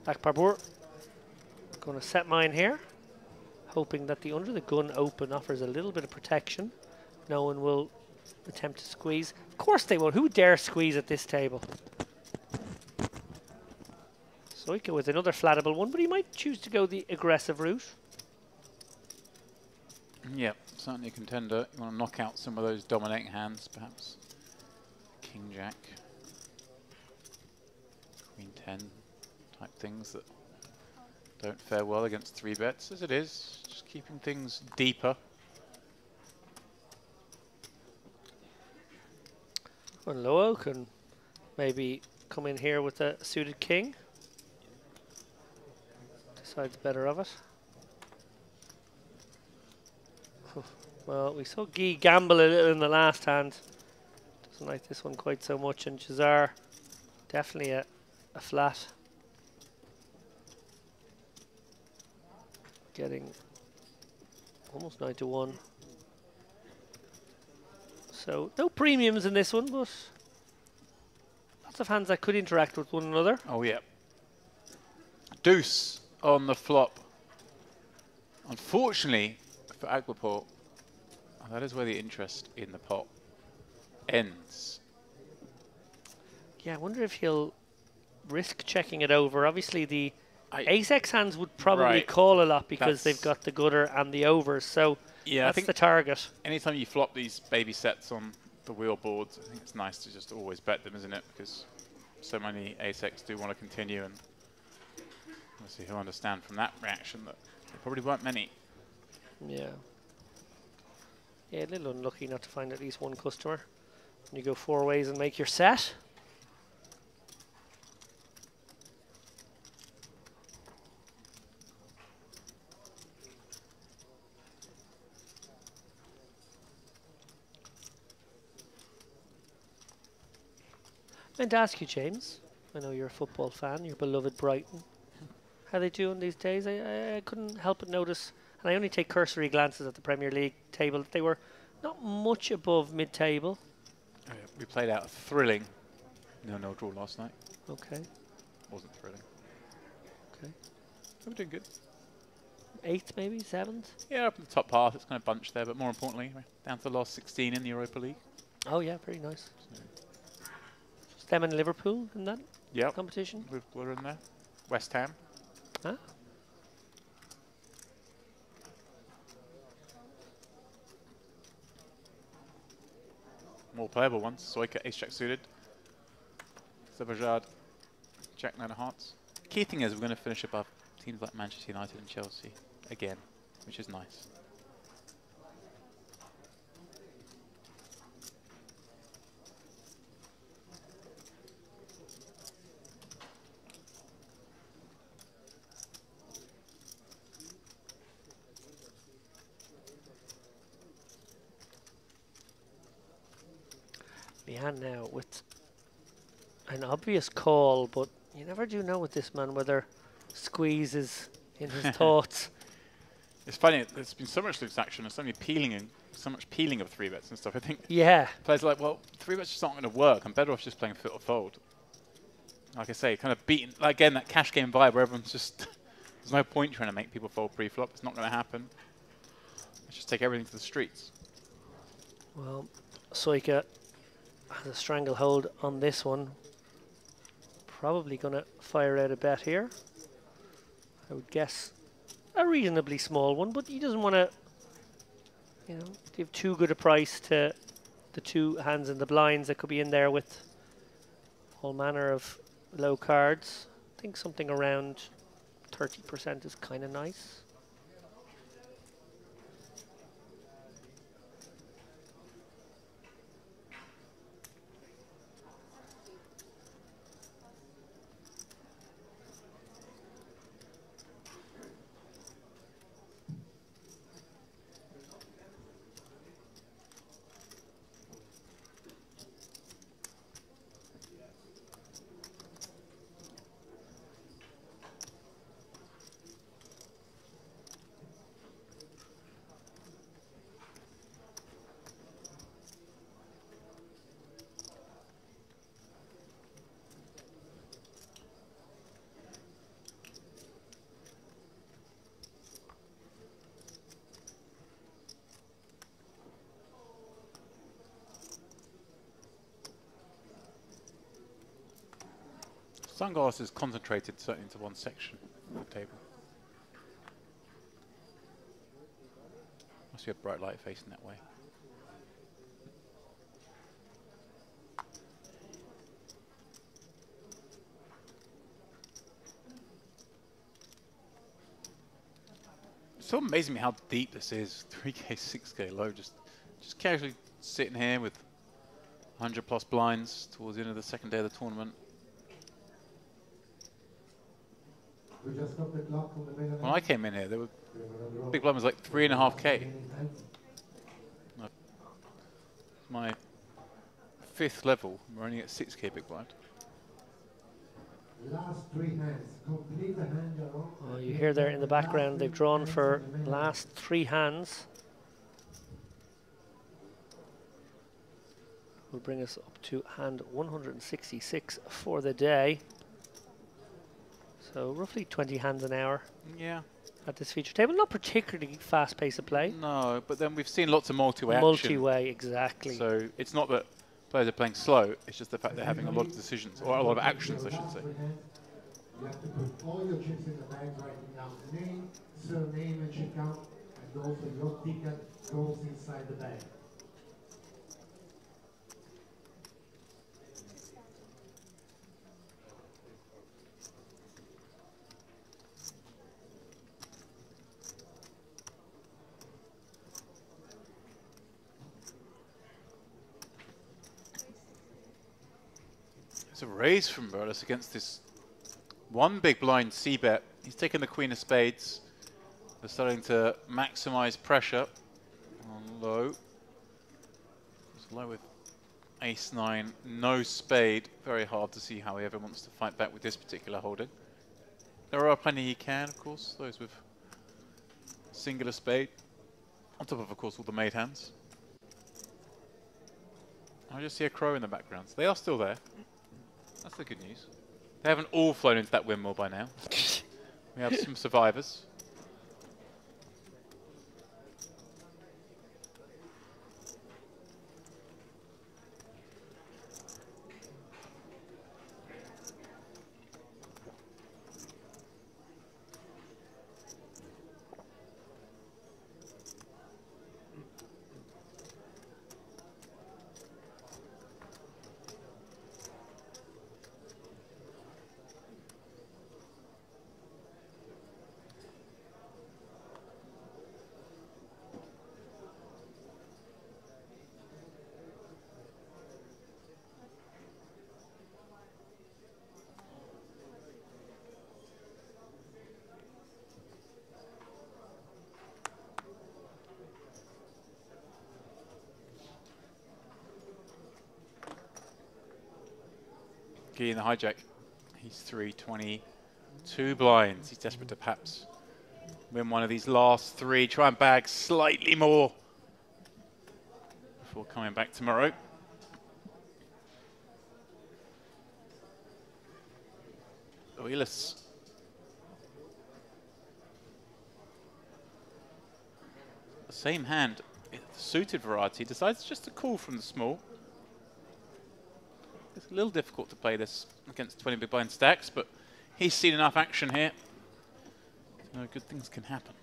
Back parbour. Going to set mine here, hoping that the under the gun open offers a little bit of protection. No one will attempt to squeeze. Of course they won't. Who dare squeeze at this table? Soika with another flattable one, but he might choose to go the aggressive route. Yeah, certainly a contender. You want to knock out some of those dominating hands, perhaps. King Jack, Queen 10 type things that don't fare well against 3 bets, as it is. Just keeping things deeper. Well, Loo can maybe come in here with a suited king. Decides better of it. Well, we saw Guy gamble a little in the last hand. Doesn't like this one quite so much, and Jazar definitely a flat. Getting almost 9 to 1. So no premiums in this one, but lots of hands that could interact with one another. Oh yeah. Deuce on the flop. Unfortunately for Aquaport, that is where the interest in the pot ends. Yeah, I wonder if he'll risk checking it over. Obviously, the ace-x hands would probably call a lot because they've got the gutter and the overs. So yeah, that's I think the target. Anytime you flop these baby sets on the wheel boards, I think it's nice to just always bet them, isn't it? Because so many ace-x do want to continue, and we'll see he'll understand from that reaction that there probably weren't many. Yeah. Yeah, a little unlucky not to find at least one customer. You go 4 ways and make your set. I meant to ask you, James. I know you're a football fan, your beloved Brighton. How they doing these days? I couldn't help but notice, and I only take cursory glances at the Premier League table, they were not much above mid-table. Oh, yeah. We played out a thrilling 0-0 draw last night. Okay. Wasn't thrilling. Okay. We're doing good. 8th maybe? 7th? Yeah, up in the top half. It's kind of bunched there, but more importantly, we're down to the last 16 in the Europa League. Oh yeah, very nice. Just them and Liverpool in that competition? We're in there. West Ham. Huh? More playable ones. Soika, ace-jack suited. Zabajad, jack 9 of hearts. Key thing is we're going to finish above teams like Manchester United and Chelsea again, which is nice. Leanne now with an obvious call, but you never do know with this man whether squeeze is in his thoughts. It's funny, there's been so much loose action and so much peeling of 3-bets and stuff. I think players are like, well, 3-bets just aren't going to work. I'm better off just playing fit or fold. Like I say, kind of beaten, like again, that cash game vibe where everyone's just, there's no point trying to make people fold pre-flop. It's not going to happen. Let's just take everything to the streets. Well, Soika has a stranglehold on this one. Probably going to fire out a bet here. I would guess a reasonably small one, but he doesn't want to, you know, give too good a price to the 2 hands in the blinds that could be in there with all manner of low cards. I think something around 30% is kind of nice. Sunglasses concentrated certainly into one section of the table. Must be a bright light facing that way. It's so amazing me how deep this is. 3K, 6K low, just casually sitting here with 100 plus blinds towards the end of the second day of the tournament. When I came in here, there were big blind was like 3.5K. my 5th level. We're only at 6k big blind. Last 3 hands. Complete the hand you're on. Oh, you hear there in the background, they've drawn for last 3 hands. Will bring us up to hand 166 for the day. So roughly 20 hands an hour. Yeah. At this feature table, not particularly fast pace of play. No, but then we've seen lots of multi-way action. Multi-way, exactly. So it's not that players are playing slow, it's just the fact they're having a lot of decisions, or a lot of actions, I should say. You have to put all your chips in the bag, writing down name, surname, and check out, and also your ticket goes inside the bag. It's a raise from Burles against this one big blind c-bet. He's taken the queen of spades. They're starting to maximize pressure on low. It's low with ace-9, no spade. Very hard to see how he ever wants to fight back with this particular holding. There are plenty he can, of course, those with singular spade. On top of course, all the made hands. I just see a crow in the background. So they are still there. That's the good news. They haven't all flown into that windmill by now. We have some survivors. Key in the hijack. He's 322 blinds. He's desperate to perhaps win one of these last 3. Try and bag slightly more before coming back tomorrow. Oilus. The same hand, the suited variety, decides just to call from the small. It's a little difficult to play this against 20 big blind stacks, but he's seen enough action here. So good things can happen.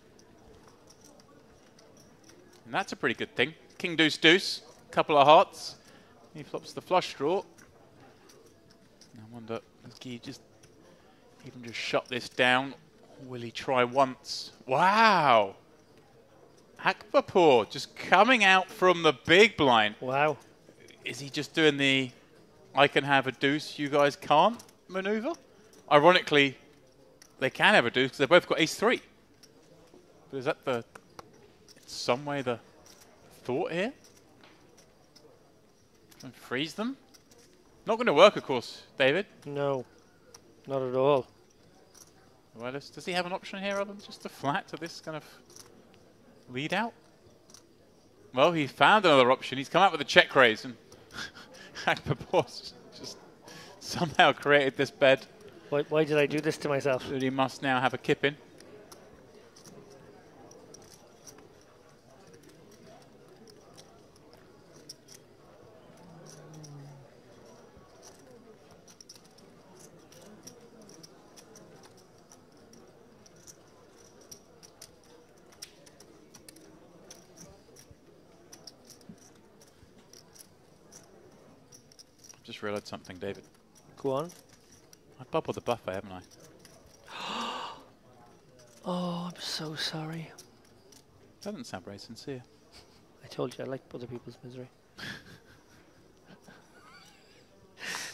And that's a pretty good thing. King deuce deuce, couple of hearts. He flops the flush draw. I wonder, does Guy just even just shut this down? Or will he try once? Wow! Akbarpour just coming out from the big blind. Wow. Is he just doing the I can have a deuce, you guys can't maneuver? Ironically, they can have a deuce because they've both got ace-3. But is that the, in some way, the thought here? Try and freeze them? Not going to work, of course, David. No, not at all. Well, does he have an option here other than just a flat to this kind of lead out? Well, he found another option. He's come out with a check raise and Akbarpour just somehow created this bed. Why did I do this to myself? That he must now have a kip in. Just realised something, David. Go on. I bubbled the buffet, haven't I? Oh, I'm so sorry. That doesn't sound very sincere. I told you I like other people's misery.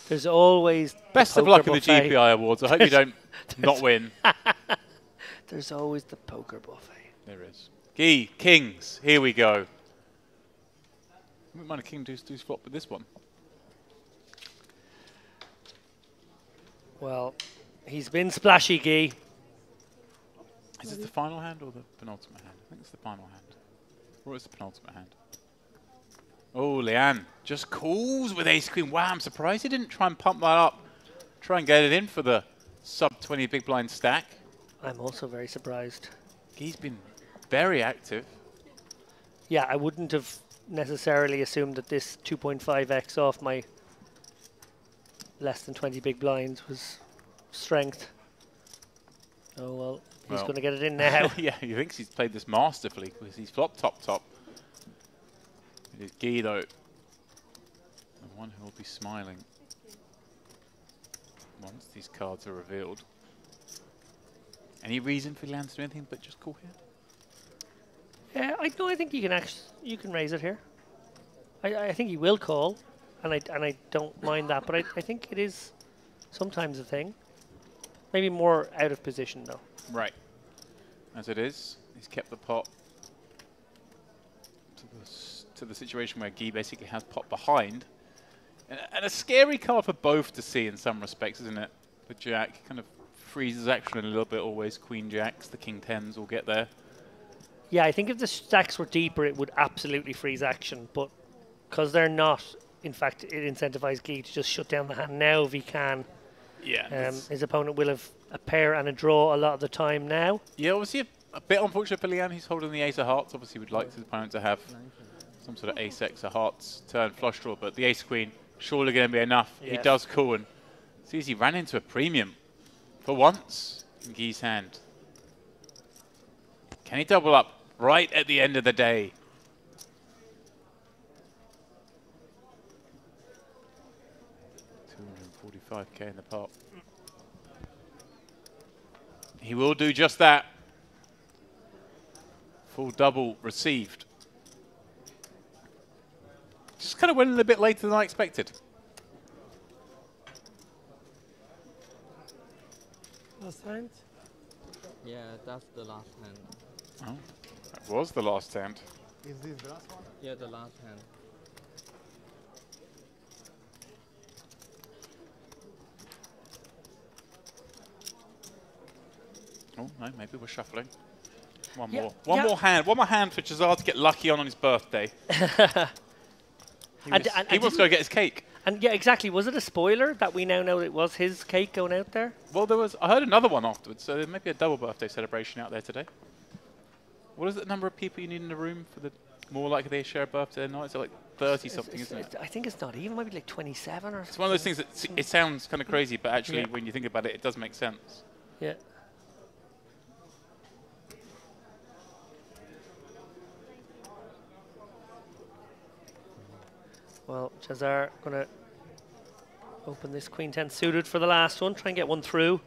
There's always best of luck in the GPI Awards. I hope you don't not win. There's always the poker buffet. There is. Guy, kings. Here we go. wouldn't mind a king deuce deuce flop with this one. Well, he's been splashy, Guy. Is it the final hand or the penultimate hand? I think it's the final hand. Or it's the penultimate hand. Oh, Leanne just calls with ace queen. Wow, I'm surprised he didn't try and pump that up. Try and get it in for the sub 20 big blind stack. I'm also very surprised. Guy's been very active. Yeah, I wouldn't have necessarily assumed that this 2.5x off my less than 20 big blinds was strength. Oh, well, he's going to get it in now. Yeah, he thinks he's played this masterfully because he's flopped top. It is Guy, though, the one who will be smiling once these cards are revealed. Any reason for Leanne to do anything but just call here? Yeah, I think you can raise it here. I think he will call, and I don't mind that, but I think it is sometimes a thing. Maybe more out of position though. Right. As it is, he's kept the pot to the situation where Guy basically has pot behind. And a scary card for both to see in some respects, isn't it? The Jack kind of freezes action a little bit always. Queen Jacks, the King Tens will get there. Yeah, I think if the stacks were deeper, it would absolutely freeze action. But because they're not, in fact, it incentivizes Guy to just shut down the hand now if he can. Yeah. His opponent will have a pair and a draw a lot of the time now. Yeah, obviously a bit unfortunate for Leanne. He's holding the ace of hearts. Obviously, would like his opponent to have some sort of ace x of hearts turn flush draw, but the ace queen surely going to be enough. Yeah. He does call and sees he ran into a premium for once in Guy's hand. Can he double up right at the end of the day? $245K in the pot. He will do just that. Full double received. Just kind of went a little bit later than I expected. Last hand? Yeah, that's the last hand. Oh, that was the last hand. Is this the last one? Yeah, the last hand. Oh, no, maybe we're shuffling. One Yeah, more. One more hand for Jazar to get lucky on his birthday. He wants to go get his cake. And yeah, exactly. Was it a spoiler that we now know it was his cake going out there? Well, I heard another one afterwards, so there may be a double birthday celebration out there today. What is the number of people you need in the room for the more likely they share a birthday night? It's like 30-something, isn't it? I think it's not even. Maybe like 27 or something. It's one of those things that it sounds kind of crazy, but actually when you think about it, it does make sense. Yeah. Well, Jazar going to open this Queen 10 suited for the last one. Try and get one through.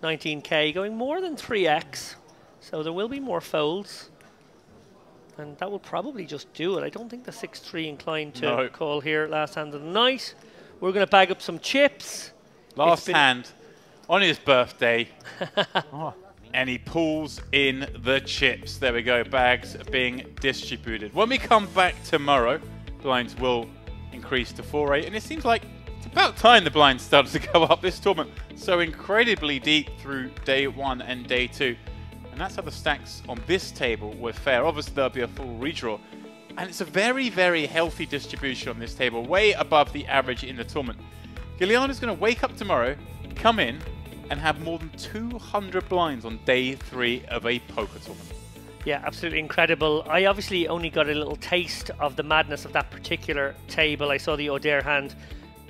19K, going more than 3x. So there will be more folds. And that will probably just do it. I don't think the 6-3 inclined to call here last hand of the night. We're going to bag up some chips. Last hand on his birthday. And he pulls in the chips. There we go. Bags are being distributed. When we come back tomorrow, blinds will increase to 4-8. And it seems like it's about time the blinds started to go up this tournament. So incredibly deep through day 1 and day 2. And that's how the stacks on this table were fair. Obviously, there'll be a full redraw. And it's a very, very healthy distribution on this table, way above the average in the tournament. Giuliano's going to wake up tomorrow, come in, and have more than 200 blinds on day 3 of a poker tournament. Yeah, absolutely incredible. I obviously only got a little taste of the madness of that particular table. I saw the O'Dare hand,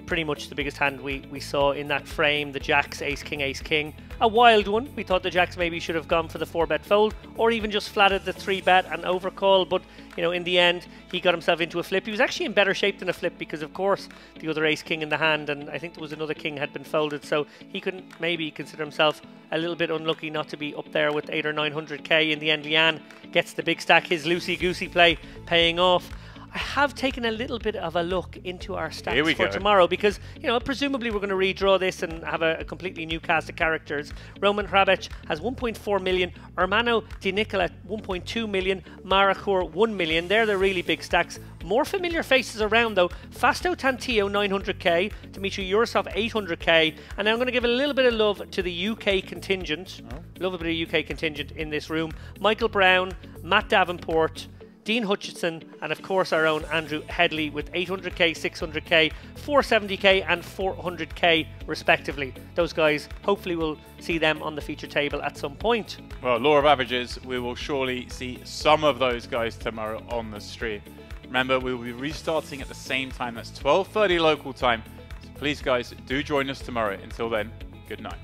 pretty much the biggest hand we saw in that frame, the Jacks, Ace King. A wild one. We thought the Jacks maybe should have gone for the 4-bet fold or even just flatted the 3-bet and overcall, but you know, in the end he got himself into a flip. He was actually in better shape than a flip because of course the other Ace King in the hand, and I think there was another King had been folded, so he couldn't maybe consider himself a little bit unlucky not to be up there with 800 or 900k. In the end, Leanne gets the big stack, his loosey-goosey play paying off. I have taken a little bit of a look into our stacks for tomorrow because, you know, presumably we're going to redraw this and have a completely new cast of characters. Roman Hrabec has 1.4 million, Ermanno Di Nicola 1.2 million, Marakur 1 million. They're the really big stacks. More familiar faces around though. Fasto Tantillo 900k, Dimitri Yurosov 800k, and I'm going to give a little bit of love to the UK contingent. Love a bit of UK contingent in this room. Michael Brown, Matt Davenport, Dean Hutchinson, and of course our own Andrew Headley with 800k, 600k, 470k and 400k respectively. Those guys, hopefully we'll see them on the feature table at some point. Well, law of averages, we will surely see some of those guys tomorrow on the stream. Remember, we will be restarting at the same time. That's 12:30 local time. So please, guys, do join us tomorrow. Until then, good night.